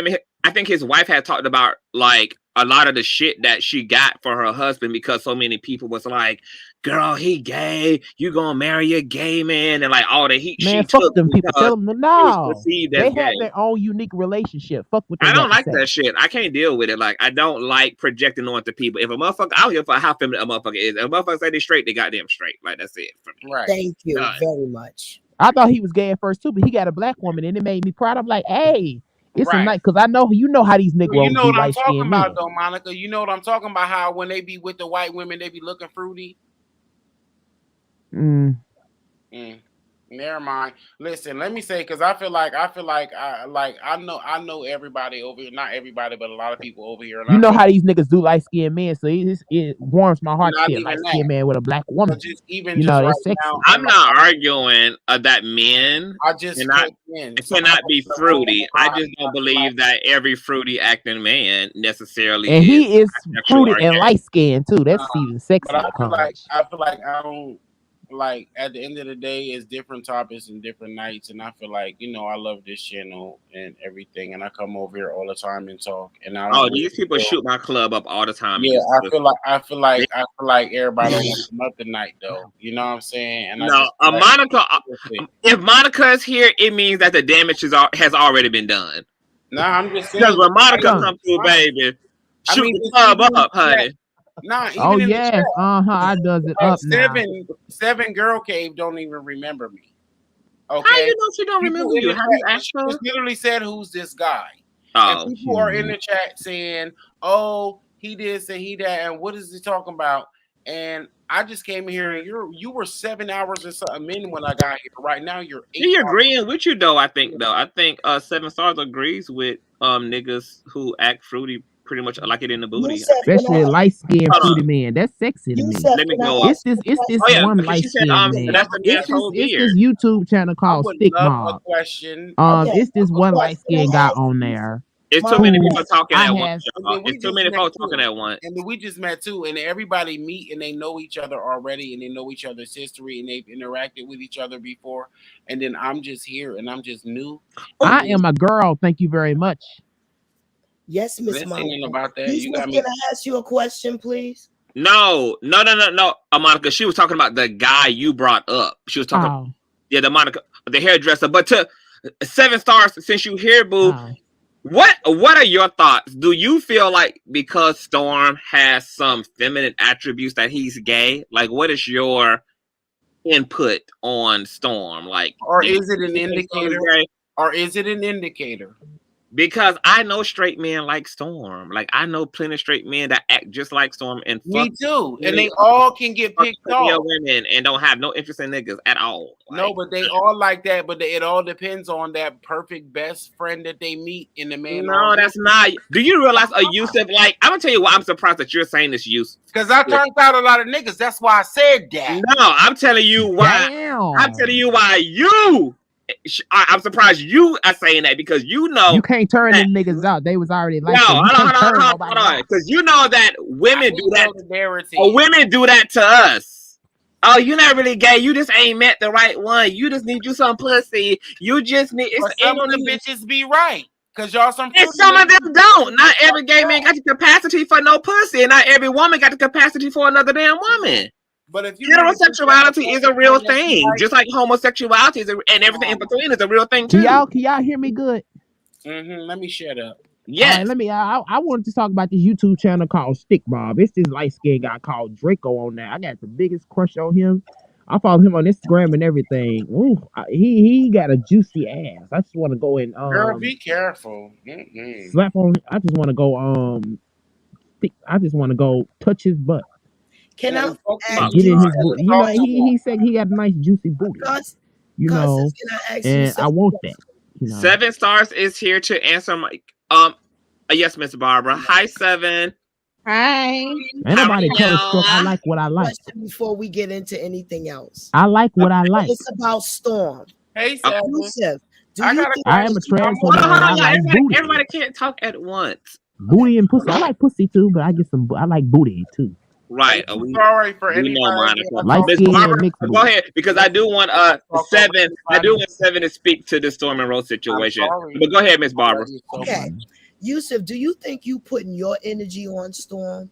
his wife had talked about like a lot of the shit that she got for her husband because so many people was like, "Girl, he gay. You gonna marry a gay man?" And like all the heat man, she fuck took them people. Tell them no. They have gay. their own unique relationship. Fuck what they I don't like that shit. I can't deal with it. Like I don't like projecting onto people. If a motherfucker, I don't give a fuck how feminine a motherfucker is. If a motherfucker say they straight, they goddamn straight. Like that's it for me. Right. Thank you very much. I thought he was gay at first too, but he got a black woman, and it made me proud. I'm like, hey, it's a night because I know how these niggas. You know what I'm talking about, though, Monica. You know what I'm talking about? How when they be with the white women, they be looking fruity. Never mind. Listen, let me say because I feel like I know everybody over here. Not everybody, but a lot of people over here. You know how these niggas do light skinned men, so it warms my heart to see a light skinned man with a black woman. That's sexy. I'm not arguing that men cannot be fruity. I just don't believe that every fruity acting man necessarily. And he is fruity and light skinned too. That's even sexy. But I feel like I don't. Like at the end of the day, it's different topics and different nights, and I feel like I love this channel and everything, and I come over here all the time and talk. And these people shoot my club up all the time. Yeah, I feel like everybody wants to come up tonight, though. You know what I'm saying? And Monica, if Monica is here, it means that the damage has already been done. Nah, I'm just saying because when Monica comes through, baby, shoot the club up, honey. Nah, even oh yes, I does it up now. Seven Girl Cave don't even remember me. Okay, how you know she don't remember you? How you asked her? She literally said, "Who's this guy?" Oh, and people are in the chat saying, "Oh, he this and he that," and what is he talking about? And I just came here and you were 7 hours and something in when I got here. Right now you're 8 He agreeing with you though. I think 7 Stars agrees with niggas who act fruity. Pretty much like it in the booty, especially light skinned fruity man. That's sexy to me. Let me go. It's this one light skinned man. It's this YouTube channel called Stick Mob. It's this one light skinned guy on there. It's too many people talking at once. It's too many folks talking at once. And we just met too, and everybody meet and they know each other already, and they know each other's history, and they've interacted with each other before. And then I'm just here, and I'm just new. I am a girl. Thank you very much. Yes, Miss Monica. About that. Can I ask you a question, please? No, Monica. She was talking about the guy you brought up. She was talking, the hairdresser. But to 7 Stars, since you here, boo, what are your thoughts? Do you feel like because Storm has some feminine attributes that he's gay? Like, what is your input on Storm? Like, or is it an indicator? Or is it an indicator Because I know straight men like Storm. Like I know plenty of straight men that act just like Storm and Me fuck too. And they all can get picked off. Women and don't have no interest in niggas at all. No, but they all like that. But it all depends on that perfect best friend that they meet in the man. No, that's not. Do you realize a Yusuf? Like I'm gonna tell you why I'm surprised that you're saying this, Yusuf. Because I turned out a lot of niggas. That's why I said that. No, I'm telling you why. Damn. I'm telling you why you. I'm surprised you are saying that because you know you can't turn them niggas out. They was already like no, hold on. Because you know that women do that. Or women do that to us. Oh, you're not really gay. You just ain't met the right one. You just need you some pussy. You just need. But some of the bitches be right. Because y'all some. And some of them don't. Not every gay man got the capacity for no pussy, and not every woman got the capacity for another damn woman. But if you heterosexuality is a real thing, just like homosexuality is and everything in between is a real thing too. Can y'all hear me good? Let me shut up. Yeah. Right, I wanted to talk about this YouTube channel called Stick Mob. It's this light skinned guy called Draco on there. I got the biggest crush on him. I follow him on Instagram and everything. Ooh, he got a juicy ass. I just want to go and girl, be careful. Slap on. I just want to go I just want to go touch his butt. Can I get in his booty? You know, he said he got a nice juicy booty. You know, and I want that. You know. 7 stars is here to answer my yes, Miss Barbara. Hi, 7. Hi. Ain't nobody tell us I like what I like. Before we get into anything else, I like what I like. It's about Storm. Hey, Yusuf, I am a trans woman. I like booty. Everybody can't talk at once. Booty and pussy. I like pussy too, but I like booty too. Right. Sorry for any like go ahead, because I do want 7. I do want 7 to speak to the Storm and Rose situation. But go ahead, Miss Barbara. Okay, Yusuf, do you think you putting your energy on Storm?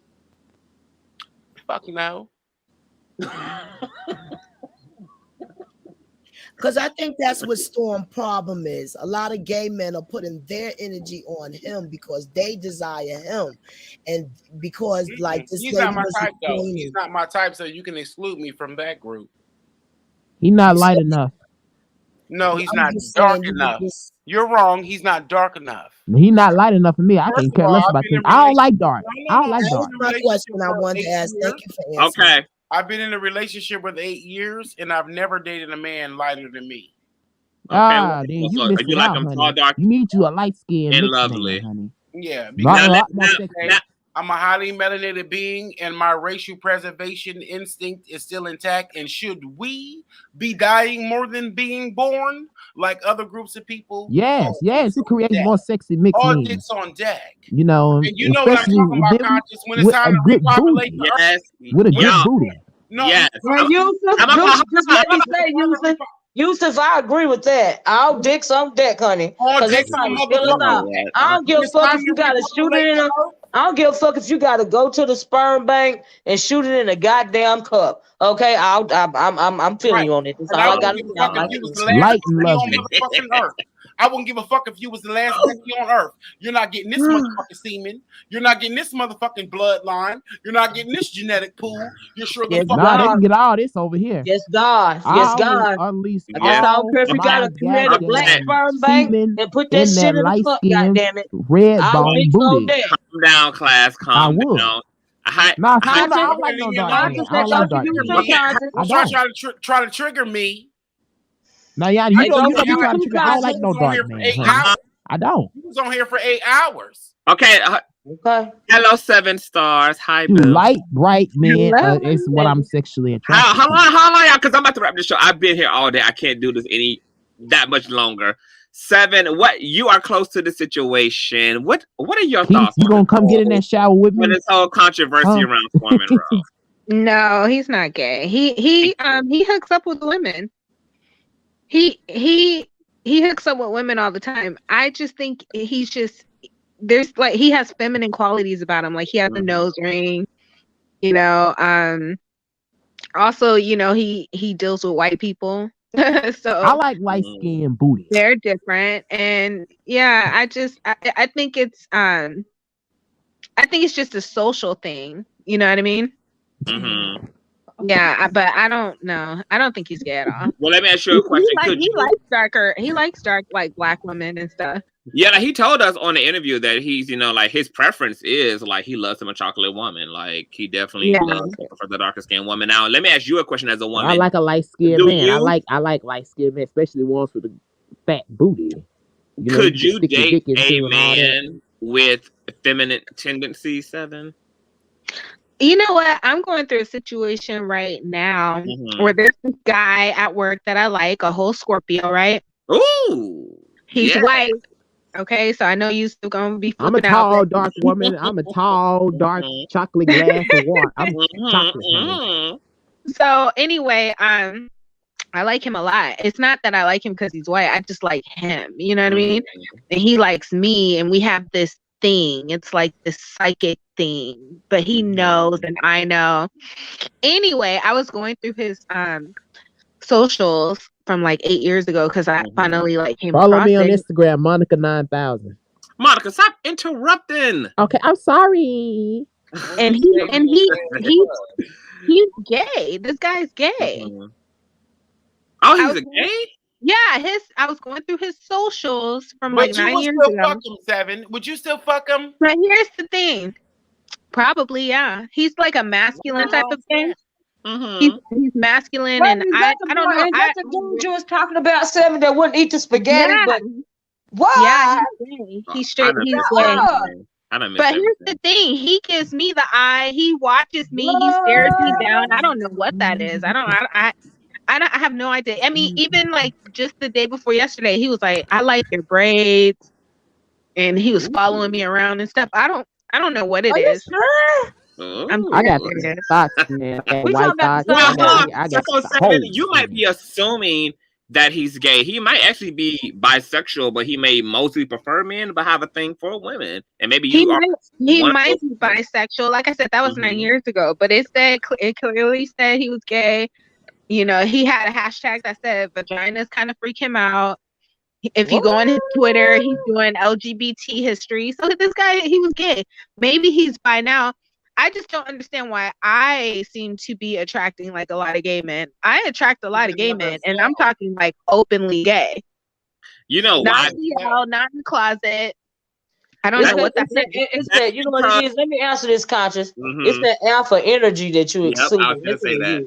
Fuck no. Because I think that's what Storm problem is. A lot of gay men are putting their energy on him because they desire him, and because like this he's not my type though. He's not my type, so you can exclude me from that group. He's not light enough. No, he's not dark enough. You're wrong. He's not dark enough. He's not light enough for me. I can care less about him. I don't like dark. I don't like dark. That's my question I wanted to ask. Thank you for answering. Okay. I've been in a relationship with 8 years, and I've never dated a man lighter than me. Then you missing out, honey. You need you a light skin and lovely, man, honey. Yeah, because I'm a highly melanated being, and my racial preservation instinct is still intact. And should we be dying more than being born, like other groups of people? Yes, it creates more sexy mixed all means. dicks on deck. You know, and you know what I'm talking about, Conscious, when it's time to repopulate the earth. With a good booty. No, yes. Yusuf, I agree with that. All dicks on deck, honey. I don't give a fuck if you gotta shoot it in a. I don't give a fuck if you gotta go to the sperm bank and shoot it in a goddamn cup. Okay, I'm feeling you on it. That's all I gotta do. Light and lovely. I wouldn't give a fuck if you was the last baby on earth. You're not getting this motherfucking semen. You're not getting this motherfucking bloodline. You're not getting this genetic pool. You're sure the fuck they can get all this over here. Yes, God. Yes, God. Unleash I don't care if you gotta create a black sperm bank and put that shit in the cup. Goddamn it. Red bone booty. Calm down, class. Calm down. I don't like no dark. Try to trigger me. Now, y'all, you know you trying to trigger. I don't like no dark man. I don't. He was on here for 8 hours. Okay. Hello, 7 stars. Hi, Bill. Light, bright men is what I'm sexually attracted to. How long, y'all? Because I'm about to wrap this show. I've been here all day. I can't do this that much longer. 7, what you are close to the situation. What are your thoughts? You gonna come get in that shower with me? This whole controversy around Storm and Rose. No, he's not gay. He hooks up with women. He hooks up with women all the time. I just think he has feminine qualities about him. Like he has a nose ring, you know. Also, you know, he deals with white people. So I like light skin booty. They're different, and yeah, I think it's just a social thing. You know what I mean? Mm-hmm. Yeah, but I don't know. I don't think he's gay at all. Well, let me ask you a question. He likes dark, like black women and stuff. Yeah, like he told us on the interview that he's, like his preference is like he loves him a chocolate woman. Like he definitely loves for the darker skinned woman. Now, let me ask you a question as a woman. I like a light skinned man. You? I like light skinned men, especially ones with a fat booty. Could you date a man with feminine tendencies, Seven? You know what? I'm going through a situation right now where there's this guy at work that I like, a whole Scorpio, right? Ooh. He's white. Okay, so I know you still gonna be I'm a flipping out. tall, dark woman. I'm a tall, dark chocolate glass of water. I'm chocolate. Honey. So anyway, I like him a lot. It's not that I like him because he's white. I just like him. You know what I mean? And he likes me, and we have this thing. It's like this psychic thing, but he knows and I know. Anyway, I was going through his socials from like 8 years ago because I finally like came Follow across me on it. Instagram, Monica 9000. Monica, stop interrupting. Okay, I'm sorry. And he's gay. This guy's gay. Oh, he's a gay? Yeah, I was going through his socials from like 9 years ago. Fuck him, Seven. Would you still fuck him? But here's the thing. Probably, yeah. He's like a masculine type of thing. He's masculine, and I don't know. And that's the dude you was talking about, Seven, that wouldn't eat the spaghetti, but what? Yeah, he's straight. He's gay. But here's the thing: he gives me the eye. He watches me. He stares me down. I don't know what that is. I have no idea. I mean, even like just the day before yesterday, he was like, "I like your braids," and he was following me around and stuff. I don't know what it is. I got thoughts, man. White thoughts. You might be assuming that he's gay. He might actually be bisexual, but he may mostly prefer men, but have a thing for women. And maybe he might be bisexual. Like I said, that was 9 years ago, but it clearly said he was gay. You know, he had a hashtag that said vaginas kind of freak him out. If you go on his Twitter, he's doing LGBT history. So this guy, he was gay. Maybe he's bi now. I just don't understand why I seem to be attracting like a lot of gay men. I attract a lot of gay men, and I'm talking like openly gay. You know why? Not in the closet. I don't know what that is. It's that, you know what it is? Let me answer this, Conscious. It's that alpha energy that you exude. I was going to say that.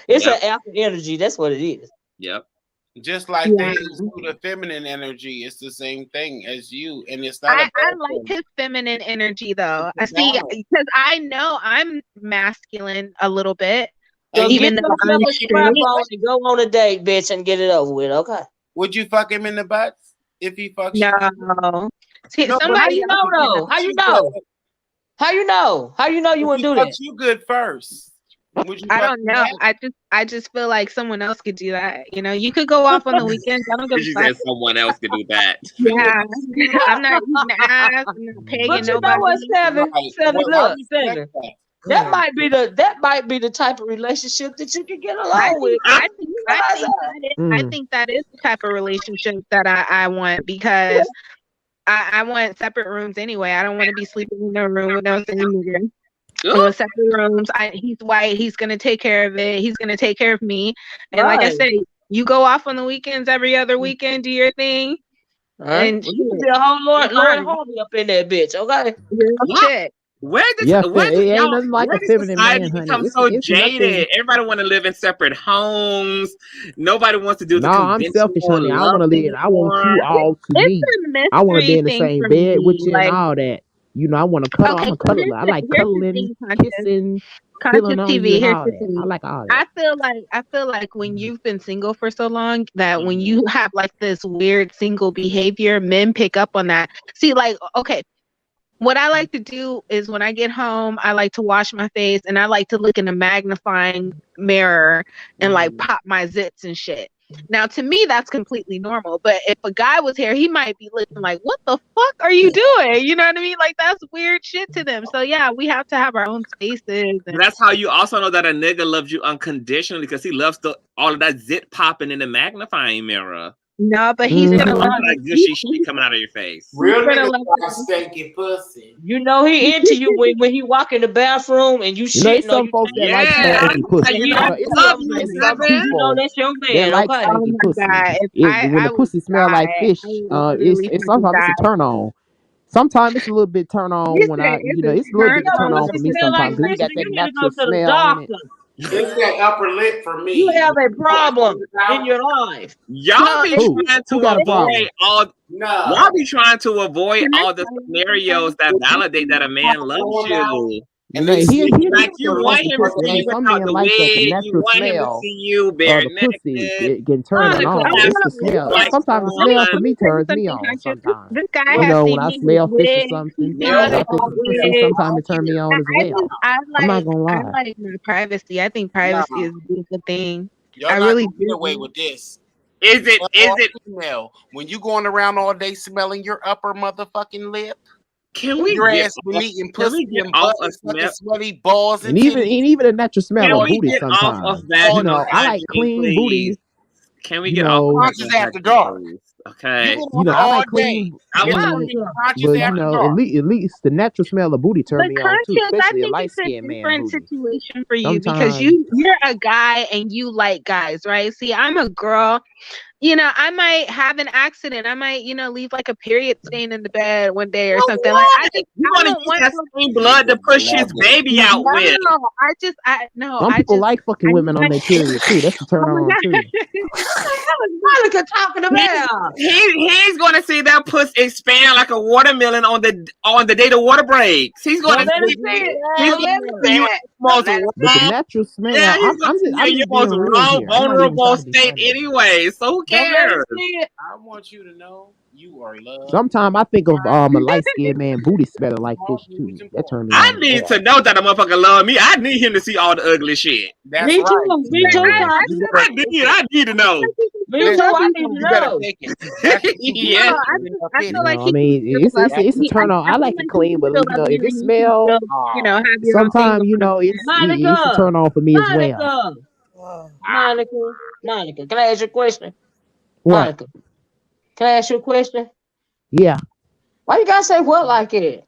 It's an alpha energy. That's what it is. Yep. Just like the feminine energy, it's the same thing as you, and it's not. I like his feminine energy though. I see, because I know I'm masculine a little bit. So even though I'm go on a date, bitch, and get it over with. Okay. Would you fuck him in the butt if he fucks you? No. See, somebody how you know though? How you know? How you know? How you know you wouldn't do that? You good first. I don't know. I just feel like someone else could do that. You know, you could go off on the weekends. I don't give a fuck. Someone else could do that. Yeah, I'm not eating ass. I'm not paying but you nobody. know what, Seven, look, Seven. That might be the type of relationship that you can get along with. I think that is the type of relationship that I want, because I want separate rooms anyway. I don't want to be sleeping in a room with no nigga. Separate rooms. He's white. He's gonna take care of it. He's gonna take care of me. And like I said, you go off on the weekends every other weekend, do your thing. And you can be a whole Lord Harvey up in that bitch. Okay. Shit. Where did society become so jaded? Everybody want to live in separate homes. Nobody wants to do the I'm selfish, honey. I want to live. I want you all to me. I want to be in the same bed with you and all that. You know, I want to cuddle. I'm a cuddler. I like cuddling, kissing, Consciouztv. Here's the thing. I like all that. I feel like when you've been single for so long, that when you have like this weird single behavior, men pick up on that. See, like, okay, what I like to do is when I get home, I like to wash my face and I like to look in a magnifying mirror and like pop my zits and shit. Now, to me, that's completely normal. But if a guy was here, he might be looking like, what the fuck are you doing? You know what I mean? Like, that's weird shit to them. So, yeah, we have to have our own spaces. And that's how you also know that a nigga loves you unconditionally, because he loves all of that zit popping in the magnifying mirror. No, but he's gonna love like it. gushy shit coming out of your face. Real gonna niggas love like stinky pussy. You know he into you when he walk in the bathroom and you You know, shitting it's or some you folks that like Yeah, stinky pussy. and he You don't know, do love something you, like it's that. some seven. You know people that's your that man, like okay? Oh stinky my pussy. god! If When I the was pussy smell like God, fish, I would it's literally fucking sometimes it's a die. turn on. Sometimes it's a little bit turn on You when said you it's know, a it's a little turn bit of turn When on on. for it me smell like sometimes because you fish, got then that you need to go natural to the smell in it. doctor. It's that upper lip for You me. have a problem in your life. Y'all be Who trying to got a problem? avoid all. No. Y'all be trying to avoid Can I all the tell you scenarios that If you validate that a man loves going out you. You and know, they see here's you the Like you thing about want the him to pussy, see right? you Some without men the like that the wig. You natural want him to smell see you of bare the pussy naked. getting turning Monica, on. I'm It's gonna, the smell. Like Sometimes the let me smell for let me me tell you turns me something, on. Conscious. Sometimes, This guy you has know, when seen I me with smell fish or wigs. He's something, seen me Yep. or I think without the pussy, wigs. sometimes it turn me on as well. I'm not gonna I lie. like my privacy. I think No. privacy is a beautiful thing. I Y'all not really gonna get away do. with this. is it? Male Is or it? female. When you going around all day smelling your upper motherfucking lip, Can we your get ass been off? eating Can we pussy get and off butt a and fucking smell? sweaty balls And and titties. even a natural smell Can of All, we booty get off of sometimes. all You vaginal know, I like hygiene, clean please? booty. Can we You get off of know, conscious after vaginal dark. hygiene, please? You Okay. been you on know, I all like day. clean. I Get want your to. shit Monica, conscious But you after know, dark. at least the natural smell of booty turn But me on too, Conscious, I especially a think light it's a skinned man different booty. situation for you because Sometimes, you're a guy and you like guys, right? See, I'm a girl. You know, I might have an accident. I might, leave like a period stain in the bed one day or So something. Like what? You I want to don't use want that to. same blood to push his Love it. baby out with? No, some people like I fucking women on want. their period too. That's the turn Oh my on god! too. what Monica talking about? He's going to see that puss expand like a watermelon on the day the water breaks. He's going Don't to let him see. see it. He's Don't going let to him see see you in it. the Don't most let him But the see it. natural yeah. smell, He's going to see you I'm in your just most being real here. I'm not even vulnerable trying to be state funny. anyway. So who Don't let him cares? see it. I want you to know you are loved. Sometimes I think of a light skinned man booty smelling like fish too. That turned me I on as need to well. know that a motherfucker love me. I need him to see all the ugly shit. That's Me right. too. Me too, No. You Conscious. better take it. I need to know. Me Listen, too. I need to you better know. take it. That's what you No, do. Yeah. I feel like No, I he can mean still love That's it's a me. turn on. I I feel like it like he clean, can but still you love know, you if it and you can smell, still, oh. have your own thing sometimes you going know on. it's a Monica. turn on for me as well. Monica. Monica. Monica. Can I ask you a question? What? Monica. Can I ask you a question? Yeah, Why you gotta say what like it?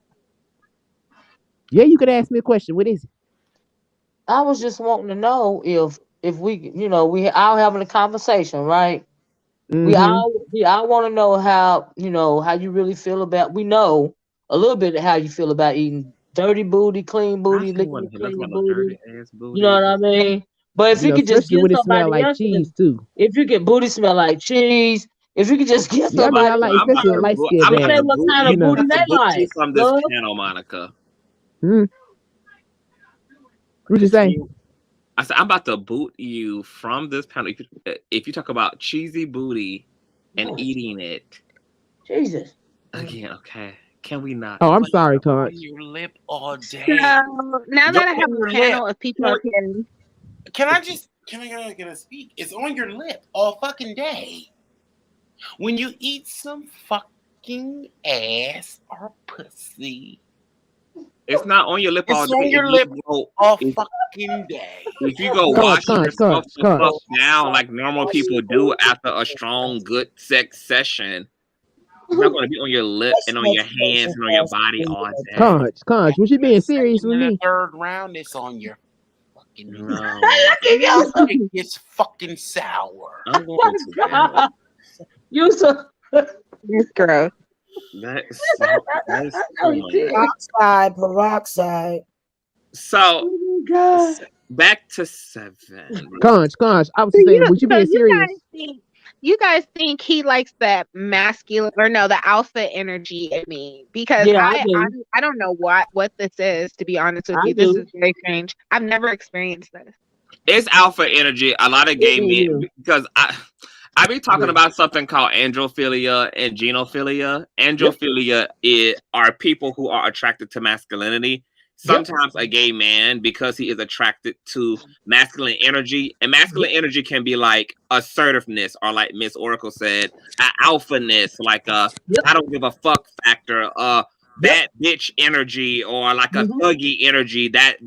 yeah. You could ask me a question. What is it? I was just wanting to know if we we all having a conversation, right? Mm-hmm. We all want to know how how you really feel about. We know a little bit of how you feel about eating dirty booty, clean I booty, don't licking want the to hear nothing clean about no dirty booty. ass You know booty. what I mean? But if You you know, could just especially give when it smell somebody like else, cheese too. if you get booty smell like cheese, if you could just give Yeah, I mean, I somebody like else, especially a light skinned I'm just about say to man. what boot kind you. You of I'm know. booty about to they boot you like, from this love. panel, Monica. Hmm. What you say? I said I'm about to boot you from this panel. If you talk about cheesy booty and eating it Jesus. again, okay? Can we not? Oh, I'm But it's sorry, on Conch. your lip all So day. now Go that I On have your a lip. panel of people up here, Can I get a speak? It's on your lip all fucking day. When you eat some fucking ass or pussy, It's not on your lip all it's day. on your lip all fucking day. If you go Conch, wash Conch, yourself Conch, the fuck Conch. down like normal people do after a strong, good sex session, it's not going to be on your lip and on your hands and on your body all day. Conch. Was you being serious Second with and the me? third round, it's on your fucking No. It gets fucking sour. I'm going to bed. You so it's gross. That's too much. Peroxide. So, God. back to 7. Conch. I was So saying, was you being serious? you guys think he likes that masculine or no, the alpha energy in me because Yeah, I do. I don't know what this is, to be honest with I you. This do. is very strange. I've never experienced this. It's alpha energy. A lot of gay men, because I be talking about something called androphilia and genophilia. Androphilia are people who are attracted to masculinity. Sometimes a gay man, because he is attracted to masculine energy, and masculine energy can be like assertiveness, or like Miss Oracle said, an alphaness, like a I don't give a fuck factor, that bitch energy or like a thuggy energy, that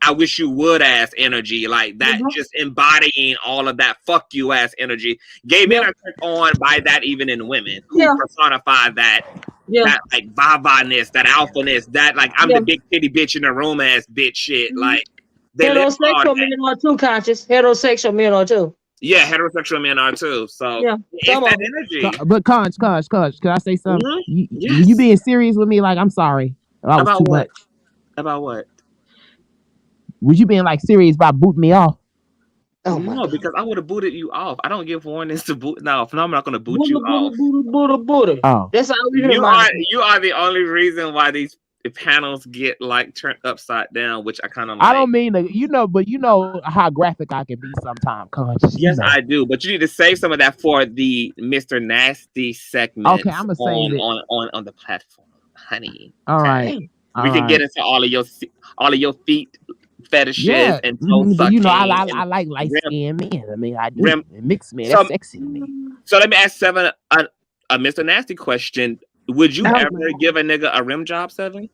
I wish you would ass energy, like that, just embodying all of that fuck you ass energy. Gay men are turned on by that, even in women who personify that. That like baba-ness, that alpha-ness, that like I'm the big titty bitch in the room ass bitch shit. Like they live all heterosexual men are too, Conscious. Heterosexual men are too. Yeah, heterosexual men are too. So it's that energy. But Conch, can I say something? You being serious with me? Like, I'm sorry. That was too much. About what? Was you being like serious about booting me off? Oh no, because I would have booted you off. I don't give warnings to boot. No, I'm not going to boot you off. Oh, that's all you are the only reason why these panels get like turned upside down, which I kind of like. I don't mean to, but you know how graphic I can be sometimes, Conscious. Yes, I do, but you need to save some of that for the Mr. Nasty segment. Okay, I'm gonna save it on the platform, honey. All right, we can get into all of your feet fetishes and toe but you know, I sucking like light skinned men. I mean, I do. Mixed men, that's sexy to me. So let me ask Seven a Mr. Nasty question. Would you ever give a nigga a rim job, Seven?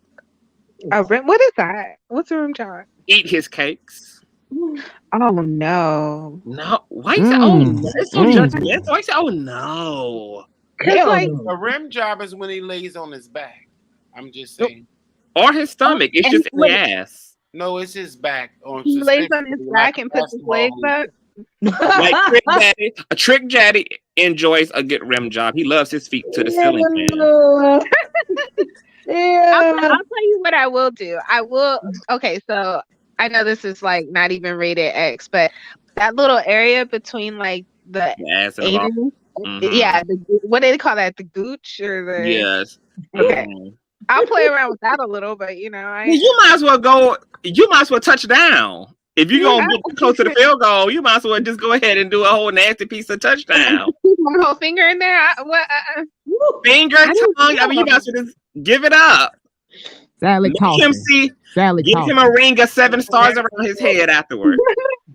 A rim? What is that? What's a rim job? Eat his cakes. Oh no. No. Why you say oh no? It's so judgmental. Why you say oh no? Because like a rim job is when he lays on his back. I'm just saying. Or his stomach. It's just in the ass. No, it's his back. He lays on his back and puts his legs up. Like Trick Daddy enjoys a good rim job. He loves his feet to the ceiling. I'll tell you what I will do. I will. Okay, so I know this is like not even rated X, but that little area between like the ass and what do they call that? The gooch or the yes. Okay. I'll play around with that a little, but you know, you might as well go. You might as well touch down. If you're gonna get close to the field goal, you might as well just go ahead and do a whole nasty piece of touchdown. My whole finger in there. Finger, tongue. I mean, you might as well just give it up. Sadly, give him a ring of 7 stars around his head afterward.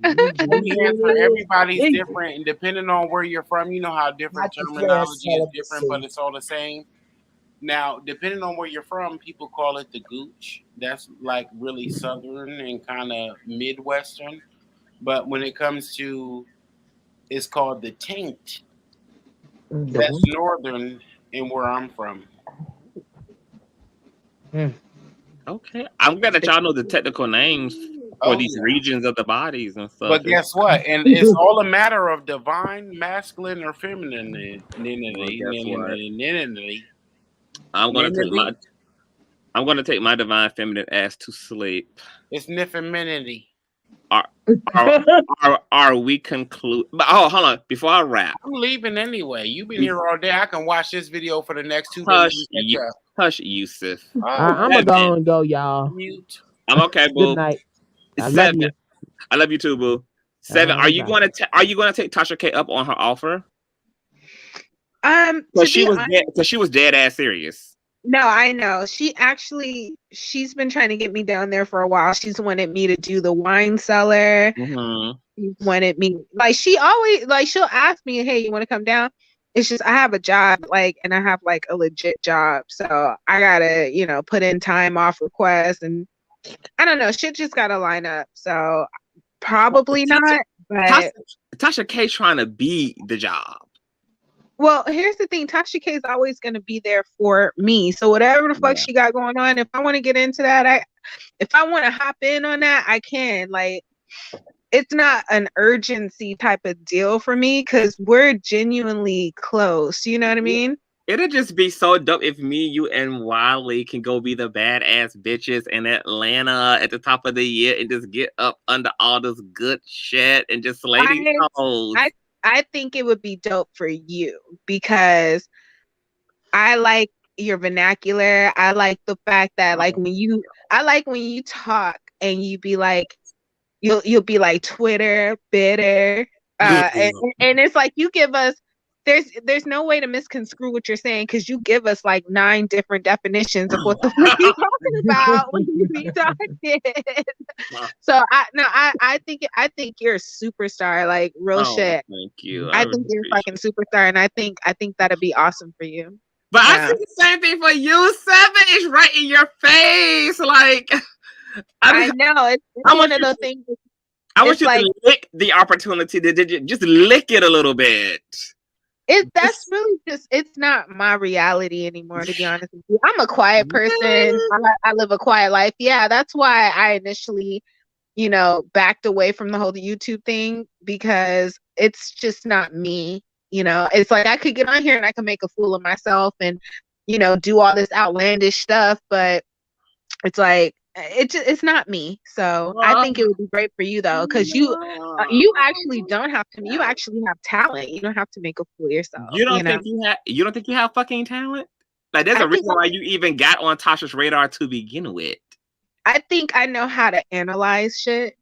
Everybody's different, and depending on where you're from, you know how different terminology is different, but it's all the same. Now, depending on where you're from, people call it the gooch. That's like really southern and kind of midwestern. But when it comes to, it's called the taint. That's northern and where I'm from. Okay, I'm glad that y'all know the technical names for these regions of the bodies and stuff. But guess what? And it's all a matter of divine, masculine, or feminine. I'm gonna take my divine feminine ass to sleep. It's niffinity. Are we conclude? Oh, hold on. Before I wrap, I'm leaving anyway. You've been here all day. I can watch this video for the next 2 days. Hush, Yusuf. I'm gonna go and go, y'all. Mute. I'm okay, boo. Good night. I love you too, boo. 7. Are you going to take Tasha K up on her offer? Because she was dead ass serious. No, I know. She's been trying to get me down there for a while. She's wanted me to do the wine cellar. She wanted me, like, she always, like, she'll ask me, hey, you want to come down? It's just, I have a job, like, and I have like a legit job. So I gotta, you know, put in time off requests, and I don't know, shit just gotta line up. So probably not. But Tasha K trying to be the job. Well, here's the thing. Tasha K is always going to be there for me. So whatever the fuck she got going on, if I want to get into that, if I want to hop in on that, I can. Like, it's not an urgency type of deal for me because we're genuinely close. You know what I mean? It'd just be so dope if me, you, and Wiley can go be the badass bitches in Atlanta at the top of the year and just get up under all this good shit and just slay these hoes. I think it would be dope for you because I like your vernacular. I like the fact that like when you talk and you be like, you'll be like Twitter bitter, and it's like you give us. There's no way to misconstrue what you're saying because you give us like 9 different definitions of what the fuck you're talking about when you be talking. So I think you're a superstar, like real shit. Thank you. I think you're a fucking superstar, and I think that'd be awesome for you. But I see the same thing for you. 7 is right in your face. Like I know it's one of those things. I want you to lick the opportunity to just lick it a little bit. That's really just, it's not my reality anymore, to be honest with you. I'm a quiet person. I live a quiet life. Yeah, that's why I initially, backed away from the whole YouTube thing, because it's just not me. It's like I could get on here and I can make a fool of myself and, do all this outlandish stuff, but it's like, it's not me. So I think it would be great for you though, because you actually don't have to. You actually have talent. You don't have to make a fool of yourself. You don't think you have fucking talent? Like there's a reason why you even got on Tasha's radar to begin with. I think I know how to analyze shit,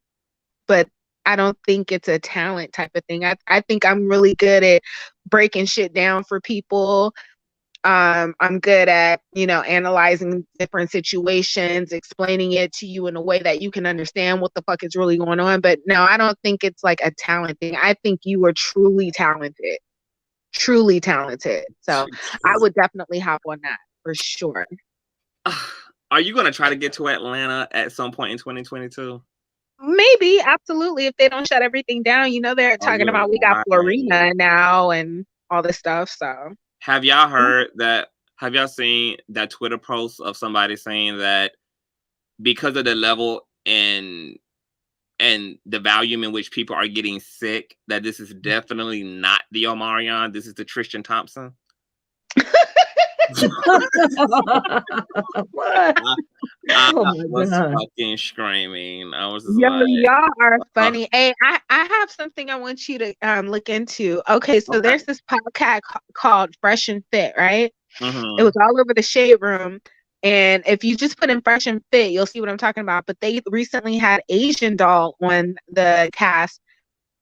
but I don't think it's a talent type of thing. I think I'm really good at breaking shit down for people. I'm good at, analyzing different situations, explaining it to you in a way that you can understand what the fuck is really going on. But no, I don't think it's like a talent thing. I think you are truly talented. Truly talented. So I would definitely hop on that for sure. Are you going to try to get to Atlanta at some point in 2022? Maybe, absolutely. If they don't shut everything down, they're talking about we got Florina now and all this stuff. So have y'all heard that? Have y'all seen that Twitter post of somebody saying that because of the level and the volume in which people are getting sick, that this is definitely not the Omarion, this is the Tristan Thompson? What? I was fucking screaming. I was just y'all are funny. Hey, I have something I want you to look into. Okay, so there's this podcast called Fresh and Fit, right? Mm-hmm. It was all over the Shade Room. And if you just put in Fresh and Fit, you'll see what I'm talking about. But they recently had Asian Doll on the cast,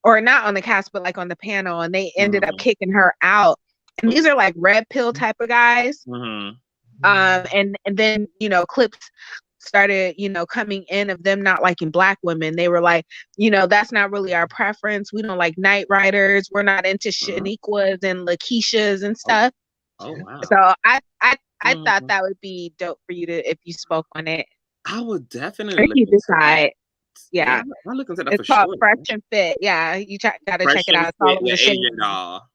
or not on the cast, but like on the panel, and they ended up kicking her out. And these are like red pill type of guys. Mm-hmm. And then, clips started, coming in of them not liking Black women. They were like, that's not really our preference. We don't like Night Riders. We're not into Shaniquas and Lakeishas and stuff. Oh wow. So I thought that would be dope for you to, if you spoke on it. I would definitely you decide. Yeah. I'm looking at that. It's called Fresh and Fit. Yeah. You gotta check it out. It's all over the Asian Doll.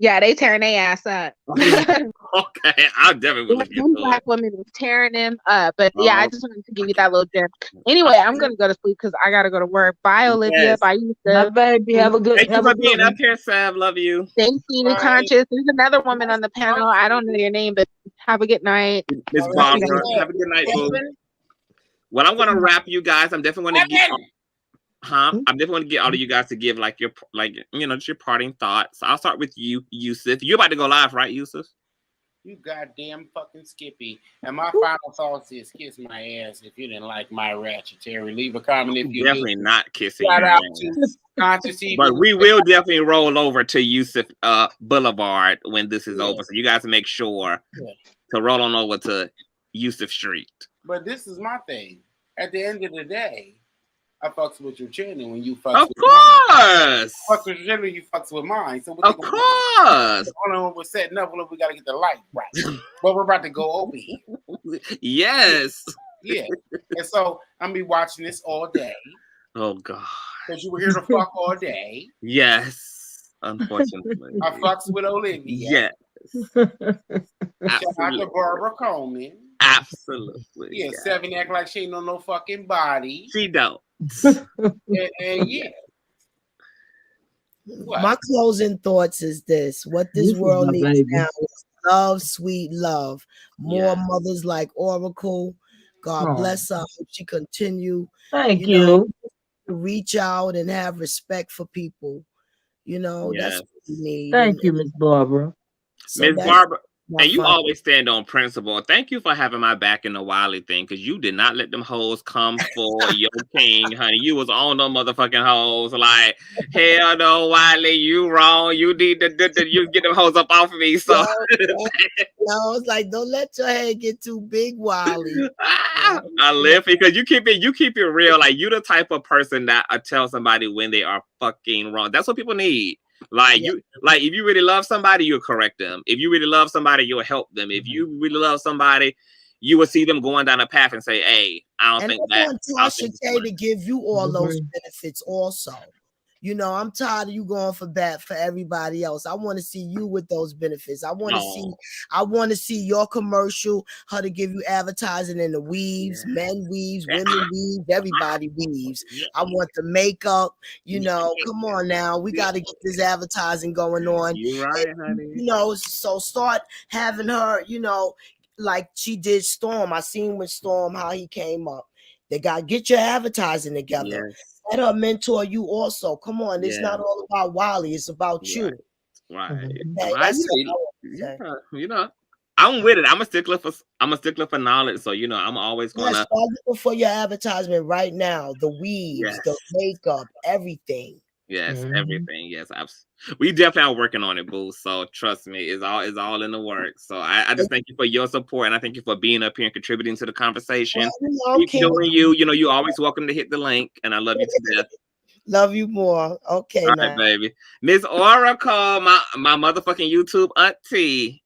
Yeah, they tearing their ass up. Okay, I'll definitely look into Black women was tearing them up. But yeah, I just wanted to give you that little gem. Anyway, I'm gonna go to sleep because I gotta go to work. Bye, Olivia. Bye, Yusuf. My baby. Have a good. Thank you for being up here, Sav. Love you. Thank you, Conscious. There's another woman on the panel. I don't know your name, but have a good night. Miss Barbara. Have a good night, boo. Well, I'm gonna wrap you guys. I'm definitely gonna get. I'm definitely going to get all of you guys to give just your parting thoughts. I'll start with you, Yusuf. You're about to go live, right, Yusuf? You goddamn fucking Skippy. And my final thoughts is kiss my ass if you didn't like my ratchet, Terry. Leave a comment if you definitely did. Not kissing. Shout out to Consciouztv. But we will definitely roll over to Yusuf Boulevard when this is over. So you guys make sure to roll on over to Yusuf Street. But this is my thing. At the end of the day, I fucks with your channel when you fucks with mine. Of course. Fucks with your channel, you fucks with mine. So of course. We're setting up. We got to get the light right. But we're about to go over here. Yes. Yeah. And so I'm be watching this all day. Oh God. Because you were here to fuck all day. Yes. Unfortunately. I fucks with Olivia. Yes. Shout out to Barbara Coleman. Absolutely. Yeah, 7 act like she ain't on no fucking body. She don't. and yeah. What? My closing thoughts is this: what this world needs now is love, sweet love. More mothers like Oracle. God bless her. Hope she continue. Thank you. To reach out and have respect for people. That's what we need. Thank you, Miss Barbara. Miss Barbara. And you always stand on principle. Thank you for having my back in the Wiley thing, because you did not let them hoes come for your king, honey. You was on them motherfucking hoes. Like, hell no, Wiley, you wrong. You need to you get them hoes up off of me. So no, it's like, don't let your head get too big, Wiley. I live because you keep it real. Like, you the type of person that tell somebody when they are fucking wrong. That's what people need. Like you, like if you really love somebody, you'll correct them. If you really love somebody, you'll help them. If you really love somebody, you will see them going down a path and say, "Hey, I don't think that." And I want Tasha K to give you all those benefits also. You know, I'm tired of you going for bat for everybody else. I want to see you with those benefits. I want to see your commercial, her to give you advertising in the weaves, men weaves, women weaves, everybody weaves. I want the makeup, you know, come on now. We got to get this advertising going on. You're right, honey. You know, so start having her, you know, like she did Storm. I seen with Storm how he came up. They got to get your advertising together. Yes. Let her mentor you also. Come on, it's not all about Wiley, it's about you. Right. Okay, that's you know, I'm with it. I'm a stickler for knowledge. So, you know, I'm always gonna start looking for your advertisement right now. The weaves, the makeup, everything. Yes, everything. Yes, we definitely are working on it, boo. So trust me, it's all in the works. So I just thank you for your support, and I thank you for being up here and contributing to the conversation. Keep doing you. You know, you're always welcome to hit the link, and I love you to death. Love you more. Okay, all right, baby. Miss Oracle, my motherfucking YouTube auntie.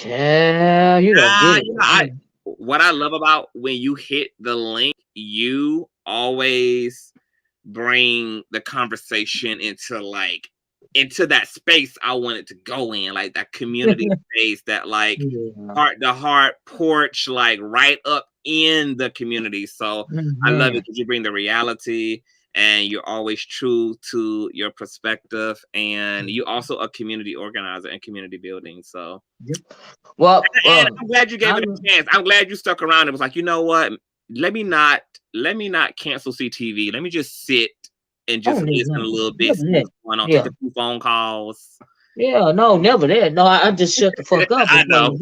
Yeah, you don't get it. What I love about when you hit the link, you always bring the conversation into that space I want it to go in, like that community space, that like heart to heart porch, like right up in the community. So I love it because you bring the reality and you're always true to your perspective, and you also a community organizer and community building. So well, and I'm glad you gave it a chance. I'm glad you stuck around and was like, you know what? Let me not cancel CTV. Let me just sit and just listen a little bit. Take a few phone calls. Yeah, no, never that. No, I just shut the fuck up. I know.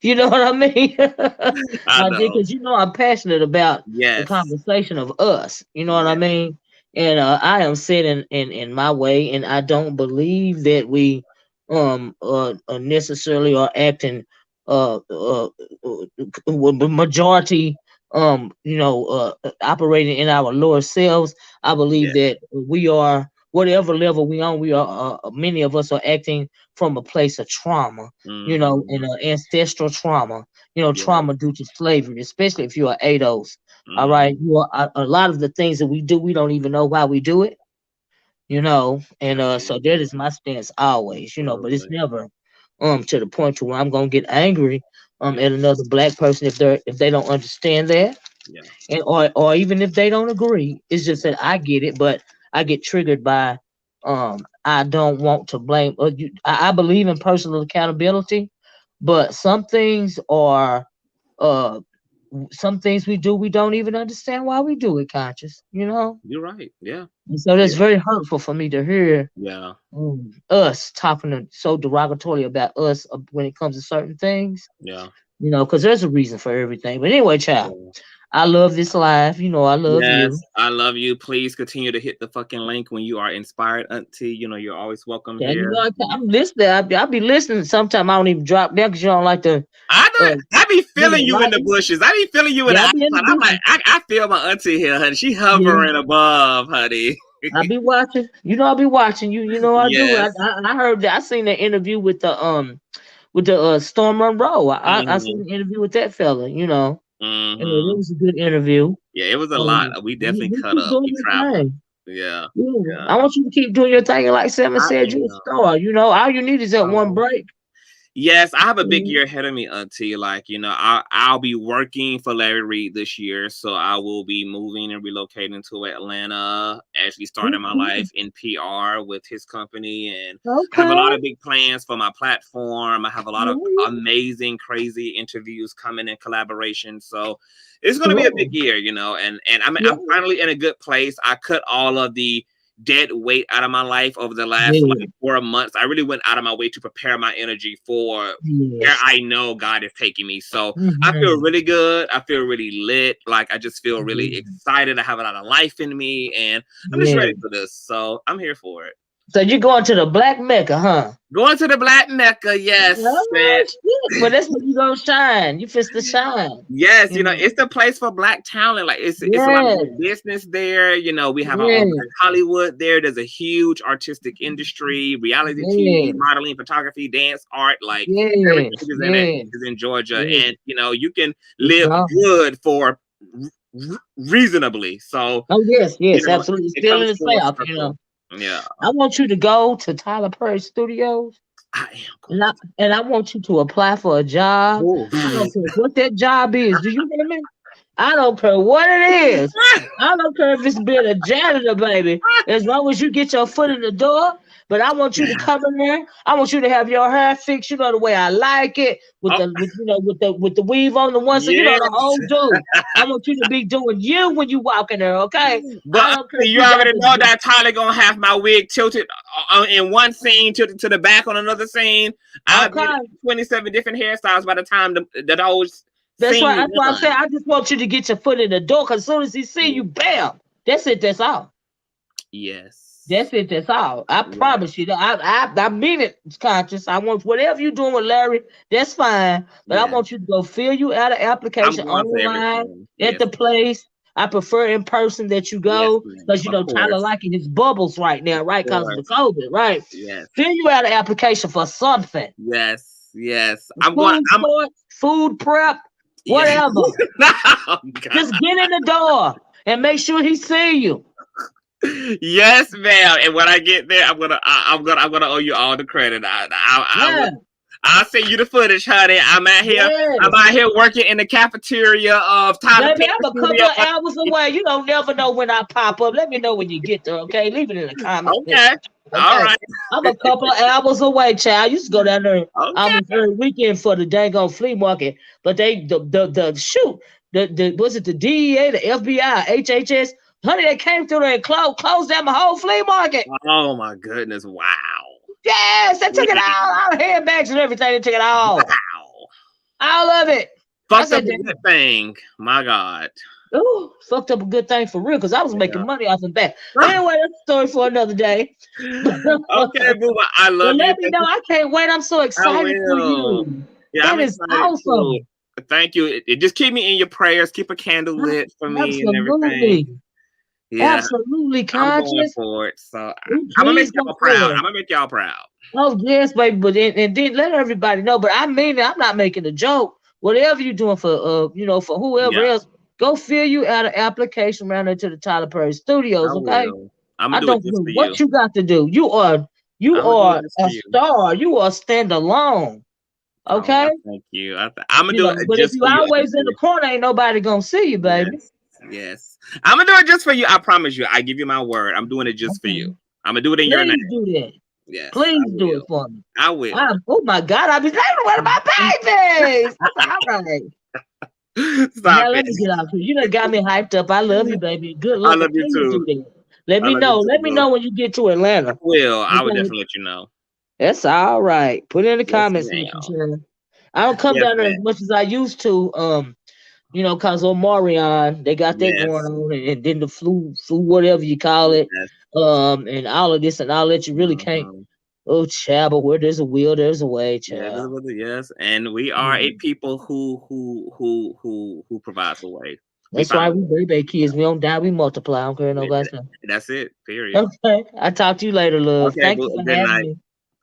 You know what I mean? I know. Because you know I'm passionate about the conversation of us. You know what I mean? And I am set in my way, and I don't believe that we necessarily are acting with the majority operating in our lower selves. I believe that we are, whatever level we on, we are many of us are acting from a place of trauma, you know, and ancestral trauma, you know, trauma due to slavery, especially if you're ADOS. All right, you are a lot of the things that we do, we don't even know why we do it, you know, and so that is my stance always, you know, but it's never to the point to where I'm gonna get angry at another black person if they don't understand that. And or even if they don't agree. It's just that I get it, but I get triggered by I don't want to blame. I believe in personal accountability, but some things are some things we do, we don't even understand why we do it, conscious, you know. You're right. Yeah. And so that's very hurtful for me to hear us talking so derogatory about us when it comes to certain things. Yeah. You know, because there's a reason for everything. But anyway, child, I love this live. You know, I love you. I love you. Please continue to hit the fucking link when you are inspired, auntie. You know, you're always welcome here. You know, I'm listening. I'll be listening. Sometimes I don't even drop down because you don't like to. I be feeling you in the bushes. I be feeling you in the outside. I'm like, I feel my auntie here, honey. She hovering above, honey. I be watching. You know, I'll be watching you. You know, I do. I heard that. I seen that interview with the Storm Monroe. I seen the interview with that fella. You know, and it was a good interview. Yeah, it was a lot. We definitely cut up. We traveled. Yeah. I want you to keep doing your thing. And like Seven said, you're a star. You know, all you need is that one break. Yes, I have a big year ahead of me, auntie. Like, you know, I'll be working for Larry Reid this year, so I will be moving and relocating to Atlanta, actually starting my life in PR with his company, and I have a lot of big plans for my platform. I have a lot of amazing, crazy interviews coming in collaboration, so it's going to be a big year, you know, and I'm finally in a good place. I cut all of the dead weight out of my life over the last 4 months. I really went out of my way to prepare my energy for where I know God is taking me. So I feel really good. I feel really lit. Like, I just feel really excited. I have a lot of life in me, and I'm just ready for this. So I'm here for it. So you're going to the Black Mecca, huh? Going to the Black Mecca, yes. Well, that's where you gonna shine. You fist to shine. Yes, you know, it's the place for Black talent. Like it's a lot of good business there. You know, we have our own Black Hollywood there. There's a huge artistic industry, reality TV, modeling, photography, dance, art, like everything is in Georgia. And you know, you can live good for reasonably. So yes, you know, absolutely. Still in the South, you know. Yeah. I want you to go to Tyler Perry Studios. And I want you to apply for a job. I don't care what that job is. Do you hear me? I don't care what it is. I don't care if it's being a janitor, baby. As long as you get your foot in the door. But I want you to come in there. I want you to have your hair fixed, you know, the way I like it, with the weave on the one side, you know, the whole dude. I want you to be doing you when you walk in there, okay? But you already know that Tyler gonna have my wig tilted in one scene to the back on another scene. I've got 27 different hairstyles by the time that I was. That's right. That's why I'm saying I just want you to get your foot in the door, because as soon as he see you, bam, that's it. That's all. Yes. That's it. That's all. I promise you. I mean it, Conscious. I want whatever you're doing with Larry. That's fine. But I want you to go fill you out an application online at the place. I prefer in person that you go, because you know Tyler liking his bubbles right now, right? Because of the COVID, right? Yes. Fill you out an application for something. Yes. Food prep, whatever. Just get in the door and make sure he see you. Yes, ma'am. And when I get there, I'm gonna owe you all the credit. I'll send you the footage, honey. I'm out here working in the cafeteria of Tyler. Baby, I'm a couple of hours away. You don't never know when I pop up. Let me know when you get there, okay? Leave it in the comments. Okay. All right. I'm a couple of hours away, child. You just go down there almost every weekend for the dang on flea market. But was it the DEA, the FBI, HHS? Honey, they came through there and closed down my whole flea market. Oh my goodness! Wow. Yes, they took it all the handbags and everything. They took it all. Wow. All of it. Fucked up a good thing. My God. Ooh, fucked up a good thing for real, because I was making money off of that. Anyway, that's a story for another day. Okay, boo. I love you. Let me know. I can't wait. I'm so excited for you. Yeah, that is awesome. Too. Thank you. Just keep me in your prayers. Keep a candle lit for me and everything. Yeah, absolutely, Conscious. I'm going for it, so I'm gonna make y'all proud. I'm gonna make y'all proud. Oh yes, baby, but and then let everybody know. But I mean it. I'm not making a joke. Whatever you're doing for for whoever else, go fill you out an application around there to the Tyler Perry Studios. Okay, I don't know what you got to do. You are a star. You are standalone. Okay. Thank you. I'm gonna do it. But if you always in the corner, ain't nobody gonna see you, baby. Yes. I'm gonna do it just for you. I promise you. I give you my word. I'm doing it just for you. I'm gonna do it in your name. Do that. Yes. Please do it for me. I will. Oh my God! I'll be like, what about babies? All right. Stop now, let me get out here. You done got me hyped up. I love you, baby. Good luck. I love you too. Let me know. Let me know when you get to Atlanta. I will. I will definitely let you know. That's all right. Put it in the comments section. I don't come down there as much as I used to. Cause Omarion, they got that going on, and then the flu, whatever you call it, and all of this and all that. You really can't. Oh, child, but where there's a will, there's a way, child. Yes, and we are a people who provides a way. That's why we baby kids. We don't die, we multiply. I don't care nobody. That's it. Period. Okay, I talk to you later, love. Okay, thank you for having me.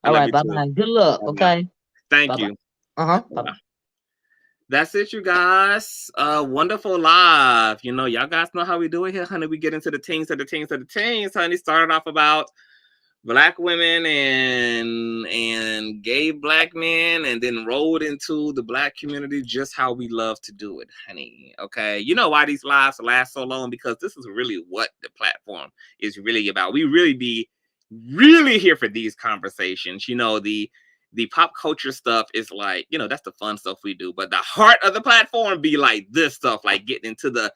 All right, bye-bye. Good luck. Okay. Thank you. Bye-bye. That's it, you guys. Wonderful live. Y'all guys know how we do it here, honey. We get into the teens, honey. Started off about Black women and gay Black men, and then rolled into the Black community, just how we love to do it, honey. Okay. You know why these lives last so long? Because this is really what the platform is really about. We really here for these conversations. The pop culture stuff is like, that's the fun stuff we do. But the heart of the platform be like this stuff, like getting into the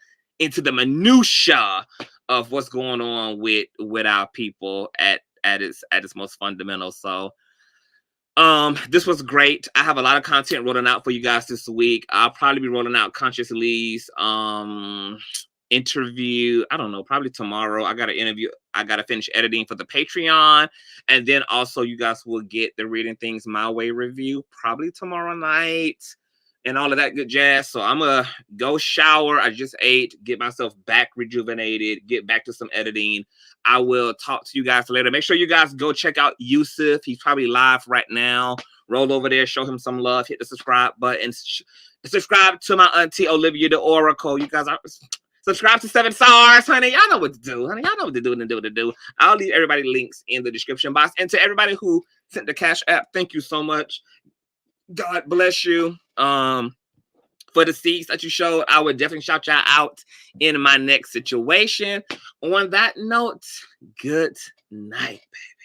minutia of what's going on with our people at its most fundamental. So this was great. I have a lot of content rolling out for you guys this week. I'll probably be rolling out Consciouztv's interview. I don't know, probably tomorrow. I got to interview. I got to finish editing for the Patreon. And then also you guys will get the Reading Things My Way review probably tomorrow night and all of that good jazz. So I'm going to go shower. I just ate, get myself back rejuvenated, get back to some editing. I will talk to you guys later. Make sure you guys go check out Yusuf. He's probably live right now. Roll over there, show him some love, hit the subscribe button. Subscribe to my auntie Olivia the Oracle. You guys are subscribe to 7 stars, honey. Y'all know what to do, honey. Y'all know what to do and do to do. I'll leave everybody links in the description box. And to everybody who sent the Cash App, thank you so much. God bless you. For the seeds that you showed, I would definitely shout y'all out in my next situation. On that note, good night, baby.